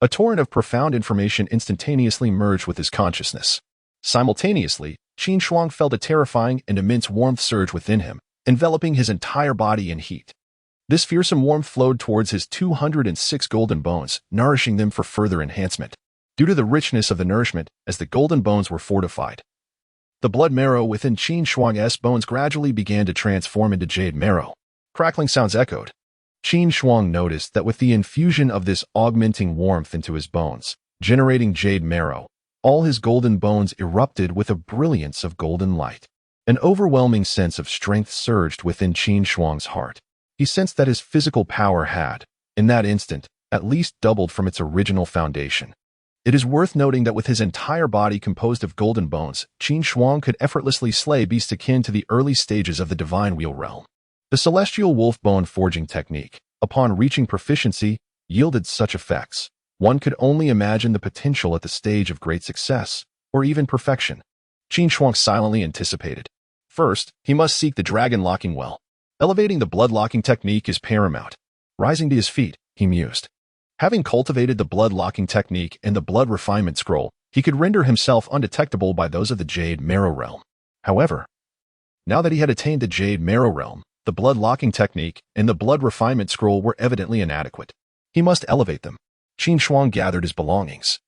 A torrent of profound information instantaneously merged with his consciousness. Simultaneously, Qin Shuang felt a terrifying and immense warmth surge within him, enveloping his entire body in heat. This fearsome warmth flowed towards his 206 golden bones, nourishing them for further enhancement. Due to the richness of the nourishment, as the golden bones were fortified, the blood marrow within Qin Shuang's bones gradually began to transform into jade marrow. Crackling sounds echoed. Qin Shuang noticed that with the infusion of this augmenting warmth into his bones, generating jade marrow, all his golden bones erupted with a brilliance of golden light. An overwhelming sense of strength surged within Qin Shuang's heart. He sensed that his physical power had, in that instant, at least doubled from its original foundation. It is worth noting that with his entire body composed of golden bones, Qin Shuang could effortlessly slay beasts akin to the early stages of the divine wheel realm. The celestial wolf bone forging technique, upon reaching proficiency, yielded such effects. One could only imagine the potential at the stage of great success, or even perfection. Qin Shuang silently anticipated. First, he must seek the dragon locking well. Elevating the blood locking technique is paramount. Rising to his feet, he mused. Having cultivated the blood locking technique and the blood refinement scroll, he could render himself undetectable by those of the jade marrow realm. However, now that he had attained the jade marrow realm, the blood locking technique and the blood refinement scroll were evidently inadequate. He must elevate them. Qin Shuang gathered his belongings.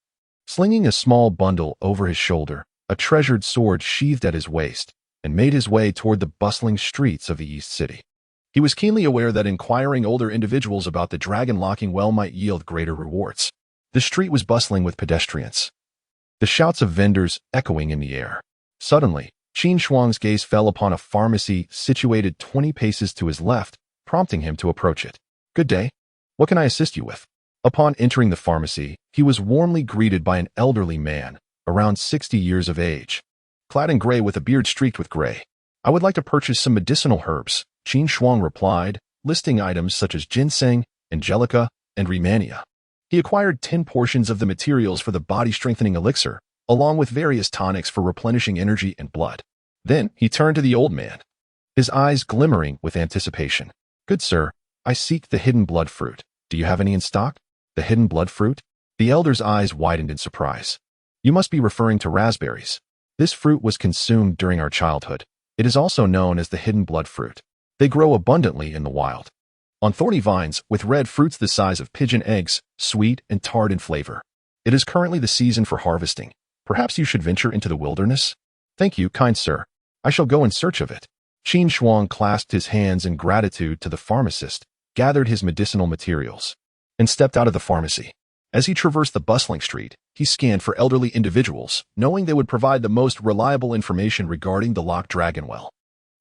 Slinging a small bundle over his shoulder, a treasured sword sheathed at his waist, and made his way toward the bustling streets of the East City. He was keenly aware that inquiring older individuals about the dragon locking well might yield greater rewards. The street was bustling with pedestrians, the shouts of vendors echoing in the air. Suddenly, Qin Shuang's gaze fell upon a pharmacy situated 20 paces to his left, prompting him to approach it. "Good day. What can I assist you with?" Upon entering the pharmacy, he was warmly greeted by an elderly man, around 60 years of age, clad in gray with a beard streaked with gray. "I would like to purchase some medicinal herbs," Qin Shuang replied, listing items such as ginseng, angelica, and rehmannia. He acquired 10 portions of the materials for the body-strengthening elixir, along with various tonics for replenishing energy and blood. Then he turned to the old man, his eyes glimmering with anticipation. "Good sir, I seek the hidden blood fruit. Do you have any in stock?" "The hidden blood fruit?" The elder's eyes widened in surprise. "You must be referring to raspberries. This fruit was consumed during our childhood. It is also known as the hidden blood fruit. They grow abundantly in the wild, on thorny vines with red fruits the size of pigeon eggs, sweet and tart in flavor. It is currently the season for harvesting. Perhaps you should venture into the wilderness?" "Thank you, kind sir. I shall go in search of it." Qin Shuang clasped his hands in gratitude to the pharmacist, gathered his medicinal materials, and stepped out of the pharmacy. As he traversed the bustling street, he scanned for elderly individuals, knowing they would provide the most reliable information regarding the locked dragon well.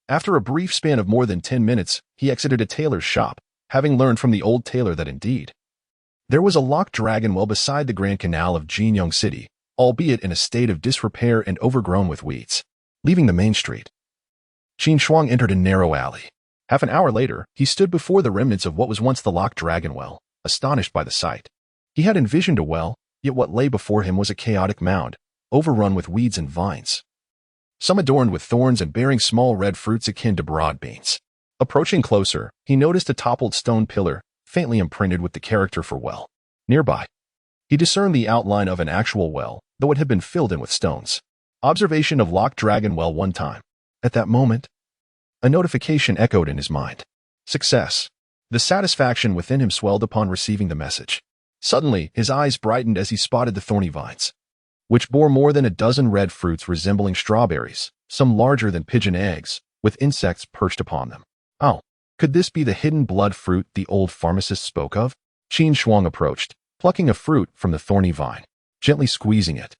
After a brief span of more than 10 minutes, he exited a tailor's shop, having learned from the old tailor that indeed there was a locked dragon well beside the Grand Canal of Jinyong City, albeit in a state of disrepair and overgrown with weeds. Leaving the main street, Qin Shuang entered a narrow alley. Half an hour later, he stood before the remnants of what was once the locked dragon well, astonished by the sight. He had envisioned a well, yet what lay before him was a chaotic mound, overrun with weeds and vines. some adorned with thorns and bearing small red fruits akin to broad beans. Approaching closer, he noticed a toppled stone pillar, faintly imprinted with the character for well. Nearby, he discerned the outline of an actual well, though it had been filled in with stones. Observation of locked dragon well one time. At that moment, a notification echoed in his mind. Success. The satisfaction within him swelled upon receiving the message. Suddenly, his eyes brightened as he spotted the thorny vines, which bore more than a dozen red fruits resembling strawberries, some larger than pigeon eggs, with insects perched upon them. Oh, could this be the hidden blood fruit the old pharmacist spoke of? Qin Shuang approached, plucking a fruit from the thorny vine, gently squeezing it.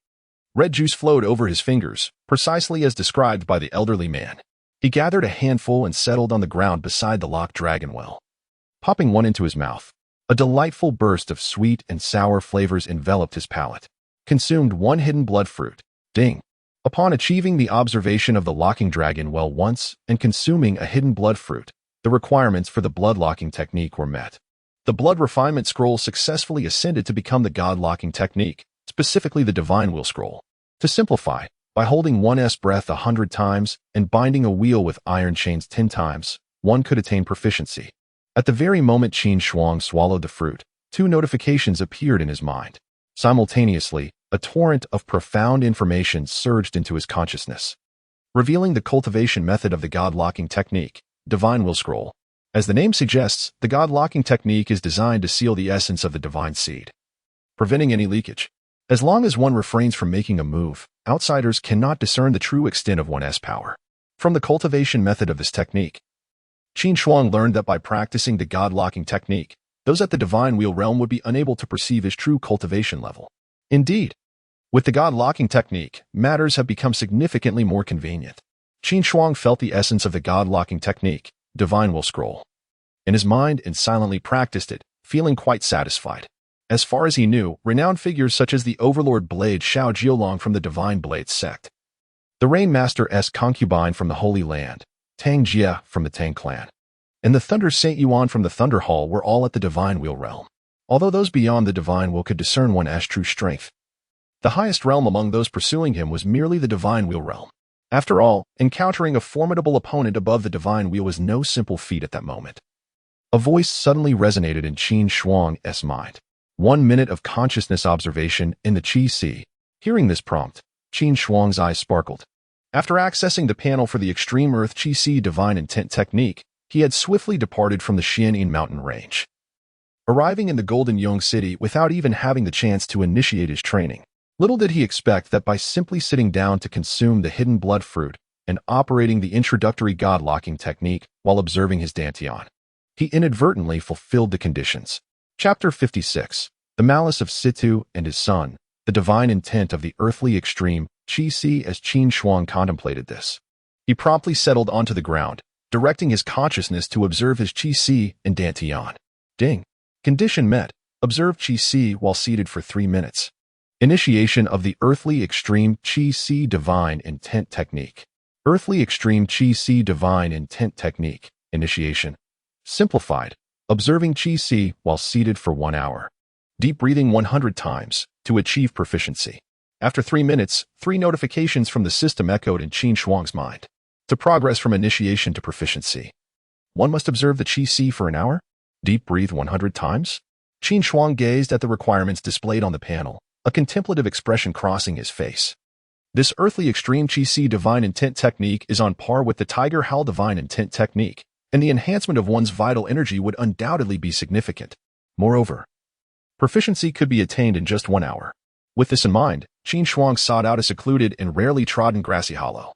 Red juice flowed over his fingers, precisely as described by the elderly man. He gathered a handful and settled on the ground beside the locked dragon well. Popping one into his mouth, a delightful burst of sweet and sour flavors enveloped his palate. Consumed one hidden blood fruit. Ding. Upon achieving the observation of the locking dragon well once and consuming a hidden blood fruit, the requirements for the blood locking technique were met. The blood refinement scroll successfully ascended to become the god locking technique, specifically the divine will scroll. To simplify, by holding one's breath 100 times and binding a wheel with iron chains 10 times, one could attain proficiency. At the very moment Qin Shuang swallowed the fruit, two notifications appeared in his mind. Simultaneously, a torrent of profound information surged into his consciousness, revealing the cultivation method of the god-locking technique, divine will scroll. As the name suggests, the god-locking technique is designed to seal the essence of the divine seed, preventing any leakage. As long as one refrains from making a move, outsiders cannot discern the true extent of one's power. From the cultivation method of this technique, Qin Shuang learned that by practicing the god-locking technique, those at the divine wheel realm would be unable to perceive his true cultivation level. Indeed, with the god-locking technique, matters have become significantly more convenient. Qin Shuang felt the essence of the god-locking technique, divine will scroll, in his mind and silently practiced it, feeling quite satisfied. As far as he knew, renowned figures such as the Overlord Blade Xiao Jiulong from the Divine Blade sect, the Rain Master's concubine from the Holy Land, Tang Jie from the Tang clan, and the Thunder Saint Yuan from the Thunder Hall were all at the Divine Wheel realm. Although those beyond the Divine Will could discern one's true strength, the highest realm among those pursuing him was merely the Divine Wheel realm. After all, encountering a formidable opponent above the Divine Wheel was no simple feat at that moment. A voice suddenly resonated in Qin Shuang's mind. 1 minute of consciousness observation in the Qi Si. Hearing this prompt, Qin Shuang's eyes sparkled. After accessing the panel for the Extreme Earth Qi Si Divine Intent Technique, he had swiftly departed from the Xianyin mountain range, arriving in the Golden Yong City without even having the chance to initiate his training. Little did he expect that by simply sitting down to consume the hidden blood fruit and operating the introductory god-locking technique while observing his dantian, he inadvertently fulfilled the conditions. Chapter 56. The Malice of Situ and His Son, the Divine Intent of the Earthly Extreme, Qi Si. As Qin Shuang contemplated this, he promptly settled onto the ground, directing his consciousness to observe his Qi Si and dantian. Ding. Condition met. Observe Qi Si while seated for 3 minutes. Initiation of the Earthly Extreme Qi Si Divine Intent Technique. Earthly Extreme Qi Si Divine Intent Technique. Initiation. Simplified. Observing Qi Si while seated for 1 hour. Deep breathing 100 times to achieve proficiency. After 3 minutes, 3 notifications from the system echoed in Qin Shuang's mind. To progress from initiation to proficiency, one must observe the Qi Si for 1 hour. Deep breathe 100 times. Qin Shuang gazed at the requirements displayed on the panel, a contemplative expression crossing his face. This Earthly Extreme Qi Si Divine Intent Technique is on par with the Tiger Howl Divine Intent Technique, and the enhancement of one's vital energy would undoubtedly be significant. Moreover, proficiency could be attained in just 1 hour. With this in mind, Qin Shuang sought out a secluded and rarely trodden grassy hollow,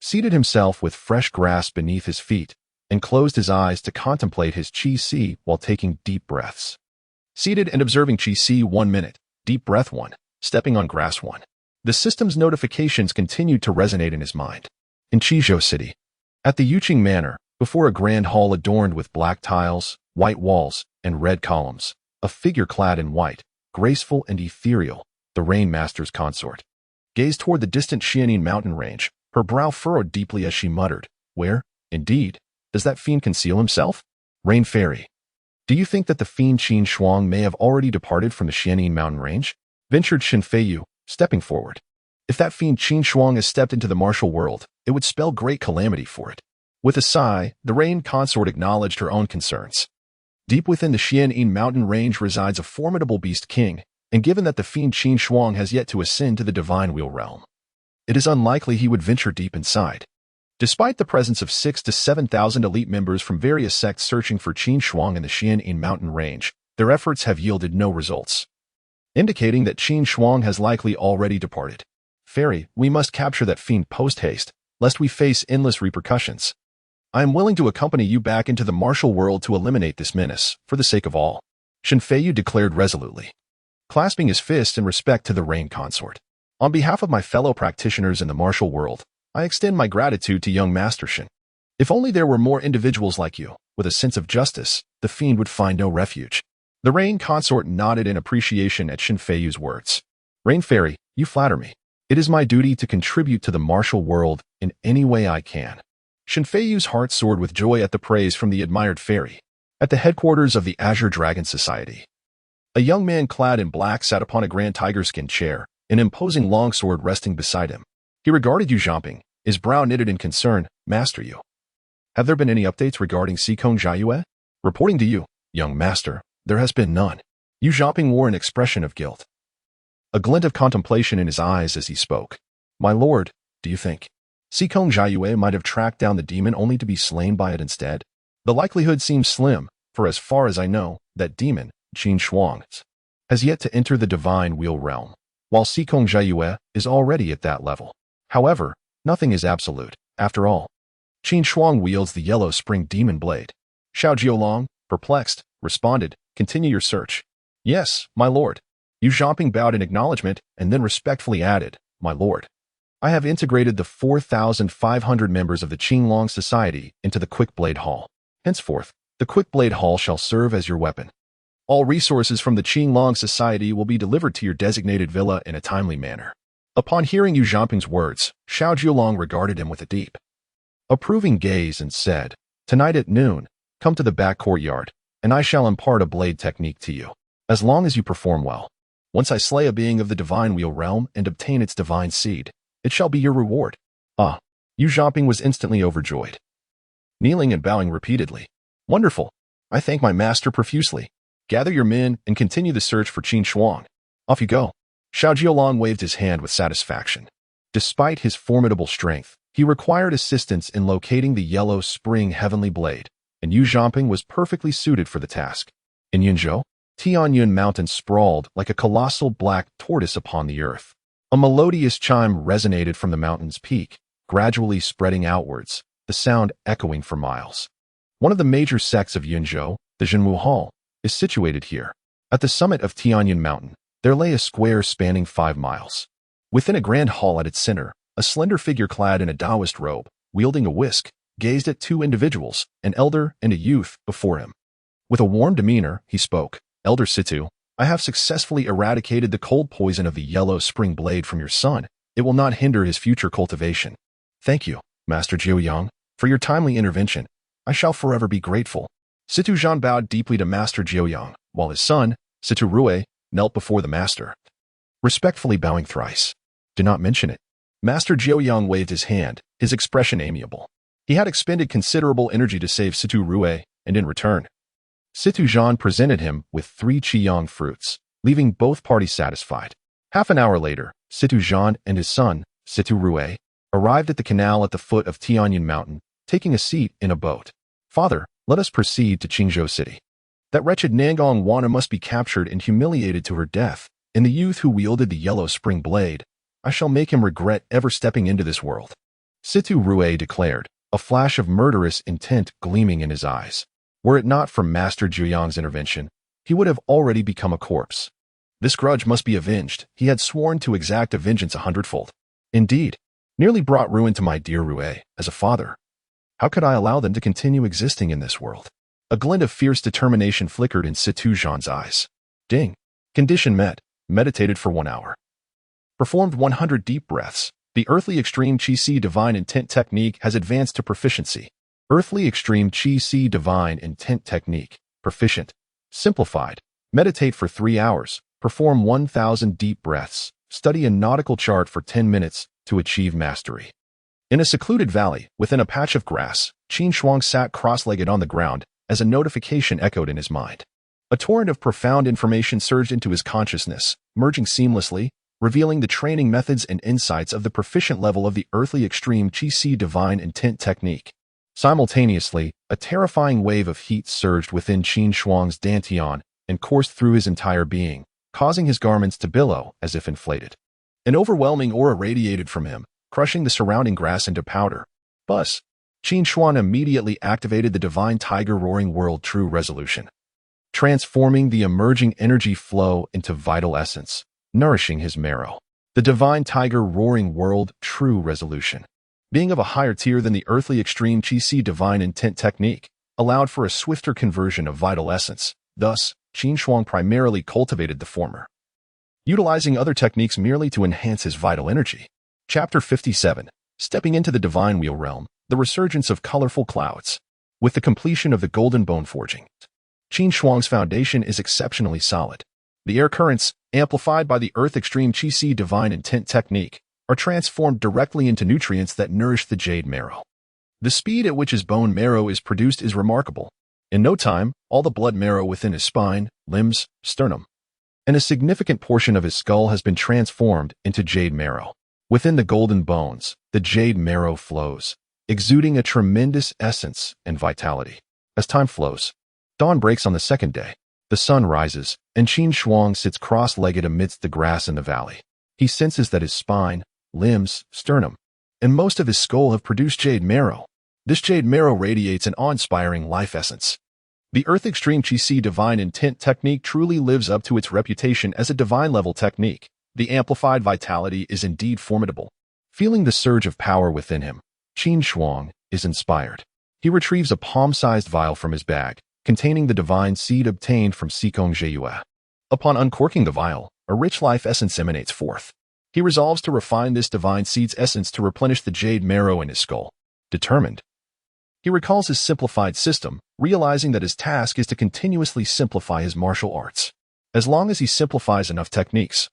seated himself with fresh grass beneath his feet, and closed his eyes to contemplate his Qi Si while taking deep breaths. Seated and observing Qi Si 1 minute, deep breath 1, stepping on grass 1. The system's notifications continued to resonate in his mind. In Qizhou City, at the Yuqing Manor, before a grand hall adorned with black tiles, white walls, and red columns, a figure clad in white, graceful and ethereal, the Rain Master's consort, gazed toward the distant Xianyin mountain range, her brow furrowed deeply as she muttered, "Where, indeed, does that fiend conceal himself? Rain Fairy, do you think that the fiend Qin Shuang may have already departed from the Xianyin mountain range?" ventured Shen Feiyu, stepping forward. If that fiend Qin Shuang has stepped into the martial world, it would spell great calamity for it. With a sigh, the Rain Consort acknowledged her own concerns. Deep within the Xian'an mountain range resides a formidable beast king, and given that the fiend Qin Shuang has yet to ascend to the divine wheel realm, it is unlikely he would venture deep inside. Despite the presence of 6,000 to 7,000 elite members from various sects searching for Qin Shuang in the Xian'an mountain range, their efforts have yielded no results, indicating that Qin Shuang has likely already departed. Fairy, we must capture that fiend post-haste, lest we face endless repercussions. I am willing to accompany you back into the martial world to eliminate this menace, for the sake of all, Shenfeiyu declared resolutely, clasping his fist in respect to the Rain Consort. On behalf of my fellow practitioners in the martial world, I extend my gratitude to young Master Shen. If only there were more individuals like you, with a sense of justice, the fiend would find no refuge. The Rain Consort nodded in appreciation at Shenfeiyu's words. Rain Fairy, you flatter me. It is my duty to contribute to the martial world in any way I can. Shenfeiyu's heart soared with joy at the praise from the admired fairy. At the headquarters of the Azure Dragon Society, a young man clad in black sat upon a grand tiger-skin chair, an imposing longsword resting beside him. He regarded Yu Zhamping, his brow knitted in concern. Master Yu, have there been any updates regarding Sikong Jiayue? Reporting to you, young master, there has been none. Yu Zhamping wore an expression of guilt, a glint of contemplation in his eyes as he spoke. My lord, do you think Sikong Jiayue might have tracked down the demon only to be slain by it instead? The likelihood seems slim, for as far as I know, that demon, Qin Shuang, has yet to enter the divine wheel realm, while Sikong Jiayue is already at that level. However, nothing is absolute. After all, Qin Shuang wields the yellow spring demon blade. Xiao Jiolong, perplexed, responded, continue your search. Yes, my lord. Yu Zhamping bowed in acknowledgement and then respectfully added, my lord, I have integrated the 4,500 members of the Qinglong Society into the Quick Blade Hall. Henceforth, the Quick Blade Hall shall serve as your weapon. All resources from the Qinglong Society will be delivered to your designated villa in a timely manner. Upon hearing Yu Zhamping's words, Xiao Jiolong regarded him with a deep, approving gaze and said, tonight at noon, come to the back courtyard, and I shall impart a blade technique to you, as long as you perform well. Once I slay a being of the divine wheel realm and obtain its divine seed, it shall be your reward. Ah, Yu Zhamping was instantly overjoyed, kneeling and bowing repeatedly. Wonderful. I thank my master profusely. Gather your men and continue the search for Qin Shuang. Off you go. Xiao Jiolong waved his hand with satisfaction. Despite his formidable strength, he required assistance in locating the yellow spring heavenly blade, and Yu Zhamping was perfectly suited for the task. In Yunzhou, Tianyun Mountain sprawled like a colossal black tortoise upon the earth. A melodious chime resonated from the mountain's peak, gradually spreading outwards, the sound echoing for miles. One of the major sects of Yunzhou, the Zhenwu Hall, is situated here. At the summit of Tianyun Mountain, there lay a square spanning 5 miles. Within a grand hall at its center, a slender figure clad in a Taoist robe, wielding a whisk, gazed at 2 individuals, an elder and a youth, before him. With a warm demeanor, he spoke. Elder Situ, I have successfully eradicated the cold poison of the yellow spring blade from your son. It will not hinder his future cultivation. Thank you, Master Jiuyang, for your timely intervention. I shall forever be grateful. Situ Zhan bowed deeply to Master Jiuyang, while his son, Situ Rue, knelt before the master, respectfully bowing thrice. Do not mention it. Master Jiuyang waved his hand, his expression amiable. He had expended considerable energy to save Situ Rue, and in return, Situ Zhan presented him with 3 Qiyang fruits, leaving both parties satisfied. Half an hour later, Situ Zhan and his son, Situ Rue, arrived at the canal at the foot of Tianyun Mountain, taking a seat in a boat. Father, let us proceed to Qingzhou City. That wretched Nangong Wana must be captured and humiliated to her death, and the youth who wielded the yellow spring blade, I shall make him regret ever stepping into this world. Situ Rue declared, a flash of murderous intent gleaming in his eyes. Were it not for Master Jiuyang's intervention, he would have already become a corpse. This grudge must be avenged. He had sworn to exact a vengeance 100-fold. Indeed, nearly brought ruin to my dear Rue, as a father. How could I allow them to continue existing in this world? A glint of fierce determination flickered in Situ Zhan's eyes. Ding. Condition met. Meditated for 1 hour. Performed 100 deep breaths. The Earthly Extreme Qi-Si Divine Intent Technique has advanced to proficiency. Earthly Extreme Qi-Si Divine Intent Technique. Proficient. Simplified. Meditate for 3 hours. Perform 1,000 deep breaths. study a nautical chart for 10 minutes to achieve mastery. In a secluded valley, within a patch of grass, Qin Shuang sat cross-legged on the ground as a notification echoed in his mind. A torrent of profound information surged into his consciousness, merging seamlessly, revealing the training methods and insights of the proficient level of the earthly extreme Qi divine intent technique. Simultaneously, a terrifying wave of heat surged within Qin Shuang's dantian and coursed through his entire being, causing his garments to billow as if inflated. An overwhelming aura radiated from him, crushing the surrounding grass into powder. Buzz! Qin Shuang immediately activated the divine tiger roaring world true resolution, transforming the emerging energy flow into vital essence, nourishing his marrow. The divine tiger roaring world true resolution, being of a higher tier than the earthly extreme Qi divine intent technique, allowed for a swifter conversion of vital essence. Thus, Qin Shuang primarily cultivated the former, utilizing other techniques merely to enhance his vital energy. Chapter 57. Stepping into the divine wheel realm, the resurgence of colorful clouds. With the completion of the golden bone forging, Qin Shuang's foundation is exceptionally solid. The air currents, amplified by the earth extreme Qi divine intent technique, are transformed directly into nutrients that nourish the jade marrow. The speed at which his bone marrow is produced is remarkable. In no time, all the blood marrow within his spine, limbs, sternum, and a significant portion of his skull has been transformed into jade marrow. Within the golden bones, the jade marrow flows, exuding a tremendous essence and vitality. As time flows, dawn breaks on the second day. The sun rises, and Qin Shuang sits cross-legged amidst the grass in the valley. He senses that his spine, limbs, sternum, and most of his skull have produced jade marrow. This jade marrow radiates an awe-inspiring life essence. The Earth Extreme Qi divine intent technique truly lives up to its reputation as a divine-level technique. The amplified vitality is indeed formidable. Feeling the surge of power within him, Qin Shuang is inspired. He retrieves a palm-sized vial from his bag, containing the divine seed obtained from Sikong Jeyue. Upon uncorking the vial, a rich life essence emanates forth. He resolves to refine this divine seed's essence to replenish the jade marrow in his skull. Determined, he recalls his simplified system, realizing that his task is to continuously simplify his martial arts. As long as he simplifies enough techniques,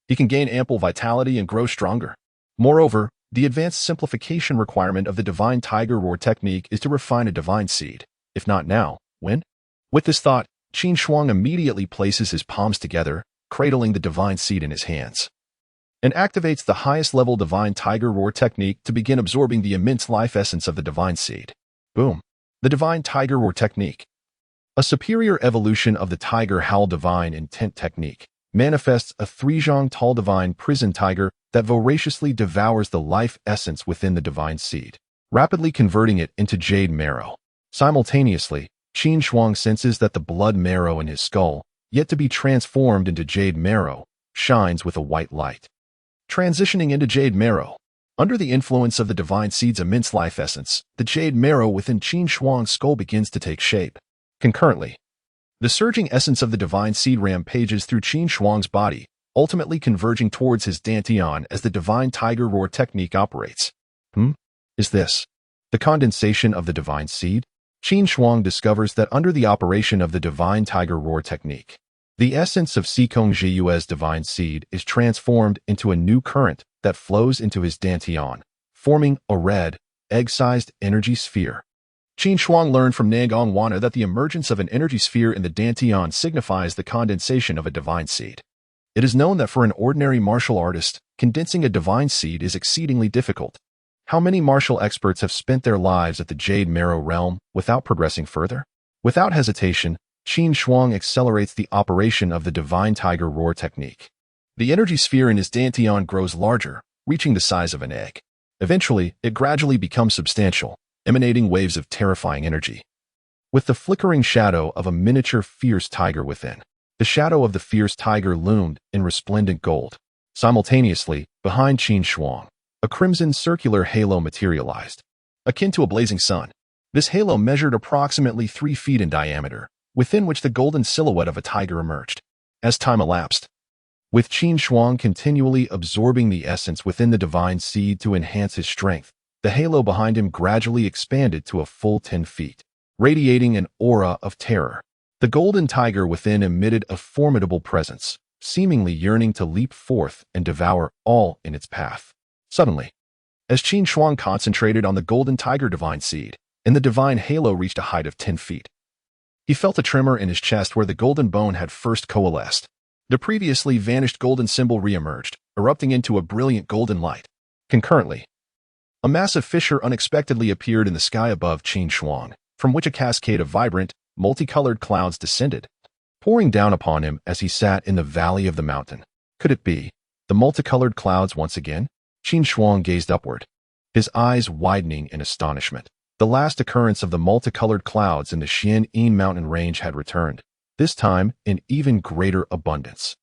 he can gain ample vitality and grow stronger. Moreover, the advanced simplification requirement of the divine tiger roar technique is to refine a divine seed. If not now, when? With this thought, Qin Shuang immediately places his palms together, cradling the divine seed in his hands, and activates the highest level divine tiger roar technique to begin absorbing the immense life essence of the divine seed. Boom! The divine tiger roar technique, a superior evolution of the tiger howl divine intent technique, manifests a three-zhang tall divine prison tiger that voraciously devours the life essence within the divine seed, rapidly converting it into jade marrow. Simultaneously, Qin Shuang senses that the blood marrow in his skull, yet to be transformed into jade marrow, shines with a white light. Transitioning into jade marrow. Under the influence of the divine seed's immense life essence, the jade marrow within Qin Shuang's skull begins to take shape. Concurrently, the surging essence of the divine seed rampages through Qin Shuang's body, ultimately converging towards his dantian as the divine tiger roar technique operates. Is this the condensation of the divine seed? Qin Shuang discovers that under the operation of the divine tiger roar technique, the essence of Sikong Jeyue's divine seed is transformed into a new current that flows into his dantian, forming a red, egg-sized energy sphere. Qin Shuang learned from Nangong Wana that the emergence of an energy sphere in the dantian signifies the condensation of a divine seed. It is known that for an ordinary martial artist, condensing a divine seed is exceedingly difficult. How many martial experts have spent their lives at the jade marrow realm without progressing further? Without hesitation, Qin Shuang accelerates the operation of the divine tiger roar technique. The energy sphere in his dantian grows larger, reaching the size of an egg. Eventually, it gradually becomes substantial, emanating waves of terrifying energy. With the flickering shadow of a miniature fierce tiger within, the shadow of the fierce tiger loomed in resplendent gold. Simultaneously, behind Qin Shuang, a crimson circular halo materialized, akin to a blazing sun. This halo measured approximately 3 feet in diameter, within which the golden silhouette of a tiger emerged. As time elapsed, with Qin Shuang continually absorbing the essence within the divine seed to enhance his strength, the halo behind him gradually expanded to a full 10 feet, radiating an aura of terror. The golden tiger within emitted a formidable presence, seemingly yearning to leap forth and devour all in its path. Suddenly, as Qin Shuang concentrated on the golden tiger divine seed, and the divine halo reached a height of 10 feet, he felt a tremor in his chest where the golden bone had first coalesced. The previously vanished golden symbol reemerged, erupting into a brilliant golden light. Concurrently, a massive fissure unexpectedly appeared in the sky above Qin Shuang, from which a cascade of vibrant, multicolored clouds descended, pouring down upon him as he sat in the valley of the mountain. Could it be the multicolored clouds once again? Qin Shuang gazed upward, his eyes widening in astonishment. The last occurrence of the multicolored clouds in the Xian mountain range had returned, this time in even greater abundance.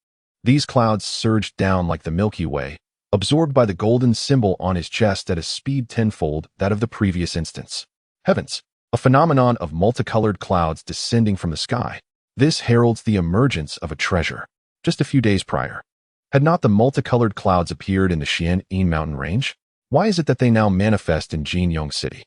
These clouds surged down like the Milky Way, absorbed by the golden symbol on his chest at a speed tenfold that of the previous instance. Heavens! A phenomenon of multicolored clouds descending from the sky. This heralds the emergence of a treasure. Just a few days prior, had not the multicolored clouds appeared in the Xian mountain range? Why is it that they now manifest in Jinyong City?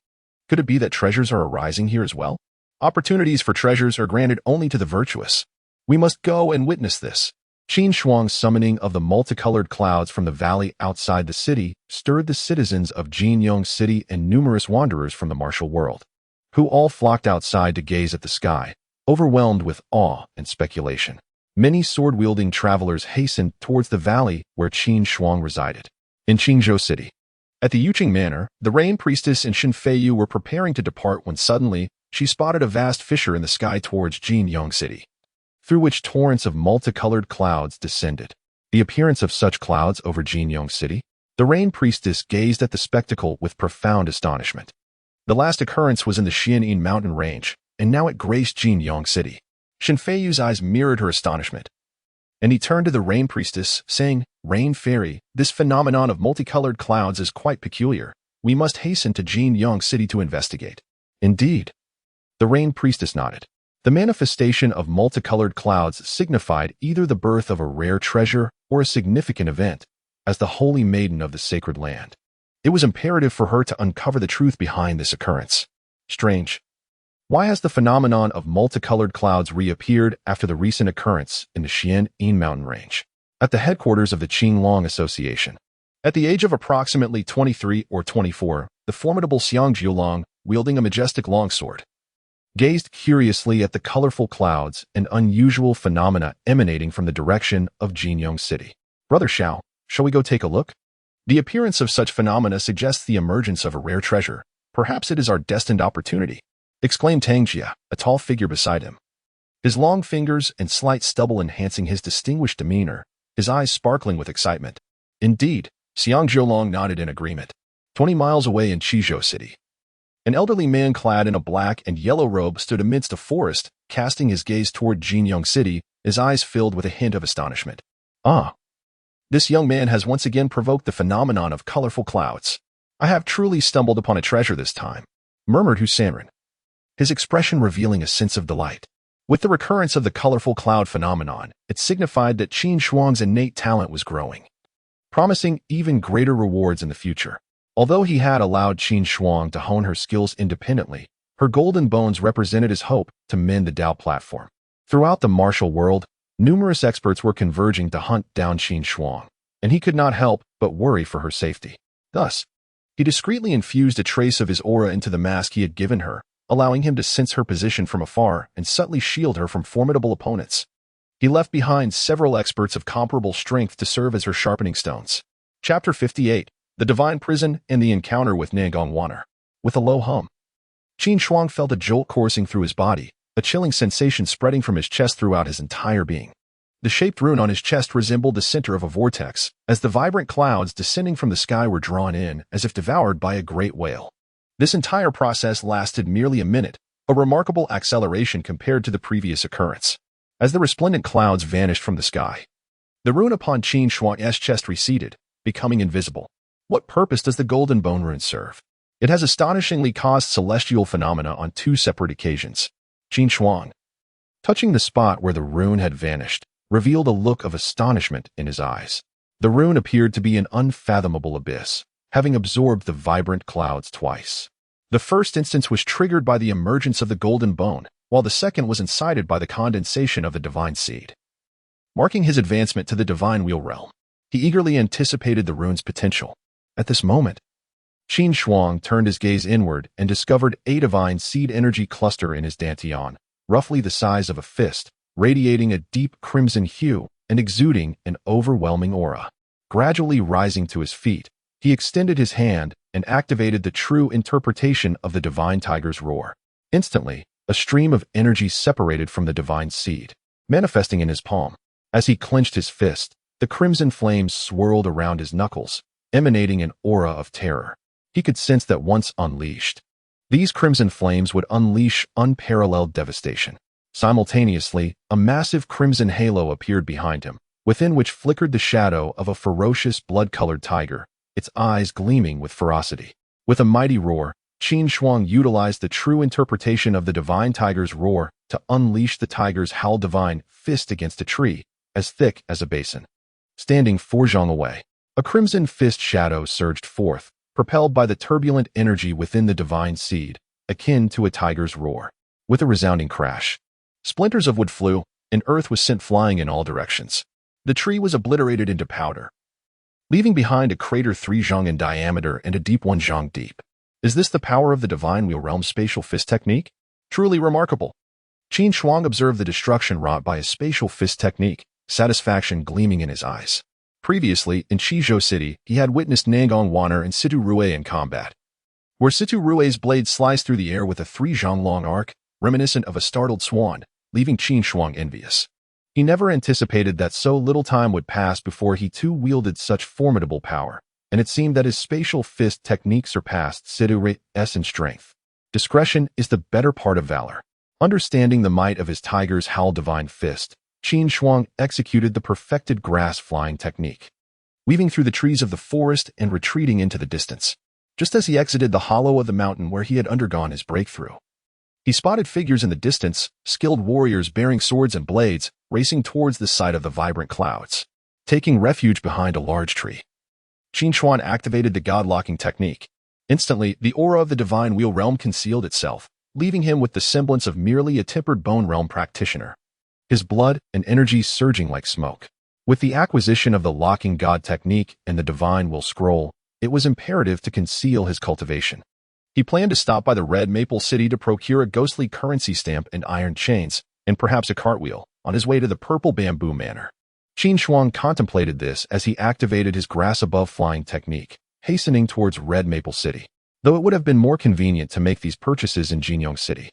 Could it be that treasures are arising here as well? Opportunities for treasures are granted only to the virtuous. We must go and witness this. Qin Shuang's summoning of the multicolored clouds from the valley outside the city stirred the citizens of Jinyong City and numerous wanderers from the martial world, who all flocked outside to gaze at the sky, overwhelmed with awe and speculation. Many sword-wielding travelers hastened towards the valley where Qin Shuang resided. In Qingzhou City, at the Yuqing Manor, the Rain Priestess and Shen Feiyu were preparing to depart when suddenly she spotted a vast fissure in the sky towards Jinyong City, through which torrents of multicolored clouds descended. The appearance of such clouds over Jinyong City, the Rain Priestess gazed at the spectacle with profound astonishment. The last occurrence was in the Xian mountain range, and now it graced Jinyong City. Shen Feiyu's eyes mirrored her astonishment, and he turned to the Rain Priestess, saying, "Rain Fairy, this phenomenon of multicolored clouds is quite peculiar. We must hasten to Jinyong City to investigate." Indeed. The Rain Priestess nodded. The manifestation of multicolored clouds signified either the birth of a rare treasure or a significant event, as the holy maiden of the sacred land. It was imperative for her to uncover the truth behind this occurrence. Strange. Why has the phenomenon of multicolored clouds reappeared after the recent occurrence in the Xian mountain range? At the headquarters of the Qinglong Association. At the age of approximately 23 or 24, the formidable Xiang Jiulong, wielding a majestic longsword, gazed curiously at the colorful clouds and unusual phenomena emanating from the direction of Jinyong City. "Brother Xiao, shall we go take a look?" The appearance of such phenomena suggests the emergence of a rare treasure. "Perhaps it is our destined opportunity," exclaimed Tang Jia, a tall figure beside him. His long fingers and slight stubble enhancing his distinguished demeanor, his eyes sparkling with excitement. Indeed, Xiang Jiulong nodded in agreement. 20 miles away in Qizhou City, an elderly man clad in a black and yellow robe stood amidst a forest, casting his gaze toward Jinyong City, his eyes filled with a hint of astonishment. "Ah, this young man has once again provoked the phenomenon of colorful clouds. I have truly stumbled upon a treasure this time," murmured Husanren, his expression revealing a sense of delight. With the recurrence of the colorful cloud phenomenon, it signified that Qin Shuang's innate talent was growing, promising even greater rewards in the future. Although he had allowed Qin Shuang to hone her skills independently, her golden bones represented his hope to mend the Dao platform. Throughout the martial world, numerous experts were converging to hunt down Qin Shuang, and he could not help but worry for her safety. Thus, he discreetly infused a trace of his aura into the mask he had given her, allowing him to sense her position from afar and subtly shield her from formidable opponents. He left behind several experts of comparable strength to serve as her sharpening stones. Chapter 58. The Divine Prison and the Encounter with Nangong Waner. With a low hum, Qin Shuang felt a jolt coursing through his body, a chilling sensation spreading from his chest throughout his entire being. The shaped rune on his chest resembled the center of a vortex, as the vibrant clouds descending from the sky were drawn in as if devoured by a great whale. This entire process lasted merely a minute, a remarkable acceleration compared to the previous occurrence. As the resplendent clouds vanished from the sky, the rune upon Qin Shuang's chest receded, becoming invisible. What purpose does the golden bone rune serve? It has astonishingly caused celestial phenomena on 2 separate occasions. Qin Shuang, touching the spot where the rune had vanished, revealed a look of astonishment in his eyes. The rune appeared to be an unfathomable abyss, having absorbed the vibrant clouds twice. The first instance was triggered by the emergence of the golden bone, while the second was incited by the condensation of the divine seed. marking his advancement to the divine wheel realm. He eagerly anticipated the rune's potential. At this moment, Qin Shuang turned his gaze inward and discovered a divine seed energy cluster in his dantian, roughly the size of a fist, radiating a deep crimson hue and exuding an overwhelming aura. Gradually rising to his feet, he extended his hand and activated the true interpretation of the divine tiger's roar. Instantly, a stream of energy separated from the divine seed, manifesting in his palm. As he clenched his fist, the crimson flames swirled around his knuckles, emanating an aura of terror. He could sense that once unleashed, these crimson flames would unleash unparalleled devastation. Simultaneously, a massive crimson halo appeared behind him, within which flickered the shadow of a ferocious blood-colored tiger, its eyes gleaming with ferocity. With a mighty roar, Qin Shuang utilized the true interpretation of the divine tiger's roar to unleash the tiger's howl divine fist against a tree, as thick as a basin. Standing 4 zhang away, a crimson fist shadow surged forth, propelled by the turbulent energy within the divine seed, akin to a tiger's roar. With a resounding crash, splinters of wood flew, and earth was sent flying in all directions. The tree was obliterated into powder, leaving behind a crater 3 zhang in diameter and a deep 1 zhang deep. Is this the power of the divine wheel realm spatial fist technique? Truly remarkable. Qin Shuang observed the destruction wrought by a spatial fist technique, satisfaction gleaming in his eyes. Previously, in Qizhou City, he had witnessed Nangong Waner and Situ Rue in combat, where Situ Rue's blade sliced through the air with a 3 zhang long arc, reminiscent of a startled swan, leaving Qin Shuang envious. He never anticipated that so little time would pass before he too wielded such formidable power, and it seemed that his spatial fist technique surpassed Situ Rue's in strength. Discretion is the better part of valor. Understanding the might of his tiger's howl divine fist, Qin Shuang executed the perfected grass flying technique, weaving through the trees of the forest and retreating into the distance. Just as he exited the hollow of the mountain where he had undergone his breakthrough, he spotted figures in the distance, skilled warriors bearing swords and blades, racing towards the site of the vibrant clouds. Taking refuge behind a large tree, Qin Shuang activated the god-locking technique. Instantly, the aura of the divine wheel realm concealed itself, leaving him with the semblance of merely a tempered bone realm practitioner, his blood and energy surging like smoke. With the acquisition of the locking god technique and the divine will scroll, it was imperative to conceal his cultivation. He planned to stop by the Red Maple City to procure a ghostly currency stamp and iron chains, and perhaps a cartwheel, on his way to the Purple Bamboo Manor. Qin Shuang contemplated this as he activated his grass-above flying technique, hastening towards Red Maple City. Though it would have been more convenient to make these purchases in Jinyong City,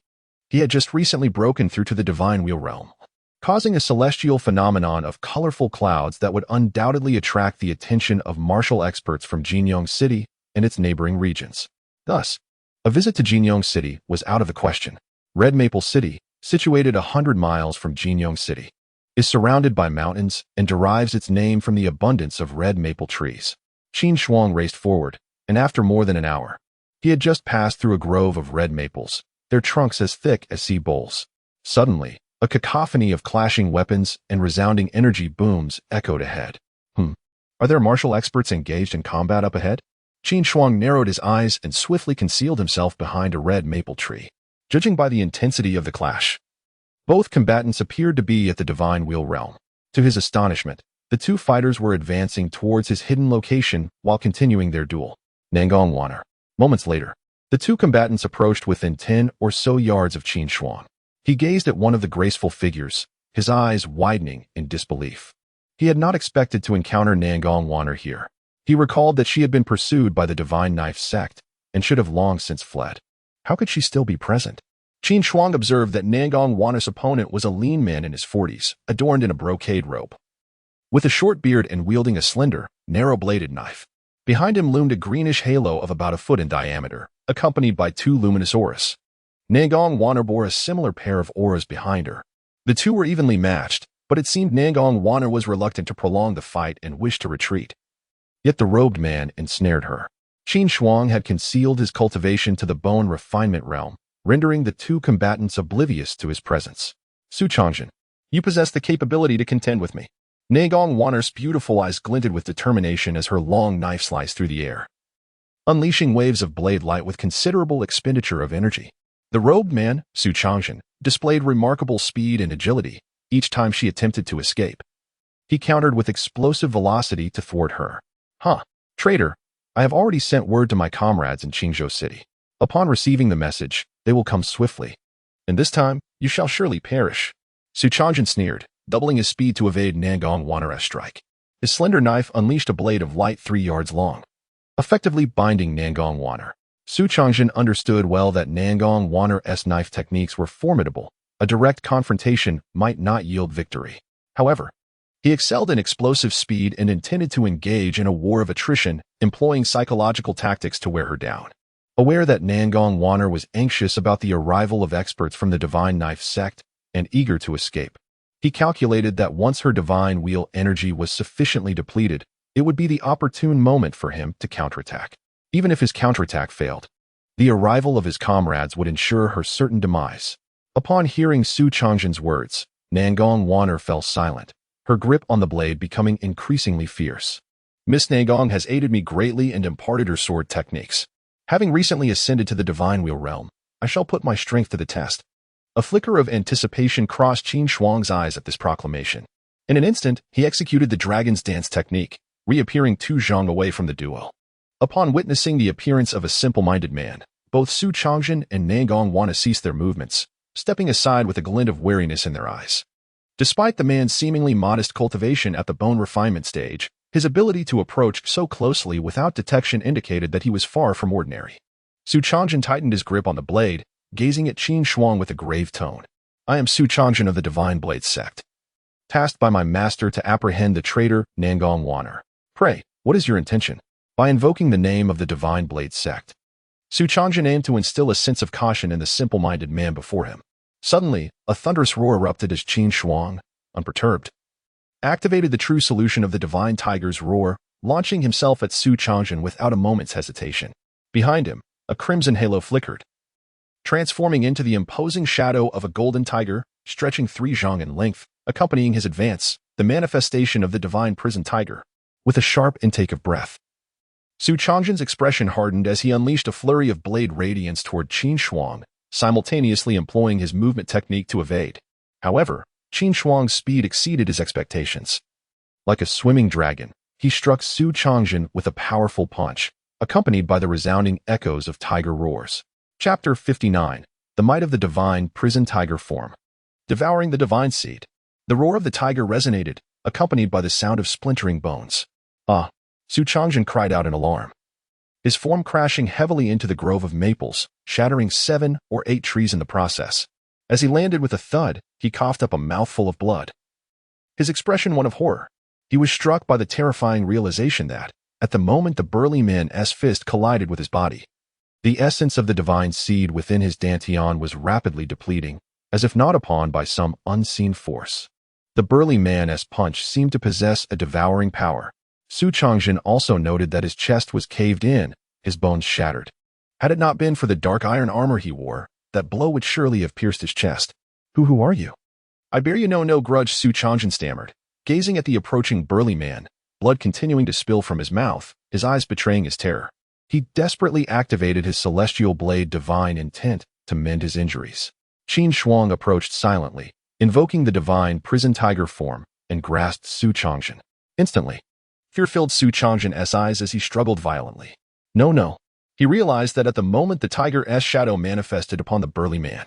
he had just recently broken through to the divine wheel realm, causing a celestial phenomenon of colorful clouds that would undoubtedly attract the attention of martial experts from Jinyong City and its neighboring regions. Thus, a visit to Jinyong City was out of the question. Red Maple City, situated 100 miles from Jinyong City, is surrounded by mountains and derives its name from the abundance of red maple trees. Qin Shuang raced forward, and after more than an hour, he had just passed through a grove of red maples, their trunks as thick as sea bowls. Suddenly, a cacophony of clashing weapons and resounding energy booms echoed ahead. Are there martial experts engaged in combat up ahead? Qin Shuang narrowed his eyes and swiftly concealed himself behind a red maple tree. Judging by the intensity of the clash, both combatants appeared to be at the divine wheel realm. To his astonishment, the two fighters were advancing towards his hidden location while continuing their duel. Nangong Waner. Moments later, the two combatants approached within 10 or so yards of Qin Shuang. He gazed at one of the graceful figures, his eyes widening in disbelief. He had not expected to encounter Nangong Waner here. He recalled that she had been pursued by the Divine Knife sect and should have long since fled. How could she still be present? Qin Shuang observed that Nangong Waner's opponent was a lean man in his 40s, adorned in a brocade robe, with a short beard and wielding a slender, narrow-bladed knife. Behind him loomed a greenish halo of about a foot in diameter, accompanied by two luminous auras. Nangong Waner bore a similar pair of auras behind her. The two were evenly matched, but it seemed Nangong Waner was reluctant to prolong the fight and wished to retreat. Yet the robed man ensnared her. Qin Shuang had concealed his cultivation to the bone refinement realm, rendering the two combatants oblivious to his presence. Su Changjin, you possess the capability to contend with me. Nangong Waner's beautiful eyes glinted with determination as her long knife sliced through the air, unleashing waves of blade light with considerable expenditure of energy. The robed man, Su Changjin, displayed remarkable speed and agility each time she attempted to escape. He countered with explosive velocity to thwart her. Huh, traitor, I have already sent word to my comrades in Qingzhou City. Upon receiving the message, they will come swiftly. And this time, you shall surely perish. Su Changzhen sneered, doubling his speed to evade Nangong Wanner's strike. His slender knife unleashed a blade of light 3 yards long, effectively binding Nangong Wanner. Su Changzhen understood well that Nangong Wanner's knife techniques were formidable. A direct confrontation might not yield victory. However, he excelled in explosive speed and intended to engage in a war of attrition, employing psychological tactics to wear her down. Aware that Nangong Wanner was anxious about the arrival of experts from the Divine Knife sect and eager to escape, he calculated that once her divine wheel energy was sufficiently depleted, it would be the opportune moment for him to counterattack. Even if his counterattack failed, the arrival of his comrades would ensure her certain demise. Upon hearing Su Changzhen's words, Nangong Wanner fell silent, her grip on the blade becoming increasingly fierce. Miss Nangong has aided me greatly and imparted her sword techniques. Having recently ascended to the Divine Wheel realm, I shall put my strength to the test. A flicker of anticipation crossed Qin Shuang's eyes at this proclamation. In an instant, he executed the Dragon's Dance technique, reappearing 2 zhang away from the duo. Upon witnessing the appearance of a simple-minded man, both Su Changzhen and Nangong Wanner ceased their movements, stepping aside with a glint of wariness in their eyes. Despite the man's seemingly modest cultivation at the bone refinement stage, his ability to approach so closely without detection indicated that he was far from ordinary. Su Changzhen tightened his grip on the blade, gazing at Qin Shuang with a grave tone. I am Su Changzhen of the Divine Blade sect, tasked by my master to apprehend the traitor Nangong Wanner. Pray, what is your intention? By invoking the name of the Divine Blade sect, Su Changzhen aimed to instill a sense of caution in the simple-minded man before him. Suddenly, a thunderous roar erupted as Qin Shuang, unperturbed, activated the true solution of the Divine Tiger's roar, launching himself at Su Changzhen without a moment's hesitation. Behind him, a crimson halo flickered, transforming into the imposing shadow of a golden tiger, stretching 3 zhang in length, accompanying his advance, the manifestation of the Divine Prison Tiger. With a sharp intake of breath, Su Changzhen's expression hardened as he unleashed a flurry of blade radiance toward Qin Shuang, simultaneously employing his movement technique to evade. However, Qin Shuang's speed exceeded his expectations. Like a swimming dragon, he struck Su Changzhen with a powerful punch, accompanied by the resounding echoes of tiger roars. Chapter 59. The Might of the Divine Prison Tiger Form. Devouring the Divine Seed. The roar of the tiger resonated, accompanied by the sound of splintering bones. Ah! Su Changzhen cried out in alarm, his form crashing heavily into the grove of maples, shattering 7 or 8 trees in the process. As he landed with a thud, he coughed up a mouthful of blood, his expression one of horror. He was struck by the terrifying realization that, at the moment the burly man's fist collided with his body, the essence of the divine seed within his dantian was rapidly depleting, as if gnawed upon by some unseen force. The burly man's punch seemed to possess a devouring power. Su Changzhen also noted that his chest was caved in, his bones shattered. Had it not been for the dark iron armor he wore, that blow would surely have pierced his chest. Who are you? I bear you no grudge, Su Changzhen stammered, gazing at the approaching burly man, blood continuing to spill from his mouth, his eyes betraying his terror. He desperately activated his celestial blade divine intent to mend his injuries. Qin Shuang approached silently, invoking the divine prison tiger form, and grasped Su Changzhen. Instantly, fear filled Su Changzhen's eyes as he struggled violently. No. He realized that at the moment the tiger's shadow manifested upon the burly man,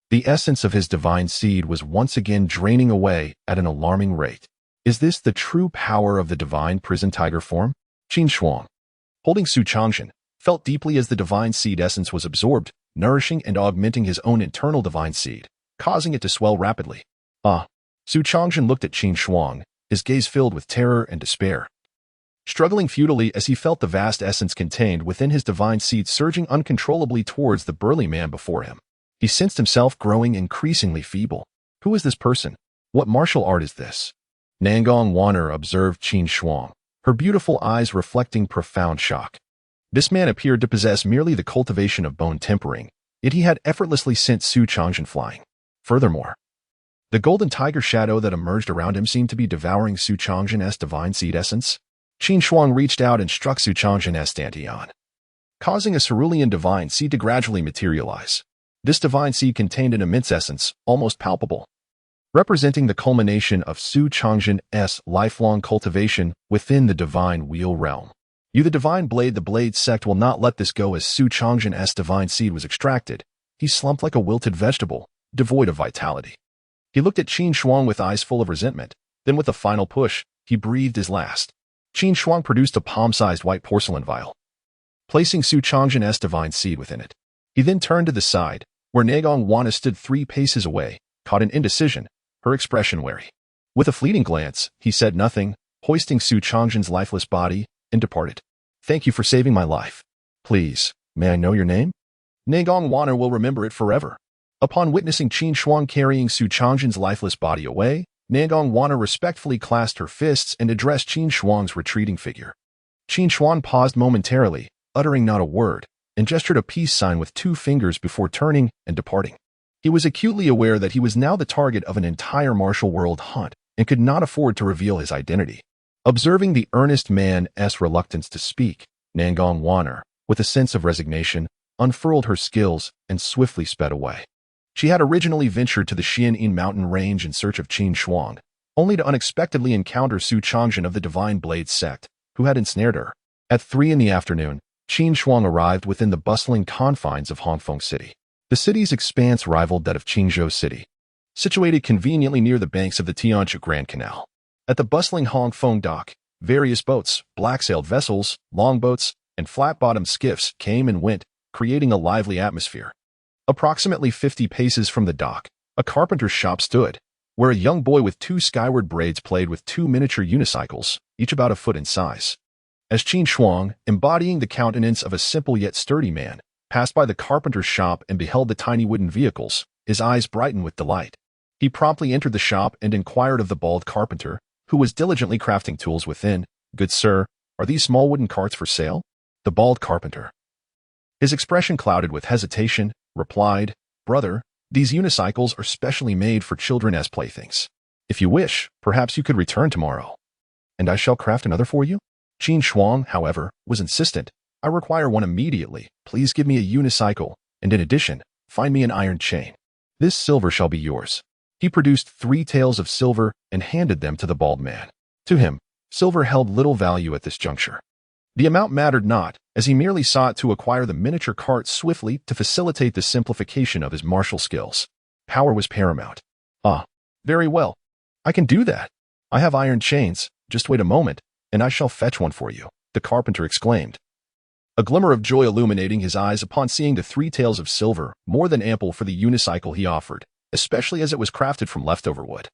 the essence of his divine seed was once again draining away at an alarming rate. Is this the true power of the divine prison tiger form? Qin Shuang, holding Su Changzhen, felt deeply as the divine seed essence was absorbed, nourishing and augmenting his own internal divine seed, causing it to swell rapidly. Su Changzhen looked at Qin Shuang, his gaze filled with terror and despair, struggling futilely as he felt the vast essence contained within his divine seed surging uncontrollably towards the burly man before him. He sensed himself growing increasingly feeble. Who is this person? What martial art is this? Nangong Wanner observed Qin Shuang, her beautiful eyes reflecting profound shock. This man appeared to possess merely the cultivation of bone tempering, yet he had effortlessly sent Su Changzhen flying. Furthermore, the golden tiger shadow that emerged around him seemed to be devouring Su Changzhen's divine seed essence. Qin Shuang reached out and struck Su Changzhen's dantian, causing a cerulean divine seed to gradually materialize. This divine seed contained an immense essence, almost palpable, representing the culmination of Su Changzhen's lifelong cultivation within the divine wheel realm. You, the divine blade, the blade sect will not let this go. As Su Changzhen's divine seed was extracted, he slumped like a wilted vegetable, devoid of vitality. He looked at Qin Shuang with eyes full of resentment. Then with a final push, he breathed his last. Qin Shuang produced a palm-sized white porcelain vial, placing Su Changzhen's divine seed within it. He then turned to the side, where Negong Wana stood 3 paces away, caught in indecision, her expression wary. With a fleeting glance, he said nothing, hoisting Su Changzhen's lifeless body, and departed. Thank you for saving my life. Please, may I know your name? Negong Wana will remember it forever. Upon witnessing Qin Shuang carrying Su Changzhen's lifeless body away, Negong Wana respectfully clasped her fists and addressed Qin Shuang's retreating figure. Qin Shuang paused momentarily, uttering not a word, and gestured a peace sign with 2 fingers before turning and departing. He was acutely aware that he was now the target of an entire martial world hunt and could not afford to reveal his identity. Observing the earnest man's reluctance to speak, Negong Wana, with a sense of resignation, unfurled her skills and swiftly sped away. She had originally ventured to the Xian'an mountain range in search of Qin Shuang, only to unexpectedly encounter Su Changzhen of the Divine Blade sect, who had ensnared her. At 3 in the afternoon, Qin Shuang arrived within the bustling confines of Hongfeng City. The city's expanse rivaled that of Qingzhou City, situated conveniently near the banks of the Tianshu Grand Canal. At the bustling Hongfeng dock, various boats, black-sailed vessels, longboats, and flat-bottomed skiffs came and went, creating a lively atmosphere. Approximately 50 paces from the dock, a carpenter's shop stood, where a young boy with 2 skyward braids played with 2 miniature unicycles, each about a foot in size. As Qin Shuang, embodying the countenance of a simple yet sturdy man, passed by the carpenter's shop and beheld the tiny wooden vehicles, his eyes brightened with delight. He promptly entered the shop and inquired of the bald carpenter, who was diligently crafting tools within, "Good sir, are these small wooden carts for sale?" The bald carpenter, his expression clouded with hesitation, replied, "Brother, these unicycles are specially made for children as playthings. If you wish, perhaps you could return tomorrow, and I shall craft another for you." Qin Shuang, however, was insistent. "I require one immediately. Please give me a unicycle, and in addition, find me an iron chain. This silver shall be yours." He produced 3 taels of silver and handed them to the bald man. To him, silver held little value at this juncture. The amount mattered not, as he merely sought to acquire the miniature cart swiftly to facilitate the simplification of his martial skills. Power was paramount. "Ah, very well. I can do that. I have iron chains. Just wait a moment, and I shall fetch one for you," the carpenter exclaimed, a glimmer of joy illuminating his eyes upon seeing the 3 taels of silver, more than ample for the unicycle he offered, especially as it was crafted from leftover wood.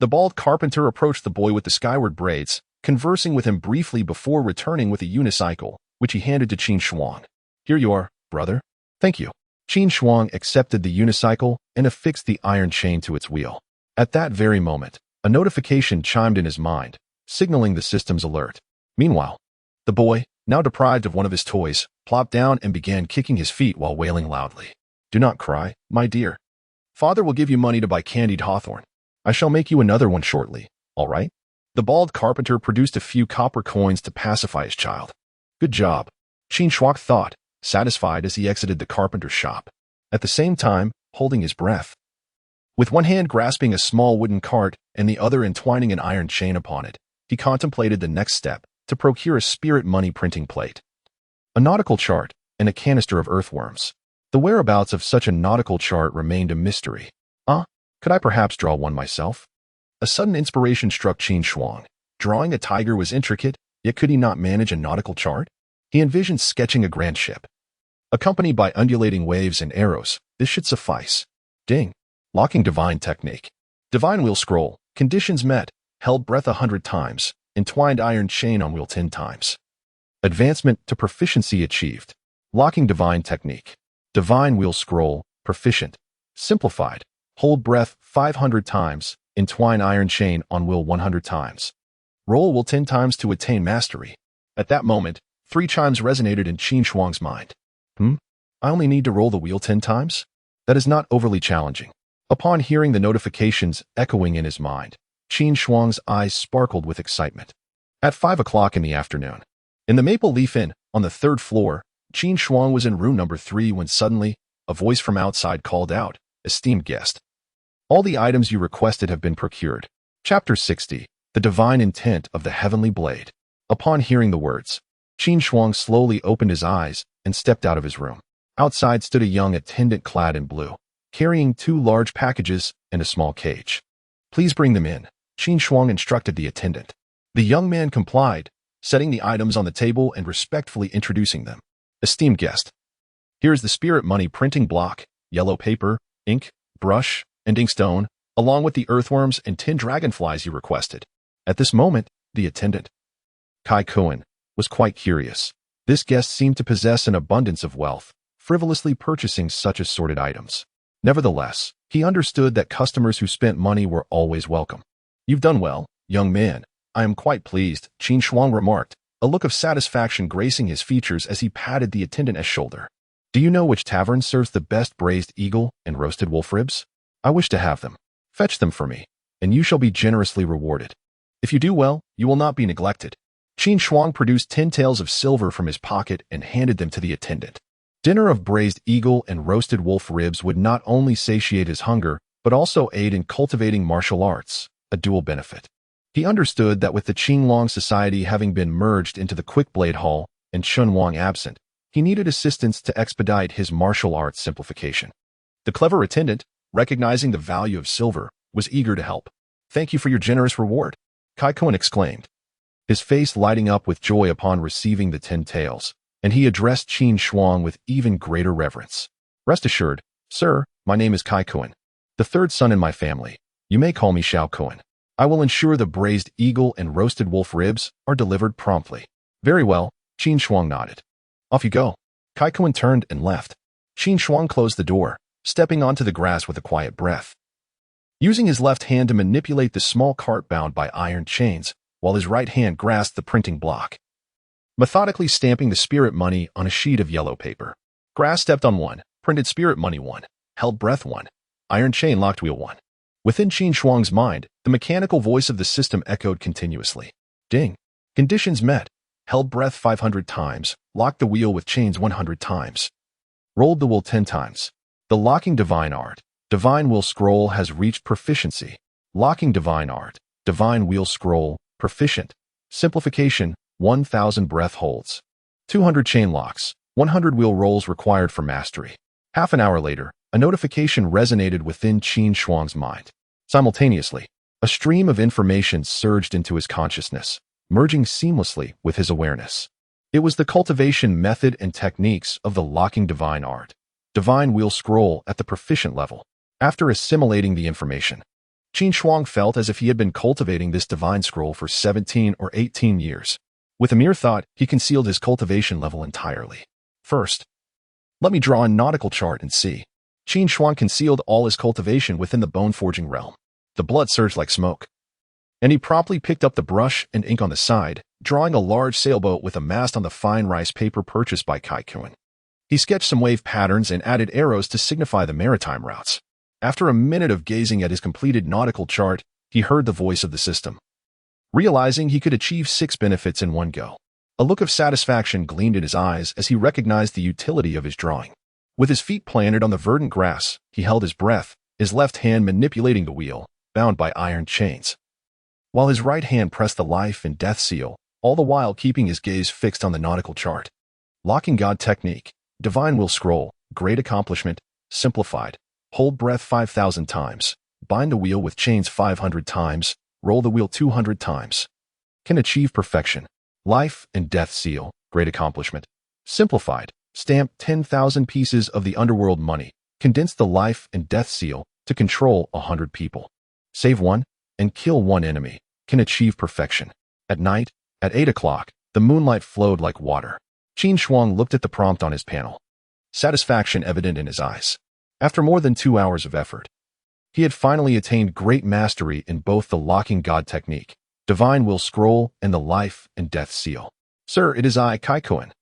The bald carpenter approached the boy with the skyward braids, conversing with him briefly before returning with a unicycle, which he handed to Qin Shuang. "Here you are, brother." "Thank you." Qin Shuang accepted the unicycle and affixed the iron chain to its wheel. At that very moment, a notification chimed in his mind, signaling the system's alert. Meanwhile, the boy, now deprived of one of his toys, plopped down and began kicking his feet while wailing loudly. "Do not cry, my dear. Father will give you money to buy candied hawthorn. I shall make you another one shortly, all right?" The bald carpenter produced a few copper coins to pacify his child. "Good job," Qin Shuang thought, satisfied as he exited the carpenter's shop, at the same time holding his breath. With one hand grasping a small wooden cart and the other entwining an iron chain upon it, he contemplated the next step, to procure a spirit money printing plate, a nautical chart, and a canister of earthworms. The whereabouts of such a nautical chart remained a mystery. Could I perhaps draw one myself? A sudden inspiration struck Qin Shuang. Drawing a tiger was intricate, yet could he not manage a nautical chart? He envisioned sketching a grand ship, accompanied by undulating waves and arrows. This should suffice. Ding. Locking divine technique. Divine wheel scroll. Conditions met. Held breath 100 times. Entwined iron chain on wheel 10 times. Advancement to proficiency achieved. Locking divine technique. Divine wheel scroll. Proficient. Simplified. Hold breath 500 times. Entwine iron chain on wheel 100 times. Roll wheel 10 times to attain mastery. At that moment, 3 chimes resonated in Qin Shuang's mind. I only need to roll the wheel 10 times? That is not overly challenging. Upon hearing the notifications echoing in his mind, Qin Shuang's eyes sparkled with excitement. At 5 o'clock in the afternoon, in the Maple Leaf Inn, on the 3rd floor, Qin Shuang was in room number 3 when suddenly, a voice from outside called out, "Esteemed guest, All the items you requested have been procured. Chapter 60. The Divine Intent of the Heavenly Blade. Upon hearing the words, Qin Shuang slowly opened his eyes and stepped out of his room. Outside stood a young attendant clad in blue, carrying 2 large packages and a small cage. Please bring them in, Qin Shuang instructed the attendant. The young man complied, setting the items on the table and respectfully introducing them. Esteemed guest, here is the spirit money printing block, yellow paper, ink, brush, and inkstone, along with the earthworms and 10 dragonflies you requested. At this moment, the attendant, Kai Kuan, was quite curious. This guest seemed to possess an abundance of wealth, frivolously purchasing such assorted items. Nevertheless, he understood that customers who spent money were always welcome. You've done well, young man. I am quite pleased, Qin Shuang remarked, a look of satisfaction gracing his features as he patted the attendant's shoulder. Do you know which tavern serves the best braised eagle and roasted wolf ribs? I wish to have them. Fetch them for me, and you shall be generously rewarded. If you do well, you will not be neglected. Qin Shuang produced 10 taels of silver from his pocket and handed them to the attendant. Dinner of braised eagle and roasted wolf ribs would not only satiate his hunger, but also aid in cultivating martial arts, a dual benefit. He understood that with the Qinglong society having been merged into the Quickblade Hall and Shun Wang absent, he needed assistance to expedite his martial arts simplification. The clever attendant, recognizing the value of silver, was eager to help. Thank you for your generous reward, Kai Kuan exclaimed, his face lighting up with joy upon receiving the 10 taels, and he addressed Qin Shuang with even greater reverence. Rest assured, sir, my name is Kai Kuan, the 3rd son in my family. You may call me Xiao Kuan. I will ensure the braised eagle and roasted wolf ribs are delivered promptly. Very well, Qin Shuang nodded. Off you go. Kai Kuan turned and left. Qin Shuang closed the door, stepping onto the grass with a quiet breath. Using his left hand to manipulate the small cart bound by iron chains, while his right hand grasped the printing block, methodically stamping the spirit money on a sheet of yellow paper. Grass stepped on 1, printed spirit money 1, held breath 1, iron chain locked wheel 1. Within Qin Shuang's mind, the mechanical voice of the system echoed continuously. Ding. Conditions met. Held breath 500 times, locked the wheel with chains 100 times. Rolled the wheel 10 times. The locking divine art, divine wheel scroll has reached proficiency. Locking divine art, divine wheel scroll, proficient. Simplification, 1000 breath holds. 200 chain locks, 100 wheel rolls required for mastery. Half an hour later, a notification resonated within Qin Shuang's mind. Simultaneously, a stream of information surged into his consciousness, merging seamlessly with his awareness. It was the cultivation method and techniques of the locking divine art, divine wheel scroll at the proficient level. After assimilating the information, Qin Shuang felt as if he had been cultivating this divine scroll for 17 or 18 years. With a mere thought, he concealed his cultivation level entirely. First, let me draw a nautical chart and see. Qin Shuang concealed all his cultivation within the bone-forging realm. The blood surged like smoke, and he promptly picked up the brush and ink on the side, drawing a large sailboat with a mast on the fine rice paper purchased by Kai Kuan. He sketched some wave patterns and added arrows to signify the maritime routes. After a minute of gazing at his completed nautical chart, he heard the voice of the system. Realizing he could achieve 6 benefits in one go, a look of satisfaction gleamed in his eyes as he recognized the utility of his drawing. With his feet planted on the verdant grass, he held his breath, his left hand manipulating the wheel, bound by iron chains, while his right hand pressed the life and death seal, all the while keeping his gaze fixed on the nautical chart. Locking God technique, divine will scroll, great accomplishment, simplified. Hold breath 5,000 times, bind the wheel with chains 500 times, roll the wheel 200 times. Can achieve perfection. Life and death seal, great accomplishment. Simplified, stamp 10,000 pieces of the underworld money, condense the life and death seal to control 100 people. Save 1 and kill 1 enemy, can achieve perfection. At night, at 8 o'clock, the moonlight flowed like water. Qin Shuang looked at the prompt on his panel, satisfaction evident in his eyes. After more than 2 hours of effort, he had finally attained great mastery in both the locking God technique, divine will scroll, and the life and death seal. Sir, it is I, Kai Kuan.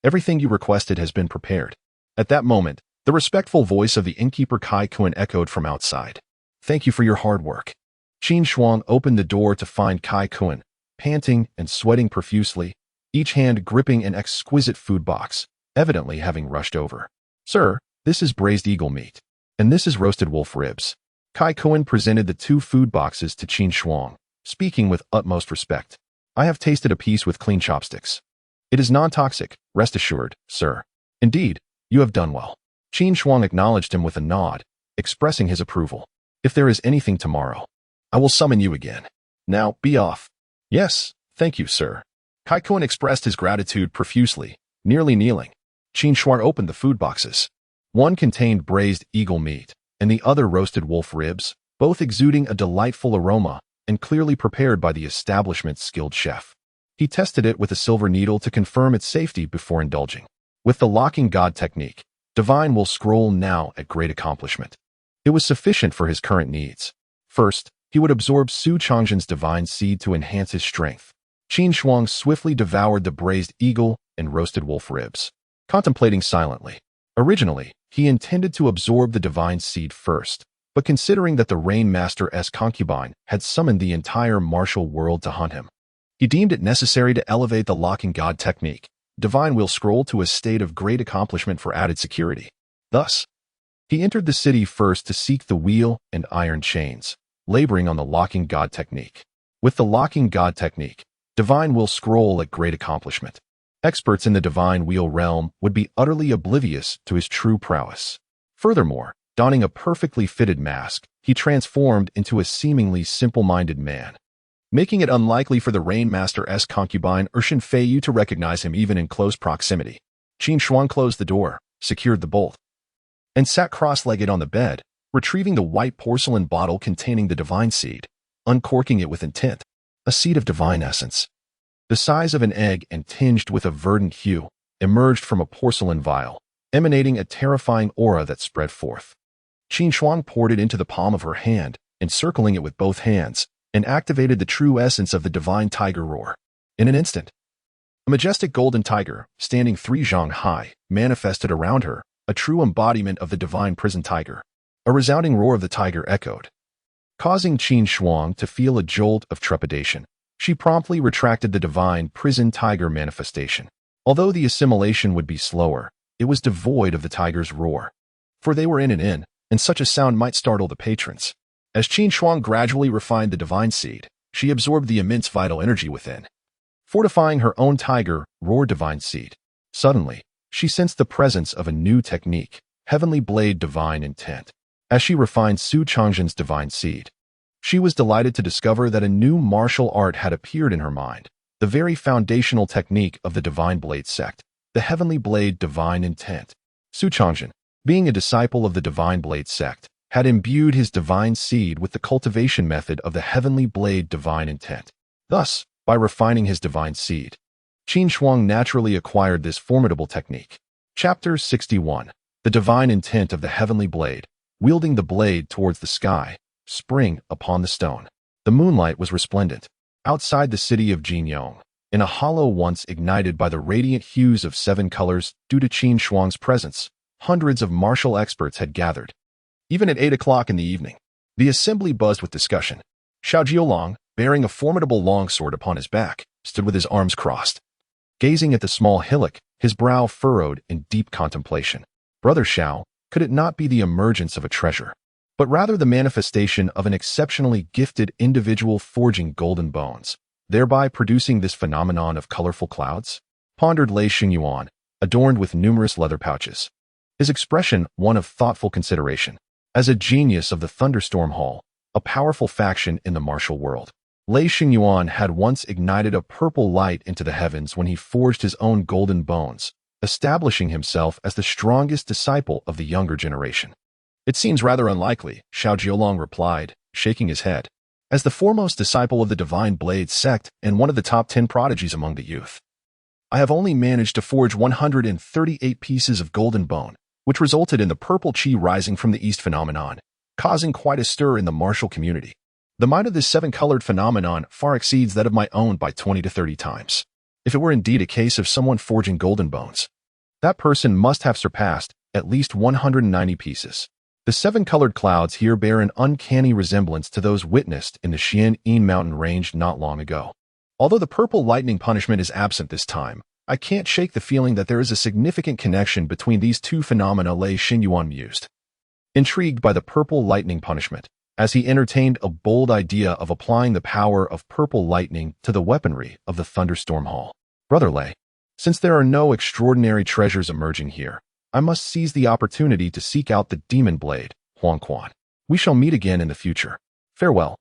Everything you requested has been prepared. At that moment, the respectful voice of the innkeeper Kai Kuan echoed from outside. Thank you for your hard work. Qin Shuang opened the door to find Kai Kuan, panting and sweating profusely, each hand gripping an exquisite food box, evidently having rushed over. Sir, this is braised eagle meat, and this is roasted wolf ribs. Kai Kuan presented the 2 food boxes to Qin Shuang, speaking with utmost respect. I have tasted a piece with clean chopsticks. It is non-toxic, rest assured, sir. Indeed, you have done well. Qin Shuang acknowledged him with a nod, expressing his approval. If there is anything tomorrow, I will summon you again. Now, be off. Yes, thank you, sir. Kai Kuan expressed his gratitude profusely, nearly kneeling. Qin Shuang opened the food boxes. One contained braised eagle meat, and the other roasted wolf ribs, both exuding a delightful aroma and clearly prepared by the establishment's skilled chef. He tested it with a silver needle to confirm its safety before indulging. With the locking god technique, Divine will scroll now at great accomplishment. It was sufficient for his current needs. First, he would absorb Su Changzhen's divine seed to enhance his strength. Qin Shuang swiftly devoured the braised eagle and roasted wolf ribs, contemplating silently. Originally, he intended to absorb the divine seed first, but considering that the Rainmaster's concubine had summoned the entire martial world to hunt him, he deemed it necessary to elevate the locking god technique, Divine Will Scroll, to a state of great accomplishment for added security. Thus, he entered the city first to seek the wheel and iron chains, laboring on the locking god technique. With the locking god technique, Divine Will Scroll at great accomplishment, experts in the divine wheel realm would be utterly oblivious to his true prowess. Furthermore, donning a perfectly fitted mask, he transformed into a seemingly simple-minded man, making it unlikely for the Rainmaster's concubine Urshan Feiyu to recognize him even in close proximity. Qin Shuang closed the door, secured the bolt, and sat cross-legged on the bed, retrieving the white porcelain bottle containing the divine seed, uncorking it with intent. A seed of divine essence, the size of an egg and tinged with a verdant hue, emerged from a porcelain vial, emanating a terrifying aura that spread forth. Qin Shuang poured it into the palm of her hand, encircling it with both hands, and activated the true essence of the divine tiger roar. In an instant, a majestic golden tiger, standing 3 zhang high, manifested around her, a true embodiment of the divine prison tiger. A resounding roar of the tiger echoed, causing Qin Shuang to feel a jolt of trepidation. She promptly retracted the divine prison tiger manifestation. Although the assimilation would be slower, it was devoid of the tiger's roar, for they were in an inn, and such a sound might startle the patrons. As Qin Shuang gradually refined the divine seed, she absorbed the immense vital energy within, fortifying her own tiger roar divine seed. Suddenly, she sensed the presence of a new technique, Heavenly Blade Divine Intent. As she refined Su Changzhen's divine seed, she was delighted to discover that a new martial art had appeared in her mind, the very foundational technique of the Divine Blade sect, the Heavenly Blade Divine Intent. Su Changzhen, being a disciple of the Divine Blade sect, had imbued his divine seed with the cultivation method of the Heavenly Blade Divine Intent. Thus, by refining his divine seed, Qin Shuang naturally acquired this formidable technique. Chapter 61. The Divine Intent of the Heavenly Blade. Wielding the blade towards the sky, spring upon the stone. The moonlight was resplendent. Outside the city of Jinyong, in a hollow once ignited by the radiant hues of 7 colors due to Qin Shuang's presence, hundreds of martial experts had gathered. Even at 8 o'clock in the evening, the assembly buzzed with discussion. Xiao Jiolong, bearing a formidable longsword upon his back, stood with his arms crossed, gazing at the small hillock, his brow furrowed in deep contemplation. Brother Xiao, could it not be the emergence of a treasure, but rather the manifestation of an exceptionally gifted individual forging golden bones, thereby producing this phenomenon of colorful clouds? Pondered Lei Xingyuan, adorned with numerous leather pouches, his expression one of thoughtful consideration. As a genius of the Thunderstorm Hall, a powerful faction in the martial world, Lei Xingyuan had once ignited a purple light into the heavens when he forged his own golden bones, establishing himself as the strongest disciple of the younger generation. It seems rather unlikely, Xiao Jiolong replied, shaking his head. As the foremost disciple of the Divine Blade sect and one of the top 10 prodigies among the youth, I have only managed to forge 138 pieces of golden bone, which resulted in the purple chi rising from the east phenomenon, causing quite a stir in the martial community. The might of this 7-colored phenomenon far exceeds that of my own by 20 to 30 times. If it were indeed a case of someone forging golden bones, that person must have surpassed at least 190 pieces. The 7-colored clouds here bear an uncanny resemblance to those witnessed in the Xian-Yin mountain range not long ago. Although the purple lightning punishment is absent this time, I can't shake the feeling that there is a significant connection between these 2 phenomena, Lei Xingyuan mused. Intrigued by the purple lightning punishment, as he entertained a bold idea of applying the power of purple lightning to the weaponry of the thunderstorm hall. Brother Lei, since there are no extraordinary treasures emerging here, I must seize the opportunity to seek out the demon blade, Huang Quan. We shall meet again in the future. Farewell.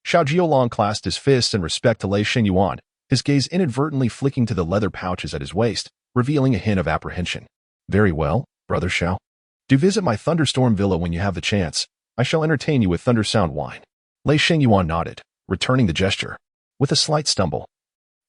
Xiao Jiolong clasped his fists in respect to Lei Shenyuan, his gaze inadvertently flicking to the leather pouches at his waist, revealing a hint of apprehension. Very well, Brother Xiao. Do visit my thunderstorm villa when you have the chance. I shall entertain you with thundersound wine. Lei Shenyuan nodded, returning the gesture. With a slight stumble,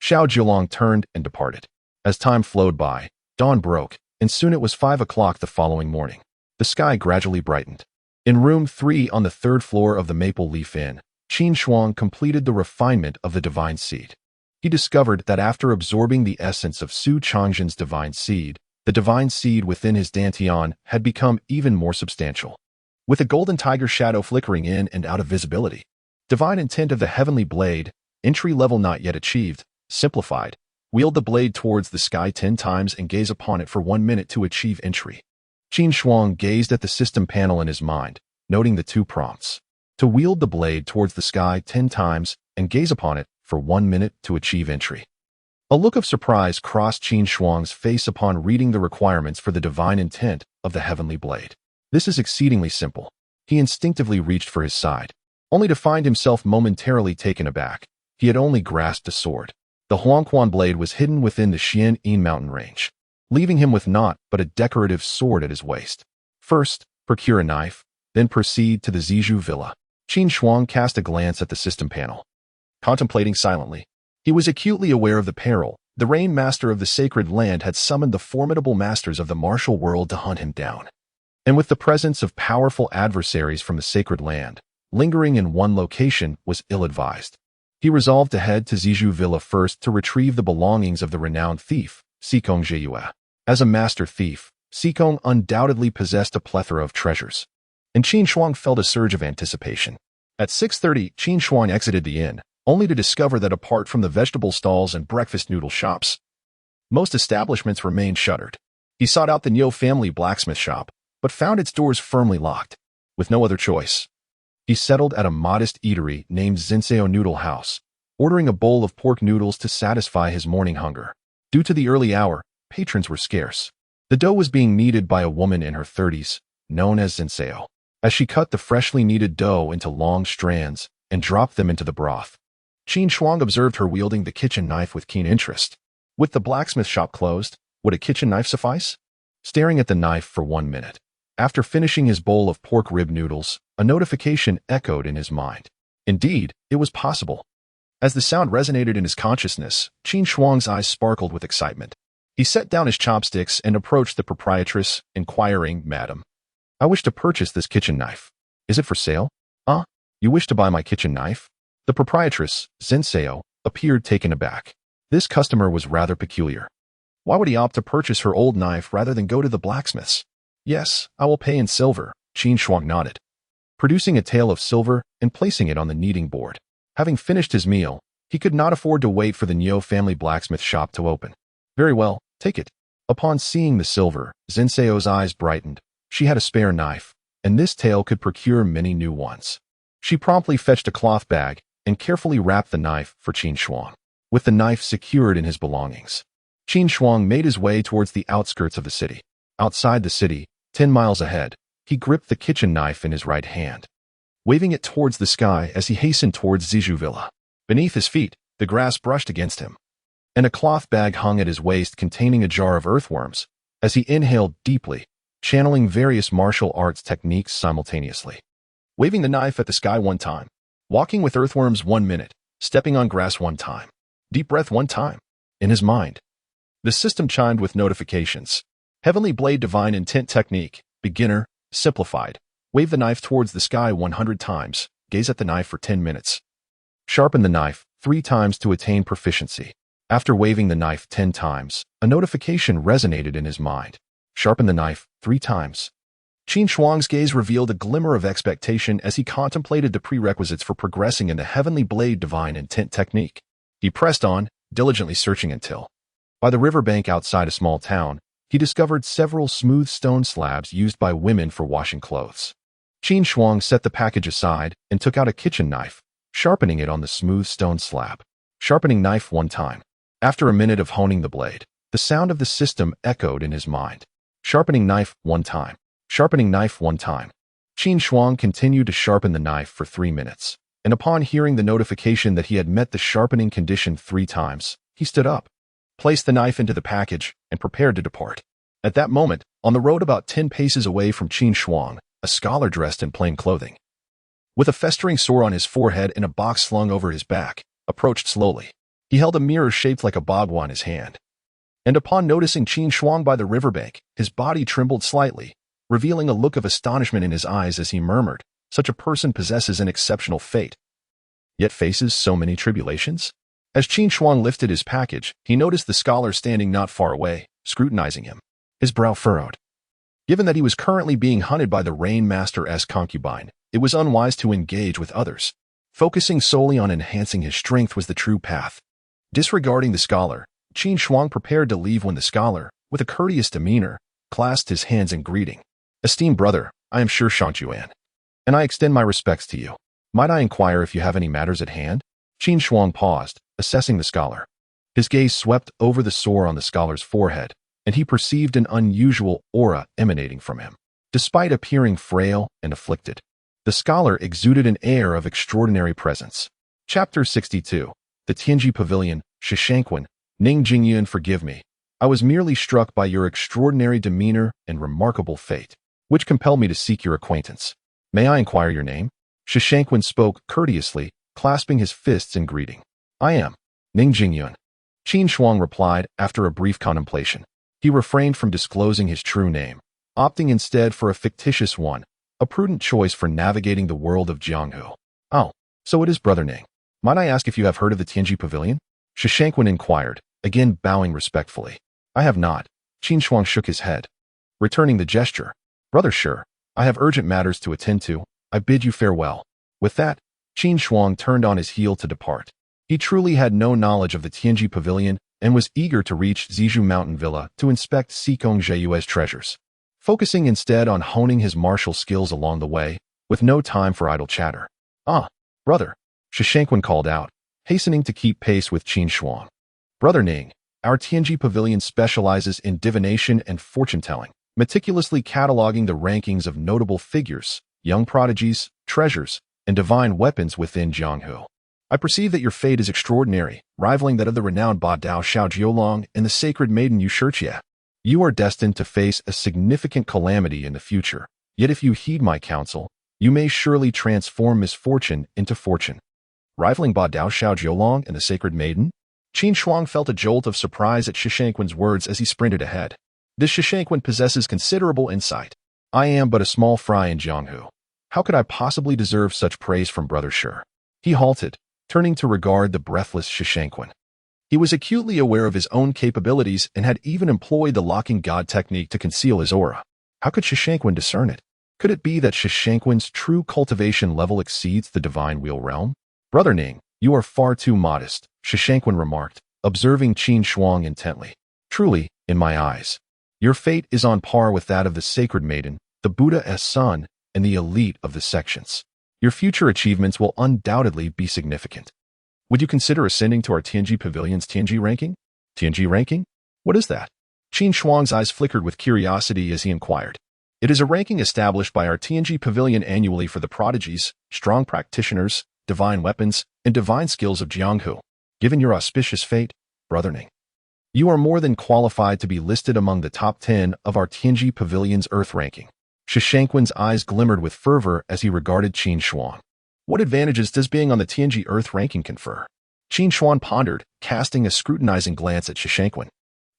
Xiao Jiolong turned and departed. As time flowed by, dawn broke, and soon it was 5 o'clock the following morning. The sky gradually brightened. In room 3 on the 3rd floor of the Maple Leaf Inn, Qin Shuang completed the refinement of the divine seed. He discovered that after absorbing the essence of Su Changzhen's divine seed, the divine seed within his dantian had become even more substantial. With a golden tiger shadow flickering in and out of visibility, divine intent of the heavenly blade, entry level not yet achieved, simplified, wield the blade towards the sky 10 times and gaze upon it for 1 minute to achieve entry. Qin Shuang gazed at the system panel in his mind, noting the 2 prompts. To wield the blade towards the sky 10 times and gaze upon it for 1 minute to achieve entry. A look of surprise crossed Qin Shuang's face upon reading the requirements for the divine intent of the heavenly blade. This is exceedingly simple. He instinctively reached for his side, only to find himself momentarily taken aback. He had only grasped a sword. The Huangquan blade was hidden within the Xian mountain range, leaving him with naught but a decorative sword at his waist. First, procure a knife, then proceed to the Zizhu villa. Qin Shuang cast a glance at the system panel. Contemplating silently, he was acutely aware of the peril. The Rain Master of the Sacred Land had summoned the formidable masters of the martial world to hunt him down. And with the presence of powerful adversaries from the Sacred Land, lingering in one location was ill-advised. He resolved to head to Zizhu Villa first to retrieve the belongings of the renowned thief, Sikong Zheyue. As a master thief, Sikong undoubtedly possessed a plethora of treasures, and Qin Shuang felt a surge of anticipation. At 6:30, Qin Shuang exited the inn, only to discover that apart from the vegetable stalls and breakfast noodle shops, most establishments remained shuttered. He sought out the Niu family blacksmith shop, but found its doors firmly locked. With no other choice, he settled at a modest eatery named Zinseo Noodle House, ordering a bowl of pork noodles to satisfy his morning hunger. Due to the early hour, patrons were scarce. The dough was being kneaded by a woman in her 30s, known as Zinseo. As she cut the freshly kneaded dough into long strands and dropped them into the broth, Qin Shuang observed her wielding the kitchen knife with keen interest. With the blacksmith shop closed, would a kitchen knife suffice? Staring at the knife for 1 minute, after finishing his bowl of pork rib noodles, a notification echoed in his mind. Indeed, it was possible. As the sound resonated in his consciousness, Qin Shuang's eyes sparkled with excitement. He set down his chopsticks and approached the proprietress, inquiring, "Madam, I wish to purchase this kitchen knife. Is it for sale?" "Ah, you wish to buy my kitchen knife?" The proprietress, Zinseo, appeared taken aback. This customer was rather peculiar. Why would he opt to purchase her old knife rather than go to the blacksmith's? "Yes, I will pay in silver," Qin Shuang nodded, producing a tael of silver and placing it on the kneading board. Having finished his meal, he could not afford to wait for the Niu family blacksmith shop to open. "Very well, take it." Upon seeing the silver, Zinseo's eyes brightened. She had a spare knife, and this tael could procure many new ones. She promptly fetched a cloth bag and carefully wrapped the knife for Qin Shuang. With the knife secured in his belongings, Qin Shuang made his way towards the outskirts of the city. Outside the city, 10 miles ahead, he gripped the kitchen knife in his right hand, waving it towards the sky as he hastened towards Zizhu Villa. Beneath his feet, the grass brushed against him, and a cloth bag hung at his waist containing a jar of earthworms. As he inhaled deeply, channeling various martial arts techniques simultaneously, waving the knife at the sky 1 time, walking with earthworms 1 minute, stepping on grass 1 time, deep breath 1 time. In his mind, the system chimed with notifications. Heavenly Blade Divine Intent Technique, Beginner, Simplified. Wave the knife towards the sky 100 times. Gaze at the knife for 10 minutes. Sharpen the knife 3 times to attain proficiency. After waving the knife 10 times, a notification resonated in his mind. Sharpen the knife 3 times. Qin Shuang's gaze revealed a glimmer of expectation as he contemplated the prerequisites for progressing in the Heavenly Blade Divine Intent Technique. He pressed on, diligently searching until, by the riverbank outside a small town, he discovered several smooth stone slabs used by women for washing clothes. Qin Shuang set the package aside and took out a kitchen knife, sharpening it on the smooth stone slab. Sharpening knife 1 time. After a minute of honing the blade, the sound of the system echoed in his mind. Sharpening knife 1 time. Sharpening knife 1 time. Qin Shuang continued to sharpen the knife for 3 minutes, and upon hearing the notification that he had met the sharpening condition 3 times, he stood up, placed the knife into the package, and prepared to depart. At that moment, on the road about 10 paces away from Qin Shuang, a scholar dressed in plain clothing, with a festering sore on his forehead and a box slung over his back, approached slowly. He held a mirror shaped like a bagua in his hand, and upon noticing Qin Shuang by the riverbank, his body trembled slightly, revealing a look of astonishment in his eyes as he murmured, "Such a person possesses an exceptional fate, yet faces so many tribulations?" As Qin Shuang lifted his package, he noticed the scholar standing not far away, scrutinizing him. His brow furrowed. Given that he was currently being hunted by the Rain Master's concubine, it was unwise to engage with others. Focusing solely on enhancing his strength was the true path. Disregarding the scholar, Qin Shuang prepared to leave when the scholar, with a courteous demeanor, clasped his hands in greeting. "Esteemed brother, I am Shi Yuan, and I extend my respects to you. Might I inquire if you have any matters at hand?" Qin Shuang paused, assessing the scholar. His gaze swept over the sore on the scholar's forehead, and he perceived an unusual aura emanating from him. Despite appearing frail and afflicted, the scholar exuded an air of extraordinary presence. Chapter 62. The Tianji Pavilion, Shishangquan, Ning Jingyuan, forgive me. I was merely struck by your extraordinary demeanor and remarkable fate, which compelled me to seek your acquaintance. May I inquire your name? Shishangquan spoke courteously, clasping his fists in greeting. I am Ning Jingyuan. Qin Shuang replied after a brief contemplation. He refrained from disclosing his true name, opting instead for a fictitious one, a prudent choice for navigating the world of Jianghu. Oh, so it is Brother Ning. Might I ask if you have heard of the Tianji Pavilion? Shishangquan inquired, again bowing respectfully. I have not. Qin Shuang shook his head, returning the gesture. Brother Shi, I have urgent matters to attend to. I bid you farewell. With that, Qin Shuang turned on his heel to depart. He truly had no knowledge of the Tianji Pavilion and was eager to reach Zizhu Mountain Villa to inspect Sikong Zheyue's treasures, focusing instead on honing his martial skills along the way, with no time for idle chatter. Ah, brother, Shishangquan called out, hastening to keep pace with Qin Shuang. Brother Ning, our Tianji Pavilion specializes in divination and fortune-telling, meticulously cataloging the rankings of notable figures, young prodigies, treasures, and divine weapons within Jianghu. I perceive that your fate is extraordinary, rivaling that of the renowned Ba Dao Xiao Jiolong and the sacred maiden Yu Shijie. You are destined to face a significant calamity in the future, yet if you heed my counsel, you may surely transform misfortune into fortune. Rivaling Ba Dao Xiao Jiolong and the sacred maiden? Qin Shuang felt a jolt of surprise at Shishangquan's words as he sprinted ahead. This Shishangquan possesses considerable insight. I am but a small fry in Jianghu. How could I possibly deserve such praise from Brother Shi? He halted, turning to regard the breathless Shishangquan. He was acutely aware of his own capabilities and had even employed the locking god technique to conceal his aura. How could Shishangquan discern it? Could it be that Shishangquan's true cultivation level exceeds the divine wheel realm? Brother Ning, you are far too modest, Shishangquan remarked, observing Qin Shuang intently. Truly, in my eyes, your fate is on par with that of the sacred maiden, the Buddha's son, and the elite of the sections. Your future achievements will undoubtedly be significant. Would you consider ascending to our Tianji Pavilion's Tianji ranking? Tianji ranking? What is that? Qin Shuang's eyes flickered with curiosity as he inquired. It is a ranking established by our Tianji Pavilion annually for the prodigies, strong practitioners, divine weapons, and divine skills of Jianghu. Given your auspicious fate, Brother Ning, you are more than qualified to be listed among the top 10 of our Tianji Pavilion's Earth ranking. Shishangquan's eyes glimmered with fervor as he regarded Qin Shuang. What advantages does being on the Tianji Earth ranking confer? Qin Shuang pondered, casting a scrutinizing glance at Shishangquan.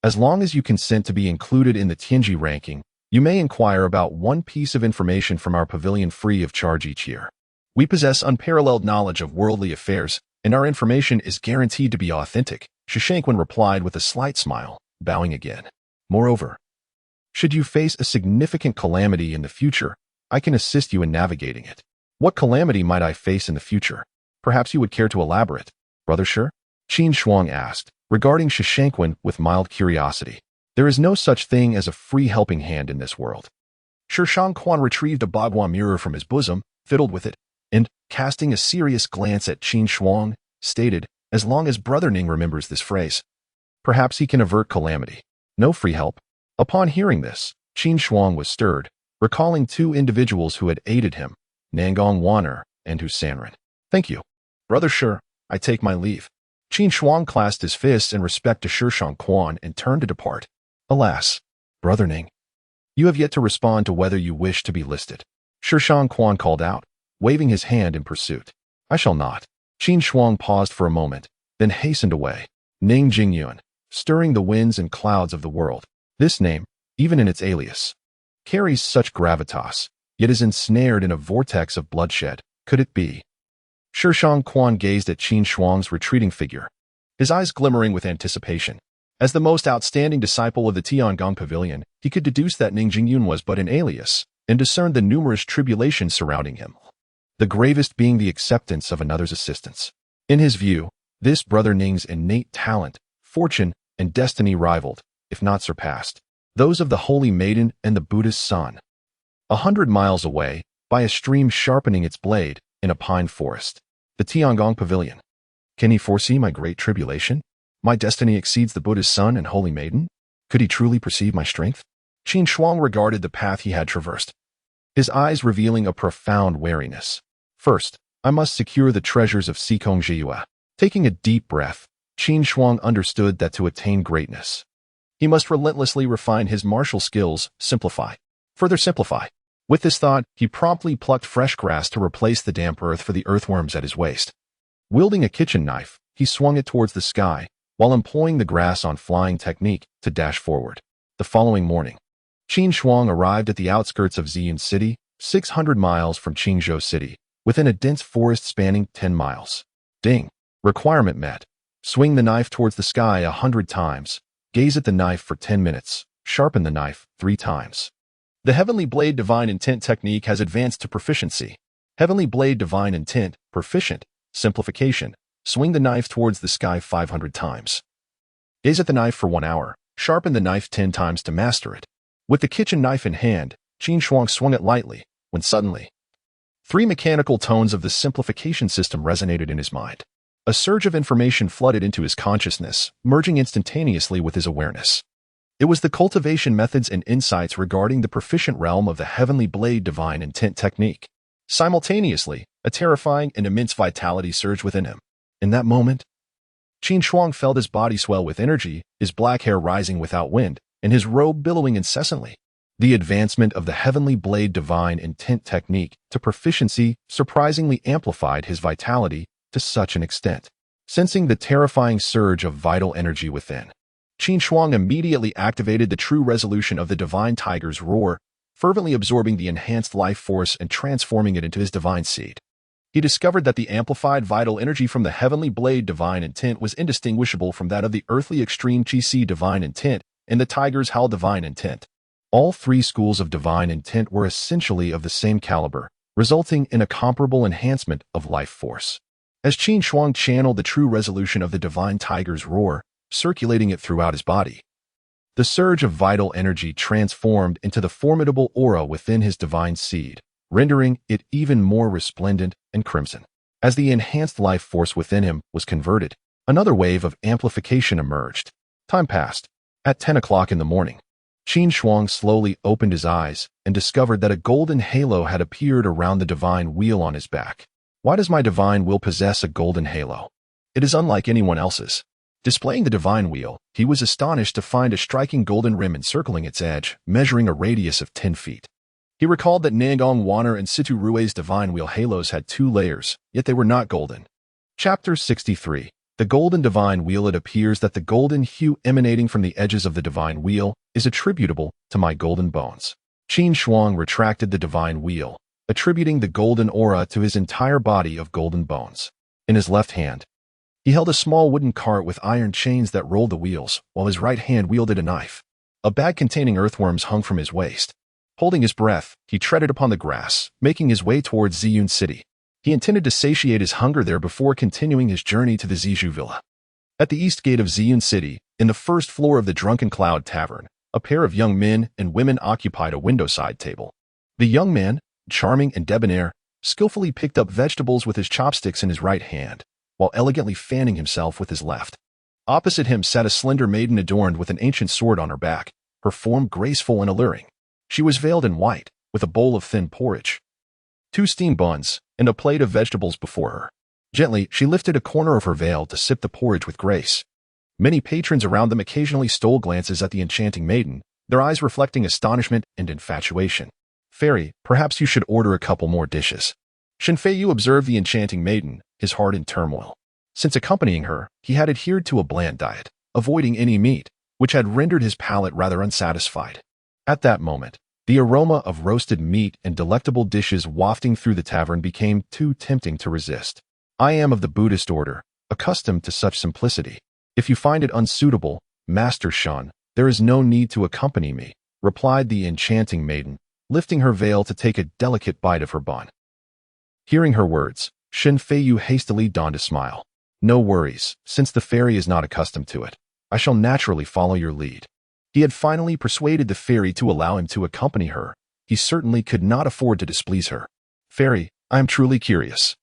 As long as you consent to be included in the Tianji ranking, you may inquire about one piece of information from our pavilion free of charge each year. We possess unparalleled knowledge of worldly affairs, and our information is guaranteed to be authentic, Shishangquan replied with a slight smile, bowing again. Moreover, should you face a significant calamity in the future, I can assist you in navigating it. What calamity might I face in the future? Perhaps you would care to elaborate, Brother Shi? Qin Shuang asked, regarding Shishangquan with mild curiosity. There is no such thing as a free helping hand in this world. Quan retrieved a bagua mirror from his bosom, fiddled with it, and, casting a serious glance at Qin Shuang, stated, "As long as Brother Ning remembers this phrase, perhaps he can avert calamity. No free help." Upon hearing this, Qin Shuang was stirred, recalling two individuals who had aided him, Nangong Waner and Hu Sanren. "Thank you. Brother Shi, I take my leave." Qin Shuang clasped his fists in respect to Shi Quan and turned to depart. "Alas, Brother Ning, you have yet to respond to whether you wish to be listed." Shi Quan called out, waving his hand in pursuit. "I shall not." Qin Shuang paused for a moment, then hastened away. Ning Jingyuan, stirring the winds and clouds of the world. This name, even in its alias, carries such gravitas, yet is ensnared in a vortex of bloodshed. Could it be? Shi Quan gazed at Qin Shuang's retreating figure, his eyes glimmering with anticipation. As the most outstanding disciple of the Tiangong Pavilion, he could deduce that Ning Jingyun was but an alias, and discerned the numerous tribulations surrounding him, the gravest being the acceptance of another's assistance. In his view, this Brother Ning's innate talent, fortune, and destiny rivaled, if not surpassed, those of the Holy Maiden and the Buddha's son. 100 miles away, by a stream sharpening its blade, in a pine forest, the Tiangong Pavilion. Can he foresee my great tribulation? My destiny exceeds the Buddha's son and Holy Maiden? Could he truly perceive my strength? Qin Shuang regarded the path he had traversed, his eyes revealing a profound wariness. First, I must secure the treasures of Sikong Jiyue. Taking a deep breath, Qin Shuang understood that to attain greatness, he must relentlessly refine his martial skills, further simplify. With this thought, he promptly plucked fresh grass to replace the damp earth for the earthworms at his waist. Wielding a kitchen knife, he swung it towards the sky, while employing the grass on flying technique to dash forward. The following morning, Qin Shuang arrived at the outskirts of Ziyun City, 600 miles from Qingzhou City, within a dense forest spanning 10 miles. Ding. Requirement met. Swing the knife towards the sky 100 times. Gaze at the knife for 10 minutes. Sharpen the knife 3 times. The Heavenly Blade Divine Intent technique has advanced to proficiency. Heavenly Blade Divine Intent, proficient, simplification. Swing the knife towards the sky 500 times. Gaze at the knife for 1 hour. Sharpen the knife 10 times to master it. With the kitchen knife in hand, Qin Shuang swung it lightly, when suddenly, 3 mechanical tones of the simplification system resonated in his mind. A surge of information flooded into his consciousness, merging instantaneously with his awareness. It was the cultivation methods and insights regarding the proficient realm of the Heavenly Blade Divine Intent technique. Simultaneously, a terrifying and immense vitality surged within him. In that moment, Qin Shuang felt his body swell with energy, his black hair rising without wind, and his robe billowing incessantly. The advancement of the Heavenly Blade Divine Intent technique to proficiency surprisingly amplified his vitality to such an extent. Sensing the terrifying surge of vital energy within, Qin Shuang immediately activated the true resolution of the Divine Tiger's roar, fervently absorbing the enhanced life force and transforming it into his divine seed. He discovered that the amplified vital energy from the Heavenly Blade Divine Intent was indistinguishable from that of the earthly extreme Qi Divine Intent and the Tiger's Howl Divine Intent. All 3 schools of Divine Intent were essentially of the same caliber, resulting in a comparable enhancement of life force. As Qin Shuang channeled the true resolution of the Divine Tiger's roar, circulating it throughout his body, the surge of vital energy transformed into the formidable aura within his divine seed, rendering it even more resplendent and crimson. As the enhanced life force within him was converted, another wave of amplification emerged. Time passed. At 10 o'clock in the morning, Qin Shuang slowly opened his eyes and discovered that a golden halo had appeared around the divine wheel on his back. Why does my divine will possess a golden halo? It is unlike anyone else's. Displaying the divine wheel, he was astonished to find a striking golden rim encircling its edge, measuring a radius of 10 feet. He recalled that Nangong Waner and Situ Rui's divine wheel halos had 2 layers, yet they were not golden. Chapter 63. The Golden Divine Wheel. It appears that the golden hue emanating from the edges of the divine wheel is attributable to my golden bones. Qin Shuang retracted the divine wheel, attributing the golden aura to his entire body of golden bones. In his left hand, he held a small wooden cart with iron chains that rolled the wheels, while his right hand wielded a knife. A bag containing earthworms hung from his waist. Holding his breath, he treaded upon the grass, making his way towards Ziyun City. He intended to satiate his hunger there before continuing his journey to the Zizhu Villa. At the east gate of Ziyun City, in the first floor of the Drunken Cloud Tavern, a pair of young men and women occupied a window-side table. The young man, charming and debonair, skillfully picked up vegetables with his chopsticks in his right hand, while elegantly fanning himself with his left. Opposite him sat a slender maiden adorned with an ancient sword on her back, her form graceful and alluring. She was veiled in white, with a bowl of thin porridge, 2 steamed buns, and a plate of vegetables before her. Gently, she lifted a corner of her veil to sip the porridge with grace. Many patrons around them occasionally stole glances at the enchanting maiden, their eyes reflecting astonishment and infatuation. "Fairy, perhaps you should order a couple more dishes." Qin Feiyu observed the enchanting maiden, his heart in turmoil. Since accompanying her, he had adhered to a bland diet, avoiding any meat, which had rendered his palate rather unsatisfied. At that moment, the aroma of roasted meat and delectable dishes wafting through the tavern became too tempting to resist. "I am of the Buddhist order, accustomed to such simplicity. If you find it unsuitable, Master Shan, there is no need to accompany me," replied the enchanting maiden, lifting her veil to take a delicate bite of her bun. Hearing her words, Qin Feiyu hastily donned a smile. "No worries, since the fairy is not accustomed to it. I shall naturally follow your lead." He had finally persuaded the fairy to allow him to accompany her. He certainly could not afford to displease her. "Fairy, I am truly curious.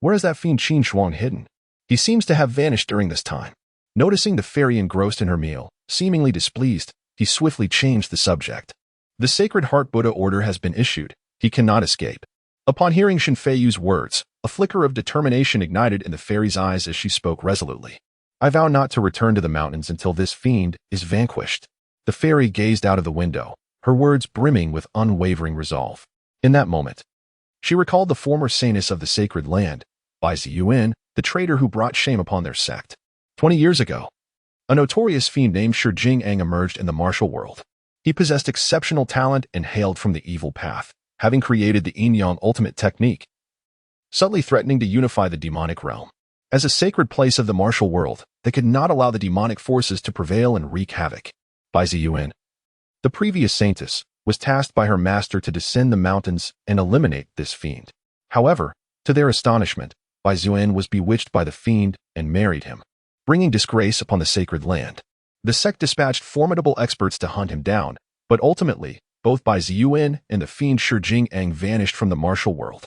Where is that fiend Qin Shuang hidden? He seems to have vanished during this time." Noticing the fairy engrossed in her meal, seemingly displeased, he swiftly changed the subject. "The Sacred Heart Buddha order has been issued. He cannot escape." Upon hearing Qin Feiyu's words, a flicker of determination ignited in the fairy's eyes as she spoke resolutely. "I vow not to return to the mountains until this fiend is vanquished." The fairy gazed out of the window, her words brimming with unwavering resolve. In that moment, she recalled the former saintess of the sacred land, Bai Ziyuan, the traitor who brought shame upon their sect. 20 years ago, a notorious fiend named Shi Jing'ang emerged in the martial world. He possessed exceptional talent and hailed from the evil path, having created the Yin-Yang ultimate technique, subtly threatening to unify the demonic realm. As a sacred place of the martial world, they could not allow the demonic forces to prevail and wreak havoc. Bai Ziyuan, the previous saintess, was tasked by her master to descend the mountains and eliminate this fiend. However, to their astonishment, Bai Ziyuan was bewitched by the fiend and married him, bringing disgrace upon the sacred land. The sect dispatched formidable experts to hunt him down, but ultimately, both Bai Ziyuan and the fiend Shi Jing'ang vanished from the martial world.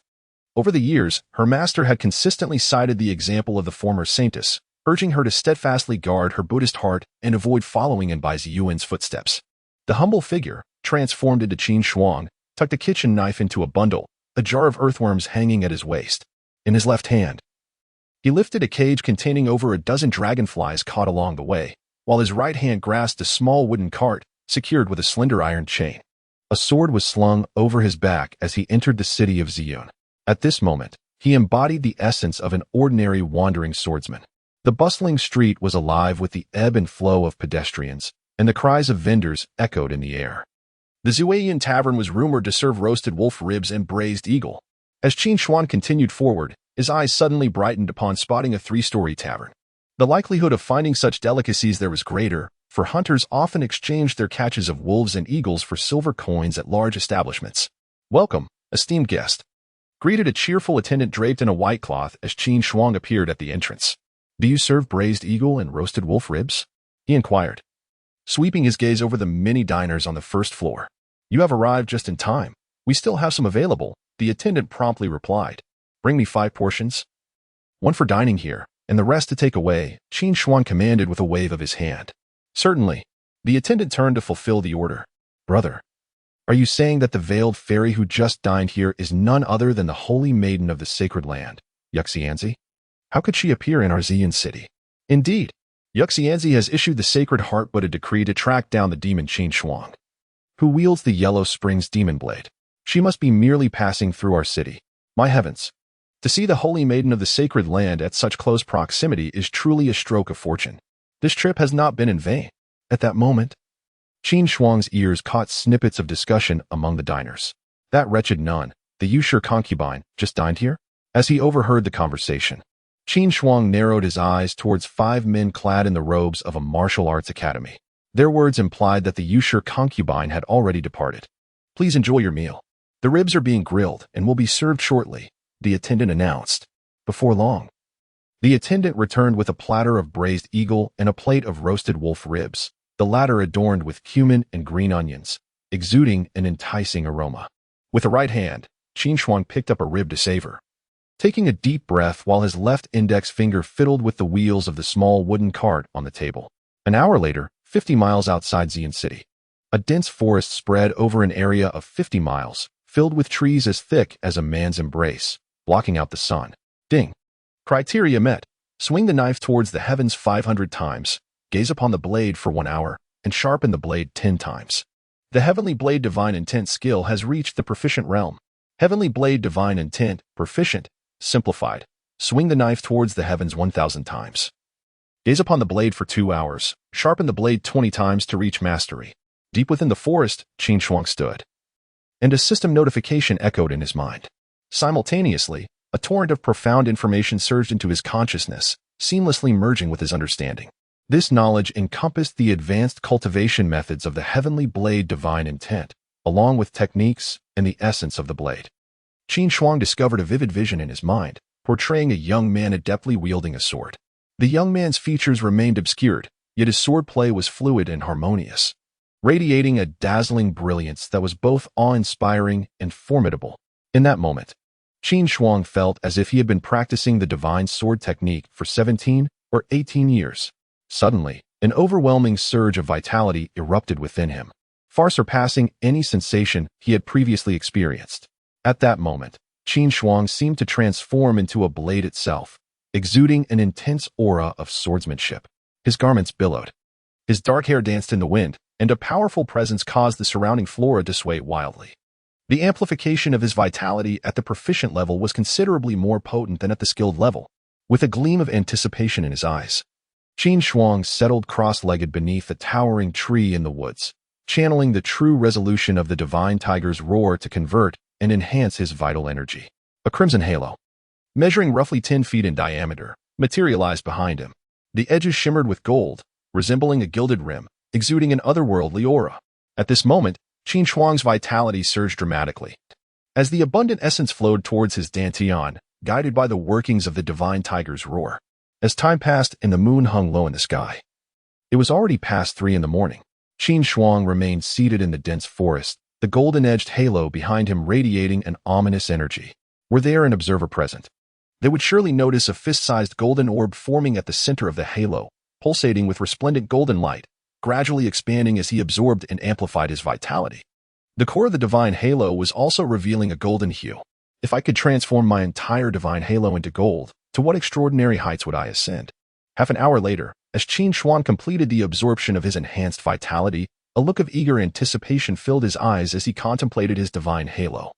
Over the years, her master had consistently cited the example of the former saintess, urging her to steadfastly guard her Buddhist heart and avoid following in Bai Ziyuan's footsteps. The humble figure, transformed into Qin Shuang, tucked a kitchen knife into a bundle, a jar of earthworms hanging at his waist. In his left hand, he lifted a cage containing over a dozen dragonflies caught along the way, while his right hand grasped a small wooden cart secured with a slender iron chain. A sword was slung over his back as he entered the city of Ziyun. At this moment, he embodied the essence of an ordinary wandering swordsman. The bustling street was alive with the ebb and flow of pedestrians, and the cries of vendors echoed in the air. The Zuiyan Tavern was rumored to serve roasted wolf ribs and braised eagle. As Qin Shuang continued forward, his eyes suddenly brightened upon spotting a 3-story tavern. The likelihood of finding such delicacies there was greater, for hunters often exchanged their catches of wolves and eagles for silver coins at large establishments. "Welcome, esteemed guest," greeted a cheerful attendant draped in a white cloth as Qin Shuang appeared at the entrance. "Do you serve braised eagle and roasted wolf ribs?" he inquired, sweeping his gaze over the many diners on the first floor. "You have arrived just in time. We still have some available," the attendant promptly replied. "Bring me 5 portions. 1 for dining here, and the rest to take away," Qin Shuang commanded with a wave of his hand. "Certainly." The attendant turned to fulfill the order. "Brother, are you saying that the veiled fairy who just dined here is none other than the holy maiden of the sacred land, Yuxianzi? How could she appear in our Ziyan city?" "Indeed, Yuxianzi has issued the Sacred Heart Buddha decree to track down the demon Qin Shuang, who wields the Yellow Springs demon blade. She must be merely passing through our city. My heavens! To see the holy maiden of the sacred land at such close proximity is truly a stroke of fortune. This trip has not been in vain." At that moment, Qin Shuang's ears caught snippets of discussion among the diners. "That wretched nun, the Yushur concubine, just dined here?" As he overheard the conversation, Qin Shuang narrowed his eyes towards 5 men clad in the robes of a martial arts academy. Their words implied that the Yushur concubine had already departed. "Please enjoy your meal. The ribs are being grilled and will be served shortly," the attendant announced. Before long, the attendant returned with a platter of braised eagle and a plate of roasted wolf ribs, the latter adorned with cumin and green onions, exuding an enticing aroma. With the right hand, Qin Shuang picked up a rib to savor, taking a deep breath while his left index finger fiddled with the wheels of the small wooden cart on the table. An hour later, 50 miles outside Xian City, a dense forest spread over an area of 50 miles, filled with trees as thick as a man's embrace, blocking out the sun. Ding. Criteria met. Swing the knife towards the heavens 500 times, gaze upon the blade for 1 hour, and sharpen the blade 10 times. The Heavenly Blade Divine Intent skill has reached the Proficient realm. Heavenly Blade Divine Intent, Proficient, Simplified. Swing the knife towards the heavens 1,000 times. Gaze upon the blade for 2 hours, sharpen the blade 20 times to reach mastery. Deep within the forest, Qin Shuang stood, and a system notification echoed in his mind. Simultaneously, a torrent of profound information surged into his consciousness, seamlessly merging with his understanding. This knowledge encompassed the advanced cultivation methods of the Heavenly Blade Divine Intent, along with techniques and the essence of the blade. Qin Shuang discovered a vivid vision in his mind, portraying a young man adeptly wielding a sword. The young man's features remained obscured, yet his swordplay was fluid and harmonious, radiating a dazzling brilliance that was both awe-inspiring and formidable. In that moment, Qin Shuang felt as if he had been practicing the divine sword technique for 17 or 18 years. Suddenly, an overwhelming surge of vitality erupted within him, far surpassing any sensation he had previously experienced. At that moment, Qin Shuang seemed to transform into a blade itself, exuding an intense aura of swordsmanship. His garments billowed, his dark hair danced in the wind, and a powerful presence caused the surrounding flora to sway wildly. The amplification of his vitality at the proficient level was considerably more potent than at the skilled level. With a gleam of anticipation in his eyes, Qin Shuang settled cross-legged beneath a towering tree in the woods, channeling the true resolution of the divine tiger's roar to convert and enhance his vital energy. A crimson halo, measuring roughly 10 feet in diameter, materialized behind him. The edges shimmered with gold, resembling a gilded rim, exuding an otherworldly aura. At this moment, Qin Shuang's vitality surged dramatically, as the abundant essence flowed towards his dantian, guided by the workings of the divine tiger's roar. As time passed and the moon hung low in the sky, it was already past 3 in the morning. Qin Shuang remained seated in the dense forest, the golden-edged halo behind him radiating an ominous energy. Were there an observer present, they would surely notice a fist-sized golden orb forming at the center of the halo, pulsating with resplendent golden light, gradually expanding as he absorbed and amplified his vitality. The core of the divine halo was also revealing a golden hue. If I could transform my entire divine halo into gold, to what extraordinary heights would I ascend? Half an hour later, as Qin Shuang completed the absorption of his enhanced vitality, a look of eager anticipation filled his eyes as he contemplated his divine halo.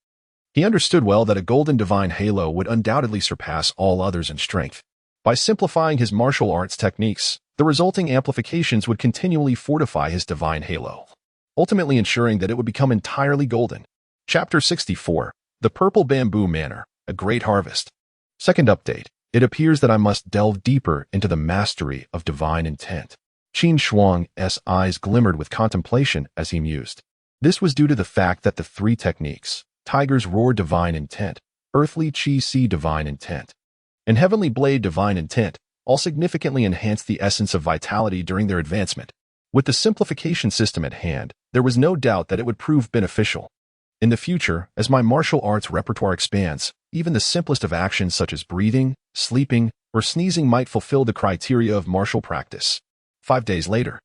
He understood well that a golden divine halo would undoubtedly surpass all others in strength. By simplifying his martial arts techniques, the resulting amplifications would continually fortify his divine halo, ultimately ensuring that it would become entirely golden. Chapter 64, The Purple Bamboo Manor, A Great Harvest. Second update. It appears that I must delve deeper into the mastery of divine intent. Qin Shuang's eyes glimmered with contemplation as he mused. This was due to the fact that the 3 techniques, Tiger's Roar Divine Intent, Earthly Qi Si Divine Intent, and Heavenly Blade Divine Intent, all significantly enhanced the essence of vitality during their advancement. With the simplification system at hand, there was no doubt that it would prove beneficial. In the future, as my martial arts repertoire expands, even the simplest of actions such as breathing, sleeping, or sneezing might fulfill the criteria of martial practice. 5 days later,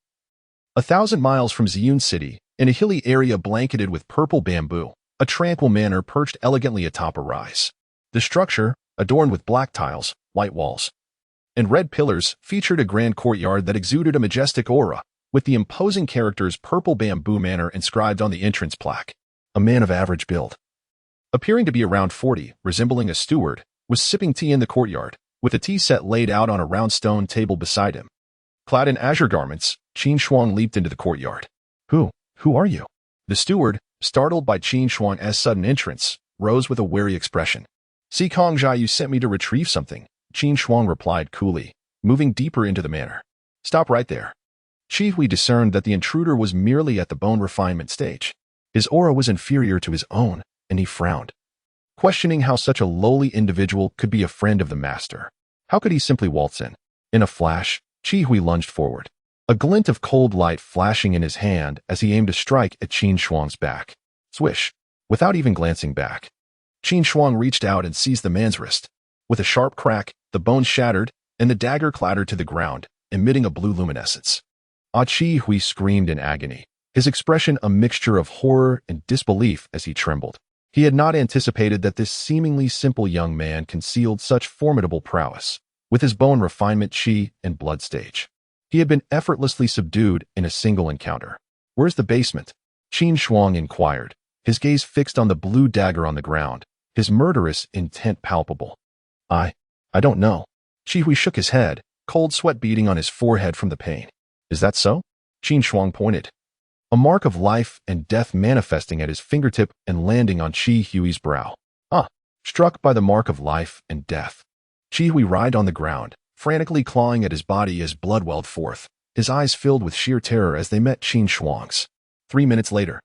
1,000 miles from Xian City, in a hilly area blanketed with purple bamboo, a tranquil manor perched elegantly atop a rise. The structure, adorned with black tiles, white walls, and red pillars, featured a grand courtyard that exuded a majestic aura, with the imposing characters Purple Bamboo Manor inscribed on the entrance plaque. A man of average build, appearing to be around 40, resembling a steward, was sipping tea in the courtyard, with a tea set laid out on a round stone table beside him. Clad in azure garments, Qin Shuang leaped into the courtyard. Who are you? The steward, startled by Qin Shuang's sudden entrance, rose with a wary expression. "Si Kongjia, you sent me to retrieve something," Qin Shuang replied coolly, moving deeper into the manor. "Stop right there." Qi Hui discerned that the intruder was merely at the bone refinement stage. His aura was inferior to his own, and he frowned, questioning how such a lowly individual could be a friend of the master. How could he simply waltz in? In a flash, Qi Hui lunged forward, a glint of cold light flashing in his hand as he aimed a strike at Qin Shuang's back. Swish! Without even glancing back, Qin Shuang reached out and seized the man's wrist. With a sharp crack, the bone shattered, and the dagger clattered to the ground, emitting a blue luminescence. Qi Hui screamed in agony, his expression a mixture of horror and disbelief as he trembled. He had not anticipated that this seemingly simple young man concealed such formidable prowess, with his bone refinement, chi, and blood stage. He had been effortlessly subdued in a single encounter. "Where's the basement?" Qin Shuang inquired, his gaze fixed on the blue dagger on the ground, his murderous intent palpable. I don't know." Qi Hui shook his head, cold sweat beading on his forehead from the pain. "Is that so?" Qin Shuang pointed, a mark of life and death manifesting at his fingertip and landing on Qi Hui's brow. Struck by the mark of life and death. Qi Hui writhed on the ground, frantically clawing at his body as blood welled forth, his eyes filled with sheer terror as they met Qin Shuang's. 3 minutes later,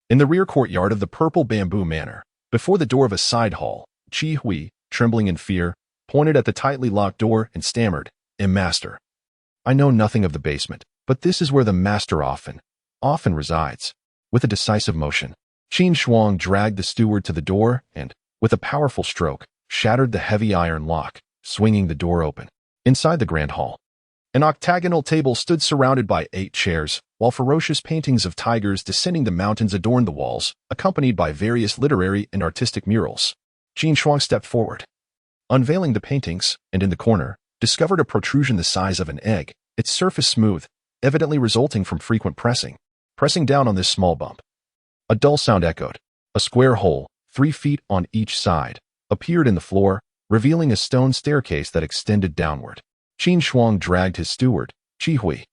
in the rear courtyard of the Purple Bamboo Manor, before the door of a side hall, Qi Hui, trembling in fear, pointed at the tightly locked door and stammered, "Master, I know nothing of the basement, but this is where the master often resides." With a decisive motion, Qin Shuang dragged the steward to the door and, with a powerful stroke, shattered the heavy iron lock, swinging the door open. Inside the grand hall, an octagonal table stood surrounded by 8 chairs, while ferocious paintings of tigers descending the mountains adorned the walls, accompanied by various literary and artistic murals. Qin Shuang stepped forward, unveiling the paintings, and in the corner, discovered a protrusion the size of an egg, its surface smooth, evidently resulting from frequent pressing. Pressing down on this small bump, a dull sound echoed. A square hole, 3 feet on each side, appeared in the floor, revealing a stone staircase that extended downward. Qin Shuang dragged his steward, Qi Hui.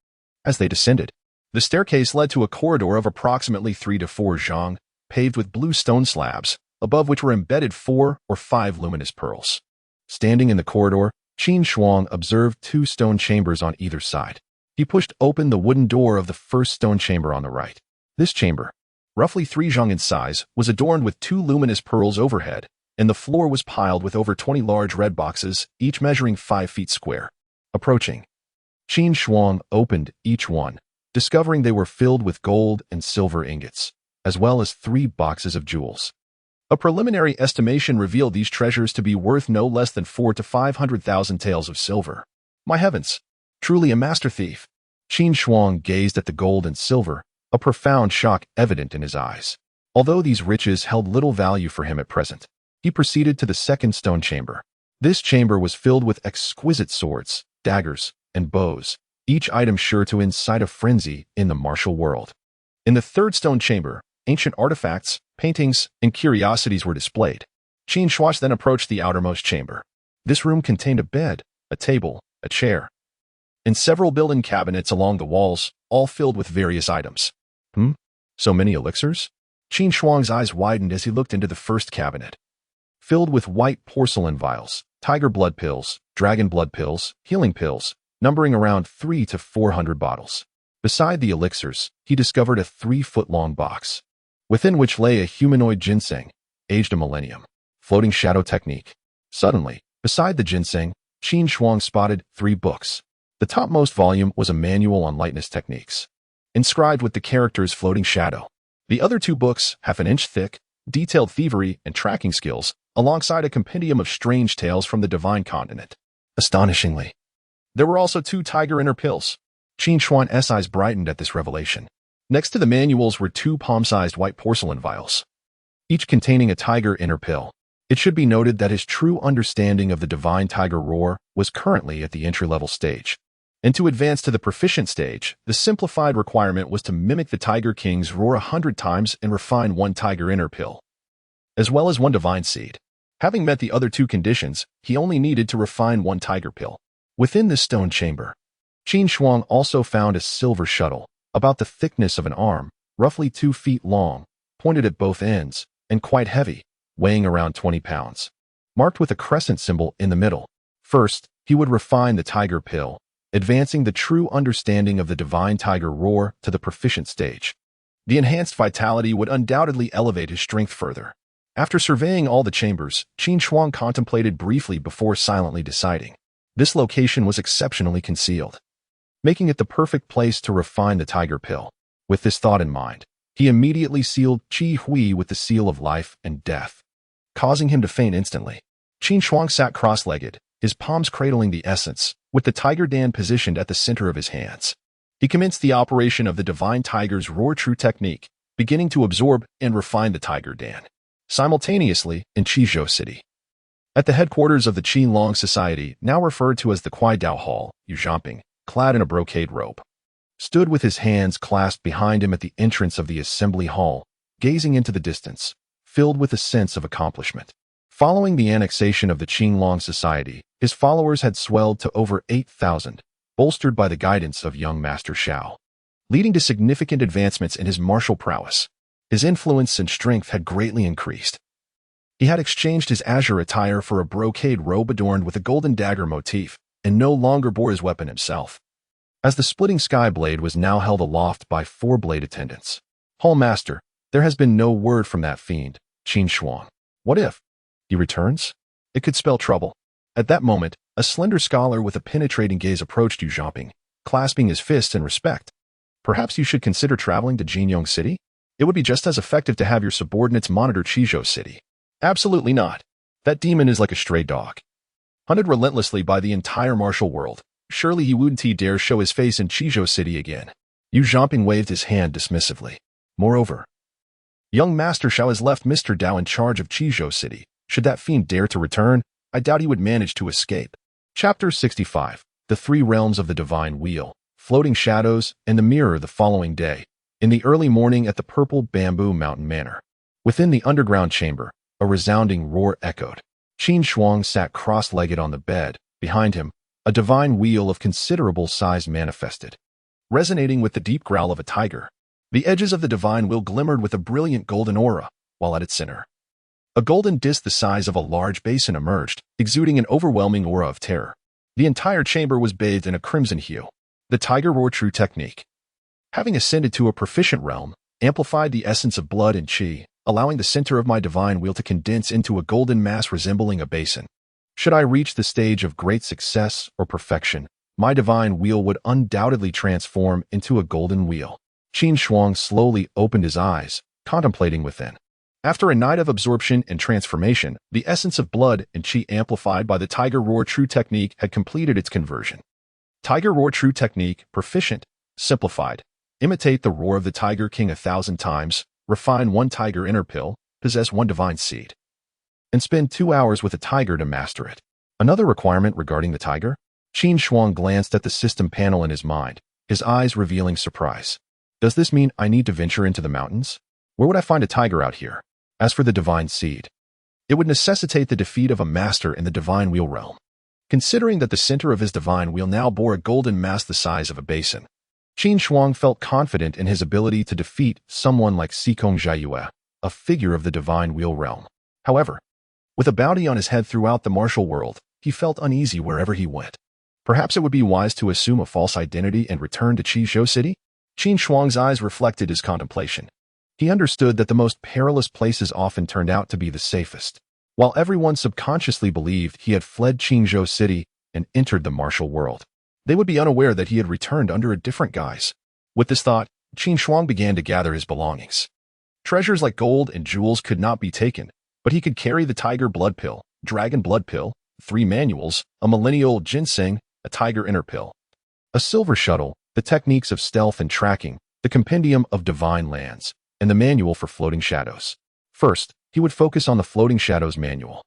As they descended, the staircase led to a corridor of approximately 3 to 4 zhang, paved with blue stone slabs, above which were embedded 4 or 5 luminous pearls. Standing in the corridor, Qin Shuang observed 2 stone chambers on either side. He pushed open the wooden door of the first stone chamber on the right. This chamber, roughly 3 zhang in size, was adorned with 2 luminous pearls overhead, and the floor was piled with over 20 large red boxes, each measuring 5 feet square. Approaching, Qin Shuang opened each one, discovering they were filled with gold and silver ingots, as well as 3 boxes of jewels. A preliminary estimation revealed these treasures to be worth no less than 400,000 to 500,000 taels of silver. My heavens! Truly a master thief. Qin Shuang gazed at the gold and silver, a profound shock evident in his eyes. Although these riches held little value for him at present, he proceeded to the second stone chamber. This chamber was filled with exquisite swords, daggers, and bows, each item sure to incite a frenzy in the martial world. In the third stone chamber, ancient artifacts, paintings, and curiosities were displayed. Qin Shuang then approached the outermost chamber. This room contained a bed, a table, a chair, and several built-in cabinets along the walls, all filled with various items. So many elixirs? Qin Shuang's eyes widened as he looked into the first cabinet. Filled with white porcelain vials, tiger blood pills, dragon blood pills, healing pills, numbering around 300 to 400 bottles. Beside the elixirs, he discovered a 3-foot-long box, within which lay a humanoid ginseng, aged a millennium. Floating shadow technique. Suddenly, beside the ginseng, Qin Shuang spotted 3 books. The topmost volume was a manual on lightness techniques, inscribed with the characters floating shadow. The other 2 books, half an inch thick, detailed thievery and tracking skills, alongside a compendium of strange tales from the divine continent. Astonishingly, there were also 2 tiger inner pills. Qin Shuang's eyes brightened at this revelation. Next to the manuals were 2 palm-sized white porcelain vials, each containing a tiger inner pill. It should be noted that his true understanding of the divine tiger roar was currently at the entry-level stage. And to advance to the proficient stage, the simplified requirement was to mimic the Tiger King's roar 100 times and refine 1 tiger inner pill, as well as 1 divine seed. Having met the other 2 conditions, he only needed to refine 1 tiger pill. Within this stone chamber, Qin Shuang also found a silver shuttle, about the thickness of an arm, roughly 2 feet long, pointed at both ends, and quite heavy, weighing around 20 pounds, marked with a crescent symbol in the middle. First, he would refine the tiger pill, advancing the true understanding of the divine tiger roar to the proficient stage. The enhanced vitality would undoubtedly elevate his strength further. After surveying all the chambers, Qin Shuang contemplated briefly before silently deciding. This location was exceptionally concealed, making it the perfect place to refine the tiger pill. With this thought in mind, He immediately sealed Qi Hui with the seal of life and death, causing him to faint instantly. Qin Shuang sat cross-legged, his palms cradling the essence, with the tiger Dan positioned at the center of his hands. He commenced the operation of the divine tiger's roar true technique, beginning to absorb and refine the tiger Dan. Simultaneously, in Qizhou City, at the headquarters of the Qin Long Society, now referred to as the Kuai-Dao Hall, Yu Zhamping, clad in a brocade robe, stood with his hands clasped behind him at the entrance of the assembly hall, gazing into the distance, filled with a sense of accomplishment. Following the annexation of the Qin Long Society, his followers had swelled to over 8,000, bolstered by the guidance of young Master Xiao, leading to significant advancements in his martial prowess. His influence and strength had greatly increased. He had exchanged his azure attire for a brocade robe adorned with a golden dagger motif, and no longer bore his weapon himself, as the splitting sky blade was now held aloft by 4 blade attendants. Hall Master, there has been no word from that fiend, Qin Shuang. What if he returns? It could spell trouble. At that moment, a slender scholar with a penetrating gaze approached Yu Zhamping, clasping his fists in respect. Perhaps you should consider traveling to Jinyong City? It would be just as effective to have your subordinates monitor Qizhou City. Absolutely not. That demon is like a stray dog, hunted relentlessly by the entire martial world. Surely he wouldn't dare show his face in Qizhou City again. Yu Zhamping waved his hand dismissively. Moreover, young Master Xiao has left Mr. Dao in charge of Qizhou City. Should that fiend dare to return, I doubt he would manage to escape. Chapter 65. The 3 Realms of the Divine Wheel, Floating Shadows, and the Mirror. The following day, in the early morning at the Purple Bamboo Mountain Manor, within the underground chamber, a resounding roar echoed. Qin Shuang sat cross-legged on the bed. Behind him, a divine wheel of considerable size manifested, resonating with the deep growl of a tiger. The edges of the divine wheel glimmered with a brilliant golden aura, while at its center, a golden disc the size of a large basin emerged, exuding an overwhelming aura of terror. The entire chamber was bathed in a crimson hue. The Tiger Roar True Technique, having ascended to a proficient realm, amplified the essence of blood and qi, allowing the center of my divine wheel to condense into a golden mass resembling a basin. Should I reach the stage of great success or perfection, my divine wheel would undoubtedly transform into a golden wheel. Qin Shuang slowly opened his eyes, contemplating within. After a night of absorption and transformation, the essence of blood and qi amplified by the Tiger Roar True Technique had completed its conversion. Tiger Roar True Technique, proficient, simplified. Imitate the roar of the Tiger King 1,000 times, refine 1 tiger inner pill, possess 1 divine seed, and spend 2 hours with a tiger to master it. Another requirement regarding the tiger? Qin Shuang glanced at the system panel in his mind, his eyes revealing surprise. Does this mean I need to venture into the mountains? Where would I find a tiger out here? As for the divine seed, it would necessitate the defeat of a master in the divine wheel realm. Considering that the center of his divine wheel now bore a golden mass the size of a basin, Qin Shuang felt confident in his ability to defeat someone like Sikong Jiayue, a figure of the divine wheel realm. However, with a bounty on his head throughout the martial world, he felt uneasy wherever he went. Perhaps it would be wise to assume a false identity and return to Qizhou City? Qin Shuang's eyes reflected his contemplation. He understood that the most perilous places often turned out to be the safest. While everyone subconsciously believed he had fled Qizhou City and entered the martial world, they would be unaware that he had returned under a different guise. With this thought, Qin Shuang began to gather his belongings. Treasures like gold and jewels could not be taken, but he could carry the tiger blood pill, dragon blood pill, 3 manuals, a millennial ginseng, a tiger inner pill, a silver shuttle, the techniques of stealth and tracking, the compendium of divine lands, and the manual for floating shadows. First, he would focus on the floating shadows manual.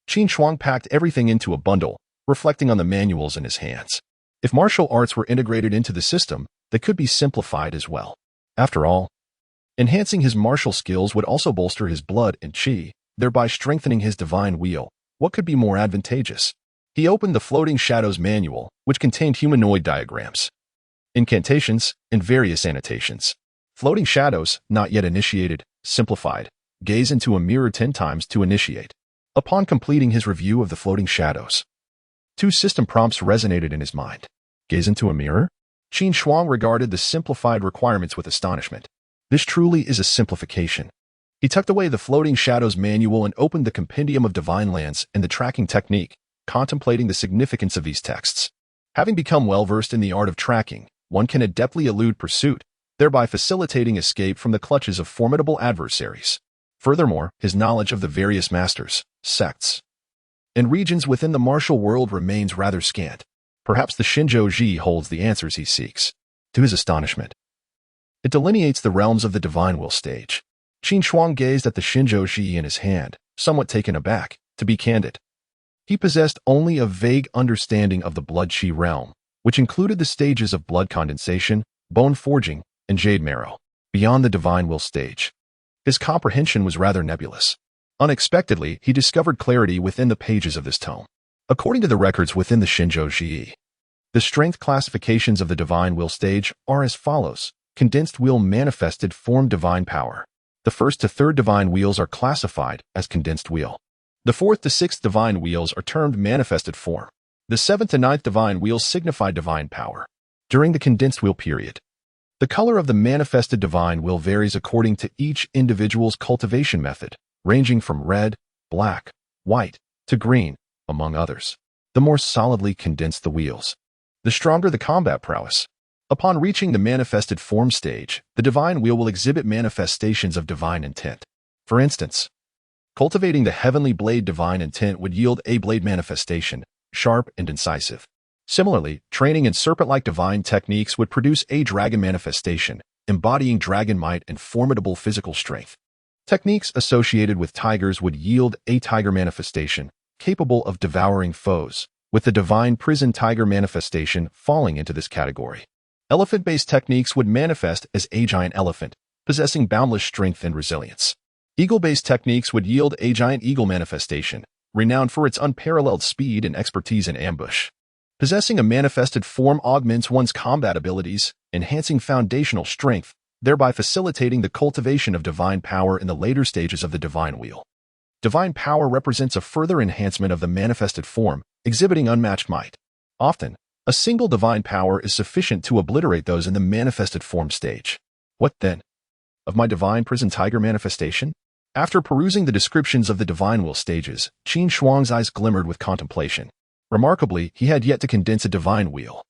Qin Shuang packed everything into a bundle, reflecting on the manuals in his hands. If martial arts were integrated into the system, they could be simplified as well. After all, enhancing his martial skills would also bolster his blood and qi, thereby strengthening his divine wheel. What could be more advantageous? He opened the Floating Shadows manual, which contained humanoid diagrams, incantations, and various annotations. Floating Shadows, not yet initiated, simplified. Gaze into a mirror 10 times to initiate. Upon completing his review of the Floating Shadows, 2 system prompts resonated in his mind. Gaze into a mirror? Qin Shuang regarded the simplified requirements with astonishment. This truly is a simplification. He tucked away the Floating Shadows manual and opened the Compendium of Divine Lands and the tracking technique, contemplating the significance of these texts. Having become well-versed in the art of tracking, one can adeptly elude pursuit, thereby facilitating escape from the clutches of formidable adversaries. Furthermore, his knowledge of the various masters, sects, and regions within the martial world remains rather scant. Perhaps the Shinjo-ji holds the answers he seeks. To his astonishment, it delineates the realms of the divine will stage. Qin Shuang gazed at the Shinjo-ji in his hand, somewhat taken aback. To be candid, he possessed only a vague understanding of the blood-chi realm, which included the stages of blood condensation, bone forging, and jade marrow. Beyond the divine will stage, his comprehension was rather nebulous. Unexpectedly, he discovered clarity within the pages of this tome. According to the records within the Shinjo-ji, the strength classifications of the divine will stage are as follows. Condensed wheel manifested form divine power. The first to third divine wheels are classified as condensed wheel. The fourth to sixth divine wheels are termed manifested form. The seventh to ninth divine wheels signify divine power. During the condensed wheel period, the color of the manifested divine will varies according to each individual's cultivation method, ranging from red, black, white, to green, among others. The more solidly condensed the wheels, the stronger the combat prowess. Upon reaching the manifested form stage, the divine wheel will exhibit manifestations of divine intent. For instance, cultivating the heavenly blade divine intent would yield a blade manifestation, sharp and incisive. Similarly, training in serpent-like divine techniques would produce a dragon manifestation, embodying dragon might and formidable physical strength. Techniques associated with tigers would yield a tiger manifestation, capable of devouring foes, with the divine prison tiger manifestation falling into this category. Elephant-based techniques would manifest as a giant elephant, possessing boundless strength and resilience. Eagle-based techniques would yield a giant eagle manifestation, renowned for its unparalleled speed and expertise in ambush. Possessing a manifested form augments one's combat abilities, enhancing foundational strength, thereby facilitating the cultivation of divine power in the later stages of the divine wheel. Divine power represents a further enhancement of the manifested form, exhibiting unmatched might. Often, a single divine power is sufficient to obliterate those in the manifested form stage. What then? Of my divine prison tiger manifestation? After perusing the descriptions of the divine will stages, Qin Shuang's eyes glimmered with contemplation. Remarkably, he had yet to condense a divine wheel.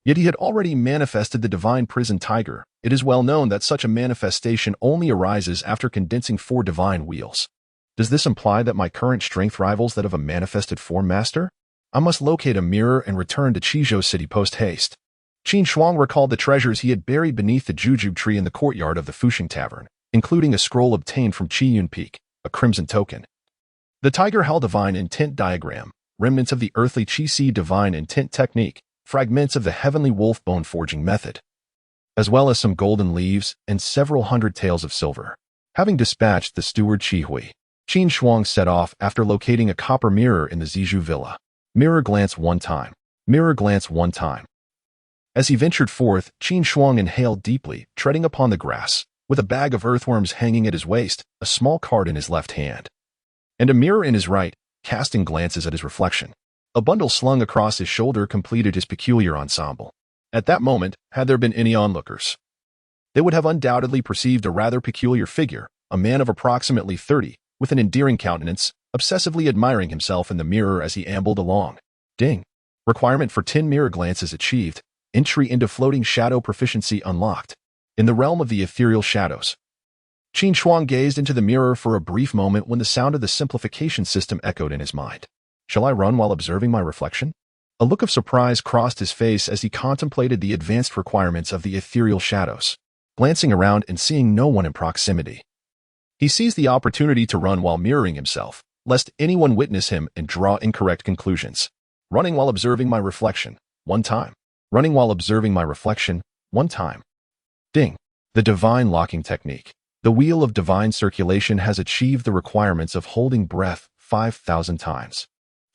Yet he had already manifested the divine prison tiger. It is well known that such a manifestation only arises after condensing 4 divine wheels. Does this imply that my current strength rivals that of a manifested form master? I must locate a mirror and return to Chizhou City post-haste. Qin Shuang recalled the treasures he had buried beneath the jujube tree in the courtyard of the Fuxing Tavern, including a scroll obtained from Qiyun Peak, a crimson token. The Tiger Hell Divine Intent Diagram, remnants of the earthly Qi Divine Intent Technique, fragments of the Heavenly Wolf Bone Forging Method, as well as some golden leaves and several hundred taels of silver. Having dispatched the steward Qi Hui, Qin Shuang set off after locating a copper mirror in the Zizhu Villa. Mirror glance one time. Mirror glance one time. As he ventured forth, Qin Shuang inhaled deeply, treading upon the grass, with a bag of earthworms hanging at his waist, a small card in his left hand, and a mirror in his right, casting glances at his reflection. A bundle slung across his shoulder completed his peculiar ensemble. At that moment, had there been any onlookers, they would have undoubtedly perceived a rather peculiar figure, a man of approximately 30, with an endearing countenance, obsessively admiring himself in the mirror as he ambled along. Ding. Requirement for 10 mirror glances achieved. Entry into floating shadow proficiency unlocked. In the realm of the ethereal shadows, Qin Shuang gazed into the mirror for a brief moment when the sound of the simplification system echoed in his mind. Shall I run while observing my reflection? A look of surprise crossed his face as he contemplated the advanced requirements of the ethereal shadows. Glancing around and seeing no one in proximity, he seized the opportunity to run while mirroring himself, lest anyone witness him and draw incorrect conclusions. Running while observing my reflection, one time. Running while observing my reflection, one time. Ding. The Divine Locking Technique. The Wheel of Divine Circulation has achieved the requirements of holding breath 5,000 times,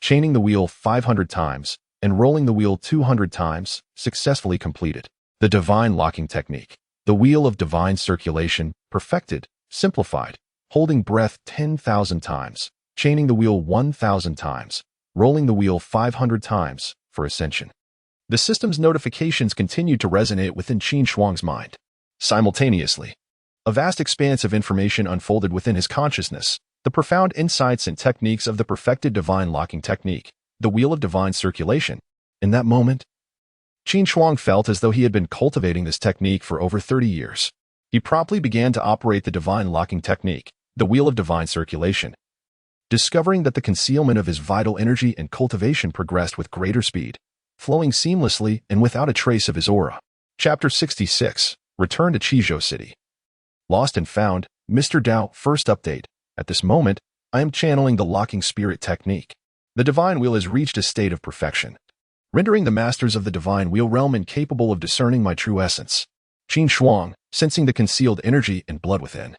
chaining the wheel 500 times, and rolling the wheel 200 times, successfully completed. The Divine Locking Technique. The Wheel of Divine Circulation, perfected, simplified, holding breath 10,000 times, chaining the wheel 1,000 times, rolling the wheel 500 times, for ascension. The system's notifications continued to resonate within Qin Shuang's mind. Simultaneously, a vast expanse of information unfolded within his consciousness, the profound insights and techniques of the perfected divine locking technique, the wheel of divine circulation. In that moment, Qin Shuang felt as though he had been cultivating this technique for over 30 years. He promptly began to operate the divine locking technique, the wheel of divine circulation, discovering that the concealment of his vital energy and cultivation progressed with greater speed, flowing seamlessly and without a trace of his aura. Chapter 66. Return to Qizhou City. Lost and Found, Mr. Dao, first update. At this moment, I am channeling the locking spirit technique. The divine wheel has reached a state of perfection, rendering the masters of the divine wheel realm incapable of discerning my true essence. Qin Shuang, sensing the concealed energy and blood within,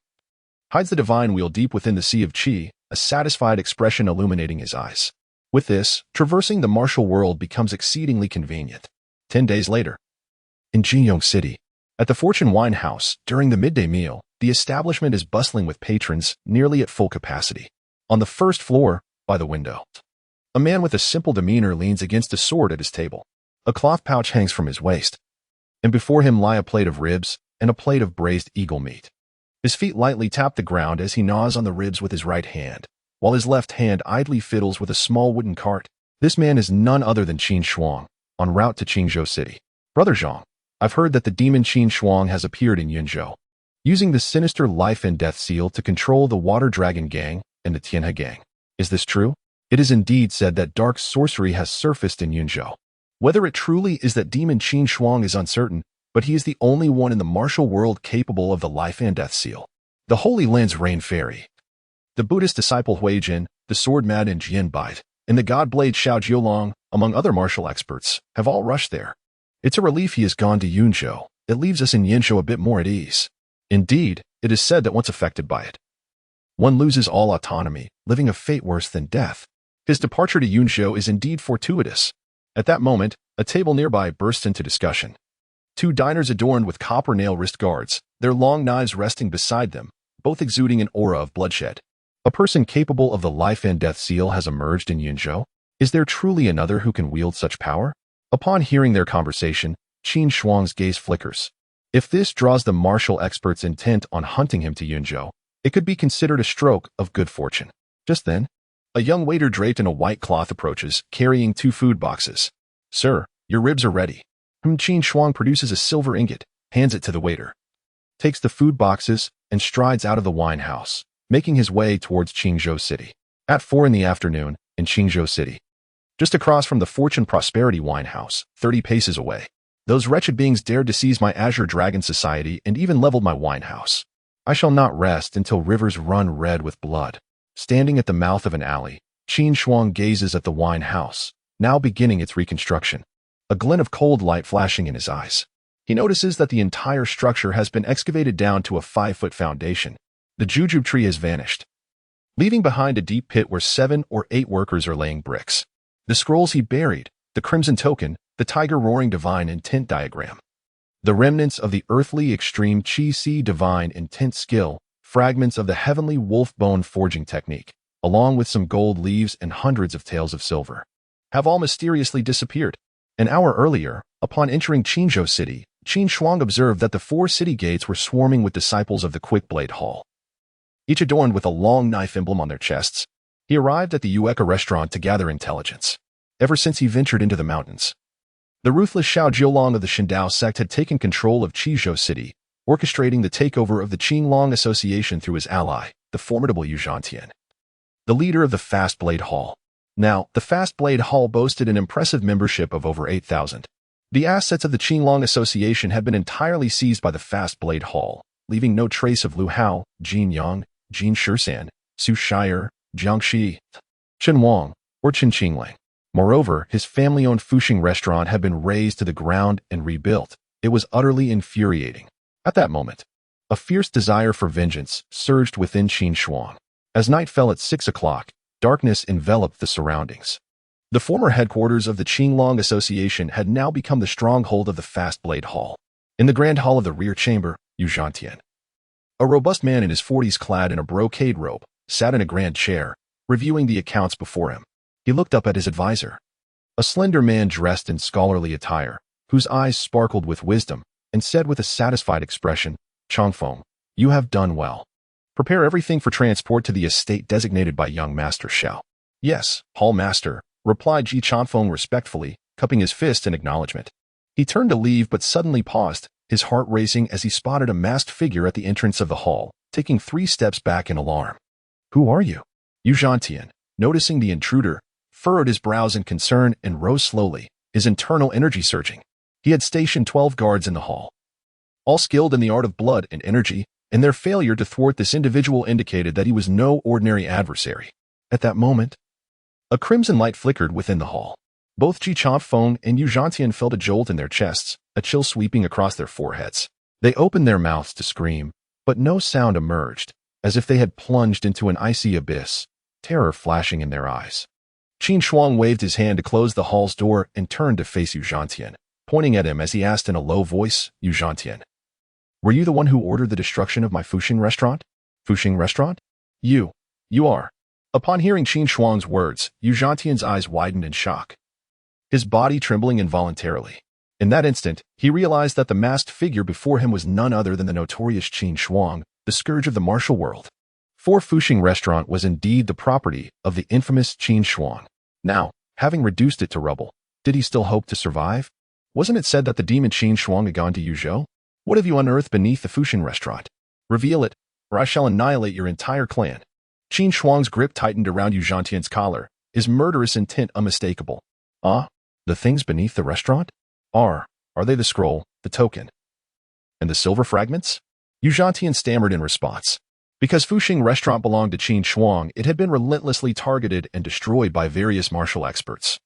hides the divine wheel deep within the sea of qi, a satisfied expression illuminating his eyes. With this, traversing the martial world becomes exceedingly convenient. 10 days later, in Qingyong City, at the Fortune Wine House, during the midday meal, the establishment is bustling with patrons, nearly at full capacity. On the first floor, by the window, a man with a simple demeanor leans against a sword at his table. A cloth pouch hangs from his waist, and before him lie a plate of ribs and a plate of braised eagle meat. His feet lightly tap the ground as he gnaws on the ribs with his right hand, while his left hand idly fiddles with a small wooden cart. This man is none other than Qin Shuang, en route to Qingzhou City. Brother Zhang, I've heard that the demon Qin Shuang has appeared in Yunzhou, using the sinister life and death seal to control the Water Dragon Gang and the Tianhe Gang. Is this true? It is indeed said that dark sorcery has surfaced in Yunzhou. Whether it truly is that demon Qin Shuang is uncertain, but he is the only one in the martial world capable of the life and death seal. The Holy Land's Rain Fairy, the Buddhist disciple Huijin, the sword-mad and Jian Bite, and the god-blade Xiao Jiulong, among other martial experts, have all rushed there. It's a relief he has gone to Yunzhou. It leaves us in Yunzhou a bit more at ease. Indeed, it is said that once affected by it, one loses all autonomy, living a fate worse than death. His departure to Yunzhou is indeed fortuitous. At that moment, a table nearby bursts into discussion. Two diners adorned with copper nail wrist guards, their long knives resting beside them, both exuding an aura of bloodshed. A person capable of the life and death seal has emerged in Yunzhou. Is there truly another who can wield such power? Upon hearing their conversation, Qin Shuang's gaze flickers. If this draws the martial experts intent on hunting him to Yunzhou, it could be considered a stroke of good fortune. Just then, a young waiter draped in a white cloth approaches, carrying 2 food boxes. Sir, your ribs are ready. Qin Shuang produces a silver ingot, hands it to the waiter, takes the food boxes, and strides out of the wine house, making his way towards Qingzhou City. At 4 in the afternoon, in Qingzhou City, just across from the Fortune Prosperity Wine House, 30 paces away, those wretched beings dared to seize my Azure Dragon Society and even leveled my wine house. I shall not rest until rivers run red with blood. Standing at the mouth of an alley, Qin Shuang gazes at the wine house, now beginning its reconstruction, a glint of cold light flashing in his eyes. He notices that the entire structure has been excavated down to a 5-foot foundation. The jujube tree has vanished, leaving behind a deep pit where 7 or 8 workers are laying bricks. The scrolls he buried, the crimson token, the tiger roaring divine intent diagram, the remnants of the earthly extreme Qi-Si divine intent skill, fragments of the heavenly wolf bone forging technique, along with some gold leaves and hundreds of taels of silver, have all mysteriously disappeared. An hour earlier, upon entering Qingzhou City, Qin Shuang observed that the 4 city gates were swarming with disciples of the Quick Blade Hall, each adorned with a long knife emblem on their chests. He arrived at the Yueka restaurant to gather intelligence. Ever since he ventured into the mountains, the ruthless Xiao Jiulong of the Shindao sect had taken control of Qizhou City, orchestrating the takeover of the Qinglong Association through his ally, the formidable Yu Zhantian, the leader of the Fast Blade Hall. Now, the Fast Blade Hall boasted an impressive membership of over 8,000. The assets of the Qinglong Association had been entirely seized by the Fast Blade Hall, leaving no trace of Lu Hao, Jin Yang, Jin Shisan, Su Shire, Jiang Shi, Chen Wang, or Chen Qingling. Moreover, his family-owned Fuxing restaurant had been razed to the ground and rebuilt. It was utterly infuriating. At that moment, a fierce desire for vengeance surged within Qin Shuang. As night fell at 6 o'clock, darkness enveloped the surroundings. The former headquarters of the Qinglong Association had now become the stronghold of the Fast Blade Hall. In the grand hall of the rear chamber, Yu Zhantian, a robust man in his 40s clad in a brocade robe, sat in a grand chair, reviewing the accounts before him. He looked up at his advisor, a slender man dressed in scholarly attire, whose eyes sparkled with wisdom, and said with a satisfied expression, Changfeng, you have done well. Prepare everything for transport to the estate designated by young Master Xiao. Yes, Hall Master, replied Ji Changfeng respectfully, cupping his fist in acknowledgement. He turned to leave but suddenly paused, his heart racing as he spotted a masked figure at the entrance of the hall, taking 3 steps back in alarm. "Who are you?" Yu Zhantian, noticing the intruder, furrowed his brows in concern and rose slowly, his internal energy surging. He had stationed 12 guards in the hall, all skilled in the art of blood and energy, and their failure to thwart this individual indicated that he was no ordinary adversary. At that moment, a crimson light flickered within the hall. Both Ji Feng and Yu Zhantian felt a jolt in their chests, a chill sweeping across their foreheads. They opened their mouths to scream, but no sound emerged, as if they had plunged into an icy abyss, terror flashing in their eyes. Qin Shuang waved his hand to close the hall's door and turned to face Yu Zhantian, pointing at him as he asked in a low voice, "Yu Zhantian, were you the one who ordered the destruction of my Fuxing restaurant?" "Fuxing restaurant? You are." Upon hearing Qin Shuang's words, Yu Zhantian's eyes widened in shock, his body trembling involuntarily. In that instant, he realized that the masked figure before him was none other than the notorious Qin Shuang, the scourge of the martial world. For Fuxing restaurant was indeed the property of the infamous Qin Shuang. Now, having reduced it to rubble, did he still hope to survive? Wasn't it said that the demon Qin Shuang had gone to Yuzhou? What have you unearthed beneath the Fuxing restaurant? Reveal it, or I shall annihilate your entire clan. Qin Shuang's grip tightened around Yu Zhantian's collar, his murderous intent unmistakable. The things beneath the restaurant? Are they the scroll, the token, and the silver fragments? Yu Zhantian stammered in response. Because Fuxing restaurant belonged to Qin Shuang, it had been relentlessly targeted and destroyed by various martial experts,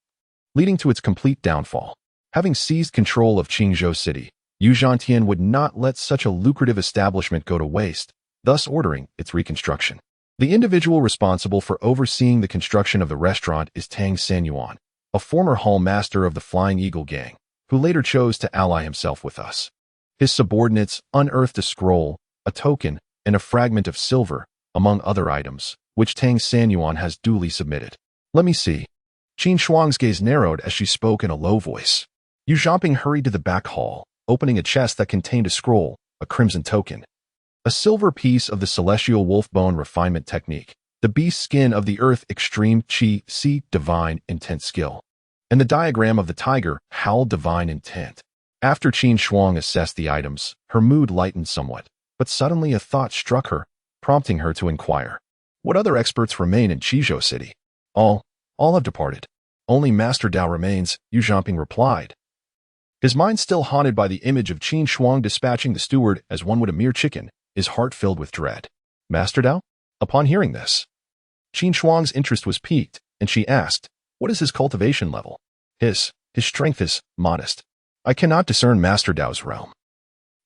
leading to its complete downfall. Having seized control of Qingzhou City, Yu Zhantian would not let such a lucrative establishment go to waste, thus ordering its reconstruction. The individual responsible for overseeing the construction of the restaurant is Tang Sanyuan, a former hall master of the Flying Eagle gang, who later chose to ally himself with us. His subordinates unearthed a scroll, a token, and a fragment of silver, among other items, which Tang Sanyuan has duly submitted. Let me see. Qin Shuang's gaze narrowed as she spoke in a low voice. Yu Zhanping hurried to the back hall, opening a chest that contained a scroll, a crimson token, a silver piece of the celestial wolf bone refinement technique, the beast skin of the earth extreme chi si divine intent skill, and the diagram of the tiger howl divine intent. After Qin Shuang assessed the items, her mood lightened somewhat, but suddenly a thought struck her, prompting her to inquire. What other experts remain in Qizhou City? All have departed. Only Master Dao remains, Yu Zhanping replied, his mind still haunted by the image of Qin Shuang dispatching the steward as one would a mere chicken, his heart filled with dread. Master Dao? Upon hearing this, Qin Shuang's interest was piqued, and she asked, what is his cultivation level? His strength is modest. I cannot discern Master Dao's realm.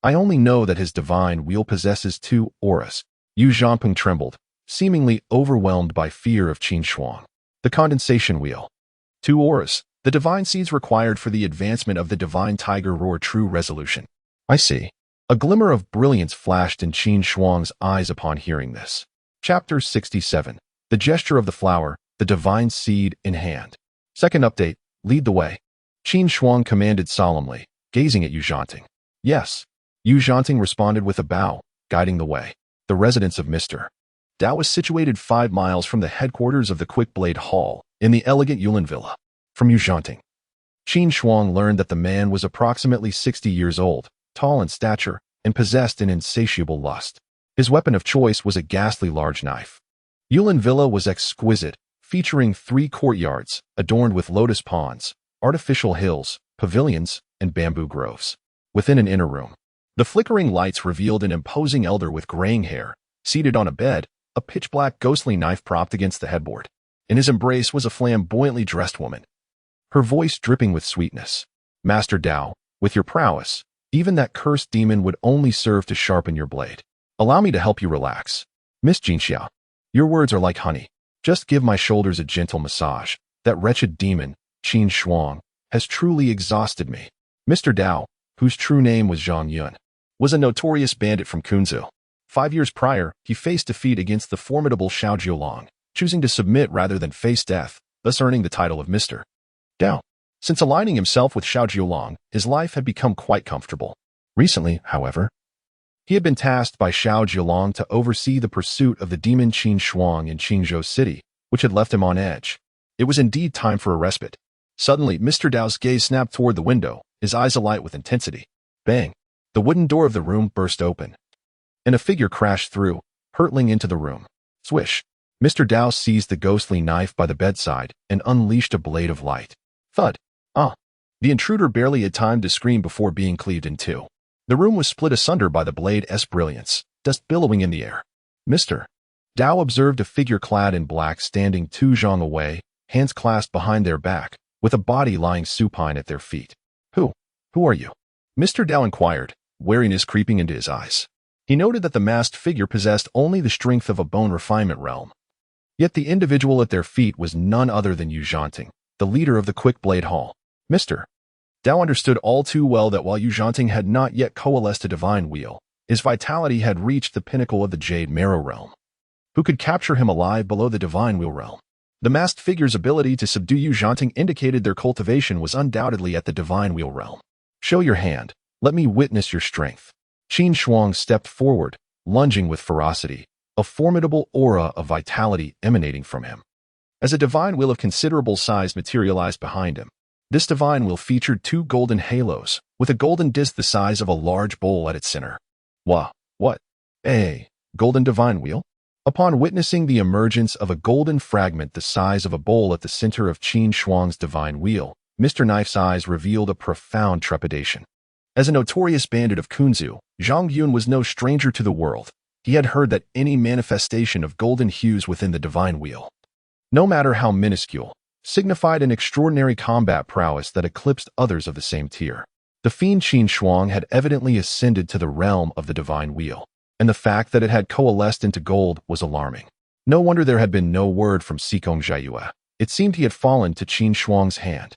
I only know that his divine wheel possesses 2 auras. Yu Zhanping trembled, seemingly overwhelmed by fear of Qin Shuang. The condensation wheel. 2 auras, the divine seeds required for the advancement of the divine tiger roar true resolution. I see. A glimmer of brilliance flashed in Qin Shuang's eyes upon hearing this. Chapter 67. The gesture of the flower, the divine seed in hand. Second update, lead the way. Qin Shuang commanded solemnly, gazing at Yu Zhanting. Yes. Yu Zhanting responded with a bow, guiding the way. The residence of Mr. Dao was situated 5 miles from the headquarters of the Quickblade Hall, in the elegant Yulin Villa. From Yu Zhanting, Qin Shuang learned that the man was approximately 60 years old, tall in stature, and possessed an insatiable lust. His weapon of choice was a ghastly large knife. Yulin Villa was exquisite, featuring 3 courtyards, adorned with lotus ponds, artificial hills, pavilions, and bamboo groves. Within an inner room, the flickering lights revealed an imposing elder with graying hair, seated on a bed, a pitch-black ghostly knife propped against the headboard. In his embrace was a flamboyantly dressed woman, her voice dripping with sweetness. Master Dao, with your prowess, even that cursed demon would only serve to sharpen your blade. Allow me to help you relax. Miss Jinxiao, your words are like honey. Just give my shoulders a gentle massage. That wretched demon, Qin Shuang, has truly exhausted me. Mr. Dao, whose true name was Zhang Yun, was a notorious bandit from Kunzhou. 5 years prior, he faced defeat against the formidable Xiao Jiulong, choosing to submit rather than face death, thus earning the title of Mr. Dao. Since aligning himself with Xiao Jiulong, his life had become quite comfortable. Recently, however, he had been tasked by Xiao Jiulong to oversee the pursuit of the demon Qin Shuang in Qingzhou City, which had left him on edge. It was indeed time for a respite. Suddenly, Mr. Dao's gaze snapped toward the window, his eyes alight with intensity. Bang! The wooden door of the room burst open, and a figure crashed through, hurtling into the room. Swish! Mr. Dao seized the ghostly knife by the bedside and unleashed a blade of light. Thud! Ah! The intruder barely had time to scream before being cleaved in two. The room was split asunder by the blade's brilliance, dust billowing in the air. Mr. Dao observed a figure clad in black standing 2 zhang away, hands clasped behind their back, with a body lying supine at their feet. Who are you? Mr. Dao inquired, wariness creeping into his eyes. He noted that the masked figure possessed only the strength of a bone refinement realm. Yet the individual at their feet was none other than Yu Zhanting, the leader of the Quick Blade Hall. Mr. Dao understood all too well that while Yu Zhanting had not yet coalesced a divine wheel, his vitality had reached the pinnacle of the Jade Marrow realm. Who could capture him alive below the divine wheel realm? The masked figure's ability to subdue Yu Zhanting indicated their cultivation was undoubtedly at the divine wheel realm. Show your hand. Let me witness your strength. Qin Shuang stepped forward, lunging with ferocity, a formidable aura of vitality emanating from him. As a divine wheel of considerable size materialized behind him, this divine wheel featured 2 golden halos, with a golden disc the size of a large bowl at its center. Wow, what? A golden divine wheel? Upon witnessing the emergence of a golden fragment the size of a bowl at the center of Qin Shuang's divine wheel, Mr. Knife's eyes revealed a profound trepidation. As a notorious bandit of Kunzu, Zhang Yun was no stranger to the world. He had heard that any manifestation of golden hues within the divine wheel, no matter how minuscule, signified an extraordinary combat prowess that eclipsed others of the same tier. The fiend Qin Shuang had evidently ascended to the realm of the divine wheel, and the fact that it had coalesced into gold was alarming. No wonder there had been no word from Sikong Jiayue. It seemed he had fallen to Qin Shuang's hand.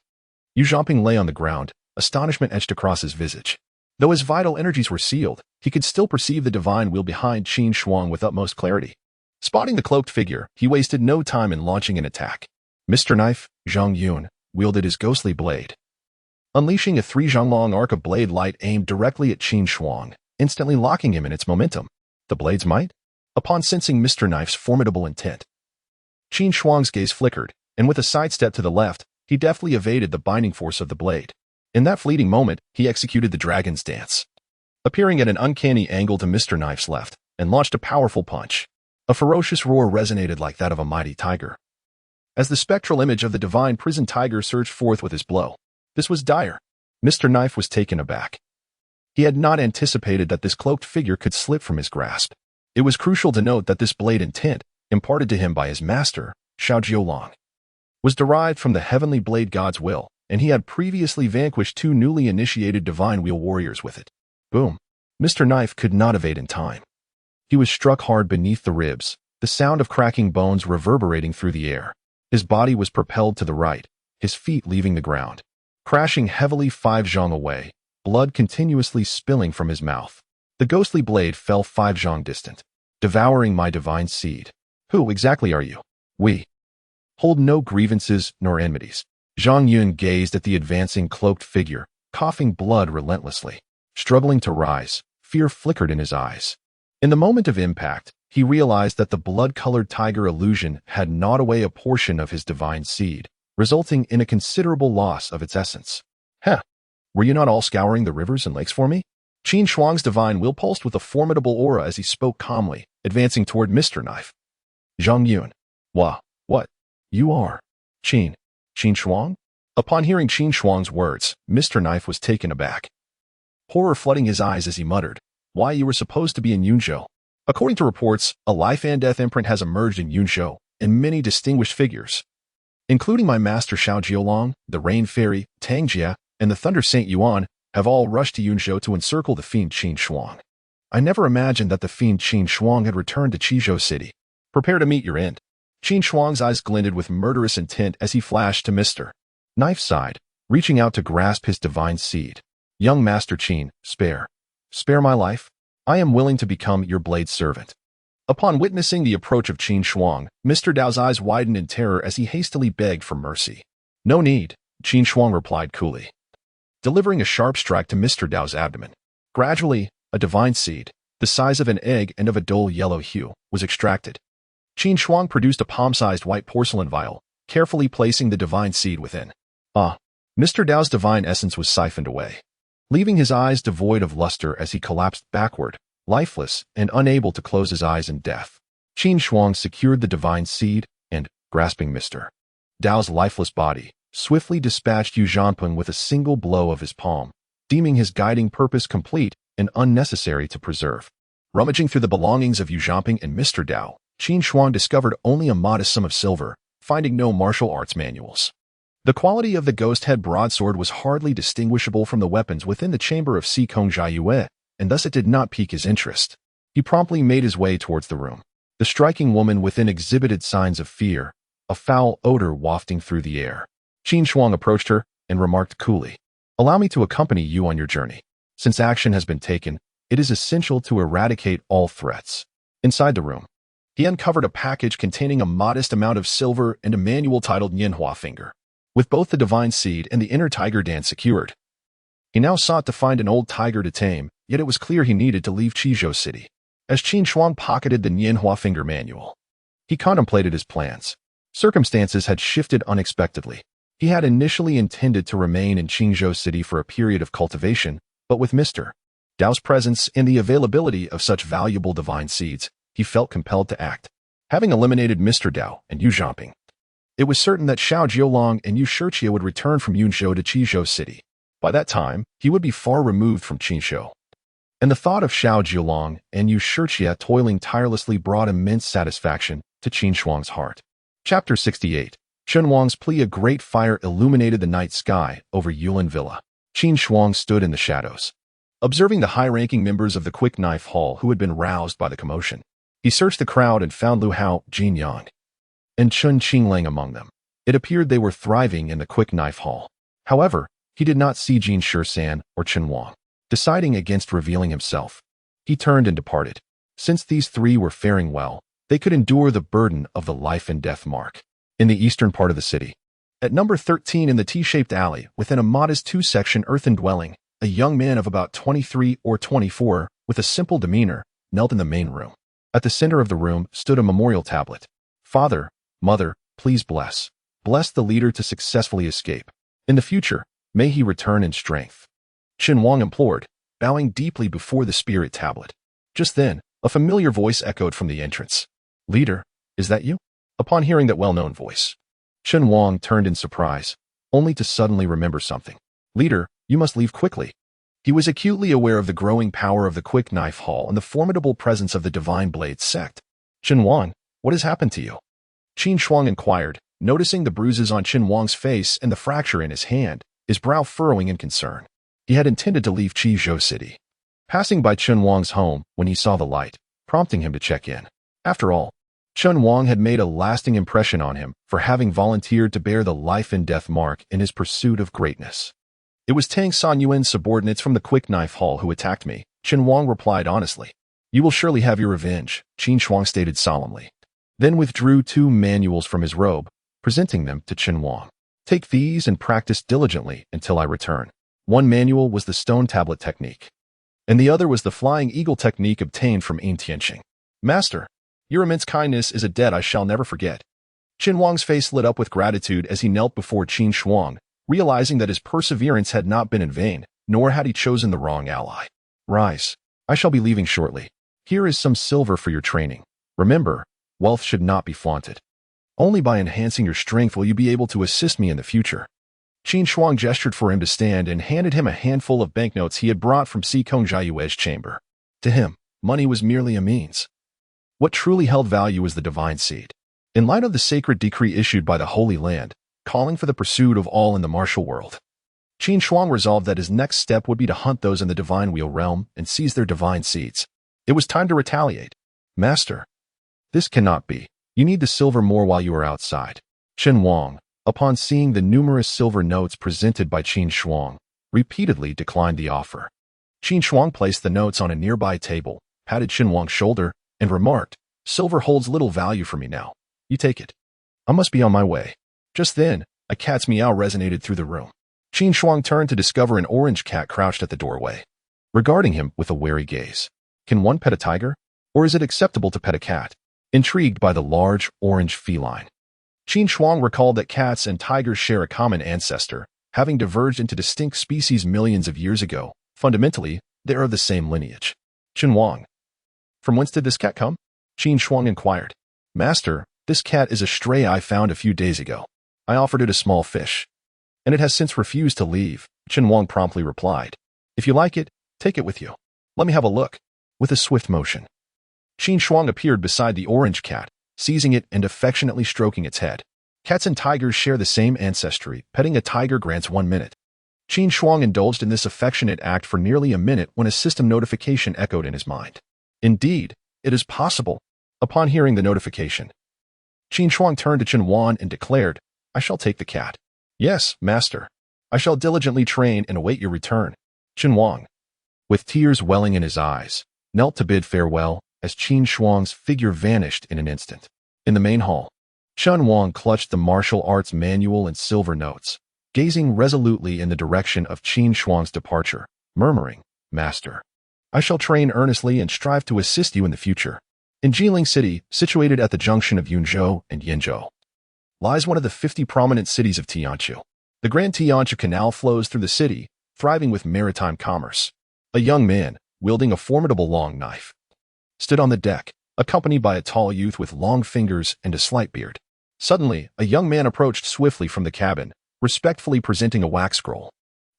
Yu Zhanting lay on the ground, astonishment etched across his visage. Though his vital energies were sealed, he could still perceive the divine wheel behind Qin Shuang with utmost clarity. Spotting the cloaked figure, he wasted no time in launching an attack. Mr. Knife, Zhang Yun, wielded his ghostly blade, unleashing a 3 zhang long arc of blade light aimed directly at Qin Shuang, instantly locking him in its momentum. The blade's might? Upon sensing Mr. Knife's formidable intent, Qin Shuang's gaze flickered, and with a sidestep to the left, he deftly evaded the binding force of the blade. In that fleeting moment, he executed the dragon's dance, appearing at an uncanny angle to Mr. Knife's left, and launched a powerful punch. A ferocious roar resonated like that of a mighty tiger, as the spectral image of the divine prison tiger surged forth with his blow. This was dire. Mr. Knife was taken aback. He had not anticipated that this cloaked figure could slip from his grasp. It was crucial to note that this blade intent, imparted to him by his master, Xiao Jiolong, was derived from the heavenly blade god's will, and he had previously vanquished 2 newly initiated divine wheel warriors with it. Boom. Mr. Knife could not evade in time. He was struck hard beneath the ribs, the sound of cracking bones reverberating through the air. His body was propelled to the right, his feet leaving the ground, crashing heavily 5 zhang away, blood continuously spilling from his mouth. The ghostly blade fell 5 zhang distant, devouring my divine seed. Who exactly are you? We hold no grievances nor enmities. Zhang Yun gazed at the advancing cloaked figure, coughing blood relentlessly. Struggling to rise, fear flickered in his eyes. In the moment of impact, he realized that the blood-colored tiger illusion had gnawed away a portion of his divine seed, resulting in a considerable loss of its essence. Heh! Were you not all scouring the rivers and lakes for me? Qin Shuang's divine will pulsed with a formidable aura as he spoke calmly, advancing toward Mr. Knife. Zhang Yun. What? You are Qin Shuang? Upon hearing Qin Shuang's words, Mr. Knife was taken aback, horror flooding his eyes as he muttered, "Why, you were supposed to be in Yunzhou." According to reports, a life and death imprint has emerged in Yunzhou, and many distinguished figures, including my master Xiao Jiolong, the Rain Fairy, Tang Jia, and the Thunder Saint Yuan, have all rushed to Yunzhou to encircle the fiend Qin Shuang. I never imagined that the fiend Qin Shuang had returned to Qizhou City. Prepare to meet your end. Qin Shuang's eyes glinted with murderous intent as he flashed to Mr. Knife's side, reaching out to grasp his divine seed. Young Master Qin, spare my life. I am willing to become your blade servant. Upon witnessing the approach of Qin Shuang, Mr. Dao's eyes widened in terror as he hastily begged for mercy. No need, Qin Shuang replied coolly, delivering a sharp strike to Mr. Dao's abdomen. Gradually, a divine seed, the size of an egg and of a dull yellow hue, was extracted. Qin Shuang produced a palm-sized white porcelain vial, carefully placing the divine seed within. Ah, Mr. Dao's divine essence was siphoned away, leaving his eyes devoid of luster as he collapsed backward, lifeless and unable to close his eyes in death. Qin Shuang secured the divine seed and, grasping Mr. Dao's lifeless body, swiftly dispatched Yu Zhanpeng with a single blow of his palm, deeming his guiding purpose complete and unnecessary to preserve. Rummaging through the belongings of Yu Zhanpeng and Mr. Dao, Qin Shuang discovered only a modest sum of silver, finding no martial arts manuals. The quality of the ghost head broadsword was hardly distinguishable from the weapons within the chamber of Si Kong Jiayue, and thus it did not pique his interest. He promptly made his way towards the room. The striking woman within exhibited signs of fear, a foul odor wafting through the air. Qin Shuang approached her and remarked coolly, "Allow me to accompany you on your journey. Since action has been taken, it is essential to eradicate all threats." Inside the room, he uncovered a package containing a modest amount of silver and a manual titled Nianhua Finger. With both the divine seed and the inner tiger dance secured, he now sought to find an old tiger to tame, yet it was clear he needed to leave Qizhou City. As Qin Shuang pocketed the Nianhua Finger manual, he contemplated his plans. Circumstances had shifted unexpectedly. He had initially intended to remain in Qingzhou City for a period of cultivation, but with Mr. Dao's presence and the availability of such valuable divine seeds, he felt compelled to act. Having eliminated Mr. Dao and Yu Zhanping, it was certain that Xiao Jiolong and Yu Shiqie would return from Yunzhou to Qizhou City. By that time, he would be far removed from Qinzhou. And the thought of Xiao Jiolong and Yu Shiqie toiling tirelessly brought immense satisfaction to Qin Shuang's heart. Chapter 68. Qin Wang's plea. A great fire illuminated the night sky over Yulin Villa. Qin Shuang stood in the shadows, observing the high-ranking members of the Quick Knife Hall who had been roused by the commotion. He searched the crowd and found Lu Hao, Jin Yang, and Chun Qinglang among them. It appeared they were thriving in the Quick Knife Hall. However, he did not see Jin Shisan or Qin Wang. Deciding against revealing himself, he turned and departed. Since these three were faring well, they could endure the burden of the life and death mark. In the eastern part of the city, at number 13 in the T-shaped alley, within a modest two-section earthen dwelling, a young man of about 23 or 24, with a simple demeanor, knelt in the main room. At the center of the room stood a memorial tablet. "Father, Mother, please bless the leader to successfully escape. In the future, may he return in strength," Qin Wang implored, bowing deeply before the spirit tablet. Just then, a familiar voice echoed from the entrance. "Leader, is that you?" Upon hearing that well-known voice, Qin Wang turned in surprise, only to suddenly remember something. "Leader, you must leave quickly." He was acutely aware of the growing power of the Quick Knife Hall and the formidable presence of the Divine Blade sect. "Qin Wang, what has happened to you?" Qin Shuang inquired, noticing the bruises on Qin Wang's face and the fracture in his hand, his brow furrowing in concern. He had intended to leave Qizhou City, passing by Qin Wang's home when he saw the light, prompting him to check in. After all, Qin Wang had made a lasting impression on him for having volunteered to bear the life and death mark in his pursuit of greatness. "It was Tang San Yuan's subordinates from the Quick Knife Hall who attacked me," Qin Wang replied honestly. "You will surely have your revenge," Qin Shuang stated solemnly, then withdrew 2 manuals from his robe, presenting them to Qin Wang. "Take these and practice diligently until I return." One manual was the stone tablet technique, and the other was the flying eagle technique obtained from Yin Tianqing. "Master, your immense kindness is a debt I shall never forget." Qin Wang's face lit up with gratitude as he knelt before Qin Shuang, realizing that his perseverance had not been in vain, nor had he chosen the wrong ally. "Rise. I shall be leaving shortly. Here is some silver for your training. Remember, wealth should not be flaunted. Only by enhancing your strength will you be able to assist me in the future." Qin Shuang gestured for him to stand and handed him a handful of banknotes he had brought from Si Kong Jiayue's chamber. To him, money was merely a means. What truly held value was the divine seed. In light of the sacred decree issued by the Holy Land, calling for the pursuit of all in the martial world, Qin Shuang resolved that his next step would be to hunt those in the divine wheel realm and seize their divine seeds. It was time to retaliate. "Master, this cannot be. You need the silver more while you are outside." Qin Wang, upon seeing the numerous silver notes presented by Qin Shuang, repeatedly declined the offer. Qin Shuang placed the notes on a nearby table, patted Qin Wang's shoulder, and remarked, "Silver holds little value for me now. You take it. I must be on my way." Just then, a cat's meow resonated through the room. Qin Shuang turned to discover an orange cat crouched at the doorway, regarding him with a wary gaze. Can one pet a tiger? Or is it acceptable to pet a cat? Intrigued by the large, orange feline, Qin Shuang recalled that cats and tigers share a common ancestor, having diverged into distinct species millions of years ago. Fundamentally, they are of the same lineage. Qin Shuang. From whence did this cat come? Qin Shuang inquired. Master, this cat is a stray I found a few days ago. I offered it a small fish, and it has since refused to leave. Qin Shuang promptly replied. If you like it, take it with you. Let me have a look. With a swift motion, Qin Shuang appeared beside the orange cat, seizing it and affectionately stroking its head. Cats and tigers share the same ancestry. Petting a tiger grants 1 minute. Qin Shuang indulged in this affectionate act for nearly a minute when a system notification echoed in his mind. Indeed, it is possible. Upon hearing the notification, Qin Shuang turned to Qin Wan and declared, I shall take the cat. Yes, master. I shall diligently train and await your return. Qin Wang, with tears welling in his eyes, knelt to bid farewell as Qin Shuang's figure vanished in an instant. In the main hall, Qin Wang clutched the martial arts manual and silver notes, gazing resolutely in the direction of Qin Shuang's departure, murmuring, Master, I shall train earnestly and strive to assist you in the future. In Jiling City, situated at the junction of Yunzhou and Yinzhou, lies one of the 50 prominent cities of Tianshu. The Grand Tianshu Canal flows through the city, thriving with maritime commerce. A young man, wielding a formidable long knife, stood on the deck, accompanied by a tall youth with long fingers and a slight beard. Suddenly, a young man approached swiftly from the cabin, respectfully presenting a wax scroll.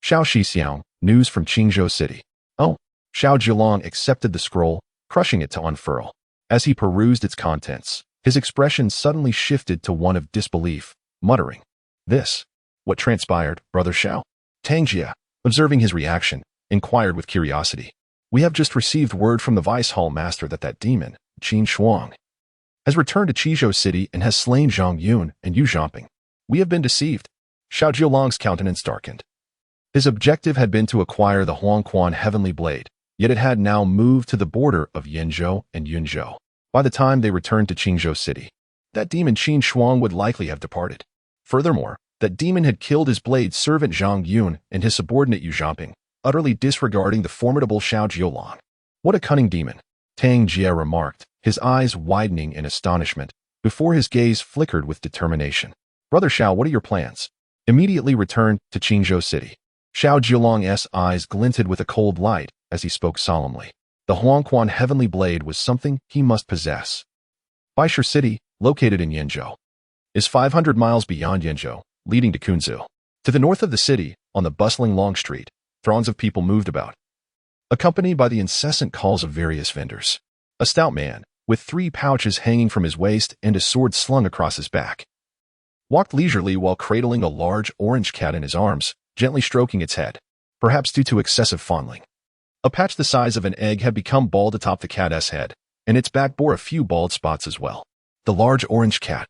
Xiao Shixiang, news from Qingzhou City. Oh, Xiao Zhilong accepted the scroll, crushing it to unfurl. As he perused its contents, his expression suddenly shifted to one of disbelief, muttering, This? What transpired, Brother Xiao? Tang Jia, observing his reaction, inquired with curiosity. We have just received word from the Vice Hall Master that demon, Qin Shuang, has returned to Qizhou City and has slain Zhang Yun and Yu Zhamping. We have been deceived. Xiao Zhilong's countenance darkened. His objective had been to acquire the Huangquan Heavenly Blade, yet it had now moved to the border of Yinzhou and Yunzhou. By the time they returned to Qingzhou City, that demon Qin Shuang would likely have departed. Furthermore, that demon had killed his blade servant Zhang Yun and his subordinate Yu Zhamping, utterly disregarding the formidable Xiao Zhilong. What a cunning demon, Tang Jia remarked, his eyes widening in astonishment, before his gaze flickered with determination. Brother Xiao, what are your plans? Immediately return to Qingzhou City. Xiao Zhilong's eyes glinted with a cold light as he spoke solemnly. The Huangquan Heavenly Blade was something he must possess. Baisher City, located in Yinzhou, is 500 miles beyond Yinzhou, leading to Kunzu. To the north of the city, on the bustling Long Street, throngs of people moved about, accompanied by the incessant calls of various vendors. A stout man, with 3 pouches hanging from his waist and a sword slung across his back, walked leisurely while cradling a large orange cat in his arms, gently stroking its head, perhaps due to excessive fondling. A patch the size of an egg had become bald atop the cat's head, and its back bore a few bald spots as well. The large orange cat,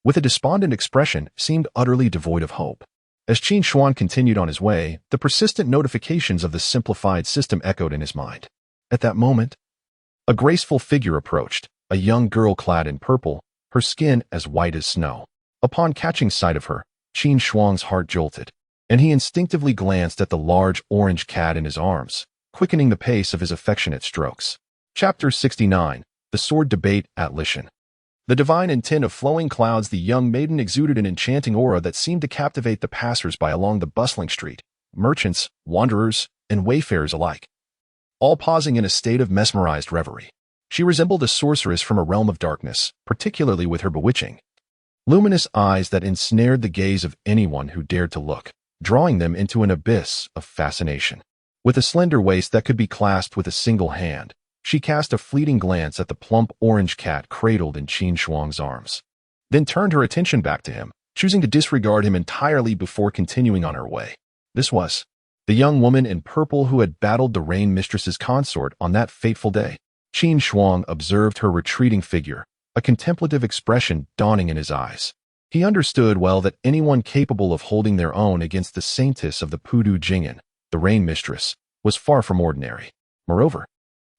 with a despondent expression, seemed utterly devoid of hope. As Qin Shuang continued on his way, the persistent notifications of the simplified system echoed in his mind. At that moment, a graceful figure approached, a young girl clad in purple, her skin as white as snow. Upon catching sight of her, Qin Shuang's heart jolted, and he instinctively glanced at the large orange cat in his arms, quickening the pace of his affectionate strokes. Chapter 69, The Sword Debate at Lishan. The divine intent of flowing clouds, the young maiden exuded an enchanting aura that seemed to captivate the passers-by along the bustling street, merchants, wanderers, and wayfarers alike, all pausing in a state of mesmerized reverie. She resembled a sorceress from a realm of darkness, particularly with her bewitching, luminous eyes that ensnared the gaze of anyone who dared to look, drawing them into an abyss of fascination. With a slender waist that could be clasped with a single hand, she cast a fleeting glance at the plump orange cat cradled in Qin Shuang's arms, then turned her attention back to him, choosing to disregard him entirely before continuing on her way. This was the young woman in purple who had battled the Rain Mistress's consort on that fateful day. Qin Shuang observed her retreating figure, a contemplative expression dawning in his eyes. He understood well that anyone capable of holding their own against the saintess of the Pudu Jing'an, the Rain Mistress, was far from ordinary. Moreover,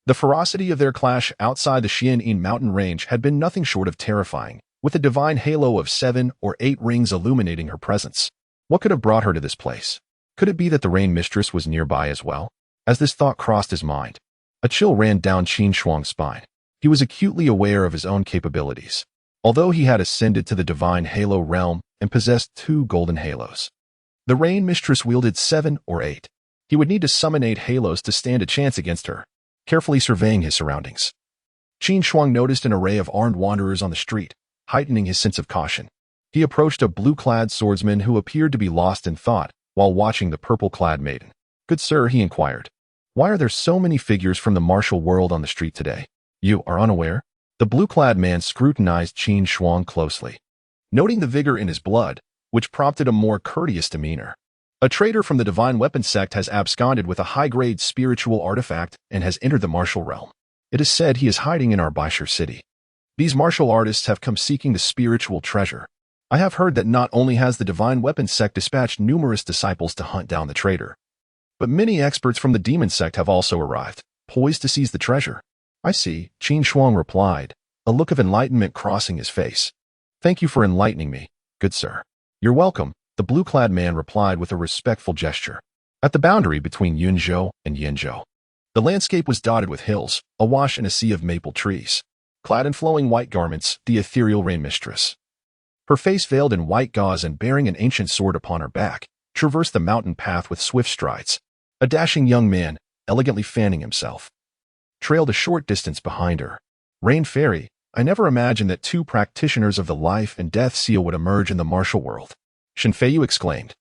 the ferocity of their clash outside the Xian'an mountain range had been nothing short of terrifying, with a divine halo of 7 or 8 rings illuminating her presence. What could have brought her to this place? Could it be that the Rain Mistress was nearby as well? As this thought crossed his mind, a chill ran down Qin Shuang's spine. He was acutely aware of his own capabilities. Although he had ascended to the divine halo realm and possessed 2 golden halos, The Rain Mistress wielded 7 or 8. He would need to summon 8 halos to stand a chance against her, carefully surveying his surroundings. Qin Shuang noticed an array of armed wanderers on the street, heightening his sense of caution. He approached a blue-clad swordsman who appeared to be lost in thought while watching the purple-clad maiden. "Good sir," he inquired, "why are there so many figures from the martial world on the street today? You are unaware?" The blue-clad man scrutinized Qin Shuang closely, noting the vigor in his blood, which prompted a more courteous demeanor. "A trader from the Divine Weapon sect has absconded with a high-grade spiritual artifact and has entered the martial realm. It is said he is hiding in our Baishur city. These martial artists have come seeking the spiritual treasure. I have heard that not only has the Divine Weapon sect dispatched numerous disciples to hunt down the traitor, but many experts from the Demon sect have also arrived, poised to seize the treasure." "I see," Qin Shuang replied, a look of enlightenment crossing his face. "Thank you for enlightening me, good sir." "You're welcome," the blue-clad man replied with a respectful gesture. At the boundary between Yunzhou and Yanzhou, the landscape was dotted with hills, awash in a sea of maple trees. Clad in flowing white garments, the ethereal Rain Mistress, her face veiled in white gauze and bearing an ancient sword upon her back, traversed the mountain path with swift strides. A dashing young man, elegantly fanning himself, trailed a short distance behind her. "Rain Fairy, I never imagined that 2 practitioners of the life and death seal would emerge in the martial world," Shen Feiyu exclaimed,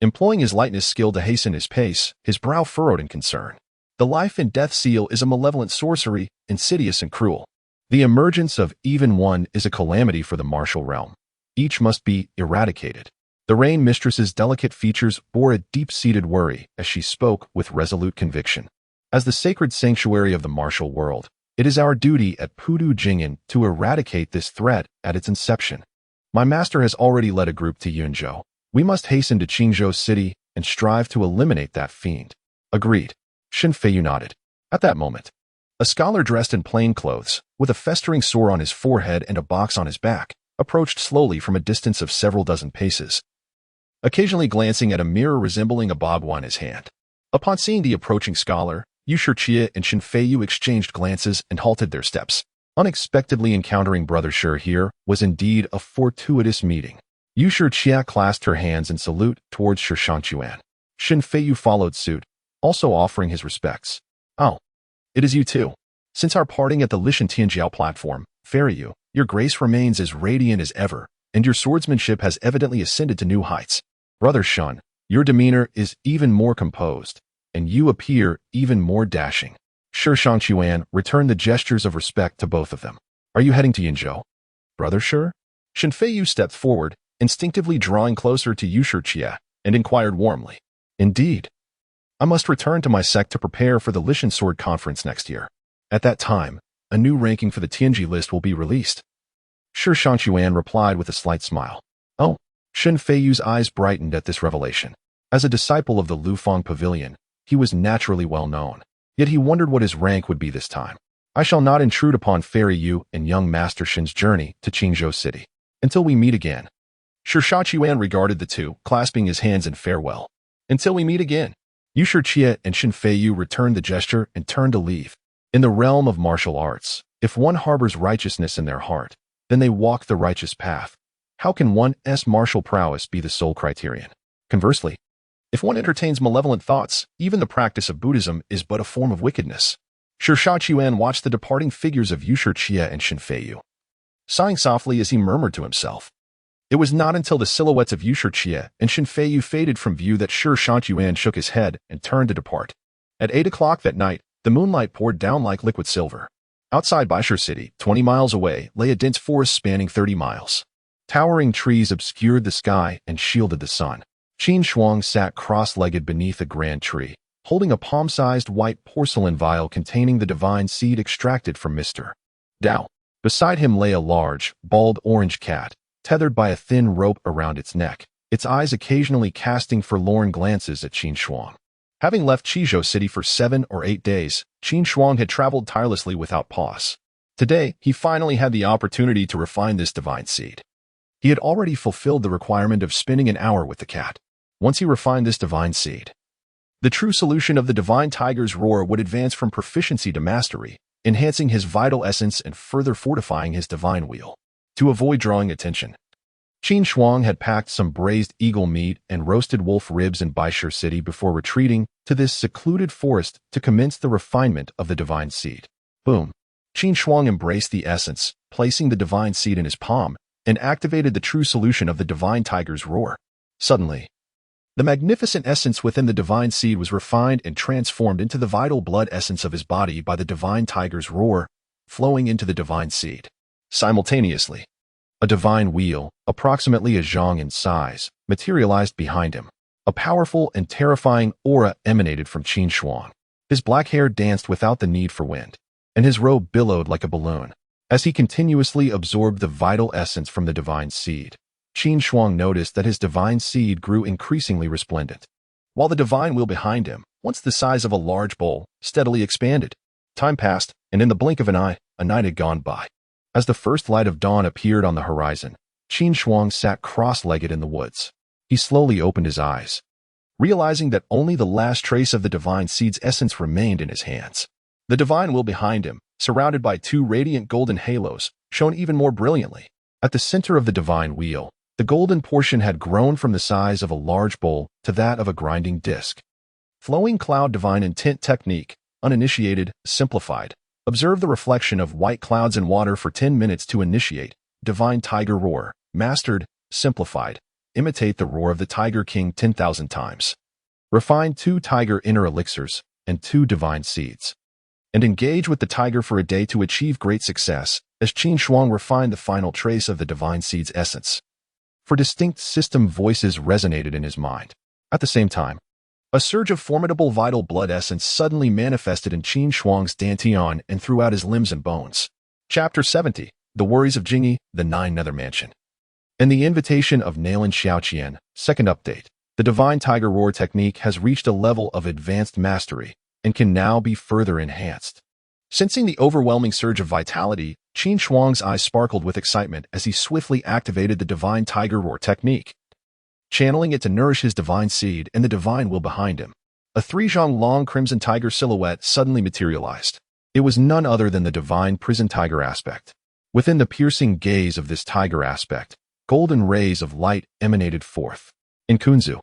employing his lightness skill to hasten his pace, his brow furrowed in concern. "The life and death seal is a malevolent sorcery, insidious and cruel. The emergence of even one is a calamity for the martial realm. Each must be eradicated." The Rain Mistress's delicate features bore a deep-seated worry as she spoke with resolute conviction. "As the sacred sanctuary of the martial world, it is our duty at Pudu Jing'an to eradicate this threat at its inception. My master has already led a group to Yunzhou. We must hasten to Qingzhou City and strive to eliminate that fiend." "Agreed," Shen Feiyu nodded. At that moment, a scholar dressed in plain clothes, with a festering sore on his forehead and a box on his back, approached slowly from a distance of several dozen paces, occasionally glancing at a mirror resembling a bagua in his hand. Upon seeing the approaching scholar, Yusher Chia and Shen Feiyu exchanged glances and halted their steps. Unexpectedly encountering Brother Shi here was indeed a fortuitous meeting. Yusher Chia clasped her hands in salute towards Shi Shangquan. Shen Feiyu followed suit, also offering his respects. "Oh, it is you too. Since our parting at the Lishan Tianjiao platform, Fairy Yu, your grace remains as radiant as ever, and your swordsmanship has evidently ascended to new heights. Brother Shun, your demeanor is even more composed, and you appear even more dashing." Shi Shangquan returned the gestures of respect to both of them. "Are you heading to Yinzhou, Brother Shi?" Shen Feiyu stepped forward, instinctively drawing closer to Yusher Chia, and inquired warmly. "Indeed. I must return to my sect to prepare for the Lishan Sword Conference next year. At that time, a new ranking for the Tianji list will be released." Shi Shangquan replied with a slight smile. "Oh." Shen Feiyu's eyes brightened at this revelation. As a disciple of the Lufeng Pavilion, he was naturally well known. Yet he wondered what his rank would be this time. "I shall not intrude upon Fairy Yu and young Master Shin's journey to Qingzhou City. Until we meet again." Shi Shangquan regarded the two, clasping his hands in farewell. "Until we meet again." Yusher Chia and Shen Feiyu returned the gesture and turned to leave. In the realm of martial arts, if one harbors righteousness in their heart, then they walk the righteous path. How can one's martial prowess be the sole criterion? Conversely, if one entertains malevolent thoughts, even the practice of Buddhism is but a form of wickedness. Shi Shangquan watched the departing figures of Yusher Chia and Shen Feiyu, sighing softly as he murmured to himself. It was not until the silhouettes of Yusher Chia and Shen Feiyu faded from view that Shi Shangquan shook his head and turned to depart. At 8 o'clock that night, the moonlight poured down like liquid silver. Outside Baishur City, 20 miles away, lay a dense forest spanning 30 miles. Towering trees obscured the sky and shielded the sun. Qin Shuang sat cross-legged beneath a grand tree, holding a palm-sized white porcelain vial containing the divine seed extracted from Mr. Dao. Beside him lay a large, bald orange cat, tethered by a thin rope around its neck, its eyes occasionally casting forlorn glances at Qin Shuang. Having left Qizhou City for 7 or 8 days, Qin Shuang had traveled tirelessly without pause. Today, he finally had the opportunity to refine this divine seed. He had already fulfilled the requirement of spending an hour with the cat. Once he refined this divine seed, the true solution of the divine tiger's roar would advance from proficiency to mastery, enhancing his vital essence and further fortifying his divine wheel. To avoid drawing attention, Qin Shuang had packed some braised eagle meat and roasted wolf ribs in Baishur City before retreating to this secluded forest to commence the refinement of the divine seed. Boom. Qin Shuang embraced the essence, placing the divine seed in his palm, and activated the true solution of the divine tiger's roar. Suddenly, the magnificent essence within the divine seed was refined and transformed into the vital blood essence of his body by the divine tiger's roar, flowing into the divine seed. Simultaneously, a divine wheel, approximately a zhang in size, materialized behind him. A powerful and terrifying aura emanated from Qin Shuang. His black hair danced without the need for wind, and his robe billowed like a balloon. As he continuously absorbed the vital essence from the divine seed, Qin Shuang noticed that his divine seed grew increasingly resplendent, while the divine wheel behind him, once the size of a large bowl, steadily expanded. Time passed, and in the blink of an eye, a night had gone by. As the first light of dawn appeared on the horizon, Qin Shuang sat cross-legged in the woods. He slowly opened his eyes, realizing that only the last trace of the divine seed's essence remained in his hands. The divine wheel behind him, surrounded by two radiant golden halos, shone even more brilliantly. At the center of the divine wheel, the golden portion had grown from the size of a large bowl to that of a grinding disc. Flowing cloud divine intent technique, uninitiated, simplified. Observe the reflection of white clouds in water for 10 minutes to initiate. Divine tiger roar, mastered, simplified. Imitate the roar of the Tiger King 10,000 times. Refine 2 tiger inner elixirs and 2 divine seeds. And engage with the tiger for a day to achieve great success, as Qin Shuang refined the final trace of the divine seed's essence. For distinct system voices resonated in his mind. At the same time, a surge of formidable vital blood essence suddenly manifested in Qin Shuang's dantian and throughout his limbs and bones. Chapter 70, The Worries of Jingyi, the Nine Nether Mansion. In the invitation of Nailin Xiaoqian, second update, the Divine Tiger Roar technique has reached a level of advanced mastery and can now be further enhanced. Sensing the overwhelming surge of vitality, Qin Shuang's eyes sparkled with excitement as he swiftly activated the Divine Tiger Roar technique, channeling it to nourish his divine seed and the divine will behind him. A 3-zhang-long crimson tiger silhouette suddenly materialized. It was none other than the divine prison tiger aspect. Within the piercing gaze of this tiger aspect, golden rays of light emanated forth. In Kunzu,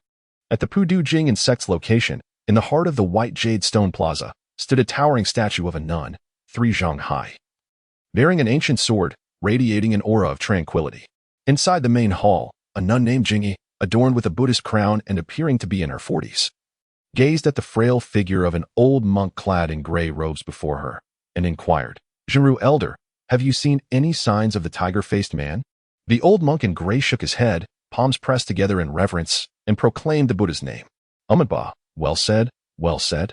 at the Pudu Jing insect's location, in the heart of the white jade stone plaza, stood a towering statue of a nun, 3 zhang high, bearing an ancient sword, radiating an aura of tranquility. Inside the main hall, a nun named Jingyi, adorned with a Buddhist crown and appearing to be in her 40s, gazed at the frail figure of an old monk clad in gray robes before her, and inquired, "Zhenru Elder, have you seen any signs of the tiger-faced man?" The old monk in gray shook his head, palms pressed together in reverence, and proclaimed the Buddha's name. Amenba, well said, well said.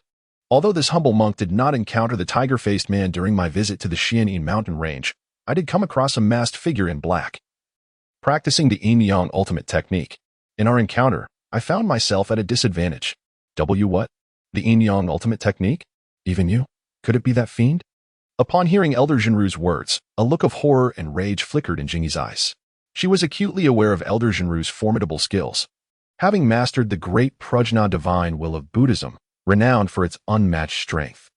Although this humble monk did not encounter the tiger-faced man during my visit to the Xianyin mountain range, I did come across a masked figure in black, practicing the yin-yang ultimate technique. In our encounter, I found myself at a disadvantage. What? The yin-yang ultimate technique? Even you? Could it be that fiend? Upon hearing Elder Zhenru's words, a look of horror and rage flickered in Jingyi's eyes. She was acutely aware of Elder Zhenru's formidable skills, having mastered the great Prajna divine will of Buddhism, renowned for its unmatched strength.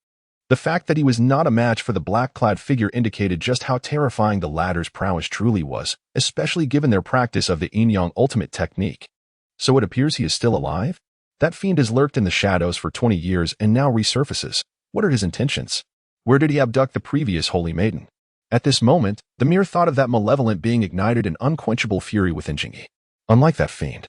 The fact that he was not a match for the black-clad figure indicated just how terrifying the latter's prowess truly was, especially given their practice of the yin-yang ultimate technique. So it appears he is still alive? That fiend has lurked in the shadows for 20 years and now resurfaces. What are his intentions? Where did he abduct the previous holy maiden? At this moment, the mere thought of that malevolent being ignited an unquenchable fury within Jingyi. Unlike that fiend,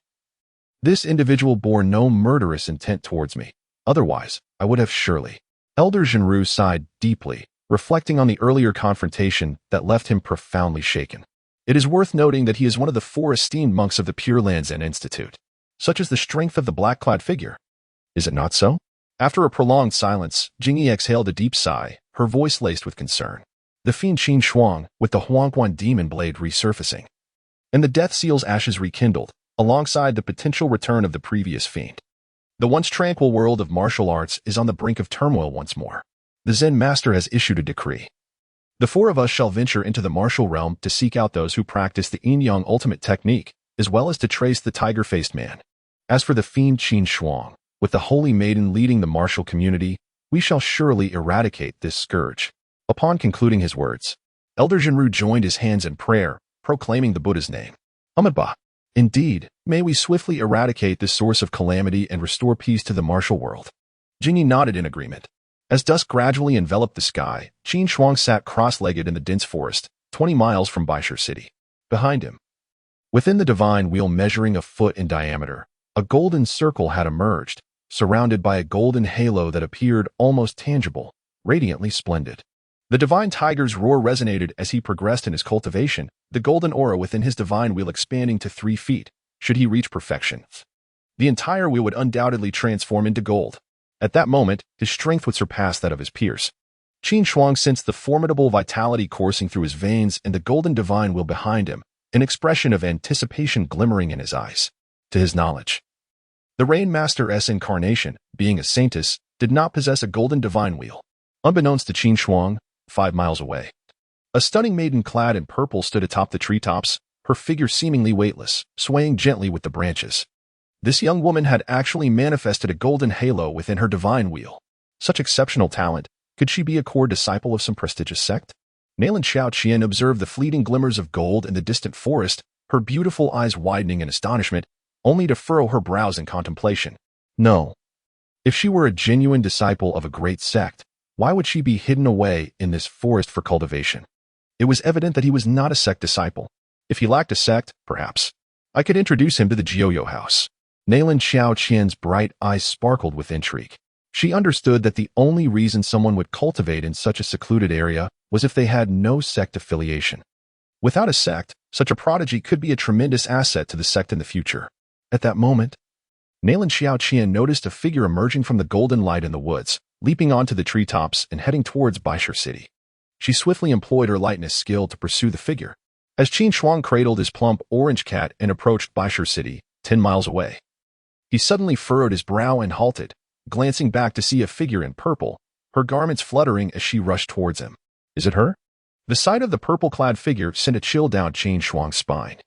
this individual bore no murderous intent towards me. Otherwise, I would have surely. Elder Zhenru sighed deeply, reflecting on the earlier confrontation that left him profoundly shaken. It is worth noting that he is one of the 4 esteemed monks of the Pure Land Zen Institute. Such is the strength of the black-clad figure. Is it not so? After a prolonged silence, Jingyi exhaled a deep sigh, her voice laced with concern. The fiend Qin Shuang, with the Huangquan demon blade resurfacing, and the Death Seal's ashes rekindled, alongside the potential return of the previous fiend. The once tranquil world of martial arts is on the brink of turmoil once more. The Zen master has issued a decree. The 4 of us shall venture into the martial realm to seek out those who practice the yin-yang ultimate technique, as well as to trace the tiger-faced man. As for the fiend Qin Shuang, with the holy maiden leading the martial community, we shall surely eradicate this scourge. Upon concluding his words, Elder Zhenru joined his hands in prayer, proclaiming the Buddha's name. Amitabha. Indeed, may we swiftly eradicate this source of calamity and restore peace to the martial world. Jingyi nodded in agreement. As dusk gradually enveloped the sky, Qin Shuang sat cross-legged in the dense forest, 20 miles from Baishur city. Behind him, within the divine wheel measuring a foot in diameter, a golden circle had emerged, surrounded by a golden halo that appeared almost tangible, radiantly splendid. The divine tiger's roar resonated as he progressed in his cultivation, the golden aura within his divine wheel expanding to 3 feet, should he reach perfection. The entire wheel would undoubtedly transform into gold. At that moment, his strength would surpass that of his peers. Qin Shuang sensed the formidable vitality coursing through his veins and the golden divine wheel behind him, an expression of anticipation glimmering in his eyes. To his knowledge, the Rain Master's incarnation, being a saintess, did not possess a golden divine wheel. Unbeknownst to Qin Shuang, 5 miles away, a stunning maiden clad in purple stood atop the treetops, her figure seemingly weightless, swaying gently with the branches. This young woman had actually manifested a golden halo within her divine wheel. Such exceptional talent, could she be a core disciple of some prestigious sect? Nalan Xiaoqian observed the fleeting glimmers of gold in the distant forest, her beautiful eyes widening in astonishment, only to furrow her brows in contemplation. No. If she were a genuine disciple of a great sect, why would she be hidden away in this forest for cultivation? It was evident that he was not a sect disciple. If he lacked a sect, perhaps I could introduce him to the Jiuyo house. Nalan Xiaoqian's bright eyes sparkled with intrigue. She understood that the only reason someone would cultivate in such a secluded area was if they had no sect affiliation. Without a sect, such a prodigy could be a tremendous asset to the sect in the future. At that moment, Nalan Xiaoqian noticed a figure emerging from the golden light in the woods, leaping onto the treetops and heading towards Baishur city. She swiftly employed her lightness skill to pursue the figure. As Qin Shuang cradled his plump orange cat and approached Baishur city, 10 miles away, he suddenly furrowed his brow and halted, glancing back to see a figure in purple, her garments fluttering as she rushed towards him. Is it her? The sight of the purple-clad figure sent a chill down Qin Shuang's spine.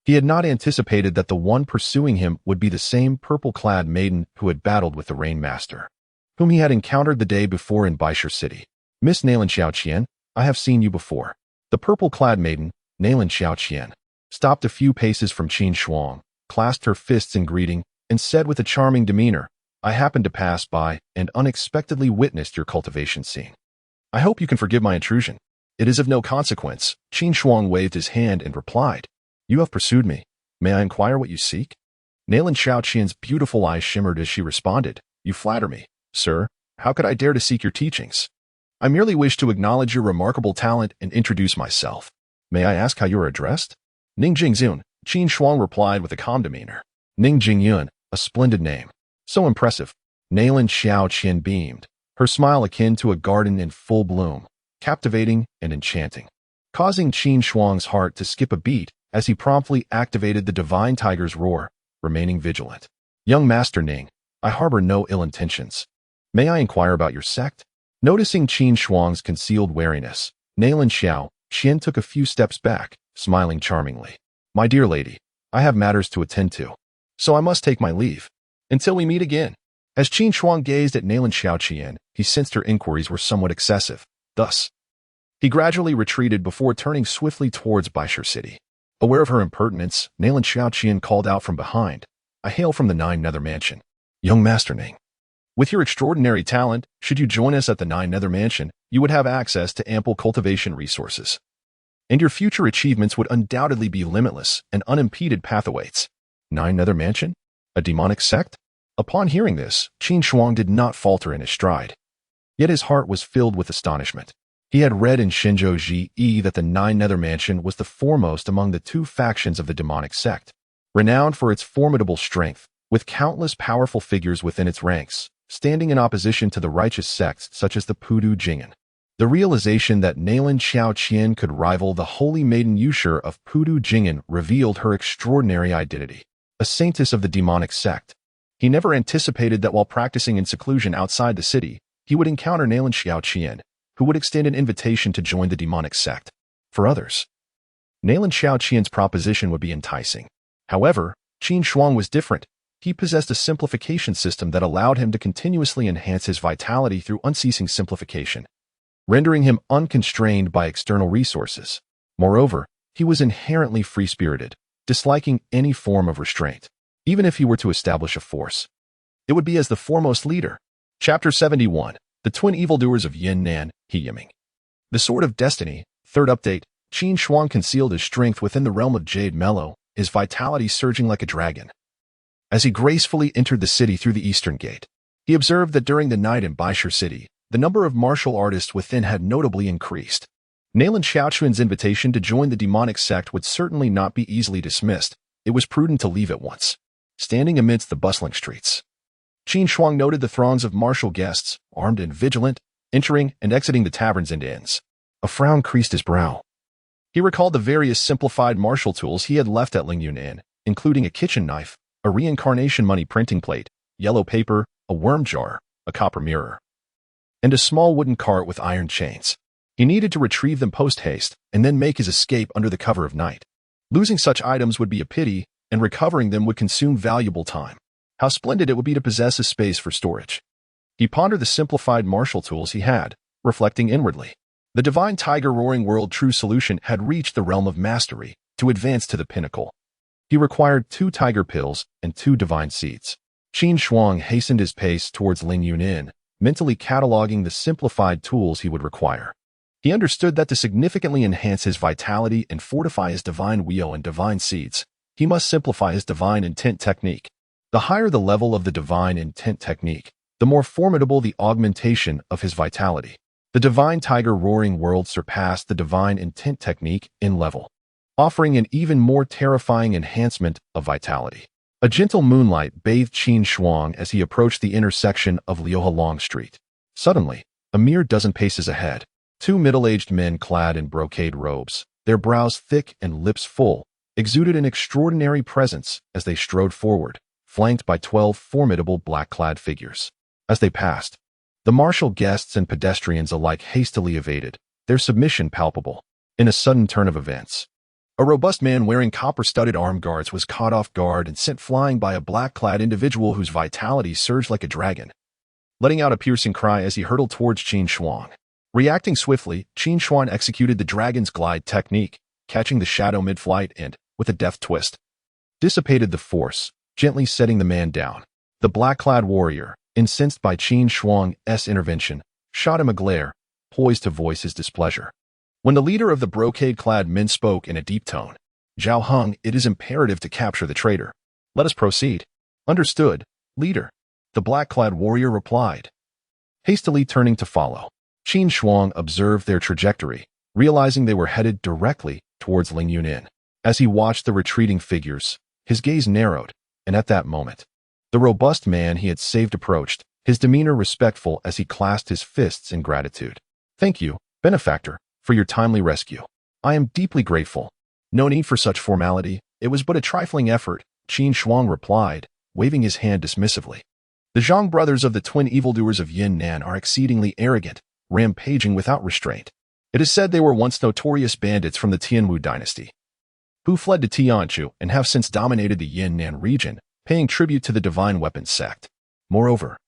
He had not anticipated that the one pursuing him would be the same purple-clad maiden who had battled with the Rain Master, whom he had encountered the day before in Baishur city. Miss Nalan Xiaoqian, I have seen you before. The purple-clad maiden, Nalan Xiaoqian, stopped a few paces from Qin Shuang, clasped her fists in greeting, and said with a charming demeanor, I happened to pass by and unexpectedly witnessed your cultivation scene. I hope you can forgive my intrusion. It is of no consequence. Qin Shuang waved his hand and replied, You have pursued me. May I inquire what you seek? Nalan Xiaoqian's beautiful eyes shimmered as she responded, You flatter me, sir. How could I dare to seek your teachings? I merely wish to acknowledge your remarkable talent and introduce myself. May I ask how you are addressed? Ning Jingzun, Qin Shuang replied with a calm demeanor. Ning Jingyun, a splendid name. So impressive. Nalan Xiaoqian beamed, her smile akin to a garden in full bloom, captivating and enchanting, causing Qin Shuang's heart to skip a beat as he promptly activated the divine tiger's roar, remaining vigilant. Young Master Ning, I harbor no ill intentions. May I inquire about your sect? Noticing Qin Shuang's concealed wariness, Nalan Xiaoqian took a few steps back, smiling charmingly. My dear lady, I have matters to attend to, so I must take my leave. Until we meet again. As Qin Shuang gazed at Nalan Xiaoqian, he sensed her inquiries were somewhat excessive. Thus, he gradually retreated before turning swiftly towards Baishur city. Aware of her impertinence, Nalan Xiaoqian called out from behind, I hail from the Nine Nether Mansion. Young Master Ning, with your extraordinary talent, should you join us at the Nine Nether Mansion, you would have access to ample cultivation resources. And your future achievements would undoubtedly be limitless and unimpeded path awaits. Nine Nether Mansion? A demonic sect? Upon hearing this, Qin Shuang did not falter in his stride. Yet his heart was filled with astonishment. He had read in Shenzhou Ji that the Nine Nether Mansion was the foremost among the 2 factions of the demonic sect, renowned for its formidable strength, with countless powerful figures within its ranks, standing in opposition to the righteous sects such as the Pudu Jing'an. The realization that Nalan Xiaoqian could rival the holy maiden Yushur of Pudu Jing'an revealed her extraordinary identity, a saintess of the demonic sect. He never anticipated that while practicing in seclusion outside the city, he would encounter Nalan Xiaoqian, who would extend an invitation to join the demonic sect. For others, Nalan Xiaoqian's proposition would be enticing. However, Qin Shuang was different. He possessed a simplification system that allowed him to continuously enhance his vitality through unceasing simplification, rendering him unconstrained by external resources. Moreover, he was inherently free-spirited, disliking any form of restraint. Even if he were to establish a force, it would be as the foremost leader. Chapter 71. The Twin Evildoers of Yin Nan, He Yiming. The Sword of Destiny. Third update. Qin Shuang concealed his strength within the realm of Jade Mellow, his vitality surging like a dragon. As he gracefully entered the city through the eastern gate, he observed that during the night in Baisher City, the number of martial artists within had notably increased. Nalan Xiaochuan's invitation to join the demonic sect would certainly not be easily dismissed. It was prudent to leave at once. Standing amidst the bustling streets, Qin Shuang noted the throngs of martial guests, armed and vigilant, entering and exiting the taverns and inns. A frown creased his brow. He recalled the various simplified martial tools he had left at Lingyun Inn, including a kitchen knife, a reincarnation money printing plate, yellow paper, a worm jar, a copper mirror, and a small wooden cart with iron chains. He needed to retrieve them post-haste and then make his escape under the cover of night. Losing such items would be a pity, and recovering them would consume valuable time. How splendid it would be to possess a space for storage. He pondered the simplified martial tools he had, reflecting inwardly. The divine tiger roaring world true solution had reached the realm of mastery. To advance to the pinnacle, he required 2 tiger pills and 2 divine seeds. Qin Shuang hastened his pace towards Lingyun Inn, mentally cataloging the simplified tools he would require. He understood that to significantly enhance his vitality and fortify his divine wheel and divine seeds, he must simplify his divine intent technique. The higher the level of the divine intent technique, the more formidable the augmentation of his vitality. The divine tiger roaring world surpassed the divine intent technique in level, offering an even more terrifying enhancement of vitality. A gentle moonlight bathed Qin Shuang as he approached the intersection of Liuhe Long Street. Suddenly, a mere dozen paces ahead, 2 middle-aged men clad in brocade robes, their brows thick and lips full, exuded an extraordinary presence as they strode forward, flanked by 12 formidable black-clad figures. As they passed, the martial guests and pedestrians alike hastily evaded, their submission palpable. In a sudden turn of events, a robust man wearing copper-studded arm guards was caught off guard and sent flying by a black-clad individual whose vitality surged like a dragon, letting out a piercing cry as he hurtled towards Qin Shuang. Reacting swiftly, Qin Shuang executed the dragon's glide technique, catching the shadow mid-flight and, with a deft twist, dissipated the force, gently setting the man down. The black-clad warrior, incensed by Qin Shuang's intervention, shot him a glare, poised to voice his displeasure. When the leader of the brocade-clad men spoke in a deep tone, "Zhao Heng, it is imperative to capture the traitor. Let us proceed." "Understood, leader," the black-clad warrior replied, hastily turning to follow. Qin Shuang observed their trajectory, realizing they were headed directly towards Lingyun Inn. As he watched the retreating figures, his gaze narrowed, and at that moment, the robust man he had saved approached, his demeanor respectful as he clasped his fists in gratitude. "Thank you, benefactor, for your timely rescue. I am deeply grateful." "No need for such formality. It was but a trifling effort," Qin Shuang replied, waving his hand dismissively. "The Zhang brothers of the twin evildoers of Yin Nan are exceedingly arrogant, rampaging without restraint. It is said they were once notorious bandits from the Tianwu dynasty, who fled to Tianchu and have since dominated the Yin Nan region, paying tribute to the divine weapons sect. Moreover,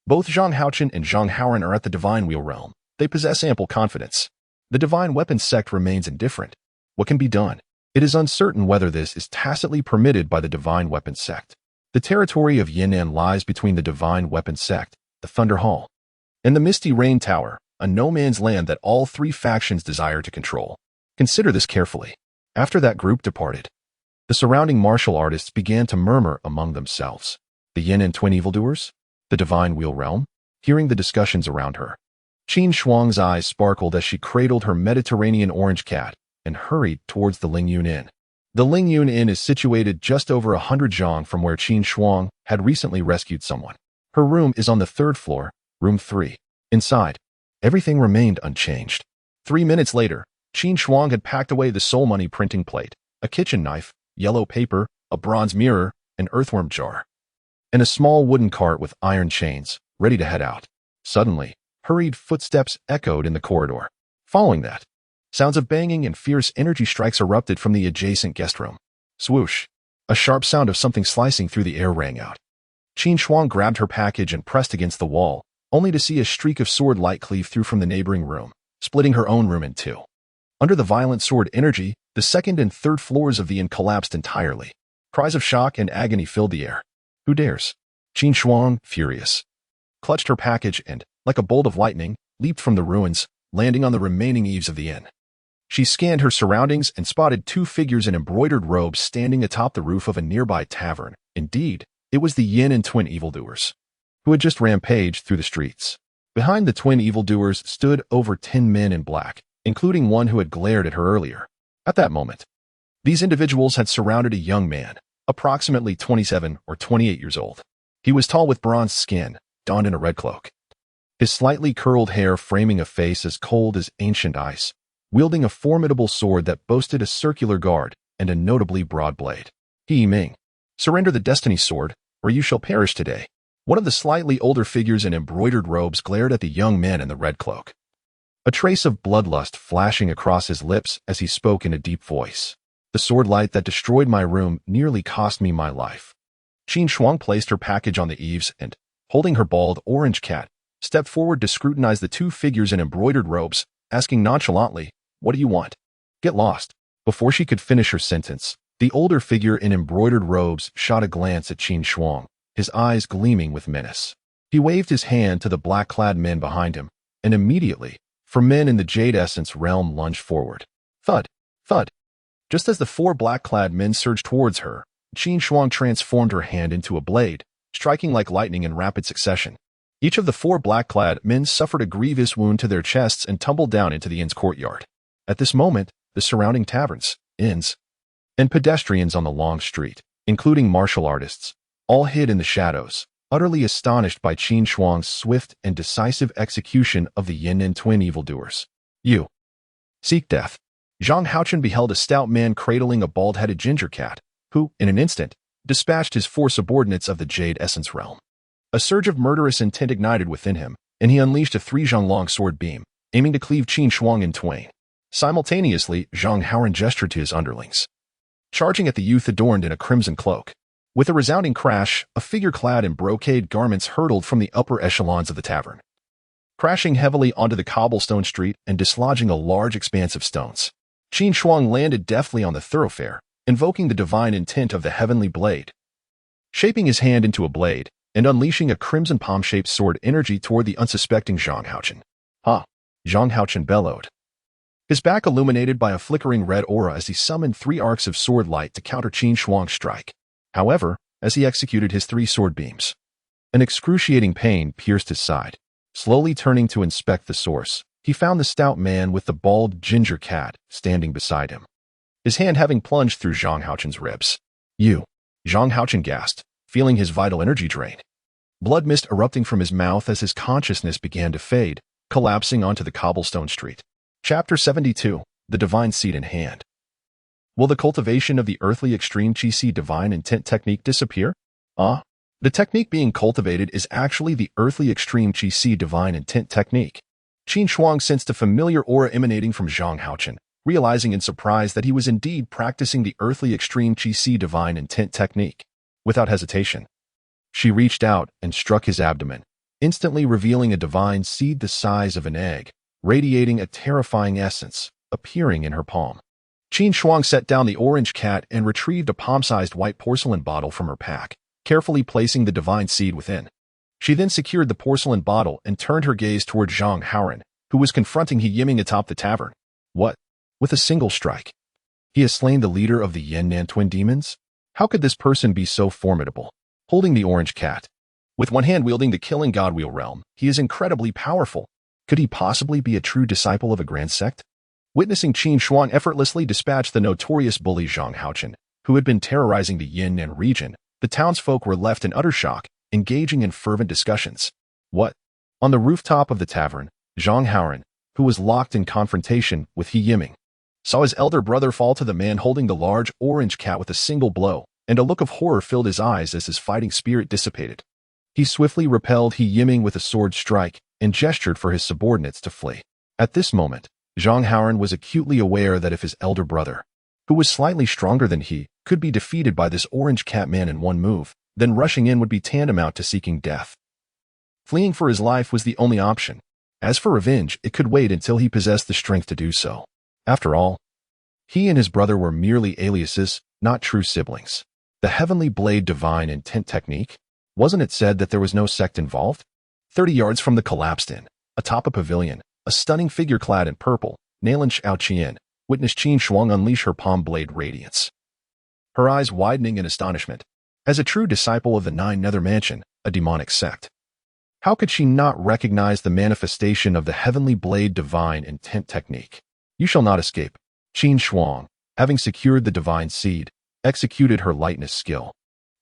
both Zhang Haochen and Zhang Haoren are at the divine wheel realm. They possess ample confidence. The divine weapons sect remains indifferent. What can be done? It is uncertain whether this is tacitly permitted by the divine weapons sect. The territory of Yinnan lies between the divine weapons sect, the Thunder Hall, and the Misty Rain Tower, a no-man's land that all 3 factions desire to control. Consider this carefully. After that group departed, the surrounding martial artists began to murmur among themselves. The Yin and Twin Evildoers? The Divine Wheel Realm? Hearing the discussions around her, Qin Shuang's eyes sparkled as she cradled her Mediterranean orange cat and hurried towards the Lingyun Inn. The Lingyun Inn is situated just over 100 zhang from where Qin Shuang had recently rescued someone. Her room is on the 3rd floor, room 3. Inside, everything remained unchanged. 3 minutes later, Qin Shuang had packed away the soul money printing plate, a kitchen knife, yellow paper, a bronze mirror, an earthworm jar, and a small wooden cart with iron chains, ready to head out. Suddenly, hurried footsteps echoed in the corridor. Following that, sounds of banging and fierce energy strikes erupted from the adjacent guest room. Swoosh! A sharp sound of something slicing through the air rang out. Qin Shuang grabbed her package and pressed against the wall, only to see a streak of sword light cleave through from the neighboring room, splitting her own room in 2. Under the violent sword energy, The second and third floors of the inn collapsed entirely. Cries of shock and agony filled the air. Who dares? Qin Shuang, furious, clutched her package and, like a bolt of lightning, leaped from the ruins, landing on the remaining eaves of the inn. She scanned her surroundings and spotted two figures in embroidered robes standing atop the roof of a nearby tavern. Indeed, it was the yin and twin evildoers, who had just rampaged through the streets. Behind the twin evildoers stood over 10 men in black, including one who had glared at her earlier. At that moment, these individuals had surrounded a young man, approximately 27 or 28 years old. He was tall with bronzed skin, donned in a red cloak, his slightly curled hair framing a face as cold as ancient ice, wielding a formidable sword that boasted a circular guard and a notably broad blade. He Ming, surrender the destiny sword, or you shall perish today. One of the slightly older figures in embroidered robes glared at the young man in the red cloak, a trace of bloodlust flashing across his lips as he spoke in a deep voice. The sword light that destroyed my room nearly cost me my life. Qin Shuang placed her package on the eaves and, holding her bald orange cat, stepped forward to scrutinize the two figures in embroidered robes, asking nonchalantly, "What do you want?" "Get lost." Before she could finish her sentence, the older figure in embroidered robes shot a glance at Qin Shuang, his eyes gleaming with menace. He waved his hand to the black-clad men behind him, and immediately, 4 men in the Jade Essence realm lunged forward. Thud, thud. Just as the 4 black-clad men surged towards her, Qin Shuang transformed her hand into a blade, striking like lightning in rapid succession. Each of the 4 black-clad men suffered a grievous wound to their chests and tumbled down into the inn's courtyard. At this moment, the surrounding taverns, inns, and pedestrians on the long street, including martial artists, all hid in the shadows, utterly astonished by Qin Shuang's swift and decisive execution of the yin and twin evildoers. "You seek death." Zhang Haochen beheld a stout man cradling a bald-headed ginger cat, who, in an instant, dispatched his 4 subordinates of the Jade Essence realm. A surge of murderous intent ignited within him, and he unleashed a 3-zhang-long sword beam, aiming to cleave Qin Shuang in twain. Simultaneously, Zhang Haoren gestured to his underlings, charging at the youth adorned in a crimson cloak. With a resounding crash, a figure clad in brocade garments hurtled from the upper echelons of the tavern, crashing heavily onto the cobblestone street and dislodging a large expanse of stones. Qin Shuang landed deftly on the thoroughfare, invoking the divine intent of the heavenly blade, shaping his hand into a blade, and unleashing a crimson palm-shaped sword energy toward the unsuspecting Zhang Haochen. "Ha!" Zhang Haochen bellowed, his back illuminated by a flickering red aura as he summoned 3 arcs of sword light to counter Qin Shuang's strike. However, as he executed his 3 sword beams, an excruciating pain pierced his side. Slowly turning to inspect the source, he found the stout man with the bald ginger cat standing beside him, his hand having plunged through Zhang Haochen's ribs. "You!" Zhang Haochen gasped, feeling his vital energy drain. Blood mist erupting from his mouth as his consciousness began to fade, collapsing onto the cobblestone street. Chapter 72, The Divine Seed in Hand. Will the cultivation of the earthly extreme Qi divine intent technique disappear? The technique being cultivated is actually the earthly extreme Qi divine intent technique. Qin Shuang sensed a familiar aura emanating from Zhang Haochen, realizing in surprise that he was indeed practicing the earthly extreme Qi divine intent technique. Without hesitation, she reached out and struck his abdomen, instantly revealing a divine seed the size of an egg, radiating a terrifying essence, appearing in her palm. Qin Shuang set down the orange cat and retrieved a palm-sized white porcelain bottle from her pack, carefully placing the divine seed within. She then secured the porcelain bottle and turned her gaze toward Zhang Haoren, who was confronting He Yiming atop the tavern. "What? With a single strike, he has slain the leader of the Yin-Nan twin demons? How could this person be so formidable?" Holding the orange cat, with one hand wielding the killing godwheel realm, he is incredibly powerful. Could he possibly be a true disciple of a grand sect? Witnessing Qin Shuang effortlessly dispatch the notorious bully Zhang Haochen, who had been terrorizing the Yin-Nan region, the townsfolk were left in utter shock, engaging in fervent discussions. "What?" On the rooftop of the tavern, Zhang Haoren, who was locked in confrontation with He Yiming, saw his elder brother fall to the man holding the large orange cat with a single blow, and a look of horror filled his eyes as his fighting spirit dissipated. He swiftly repelled He Yiming with a sword strike and gestured for his subordinates to flee. At this moment, Zhang Haoren was acutely aware that if his elder brother, who was slightly stronger than he, could be defeated by this orange cat man in one move, then rushing in would be tantamount to seeking death. Fleeing for his life was the only option. As for revenge, it could wait until he possessed the strength to do so. After all, He and his brother were merely aliases, not true siblings. The Heavenly Blade Divine Intent Technique? Wasn't it said that there was no sect involved? 30 yards from the collapsed inn, atop a pavilion, a stunning figure clad in purple, Nailan Xiaoqian, witnessed Qin Shuang unleash her palm blade radiance. Her eyes widening in astonishment. As a true disciple of the Nine Nether Mansion, a demonic sect, how could she not recognize the manifestation of the Heavenly Blade Divine Intent Technique? You shall not escape. Qin Shuang, having secured the divine seed, executed her lightness skill,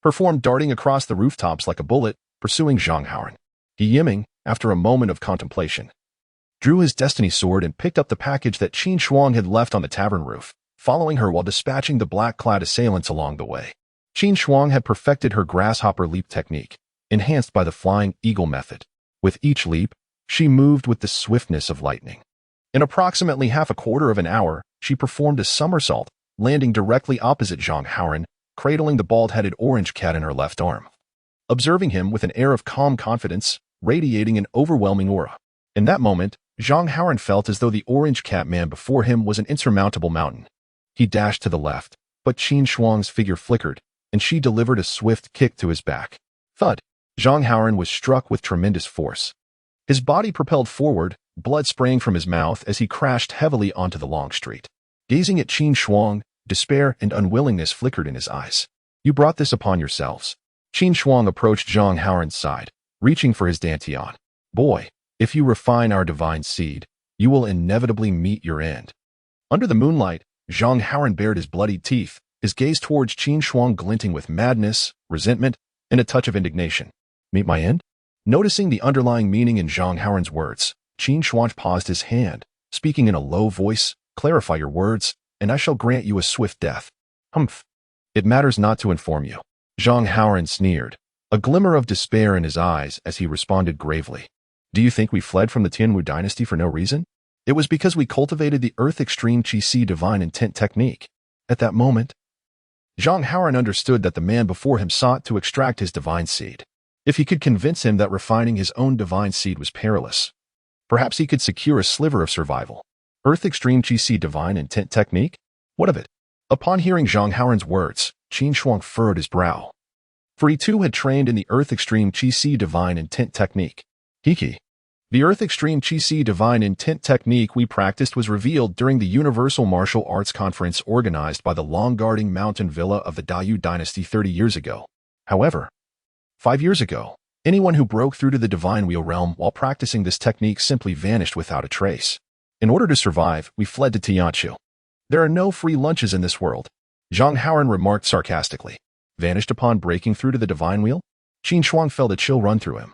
her form darting across the rooftops like a bullet, pursuing Zhang Haoran. He Yiming, after a moment of contemplation, drew his destiny sword and picked up the package that Qin Shuang had left on the tavern roof, following her while dispatching the black-clad assailants along the way. Qin Shuang had perfected her grasshopper leap technique, enhanced by the flying eagle method. With each leap, she moved with the swiftness of lightning. In approximately half a quarter of an hour, she performed a somersault, landing directly opposite Zhang Haoran, cradling the bald-headed orange cat in her left arm. Observing him with an air of calm confidence, radiating an overwhelming aura. In that moment, Zhang Haoran felt as though the orange cat man before him was an insurmountable mountain. He dashed to the left, but Qin Shuang's figure flickered, and she delivered a swift kick to his back. Thud! Zhang Haoran was struck with tremendous force. His body propelled forward, blood spraying from his mouth as he crashed heavily onto the long street. Gazing at Qin Shuang, despair and unwillingness flickered in his eyes. You brought this upon yourselves. Qin Shuang approached Zhang Haoran's side, reaching for his dantian. Boy, if you refine our divine seed, you will inevitably meet your end. Under the moonlight, Zhang Haoran bared his bloodied teeth, his gaze towards Qin Shuang glinting with madness, resentment, and a touch of indignation. Meet my end? Noticing the underlying meaning in Zhang Haoran's words, Qin Shuang paused his hand, speaking in a low voice, clarify your words, and I shall grant you a swift death. Humph. It matters not to inform you. Zhang Haoran sneered, a glimmer of despair in his eyes as he responded gravely. Do you think we fled from the Tianwu dynasty for no reason? It was because we cultivated the Earth Extreme Qi Divine Intent Technique. At that moment, Zhang Haoran understood that the man before him sought to extract his divine seed. If he could convince him that refining his own divine seed was perilous, perhaps he could secure a sliver of survival. Earth Extreme Qi Divine Intent Technique? What of it? Upon hearing Zhang Haoran's words, Qin Shuang furrowed his brow. For he too had trained in the Earth Extreme Qi Divine Intent Technique. Hiki. The Earth Extreme Qi Divine Intent Technique we practiced was revealed during the Universal Martial Arts Conference organized by the long-guarding mountain villa of the Dayu dynasty 30 years ago. However, 5 years ago, anyone who broke through to the Divine Wheel realm while practicing this technique simply vanished without a trace. In order to survive, we fled to Tianchu. There are no free lunches in this world, Zhang Haoran remarked sarcastically. Vanished upon breaking through to the Divine Wheel? Qin Shuang felt a chill run through him.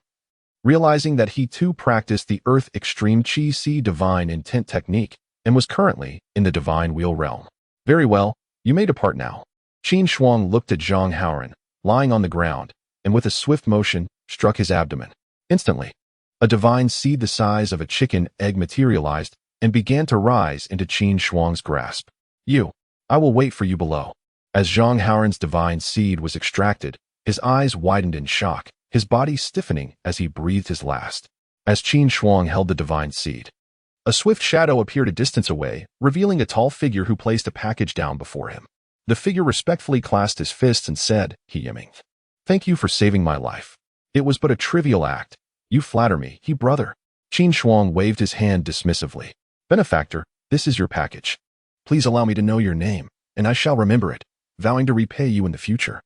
Realizing that he too practiced the Earth Extreme Qi Divine Intent Technique and was currently in the Divine Wheel realm. Very well, you may depart now. Qin Shuang looked at Zhang Haoran, lying on the ground, and with a swift motion, struck his abdomen. Instantly, a divine seed the size of a chicken egg materialized and began to rise into Qin Shuang's grasp. I will wait for you below. As Zhang Haoran's divine seed was extracted, his eyes widened in shock, his body stiffening as he breathed his last. As Qin Shuang held the divine seed, a swift shadow appeared a distance away, revealing a tall figure who placed a package down before him. The figure respectfully clasped his fists and said, He Yiming. Thank you for saving my life. It was but a trivial act. You flatter me, he brother. Qin Shuang waved his hand dismissively. Benefactor, this is your package. Please allow me to know your name, and I shall remember it, vowing to repay you in the future.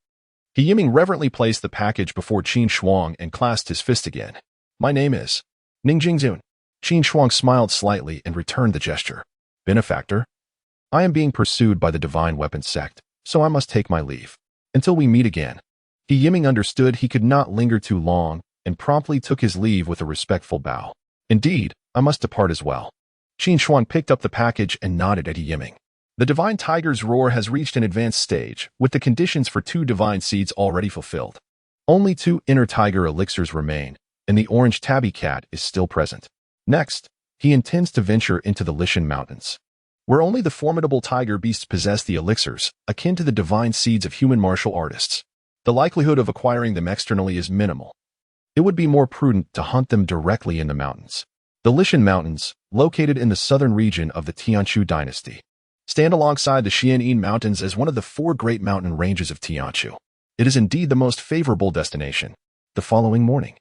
He Yiming reverently placed the package before Qin Shuang and clasped his fist again. My name is Ningjingzun. Qin Shuang smiled slightly and returned the gesture. Benefactor, I am being pursued by the Divine Weapon Sect, so I must take my leave. Until we meet again. He Yiming understood he could not linger too long and promptly took his leave with a respectful bow. Indeed, I must depart as well. Qin Shuang picked up the package and nodded at He Yiming. The Divine Tiger's Roar has reached an advanced stage, with the conditions for 2 divine seeds already fulfilled. Only 2 inner tiger elixirs remain, and the orange tabby cat is still present. Next, he intends to venture into the Lishan Mountains, where only the formidable tiger beasts possess the elixirs, akin to the divine seeds of human martial artists. The likelihood of acquiring them externally is minimal. It would be more prudent to hunt them directly in the mountains. The Lishan Mountains, located in the southern region of the Tianchu dynasty, stand alongside the Xian'an Mountains as one of the 4 great mountain ranges of Tianshu. It is indeed the most favorable destination. The following morning,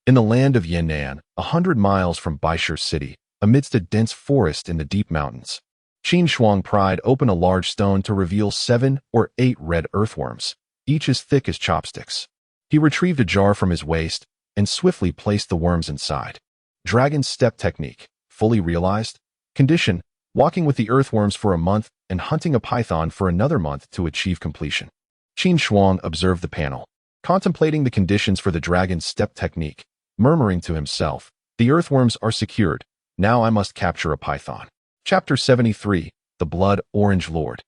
in the land of Yan'an, 100 miles from Baishur city, amidst a dense forest in the deep mountains, Qin Shuang pried open a large stone to reveal 7 or 8 red earthworms, each as thick as chopsticks. He retrieved a jar from his waist and swiftly placed the worms inside. Dragon step technique, fully realized. Condition: walking with the earthworms for a month and hunting a python for another month to achieve completion. Qin Shuang observed the panel, contemplating the conditions for the dragon step technique, murmuring to himself, "The earthworms are secured. Now I must capture a python." Chapter 73, The Blood Orange Lord.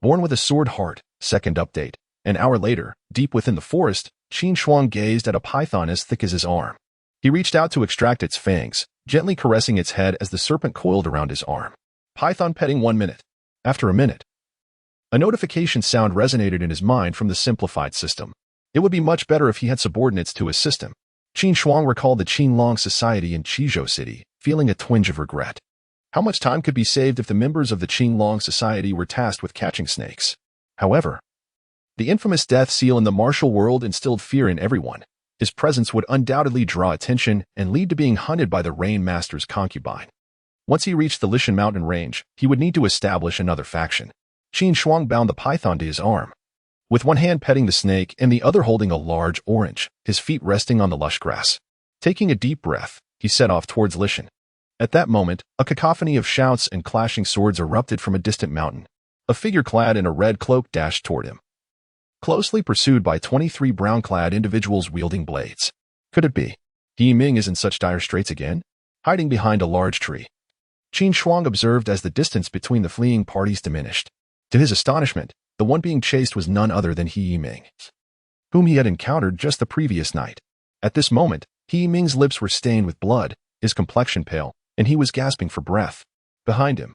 Born with a sword heart, second update. An hour later, deep within the forest, Qin Shuang gazed at a python as thick as his arm. He reached out to extract its fangs, gently caressing its head as the serpent coiled around his arm. Python petting 1 minute. After a minute, a notification sound resonated in his mind from the simplified system. It would be much better if he had subordinates to his system. Qin Shuang recalled the Qinlong Society in Qizhou City, feeling a twinge of regret. How much time could be saved if the members of the Qinlong Society were tasked with catching snakes? However, the infamous death seal in the martial world instilled fear in everyone. His presence would undoubtedly draw attention and lead to being hunted by the Rain Master's concubine. Once he reached the Lishan mountain range, he would need to establish another faction. Qin Shuang bound the python to his arm, with one hand petting the snake and the other holding a large orange, his feet resting on the lush grass. Taking a deep breath, he set off towards Lishan. At that moment, a cacophony of shouts and clashing swords erupted from a distant mountain. A figure clad in a red cloak dashed toward him, closely pursued by 23 brown-clad individuals wielding blades. Could it be? He Ming is in such dire straits again? Hiding behind a large tree, Qin Shuang observed as the distance between the fleeing parties diminished. To his astonishment, the one being chased was none other than He Ming, whom he had encountered just the previous night. At this moment, He Ming's lips were stained with blood, his complexion pale, and he was gasping for breath. Behind him,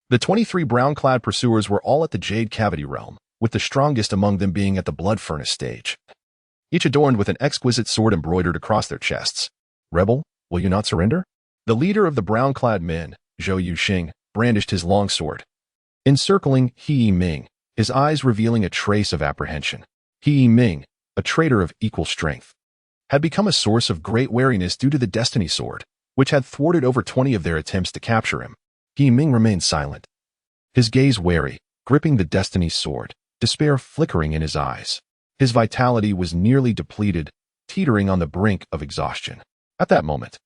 the 23 brown-clad pursuers were all at the Jade Cavity realm, with the strongest among them being at the Blood Furnace stage, each adorned with an exquisite sword embroidered across their chests. "Rebel, will you not surrender?" The leader of the brown-clad men, Zhou Yuxing, brandished his long sword, encircling He Ming, his eyes revealing a trace of apprehension. He Ming, a traitor of equal strength, had become a source of great wariness due to the Destiny Sword, which had thwarted over 20 of their attempts to capture him. He Ming remained silent, his gaze wary, gripping the Destiny Sword, despair flickering in his eyes. His vitality was nearly depleted, teetering on the brink of exhaustion. At that moment,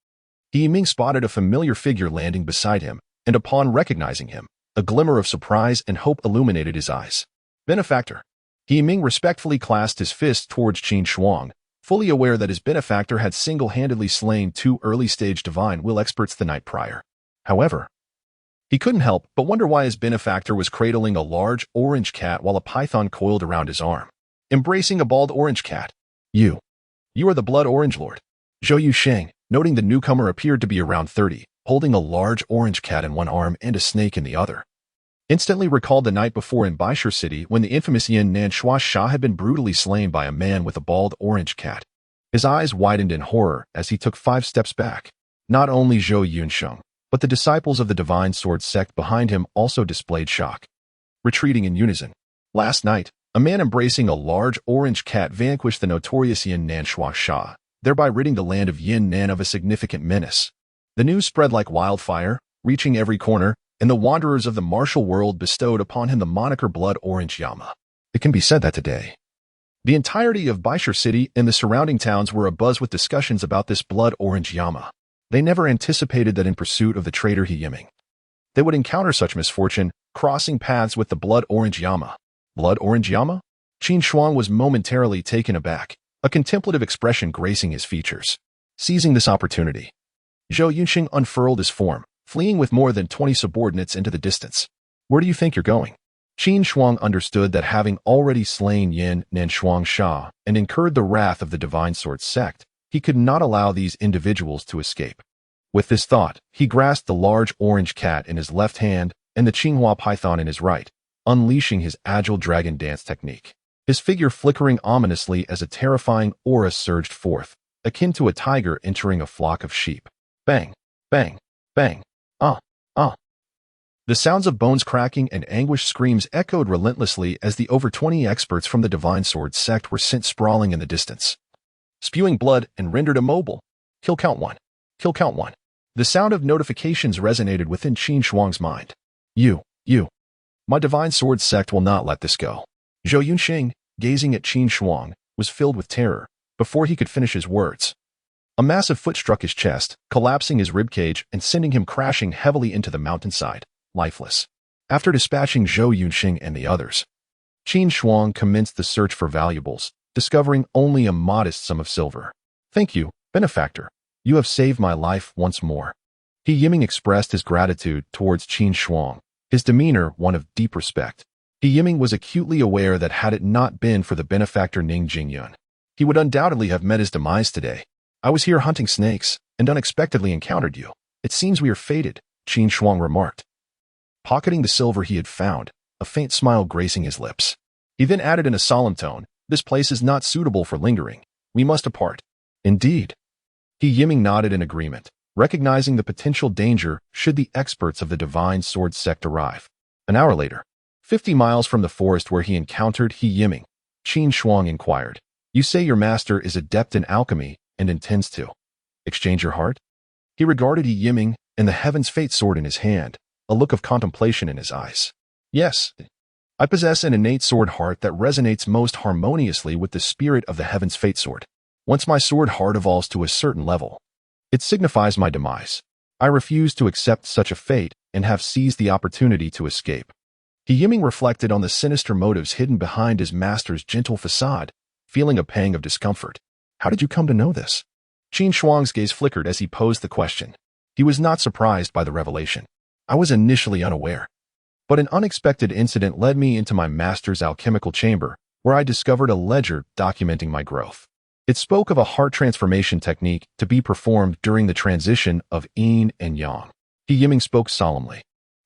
He Ming spotted a familiar figure landing beside him, and upon recognizing him, a glimmer of surprise and hope illuminated his eyes. "Benefactor." He Ming respectfully clasped his fist towards Qin Shuang, fully aware that his benefactor had single-handedly slain 2 early-stage divine will experts the night prior. However, he couldn't help but wonder why his benefactor was cradling a large orange cat while a python coiled around his arm. Embracing a bald orange cat. You are the Blood Orange Lord." Zhou Yusheng, noting the newcomer appeared to be around 30, holding a large orange cat in one arm and a snake in the other, instantly recalled the night before in Baishur City when the infamous Yin Nan Shua Sha had been brutally slain by a man with a bald orange cat. His eyes widened in horror as he took 5 steps back. Not only Zhou Yunsheng, but the disciples of the Divine Sword sect behind him also displayed shock, retreating in unison. Last night, a man embracing a large orange cat vanquished the notorious Yin Nan Shua Sha, thereby ridding the land of Yin Nan of a significant menace. The news spread like wildfire, reaching every corner, and the wanderers of the martial world bestowed upon him the moniker Blood Orange Yama. It can be said that today, the entirety of Baishur City and the surrounding towns were abuzz with discussions about this Blood Orange Yama. They never anticipated that in pursuit of the traitor He Yiming, they would encounter such misfortune, crossing paths with the Blood Orange Yama. Blood Orange Yama? Qin Shuang was momentarily taken aback, a contemplative expression gracing his features. Seizing this opportunity, Zhou Yunxing unfurled his form, fleeing with more than 20 subordinates into the distance. "Where do you think you're going?" Qin Shuang understood that having already slain Yin Nanshuang Sha and incurred the wrath of the Divine Sword sect, he could not allow these individuals to escape. With this thought, he grasped the large orange cat in his left hand and the Qinghua python in his right, unleashing his agile dragon dance technique. His figure flickering ominously as a terrifying aura surged forth, akin to a tiger entering a flock of sheep. Bang! Bang! Bang! Ah! Ah! The sounds of bones cracking and anguished screams echoed relentlessly as the over 20 experts from the Divine Sword sect were sent sprawling in the distance, spewing blood and rendered immobile. Kill count 1. Kill count 1. The sound of notifications resonated within Qin Shuang's mind. You. My Divine Sword sect will not let this go. Zhou Yunxing, gazing at Qin Shuang, was filled with terror before he could finish his words. A massive foot struck his chest, collapsing his ribcage and sending him crashing heavily into the mountainside, lifeless. After dispatching Zhou Yunxing and the others, Qin Shuang commenced the search for valuables, discovering only a modest sum of silver. Thank you, benefactor. You have saved my life once more. He Yiming expressed his gratitude towards Qin Shuang, his demeanor one of deep respect. He Yiming was acutely aware that had it not been for the benefactor Ning Jingyun, he would undoubtedly have met his demise today. I was here hunting snakes and unexpectedly encountered you. It seems we are fated, Qin Shuang remarked, pocketing the silver he had found, a faint smile gracing his lips. He then added in a solemn tone, this place is not suitable for lingering. We must depart. Indeed. He Yiming nodded in agreement, recognizing the potential danger should the experts of the Divine Sword sect arrive. An hour later, 50 miles from the forest where he encountered He Yiming, Qin Shuang inquired, you say your master is adept in alchemy and intends to exchange your heart? He regarded He Yiming and the Heaven's Fate sword in his hand, a look of contemplation in his eyes. Yes, I possess an innate sword heart that resonates most harmoniously with the spirit of the Heaven's Fate sword. Once my sword heart evolves to a certain level, it signifies my demise. I refuse to accept such a fate and have seized the opportunity to escape. He Yiming reflected on the sinister motives hidden behind his master's gentle facade, feeling a pang of discomfort. How did you come to know this? Qin Shuang's gaze flickered as he posed the question. He was not surprised by the revelation. I was initially unaware, but an unexpected incident led me into my master's alchemical chamber, where I discovered a ledger documenting my growth. It spoke of a heart transformation technique to be performed during the transition of yin and yang. He Yiming spoke solemnly.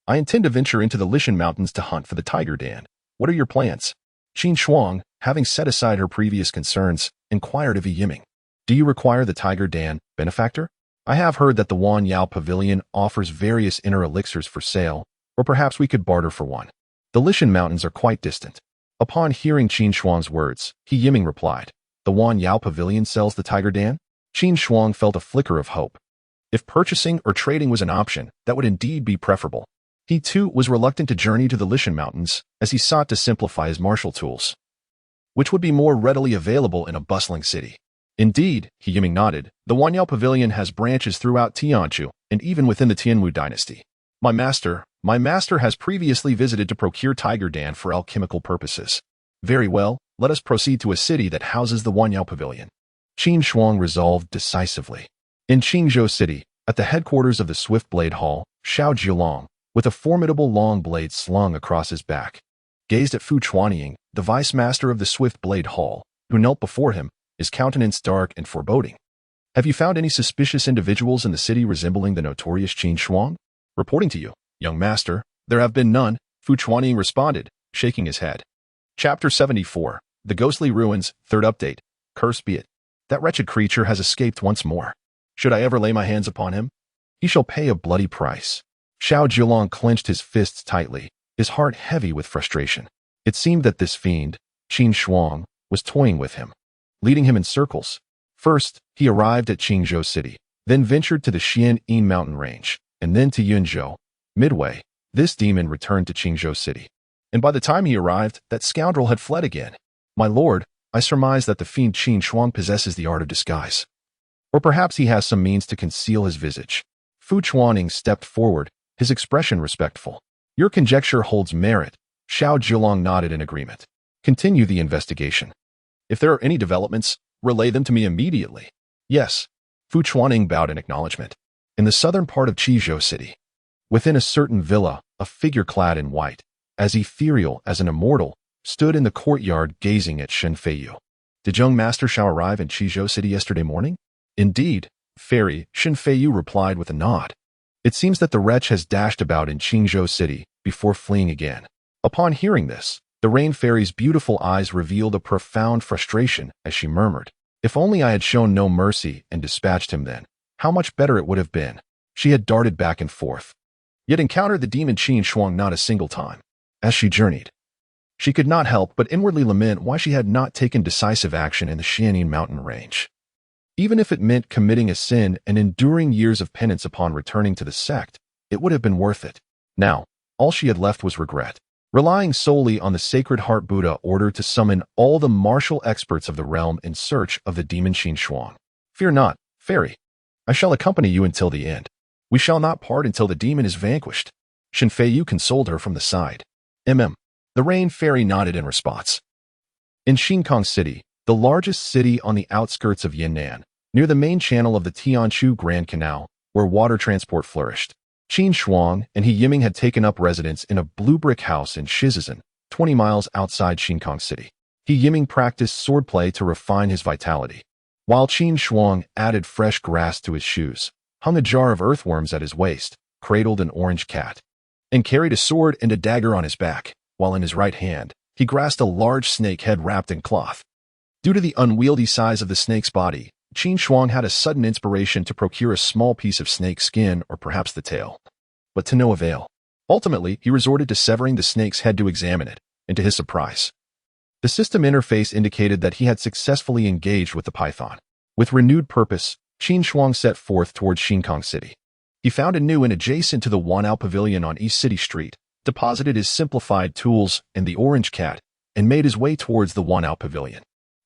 I intend to venture into the Lishan Mountains to hunt for the tiger Dan. What are your plans? Qin Shuang, having set aside her previous concerns, inquired of He Yiming. Do you require the tiger Dan, benefactor? I have heard that the Wan Yao Pavilion offers various inner elixirs for sale, or perhaps we could barter for one. The Lishan Mountains are quite distant. Upon hearing Qin Shuang's words, He Yiming replied, the Wan Yao Pavilion sells the tiger Dan? Qin Shuang felt a flicker of hope. If purchasing or trading was an option, that would indeed be preferable. He too was reluctant to journey to the Lishan Mountains as he sought to simplify his martial tools, which would be more readily available in a bustling city. Indeed, He Yiming nodded, the Wanyao Pavilion has branches throughout Tianchu and even within the Tianwu dynasty. My master has previously visited to procure tiger Dan for alchemical purposes. Very well, let us proceed to a city that houses the Wanyao Pavilion. Qin Shuang resolved decisively. In Qingzhou City, at the headquarters of the Swift Blade Hall, Xiao Jiulong, with a formidable long blade slung across his back, gazed at Fu Chuanying, the vice master of the Swift Blade Hall, who knelt before him, his countenance dark and foreboding. Have you found any suspicious individuals in the city resembling the notorious Qin Shuang? Reporting to you, young master, there have been none, Fu Chuanying responded, shaking his head. Chapter 74, The Ghostly Ruins, Third Update. Cursed be it. That wretched creature has escaped once more. Should I ever lay my hands upon him, he shall pay a bloody price. Xiao Jiulong clenched his fists tightly, his heart heavy with frustration. It seemed that this fiend, Qin Shuang, was toying with him, leading him in circles. First, he arrived at Qingzhou City, then ventured to the Xian-Yin mountain range, and then to Yunzhou. Midway, this demon returned to Qingzhou City. And by the time he arrived, that scoundrel had fled again. My lord, I surmise that the fiend Qin Shuang possesses the art of disguise. Or perhaps he has some means to conceal his visage. Fu Chuanying stepped forward, his expression respectful. Your conjecture holds merit. Xiao Jiulong nodded in agreement. Continue the investigation. If there are any developments, relay them to me immediately. Yes. Fu Chuanying bowed in acknowledgement. In the southern part of Qizhou City, within a certain villa, a figure clad in white, as ethereal as an immortal, stood in the courtyard gazing at Shen Feiyu. Did young Master Xiao arrive in Qizhou City yesterday morning? Indeed, Fairy, Shen Feiyu replied with a nod. It seems that the wretch has dashed about in Qingzhou City before fleeing again. Upon hearing this, the Rain Fairy's beautiful eyes revealed a profound frustration as she murmured, if only I had shown no mercy and dispatched him then, how much better it would have been. She had darted back and forth, yet encountered the demon Qin Shuang not a single time. As she journeyed, she could not help but inwardly lament why she had not taken decisive action in the Xianing mountain range. Even if it meant committing a sin and enduring years of penance upon returning to the sect, it would have been worth it. Now, all she had left was regret. Relying solely on the Sacred Heart Buddha ordered to summon all the martial experts of the realm in search of the demon Qin Shuang. Fear not, fairy. I shall accompany you until the end. We shall not part until the demon is vanquished. Shen Feiyu consoled her from the side. The Rain Fairy nodded in response. In Xinkang City, the largest city on the outskirts of Yunnan, near the main channel of the Tianshu Grand Canal, where water transport flourished, Qin Shuang and He Yiming had taken up residence in a blue brick house in Shizizhen, 20 miles outside Xinkang City. He Yiming practiced swordplay to refine his vitality, while Qin Shuang added fresh grass to his shoes, hung a jar of earthworms at his waist, cradled an orange cat, and carried a sword and a dagger on his back, while in his right hand, he grasped a large snake head wrapped in cloth. Due to the unwieldy size of the snake's body, Qin Shuang had a sudden inspiration to procure a small piece of snake skin or perhaps the tail. But to no avail. Ultimately, he resorted to severing the snake's head to examine it, and to his surprise, the system interface indicated that he had successfully engaged with the python. With renewed purpose, Qin Shuang set forth towards Xinkang City. He found a new and adjacent to the Wanao Pavilion on East City Street, deposited his simplified tools and the orange cat, and made his way towards the Wanao Pavilion.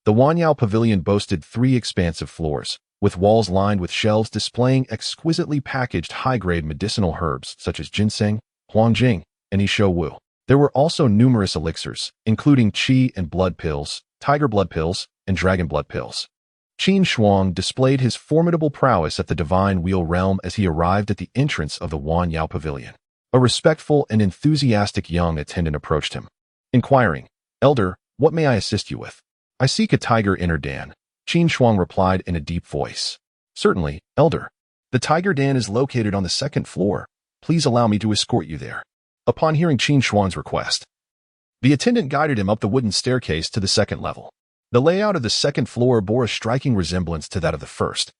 The Wanao Pavilion boasted 3 expansive floors, with walls lined with shelves displaying exquisitely packaged high-grade medicinal herbs such as ginseng, huangjing, and Isho Wu. There were also numerous elixirs, including qi and blood pills, tiger blood pills, and dragon blood pills. Qin Shuang displayed his formidable prowess at the Divine Wheel realm as he arrived at the entrance of the Wanao Pavilion. A respectful and enthusiastic young attendant approached him, inquiring, "Elder, what may I assist you with?" "I seek a tiger inner Dan," Qin Shuang replied in a deep voice. "Certainly, Elder. The tiger den is located on the 2nd floor. Please allow me to escort you there." Upon hearing Qin Shuang's request, the attendant guided him up the wooden staircase to the 2nd level. The layout of the 2nd floor bore a striking resemblance to that of the 1st,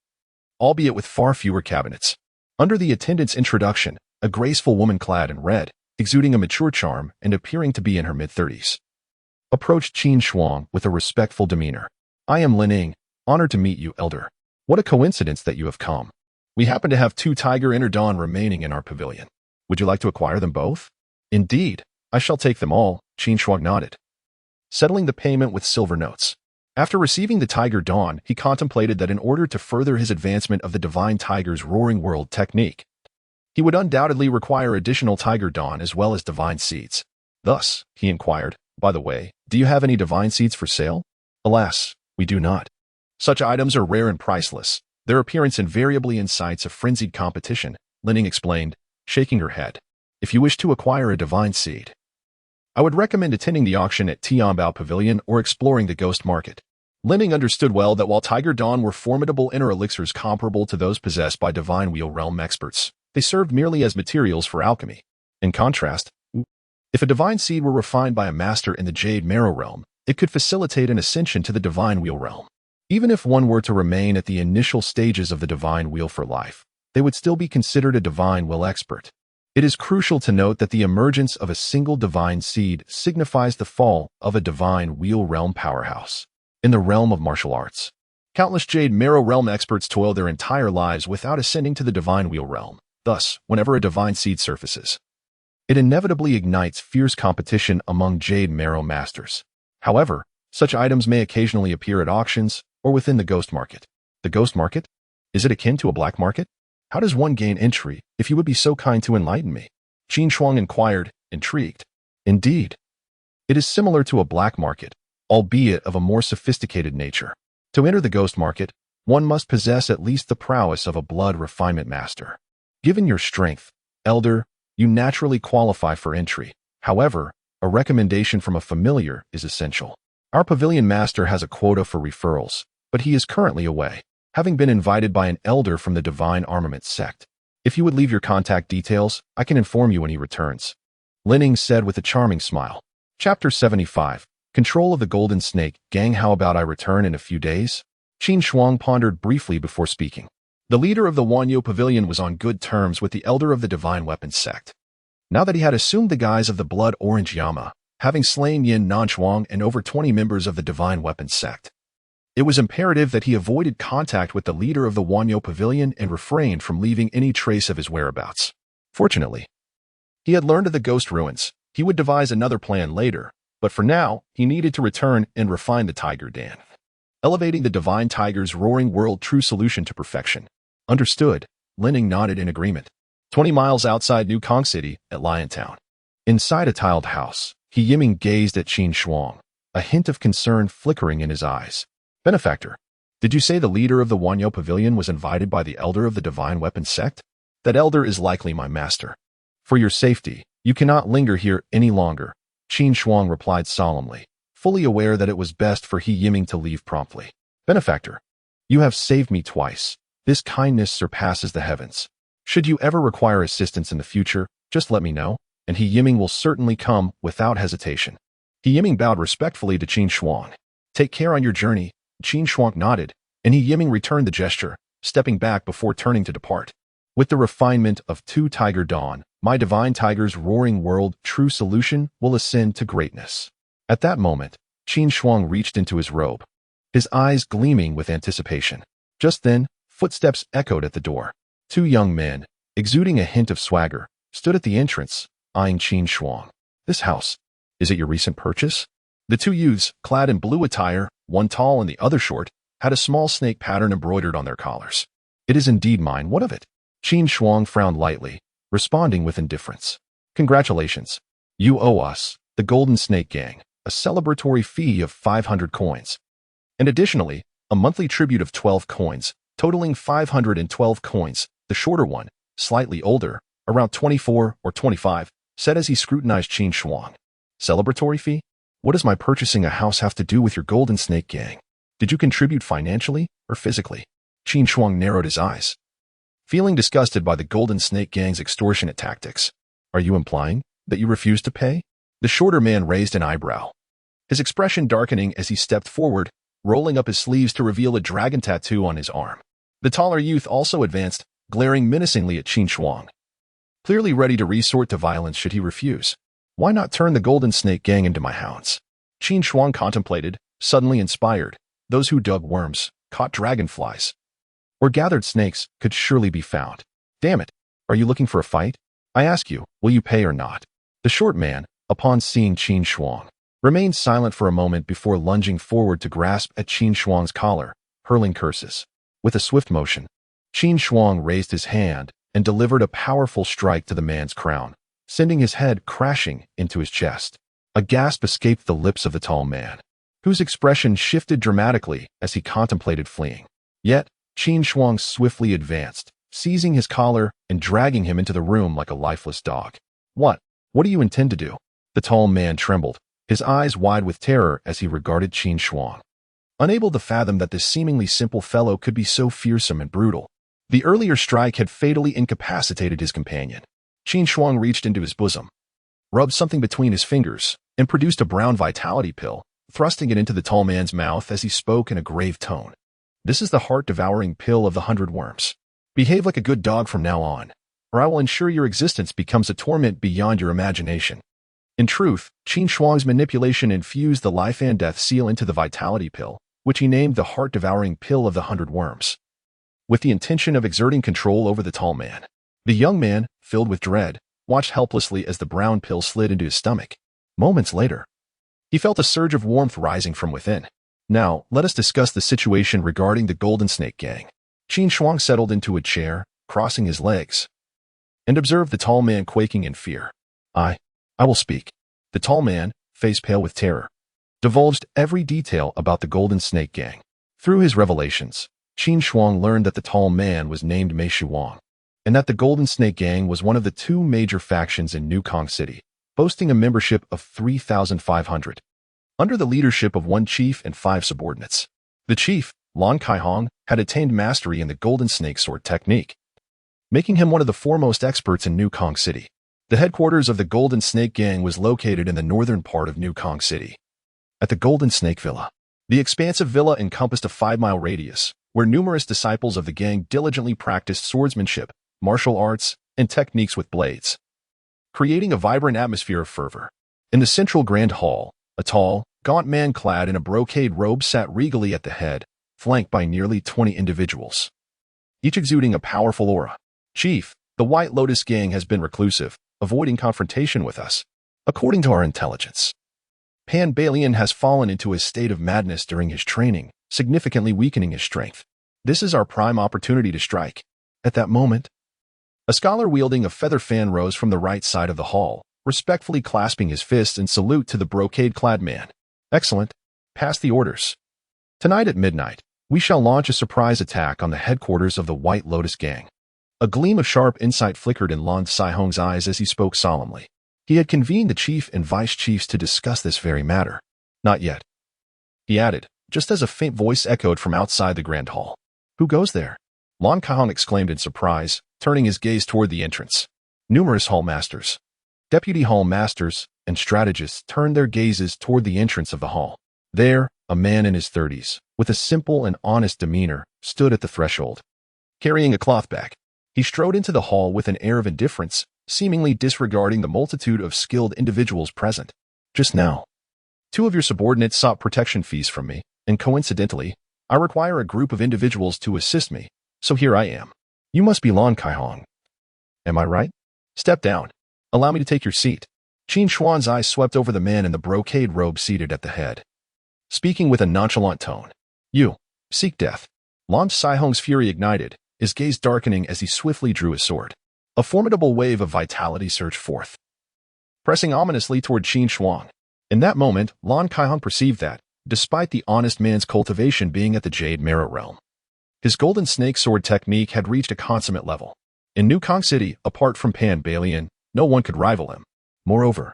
albeit with far fewer cabinets. Under the attendant's introduction, a graceful woman clad in red, exuding a mature charm and appearing to be in her mid-30s, approached Qin Shuang with a respectful demeanor. "I am Lining, honored to meet you, Elder. What a coincidence that you have come. We happen to have 2 tiger inner dawn remaining in our pavilion. Would you like to acquire them both?" "Indeed, I shall take them all," Qin Shuang nodded, settling the payment with silver notes. After receiving the tiger dawn, he contemplated that in order to further his advancement of the divine tiger's roaring world technique, he would undoubtedly require additional tiger dawn as well as divine seeds. Thus, he inquired, "By the way, do you have any divine seeds for sale?" "Alas, we do not. Such items are rare and priceless. Their appearance invariably incites a frenzied competition," Lining explained, shaking her head. "If you wish to acquire a divine seed, I would recommend attending the auction at Tianbao Pavilion or exploring the ghost market." Lining understood well that while Tiger Dawn were formidable inner elixirs comparable to those possessed by Divine Wheel realm experts, they served merely as materials for alchemy. In contrast, if a divine seed were refined by a master in the Jade Marrow realm, it could facilitate an ascension to the Divine Wheel realm. Even if one were to remain at the initial stages of the Divine Wheel for life, they would still be considered a Divine Will expert. It is crucial to note that the emergence of a single divine seed signifies the fall of a Divine Wheel realm powerhouse. In the realm of martial arts, countless Jade Marrow realm experts toil their entire lives without ascending to the Divine Wheel realm. Thus, whenever a divine seed surfaces, it inevitably ignites fierce competition among Jade Marrow masters. However, such items may occasionally appear at auctions or within the ghost market. The ghost market? Is it akin to a black market? How does one gain entry, if you would be so kind to enlighten me? Qin Shuang inquired, intrigued. Indeed, it is similar to a black market, albeit of a more sophisticated nature. To enter the ghost market, one must possess at least the prowess of a blood refinement master. Given your strength, Elder, you naturally qualify for entry. However, a recommendation from a familiar is essential. Our pavilion master has a quota for referrals, but he is currently away, having been invited by an elder from the Divine Armament sect. If you would leave your contact details, I can inform you when he returns. Lining said with a charming smile. Chapter 75. Control of the Golden Snake. Gang, how about I return in a few days? Qin Shuang pondered briefly before speaking. The leader of the Wanyo Pavilion was on good terms with the elder of the Divine Weapons sect. Now that he had assumed the guise of the Blood Orange Yama, having slain Yin Nanshuang and over 20 members of the Divine Weapons sect, it was imperative that he avoided contact with the leader of the Wanyo Pavilion and refrained from leaving any trace of his whereabouts. Fortunately, he had learned of the ghost ruins. He would devise another plan later, but for now, he needed to return and refine the Tiger Dan, elevating the Divine Tiger's roaring world true solution to perfection. Understood, Linning nodded in agreement. 20 miles outside New Kong City, at Liontown. Inside a tiled house, He Yiming gazed at Qin Shuang, a hint of concern flickering in his eyes. Benefactor, did you say the leader of the Wanyo Pavilion was invited by the elder of the Divine Weapons sect? That elder is likely my master. For your safety, you cannot linger here any longer, Qin Shuang replied solemnly, fully aware that it was best for He Yiming to leave promptly. Benefactor, you have saved me twice. This kindness surpasses the heavens. Should you ever require assistance in the future, just let me know, and He Yiming will certainly come without hesitation. He Yiming bowed respectfully to Qin Shuang. Take care on your journey. Qin Shuang nodded, and He Yiming returned the gesture, stepping back before turning to depart. With the refinement of two Tiger Dawn, my Divine Tiger's roaring world true solution will ascend to greatness. At that moment, Qin Shuang reached into his robe, his eyes gleaming with anticipation. Just then, footsteps echoed at the door. Two young men, exuding a hint of swagger, stood at the entrance, eyeing Qin Shuang. This house, is it your recent purchase? The two youths, clad in blue attire, one tall and the other short, had a small snake pattern embroidered on their collars. It is indeed mine, what of it? Qin Shuang frowned lightly, responding with indifference. Congratulations. You owe us, the Golden Snake Gang, a celebratory fee of 500 coins. And additionally, a monthly tribute of 12 coins, totaling 512 coins. The shorter one, slightly older, around 24 or 25, said as he scrutinized Qin Shuang. Celebratory fee? What does my purchasing a house have to do with your Golden Snake Gang? Did you contribute financially or physically? Qin Shuang narrowed his eyes, feeling disgusted by the Golden Snake Gang's extortionate tactics. Are you implying that you refuse to pay? The shorter man raised an eyebrow, his expression darkening as he stepped forward, rolling up his sleeves to reveal a dragon tattoo on his arm. The taller youth also advanced, glaring menacingly at Qin Shuang, clearly ready to resort to violence should he refuse. Why not turn the Golden Snake Gang into my hounds? Qin Shuang contemplated, suddenly inspired. Those who dug worms, caught dragonflies, or gathered snakes could surely be found. Damn it, are you looking for a fight? I ask you, will you pay or not? The short man, upon seeing Qin Shuang, remained silent for a moment before lunging forward to grasp at Qin Shuang's collar, hurling curses. With a swift motion, Qin Shuang raised his hand and delivered a powerful strike to the man's crown, sending his head crashing into his chest. A gasp escaped the lips of the tall man, whose expression shifted dramatically as he contemplated fleeing. Yet, Qin Shuang swiftly advanced, seizing his collar and dragging him into the room like a lifeless dog. What do you intend to do? The tall man trembled, his eyes wide with terror as he regarded Qin Shuang, unable to fathom that this seemingly simple fellow could be so fearsome and brutal. The earlier strike had fatally incapacitated his companion. Qin Shuang reached into his bosom, rubbed something between his fingers, and produced a brown vitality pill, thrusting it into the tall man's mouth as he spoke in a grave tone. This is the heart-devouring pill of the 100 worms. Behave like a good dog from now on, or I will ensure your existence becomes a torment beyond your imagination. In truth, Qin Shuang's manipulation infused the life and death seal into the vitality pill, which he named the heart-devouring pill of the 100 worms, with the intention of exerting control over the tall man. The young man, filled with dread, watched helplessly as the brown pill slid into his stomach. Moments later, he felt a surge of warmth rising from within. Now, let us discuss the situation regarding the Golden Snake Gang. Qin Shuang settled into a chair, crossing his legs, and observed the tall man quaking in fear. I will speak. The tall man, face pale with terror, divulged every detail about the Golden Snake Gang. Through his revelations, Qin Shuang learned that the tall man was named Mei Shuang, and that the Golden Snake Gang was one of the two major factions in New Kong City, boasting a membership of 3,500. Under the leadership of one chief and 5 subordinates. The chief, Lan Kaihong, had attained mastery in the Golden Snake Sword technique, making him one of the foremost experts in New Kong City. The headquarters of the Golden Snake Gang was located in the northern part of New Kong City, at the Golden Snake Villa. The expansive villa encompassed a 5-mile radius, where numerous disciples of the gang diligently practiced swordsmanship, martial arts, and techniques with blades, creating a vibrant atmosphere of fervor. In the central grand hall, a tall, gaunt man clad in a brocade robe sat regally at the head, flanked by nearly 20 individuals, each exuding a powerful aura. "Chief, the White Lotus gang has been reclusive, avoiding confrontation with us. According to our intelligence, Pan Balian has fallen into a state of madness during his training, significantly weakening his strength. This is our prime opportunity to strike." At that moment, a scholar wielding a feather fan rose from the right side of the hall, respectfully clasping his fists in salute to the brocade-clad man. "Excellent. Pass the orders. Tonight at midnight, we shall launch a surprise attack on the headquarters of the White Lotus gang." A gleam of sharp insight flickered in Lan Saihong's eyes as he spoke solemnly. He had convened the chief and vice chiefs to discuss this very matter. "Not yet," he added, just as a faint voice echoed from outside the grand hall. "Who goes there?" Lan Saihong exclaimed in surprise, turning his gaze toward the entrance. Numerous hall masters, deputy hall masters, and strategists turned their gazes toward the entrance of the hall. There, a man in his 30s, with a simple and honest demeanor, stood at the threshold, carrying a cloth bag. He strode into the hall with an air of indifference, seemingly disregarding the multitude of skilled individuals present. "Just now, 2 of your subordinates sought protection fees from me, and coincidentally, I require a group of individuals to assist me, so here I am. You must be Lan Saihong. Am I right? Step down. Allow me to take your seat." Qin Shuang's eyes swept over the man in the brocade robe seated at the head, speaking with a nonchalant tone. "You seek death." Lan Saihong's fury ignited, his gaze darkening as he swiftly drew his sword. A formidable wave of vitality surged forth, pressing ominously toward Qin Shuang. In that moment, Lan Saihong perceived that, despite the honest man's cultivation being at the Jade Marrow realm, his golden snake sword technique had reached a consummate level. In New Kong City, apart from Pan Balian, no one could rival him. Moreover,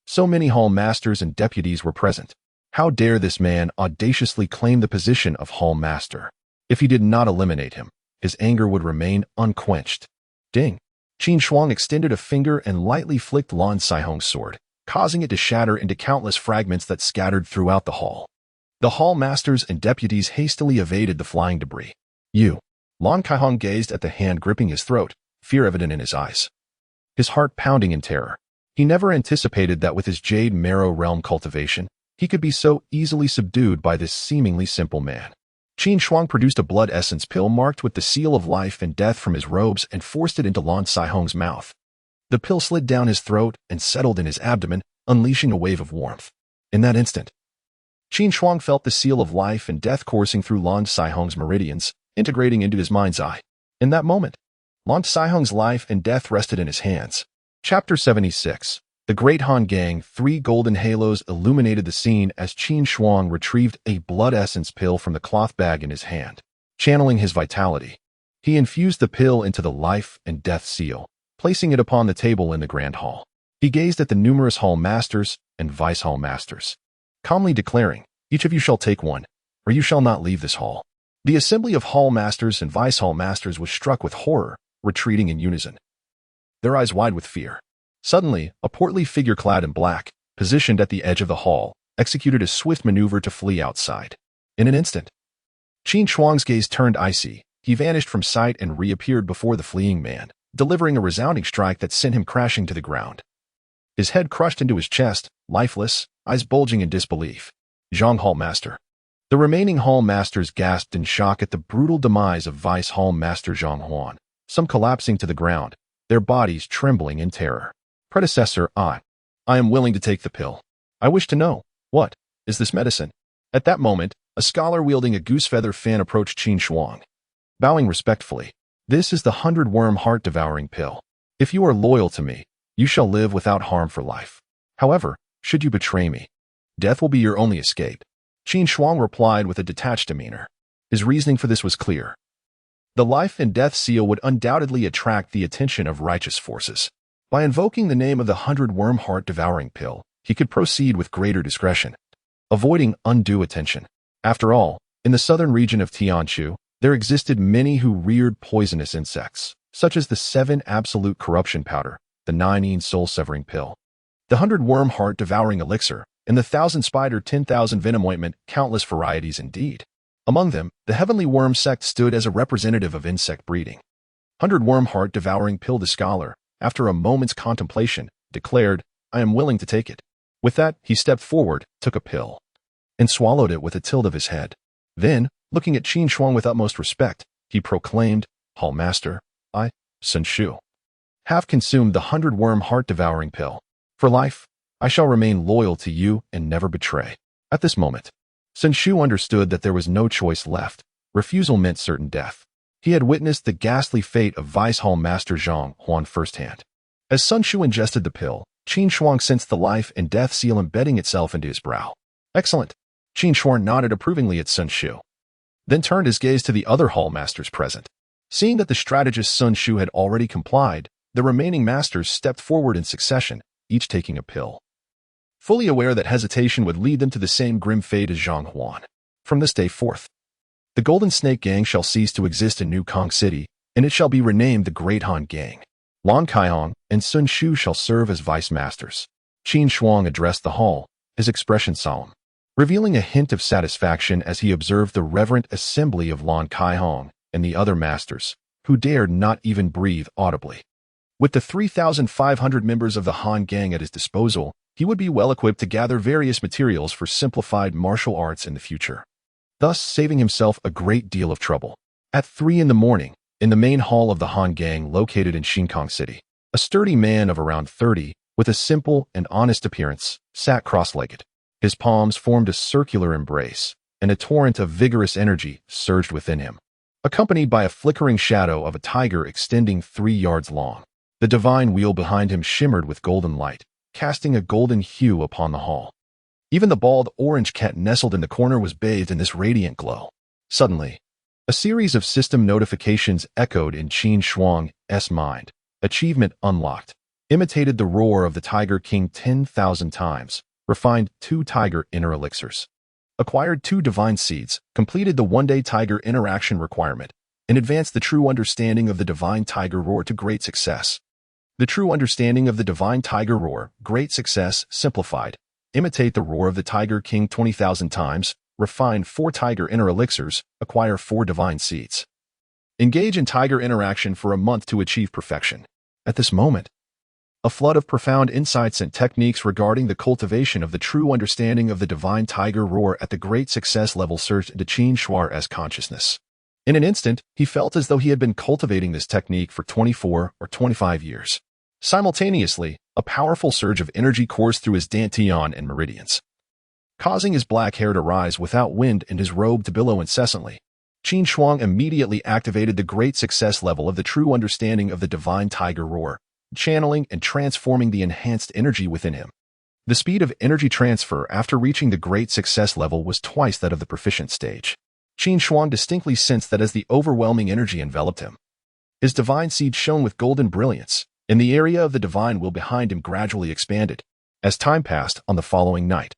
so many hall masters and deputies were present. How dare this man audaciously claim the position of hall master? If he did not eliminate him, his anger would remain unquenched. Ding! Qin Shuang extended a finger and lightly flicked Lan Saihong's sword, causing it to shatter into countless fragments that scattered throughout the hall. The hall masters and deputies hastily evaded the flying debris. "You." Lan Saihong gazed at the hand gripping his throat, fear evident in his eyes, his heart pounding in terror. He never anticipated that with his Jade Marrow realm cultivation, he could be so easily subdued by this seemingly simple man. Qin Shuang produced a blood essence pill marked with the seal of life and death from his robes and forced it into Lan Saihong's mouth. The pill slid down his throat and settled in his abdomen, unleashing a wave of warmth. In that instant, Qin Shuang felt the seal of life and death coursing through Lan Saihong's meridians, integrating into his mind's eye. In that moment, Lan Saihong's life and death rested in his hands. Chapter 76. The Great Han Gang. 3 golden halos illuminated the scene as Qin Shuang retrieved a blood essence pill from the cloth bag in his hand. Channeling his vitality, he infused the pill into the life and death seal, placing it upon the table in the grand hall. He gazed at the numerous hall masters and vice hall masters, calmly declaring, "Each of you shall take one, or you shall not leave this hall." The assembly of hall masters and vice hall masters was struck with horror, retreating in unison, their eyes wide with fear. Suddenly, a portly figure clad in black, positioned at the edge of the hall, executed a swift maneuver to flee outside. In an instant, Qin Shuang's gaze turned icy. He vanished from sight and reappeared before the fleeing man, delivering a resounding strike that sent him crashing to the ground, his head crushed into his chest, lifeless, eyes bulging in disbelief. Zhang Hall Master. The remaining hall masters gasped in shock at the brutal demise of Vice Hall Master Zhang Huan, some collapsing to the ground, their bodies trembling in terror. "Predecessor, I am willing to take the pill. I wish to know, what is this medicine?" At that moment, a scholar wielding a goose feather fan approached Qin Shuang, bowing respectfully. "This is the 100-worm heart-devouring pill. If you are loyal to me, you shall live without harm for life. However, should you betray me, death will be your only escape." Qin Shuang replied with a detached demeanor. His reasoning for this was clear. The life and death seal would undoubtedly attract the attention of righteous forces. By invoking the name of the 100-worm heart-devouring pill, he could proceed with greater discretion, avoiding undue attention. After all, in the southern region of Tianshu, there existed many who reared poisonous insects, such as the 7 absolute corruption powder, the 9 soul-severing pill, the 100-worm heart-devouring elixir, and the 1,000 spider 10,000 venom ointment, countless varieties indeed. Among them, the heavenly worm sect stood as a representative of insect breeding. 100 Worm Heart Devouring Pill. The scholar, after a moment's contemplation, declared, "I am willing to take it." With that, he stepped forward, took a pill, and swallowed it with a tilt of his head. Then, looking at Qin Shuang with utmost respect, he proclaimed, "Hall Master, I, Sun Shu, have consumed the 100 Worm Heart Devouring Pill. For life, I shall remain loyal to you and never betray." At this moment, Sun Shu understood that there was no choice left. Refusal meant certain death. He had witnessed the ghastly fate of Vice Hall Master Zhang Huan firsthand. As Sun Shu ingested the pill, Qin Shuang sensed the life and death seal embedding itself into his brow. "Excellent." Qin Shuang nodded approvingly at Sun Shu, then turned his gaze to the other hall masters present. Seeing that the strategist Sun Shu had already complied, the remaining masters stepped forward in succession, each taking a pill, fully aware that hesitation would lead them to the same grim fate as Zhang Huan. From this day forth, the Golden Snake Gang shall cease to exist in New Kong City, and it shall be renamed the Great Han Gang. Lan Kaihong and Sun Shu shall serve as vice masters. Qin Shuang addressed the hall, his expression solemn, revealing a hint of satisfaction as he observed the reverent assembly of Lan Kaihong and the other masters, who dared not even breathe audibly. With the 3,500 members of the Han Gang at his disposal, he would be well equipped to gather various materials for simplified martial arts in the future, thus saving himself a great deal of trouble. At 3 in the morning, in the main hall of the Han Gang located in Shinkong City, a sturdy man of around 30, with a simple and honest appearance, sat cross-legged. His palms formed a circular embrace, and a torrent of vigorous energy surged within him, accompanied by a flickering shadow of a tiger extending 3 yards long. The divine wheel behind him shimmered with golden light, casting a golden hue upon the hall. Even the bald orange cat nestled in the corner was bathed in this radiant glow. Suddenly, a series of system notifications echoed in Qin Shuang's mind. Achievement unlocked. Imitated the roar of the Tiger King 10,000 times. Refined 2 Tiger Inner Elixirs. Acquired 2 Divine Seeds. Completed the 1-day Tiger Interaction requirement. And advanced the true understanding of the Divine Tiger Roar to great success. The true understanding of the Divine Tiger Roar, great success, simplified. Imitate the roar of the Tiger King 20,000 times. Refine 4 Tiger Inner Elixirs. Acquire 4 Divine Seeds. Engage in Tiger Interaction for a month to achieve perfection. At this moment, a flood of profound insights and techniques regarding the cultivation of the true understanding of the Divine Tiger Roar at the great success level surged into Qin Shuang's consciousness. In an instant, he felt as though he had been cultivating this technique for 24 or 25 years. Simultaneously, a powerful surge of energy coursed through his dantian and meridians, causing his black hair to rise without wind and his robe to billow incessantly. Qin Shuang immediately activated the great success level of the true understanding of the Divine Tiger Roar, channeling and transforming the enhanced energy within him. The speed of energy transfer after reaching the great success level was twice that of the proficient stage. Qin Shuang distinctly sensed that as the overwhelming energy enveloped him, his divine seed shone with golden brilliance, and the area of the divine will behind him gradually expanded. As time passed on the following night,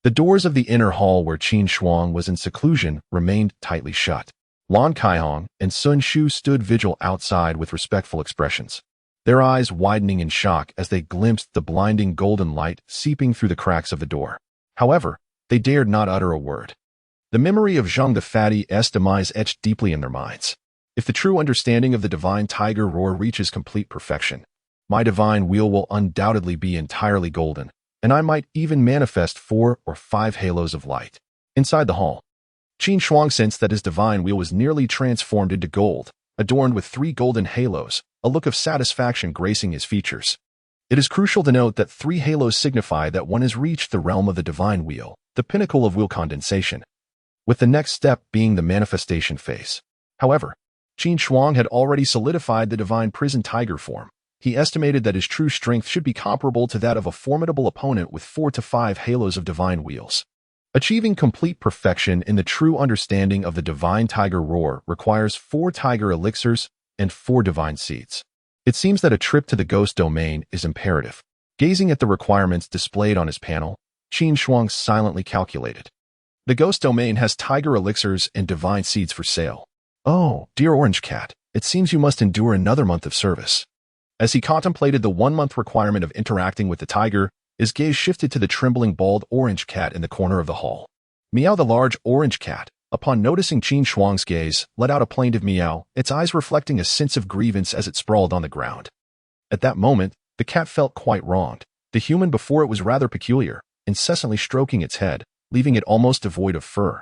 the doors of the inner hall where Qin Shuang was in seclusion remained tightly shut. Lan Kaihong and Sun Shu stood vigil outside with respectful expressions, their eyes widening in shock as they glimpsed the blinding golden light seeping through the cracks of the door. However, they dared not utter a word. The memory of Zhang the Fatty's demise etched deeply in their minds. If the true understanding of the Divine Tiger Roar reaches complete perfection, my divine wheel will undoubtedly be entirely golden, and I might even manifest 4 or 5 halos of light. Inside the hall, Qin Shuang sensed that his divine wheel was nearly transformed into gold, adorned with 3 golden halos, a look of satisfaction gracing his features. It is crucial to note that 3 halos signify that one has reached the realm of the divine wheel, the pinnacle of wheel condensation, with the next step being the manifestation phase. However, Qin Shuang had already solidified the divine prison tiger form. He estimated that his true strength should be comparable to that of a formidable opponent with 4 to 5 halos of divine wheels. Achieving complete perfection in the true understanding of the Divine Tiger Roar requires 4 Tiger Elixirs and 4 Divine Seeds. It seems that a trip to the Ghost Domain is imperative. Gazing at the requirements displayed on his panel, Qin Shuang silently calculated. The Ghost Domain has Tiger Elixirs and Divine Seeds for sale. Oh, dear Orange Cat, it seems you must endure another month of service. As he contemplated the 1-month requirement of interacting with the tiger, his gaze shifted to the trembling bald orange cat in the corner of the hall. Meow. The large orange cat, Upon noticing Qin Shuang's gaze, let out a plaintive meow, its eyes reflecting a sense of grievance as it sprawled on the ground. At that moment, the cat felt quite wronged. The human before it was rather peculiar, incessantly stroking its head, leaving it almost devoid of fur,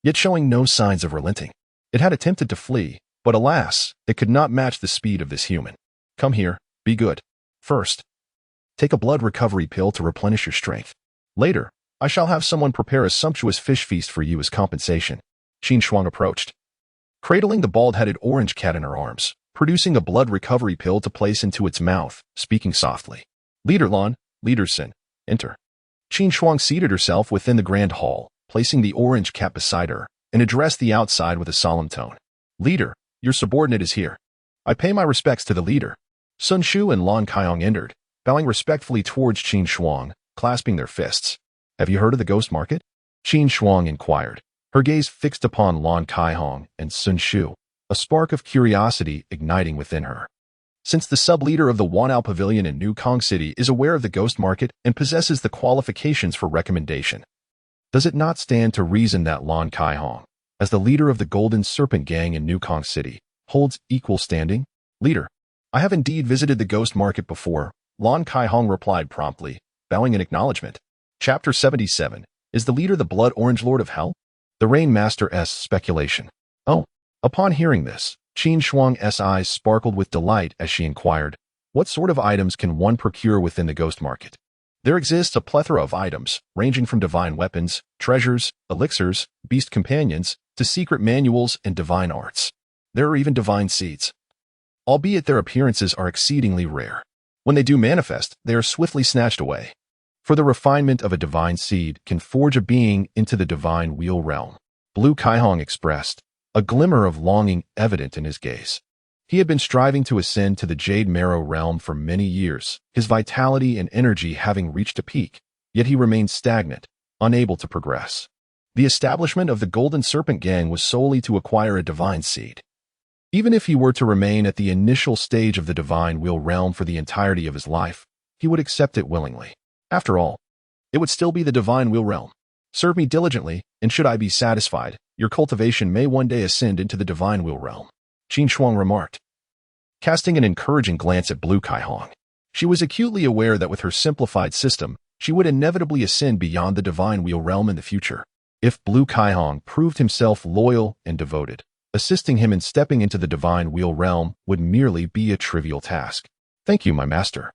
yet showing no signs of relenting. It had attempted to flee, but alas, it could not match the speed of this human. Come here, be good. First, take a blood recovery pill to replenish your strength. Later, I shall have someone prepare a sumptuous fish feast for you as compensation. Qin Shuang approached, cradling the bald-headed orange cat in her arms, producing a blood recovery pill to place into its mouth, speaking softly. Leader Lan, Leader Sin, enter. Qin Shuang seated herself within the grand hall, placing the orange cat beside her, and addressed the outside with a solemn tone. Leader, your subordinate is here. I pay my respects to the leader. Sun Shu and Lan Kaihong entered, bowing respectfully towards Qin Shuang, clasping their fists. Have you heard of the ghost market? Qin Shuang inquired, her gaze fixed upon Lan Kaihong and Sun Shu, a spark of curiosity igniting within her. Since the sub-leader of the Wanao Pavilion in New Kong City is aware of the ghost market and possesses the qualifications for recommendation, does it not stand to reason that Lan Kaihong, as the leader of the Golden Serpent Gang in New Kong City, holds equal standing? Leader, I have indeed visited the ghost market before, Lan Kaihong replied promptly, bowing in acknowledgement. Chapter 77. Is the leader the Blood Orange Lord of Hell? The Rain Master's speculation. Oh. Upon hearing this, Qin Shuang's eyes sparkled with delight as she inquired, what sort of items can one procure within the ghost market? There exists a plethora of items, ranging from divine weapons, treasures, elixirs, beast companions, to secret manuals and divine arts. There are even divine seeds. Albeit their appearances are exceedingly rare. When they do manifest, they are swiftly snatched away. For the refinement of a divine seed can forge a being into the divine wheel realm. Blue Kaihong expressed, a glimmer of longing evident in his gaze. He had been striving to ascend to the Jade Marrow realm for many years, his vitality and energy having reached a peak, yet he remained stagnant, unable to progress. The establishment of the Golden Serpent Gang was solely to acquire a divine seed. Even if he were to remain at the initial stage of the divine wheel realm for the entirety of his life, he would accept it willingly. After all, it would still be the divine wheel realm. Serve me diligently, and should I be satisfied, your cultivation may one day ascend into the divine wheel realm. Qin Shuang remarked, casting an encouraging glance at Blue Kaihong. She was acutely aware that with her simplified system, she would inevitably ascend beyond the divine wheel realm in the future. If Blue Kaihong proved himself loyal and devoted, assisting him in stepping into the divine wheel realm would merely be a trivial task. Thank you, my master.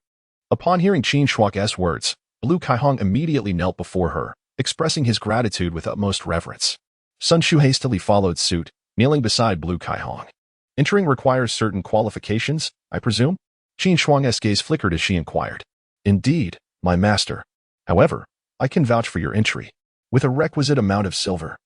Upon hearing Qin Shuang's words, Blue Kaihong immediately knelt before her, expressing his gratitude with utmost reverence. Sun Shu hastily followed suit, kneeling beside Blue Kaihong. Entering requires certain qualifications, I presume? Qin Shuang's gaze flickered as she inquired. Indeed, my master. However, I can vouch for your entry. With a requisite amount of silver,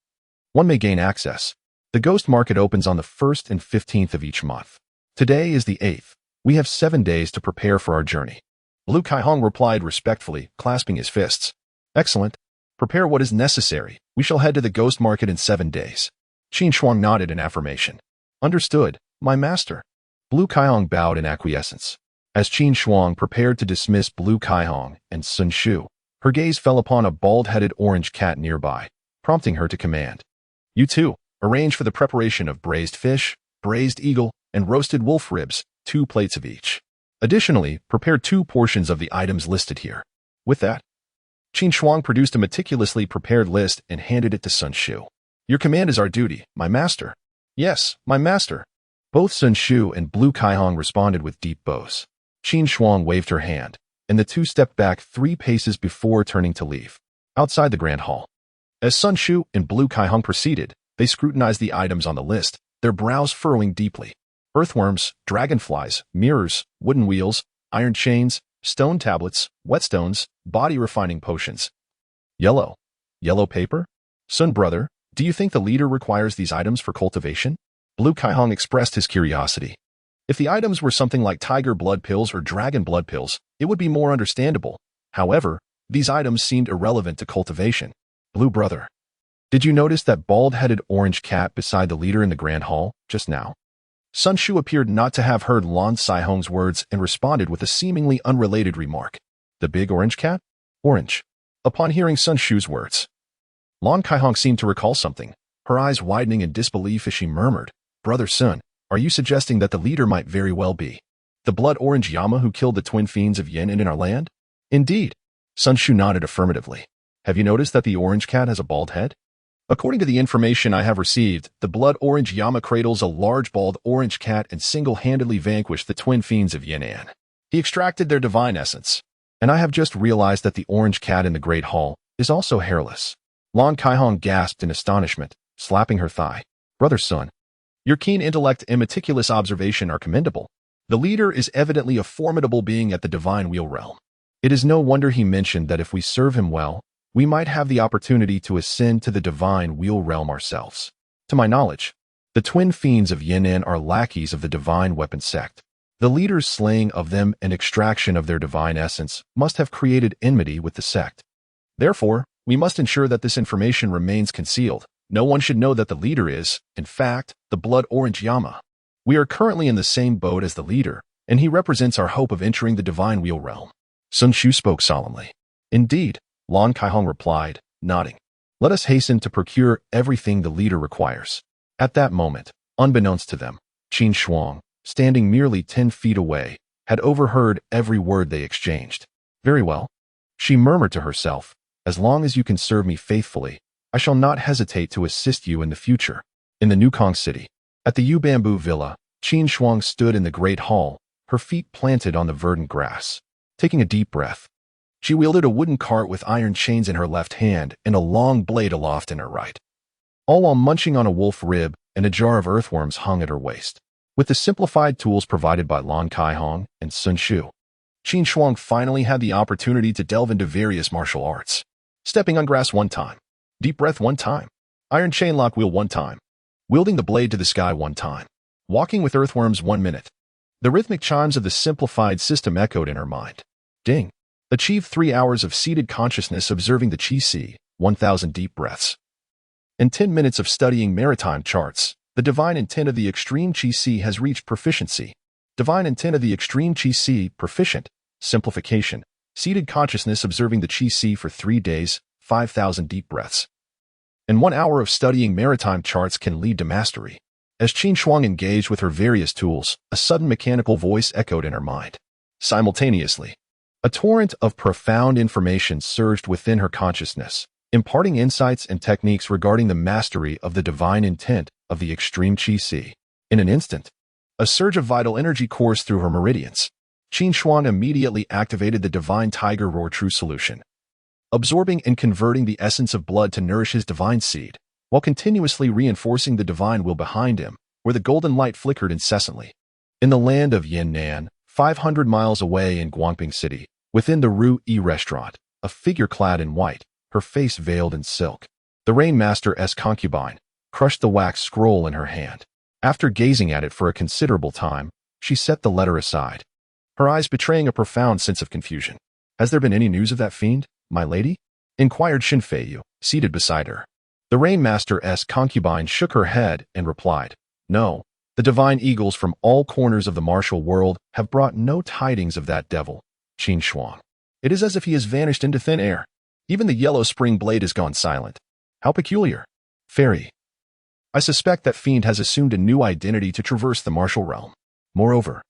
one may gain access. The ghost market opens on the 1st and 15th of each month. Today is the 8th. We have 7 days to prepare for our journey. Blue Kaihong replied respectfully, clasping his fists. Excellent. Prepare what is necessary. We shall head to the ghost market in 7 days. Qin Shuang nodded in affirmation. Understood, my master. Blue Kaihong bowed in acquiescence. As Qin Shuang prepared to dismiss Blue Kaihong and Sun Shu, her gaze fell upon a bald-headed orange cat nearby, prompting her to command. You too, arrange for the preparation of braised fish, braised eagle, and roasted wolf ribs, 2 plates of each. Additionally, prepare 2 portions of the items listed here. With that, Qin Shuang produced a meticulously prepared list and handed it to Sun Shu. Your command is our duty, my master. Yes, my master. Both Sun Shu and Blue Kaihong responded with deep bows. Qin Shuang waved her hand, and the two stepped back 3 paces before turning to leave. Outside the grand hall, as Sun Shu and Blue Kaihong proceeded, they scrutinized the items on the list, their brows furrowing deeply. Earthworms, dragonflies, mirrors, wooden wheels, iron chains, stone tablets, whetstones, body refining potions. Yellow paper? Sun brother, do you think the leader requires these items for cultivation? Blue Kaihong expressed his curiosity. If the items were something like tiger blood pills or dragon blood pills, it would be more understandable. However, these items seemed irrelevant to cultivation. Blue brother, did you notice that bald-headed orange cat beside the leader in the grand hall just now? Sun Shu appeared not to have heard Lan Saihong's words and responded with a seemingly unrelated remark. The big orange cat? Orange. Upon hearing Sun Shu's words, Lan Kaihong seemed to recall something. her eyes widening in disbelief as she murmured, "Brother Sun, are you suggesting that the leader might very well be the blood-orange Yama who killed the twin fiends of Yin in our land?" "Indeed." Sun Shu nodded affirmatively. "Have you noticed that the orange cat has a bald head?" "According to the information I have received, the blood-orange Yama cradles a large bald orange cat and single-handedly vanquished the twin fiends of Yin. He extracted their divine essence. And I have just realized that the orange cat in the Great Hall is also hairless." Lan Kaihong gasped in astonishment, slapping her thigh. "Brother Sun, your keen intellect and meticulous observation are commendable. The leader is evidently a formidable being at the divine wheel realm. It is no wonder he mentioned that if we serve him well, we might have the opportunity to ascend to the divine wheel realm ourselves. To my knowledge, the twin fiends of Yin are lackeys of the divine weapon sect. The leader's slaying of them and extraction of their divine essence must have created enmity with the sect. Therefore, we must ensure that this information remains concealed. No one should know that the leader is, in fact, the blood-orange Yama. We are currently in the same boat as the leader, and he represents our hope of entering the divine wheel realm." Sun Shu spoke solemnly. "Indeed," Lan Kaihong replied, nodding. "Let us hasten to procure everything the leader requires." At that moment, unbeknownst to them, Qin Shuang, standing merely 10 feet away, had overheard every word they exchanged. "Very well," she murmured to herself, "as long as you can serve me faithfully, I shall not hesitate to assist you in the future." In the Nukong city, at the Yu Bamboo Villa, Qin Shuang stood in the great hall, her feet planted on the verdant grass. Taking a deep breath, she wielded a wooden cart with iron chains in her left hand and a long blade aloft in her right, all while munching on a wolf rib, and a jar of earthworms hung at her waist. With the simplified tools provided by Lan Kaihong and Sun Shu, Qin Shuang finally had the opportunity to delve into various martial arts. Stepping on grass 1 time, deep breath 1 time, iron chain lock wheel 1 time, wielding the blade to the sky 1 time, walking with earthworms 1 minute. The rhythmic chimes of the simplified system echoed in her mind. Ding. Achieve 3 hours of seated consciousness observing the Qi Si, 1,000 deep breaths. In 10 minutes of studying maritime charts, the divine intent of the extreme Qi Si has reached proficiency. Divine intent of the extreme Qi Si, proficient. Simplification. Seated consciousness observing the Qi Si for 3 days, 5,000 deep breaths. And 1 hour of studying maritime charts can lead to mastery. As Qin Shuang engaged with her various tools, a sudden mechanical voice echoed in her mind. Simultaneously, a torrent of profound information surged within her consciousness, imparting insights and techniques regarding the mastery of the divine intent of the extreme Qi Si. In an instant, a surge of vital energy coursed through her meridians. Qin Shuang immediately activated the divine tiger roar true solution, absorbing and converting the essence of blood to nourish his divine seed, while continuously reinforcing the divine will behind him, where the golden light flickered incessantly. In the land of Yan'an, 500 miles away in Guangping City, within the Ru Yi restaurant, a figure clad in white, her face veiled in silk, the Rainmaster's concubine, crushed the wax scroll in her hand. After gazing at it for a considerable time, she set the letter aside, her eyes betraying a profound sense of confusion. "Has there been any news of that fiend, my lady?" inquired Shin Feiyu, seated beside her. The Rainmaster's concubine shook her head and replied, "No, the divine eagles from all corners of the martial world have brought no tidings of that devil, Qin Shuang. It is as if he has vanished into thin air. Even the yellow spring blade has gone silent. How peculiar. Fairy. I suspect that fiend has assumed a new identity to traverse the martial realm. Moreover,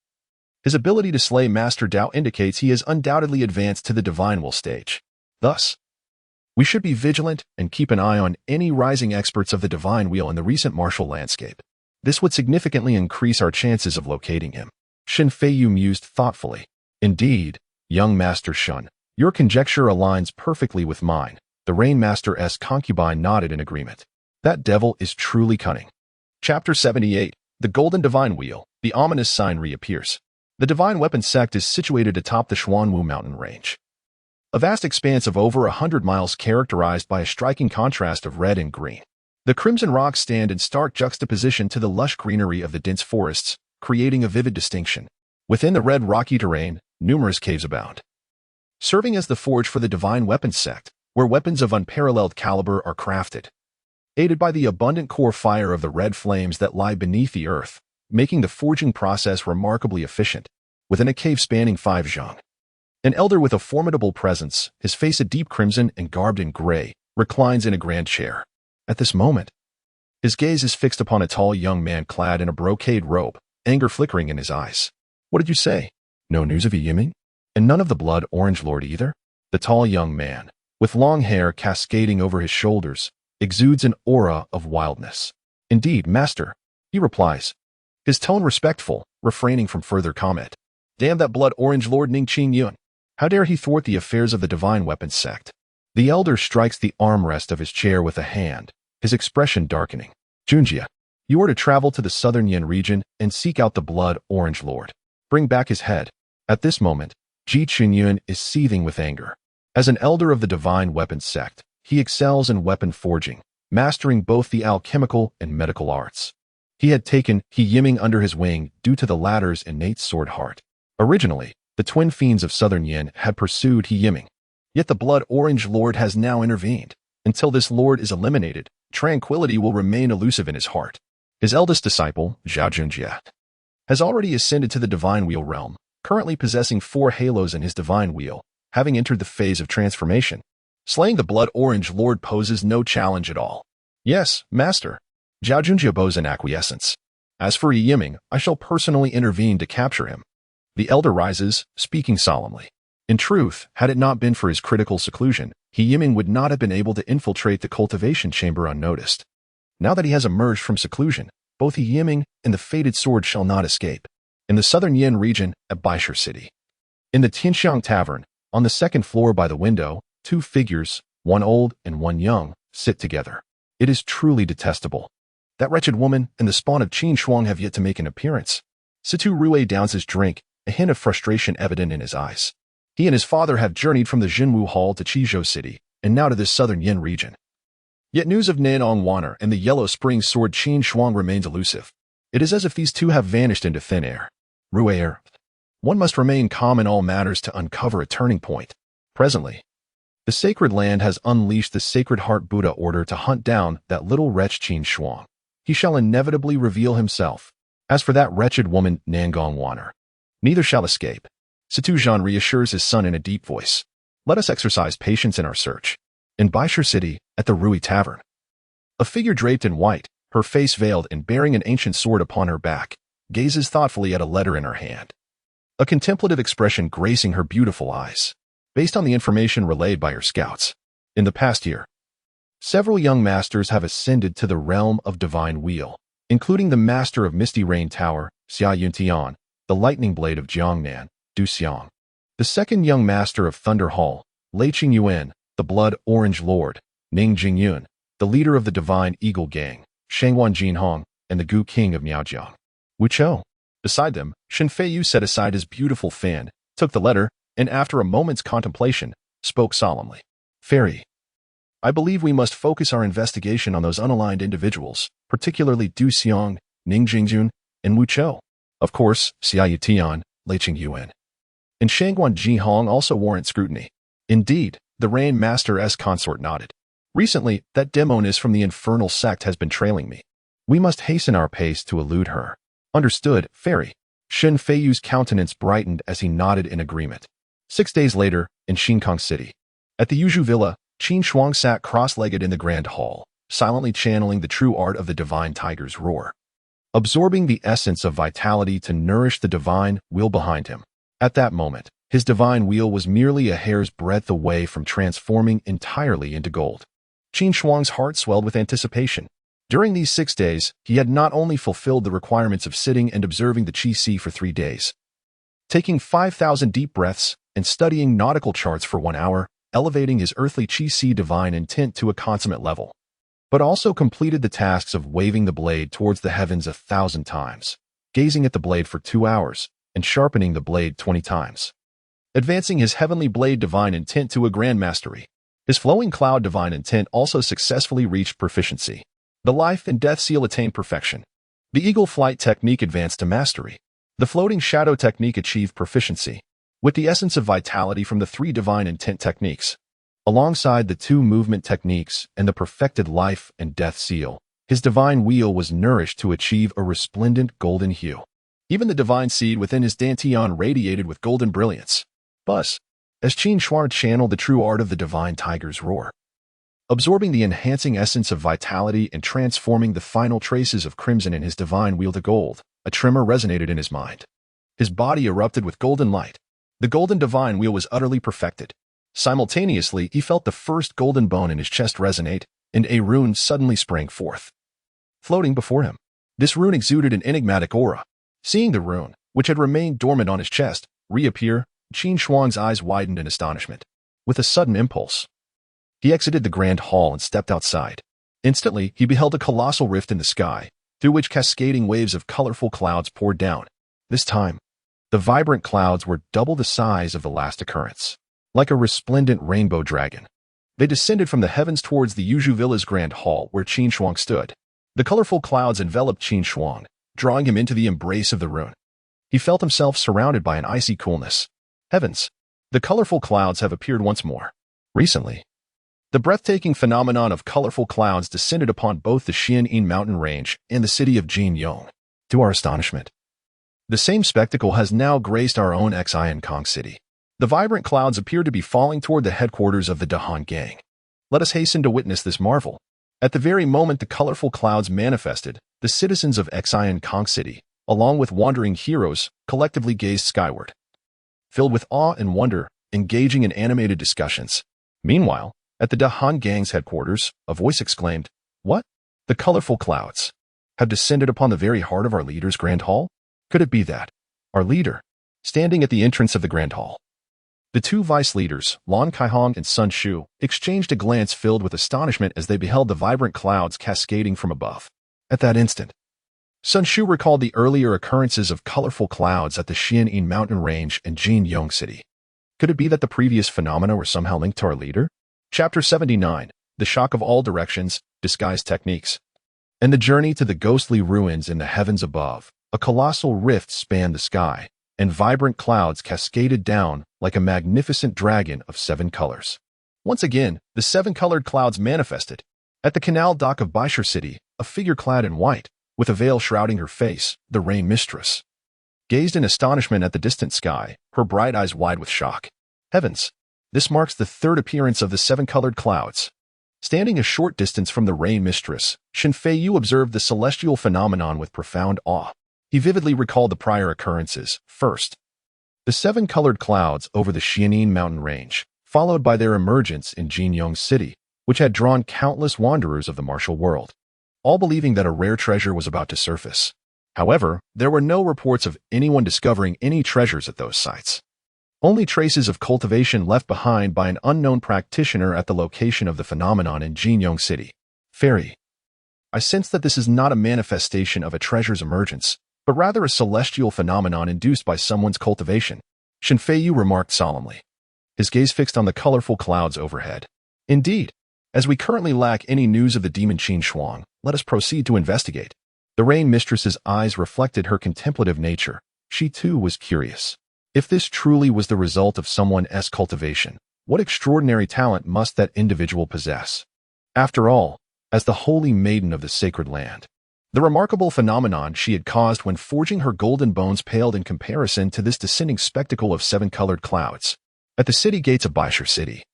his ability to slay Master Dao indicates he has undoubtedly advanced to the divine will stage. Thus, we should be vigilant and keep an eye on any rising experts of the divine wheel in the recent martial landscape. This would significantly increase our chances of locating him." Shin Feiyu mused thoughtfully. "Indeed, young Master Shun, your conjecture aligns perfectly with mine." The Rainmaster's concubine nodded in agreement. "That devil is truly cunning." Chapter 78. The Golden Divine Wheel. The ominous sign reappears. The divine weapon sect is situated atop the Xuanwu mountain range, a vast expanse of over 100 miles characterized by a striking contrast of red and green. The crimson rocks stand in stark juxtaposition to the lush greenery of the dense forests, creating a vivid distinction. Within the red rocky terrain, numerous caves abound, serving as the forge for the divine weapons sect, where weapons of unparalleled caliber are crafted, aided by the abundant core fire of the red flames that lie beneath the earth, making the forging process remarkably efficient. Within a cave spanning 5 zhang, an elder with a formidable presence, his face a deep crimson and garbed in gray, reclines in a grand chair. At this moment, His gaze is fixed upon a tall young man clad in a brocade robe, anger flickering in his eyes. What did you say? No news of Yiming? And none of the blood orange lord either? The tall young man, with long hair cascading over his shoulders, exudes an aura of wildness. Indeed, master, he replies, his tone respectful, refraining from further comment. Damn that blood orange lord Ning Qingyun. How dare he thwart the affairs of the divine weapons sect? The elder strikes the armrest of his chair with a hand, his expression darkening. Junjia, you are to travel to the southern Yin region and seek out the blood orange lord. Bring back his head. At this moment, Ji Qinyun is seething with anger. As an elder of the divine weapons sect, he excels in weapon forging, mastering both the alchemical and medical arts. He had taken He Yiming under his wing due to the latter's innate sword heart. Originally, the twin fiends of southern Yin had pursued He Yiming. Yet the blood orange lord has now intervened. Until this lord is eliminated, tranquility will remain elusive in his heart. His eldest disciple, Zhao Junjie, has already ascended to the divine wheel realm, currently possessing 4 halos in his divine wheel, having entered the phase of transformation. Slaying the blood orange lord poses no challenge at all. Yes, master. Zhao Junjie bows in acquiescence. As for Yi Yiming, I shall personally intervene to capture him. The elder rises, speaking solemnly. In truth, had it not been for his critical seclusion, He Yiming would not have been able to infiltrate the cultivation chamber unnoticed. Now that he has emerged from seclusion, both He Yiming and the fated sword shall not escape. In the southern Yin region at Baisher City. In the Tianshuang Tavern, on the second floor by the window, 2 figures, one old and one young, sit together. It is truly detestable. That wretched woman and the spawn of Qin Shuang have yet to make an appearance. Situ Rue downs his drink, a hint of frustration evident in his eyes. He and his father have journeyed from the Jinwu Hall to Qizhou City, and now to this southern Yin region. Yet news of Nanong Waner and the Yellow Spring Sword Qin Shuang remains elusive. It is as if these two have vanished into thin air. Rue, one must remain calm in all matters to uncover a turning point. Presently, the sacred land has unleashed the Sacred Heart Buddha order to hunt down that little wretch Qin Shuang. He shall inevitably reveal himself. As for that wretched woman Nangong Waner, neither shall escape. Situ Zhan reassures his son in a deep voice. Let us exercise patience in our search. In Baisher City, at the Rui Tavern, a figure draped in white, her face veiled and bearing an ancient sword upon her back, gazes thoughtfully at a letter in her hand. A contemplative expression gracing her beautiful eyes. Based on the information relayed by her scouts, in the past year, several young masters have ascended to the realm of Divine Wheel, including the master of Misty Rain Tower, Xia Yuntian, the lightning blade of Jiangnan, Du Xiang, the second young master of Thunder Hall, Lei Qingyuan, the blood orange lord, Ning Jingyun, the leader of the Divine Eagle Gang, Shangwan Jinhong, and the Gu King of Miaojiang, Wu Chou. Beside them, Shen Feiyu set aside his beautiful fan, took the letter, and after a moment's contemplation, spoke solemnly. Fairy, I believe we must focus our investigation on those unaligned individuals, particularly Du Xiang, Ning Jingjun, and Wu Chou. Of course, Xia Yutian, Lei Qingyuan, and Shangguan Jinhong also warrant scrutiny. Indeed, the Rain Master's consort nodded. Recently, that demoness from the infernal sect has been trailing me. We must hasten our pace to elude her. Understood, Fairy. Shen Feiyu's countenance brightened as he nodded in agreement. 6 days later, in Xinkang City, at the Yuzhu Villa, Qin Shuang sat cross-legged in the grand hall, silently channeling the true art of the divine tiger's roar, absorbing the essence of vitality to nourish the divine will behind him. At that moment, his divine wheel was merely a hair's breadth away from transforming entirely into gold. Qin Shuang's heart swelled with anticipation. During these 6 days, he had not only fulfilled the requirements of sitting and observing the Qi Si for 3 days, taking 5,000 deep breaths and studying nautical charts for 1 hour, elevating his earthly Qi Si divine intent to a consummate level, but also completed the tasks of waving the blade towards the heavens 1,000 times, gazing at the blade for 2 hours, and sharpening the blade 20 times, advancing his heavenly blade divine intent to a grand mastery. His flowing cloud divine intent also successfully reached proficiency. The life and death seal attained perfection. The eagle flight technique advanced to mastery. The floating shadow technique achieved proficiency, with the essence of vitality from the 3 divine intent techniques. Alongside the 2 movement techniques and the perfected life and death seal, his divine wheel was nourished to achieve a resplendent golden hue. Even the divine seed within his dantian radiated with golden brilliance. Thus, as Qin Shuang channeled the true art of the divine tiger's roar, absorbing the enhancing essence of vitality and transforming the final traces of crimson in his divine wheel to gold. A tremor resonated in his mind. His body erupted with golden light. The golden divine wheel was utterly perfected. Simultaneously, he felt the first golden bone in his chest resonate, and a rune suddenly sprang forth, floating before him. This rune exuded an enigmatic aura. Seeing the rune, which had remained dormant on his chest, reappear, Qin Shuang's eyes widened in astonishment. With a sudden impulse, he exited the grand hall and stepped outside. Instantly, he beheld a colossal rift in the sky, through which cascading waves of colorful clouds poured down. This time, the vibrant clouds were double the size of the last occurrence. Like a resplendent rainbow dragon, they descended from the heavens towards the Yuzhu Villa's grand hall where Qin Shuang stood. The colorful clouds enveloped Qin Shuang, drawing him into the embrace of the rune. He felt himself surrounded by an icy coolness. Heavens! The colorful clouds have appeared once more. Recently, the breathtaking phenomenon of colorful clouds descended upon both the Xian'an mountain range and the city of Jinyong. To our astonishment, the same spectacle has now graced our own Xian Kong city. The vibrant clouds appear to be falling toward the headquarters of the Dahan gang. Let us hasten to witness this marvel. At the very moment the colorful clouds manifested, the citizens of Xian Kong city, along with wandering heroes, collectively gazed skyward, filled with awe and wonder, engaging in animated discussions. Meanwhile, at the Dahan gang's headquarters, a voice exclaimed, "What? The colorful clouds have descended upon the very heart of our leader's grand hall? Could it be that our leader, standing at the entrance of the grand hall?" The two vice leaders, Lan Kaihong and Sun Shu, exchanged a glance filled with astonishment as they beheld the vibrant clouds cascading from above. At that instant, Sun Shu recalled the earlier occurrences of colorful clouds at the Xian'an mountain range and Jinyong city. Could it be that the previous phenomena were somehow linked to our leader? Chapter 79, The Shock of All Directions, Disguise Techniques. In the journey to the ghostly ruins in the heavens above, a colossal rift spanned the sky, and vibrant clouds cascaded down like a magnificent dragon of 7 colors. Once again, the 7-colored clouds manifested. At the canal dock of Baishur City, a figure clad in white, with a veil shrouding her face, the Rain Mistress, gazed in astonishment at the distant sky, her bright eyes wide with shock. Heavens! This marks the third appearance of the 7-colored clouds. Standing a short distance from the Rain Mistress, Shen Feiyu observed the celestial phenomenon with profound awe. He vividly recalled the prior occurrences. First, the 7-colored clouds over the Xian'an mountain range, followed by their emergence in Jinyong city, which had drawn countless wanderers of the martial world, all believing that a rare treasure was about to surface. However, there were no reports of anyone discovering any treasures at those sites. Only traces of cultivation left behind by an unknown practitioner at the location of the phenomenon in Jinyong city. Fairy, I sense that this is not a manifestation of a treasure's emergence, but rather a celestial phenomenon induced by someone's cultivation, Shen Feiyu remarked solemnly, his gaze fixed on the colorful clouds overhead. Indeed, as we currently lack any news of the demon Qin Shuang, let us proceed to investigate. The Rain Mistress's eyes reflected her contemplative nature. She too was curious. If this truly was the result of someone's cultivation, what extraordinary talent must that individual possess? After all, as the holy maiden of the sacred land, the remarkable phenomenon she had caused when forging her golden bones paled in comparison to this descending spectacle of 7-colored clouds. At the city gates of Baishur City,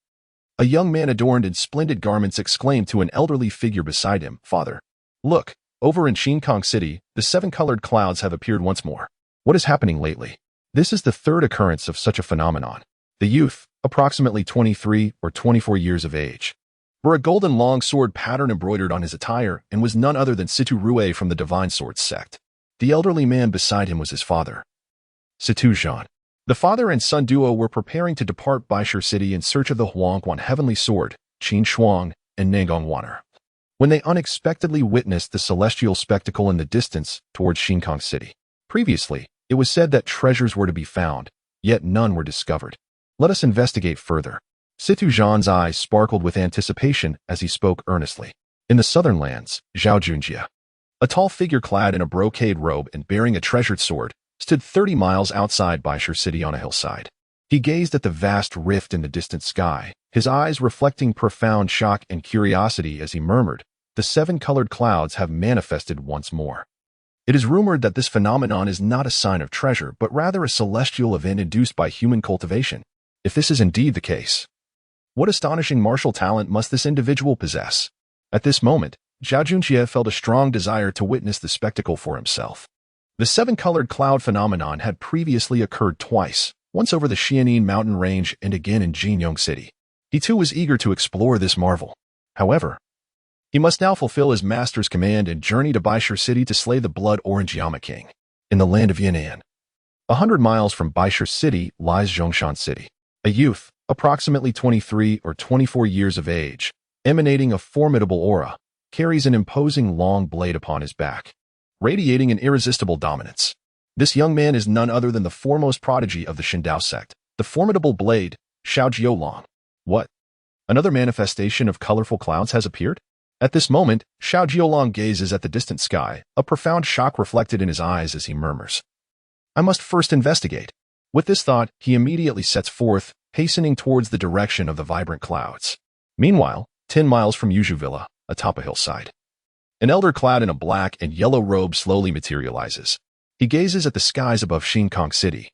a young man adorned in splendid garments exclaimed to an elderly figure beside him, "Father, look, over in Xinkong City, the 7-colored clouds have appeared once more. What is happening lately?" This is the third occurrence of such a phenomenon. The youth, approximately 23 or 24 years of age, wore a golden long sword pattern embroidered on his attire and was none other than Situ Rue from the Divine Swords sect. The elderly man beside him was his father, Situ Zhan. The father and son duo were preparing to depart Baishur City in search of the Huangquan Heavenly Sword, Qin Shuang, and Nangong Waner, when they unexpectedly witnessed the celestial spectacle in the distance towards Xinkong City. Previously, it was said that treasures were to be found, yet none were discovered. Let us investigate further. Situ Zhan's eyes sparkled with anticipation as he spoke earnestly. In the southern lands, Zhao Junjia, a tall figure clad in a brocade robe and bearing a treasured sword, stood 30 miles outside Baishur City on a hillside. He gazed at the vast rift in the distant sky, his eyes reflecting profound shock and curiosity as he murmured, "The 7-colored clouds have manifested once more." It is rumored that this phenomenon is not a sign of treasure, but rather a celestial event induced by human cultivation. If this is indeed the case, What astonishing martial talent must this individual possess? At this moment, Zhao Junjie felt a strong desire to witness the spectacle for himself. The seven-colored cloud phenomenon had previously occurred twice, once over the Xianin mountain range and again in Jinyong City. He too was eager to explore this marvel. However, he must now fulfill his master's command and journey to Baishur City to slay the Blood Orange Yama King. In the land of Yan'an, 100 miles from Baishur City lies Zhongshan City. A youth, approximately 23 or 24 years of age, emanating a formidable aura, carries an imposing long blade upon his back, radiating an irresistible dominance. This young man is none other than the foremost prodigy of the Shindao sect, the formidable blade, Xiao Jiolong. What? Another manifestation of colorful clouds has appeared? At this moment, Xiao Jiolong gazes at the distant sky, a profound shock reflected in his eyes as he murmurs, "I must first investigate." With this thought, he immediately sets forth, hastening towards the direction of the vibrant clouds. Meanwhile, 10 miles from Yuzhu Villa, atop a hillside, an elder clad in a black and yellow robe slowly materializes. He gazes at the skies above Shinkong City,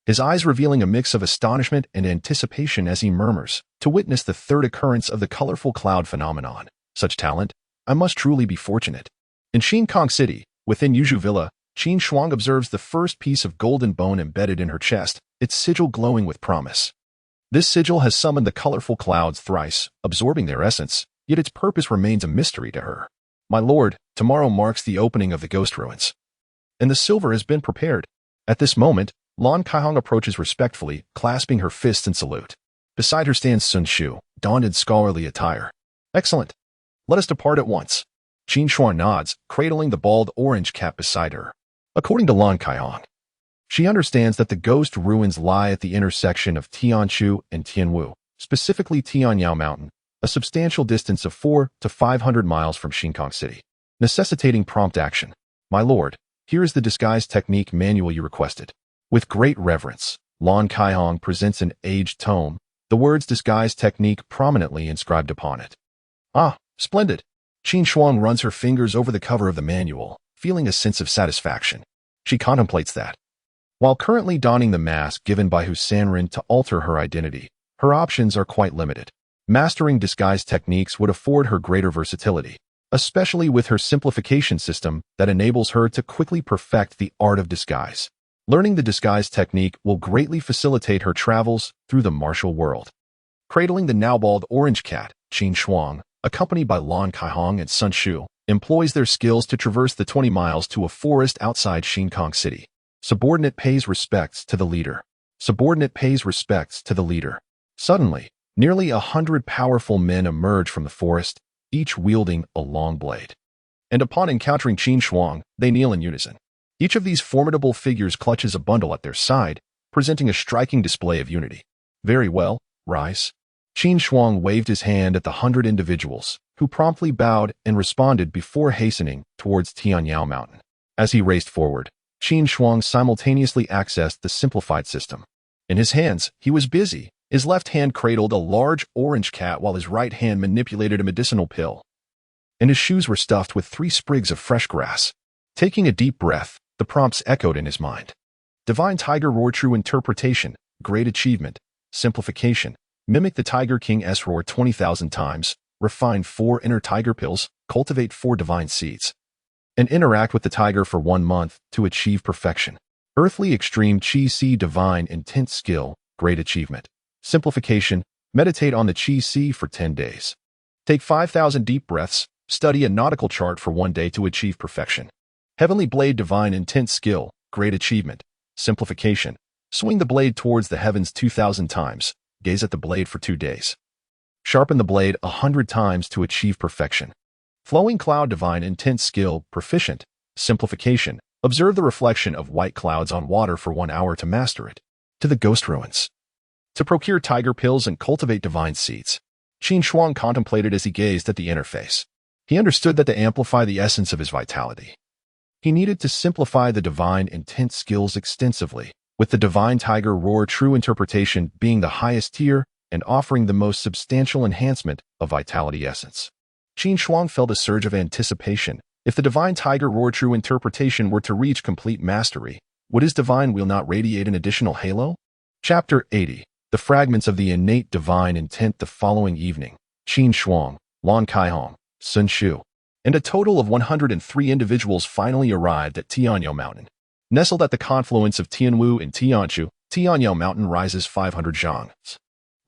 his eyes revealing a mix of astonishment and anticipation as he murmurs, to witness the third occurrence of the colorful cloud phenomenon. Such talent, I must truly be fortunate. In Shinkong City, within Yuzhu Villa, Qin Shuang observes the first piece of golden bone embedded in her chest, its sigil glowing with promise. This sigil has summoned the colorful clouds thrice, absorbing their essence, yet its purpose remains a mystery to her. My lord, tomorrow marks the opening of the ghost ruins, and the silver has been prepared. At this moment, Lan Kaihong approaches respectfully, clasping her fists in salute. Beside her stands Sun Shu, donned in scholarly attire. Excellent. Let us depart at once. Qin Shuang nods, cradling the bald orange cap beside her. According to Lan Kaihong, she understands that the ghost ruins lie at the intersection of Tianshu and Tianwu, specifically Tianyao Mountain, a substantial distance of 400 to 500 miles from Shinkong City, necessitating prompt action. My lord, here is the disguise technique manual you requested. With great reverence, Lan Kaihong presents an aged tome, the words disguise technique prominently inscribed upon it. Ah, splendid. Qin Shuang runs her fingers over the cover of the manual, feeling a sense of satisfaction. She contemplates that, while currently donning the mask given by Hu Sanren to alter her identity, her options are quite limited. Mastering disguise techniques would afford her greater versatility, especially with her simplification system that enables her to quickly perfect the art of disguise. Learning the disguise technique will greatly facilitate her travels through the martial world. Cradling the now bald orange cat, Qin Shuang, accompanied by Lan Kaihong and Sun Shu, employs their skills to traverse the 20 miles to a forest outside Shinkong City. Subordinate pays respects to the leader. Subordinate pays respects to the leader. Suddenly, nearly 100 powerful men emerge from the forest, each wielding a long blade. And upon encountering Qin Shuang, they kneel in unison. Each of these formidable figures clutches a bundle at their side, presenting a striking display of unity. Very well, rise. Qin Shuang waved his hand at the 100 individuals, who promptly bowed and responded before hastening towards Tianyao Mountain. As he raced forward, Qin Shuang simultaneously accessed the simplified system. In his hands, he was busy. His left hand cradled a large orange cat while his right hand manipulated a medicinal pill. And his shoes were stuffed with 3 sprigs of fresh grass. Taking a deep breath, the prompts echoed in his mind. Divine Tiger Roar, true interpretation, great achievement, simplification, mimic the Tiger King's roar 20,000 times, refine 4 inner tiger pills, cultivate 4 divine seeds, and interact with the tiger for 1 month to achieve perfection. Earthly extreme Qi Si divine intense skill, great achievement. Simplification, meditate on the Qi Si for 10 days. Take 5,000 deep breaths, study a nautical chart for 1 day to achieve perfection. Heavenly blade divine intense skill, great achievement. Simplification, swing the blade towards the heavens 2,000 times, gaze at the blade for 2 days. Sharpen the blade 100 times to achieve perfection. Flowing cloud divine intense skill, proficient. Simplification, observe the reflection of white clouds on water for 1 hour to master it. To the ghost ruins. To procure tiger pills and cultivate divine seeds. Qin Shuang contemplated as he gazed at the interface. He understood that to amplify the essence of his vitality, he needed to simplify the divine intense skills extensively, with the Divine Tiger Roar true interpretation being the highest tier and offering the most substantial enhancement of vitality essence. Qin Shuang felt a surge of anticipation. If the Divine Tiger Roar true interpretation were to reach complete mastery, would his divine will not radiate an additional halo? Chapter 80. the fragments of the innate divine intent the following evening. Qin Shuang, Lan Kaihong, Sun Shu, and a total of 103 individuals finally arrived at Tianyao Mountain. Nestled at the confluence of Tianwu and Tianshu, Tianyao Mountain rises 500 zhangs,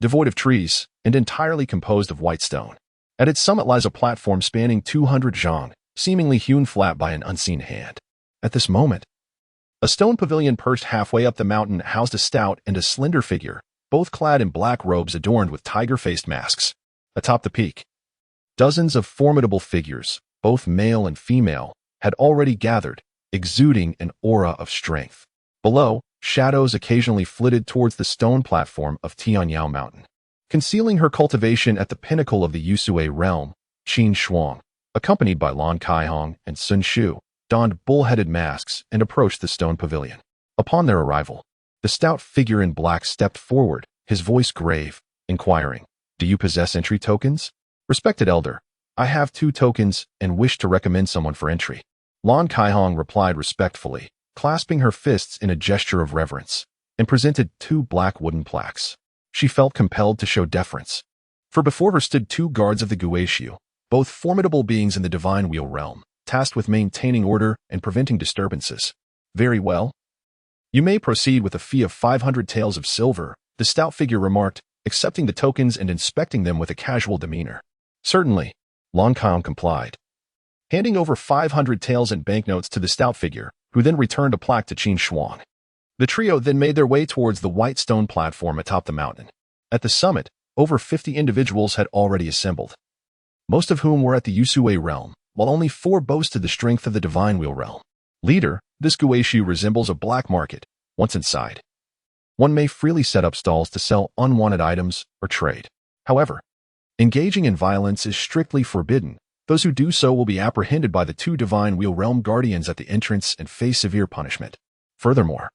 devoid of trees and entirely composed of white stone. At its summit lies a platform spanning 200 zhang, seemingly hewn flat by an unseen hand. At this moment, a stone pavilion perched halfway up the mountain housed a stout and a slender figure, both clad in black robes adorned with tiger-faced masks. Atop the peak, dozens of formidable figures, both male and female, had already gathered, exuding an aura of strength. Below, shadows occasionally flitted towards the stone platform of Tianyao Mountain. Concealing her cultivation at the pinnacle of the Yusui realm, Qin Shuang, accompanied by Lan Kaihong and Sun Shu, donned bull-headed masks and approached the stone pavilion. Upon their arrival, the stout figure in black stepped forward, his voice grave, inquiring, "Do you possess entry tokens?" "Respected elder, I have 2 tokens and wish to recommend someone for entry." Lan Kaihong replied respectfully, clasping her fists in a gesture of reverence, and presented 2 black wooden plaques. She felt compelled to show deference, for before her stood 2 guards of the Guishu, both formidable beings in the divine wheel realm, tasked with maintaining order and preventing disturbances. "Very well. You may proceed with a fee of 500 taels of silver," the stout figure remarked, accepting the tokens and inspecting them with a casual demeanor. "Certainly," Lan Kaihong complied, handing over 500 taels in banknotes to the stout figure, who then returned a plaque to Qin Shuang. The trio then made their way towards the white stone platform atop the mountain. At the summit, over 50 individuals had already assembled, most of whom were at the Yusui realm, while only 4 boasted the strength of the divine wheel realm. Leader, this Guishu resembles a black market. Once inside, one may freely set up stalls to sell unwanted items or trade. However, engaging in violence is strictly forbidden. Those who do so will be apprehended by the 2 divine wheel realm guardians at the entrance and face severe punishment. Furthermore,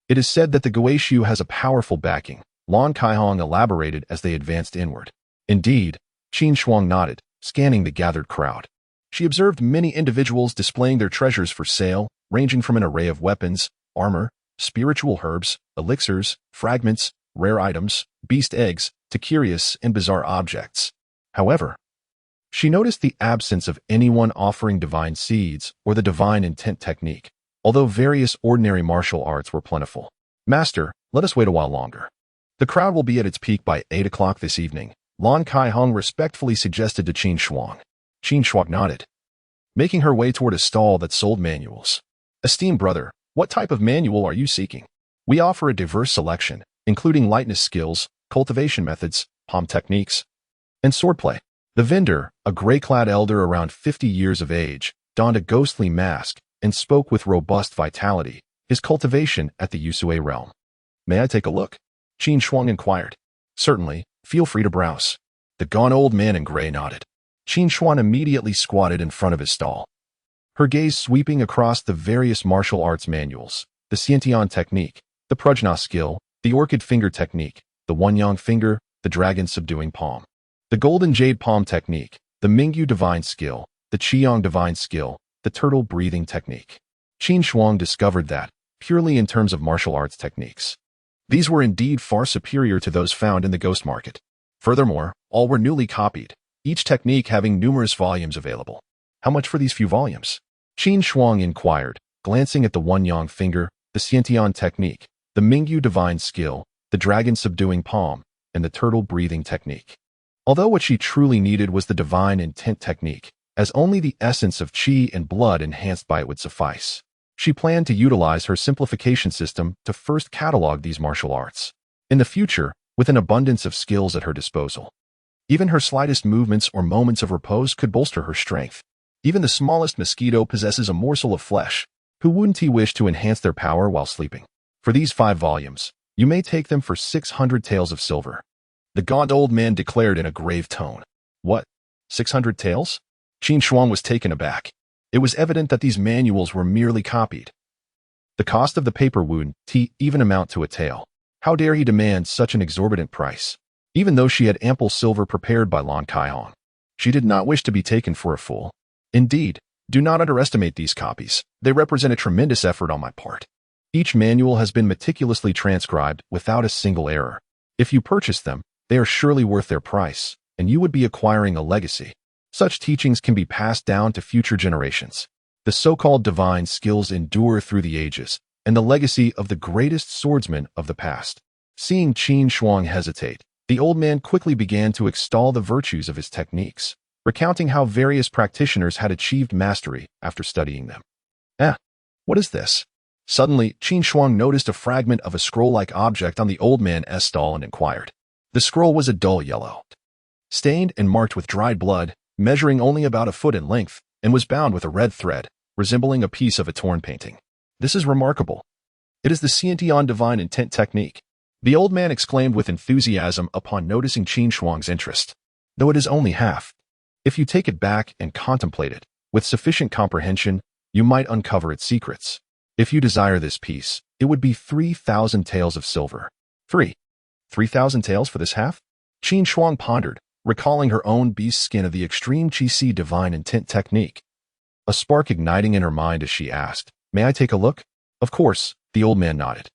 it is said that the Guishu has a powerful backing, Lan Kaihong elaborated as they advanced inward. Indeed, Qin Shuang nodded, scanning the gathered crowd. She observed many individuals displaying their treasures for sale, ranging from an array of weapons, armor, spiritual herbs, elixirs, fragments, rare items, beast eggs, to curious and bizarre objects. However, she noticed the absence of anyone offering divine seeds or the divine intent technique, although various ordinary martial arts were plentiful. "Master, let us wait a while longer. The crowd will be at its peak by 8 o'clock this evening," Lan Kaihong respectfully suggested to Qin Shuang. Qin Shuang nodded, making her way toward a stall that sold manuals. "Esteemed brother, what type of manual are you seeking? We offer a diverse selection, including lightness skills, cultivation methods, palm techniques, and swordplay." The vendor, a gray-clad elder around 50 years of age, donned a ghostly mask and spoke with robust vitality, his cultivation at the Yusui realm. "May I take a look?" Qin Shuang inquired. "Certainly, feel free to browse." The gaunt old man in gray nodded. Qin Shuang immediately squatted in front of his stall, her gaze sweeping across the various martial arts manuals: the Xiantian technique, the Prajna skill, the orchid finger technique, the One-Yang finger, the dragon subduing palm, the golden jade palm technique, the Mingyu divine skill, the Qiyang divine skill, the turtle breathing technique. Qin Shuang discovered that, purely in terms of martial arts techniques, these were indeed far superior to those found in the ghost market. Furthermore, all were newly copied, each technique having numerous volumes available. "How much for these few volumes?" Qin Shuang inquired, glancing at the One-Yang finger, the Xiantian technique, the Mingyu divine skill, the dragon subduing palm, and the turtle breathing technique. Although what she truly needed was the divine intent technique, as only the essence of qi and blood enhanced by it would suffice. She planned to utilize her simplification system to first catalog these martial arts. In the future, with an abundance of skills at her disposal, even her slightest movements or moments of repose could bolster her strength. Even the smallest mosquito possesses a morsel of flesh. Who wouldn't he wish to enhance their power while sleeping? For these 5 volumes, you may take them for 600 taels of silver," the gaunt old man declared in a grave tone. "What? 600 taels?" Qin Shuang was taken aback. It was evident that these manuals were merely copied. The cost of the paper wouldn't even amount to a tael. How dare he demand such an exorbitant price? Even though she had ample silver prepared by Lan Kaihong, she did not wish to be taken for a fool. "Indeed, do not underestimate these copies. They represent a tremendous effort on my part. Each manual has been meticulously transcribed without a single error. If you purchase them, they are surely worth their price, and you would be acquiring a legacy. Such teachings can be passed down to future generations. The so-called divine skills endure through the ages, and the legacy of the greatest swordsman of the past. Seeing Qin Shuang hesitate, the old man quickly began to extol the virtues of his techniques, recounting how various practitioners had achieved mastery after studying them. What is this? Suddenly, Qin Shuang noticed a fragment of a scroll-like object on the old man's stall and inquired. The scroll was a dull yellow, stained and marked with dried blood, measuring only about a foot in length, and was bound with a red thread, resembling a piece of a torn painting. This is remarkable. It is the Xiantian divine intent technique. The old man exclaimed with enthusiasm upon noticing Qin Shuang's interest. Though it is only half. If you take it back and contemplate it, with sufficient comprehension, you might uncover its secrets. If you desire this piece, it would be 3,000 taels of silver. 3,000 taels for this half? Qin Shuang pondered, recalling her own beast skin of the extreme Qi divine intent technique. A spark igniting in her mind as she asked, "May I take a look?" Of course, the old man nodded.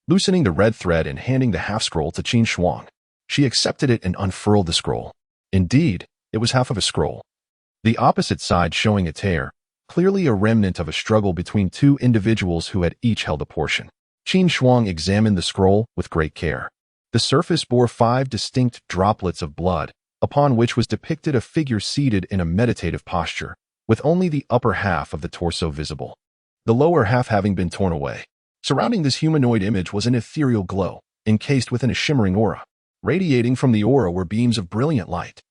Loosening the red thread and handing the half-scroll to Qin Shuang, she accepted it and unfurled the scroll. Indeed, it was half of a scroll. The opposite side showing a tear, clearly a remnant of a struggle between two individuals who had each held a portion. Qin Shuang examined the scroll with great care. The surface bore 5 distinct droplets of blood, upon which was depicted a figure seated in a meditative posture, with only the upper half of the torso visible, the lower half having been torn away. Surrounding this humanoid image was an ethereal glow, encased within a shimmering aura. Radiating from the aura were beams of brilliant light.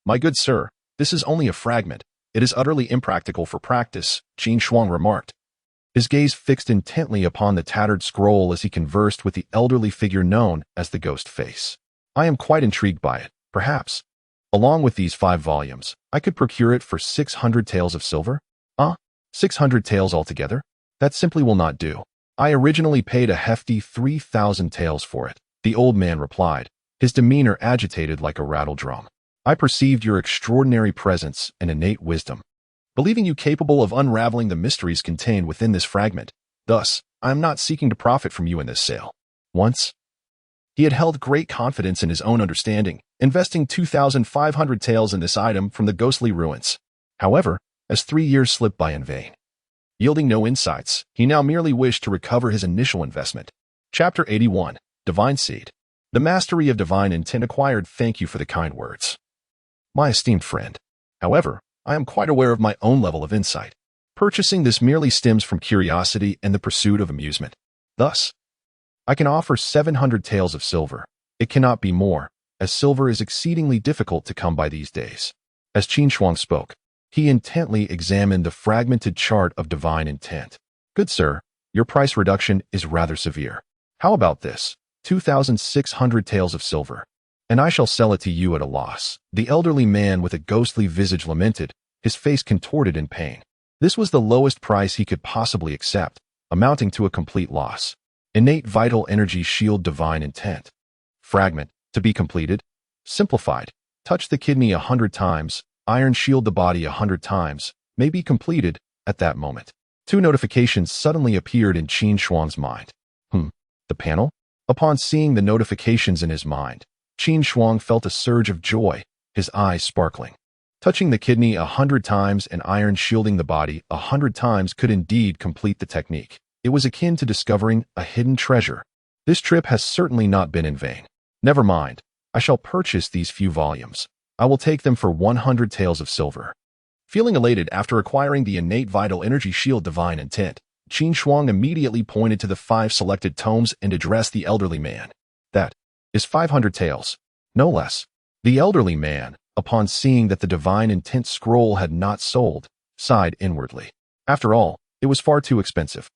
"My good sir, this is only a fragment. It is utterly impractical for practice," Qin Shuang remarked. His gaze fixed intently upon the tattered scroll as he conversed with the elderly figure known as the Ghost Face. "I am quite intrigued by it. Perhaps, along with these 5 volumes, I could procure it for 600 taels of silver?" 600 taels altogether? That simply will not do. I originally paid a hefty 3,000 taels for it, the old man replied, his demeanor agitated like a rattle drum. "I perceived your extraordinary presence and innate wisdom, believing you capable of unraveling the mysteries contained within this fragment. Thus, I am not seeking to profit from you in this sale." Once, he had held great confidence in his own understanding, investing 2,500 taels in this item from the ghostly ruins. However, as 3 years slipped by in vain, yielding no insights, he now merely wished to recover his initial investment. Chapter 81, Divine Seed. The mastery of divine intent acquired. Thank you for the kind words, my esteemed friend. However, I am quite aware of my own level of insight. Purchasing this merely stems from curiosity and the pursuit of amusement. Thus, I can offer 700 taels of silver. It cannot be more, as silver is exceedingly difficult to come by these days. As Qin Shuang spoke, he intently examined the fragmented chart of divine intent. "Good sir, your price reduction is rather severe. How about this? 2,600 taels of silver, and I shall sell it to you at a loss." The elderly man with a ghostly visage lamented, his face contorted in pain. This was the lowest price he could possibly accept, amounting to a complete loss. Innate vital energy shield divine intent. Fragment, to be completed. Simplified. Touch the kidney 100 times. Iron shield the body 100 times. May be completed at that moment. 2 notifications suddenly appeared in Qin Shuang's mind. The panel? Upon seeing the notifications in his mind, Qin Shuang felt a surge of joy, his eyes sparkling. Touching the kidney 100 times and iron shielding the body 100 times could indeed complete the technique. It was akin to discovering a hidden treasure. This trip has certainly not been in vain. Never mind, I shall purchase these few volumes. I will take them for 100 taels of silver. Feeling elated after acquiring the innate vital energy shield divine intent, Qin Shuang immediately pointed to the 5 selected tomes and addressed the elderly man. "That is 500 taels, no less." The elderly man, upon seeing that the divine intent scroll had not sold, sighed inwardly. After all, it was far too expensive,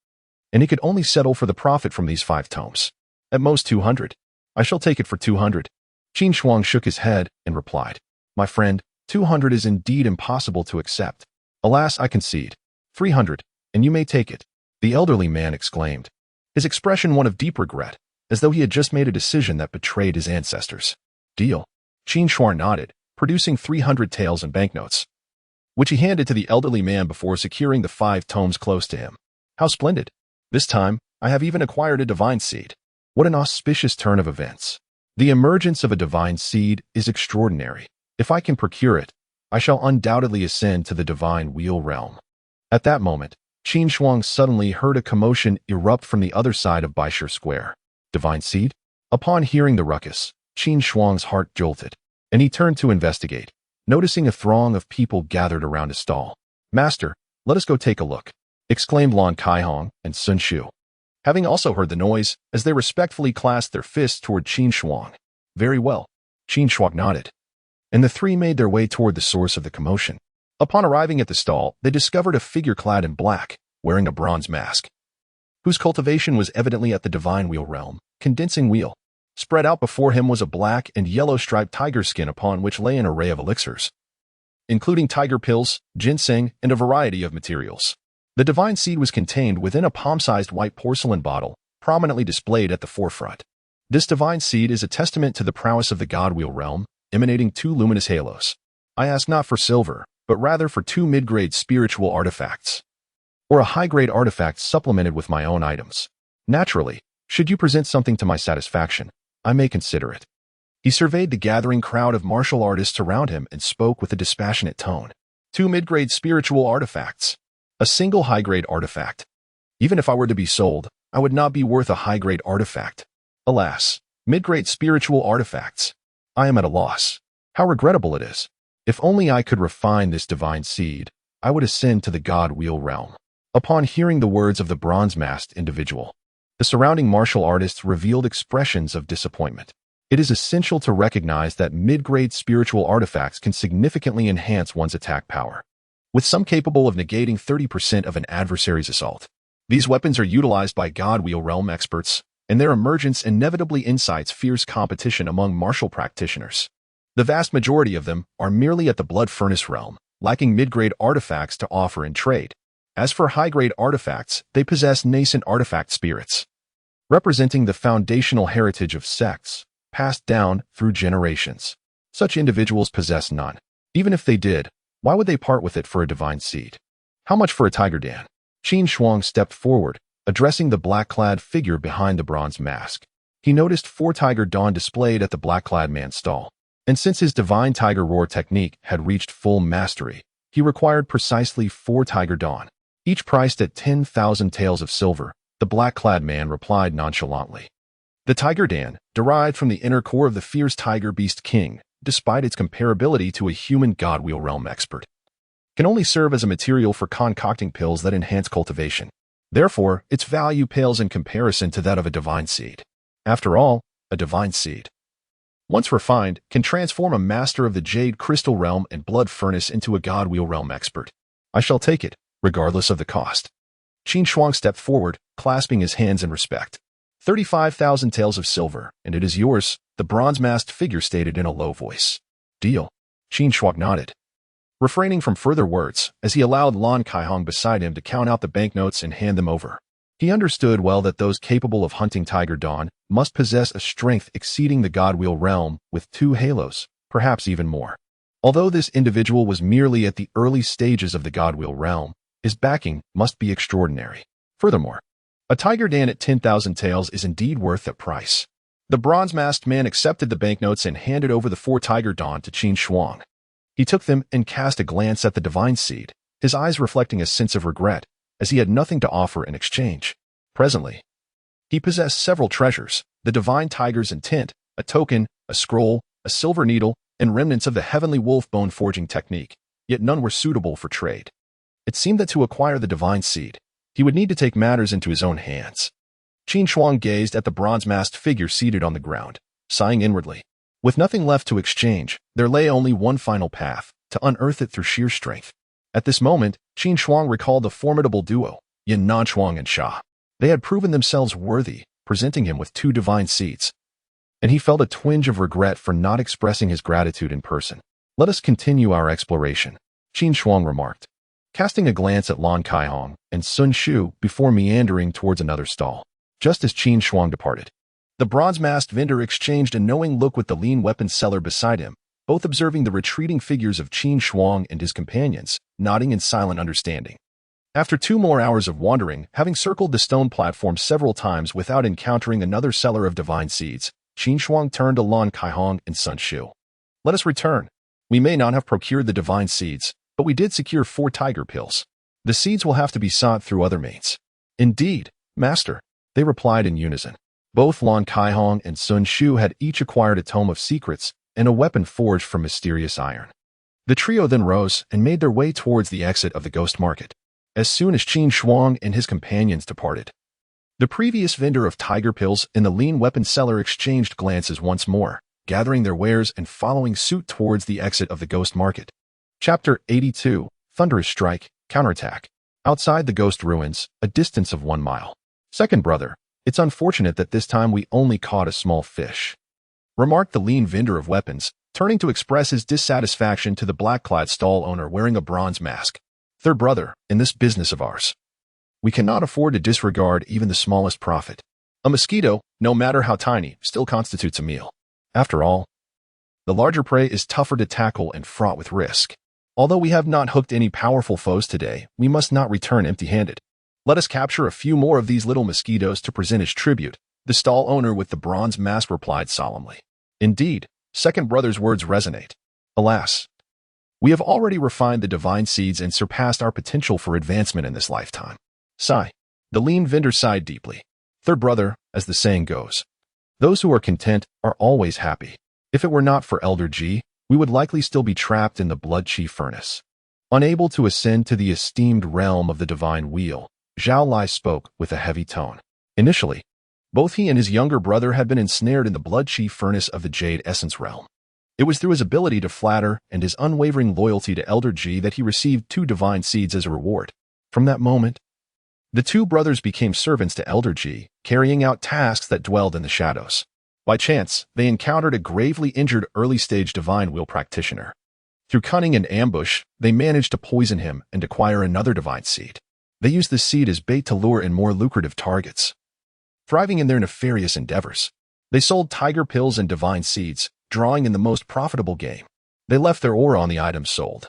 and he could only settle for the profit from these 5 tomes. "At most 200. I shall take it for 200. Qin Shuang shook his head and replied, "My friend, 200 is indeed impossible to accept. Alas, I concede. 300, and you may take it." The elderly man exclaimed, his expression one of deep regret, as though he had just made a decision that betrayed his ancestors. "Deal." Qin Shuang nodded, producing 300 taels in banknotes, which he handed to the elderly man before securing the 5 tomes close to him. "How splendid. This time, I have even acquired a divine seed. What an auspicious turn of events." The emergence of a divine seed is extraordinary. If I can procure it, I shall undoubtedly ascend to the divine wheel realm. At that moment, Qin Shuang suddenly heard a commotion erupt from the other side of Baishir Square. Divine seed? Upon hearing the ruckus, Qin Shuang's heart jolted, and he turned to investigate, noticing a throng of people gathered around a stall. "Master, let us go take a look," exclaimed Lan Kaihong and Sun Shu, having also heard the noise as they respectfully clasped their fists toward Qin Shuang. "Very well." Qin Shuang nodded, and the three made their way toward the source of the commotion. Upon arriving at the stall, they discovered a figure clad in black, wearing a bronze mask, whose cultivation was evidently at the divine wheel realm, condensing wheel. Spread out before him was a black and yellow striped tiger skin upon which lay an array of elixirs, including tiger pills, ginseng, and a variety of materials. The divine seed was contained within a palm-sized white porcelain bottle, prominently displayed at the forefront. This divine seed is a testament to the prowess of the god wheel realm, emanating 2 luminous halos. I ask not for silver, but rather for 2 mid-grade spiritual artifacts, or a high-grade artifact supplemented with my own items. Naturally, should you present something to my satisfaction, I may consider it. He surveyed the gathering crowd of martial artists around him and spoke with a dispassionate tone. 2 mid-grade spiritual artifacts. A single high-grade artifact. Even if I were to be sold, I would not be worth a high-grade artifact. Alas, mid-grade spiritual artifacts. I am at a loss. How regrettable it is. If only I could refine this divine seed, I would ascend to the god wheel realm. Upon hearing the words of the bronze-masked individual, the surrounding martial artists revealed expressions of disappointment. It is essential to recognize that mid-grade spiritual artifacts can significantly enhance one's attack power, with some capable of negating 30% of an adversary's assault. These weapons are utilized by god wheel realm experts, and their emergence inevitably incites fierce competition among martial practitioners. The vast majority of them are merely at the blood furnace realm, lacking mid-grade artifacts to offer in trade. As for high-grade artifacts, they possess nascent artifact spirits, representing the foundational heritage of sects, passed down through generations. Such individuals possess none. Even if they did, why would they part with it for a divine seed? How much for a tiger dan? Qin Shuang stepped forward, addressing the black-clad figure behind the bronze mask. He noticed 4 tiger dawn displayed at the black-clad man's stall, and since his divine tiger roar technique had reached full mastery, he required precisely 4 tiger dawn, each priced at 10,000 taels of silver. The black-clad man replied nonchalantly. The tiger dan, derived from the inner core of the fierce tiger beast king, despite its comparability to a human god wheel realm expert, can only serve as a material for concocting pills that enhance cultivation. Therefore, its value pales in comparison to that of a divine seed. After all, a divine seed, once refined, can transform a master of the jade crystal realm and blood furnace into a god wheel realm expert. I shall take it, regardless of the cost. Qin Shuang stepped forward, clasping his hands in respect. 35,000 taels of silver, and it is yours, the bronze-masked figure stated in a low voice. Deal. Qin Shuang nodded, refraining from further words as he allowed Lan Kaihong beside him to count out the banknotes and hand them over. He understood well that those capable of hunting tiger dawn must possess a strength exceeding the god wheel realm with 2 halos, perhaps even more. Although this individual was merely at the early stages of the god wheel realm, his backing must be extraordinary. Furthermore, a tiger dan at 10,000 taels is indeed worth that price. The bronze-masked man accepted the banknotes and handed over the 4 tiger dawn to Qin Shuang. He took them and cast a glance at the divine seed, his eyes reflecting a sense of regret, as he had nothing to offer in exchange. Presently, he possessed several treasures: the divine tiger's intent, a token, a scroll, a silver needle, and remnants of the heavenly wolf bone forging technique, yet none were suitable for trade. It seemed that to acquire the divine seed, he would need to take matters into his own hands. Qin Shuang gazed at the bronze-masked figure seated on the ground, sighing inwardly. With nothing left to exchange, there lay only one final path, to unearth it through sheer strength. At this moment, Qin Shuang recalled the formidable duo, Yin Nanshuang and Sha. They had proven themselves worthy, presenting him with 2 divine seeds, and he felt a twinge of regret for not expressing his gratitude in person. Let us continue our exploration, Qin Shuang remarked, casting a glance at Lan Kaihong and Sun Shu before meandering towards another stall. Just as Qin Shuang departed, the bronze-masked vendor exchanged a knowing look with the lean weapons seller beside him, both observing the retreating figures of Qin Shuang and his companions, nodding in silent understanding. After 2 more hours of wandering, having circled the stone platform several times without encountering another seller of divine seeds, Qin Shuang turned to Lan Kaihong and Sun Shu. Let us return. We may not have procured the divine seeds, but we did secure 4 tiger pills. The seeds will have to be sought through other mates. Indeed, master, they replied in unison. Both Lan Kaihong and Sun Shu had each acquired a tome of secrets and a weapon forged from mysterious iron. The trio then rose and made their way towards the exit of the ghost market. As soon as Qin Shuang and his companions departed, the previous vendor of tiger pills and the lean weapon seller exchanged glances once more, gathering their wares and following suit towards the exit of the ghost market. Chapter 82, Thunderous Strike, Counterattack. Outside the ghost ruins, a distance of 1 mile. Second brother, it's unfortunate that this time we only caught a small fish, remarked the lean vendor of weapons, turning to express his dissatisfaction to the black-clad stall owner wearing a bronze mask. Third brother, in this business of ours, we cannot afford to disregard even the smallest profit. A mosquito, no matter how tiny, still constitutes a meal. After all, the larger prey is tougher to tackle and fraught with risk. Although we have not hooked any powerful foes today, we must not return empty-handed. Let us capture a few more of these little mosquitoes to present as tribute, the stall owner with the bronze mask replied solemnly. Indeed, second brother's words resonate. Alas, we have already refined the divine seeds and surpassed our potential for advancement in this lifetime. Sigh. The lean vendor sighed deeply. Third brother, as the saying goes, those who are content are always happy. If it were not for Elder Ji, we would likely still be trapped in the blood chi furnace. Unable to ascend to the esteemed realm of the divine wheel, Zhao Lai spoke with a heavy tone. Initially, both he and his younger brother had been ensnared in the blood chi furnace of the Jade Essence realm. It was through his ability to flatter and his unwavering loyalty to Elder Ji that he received 2 divine seeds as a reward. From that moment, the 2 brothers became servants to Elder Ji, carrying out tasks that dwelled in the shadows. By chance, they encountered a gravely injured early-stage divine wheel practitioner. Through cunning and ambush, they managed to poison him and acquire another divine seed. They used the seed as bait to lure in more lucrative targets. Thriving in their nefarious endeavors, they sold tiger pills and divine seeds, drawing in the most profitable gain. They left their aura on the items sold,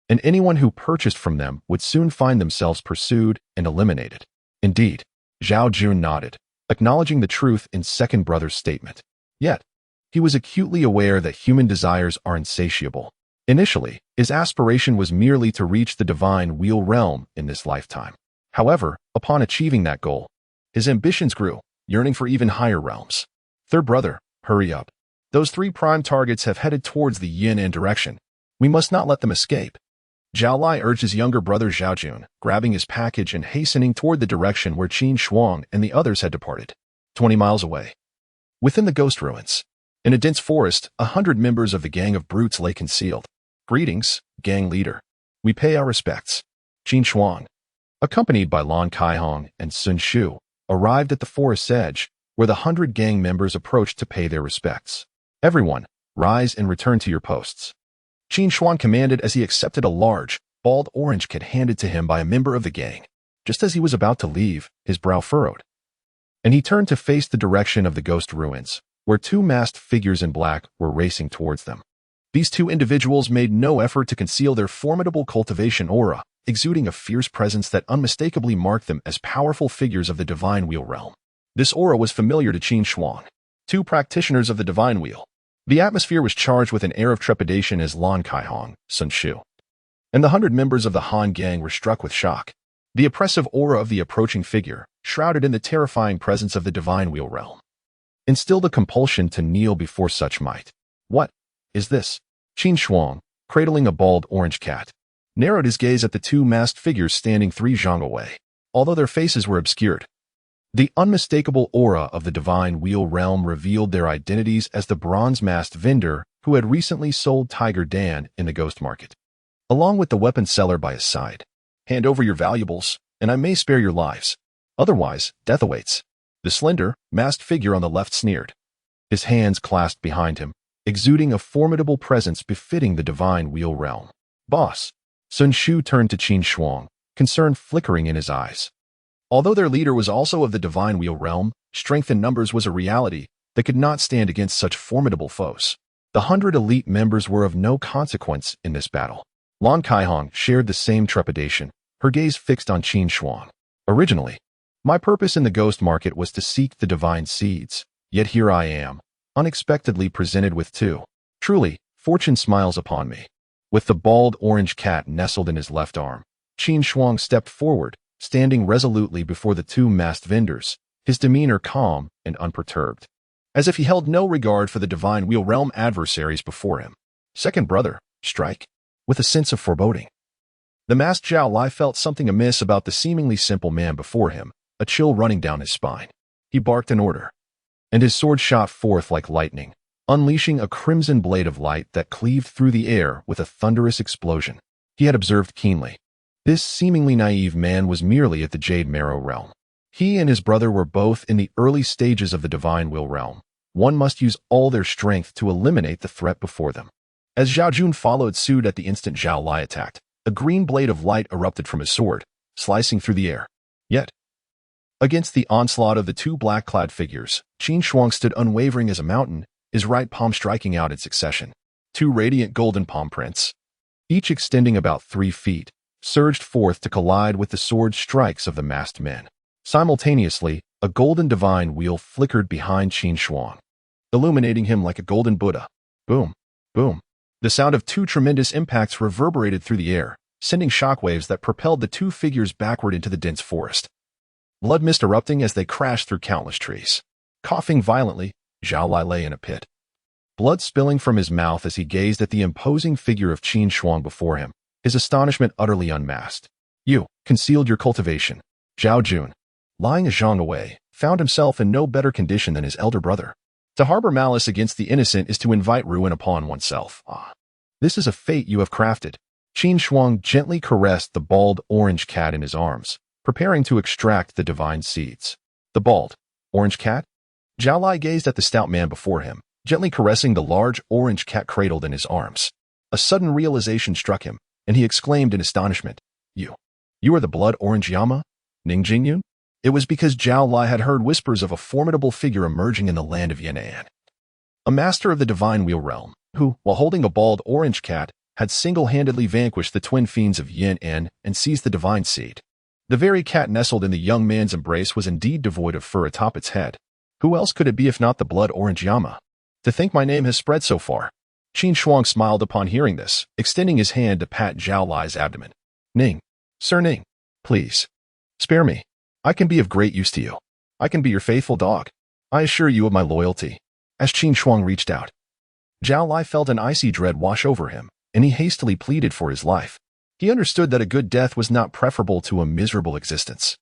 and anyone who purchased from them would soon find themselves pursued and eliminated. Indeed, Zhao Jun nodded, acknowledging the truth in second brother's statement. Yet, he was acutely aware that human desires are insatiable. Initially, his aspiration was merely to reach the divine wheel realm in this lifetime. However, upon achieving that goal, his ambitions grew, yearning for even higher realms. Third brother, hurry up. Those 3 prime targets have headed towards the yin-and direction. We must not let them escape. Zhao Lai urged his younger brother Zhao Jun, grabbing his package and hastening toward the direction where Qin Shuang and the others had departed. 20 miles away, within the ghost ruins, in a dense forest, 100 members of the gang of brutes lay concealed. Greetings, gang leader. We pay our respects. Qin Shuang, accompanied by Lan Kaihong and Sun Shu, arrived at the forest's edge, where the 100 gang members approached to pay their respects. Everyone, rise and return to your posts. Qin Shuang commanded as he accepted a large, bald orange kit handed to him by a member of the gang. Just as he was about to leave, his brow furrowed, and he turned to face the direction of the ghost ruins, where 2 masked figures in black were racing towards them. These 2 individuals made no effort to conceal their formidable cultivation aura, exuding a fierce presence that unmistakably marked them as powerful figures of the divine wheel realm. This aura was familiar to Qin Shuang, 2 practitioners of the divine wheel. The atmosphere was charged with an air of trepidation as Lan Kaihong, Sun Shu, and the 100 members of the Han gang were struck with shock. The oppressive aura of the approaching figure, shrouded in the terrifying presence of the divine wheel realm, instilled a compulsion to kneel before such might. What is this? Qin Shuang, cradling a bald orange cat, narrowed his gaze at the 2 masked figures standing 3 zhang away. Although their faces were obscured, the unmistakable aura of the divine wheel realm revealed their identities as the bronze-masked vendor who had recently sold Tiger Dan in the ghost market, along with the weapon seller by his side. Hand over your valuables, and I may spare your lives. Otherwise, death awaits. The slender, masked figure on the left sneered, his hands clasped behind him, exuding a formidable presence befitting the divine wheel realm. Boss. Sun Shu turned to Qin Shuang, concern flickering in his eyes. Although their leader was also of the divine wheel realm, strength in numbers was a reality that could not stand against such formidable foes. The 100 elite members were of no consequence in this battle. Lan Kaihong shared the same trepidation, her gaze fixed on Qin Shuang. Originally, my purpose in the ghost market was to seek the divine seeds, yet here I am, unexpectedly presented with two. Truly, fortune smiles upon me. With the bald orange cat nestled in his left arm, Qin Shuang stepped forward, standing resolutely before the two masked vendors, his demeanor calm and unperturbed, as if he held no regard for the divine wheel realm adversaries before him. Second brother, strike, with a sense of foreboding. The masked Zhao Lai felt something amiss about the seemingly simple man before him, a chill running down his spine. He barked an order, and his sword shot forth like lightning, unleashing a crimson blade of light that cleaved through the air with a thunderous explosion. He had observed keenly. This seemingly naive man was merely at the Jade Marrow realm. He and his brother were both in the early stages of the Divine Will realm. One must use all their strength to eliminate the threat before them. As Zhao Jun followed suit at the instant Zhao Lai attacked, a green blade of light erupted from his sword, slicing through the air. Yet, against the onslaught of the two black-clad figures, Qin Shuang stood unwavering as a mountain, his right palm striking out in succession. Two radiant golden palm prints, each extending about 3 feet, surged forth to collide with the sword strikes of the masked men. Simultaneously, a golden divine wheel flickered behind Qin Shuang, illuminating him like a golden Buddha. Boom, boom. The sound of two tremendous impacts reverberated through the air, sending shockwaves that propelled the two figures backward into the dense forest. Blood mist erupting as they crashed through countless trees. Coughing violently, Zhao Lai lay in a pit, blood spilling from his mouth as he gazed at the imposing figure of Qin Shuang before him, his astonishment utterly unmasked. You concealed your cultivation. Zhao Jun, lying a zhang away, found himself in no better condition than his elder brother. To harbor malice against the innocent is to invite ruin upon oneself. This is a fate you have crafted. Qin Shuang gently caressed the bald orange cat in his arms, preparing to extract the divine seeds. The bald orange cat? Zhao Lai gazed at the stout man before him, gently caressing the large orange cat cradled in his arms. A sudden realization struck him, and he exclaimed in astonishment, You are the blood orange Yama? Ning Jingyun? It was because Zhao Lai had heard whispers of a formidable figure emerging in the land of Yan'an, a master of the divine wheel realm, who, while holding a bald orange cat, had single-handedly vanquished the twin fiends of Yan'an and seized the divine seed. The very cat nestled in the young man's embrace was indeed devoid of fur atop its head. Who else could it be if not the blood orange Yama? To think my name has spread so far. Qin Shuang smiled upon hearing this, extending his hand to pat Zhao Lai's abdomen. Ning, Sir Ning, please, spare me. I can be of great use to you. I can be your faithful dog. I assure you of my loyalty. As Qin Shuang reached out, Zhao Lai felt an icy dread wash over him, and he hastily pleaded for his life. He understood that a good death was not preferable to a miserable existence.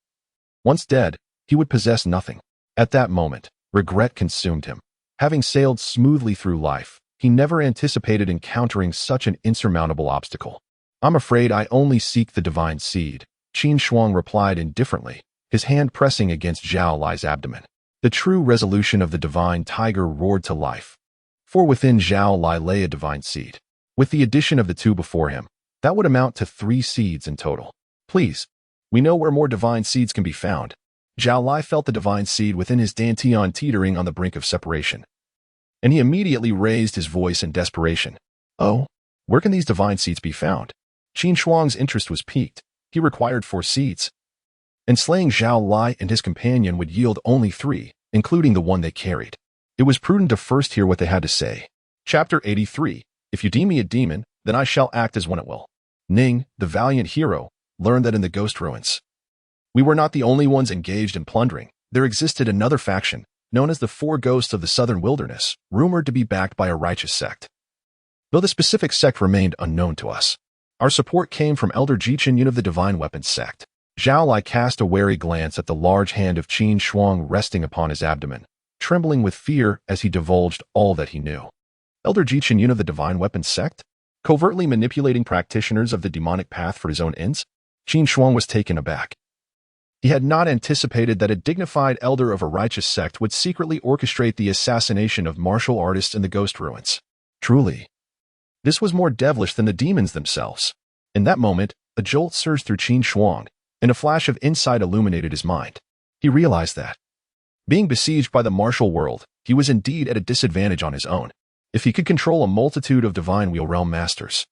Once dead, he would possess nothing. At that moment, regret consumed him. Having sailed smoothly through life, he never anticipated encountering such an insurmountable obstacle. I'm afraid I only seek the divine seed, Qin Shuang replied indifferently, his hand pressing against Zhao Lai's abdomen. The true resolution of the divine tiger roared to life. For within Zhao Lai lay a divine seed. With the addition of the two before him, that would amount to 3 seeds in total. Please, we know where more divine seeds can be found. Zhao Lai felt the divine seed within his dantian teetering on the brink of separation, and he immediately raised his voice in desperation. Oh, where can these divine seeds be found? Qin Shuang's interest was piqued. He required 4 seeds, and slaying Zhao Lai and his companion would yield only 3, including the one they carried. It was prudent to first hear what they had to say. Chapter 83. If you deem me a demon, then I shall act as one at will. Ning, the valiant hero, learned that in the ghost ruins, we were not the only ones engaged in plundering. There existed another faction, known as the 4 Ghosts of the Southern Wilderness, rumored to be backed by a righteous sect. Though the specific sect remained unknown to us, our support came from Elder Jichin Yun of the Divine Weapons sect. Zhao Lai cast a wary glance at the large hand of Qin Shuang resting upon his abdomen, trembling with fear as he divulged all that he knew. Elder Jichin Yun of the Divine Weapons sect? Covertly manipulating practitioners of the demonic path for his own ends? Qin Shuang was taken aback. He had not anticipated that a dignified elder of a righteous sect would secretly orchestrate the assassination of martial artists in the ghost ruins. Truly, this was more devilish than the demons themselves. In that moment, a jolt surged through Qin Shuang, and a flash of insight illuminated his mind. He realized that, being besieged by the martial world, he was indeed at a disadvantage on his own. If he could control a multitude of divine wheel realm masters,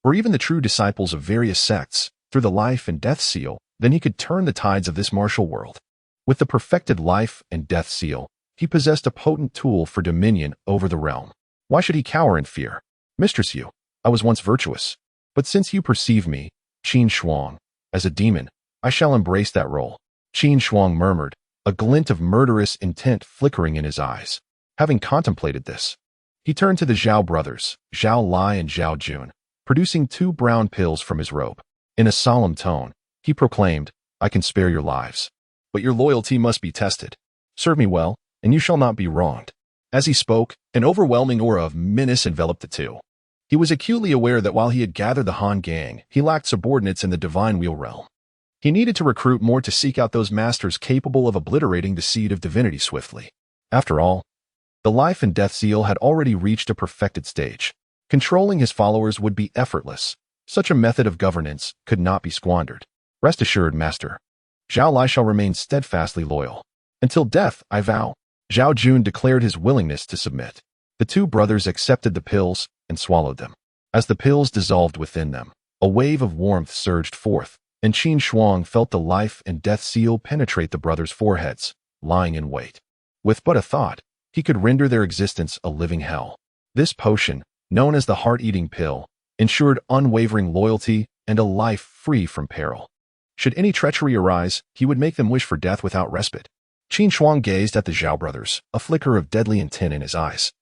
or even the true disciples of various sects, through the life and death seal, then he could turn the tides of this martial world. With the perfected life and death seal, he possessed a potent tool for dominion over the realm. Why should he cower in fear? Mistress Yu, I was once virtuous, but since you perceive me, Qin Shuang, as a demon, I shall embrace that role. Qin Shuang murmured, a glint of murderous intent flickering in his eyes. Having contemplated this, he turned to the Zhao brothers, Zhao Lai and Zhao Jun, producing 2 brown pills from his robe. In a solemn tone, he proclaimed, I can spare your lives, but your loyalty must be tested. Serve me well, and you shall not be wronged. As he spoke, an overwhelming aura of menace enveloped the two. He was acutely aware that while he had gathered the Han gang, he lacked subordinates in the divine wheel realm. He needed to recruit more to seek out those masters capable of obliterating the seed of divinity swiftly. After all, the life and death seal had already reached a perfected stage. Controlling his followers would be effortless. Such a method of governance could not be squandered. Rest assured, Master. Zhao Lai shall remain steadfastly loyal. Until death, I vow. Zhao Jun declared his willingness to submit. The 2 brothers accepted the pills and swallowed them. As the pills dissolved within them, a wave of warmth surged forth, and Qin Shuang felt the life and death seal penetrate the brothers' foreheads, lying in wait. With but a thought, he could render their existence a living hell. This potion, known as the heart-eating pill, ensured unwavering loyalty and a life free from peril. Should any treachery arise, he would make them wish for death without respite. Qin Shuang gazed at the Zhao brothers, a flicker of deadly intent in his eyes,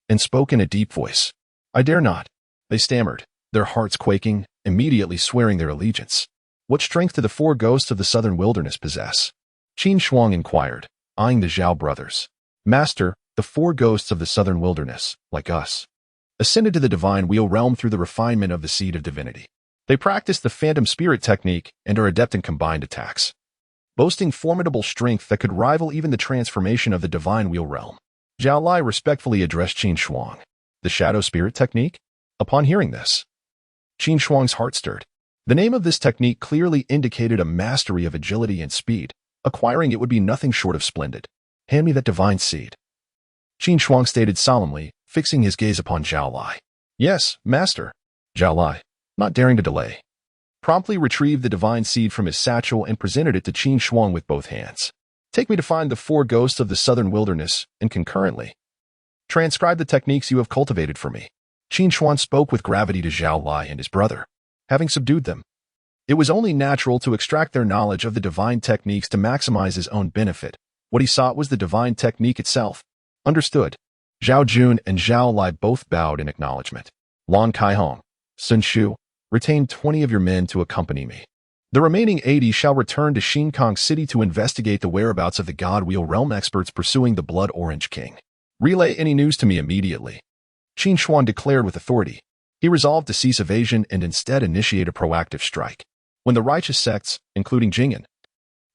and spoke in a deep voice. I dare not. They stammered, their hearts quaking, immediately swearing their allegiance. What strength do the 4 ghosts of the southern wilderness possess? Qin Shuang inquired, eyeing the Zhao brothers. Master, the 4 ghosts of the southern wilderness, like us, ascended to the divine wheel realm through the refinement of the seed of divinity. They practice the phantom spirit technique and are adept in combined attacks, boasting formidable strength that could rival even the transformation of the divine wheel realm. Zhao Lai respectfully addressed Qin Shuang. The shadow spirit technique? Upon hearing this, Qin Shuang's heart stirred. The name of this technique clearly indicated a mastery of agility and speed. Acquiring it would be nothing short of splendid. Hand me that divine seed. Qin Shuang stated solemnly, fixing his gaze upon Zhao Lai. Yes, master. Zhao Lai, not daring to delay, promptly retrieved the divine seed from his satchel and presented it to Qin Shuang with both hands. Take me to find the 4 ghosts of the southern wilderness, and concurrently, transcribe the techniques you have cultivated for me. Qin Shuang spoke with gravity to Zhao Lai and his brother. Having subdued them, it was only natural to extract their knowledge of the divine techniques to maximize his own benefit. What he sought was the divine technique itself. Understood. Zhao Jun and Zhao Lai both bowed in acknowledgement. Lan Kaihong, Sun Shu, retain 20 of your men to accompany me. The remaining 80 shall return to Shinkong City to investigate the whereabouts of the God Wheel realm experts pursuing the Blood Orange King. Relay any news to me immediately. Qin Shuang declared with authority. He resolved to cease evasion and instead initiate a proactive strike. When the righteous sects, including Jing'an,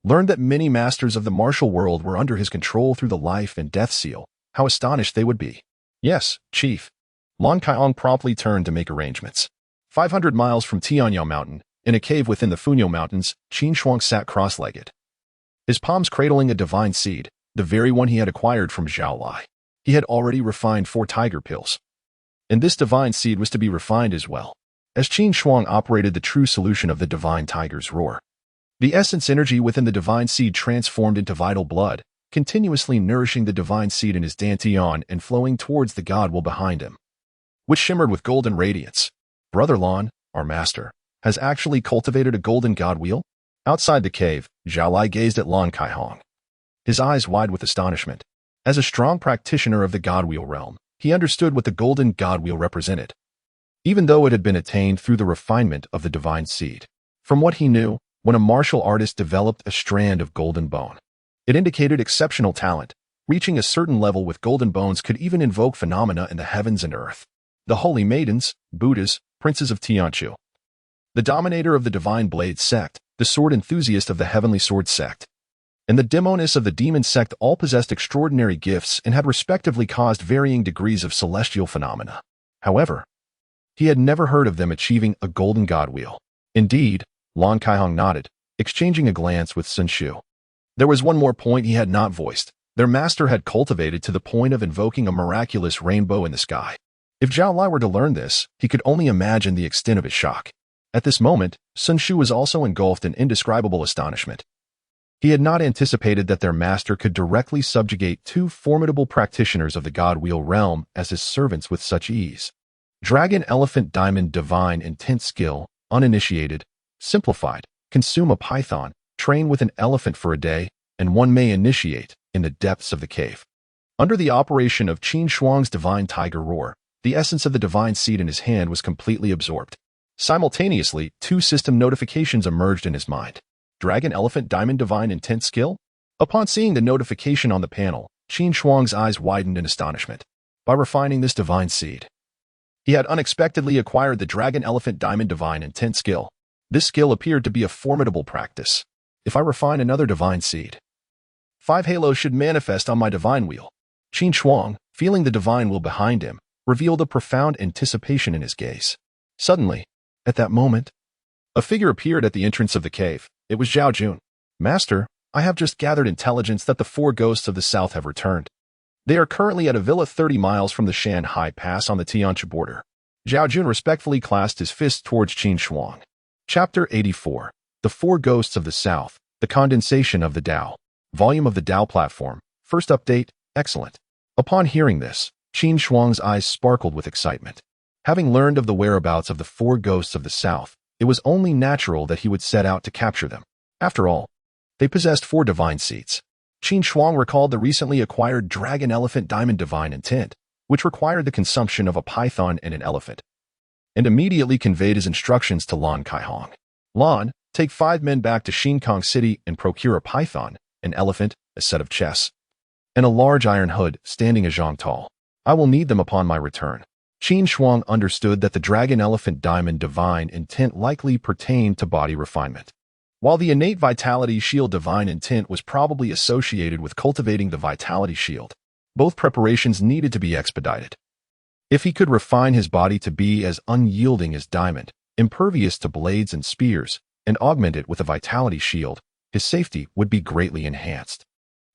learned that many masters of the martial world were under his control through the life and death seal, how astonished they would be. Yes, Chief. Lan Kaiong promptly turned to make arrangements. 500 miles from Tianyao Mountain, in a cave within the Funyo Mountains, Qin Shuang sat cross-legged, his palms cradling a divine seed, the very one he had acquired from Zhao Lai. He had already refined 4 tiger pills, and this divine seed was to be refined as well, as Qin Shuang operated the true solution of the divine tiger's roar. The essence energy within the divine seed transformed into vital blood, continuously nourishing the divine seed in his dantian and flowing towards the god will behind him, which shimmered with golden radiance. Brother Lan, our master, has actually cultivated a golden god wheel? Outside the cave, Zhao Lai gazed at Lan Kaihong, his eyes wide with astonishment. As a strong practitioner of the god wheel realm, he understood what the golden god wheel represented, even though it had been attained through the refinement of the divine seed. From what he knew, when a martial artist developed a strand of golden bone, it indicated exceptional talent. Reaching a certain level with golden bones could even invoke phenomena in the heavens and earth. The holy maidens, Buddhas, princes of Tianchu, the dominator of the divine blade sect, the sword enthusiast of the heavenly sword sect, and the demoness of the demon sect all possessed extraordinary gifts and had respectively caused varying degrees of celestial phenomena. However, he had never heard of them achieving a golden god wheel. Indeed, Lan Kaihong nodded, exchanging a glance with Sun Shu. There was one more point he had not voiced. Their master had cultivated to the point of invoking a miraculous rainbow in the sky. If Zhao Lai were to learn this, he could only imagine the extent of his shock. At this moment, Sun Shu was also engulfed in indescribable astonishment. He had not anticipated that their master could directly subjugate two formidable practitioners of the God Wheel realm as his servants with such ease. Dragon Elephant Diamond Divine Intent Skill, uninitiated, simplified, consume a python, train with an elephant for a day, and one may initiate in the depths of the cave. Under the operation of Qin Shuang's divine tiger roar, the essence of the divine seed in his hand was completely absorbed. Simultaneously, two system notifications emerged in his mind. Dragon Elephant Diamond Divine Intent Skill? Upon seeing the notification on the panel, Qin Shuang's eyes widened in astonishment. By refining this divine seed, he had unexpectedly acquired the Dragon Elephant Diamond Divine Intent Skill. This skill appeared to be a formidable practice. If I refine another divine seed, 5 halos should manifest on my divine wheel. Qin Shuang, feeling the divine will behind him, revealed a profound anticipation in his gaze. Suddenly, at that moment, a figure appeared at the entrance of the cave. It was Zhao Jun. Master, I have just gathered intelligence that the 4 ghosts of the south have returned. They are currently at a villa 30 miles from the Shanhai Pass on the Tianshu border. Zhao Jun respectfully clasped his fist towards Qin Shuang. Chapter 84. The 4 Ghosts of the South. The Condensation of the Tao. Volume of the Tao Platform. First update. Excellent. Upon hearing this, Qin Shuang's eyes sparkled with excitement. Having learned of the whereabouts of the 4 Ghosts of the South, it was only natural that he would set out to capture them. After all, they possessed 4 divine seeds. Qin Shuang recalled the recently acquired Dragon Elephant Diamond Divine Intent, which required the consumption of a python and an elephant, and immediately conveyed his instructions to Lan Kaihong. Lan, take 5 men back to Shinkong City and procure a python, an elephant, a set of chess, and a large iron hood standing a zhang tall. I will need them upon my return. Qin Shuang understood that the Dragon Elephant Diamond Divine Intent likely pertained to body refinement, while the innate Vitality Shield Divine Intent was probably associated with cultivating the Vitality Shield. Both preparations needed to be expedited. If he could refine his body to be as unyielding as diamond, impervious to blades and spears, and augment it with a Vitality Shield, his safety would be greatly enhanced.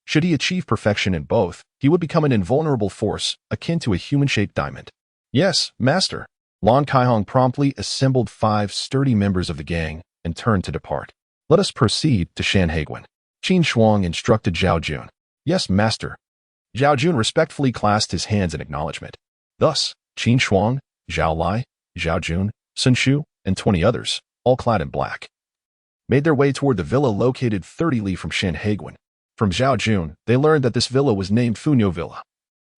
Should he achieve perfection in both, he would become an invulnerable force, akin to a human-shaped diamond. Yes, Master. Lan Kaihong promptly assembled 5 sturdy members of the gang and turned to depart. Let us proceed to Shanhaiguan. Qin Shuang instructed Zhao Jun. Yes, Master. Zhao Jun respectfully clasped his hands in acknowledgement. Thus, Qin Shuang, Zhao Lai, Zhao Jun, Sun Shu, and 20 others, all clad in black, made their way toward the villa located 30 li from Shanhaiguan. From Zhao Jun, they learned that this villa was named Funyo Villa.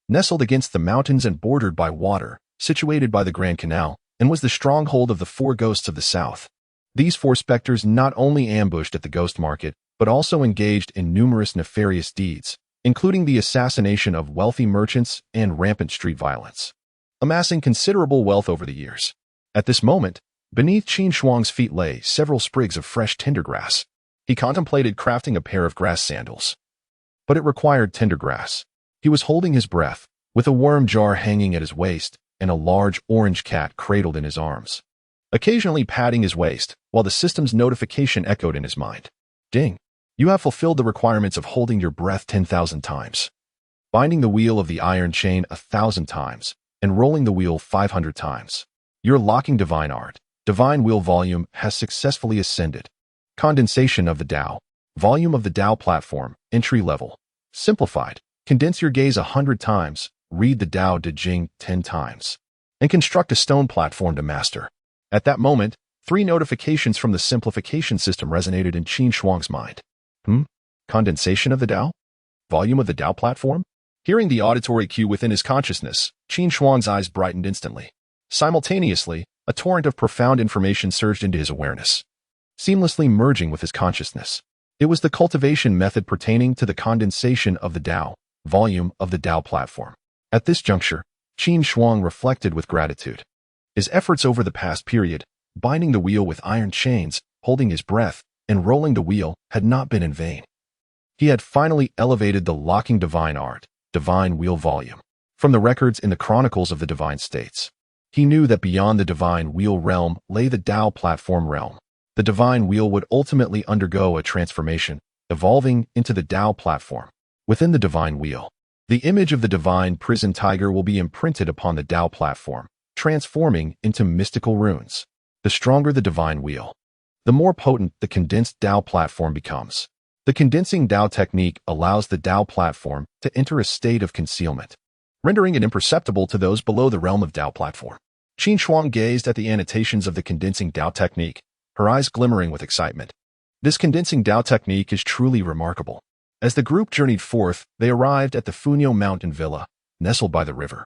Nestled against the mountains and bordered by water, situated by the Grand Canal, and was the stronghold of the 4 Ghosts of the South. These 4 specters not only ambushed at the ghost market, but also engaged in numerous nefarious deeds, including the assassination of wealthy merchants and rampant street violence, amassing considerable wealth over the years. At this moment, beneath Qin Shuang's feet lay several sprigs of fresh tender grass. He contemplated crafting a pair of grass sandals, but it required tender grass. He was holding his breath, with a worm jar hanging at his waist and a large orange cat cradled in his arms, occasionally patting his waist, while the system's notification echoed in his mind. Ding! You have fulfilled the requirements of holding your breath 10,000 times, binding the wheel of the iron chain 1,000 times, and rolling the wheel 500 times. Your locking divine art, divine wheel volume has successfully ascended. Condensation of the Tao. Volume of the Tao platform, entry level. Simplified. Condense your gaze 100 times, read the Tao De Jing 10 times, and construct a stone platform to master. At that moment, 3 notifications from the simplification system resonated in Qin Shuang's mind. Condensation of the Tao? Volume of the Tao platform? Hearing the auditory cue within his consciousness, Qin Shuang's eyes brightened instantly. Simultaneously, a torrent of profound information surged into his awareness, seamlessly merging with his consciousness. It was the cultivation method pertaining to the condensation of the Tao, volume of the Tao platform. At this juncture, Qin Shuang reflected with gratitude. His efforts over the past period, binding the wheel with iron chains, holding his breath, and rolling the wheel, had not been in vain. He had finally elevated the locking divine art, divine wheel volume, from the records in the chronicles of the divine states. He knew that beyond the divine wheel realm lay the Tao platform realm. The divine wheel would ultimately undergo a transformation, evolving into the Tao platform. Within the divine wheel, the image of the divine prison tiger will be imprinted upon the Tao platform, transforming into mystical runes. The stronger the divine wheel, the more potent the condensed Tao platform becomes. The The condensing Dao technique allows the Dao platform to enter a state of concealment, rendering it imperceptible to those below the realm of Dao platform. Qin Shuang gazed at the annotations of the condensing Dao technique, her eyes glimmering with excitement. This condensing Dao technique is truly remarkable. As the group journeyed forth, they arrived at the Funyo Mountain Villa, nestled by the river,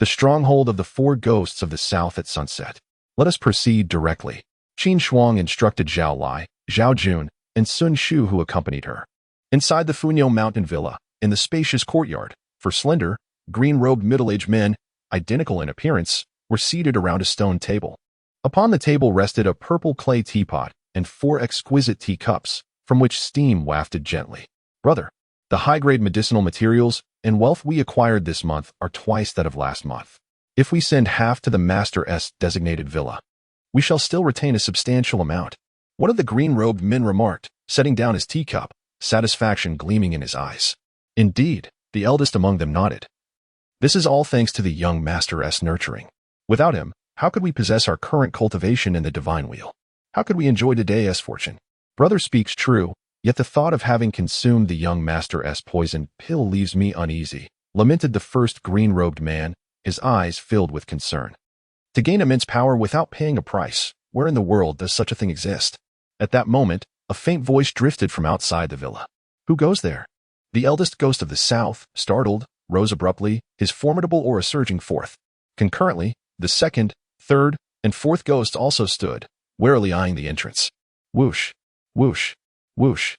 the stronghold of the four ghosts of the south at sunset. Let us proceed directly. Qin Shuang instructed Zhao Lai, Zhao Jun, and Sun Shu who accompanied her. Inside the Funyo Mountain Villa, in the spacious courtyard, four slender, green-robed middle-aged men, identical in appearance, were seated around a stone table. Upon the table rested a purple clay teapot and four exquisite teacups, from which steam wafted gently. Brother, the high-grade medicinal materials and wealth we acquired this month are twice that of last month. If we send half to the Master's designated villa, we shall still retain a substantial amount. One of the green-robed men remarked, setting down his teacup, satisfaction gleaming in his eyes. Indeed, the eldest among them nodded. This is all thanks to the young Master's nurturing. Without him, how could we possess our current cultivation in the divine wheel? How could we enjoy today's fortune? Brother speaks true, yet the thought of having consumed the young Master's poison pill leaves me uneasy, lamented the first green-robed man, his eyes filled with concern. To gain immense power without paying a price, where in the world does such a thing exist? At that moment, a faint voice drifted from outside the villa. Who goes there? The eldest ghost of the south, startled, rose abruptly, his formidable aura surging forth. Concurrently, the second, third, and fourth ghosts also stood, warily eyeing the entrance. Whoosh, whoosh, whoosh.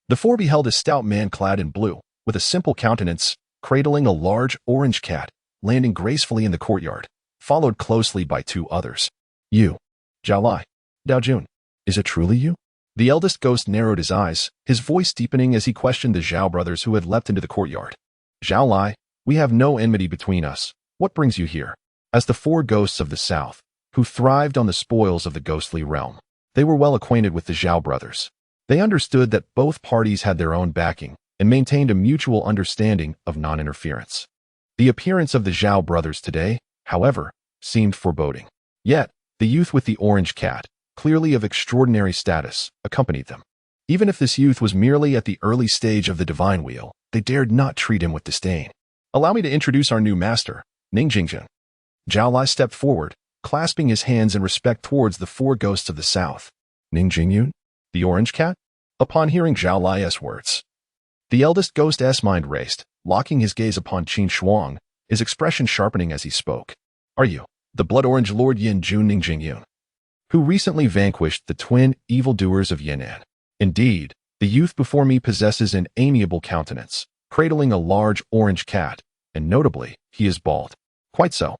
The four beheld a stout man clad in blue, with a simple countenance, cradling a large orange cat, landing gracefully in the courtyard, followed closely by two others. You, Zhao Lai, Dao Jun, is it truly you? The eldest ghost narrowed his eyes, his voice deepening as he questioned the Zhao brothers who had leapt into the courtyard. Zhao Lai, we have no enmity between us. What brings you here? As the four ghosts of the south, who thrived on the spoils of the ghostly realm, they were well acquainted with the Zhao brothers. They understood that both parties had their own backing and maintained a mutual understanding of non-interference. The appearance of the Zhao brothers today, however, seemed foreboding. Yet, the youth with the orange cat, clearly of extraordinary status, accompanied them. Even if this youth was merely at the early stage of the divine wheel, they dared not treat him with disdain. Allow me to introduce our new master, Ning Jingjun. Zhao Lai stepped forward, clasping his hands in respect towards the four ghosts of the south. Ning Jingyun? The orange cat? Upon hearing Zhao Lai's words, the eldest ghost's mind raced, locking his gaze upon Qin Shuang, his expression sharpening as he spoke. Are you, the blood-orange Lord Yin Jun Ning Jingyun, who recently vanquished the twin evildoers of Yan'an? Indeed, the youth before me possesses an amiable countenance, cradling a large orange cat, and notably, he is bald. Quite so.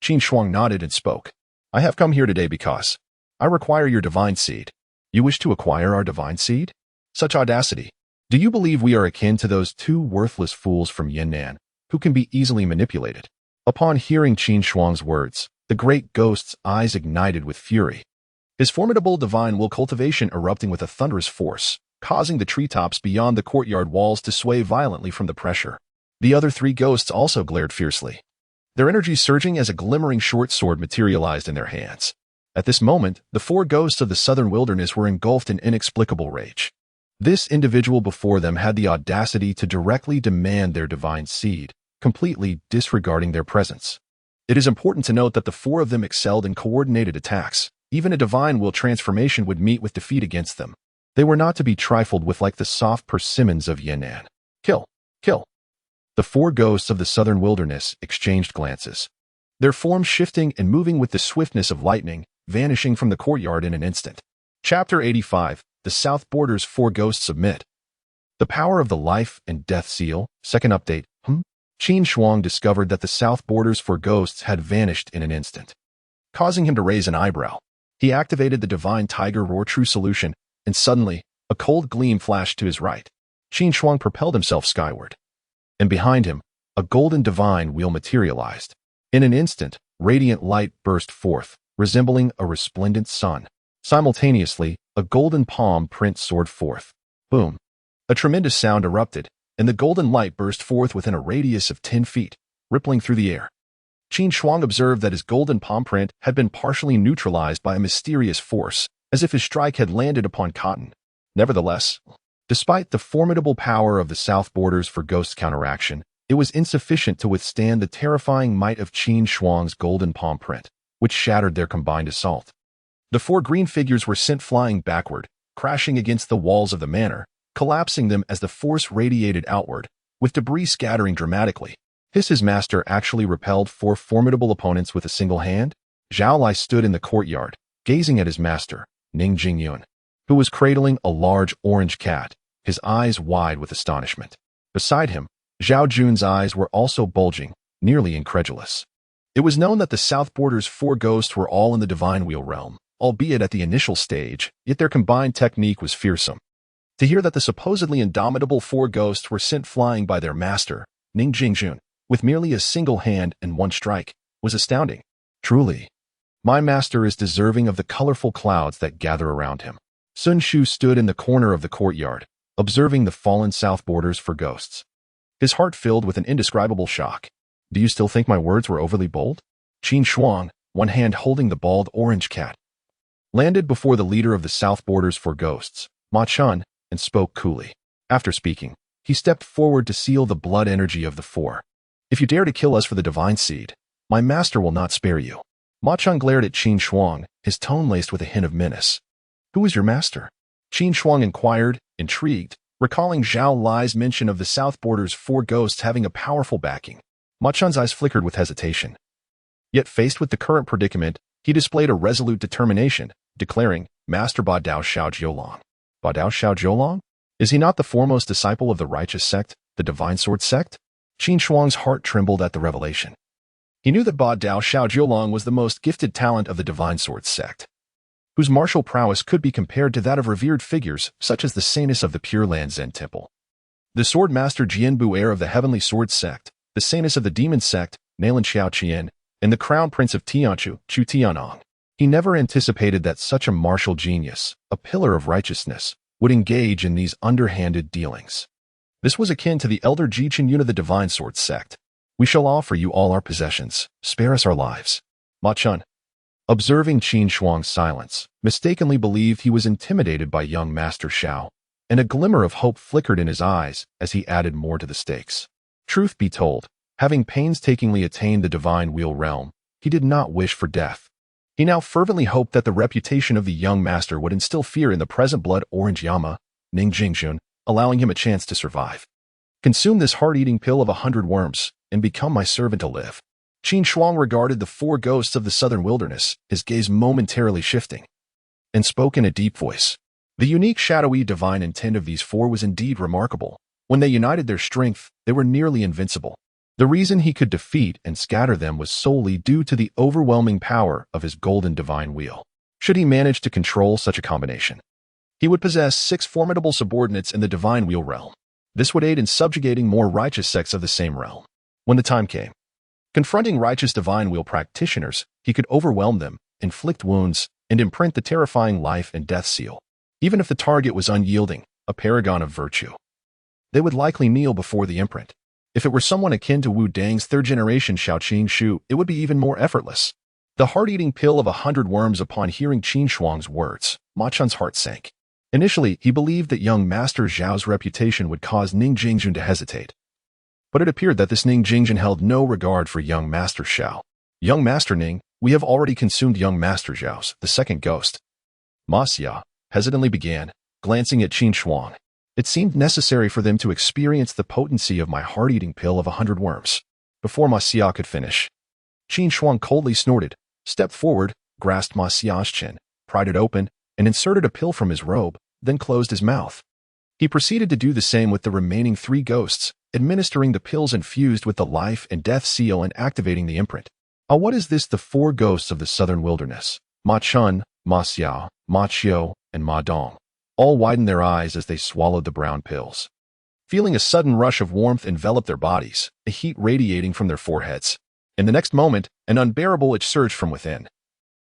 Qin Shuang nodded and spoke. I have come here today because I require your divine seed. You wish to acquire our divine seed? Such audacity. Do you believe we are akin to those two worthless fools from Yan'an, who can be easily manipulated? Upon hearing Qin Shuang's words, the great ghost's eyes ignited with fury, his formidable divine will cultivation erupting with a thunderous force, causing the treetops beyond the courtyard walls to sway violently from the pressure. The other three ghosts also glared fiercely, their energy surging as a glimmering short sword materialized in their hands. At this moment, the four ghosts of the southern wilderness were engulfed in inexplicable rage. This individual before them had the audacity to directly demand their divine seed, completely disregarding their presence. It is important to note that the four of them excelled in coordinated attacks. Even a divine will transformation would meet with defeat against them. They were not to be trifled with like the soft persimmons of Yan'an. Kill! Kill! The four ghosts of the southern wilderness exchanged glances, their forms shifting and moving with the swiftness of lightning, vanishing from the courtyard in an instant. Chapter 85, The South Border's Four Ghosts Submit. The power of the life and death seal, second update. Qin Shuang discovered that the South Border's four ghosts had vanished in an instant, causing him to raise an eyebrow. He activated the divine tiger roar true solution, and suddenly, a cold gleam flashed to his right. Qin Shuang propelled himself skyward, and behind him, a golden divine wheel materialized. In an instant, radiant light burst forth, resembling a resplendent sun. Simultaneously, a golden palm print soared forth. Boom! A tremendous sound erupted, and the golden light burst forth within a radius of 10 feet, rippling through the air. Qin Shuang observed that his golden palm print had been partially neutralized by a mysterious force, as if his strike had landed upon cotton. Nevertheless, Despite the formidable power of the south borders for ghost counteraction, it was insufficient to withstand the terrifying might of Qin Shuang's golden palm print, which shattered their combined assault. The four green figures were sent flying backward, crashing against the walls of the manor, collapsing them as the force radiated outward, with debris scattering dramatically. His master actually repelled four formidable opponents with a single hand? Zhao Lai stood in the courtyard, gazing at his master, Ning Jingyun, who was cradling a large orange cat, his eyes wide with astonishment. Beside him, Zhao Jun's eyes were also bulging, nearly incredulous. It was known that the South Border's four ghosts were all in the Divine Wheel realm, albeit at the initial stage, yet their combined technique was fearsome. To hear that the supposedly indomitable four ghosts were sent flying by their master, Ning Jingjun, with merely a single hand and one strike, was astounding. Truly, my master is deserving of the colorful clouds that gather around him. Sun Shu stood in the corner of the courtyard, observing the fallen South Borders for ghosts. His heart filled with an indescribable shock. Do you still think my words were overly bold? Qin Shuang, one hand holding the bald orange cat, landed before the leader of the South Borders for ghosts, Ma Chun, and spoke coolly. After speaking, he stepped forward to seal the blood energy of the four. If you dare to kill us for the divine seed, my master will not spare you. Ma Chun glared at Qin Shuang, his tone laced with a hint of menace. Who is your master? Qin Shuang inquired, intrigued, recalling Zhao Lai's mention of the South Border's four ghosts having a powerful backing. Ma Chun's eyes flickered with hesitation. Yet faced with the current predicament, he displayed a resolute determination, declaring, Master Ba Dao Xiao Jiulong. Ba Dao Xiao Jiulong? Is he not the foremost disciple of the righteous sect, the divine sword sect? Qin Shuang's heart trembled at the revelation. He knew that Ba Dao Xiao Jiulong was the most gifted talent of the divine sword sect, whose martial prowess could be compared to that of revered figures such as the saintess of the Pure Land Zen Temple, the sword master Jian Bu heir of the heavenly sword sect, the saintess of the demon sect, Nailan Xiao Qian, and the crown prince of Tianchu, Chu Tianong. He never anticipated that such a martial genius, a pillar of righteousness, would engage in these underhanded dealings. This was akin to the elder Jichin Yun of the divine sword sect. We shall offer you all our possessions, spare us our lives. Ma Chun, observing Qin Shuang's silence, mistakenly believed he was intimidated by young Master Xiao, and a glimmer of hope flickered in his eyes as he added more to the stakes. Truth be told, having painstakingly attained the divine wheel realm, he did not wish for death. He now fervently hoped that the reputation of the young master would instill fear in the present blood orange Yama, Ning Jingjun, allowing him a chance to survive. Consume this heart-eating pill of 100 worms, and become my servant to live. Qin Shuang regarded the four ghosts of the southern wilderness, his gaze momentarily shifting, and spoke in a deep voice. The unique shadowy divine intent of these four was indeed remarkable. When they united their strength, they were nearly invincible. The reason he could defeat and scatter them was solely due to the overwhelming power of his golden divine wheel. Should he manage to control such a combination, he would possess 6 formidable subordinates in the divine wheel realm. This would aid in subjugating more righteous sects of the same realm. When the time came, confronting righteous divine wheel practitioners, he could overwhelm them, inflict wounds, and imprint the terrifying life and death seal. Even if the target was unyielding, a paragon of virtue, they would likely kneel before the imprint. If it were someone akin to Wu Dang's third-generation Shaoqing Shu, it would be even more effortless. The heart-eating pill of 100 worms upon hearing Qin Shuang's words, Ma Chun's heart sank. Initially, he believed that young Master Zhao's reputation would cause Ning Jingjun to hesitate. But it appeared that this Ning Jingjun held no regard for young Master Xiao. Young Master Ning, we have already consumed young Master Zhao's, the second ghost. Ma Xia hesitantly began, glancing at Qin Shuang. It seemed necessary for them to experience the potency of my heart-eating pill of 100 worms. Before Ma Xia could finish, Qin Shuang coldly snorted, stepped forward, grasped Ma Xia's chin, pried it open, and inserted a pill from his robe, then closed his mouth. He proceeded to do the same with the remaining 3 ghosts, administering the pills infused with the life and death seal and activating the imprint. What is this? The 4 ghosts of the southern wilderness, Ma Chun, Ma Xiao, Ma Qiu, and Ma Dong, all widened their eyes as they swallowed the brown pills. Feeling a sudden rush of warmth envelop their bodies, a heat radiating from their foreheads. In the next moment, an unbearable itch surged from within,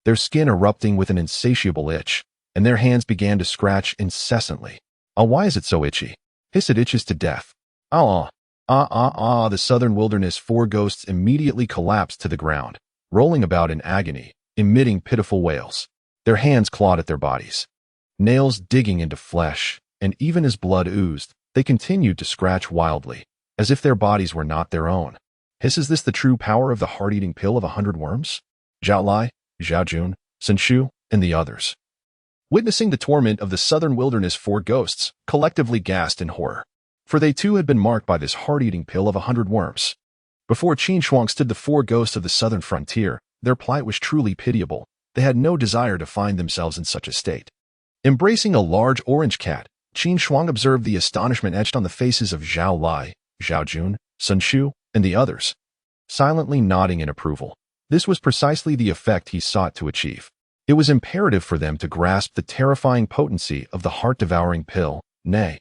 their skin erupting with an insatiable itch, and their hands began to scratch incessantly. Why is it so itchy? Hiss, it itches to death. The southern wilderness 4 ghosts immediately collapsed to the ground, rolling about in agony, emitting pitiful wails. Their hands clawed at their bodies, nails digging into flesh, and even as blood oozed, they continued to scratch wildly, as if their bodies were not their own. Is this the true power of the heart-eating pill of 100 worms? Zhao Lai, Zhao Jun, Sun Shu, and the others, witnessing the torment of the southern wilderness, 4 ghosts collectively gasped in horror, for they too had been marked by this heart-eating pill of 100 worms. Before Qin Shuang stood the 4 ghosts of the southern frontier. Their plight was truly pitiable. They had no desire to find themselves in such a state. Embracing a large orange cat, Qin Shuang observed the astonishment etched on the faces of Zhao Lai, Zhao Jun, Sun Shu, and the others, silently nodding in approval. This was precisely the effect he sought to achieve. It was imperative for them to grasp the terrifying potency of the heart-devouring pill, nay,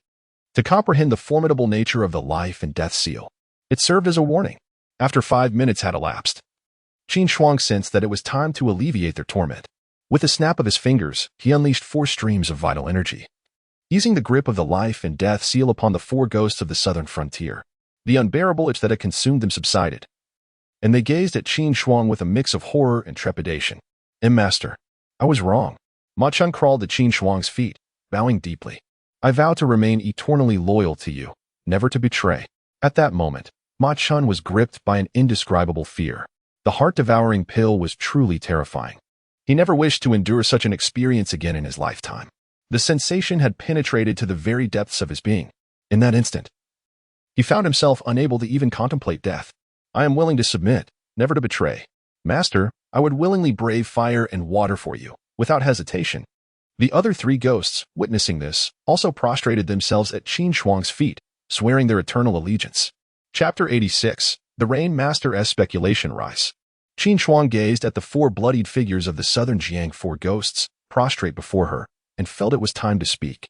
to comprehend the formidable nature of the life and death seal. It served as a warning. After 5 minutes had elapsed, Qin Shuang sensed that it was time to alleviate their torment. With a snap of his fingers, he unleashed 4 streams of vital energy, easing the grip of the life and death seal upon the 4 ghosts of the southern frontier. The unbearable itch that had consumed them subsided, and they gazed at Qin Shuang with a mix of horror and trepidation. Master, I was wrong. Ma Chun crawled at Qin Shuang's feet, bowing deeply. I vow to remain eternally loyal to you, never to betray. At that moment, Ma Chun was gripped by an indescribable fear. The heart-devouring pill was truly terrifying. He never wished to endure such an experience again in his lifetime. The sensation had penetrated to the very depths of his being. In that instant, he found himself unable to even contemplate death. I am willing to submit, never to betray. Master, I would willingly brave fire and water for you, without hesitation. The other 3 ghosts, witnessing this, also prostrated themselves at Qin Shuang's feet, swearing their eternal allegiance. Chapter 86. The Rain Master's Speculation Rise. Qin Shuang gazed at the 4 bloodied figures of the southern Jiang 4 ghosts, prostrate before her, and felt it was time to speak.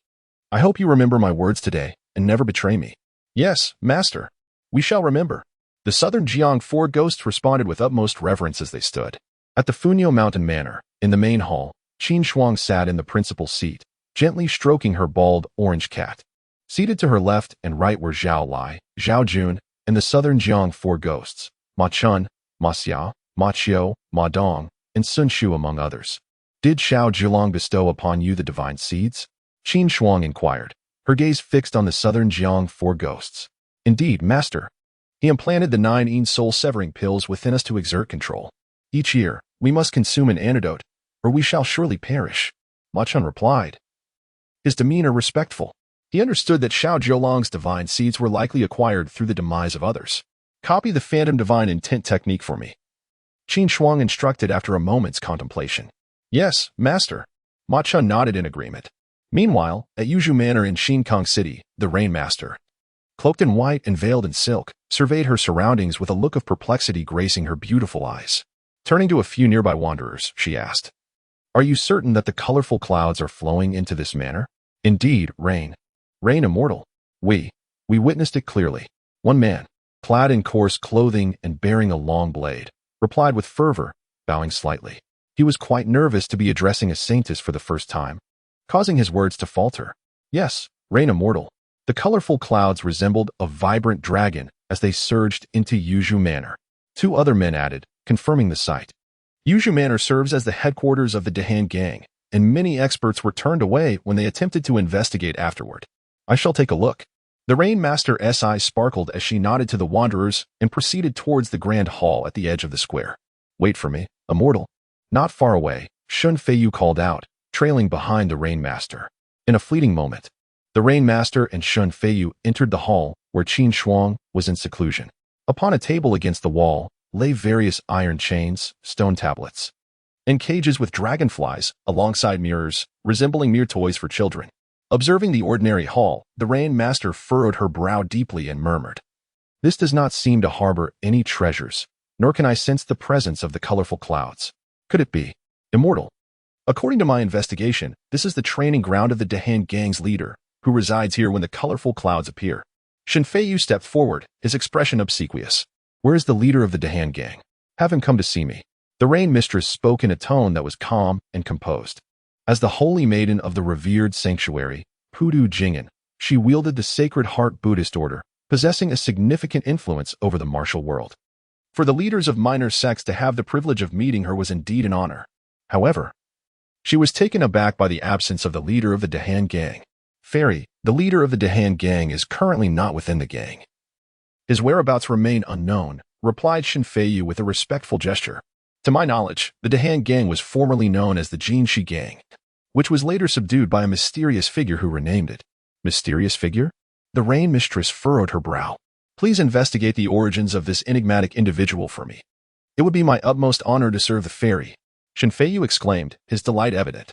I hope you remember my words today, and never betray me. Yes, Master. We shall remember. The southern Jiang 4 ghosts responded with utmost reverence as they stood. At the Funyo Mountain Manor, in the main hall, Qin Shuang sat in the principal seat, gently stroking her bald orange cat. Seated to her left and right were Zhao Lai, Zhao Jun, and the southern Jiang 4 ghosts, Ma Chun, Ma Xiao, Ma Qiu, Ma Dong, and Sun Shu among others. Did Xiao Zhilong bestow upon you the divine seeds? Qin Shuang inquired, her gaze fixed on the southern Jiang 4 ghosts. Indeed, Master. He implanted the 9 soul-severing pills within us to exert control. Each year, we must consume an antidote, or we shall surely perish. Ma Chun replied, his demeanor respectful. He understood that Xiao Zhilong's divine seeds were likely acquired through the demise of others. Copy the Phantom Divine Intent technique for me. Qin Shuang instructed after a moment's contemplation. Yes, Master. Ma Chun nodded in agreement. Meanwhile, at Yuzhu Manor in Xinkang City, the Rain Master, cloaked in white and veiled in silk, surveyed her surroundings with a look of perplexity gracing her beautiful eyes. Turning to a few nearby wanderers, she asked, are you certain that the colorful clouds are flowing into this manor? Indeed, Rain immortal. We witnessed it clearly. One man, clad in coarse clothing and bearing a long blade, replied with fervor, bowing slightly. He was quite nervous to be addressing a saintess for the first time, causing his words to falter. Yes, Rain immortal. The colorful clouds resembled a vibrant dragon as they surged into Yuzhu Manor. 2 other men added, confirming the sight. Yuzhu Manor serves as the headquarters of the Dahan gang, and many experts were turned away when they attempted to investigate afterward. I shall take a look. The Rain Master's eyes sparkled as she nodded to the wanderers and proceeded towards the grand hall at the edge of the square. Wait for me, immortal. Not far away, Shun Feiyu called out, trailing behind the Rain Master. In a fleeting moment, the Rain Master and Shun Feiyu entered the hall where Qin Shuang was in seclusion. Upon a table against the wall lay various iron chains, stone tablets, and cages with dragonflies alongside mirrors resembling mere toys for children. Observing the ordinary hall, the Rain Master furrowed her brow deeply and murmured, this does not seem to harbor any treasures, nor can I sense the presence of the colorful clouds. Could it be immortal? According to my investigation, this is the training ground of the Dahan gang's leader, who resides here when the colorful clouds appear. Shun Feiyu stepped forward, his expression obsequious. Where is the leader of the Dahan gang? Have him come to see me. The Rain Mistress spoke in a tone that was calm and composed. As the holy maiden of the revered sanctuary, Pudu Jing'an, she wielded the Sacred Heart Buddhist order, possessing a significant influence over the martial world. For the leaders of minor sects to have the privilege of meeting her was indeed an honor. However, she was taken aback by the absence of the leader of the Dahan gang. Fairy, The leader of the Dahan gang is currently not within the gang. His whereabouts remain unknown, replied Shen Feiyu with a respectful gesture. To my knowledge, the Dahan gang was formerly known as the Jinshi gang, which was later subdued by a mysterious figure who renamed it. Mysterious figure? The Rain Mistress furrowed her brow. Please investigate the origins of this enigmatic individual for me. It would be my utmost honor to serve the fairy, Shen Feiyu exclaimed, his delight evident.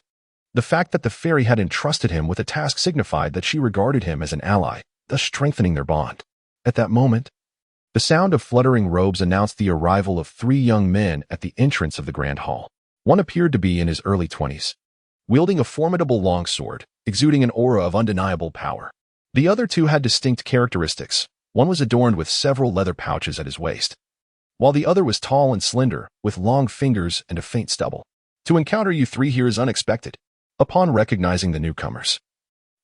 The fact that the fairy had entrusted him with a task signified that she regarded him as an ally, thus strengthening their bond. At that moment, the sound of fluttering robes announced the arrival of 3 young men at the entrance of the grand hall. One appeared to be in his early 20s, wielding a formidable longsword, exuding an aura of undeniable power. The other 2 had distinct characteristics. One was adorned with several leather pouches at his waist, while the other was tall and slender, with long fingers and a faint stubble. To encounter you 3 here is unexpected. Upon recognizing the newcomers,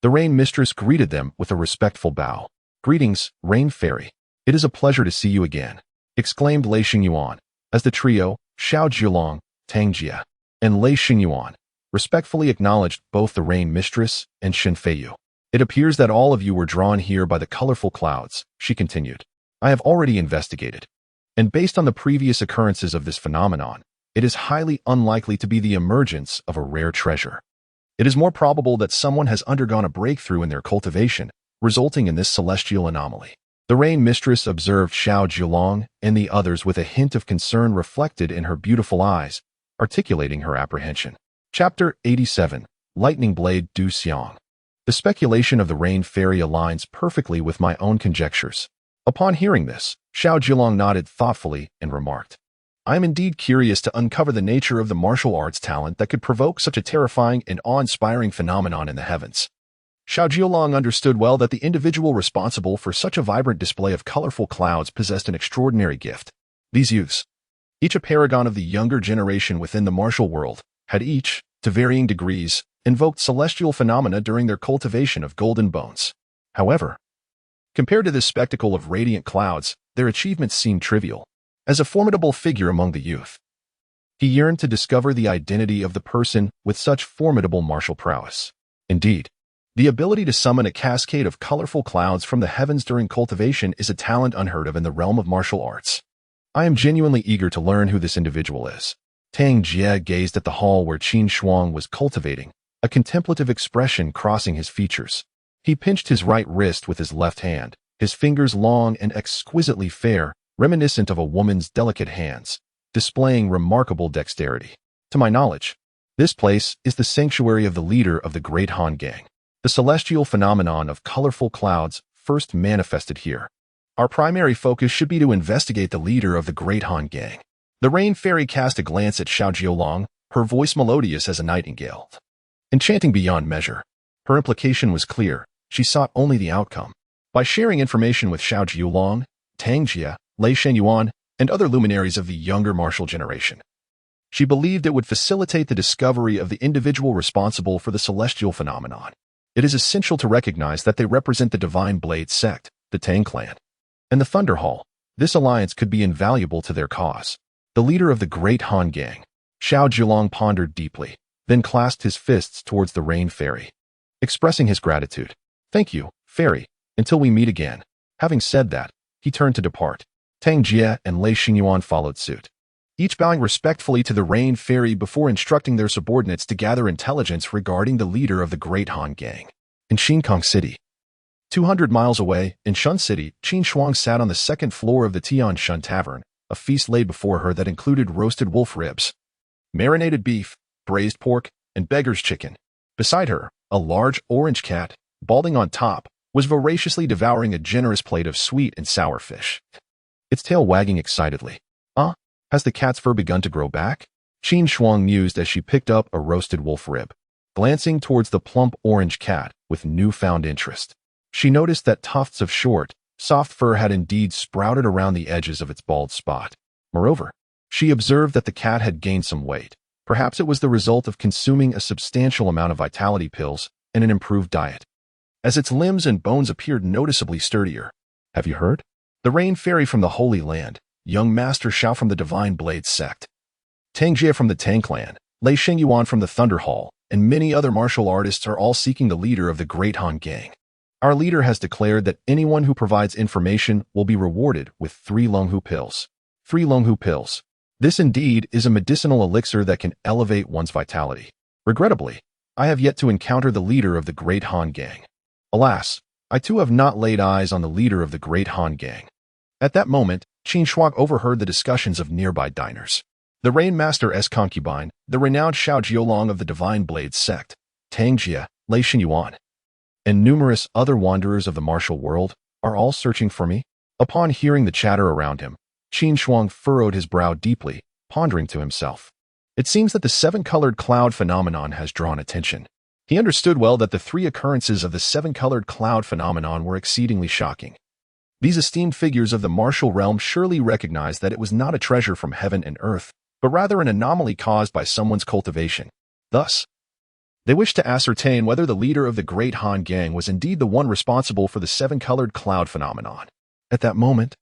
the Rain Mistress greeted them with a respectful bow. Greetings, Rain Fairy. It is a pleasure to see you again, exclaimed Lei Xingyuan, as the trio, Xiao Zhilong, Tang Jia, and Lei Xingyuan, respectfully acknowledged both the Rain Mistress and Shen Feiyu. It appears that all of you were drawn here by the colorful clouds, she continued. I have already investigated, and based on the previous occurrences of this phenomenon, it is highly unlikely to be the emergence of a rare treasure. It is more probable that someone has undergone a breakthrough in their cultivation, resulting in this celestial anomaly. The Rain Mistress observed Xiao Zhilong and the others with a hint of concern reflected in her beautiful eyes, articulating her apprehension. Chapter 87, Lightning Blade Du Xiang. The speculation of the Rain Fairy aligns perfectly with my own conjectures. Upon hearing this, Xiao Zhilong nodded thoughtfully and remarked, I am indeed curious to uncover the nature of the martial arts talent that could provoke such a terrifying and awe-inspiring phenomenon in the heavens. Xiao Zhilong understood well that the individual responsible for such a vibrant display of colorful clouds possessed an extraordinary gift. These youths, each a paragon of the younger generation within the martial world, had each, to varying degrees, invoked celestial phenomena during their cultivation of golden bones. However, compared to this spectacle of radiant clouds, their achievements seemed trivial. As a formidable figure among the youth, he yearned to discover the identity of the person with such formidable martial prowess. Indeed, the ability to summon a cascade of colorful clouds from the heavens during cultivation is a talent unheard of in the realm of martial arts. I am genuinely eager to learn who this individual is. Tang Jie gazed at the hall where Qin Shuang was cultivating, a contemplative expression crossing his features. He pinched his right wrist with his left hand, his fingers long and exquisitely fair, reminiscent of a woman's delicate hands, displaying remarkable dexterity. To my knowledge, this place is the sanctuary of the leader of the Great Han Gang. The celestial phenomenon of colorful clouds first manifested here. Our primary focus should be to investigate the leader of the Great Han Gang. The Rain Fairy cast a glance at Xiao Zhilong, her voice melodious as a nightingale, enchanting beyond measure. Her implication was clear. She sought only the outcome. By sharing information with Xiao Zhilong, Tang Jia, Lei Xingyuan, and other luminaries of the younger martial generation, she believed it would facilitate the discovery of the individual responsible for the celestial phenomenon. It is essential to recognize that they represent the Divine Blade sect, the Tang clan, and the Thunder Hall. This alliance could be invaluable to their cause. The leader of the Great Han Gang, Xiao Zhilong pondered deeply, then clasped his fists towards the Rain Fairy, expressing his gratitude. Thank you, Fairy, until we meet again. Having said that, he turned to depart. Tang Jie and Lei Xingyuan followed suit, each bowing respectfully to the Rain Fairy before instructing their subordinates to gather intelligence regarding the leader of the Great Han Gang. In Xinkong City, 200 miles away, in Shun City, Qin Shuang sat on the second floor of the Tian Shun Tavern, a feast laid before her that included roasted wolf ribs, marinated beef, braised pork, and beggar's chicken. Beside her, a large orange cat, balding on top, was voraciously devouring a generous plate of sweet and sour fish, its tail wagging excitedly. Has the cat's fur begun to grow back? Qin Shuang mused as she picked up a roasted wolf rib, glancing towards the plump orange cat with newfound interest. She noticed that tufts of short, soft fur had indeed sprouted around the edges of its bald spot. Moreover, she observed that the cat had gained some weight. Perhaps it was the result of consuming a substantial amount of vitality pills and an improved diet, as its limbs and bones appeared noticeably sturdier. Have you heard? The Rain Fairy from the Holy Land, young Master Xiao from the Divine Blade sect, Tang Jie from the Tang clan, Lei Xingyuan from the Thunder Hall, and many other martial artists are all seeking the leader of the Great Han Gang. Our leader has declared that anyone who provides information will be rewarded with 3 Longhu pills. 3 Longhu pills. This indeed is a medicinal elixir that can elevate one's vitality. Regrettably, I have yet to encounter the leader of the Great Han Gang. Alas, I too have not laid eyes on the leader of the Great Han Gang. At that moment, Qin Shuang overheard the discussions of nearby diners. The Rain Master's concubine, the renowned Xiao Jiolong of the Divine Blade sect, Tang Jia, Lei Xinyuan, and numerous other wanderers of the martial world are all searching for me. Upon hearing the chatter around him, Qin Shuang furrowed his brow deeply, pondering to himself. It seems that the 7-colored cloud phenomenon has drawn attention. He understood well that the 3 occurrences of the 7-colored cloud phenomenon were exceedingly shocking. These esteemed figures of the martial realm surely recognized that it was not a treasure from heaven and earth, but rather an anomaly caused by someone's cultivation. Thus, they wished to ascertain whether the leader of the Great Han Gang was indeed the one responsible for the 7-colored cloud phenomenon. At that moment,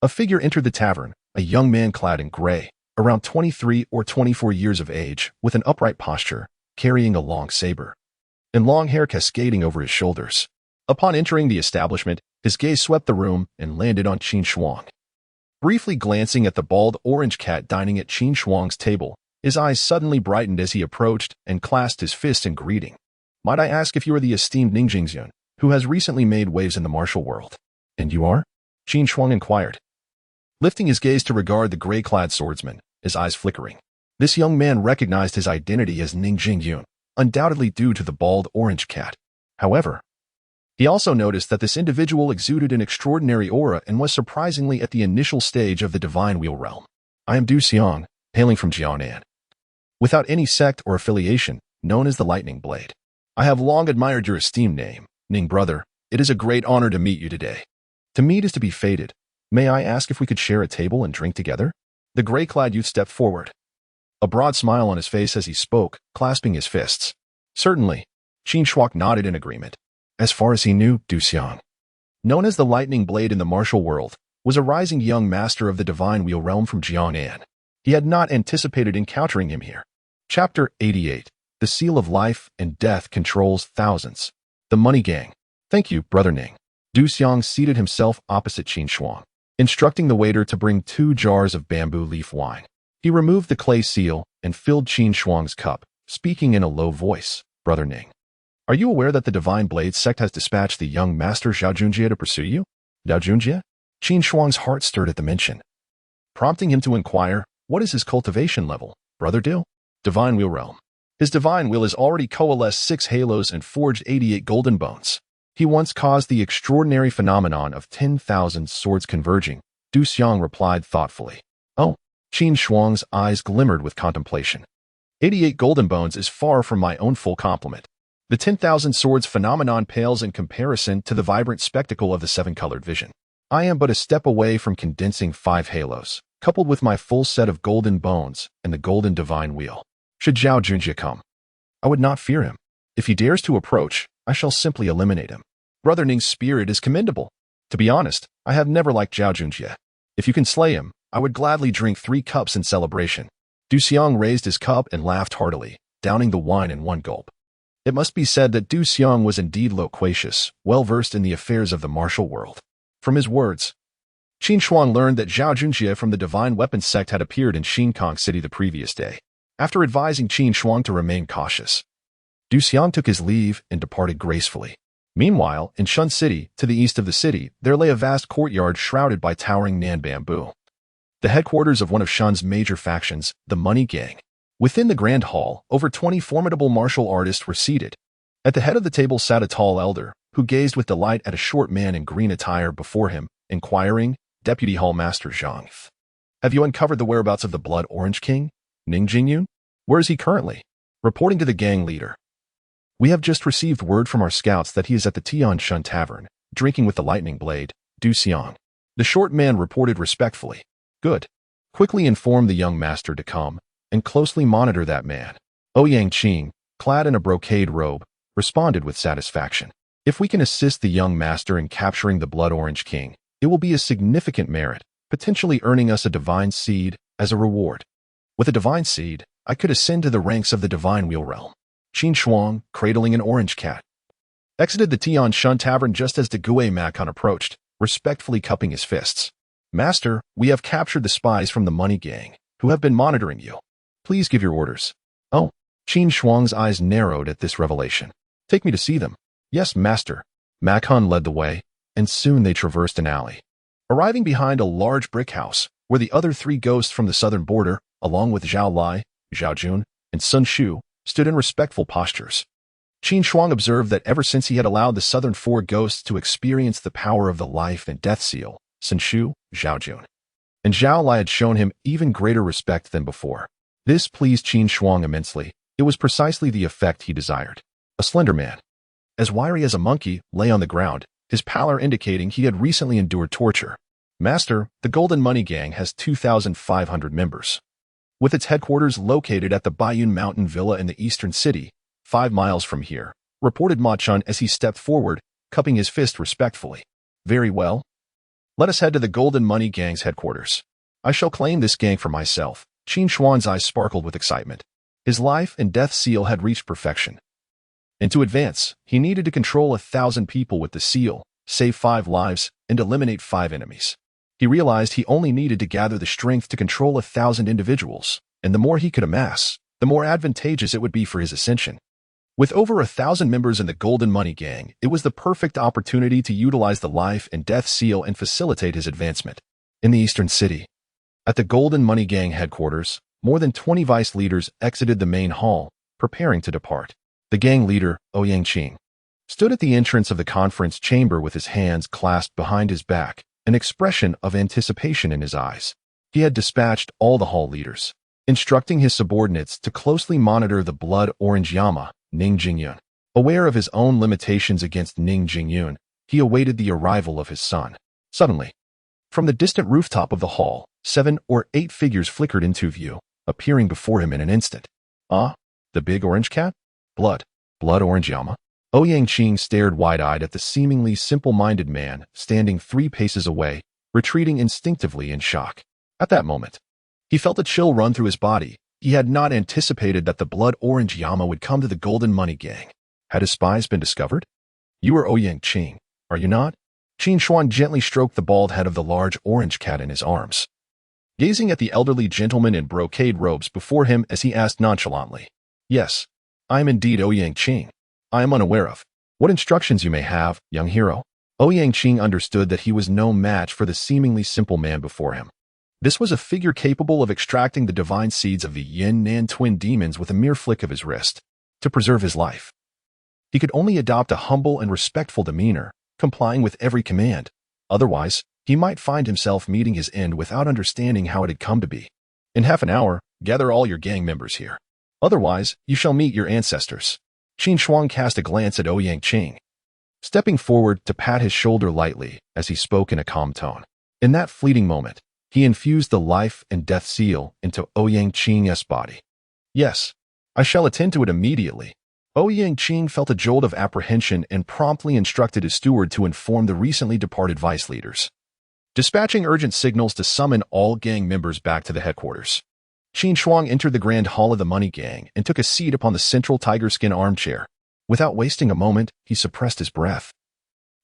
a figure entered the tavern, a young man clad in gray, around 23 or 24 years of age, with an upright posture, carrying a long saber, and long hair cascading over his shoulders. Upon entering the establishment, his gaze swept the room and landed on Qin Shuang. Briefly glancing at the bald orange cat dining at Qin Shuang's table, his eyes suddenly brightened as he approached and clasped his fist in greeting. "Might I ask if you are the esteemed Ning Jingxian, who has recently made waves in the martial world?" "And you are?" Qin Shuang inquired, lifting his gaze to regard the gray-clad swordsman, his eyes flickering. This young man recognized his identity as Ning Jingyun, undoubtedly due to the bald orange cat. However, he also noticed that this individual exuded an extraordinary aura and was surprisingly at the initial stage of the Divine Wheel realm. "I am Du Xiang, hailing from Jiangnan, without any sect or affiliation, known as the Lightning Blade. I have long admired your esteemed name, Ning brother. It is a great honor to meet you today. To meet is to be fated. May I ask if we could share a table and drink together?" The gray-clad youth stepped forward, a broad smile on his face as he spoke, clasping his fists. "Certainly." Qin Shuang nodded in agreement. As far as he knew, Du Xiang, known as the Lightning Blade in the martial world, was a rising young master of the Divine Wheel realm from Jiangnan. He had not anticipated encountering him here. Chapter 88. The Seal of Life and Death Controls Thousands. The Money Gang. "Thank you, Brother Ning." Du Xiang seated himself opposite Qin Shuang, instructing the waiter to bring 2 jars of bamboo leaf wine. He removed the clay seal and filled Qin Shuang's cup, speaking in a low voice. "Brother Ning, are you aware that the Divine Blade sect has dispatched the young master Zhao Junjie to pursue you?" "Zhao Junjie?" Qin Shuang's heart stirred at the mention, prompting him to inquire, "What is his cultivation level, Brother Dill?" "Divine Wheel realm. His Divine Wheel has already coalesced 6 halos and forged 88 golden bones. He once caused the extraordinary phenomenon of 10,000 swords converging," Du Xiang replied thoughtfully. "Oh." Qin Shuang's eyes glimmered with contemplation. 88 golden bones is far from my own full complement. The 10,000 swords phenomenon pales in comparison to the vibrant spectacle of the 7-colored vision. I am but a step away from condensing 5 halos, coupled with my full set of golden bones and the golden divine wheel. Should Zhao Junjie come, I would not fear him. If he dares to approach, I shall simply eliminate him. Brother Ning's spirit is commendable. To be honest, I have never liked Zhao Junjie. If you can slay him, I would gladly drink 3 cups in celebration." Du Xiang raised his cup and laughed heartily, downing the wine in one gulp. It must be said that Du Xiang was indeed loquacious, well-versed in the affairs of the martial world. From his words, Qin Shuang learned that Zhao Junjie from the Divine Weapons sect had appeared in Xinkong City the previous day. After advising Qin Shuang to remain cautious, Du Xiang took his leave and departed gracefully. Meanwhile, in Shun City, to the east of the city, there lay a vast courtyard shrouded by towering Nan bamboo, the headquarters of one of Shun's major factions, the Money Gang. Within the grand hall, over 20 formidable martial artists were seated. At the head of the table sat a tall elder, who gazed with delight at a short man in green attire before him, inquiring, "Deputy Hall Master Zhang, have you uncovered the whereabouts of the Blood Orange King, Ning Jingyun? Where is he currently?" Reporting to the gang leader, "We have just received word from our scouts that he is at the Tianshun Tavern, drinking with the Lightning Blade, Du Xiang." The short man reported respectfully. "Good. Quickly inform the young master to come, and closely monitor that man." Ouyang Qing, clad in a brocade robe, responded with satisfaction. "If we can assist the young master in capturing the Blood Orange King, it will be a significant merit, potentially earning us a divine seed as a reward. With a divine seed, I could ascend to the ranks of the Divine Wheel realm." Qin Shuang, cradling an orange cat, exited the Tian Shun Tavern just as the Gue Makon approached, respectfully cupping his fists. Master, we have captured the spies from the money gang, who have been monitoring you. Please give your orders. Oh, Qin Shuang's eyes narrowed at this revelation. Take me to see them. Yes, master. Makon led the way, and soon they traversed an alley. Arriving behind a large brick house, where the other three ghosts from the southern border, along with Zhao Lai, Zhao Jun, and Sun Shu, stood in respectful postures. Qin Shuang observed that ever since he had allowed the southern four ghosts to experience the power of the life and death seal, Sun Shu, Zhao Jun, and Zhao Lai had shown him even greater respect than before. This pleased Qin Shuang immensely. It was precisely the effect he desired. A slender man, as wiry as a monkey, lay on the ground, his pallor indicating he had recently endured torture. Master, the Golden Money Gang has 2,500 members. With its headquarters located at the Baiyun Mountain Villa in the eastern city, 5 miles from here, reported Ma Chun as he stepped forward, cupping his fist respectfully. Very well. Let us head to the Golden Money Gang's headquarters. I shall claim this gang for myself. Qin Shuang's eyes sparkled with excitement. His life and death seal had reached perfection. And to advance, he needed to control 1,000 people with the seal, save 5 lives, and eliminate 5 enemies. He realized he only needed to gather the strength to control 1,000 individuals, and the more he could amass, the more advantageous it would be for his ascension. With over 1,000 members in the Golden Money Gang, it was the perfect opportunity to utilize the life and death seal and facilitate his advancement. In the eastern city, at the Golden Money Gang headquarters, more than 20 vice leaders exited the main hall, preparing to depart. The gang leader, Ouyang Qing, stood at the entrance of the conference chamber with his hands clasped behind his back, an expression of anticipation in his eyes. He had dispatched all the hall leaders, instructing his subordinates to closely monitor the blood orange Yama, Ning Jingyun. Aware of his own limitations against Ning Jingyun, he awaited the arrival of his son. Suddenly, from the distant rooftop of the hall, 7 or 8 figures flickered into view, appearing before him in an instant. Ah, the big orange cat? Blood orange Yama? Ouyang Qing stared wide-eyed at the seemingly simple-minded man standing 3 paces away, retreating instinctively in shock. At that moment, he felt a chill run through his body. He had not anticipated that the blood orange Yama would come to the Golden Money Gang. Had his spies been discovered? You are Ouyang Qing, are you not? Qin Shuang gently stroked the bald head of the large orange cat in his arms, gazing at the elderly gentleman in brocade robes before him as he asked nonchalantly. Yes, I am indeed Ouyang Qing. I am unaware of what instructions you may have, young hero. Ouyang Qing understood that he was no match for the seemingly simple man before him. This was a figure capable of extracting the divine seeds of the Yin-Nan twin demons with a mere flick of his wrist. To preserve his life, he could only adopt a humble and respectful demeanor, complying with every command. Otherwise, he might find himself meeting his end without understanding how it had come to be. In half an hour, gather all your gang members here. Otherwise, you shall meet your ancestors. Qin Shuang cast a glance at Ouyang Qing, stepping forward to pat his shoulder lightly as he spoke in a calm tone. In that fleeting moment, he infused the life and death seal into Ouyang Qing's body. Yes, I shall attend to it immediately. Ouyang Qing felt a jolt of apprehension and promptly instructed his steward to inform the recently departed vice leaders, dispatching urgent signals to summon all gang members back to the headquarters. Qin Shuang entered the grand hall of the Money Gang and took a seat upon the central tiger skin armchair. Without wasting a moment, he suppressed his breath,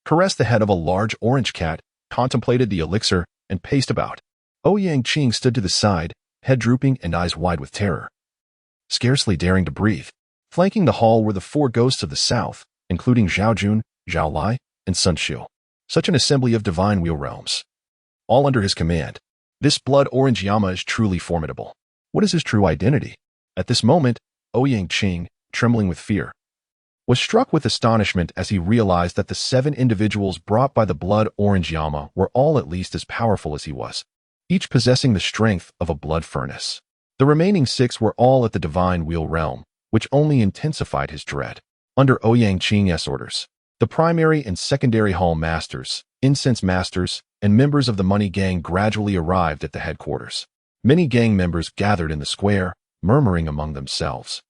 caressed the head of a large orange cat, contemplated the elixir, and paced about. Ouyang Qing stood to the side, head drooping and eyes wide with terror, scarcely daring to breathe. Flanking the hall were the 4 ghosts of the south, including Zhao Jun, Zhao Lai, and Sun Shu. Such an assembly of divine wheel realms, all under his command. This blood orange Yama is truly formidable. What is his true identity? At this moment, Ouyang Qing, trembling with fear, was struck with astonishment as he realized that the 7 individuals brought by the blood orange Yama were all at least as powerful as he was, each possessing the strength of a blood furnace. The remaining 6 were all at the divine wheel realm, which only intensified his dread. Under Ouyang Qing's orders, the primary and secondary hall masters, incense masters, and members of the Money Gang gradually arrived at the headquarters. Many gang members gathered in the square, murmuring among themselves,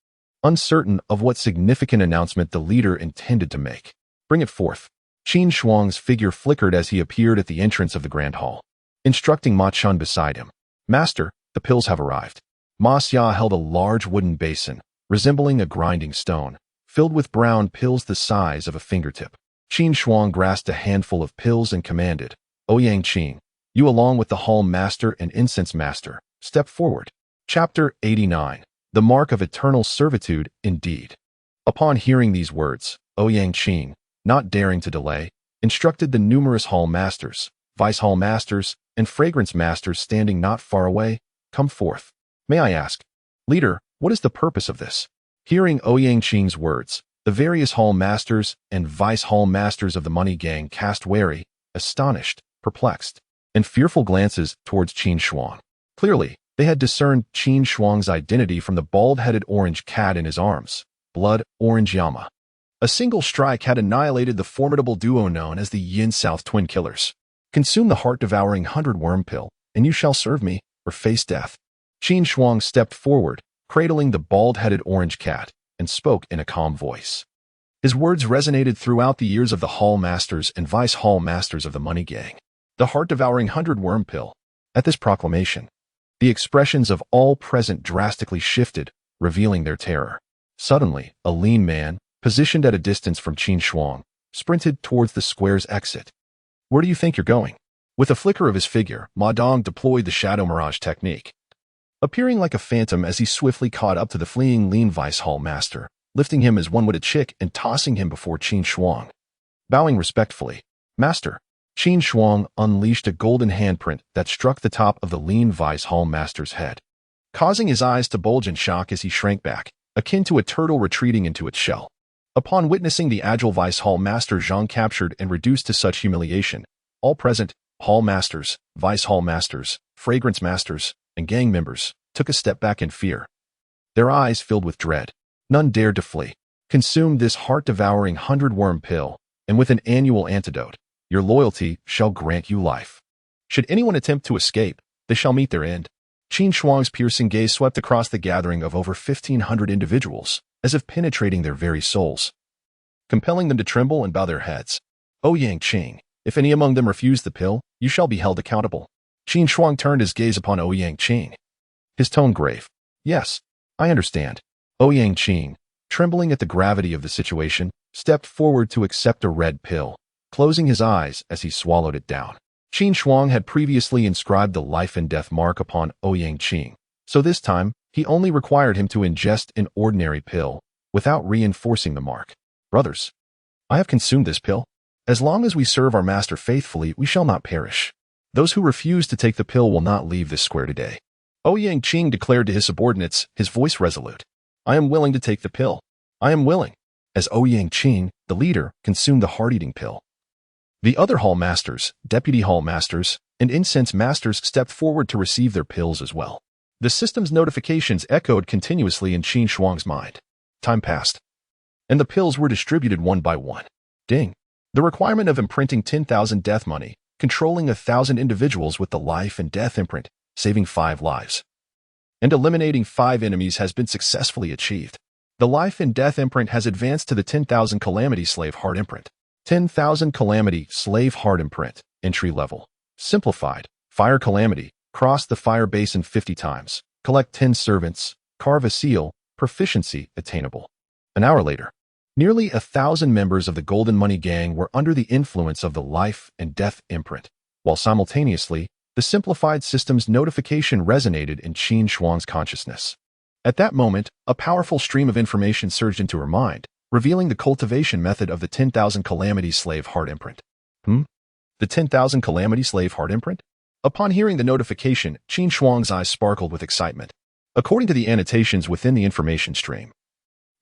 uncertain of what significant announcement the leader intended to make. Bring it forth. Qin Shuang's figure flickered as he appeared at the entrance of the grand hall, instructing Ma Chun beside him. Master, the pills have arrived. Ma Xia held a large wooden basin, resembling a grinding stone, filled with brown pills the size of a fingertip. Qin Shuang grasped a handful of pills and commanded, "Ouyang Qing, you along with the Hall Master and Incense Master, step forward." Chapter 89. The Mark of Eternal Servitude Indeed. Upon hearing these words, Ouyang Qing, not daring to delay, instructed the numerous Hall Masters, Vice Hall Masters, and Fragrance Masters standing not far away, "Come forth. May I ask, Leader, what is the purpose of this?" Hearing Ouyang Qing's words, the various Hall Masters and Vice Hall Masters of the Money Gang cast wary, astonished, perplexed, and fearful glances towards Qin Shuang. Clearly, they had discerned Qin Shuang's identity from the bald-headed orange cat in his arms, blood orange Yama. A single strike had annihilated the formidable duo known as the Yin-South Twin Killers. "Consume the heart-devouring 100-worm pill, and you shall serve me, or face death." Qin Shuang stepped forward, cradling the bald-headed orange cat, and spoke in a calm voice. His words resonated throughout the ears of the Hall Masters and Vice Hall Masters of the Money Gang. The heart-devouring 100-worm pill. At this proclamation, the expressions of all present drastically shifted, revealing their terror. Suddenly, a lean man, positioned at a distance from Qin Shuang, sprinted towards the square's exit. "Where do you think you're going?" With a flicker of his figure, Ma Dong deployed the Shadow Mirage technique. Appearing like a phantom as he swiftly caught up to the fleeing lean Vice Hall Master, lifting him as one would a chick and tossing him before Qin Shuang. Bowing respectfully, "Master." Qin Shuang unleashed a golden handprint that struck the top of the lean Vice Hall Master's head, causing his eyes to bulge in shock as he shrank back, akin to a turtle retreating into its shell. Upon witnessing the agile Vice Hall Master Zhang captured and reduced to such humiliation, all present, Hall Masters, Vice Hall Masters, Fragrance Masters, and gang members, took a step back in fear. Their eyes filled with dread. None dared to flee. "Consume this heart-devouring 100-worm pill, and with an annual antidote, your loyalty shall grant you life. Should anyone attempt to escape, they shall meet their end." Qin Shuang's piercing gaze swept across the gathering of over 1,500 individuals, as if penetrating their very souls, compelling them to tremble and bow their heads. "Ouyang Qing, if any among them refuse the pill, you shall be held accountable." Qin Shuang turned his gaze upon Ouyang Qing, his tone grave. "Yes, I understand." Ouyang Qing, trembling at the gravity of the situation, stepped forward to accept a red pill, closing his eyes as he swallowed it down. Qin Shuang had previously inscribed the life and death mark upon Ouyang Qing, so this time, he only required him to ingest an ordinary pill, without reinforcing the mark. "Brothers, I have consumed this pill. As long as we serve our master faithfully, we shall not perish. Those who refuse to take the pill will not leave this square today." Ouyang Qing declared to his subordinates, his voice resolute, "I am willing to take the pill. I am willing." As Ouyang Qing, the leader, consumed the heart-eating pill, the other Hall Masters, Deputy Hall Masters, and Incense Masters stepped forward to receive their pills as well. The system's notifications echoed continuously in Qin Shuang's mind. Time passed, and the pills were distributed one by one. Ding! The requirement of imprinting 10,000 death money, controlling 1,000 individuals with the life and death imprint, saving 5 lives, and eliminating 5 enemies has been successfully achieved. The life and death imprint has advanced to the 10,000 Calamity Slave Heart imprint. 10,000 Calamity Slave Heart imprint, entry level. Simplified, Fire Calamity, cross the fire basin 50 times, collect 10 servants, carve a seal, proficiency attainable. An hour later, nearly 1,000 members of the Golden Money Gang were under the influence of the life and death imprint, while simultaneously, the simplified system's notification resonated in Qin Shuang's consciousness. At that moment, a powerful stream of information surged into her mind, revealing the cultivation method of the 10,000 Calamity Slave Heart imprint. The 10,000 Calamity Slave Heart imprint? Upon hearing the notification, Qin Shuang's eyes sparkled with excitement. According to the annotations within the information stream,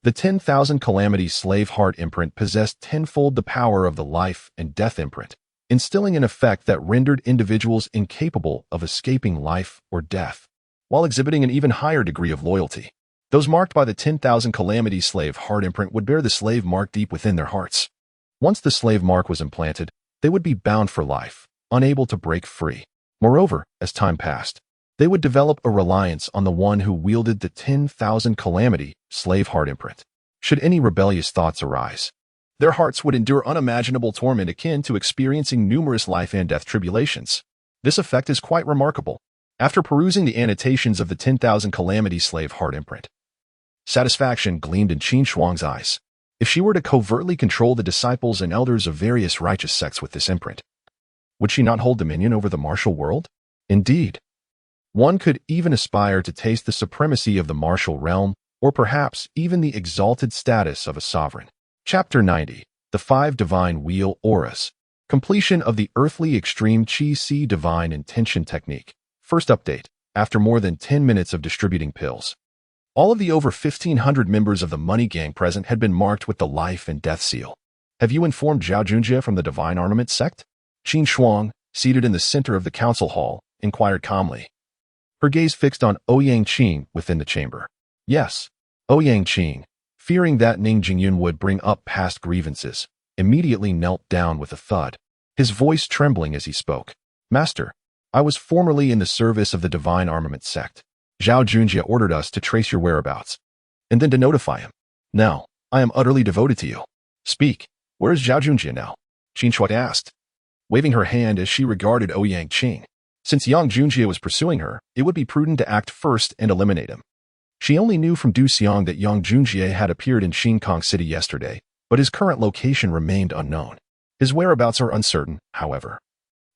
the 10,000 Calamity Slave Heart imprint possessed tenfold the power of the life and death imprint, instilling an effect that rendered individuals incapable of escaping life or death, while exhibiting an even higher degree of loyalty. Those marked by the 10,000 Calamity Slave Heart imprint would bear the slave mark deep within their hearts. Once the slave mark was implanted, they would be bound for life, unable to break free. Moreover, as time passed, they would develop a reliance on the one who wielded the 10,000 Calamity Slave Heart imprint. Should any rebellious thoughts arise, their hearts would endure unimaginable torment akin to experiencing numerous life and death tribulations. This effect is quite remarkable. After perusing the annotations of the 10,000 Calamity Slave Heart imprint, satisfaction gleamed in Qin Shuang's eyes. If she were to covertly control the disciples and elders of various righteous sects with this imprint, would she not hold dominion over the martial world? Indeed, one could even aspire to taste the supremacy of the martial realm, or perhaps even the exalted status of a sovereign. Chapter 90. The 5 Divine Wheel Auras. Completion of the Earthly Extreme Qi Divine Intention Technique. First update. After more than 10 minutes of distributing pills, all of the over 1,500 members of the Money Gang present had been marked with the life and death seal. Have you informed Zhao Junjie from the Divine Armament sect? Qin Shuang, seated in the center of the council hall, inquired calmly, her gaze fixed on Ouyang Qing within the chamber. Yes, Ouyang Qing, fearing that Ning Jingyun would bring up past grievances, immediately knelt down with a thud, his voice trembling as he spoke. Master, I was formerly in the service of the Divine Armament sect. Zhao Junjie ordered us to trace your whereabouts, and then to notify him. Now, I am utterly devoted to you. Speak, where is Zhao Junjie now? Qin Shuang asked, waving her hand as she regarded Ouyang Qing. Since Yang Junjie was pursuing her, it would be prudent to act first and eliminate him. She only knew from Du Xiang that Yang Junjie had appeared in Xingkong City yesterday, but his current location remained unknown. His whereabouts are uncertain, however.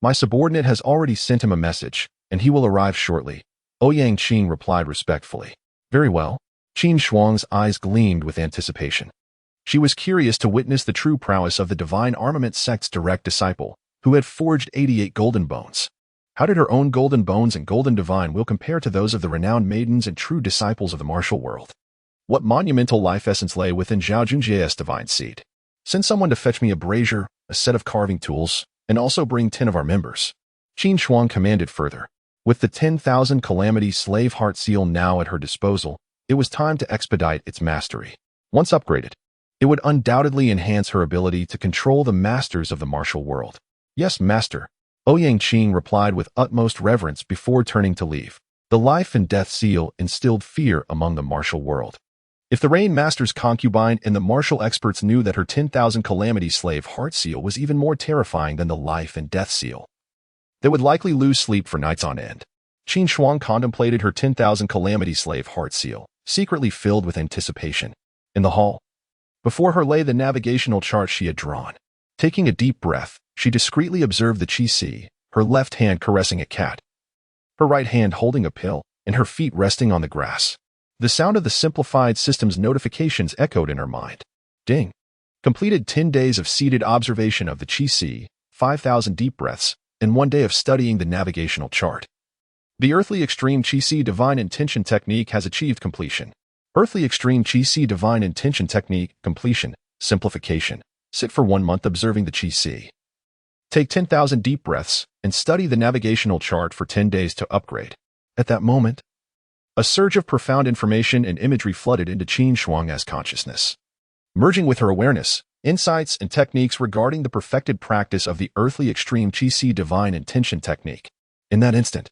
My subordinate has already sent him a message, and he will arrive shortly. Ouyang Qing replied respectfully. Very well. Qin Shuang's eyes gleamed with anticipation. She was curious to witness the true prowess of the Divine Armament sect's direct disciple, who had forged 88 golden bones. How did her own golden bones and golden divine will compare to those of the renowned maidens and true disciples of the martial world? What monumental life essence lay within Zhao Junjie's divine seed? Send someone to fetch me a brazier, a set of carving tools, and also bring 10 of our members. Qin Shuang commanded further. With the 10,000 Calamity Slave Heart Seal now at her disposal, it was time to expedite its mastery. Once upgraded, it would undoubtedly enhance her ability to control the masters of the martial world. Yes, master. Ouyang Qing replied with utmost reverence before turning to leave. The life and death seal instilled fear among the martial world. If the Rain Master's concubine and the martial experts knew that her 10,000 Calamity Slave Heart Seal was even more terrifying than the life and death seal, they would likely lose sleep for nights on end. Qin Shuang contemplated her 10,000 Calamity Slave Heart Seal, secretly filled with anticipation. In the hall, before her lay the navigational chart she had drawn. Taking a deep breath, she discreetly observed the Qi, her left hand caressing a cat, her right hand holding a pill, and her feet resting on the grass. The sound of the simplified system's notifications echoed in her mind. Ding. Completed 10 days of seated observation of the Qi, 5,000 deep breaths, and 1 day of studying the navigational chart. The Earthly Extreme Qi Divine Intention Technique has achieved completion. Earthly Extreme Qi Divine Intention Technique, completion, simplification. Sit for 1 month observing the Qi. Take 10,000 deep breaths and study the navigational chart for 10 days to upgrade. At that moment, a surge of profound information and imagery flooded into Qin Shuang's consciousness. Merging with her awareness, insights and techniques regarding the perfected practice of the Earthly Extreme Qi Divine Intention Technique. In that instant,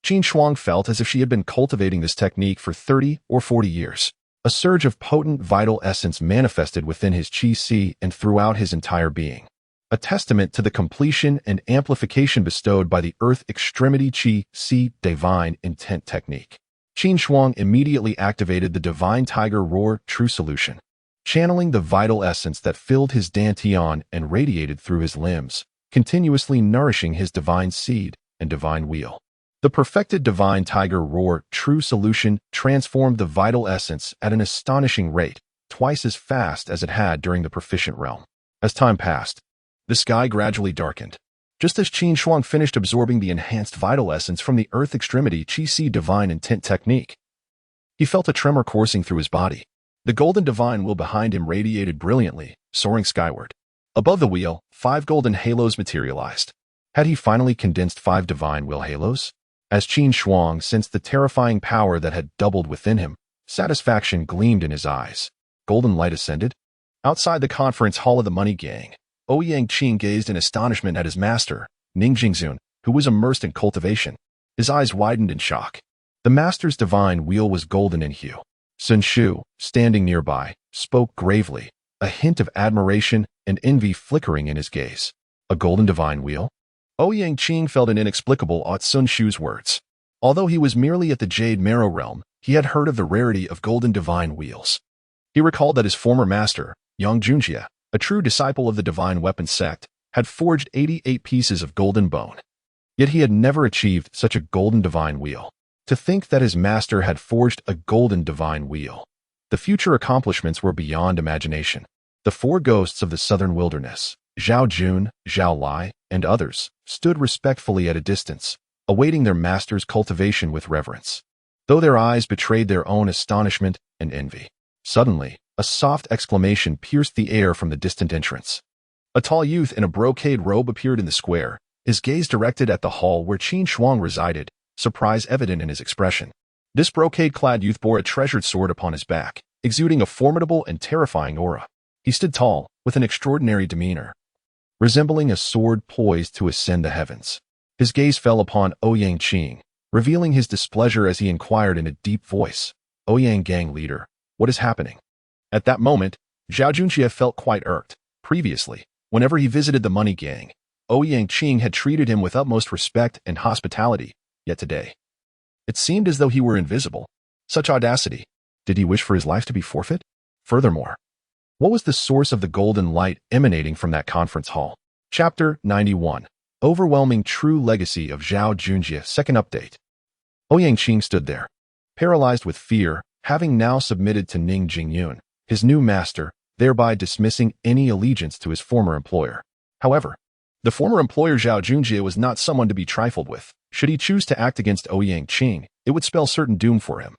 Qin Shuang felt as if she had been cultivating this technique for 30 or 40 years. A surge of potent vital essence manifested within his Qi and throughout his entire being. A testament to the completion and amplification bestowed by the Earth Extremity Qi Divine Intent Technique. Qin Shuang immediately activated the Divine Tiger Roar True Solution, channeling the vital essence that filled his dantian and radiated through his limbs, continuously nourishing his divine seed and divine wheel. The perfected Divine Tiger Roar True Solution transformed the vital essence at an astonishing rate, twice as fast as it had during the proficient realm. As time passed, the sky gradually darkened. Just as Qin Shuang finished absorbing the enhanced vital essence from the Earth Extremity Qi Divine Intent Technique, he felt a tremor coursing through his body. The golden divine wheel behind him radiated brilliantly, soaring skyward. Above the wheel, 5 golden halos materialized. Had he finally condensed 5 divine wheel halos? As Qin Shuang sensed the terrifying power that had doubled within him, satisfaction gleamed in his eyes. Golden light ascended. Outside the conference hall of the Money Gang, Ouyang Qing gazed in astonishment at his master, Ning Jingyun, who was immersed in cultivation. His eyes widened in shock. The master's divine wheel was golden in hue. Sun Shu, standing nearby, spoke gravely, a hint of admiration and envy flickering in his gaze. A golden divine wheel? Ouyang Qing felt an inexplicable awe at Sun Shu's words. Although he was merely at the Jade Marrow realm, he had heard of the rarity of golden divine wheels. He recalled that his former master, Yang Junjie, a true disciple of the divine weapon sect, had forged 88 pieces of golden bone. Yet he had never achieved such a golden divine wheel. To think that his master had forged a golden divine wheel. The future accomplishments were beyond imagination. The four ghosts of the southern wilderness, Zhao Jun, Zhao Lai, and others, stood respectfully at a distance, awaiting their master's cultivation with reverence, though their eyes betrayed their own astonishment and envy. Suddenly, a soft exclamation pierced the air from the distant entrance. A tall youth in a brocade robe appeared in the square, his gaze directed at the hall where Qin Shuang resided, surprise evident in his expression. This brocade-clad youth bore a treasured sword upon his back, exuding a formidable and terrifying aura. He stood tall, with an extraordinary demeanor, resembling a sword poised to ascend the heavens. His gaze fell upon Ouyang Qing, revealing his displeasure as he inquired in a deep voice, "Ouyang gang leader, what is happening?" At that moment, Zhao Junjie felt quite irked. Previously, whenever he visited the money gang, Ouyang Qing had treated him with utmost respect and hospitality, yet today, it seemed as though he were invisible. Such audacity. Did he wish for his life to be forfeit? Furthermore, what was the source of the golden light emanating from that conference hall? Chapter 91. Overwhelming True Legacy of Zhao Junjie. Second update. Ouyang Qing stood there, paralyzed with fear, having now submitted to Ning Jingyun, his new master, thereby dismissing any allegiance to his former employer. However, the former employer Zhao Junjie was not someone to be trifled with. Should he choose to act against Ouyang Qing, it would spell certain doom for him.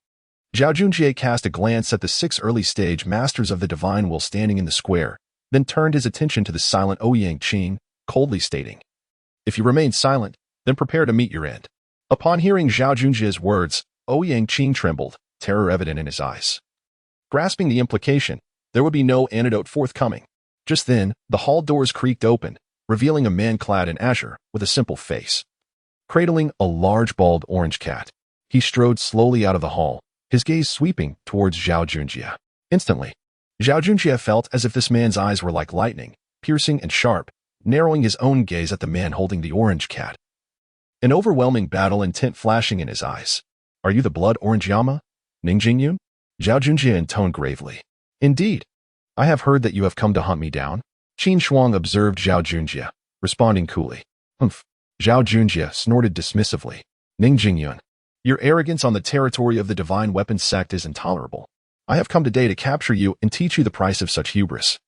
Zhao Junjie cast a glance at the 6 early-stage masters of the divine will standing in the square, then turned his attention to the silent Ouyang Qing, coldly stating, "If you remain silent, then prepare to meet your end." Upon hearing Zhao Junjie's words, Ouyang Qing trembled, terror evident in his eyes. Grasping the implication, there would be no antidote forthcoming. Just then, the hall doors creaked open, revealing a man clad in azure with a simple face. Cradling a large bald orange cat, he strode slowly out of the hall, his gaze sweeping towards Zhao Junjie. Instantly, Zhao Junjie felt as if this man's eyes were like lightning, piercing and sharp, narrowing his own gaze at the man holding the orange cat. An overwhelming battle intent flashing in his eyes. "Are you the blood orange Yama, Ning Jingyun?" Zhao Junjie intoned gravely. "Indeed. I have heard that you have come to hunt me down." Qin Shuang observed Zhao Junjie, responding coolly. "Humph." Zhao Junjie snorted dismissively. "Ning Jingyun, your arrogance on the territory of the divine weapon sect is intolerable. I have come today to capture you and teach you the price of such hubris."